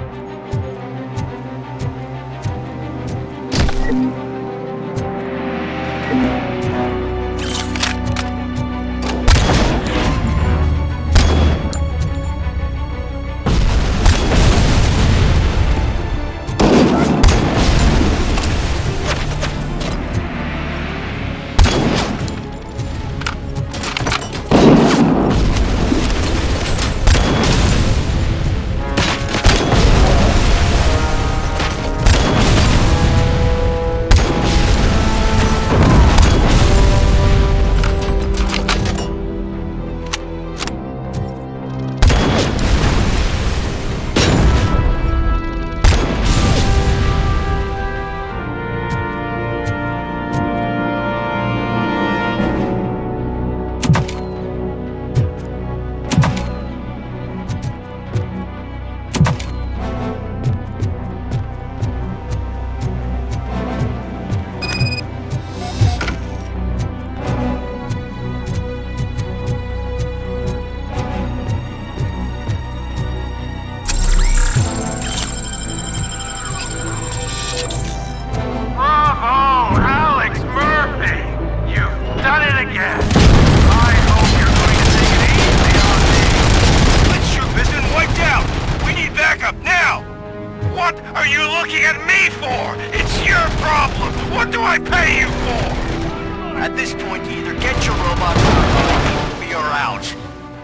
are you looking at me for? It's your problem. What do I pay you for? At this point, you either get your robots or we are out.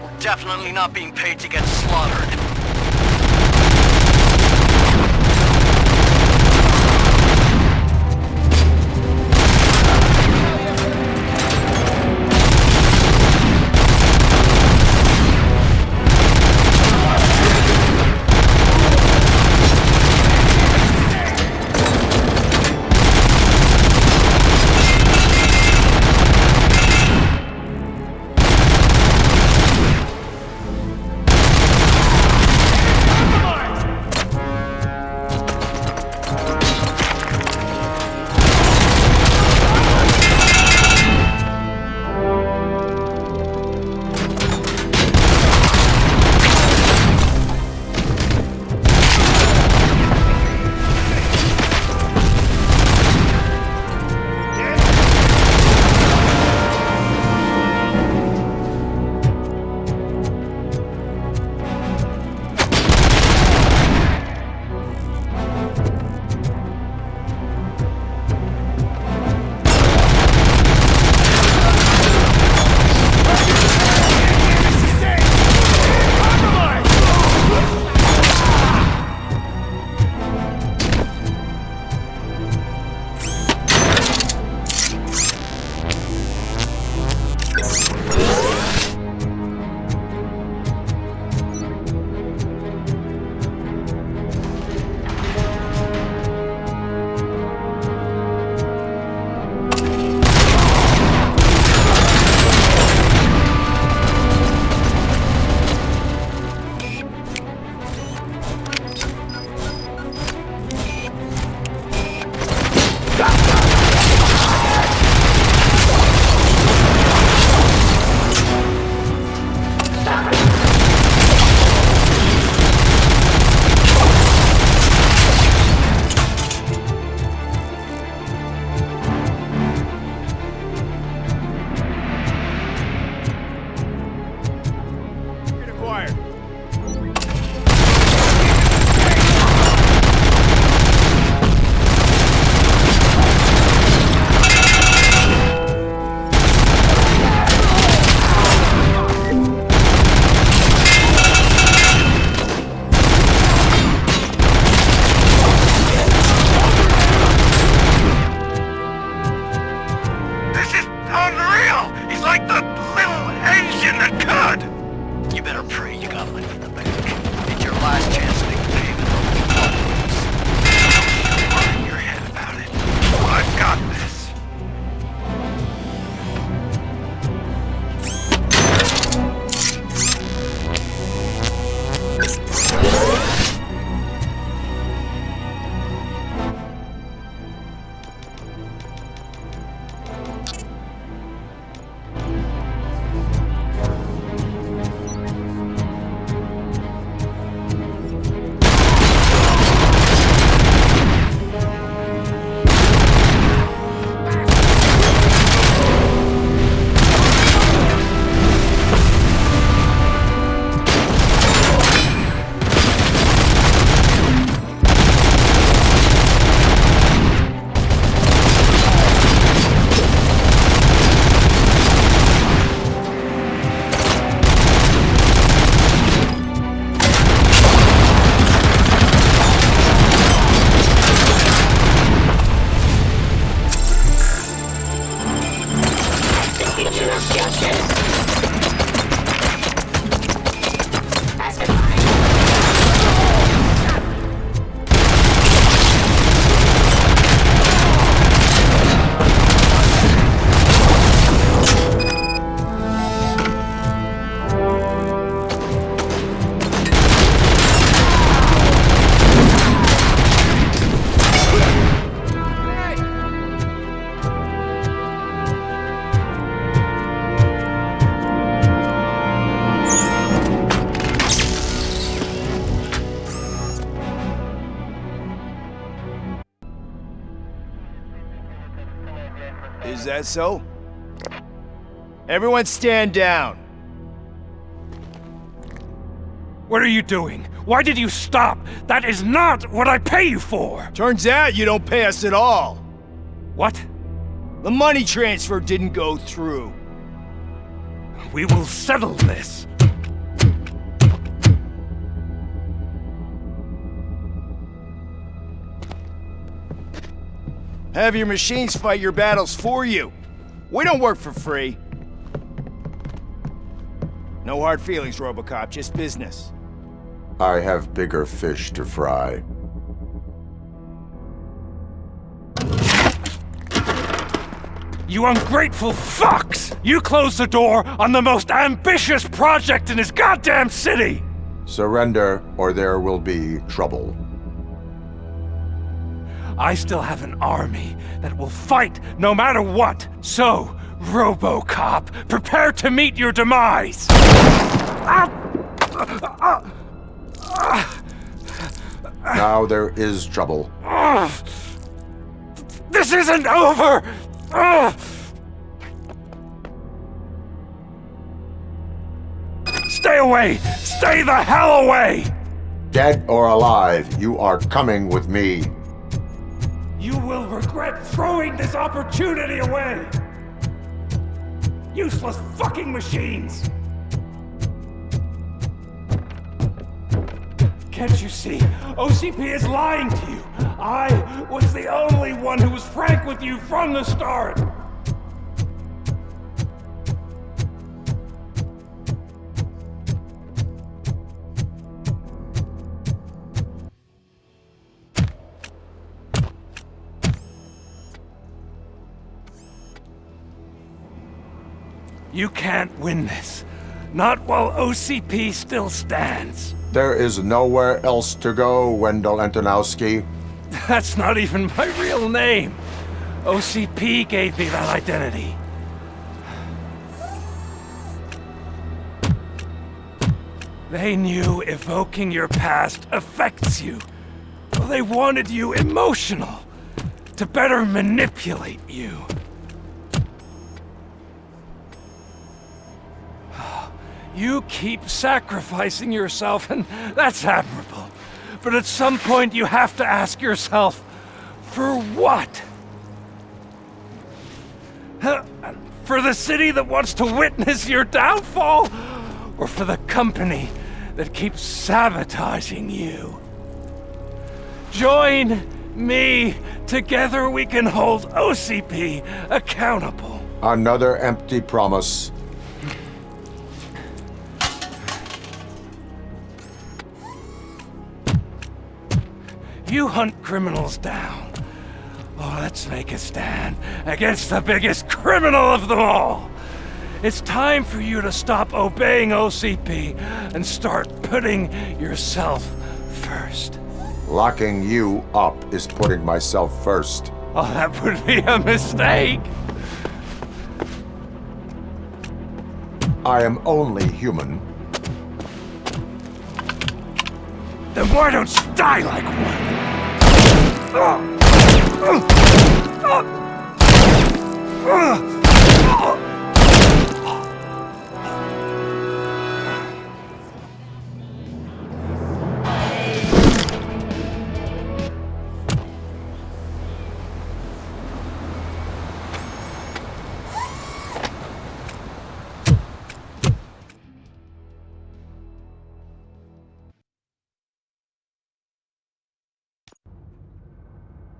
We're definitely not being paid to get slaughtered. Is that so? Everyone stand down. What are you doing? Why did you stop? That is not what I pay you for! Turns out you don't pay us at all. What? The money transfer didn't go through. We will settle this. Have your machines fight your battles for you. We don't work for free. No hard feelings, RoboCop, just business. I have bigger fish to fry. You ungrateful fucks! You closed the door on the most ambitious project in this goddamn city! Surrender, or there will be trouble. I still have an army that will fight no matter what. So, RoboCop, prepare to meet your demise! Now there is trouble. This isn't over! Stay away! Stay the hell away! Dead or alive, you are coming with me. You will regret throwing this opportunity away! Useless fucking machines! Can't you see? OCP is lying to you! I was the only one who was frank with you from the start! You can't win this. Not while OCP still stands. There is nowhere else to go, Wendell Antonowski. That's not even my real name. OCP gave me that identity. They knew evoking your past affects you. Well, they wanted you emotional, to better manipulate you. You keep sacrificing yourself, and that's admirable. But at some point you have to ask yourself, for what? For the city that wants to witness your downfall? Or for the company that keeps sabotaging you? Join me. Together we can hold OCP accountable. Another empty promise. You hunt criminals down. Oh, let's make a stand against the biggest criminal of them all. It's time for you to stop obeying OCP and start putting yourself first. Locking you up is putting myself first. Oh, that would be a mistake. I am only human. Then why don't you die like one?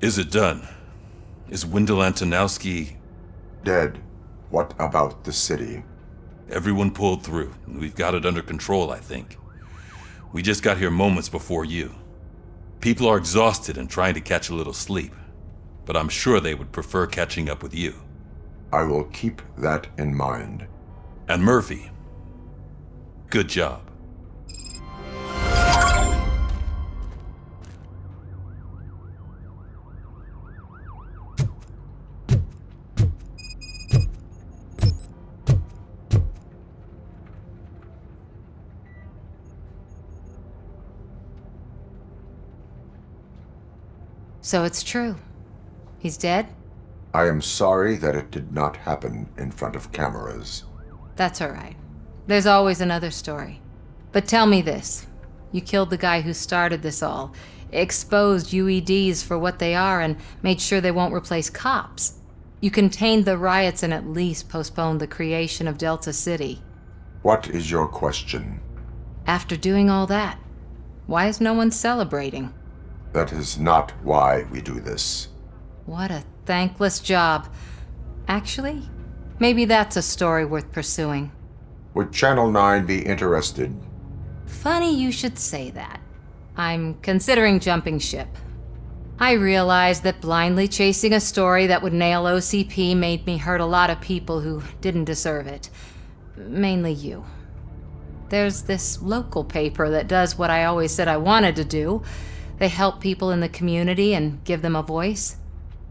Is it done? Is Wendell Antonowski... dead? What about the city? Everyone pulled through. We've got it under control, I think. We just got here moments before you. People are exhausted and trying to catch a little sleep. But I'm sure they would prefer catching up with you. I will keep that in mind. And Murphy, good job. So it's true. He's dead? I am sorry that it did not happen in front of cameras. That's all right. There's always another story. But tell me this. You killed the guy who started this all, exposed UEDs for what they are, and made sure they won't replace cops. You contained the riots and at least postponed the creation of Delta City. What is your question? After doing all that, why is no one celebrating? That is not why we do this. What a thankless job. Actually, maybe that's a story worth pursuing. Would Channel 9 be interested? Funny you should say that. I'm considering jumping ship. I realized that blindly chasing a story that would nail OCP made me hurt a lot of people who didn't deserve it. Mainly you. There's this local paper that does what I always said I wanted to do. They help people in the community and give them a voice.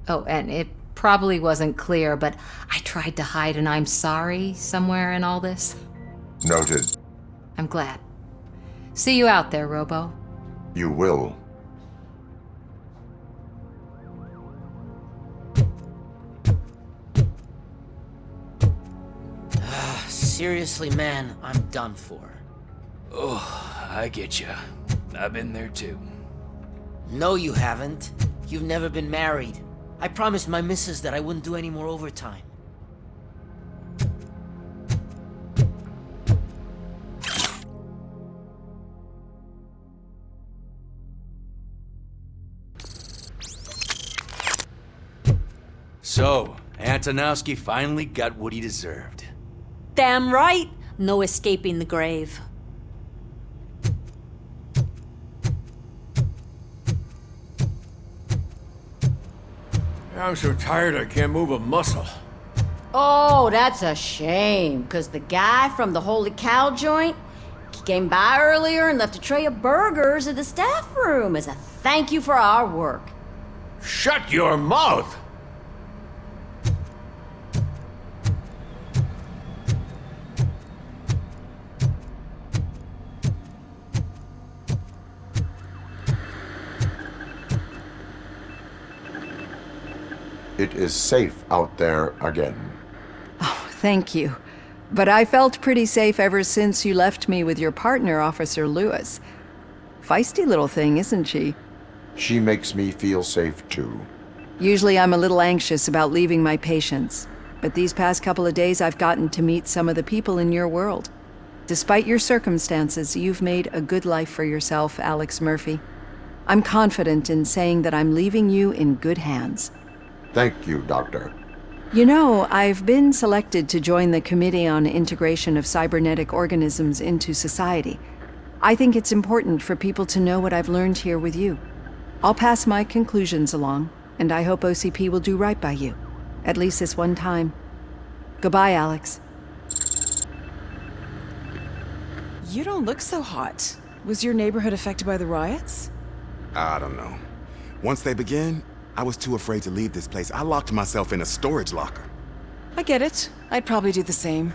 Oh, and it probably wasn't clear, but I tried to hide an I'm sorry somewhere in all this. Noted. I'm glad. See you out there, Robo. You will. Seriously, man, I'm done for. Oh, I get you. I've been there too. No, you haven't. You've never been married. I promised my missus that I wouldn't do any more overtime. So, Antonowski finally got what he deserved. Damn right. No escaping the grave. I'm so tired I can't move a muscle. Oh, that's a shame, because the guy from the Holy Cow joint, he came by earlier and left a tray of burgers in the staff room as a thank you for our work. Shut your mouth! It is safe out there again. Oh, thank you. But I felt pretty safe ever since you left me with your partner, Officer Lewis. Feisty little thing, isn't she? She makes me feel safe too. Usually I'm a little anxious about leaving my patients, but these past couple of days I've gotten to meet some of the people in your world. Despite your circumstances, you've made a good life for yourself, Alex Murphy. I'm confident in saying that I'm leaving you in good hands. Thank you, Doctor. You know, I've been selected to join the Committee on Integration of Cybernetic Organisms into Society. I think it's important for people to know what I've learned here with you. I'll pass my conclusions along, and I hope OCP will do right by you. At least this one time. Goodbye, Alex. You don't look so hot. Was your neighborhood affected by the riots? I don't know. Once they began, I was too afraid to leave this place. I locked myself in a storage locker. I get it. I'd probably do the same.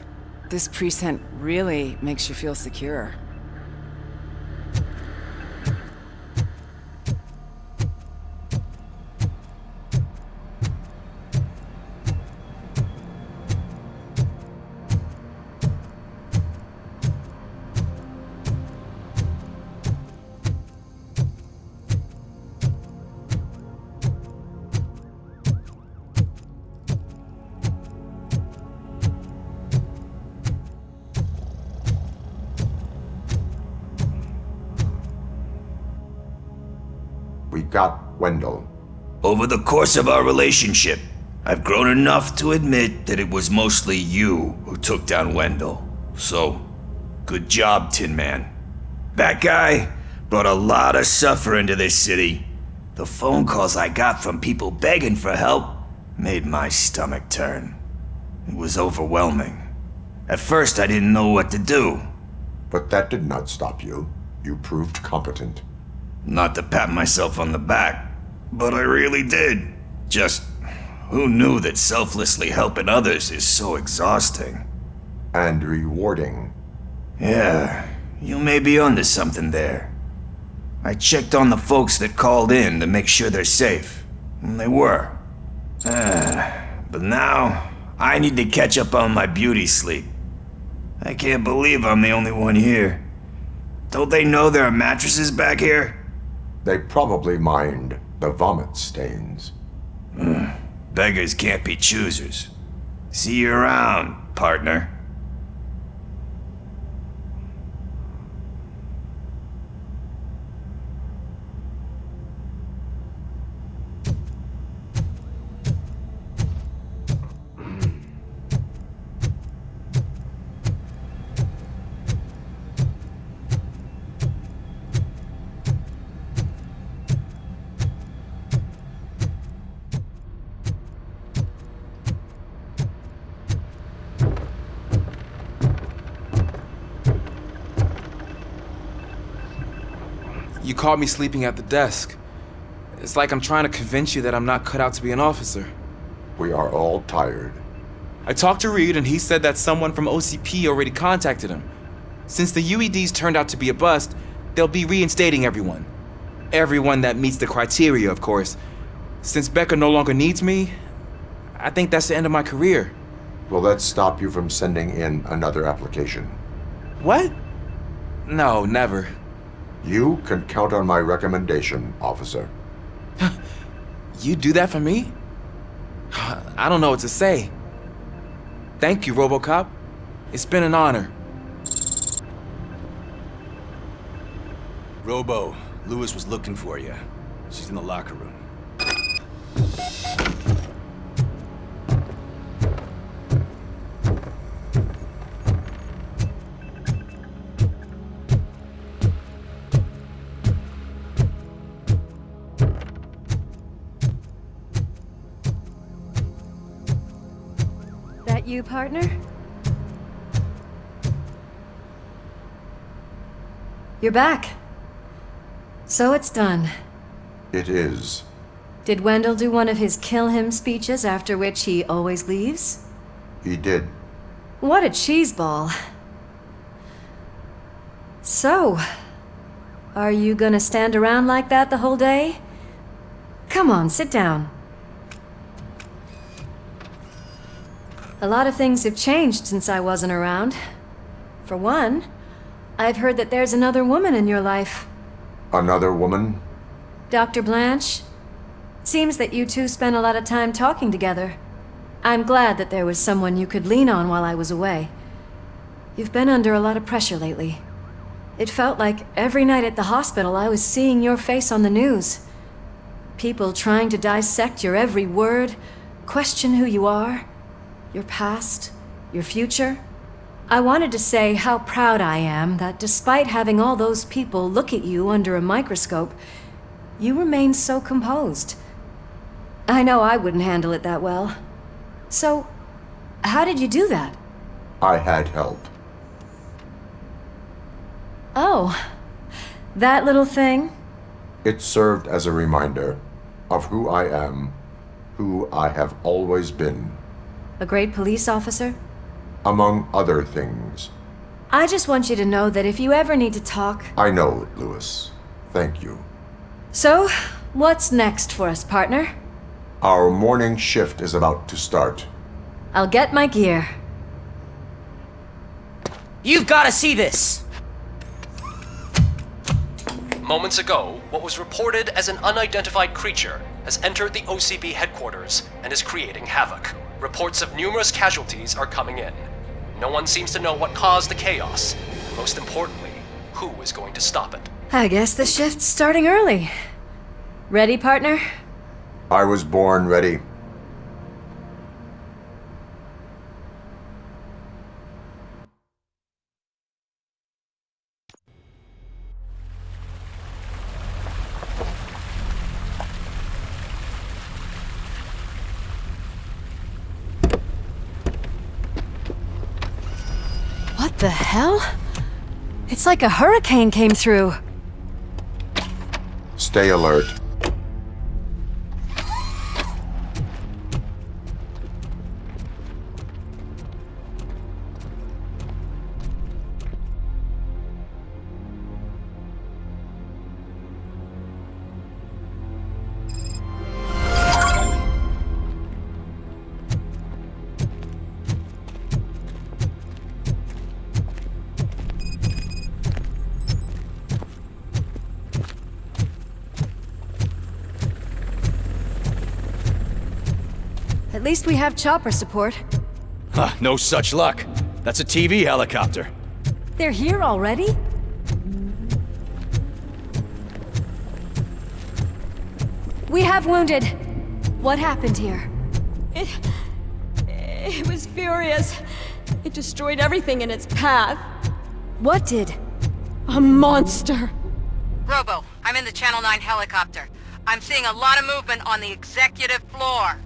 This precinct really makes you feel secure. We got Wendell. Over the course of our relationship, I've grown enough to admit that it was mostly you who took down Wendell. So, good job, Tin Man. That guy brought a lot of suffering to this city. The phone calls I got from people begging for help made my stomach turn. It was overwhelming. At first, I didn't know what to do. But that did not stop you. You proved competent. Not to pat myself on the back, but I really did. Just, who knew that selflessly helping others is so exhausting? And rewarding. Yeah, you may be onto something there. I checked on the folks that called in to make sure they're safe, and they were. But now, I need to catch up on my beauty sleep. I can't believe I'm the only one here. Don't they know there are mattresses back here? They probably mind the vomit stains. Beggars can't be choosers. See you around, partner. You caught me sleeping at the desk. It's like I'm trying to convince you that I'm not cut out to be an officer. We are all tired. I talked to Reed and he said that someone from OCP already contacted him. Since the UEDs turned out to be a bust, they'll be reinstating everyone. Everyone that meets the criteria, of course. Since Becca no longer needs me, I think that's the end of my career. Will that stop you from sending in another application? What? No, never. You can count on my recommendation, officer. You do that for me? I don't know what to say. Thank you, RoboCop. It's been an honor. Robo, Lewis was looking for you. She's in the locker room. You, partner? You're back. So it's done. It is. Did Wendell do one of his kill him speeches after which he always leaves? He did. What a cheeseball. So, are you gonna stand around like that the whole day? Come on, sit down. A lot of things have changed since I wasn't around. For one, I've heard that there's another woman in your life. Another woman? Dr. Blanche. Seems that you two spent a lot of time talking together. I'm glad that there was someone you could lean on while I was away. You've been under a lot of pressure lately. It felt like every night at the hospital I was seeing your face on the news. People trying to dissect your every word, question who you are, your past, your future. I wanted to say how proud I am that despite having all those people look at you under a microscope, you remain so composed. I know I wouldn't handle it that well. So, how did you do that? I had help. Oh, that little thing? It served as a reminder of who I am, who I have always been. A great police officer? Among other things. I just want you to know that if you ever need to talk... I know, Lewis. Thank you. So, what's next for us, partner? Our morning shift is about to start. I'll get my gear. You've got to see this! Moments ago, what was reported as an unidentified creature has entered the OCP headquarters and is creating havoc. Reports of numerous casualties are coming in. No one seems to know what caused the chaos, and most importantly, who is going to stop it. I guess the shift's starting early. Ready, partner? I was born ready. What the hell? It's like a hurricane came through. Stay alert. least we have chopper support. Huh, no such luck. That's a TV helicopter. They're here already? We have wounded. What happened here? It was furious. It destroyed everything in its path. What did? A monster. Robo, I'm in the Channel 9 helicopter. I'm seeing a lot of movement on the executive floor.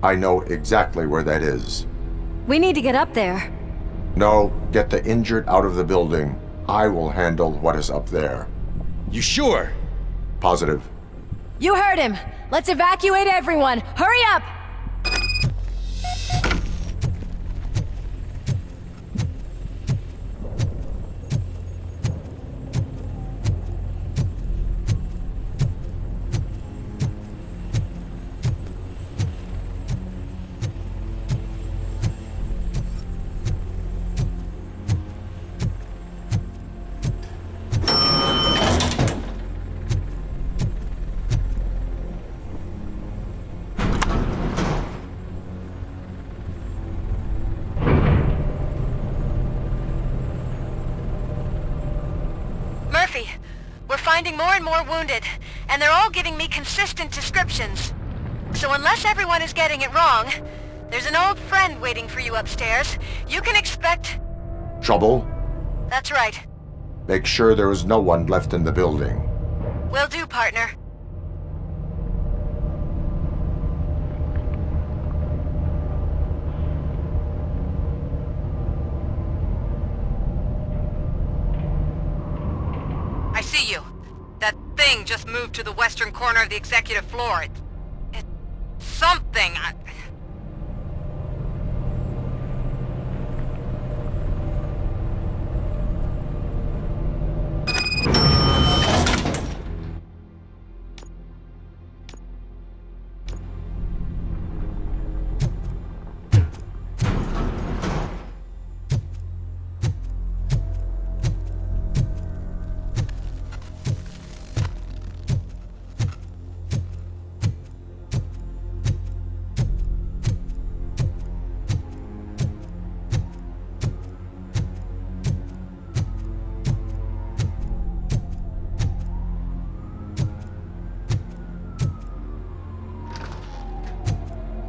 I know exactly where that is. We need to get up there. No, get the injured out of the building. I will handle what is up there. You sure? Positive. You heard him. Let's evacuate everyone. Hurry up! We're finding more and more wounded, and they're all giving me consistent descriptions. So unless everyone is getting it wrong, there's an old friend waiting for you upstairs. You can expect... Trouble? That's right. Make sure there is no one left in the building. Will do, partner. I see you. That thing just moved to the western corner of the executive floor. It's something.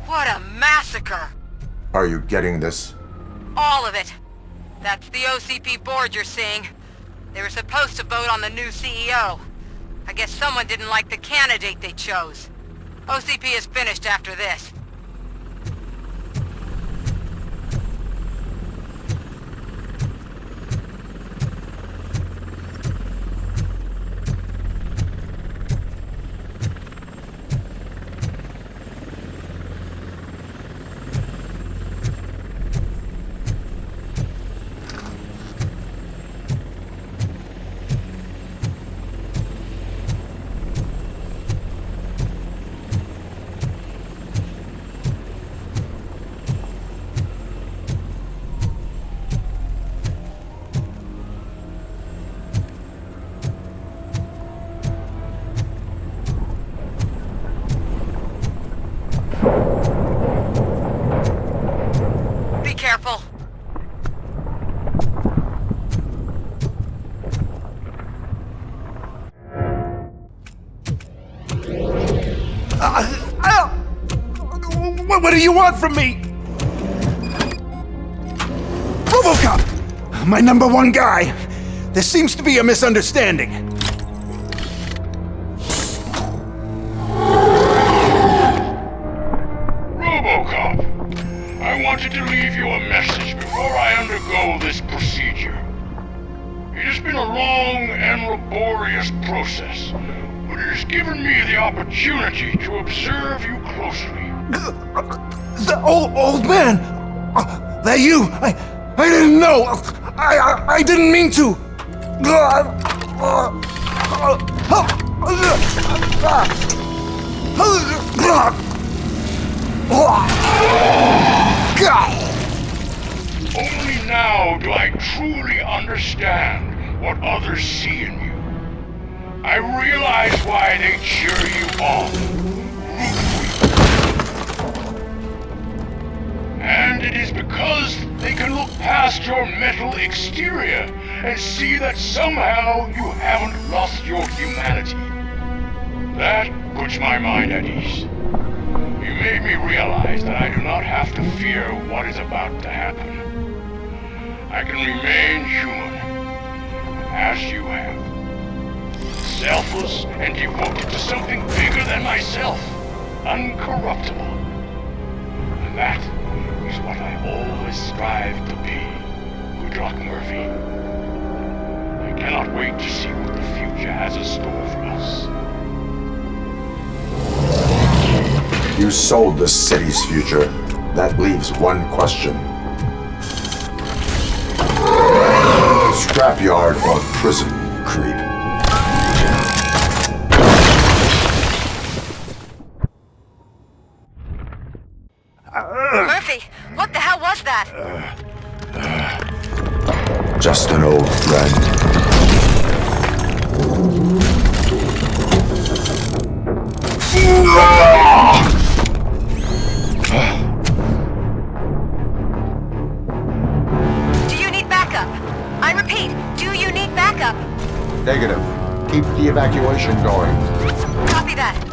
What a massacre! Are you getting this? All of it. That's the OCP board you're seeing. They were supposed to vote on the new CEO. I guess someone didn't like the candidate they chose. OCP is finished after this. Be careful. What do you want from me? RoboCop! My number one guy. There seems to be a misunderstanding. RoboCop, I wanted to leave you a message before I undergo this procedure. It has been a long and laborious process, but it has given me the opportunity to observe you closely. The old man! That you! I didn't know! I didn't mean to! Only now do I truly understand what others see in you. I realize why they cheer you on. And it is because they can look past your metal exterior and see that somehow you haven't lost your humanity. That puts my mind at ease. You made me realize that I do not have to fear what is about to happen. I can remain human, as you have. Selfless and devoted to something bigger than myself, uncorruptible. And that is what I always strive to be, Woodrock Murphy. I cannot wait to see what the future has in store for us. You sold the city's future. That leaves one question. Scrapyard or prison, creep? Murphy, what the hell was that? Just an old friend. Do you need backup? I repeat, do you need backup? Negative. Keep the evacuation going. Copy that.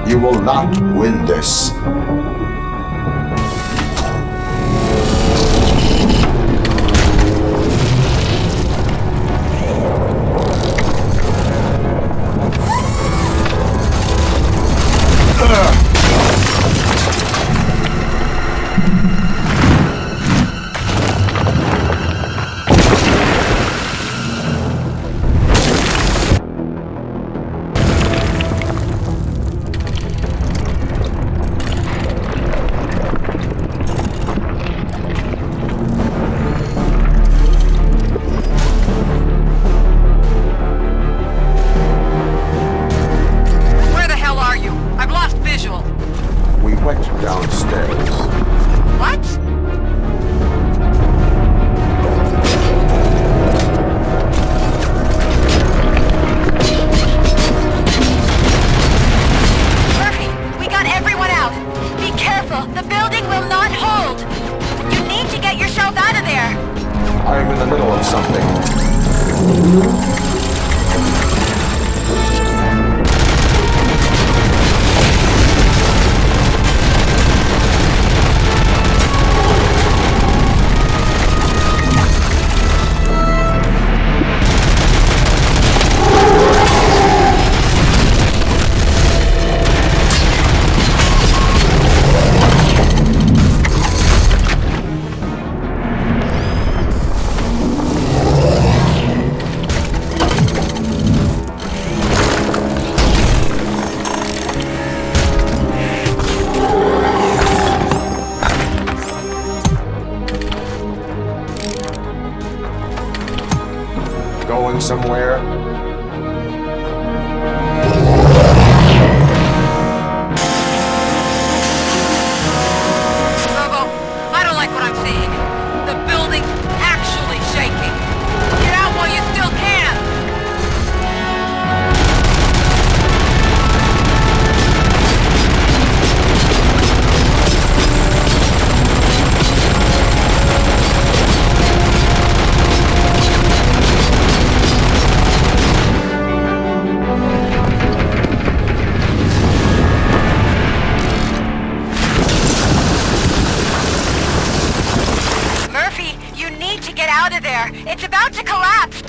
You will not win this. Going somewhere? Robo, I don't like what I'm seeing. The building's actually shaking. Get out while you still can! Out of there! It's about to collapse!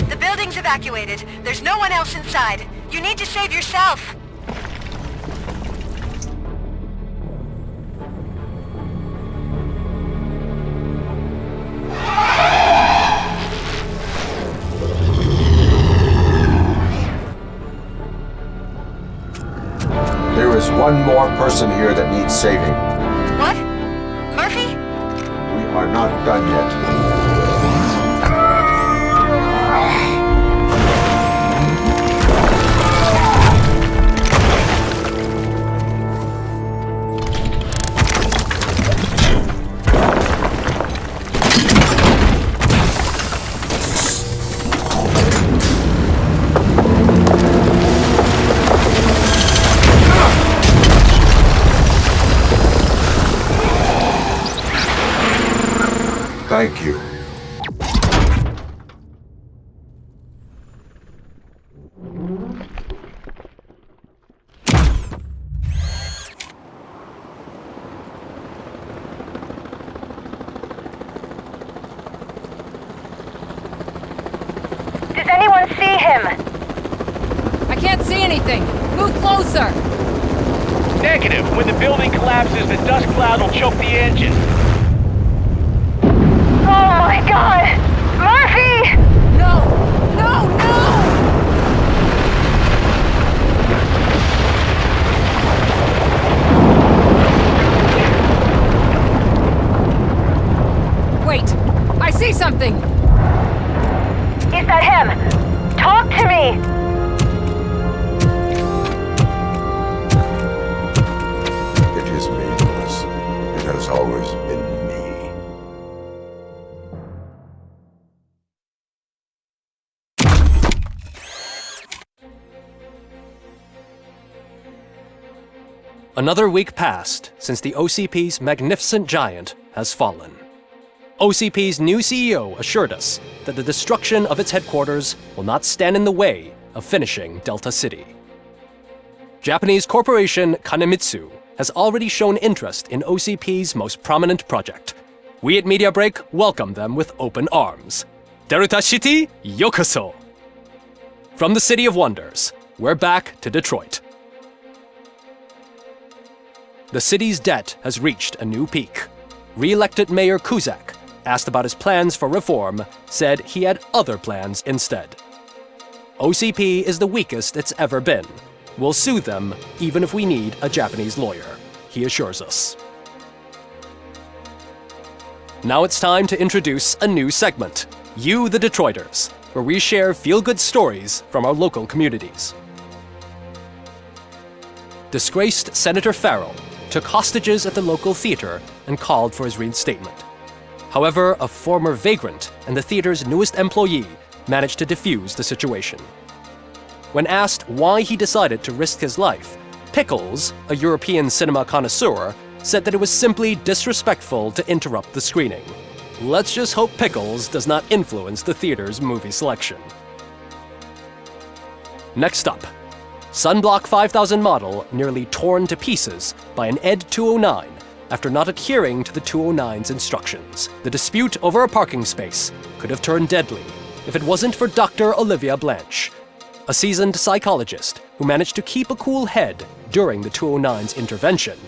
The building's evacuated. There's no one else inside. You need to save yourself. one more person here that needs saving. What? Murphy? We are not done yet. Thank you. Does anyone see him? I can't see anything. Move closer. Negative. When the building collapses, the dust cloud will choke the engine. Oh my god! Murphy! No! No! No! Wait! I see something! Is that him? Talk to me! It is me, Lewis. It has always been me. Another week passed since the OCP's magnificent giant has fallen. OCP's new CEO assured us that the destruction of its headquarters will not stand in the way of finishing Delta City. Japanese corporation Kanemitsu has already shown interest in OCP's most prominent project. We at Media Break welcome them with open arms. Delta City, yokoso! From the City of Wonders, we're back to Detroit. The city's debt has reached a new peak. Re-elected Mayor Kuzak, asked about his plans for reform, said he had other plans instead. OCP is the weakest it's ever been. We'll sue them even if we need a Japanese lawyer, he assures us. Now it's time to introduce a new segment, You the Detroiters, where we share feel-good stories from our local communities. Disgraced Senator Farrell took hostages at the local theater and called for his reinstatement. However, a former vagrant and the theater's newest employee managed to defuse the situation. When asked why he decided to risk his life, Pickles, a European cinema connoisseur, said that it was simply disrespectful to interrupt the screening. Let's just hope Pickles does not influence the theater's movie selection. Next up, Sunblock 5000 model nearly torn to pieces by an ED 209 after not adhering to the 209's instructions. The dispute over a parking space could have turned deadly if it wasn't for Dr. Olivia Blanche, a seasoned psychologist who managed to keep a cool head during the 209's intervention.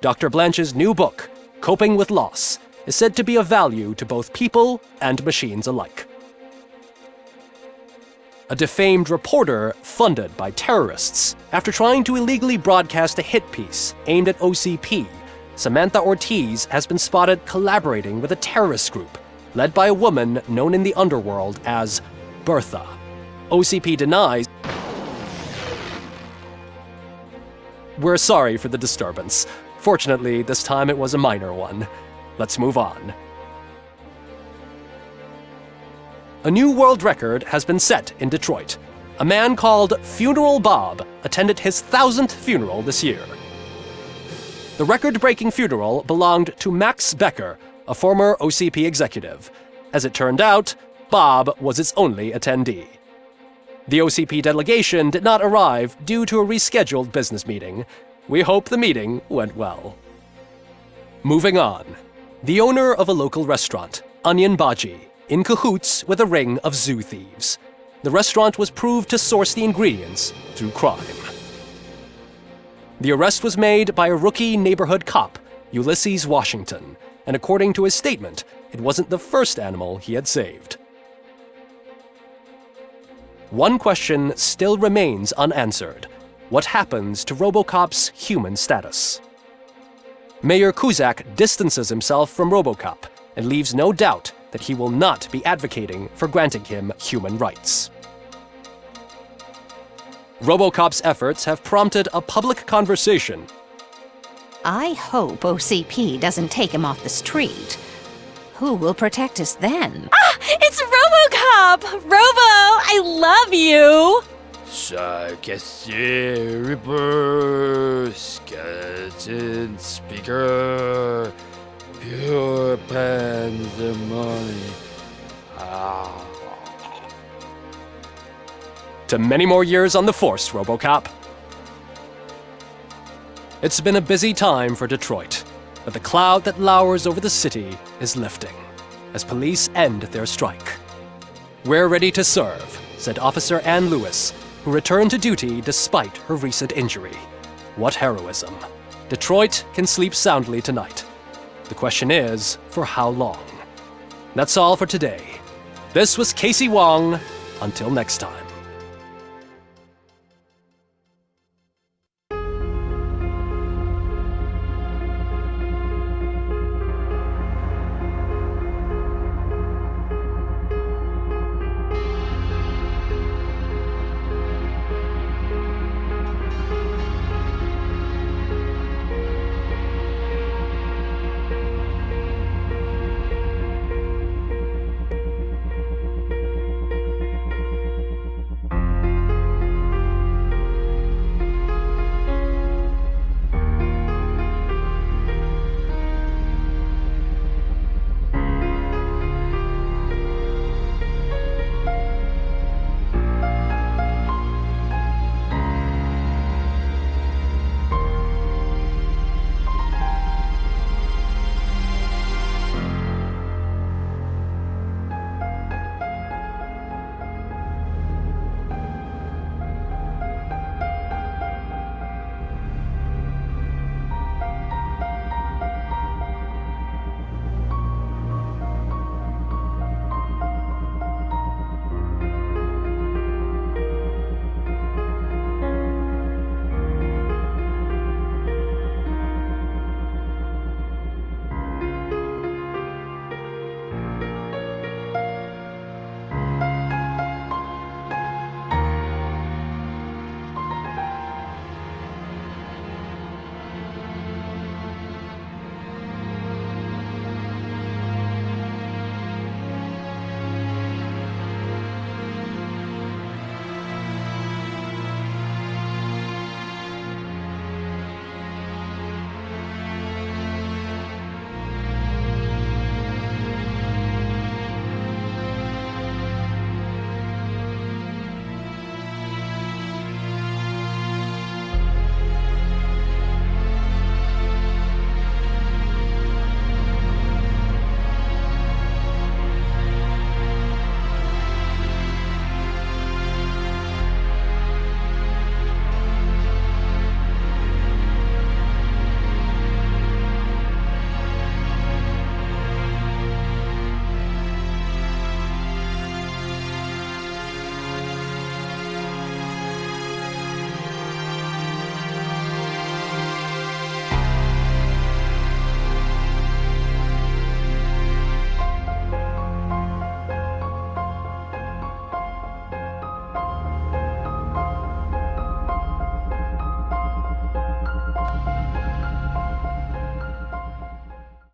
Dr. Blanche's new book, Coping with Loss, is said to be of value to both people and machines alike. A defamed reporter funded by terrorists. After trying to illegally broadcast a hit piece aimed at OCP, Samantha Ortiz has been spotted collaborating with a terrorist group led by a woman known in the underworld as Bertha. OCP denies. We're sorry for the disturbance. Fortunately, this time it was a minor one. Let's move on. A new world record has been set in Detroit. A man called Funeral Bob attended his 1000th funeral this year. The record-breaking funeral belonged to Max Becker, a former OCP executive. As it turned out, Bob was its only attendee. The OCP delegation did not arrive due to a rescheduled business meeting. We hope the meeting went well. Moving on. The owner of a local restaurant, Onion Baji, in cahoots with a ring of zoo thieves. The restaurant was proved to source the ingredients through crime. The arrest was made by a rookie neighborhood cop, Ulysses Washington, and according to his statement, it wasn't the first animal he had saved. One question still remains unanswered. what happens to RoboCop's human status. Mayor Kuzak distances himself from RoboCop and leaves no doubt that he will not be advocating for granting him human rights. RoboCop's efforts have prompted a public conversation. I hope OCP doesn't take him off the street. Who will protect us then? Ah! It's RoboCop! Robo, I love you! Cassier, Ripper, Skeleton, Speaker, Pure Pandemonium. To many more years on the force, RoboCop. It's been a busy time for Detroit, but the cloud that lowers over the city is lifting as police end their strike. We're ready to serve, said Officer Ann Lewis, who returned to duty despite her recent injury. What heroism. Detroit can sleep soundly tonight. The question is, for how long? That's all for today. This was Casey Wong. Until next time.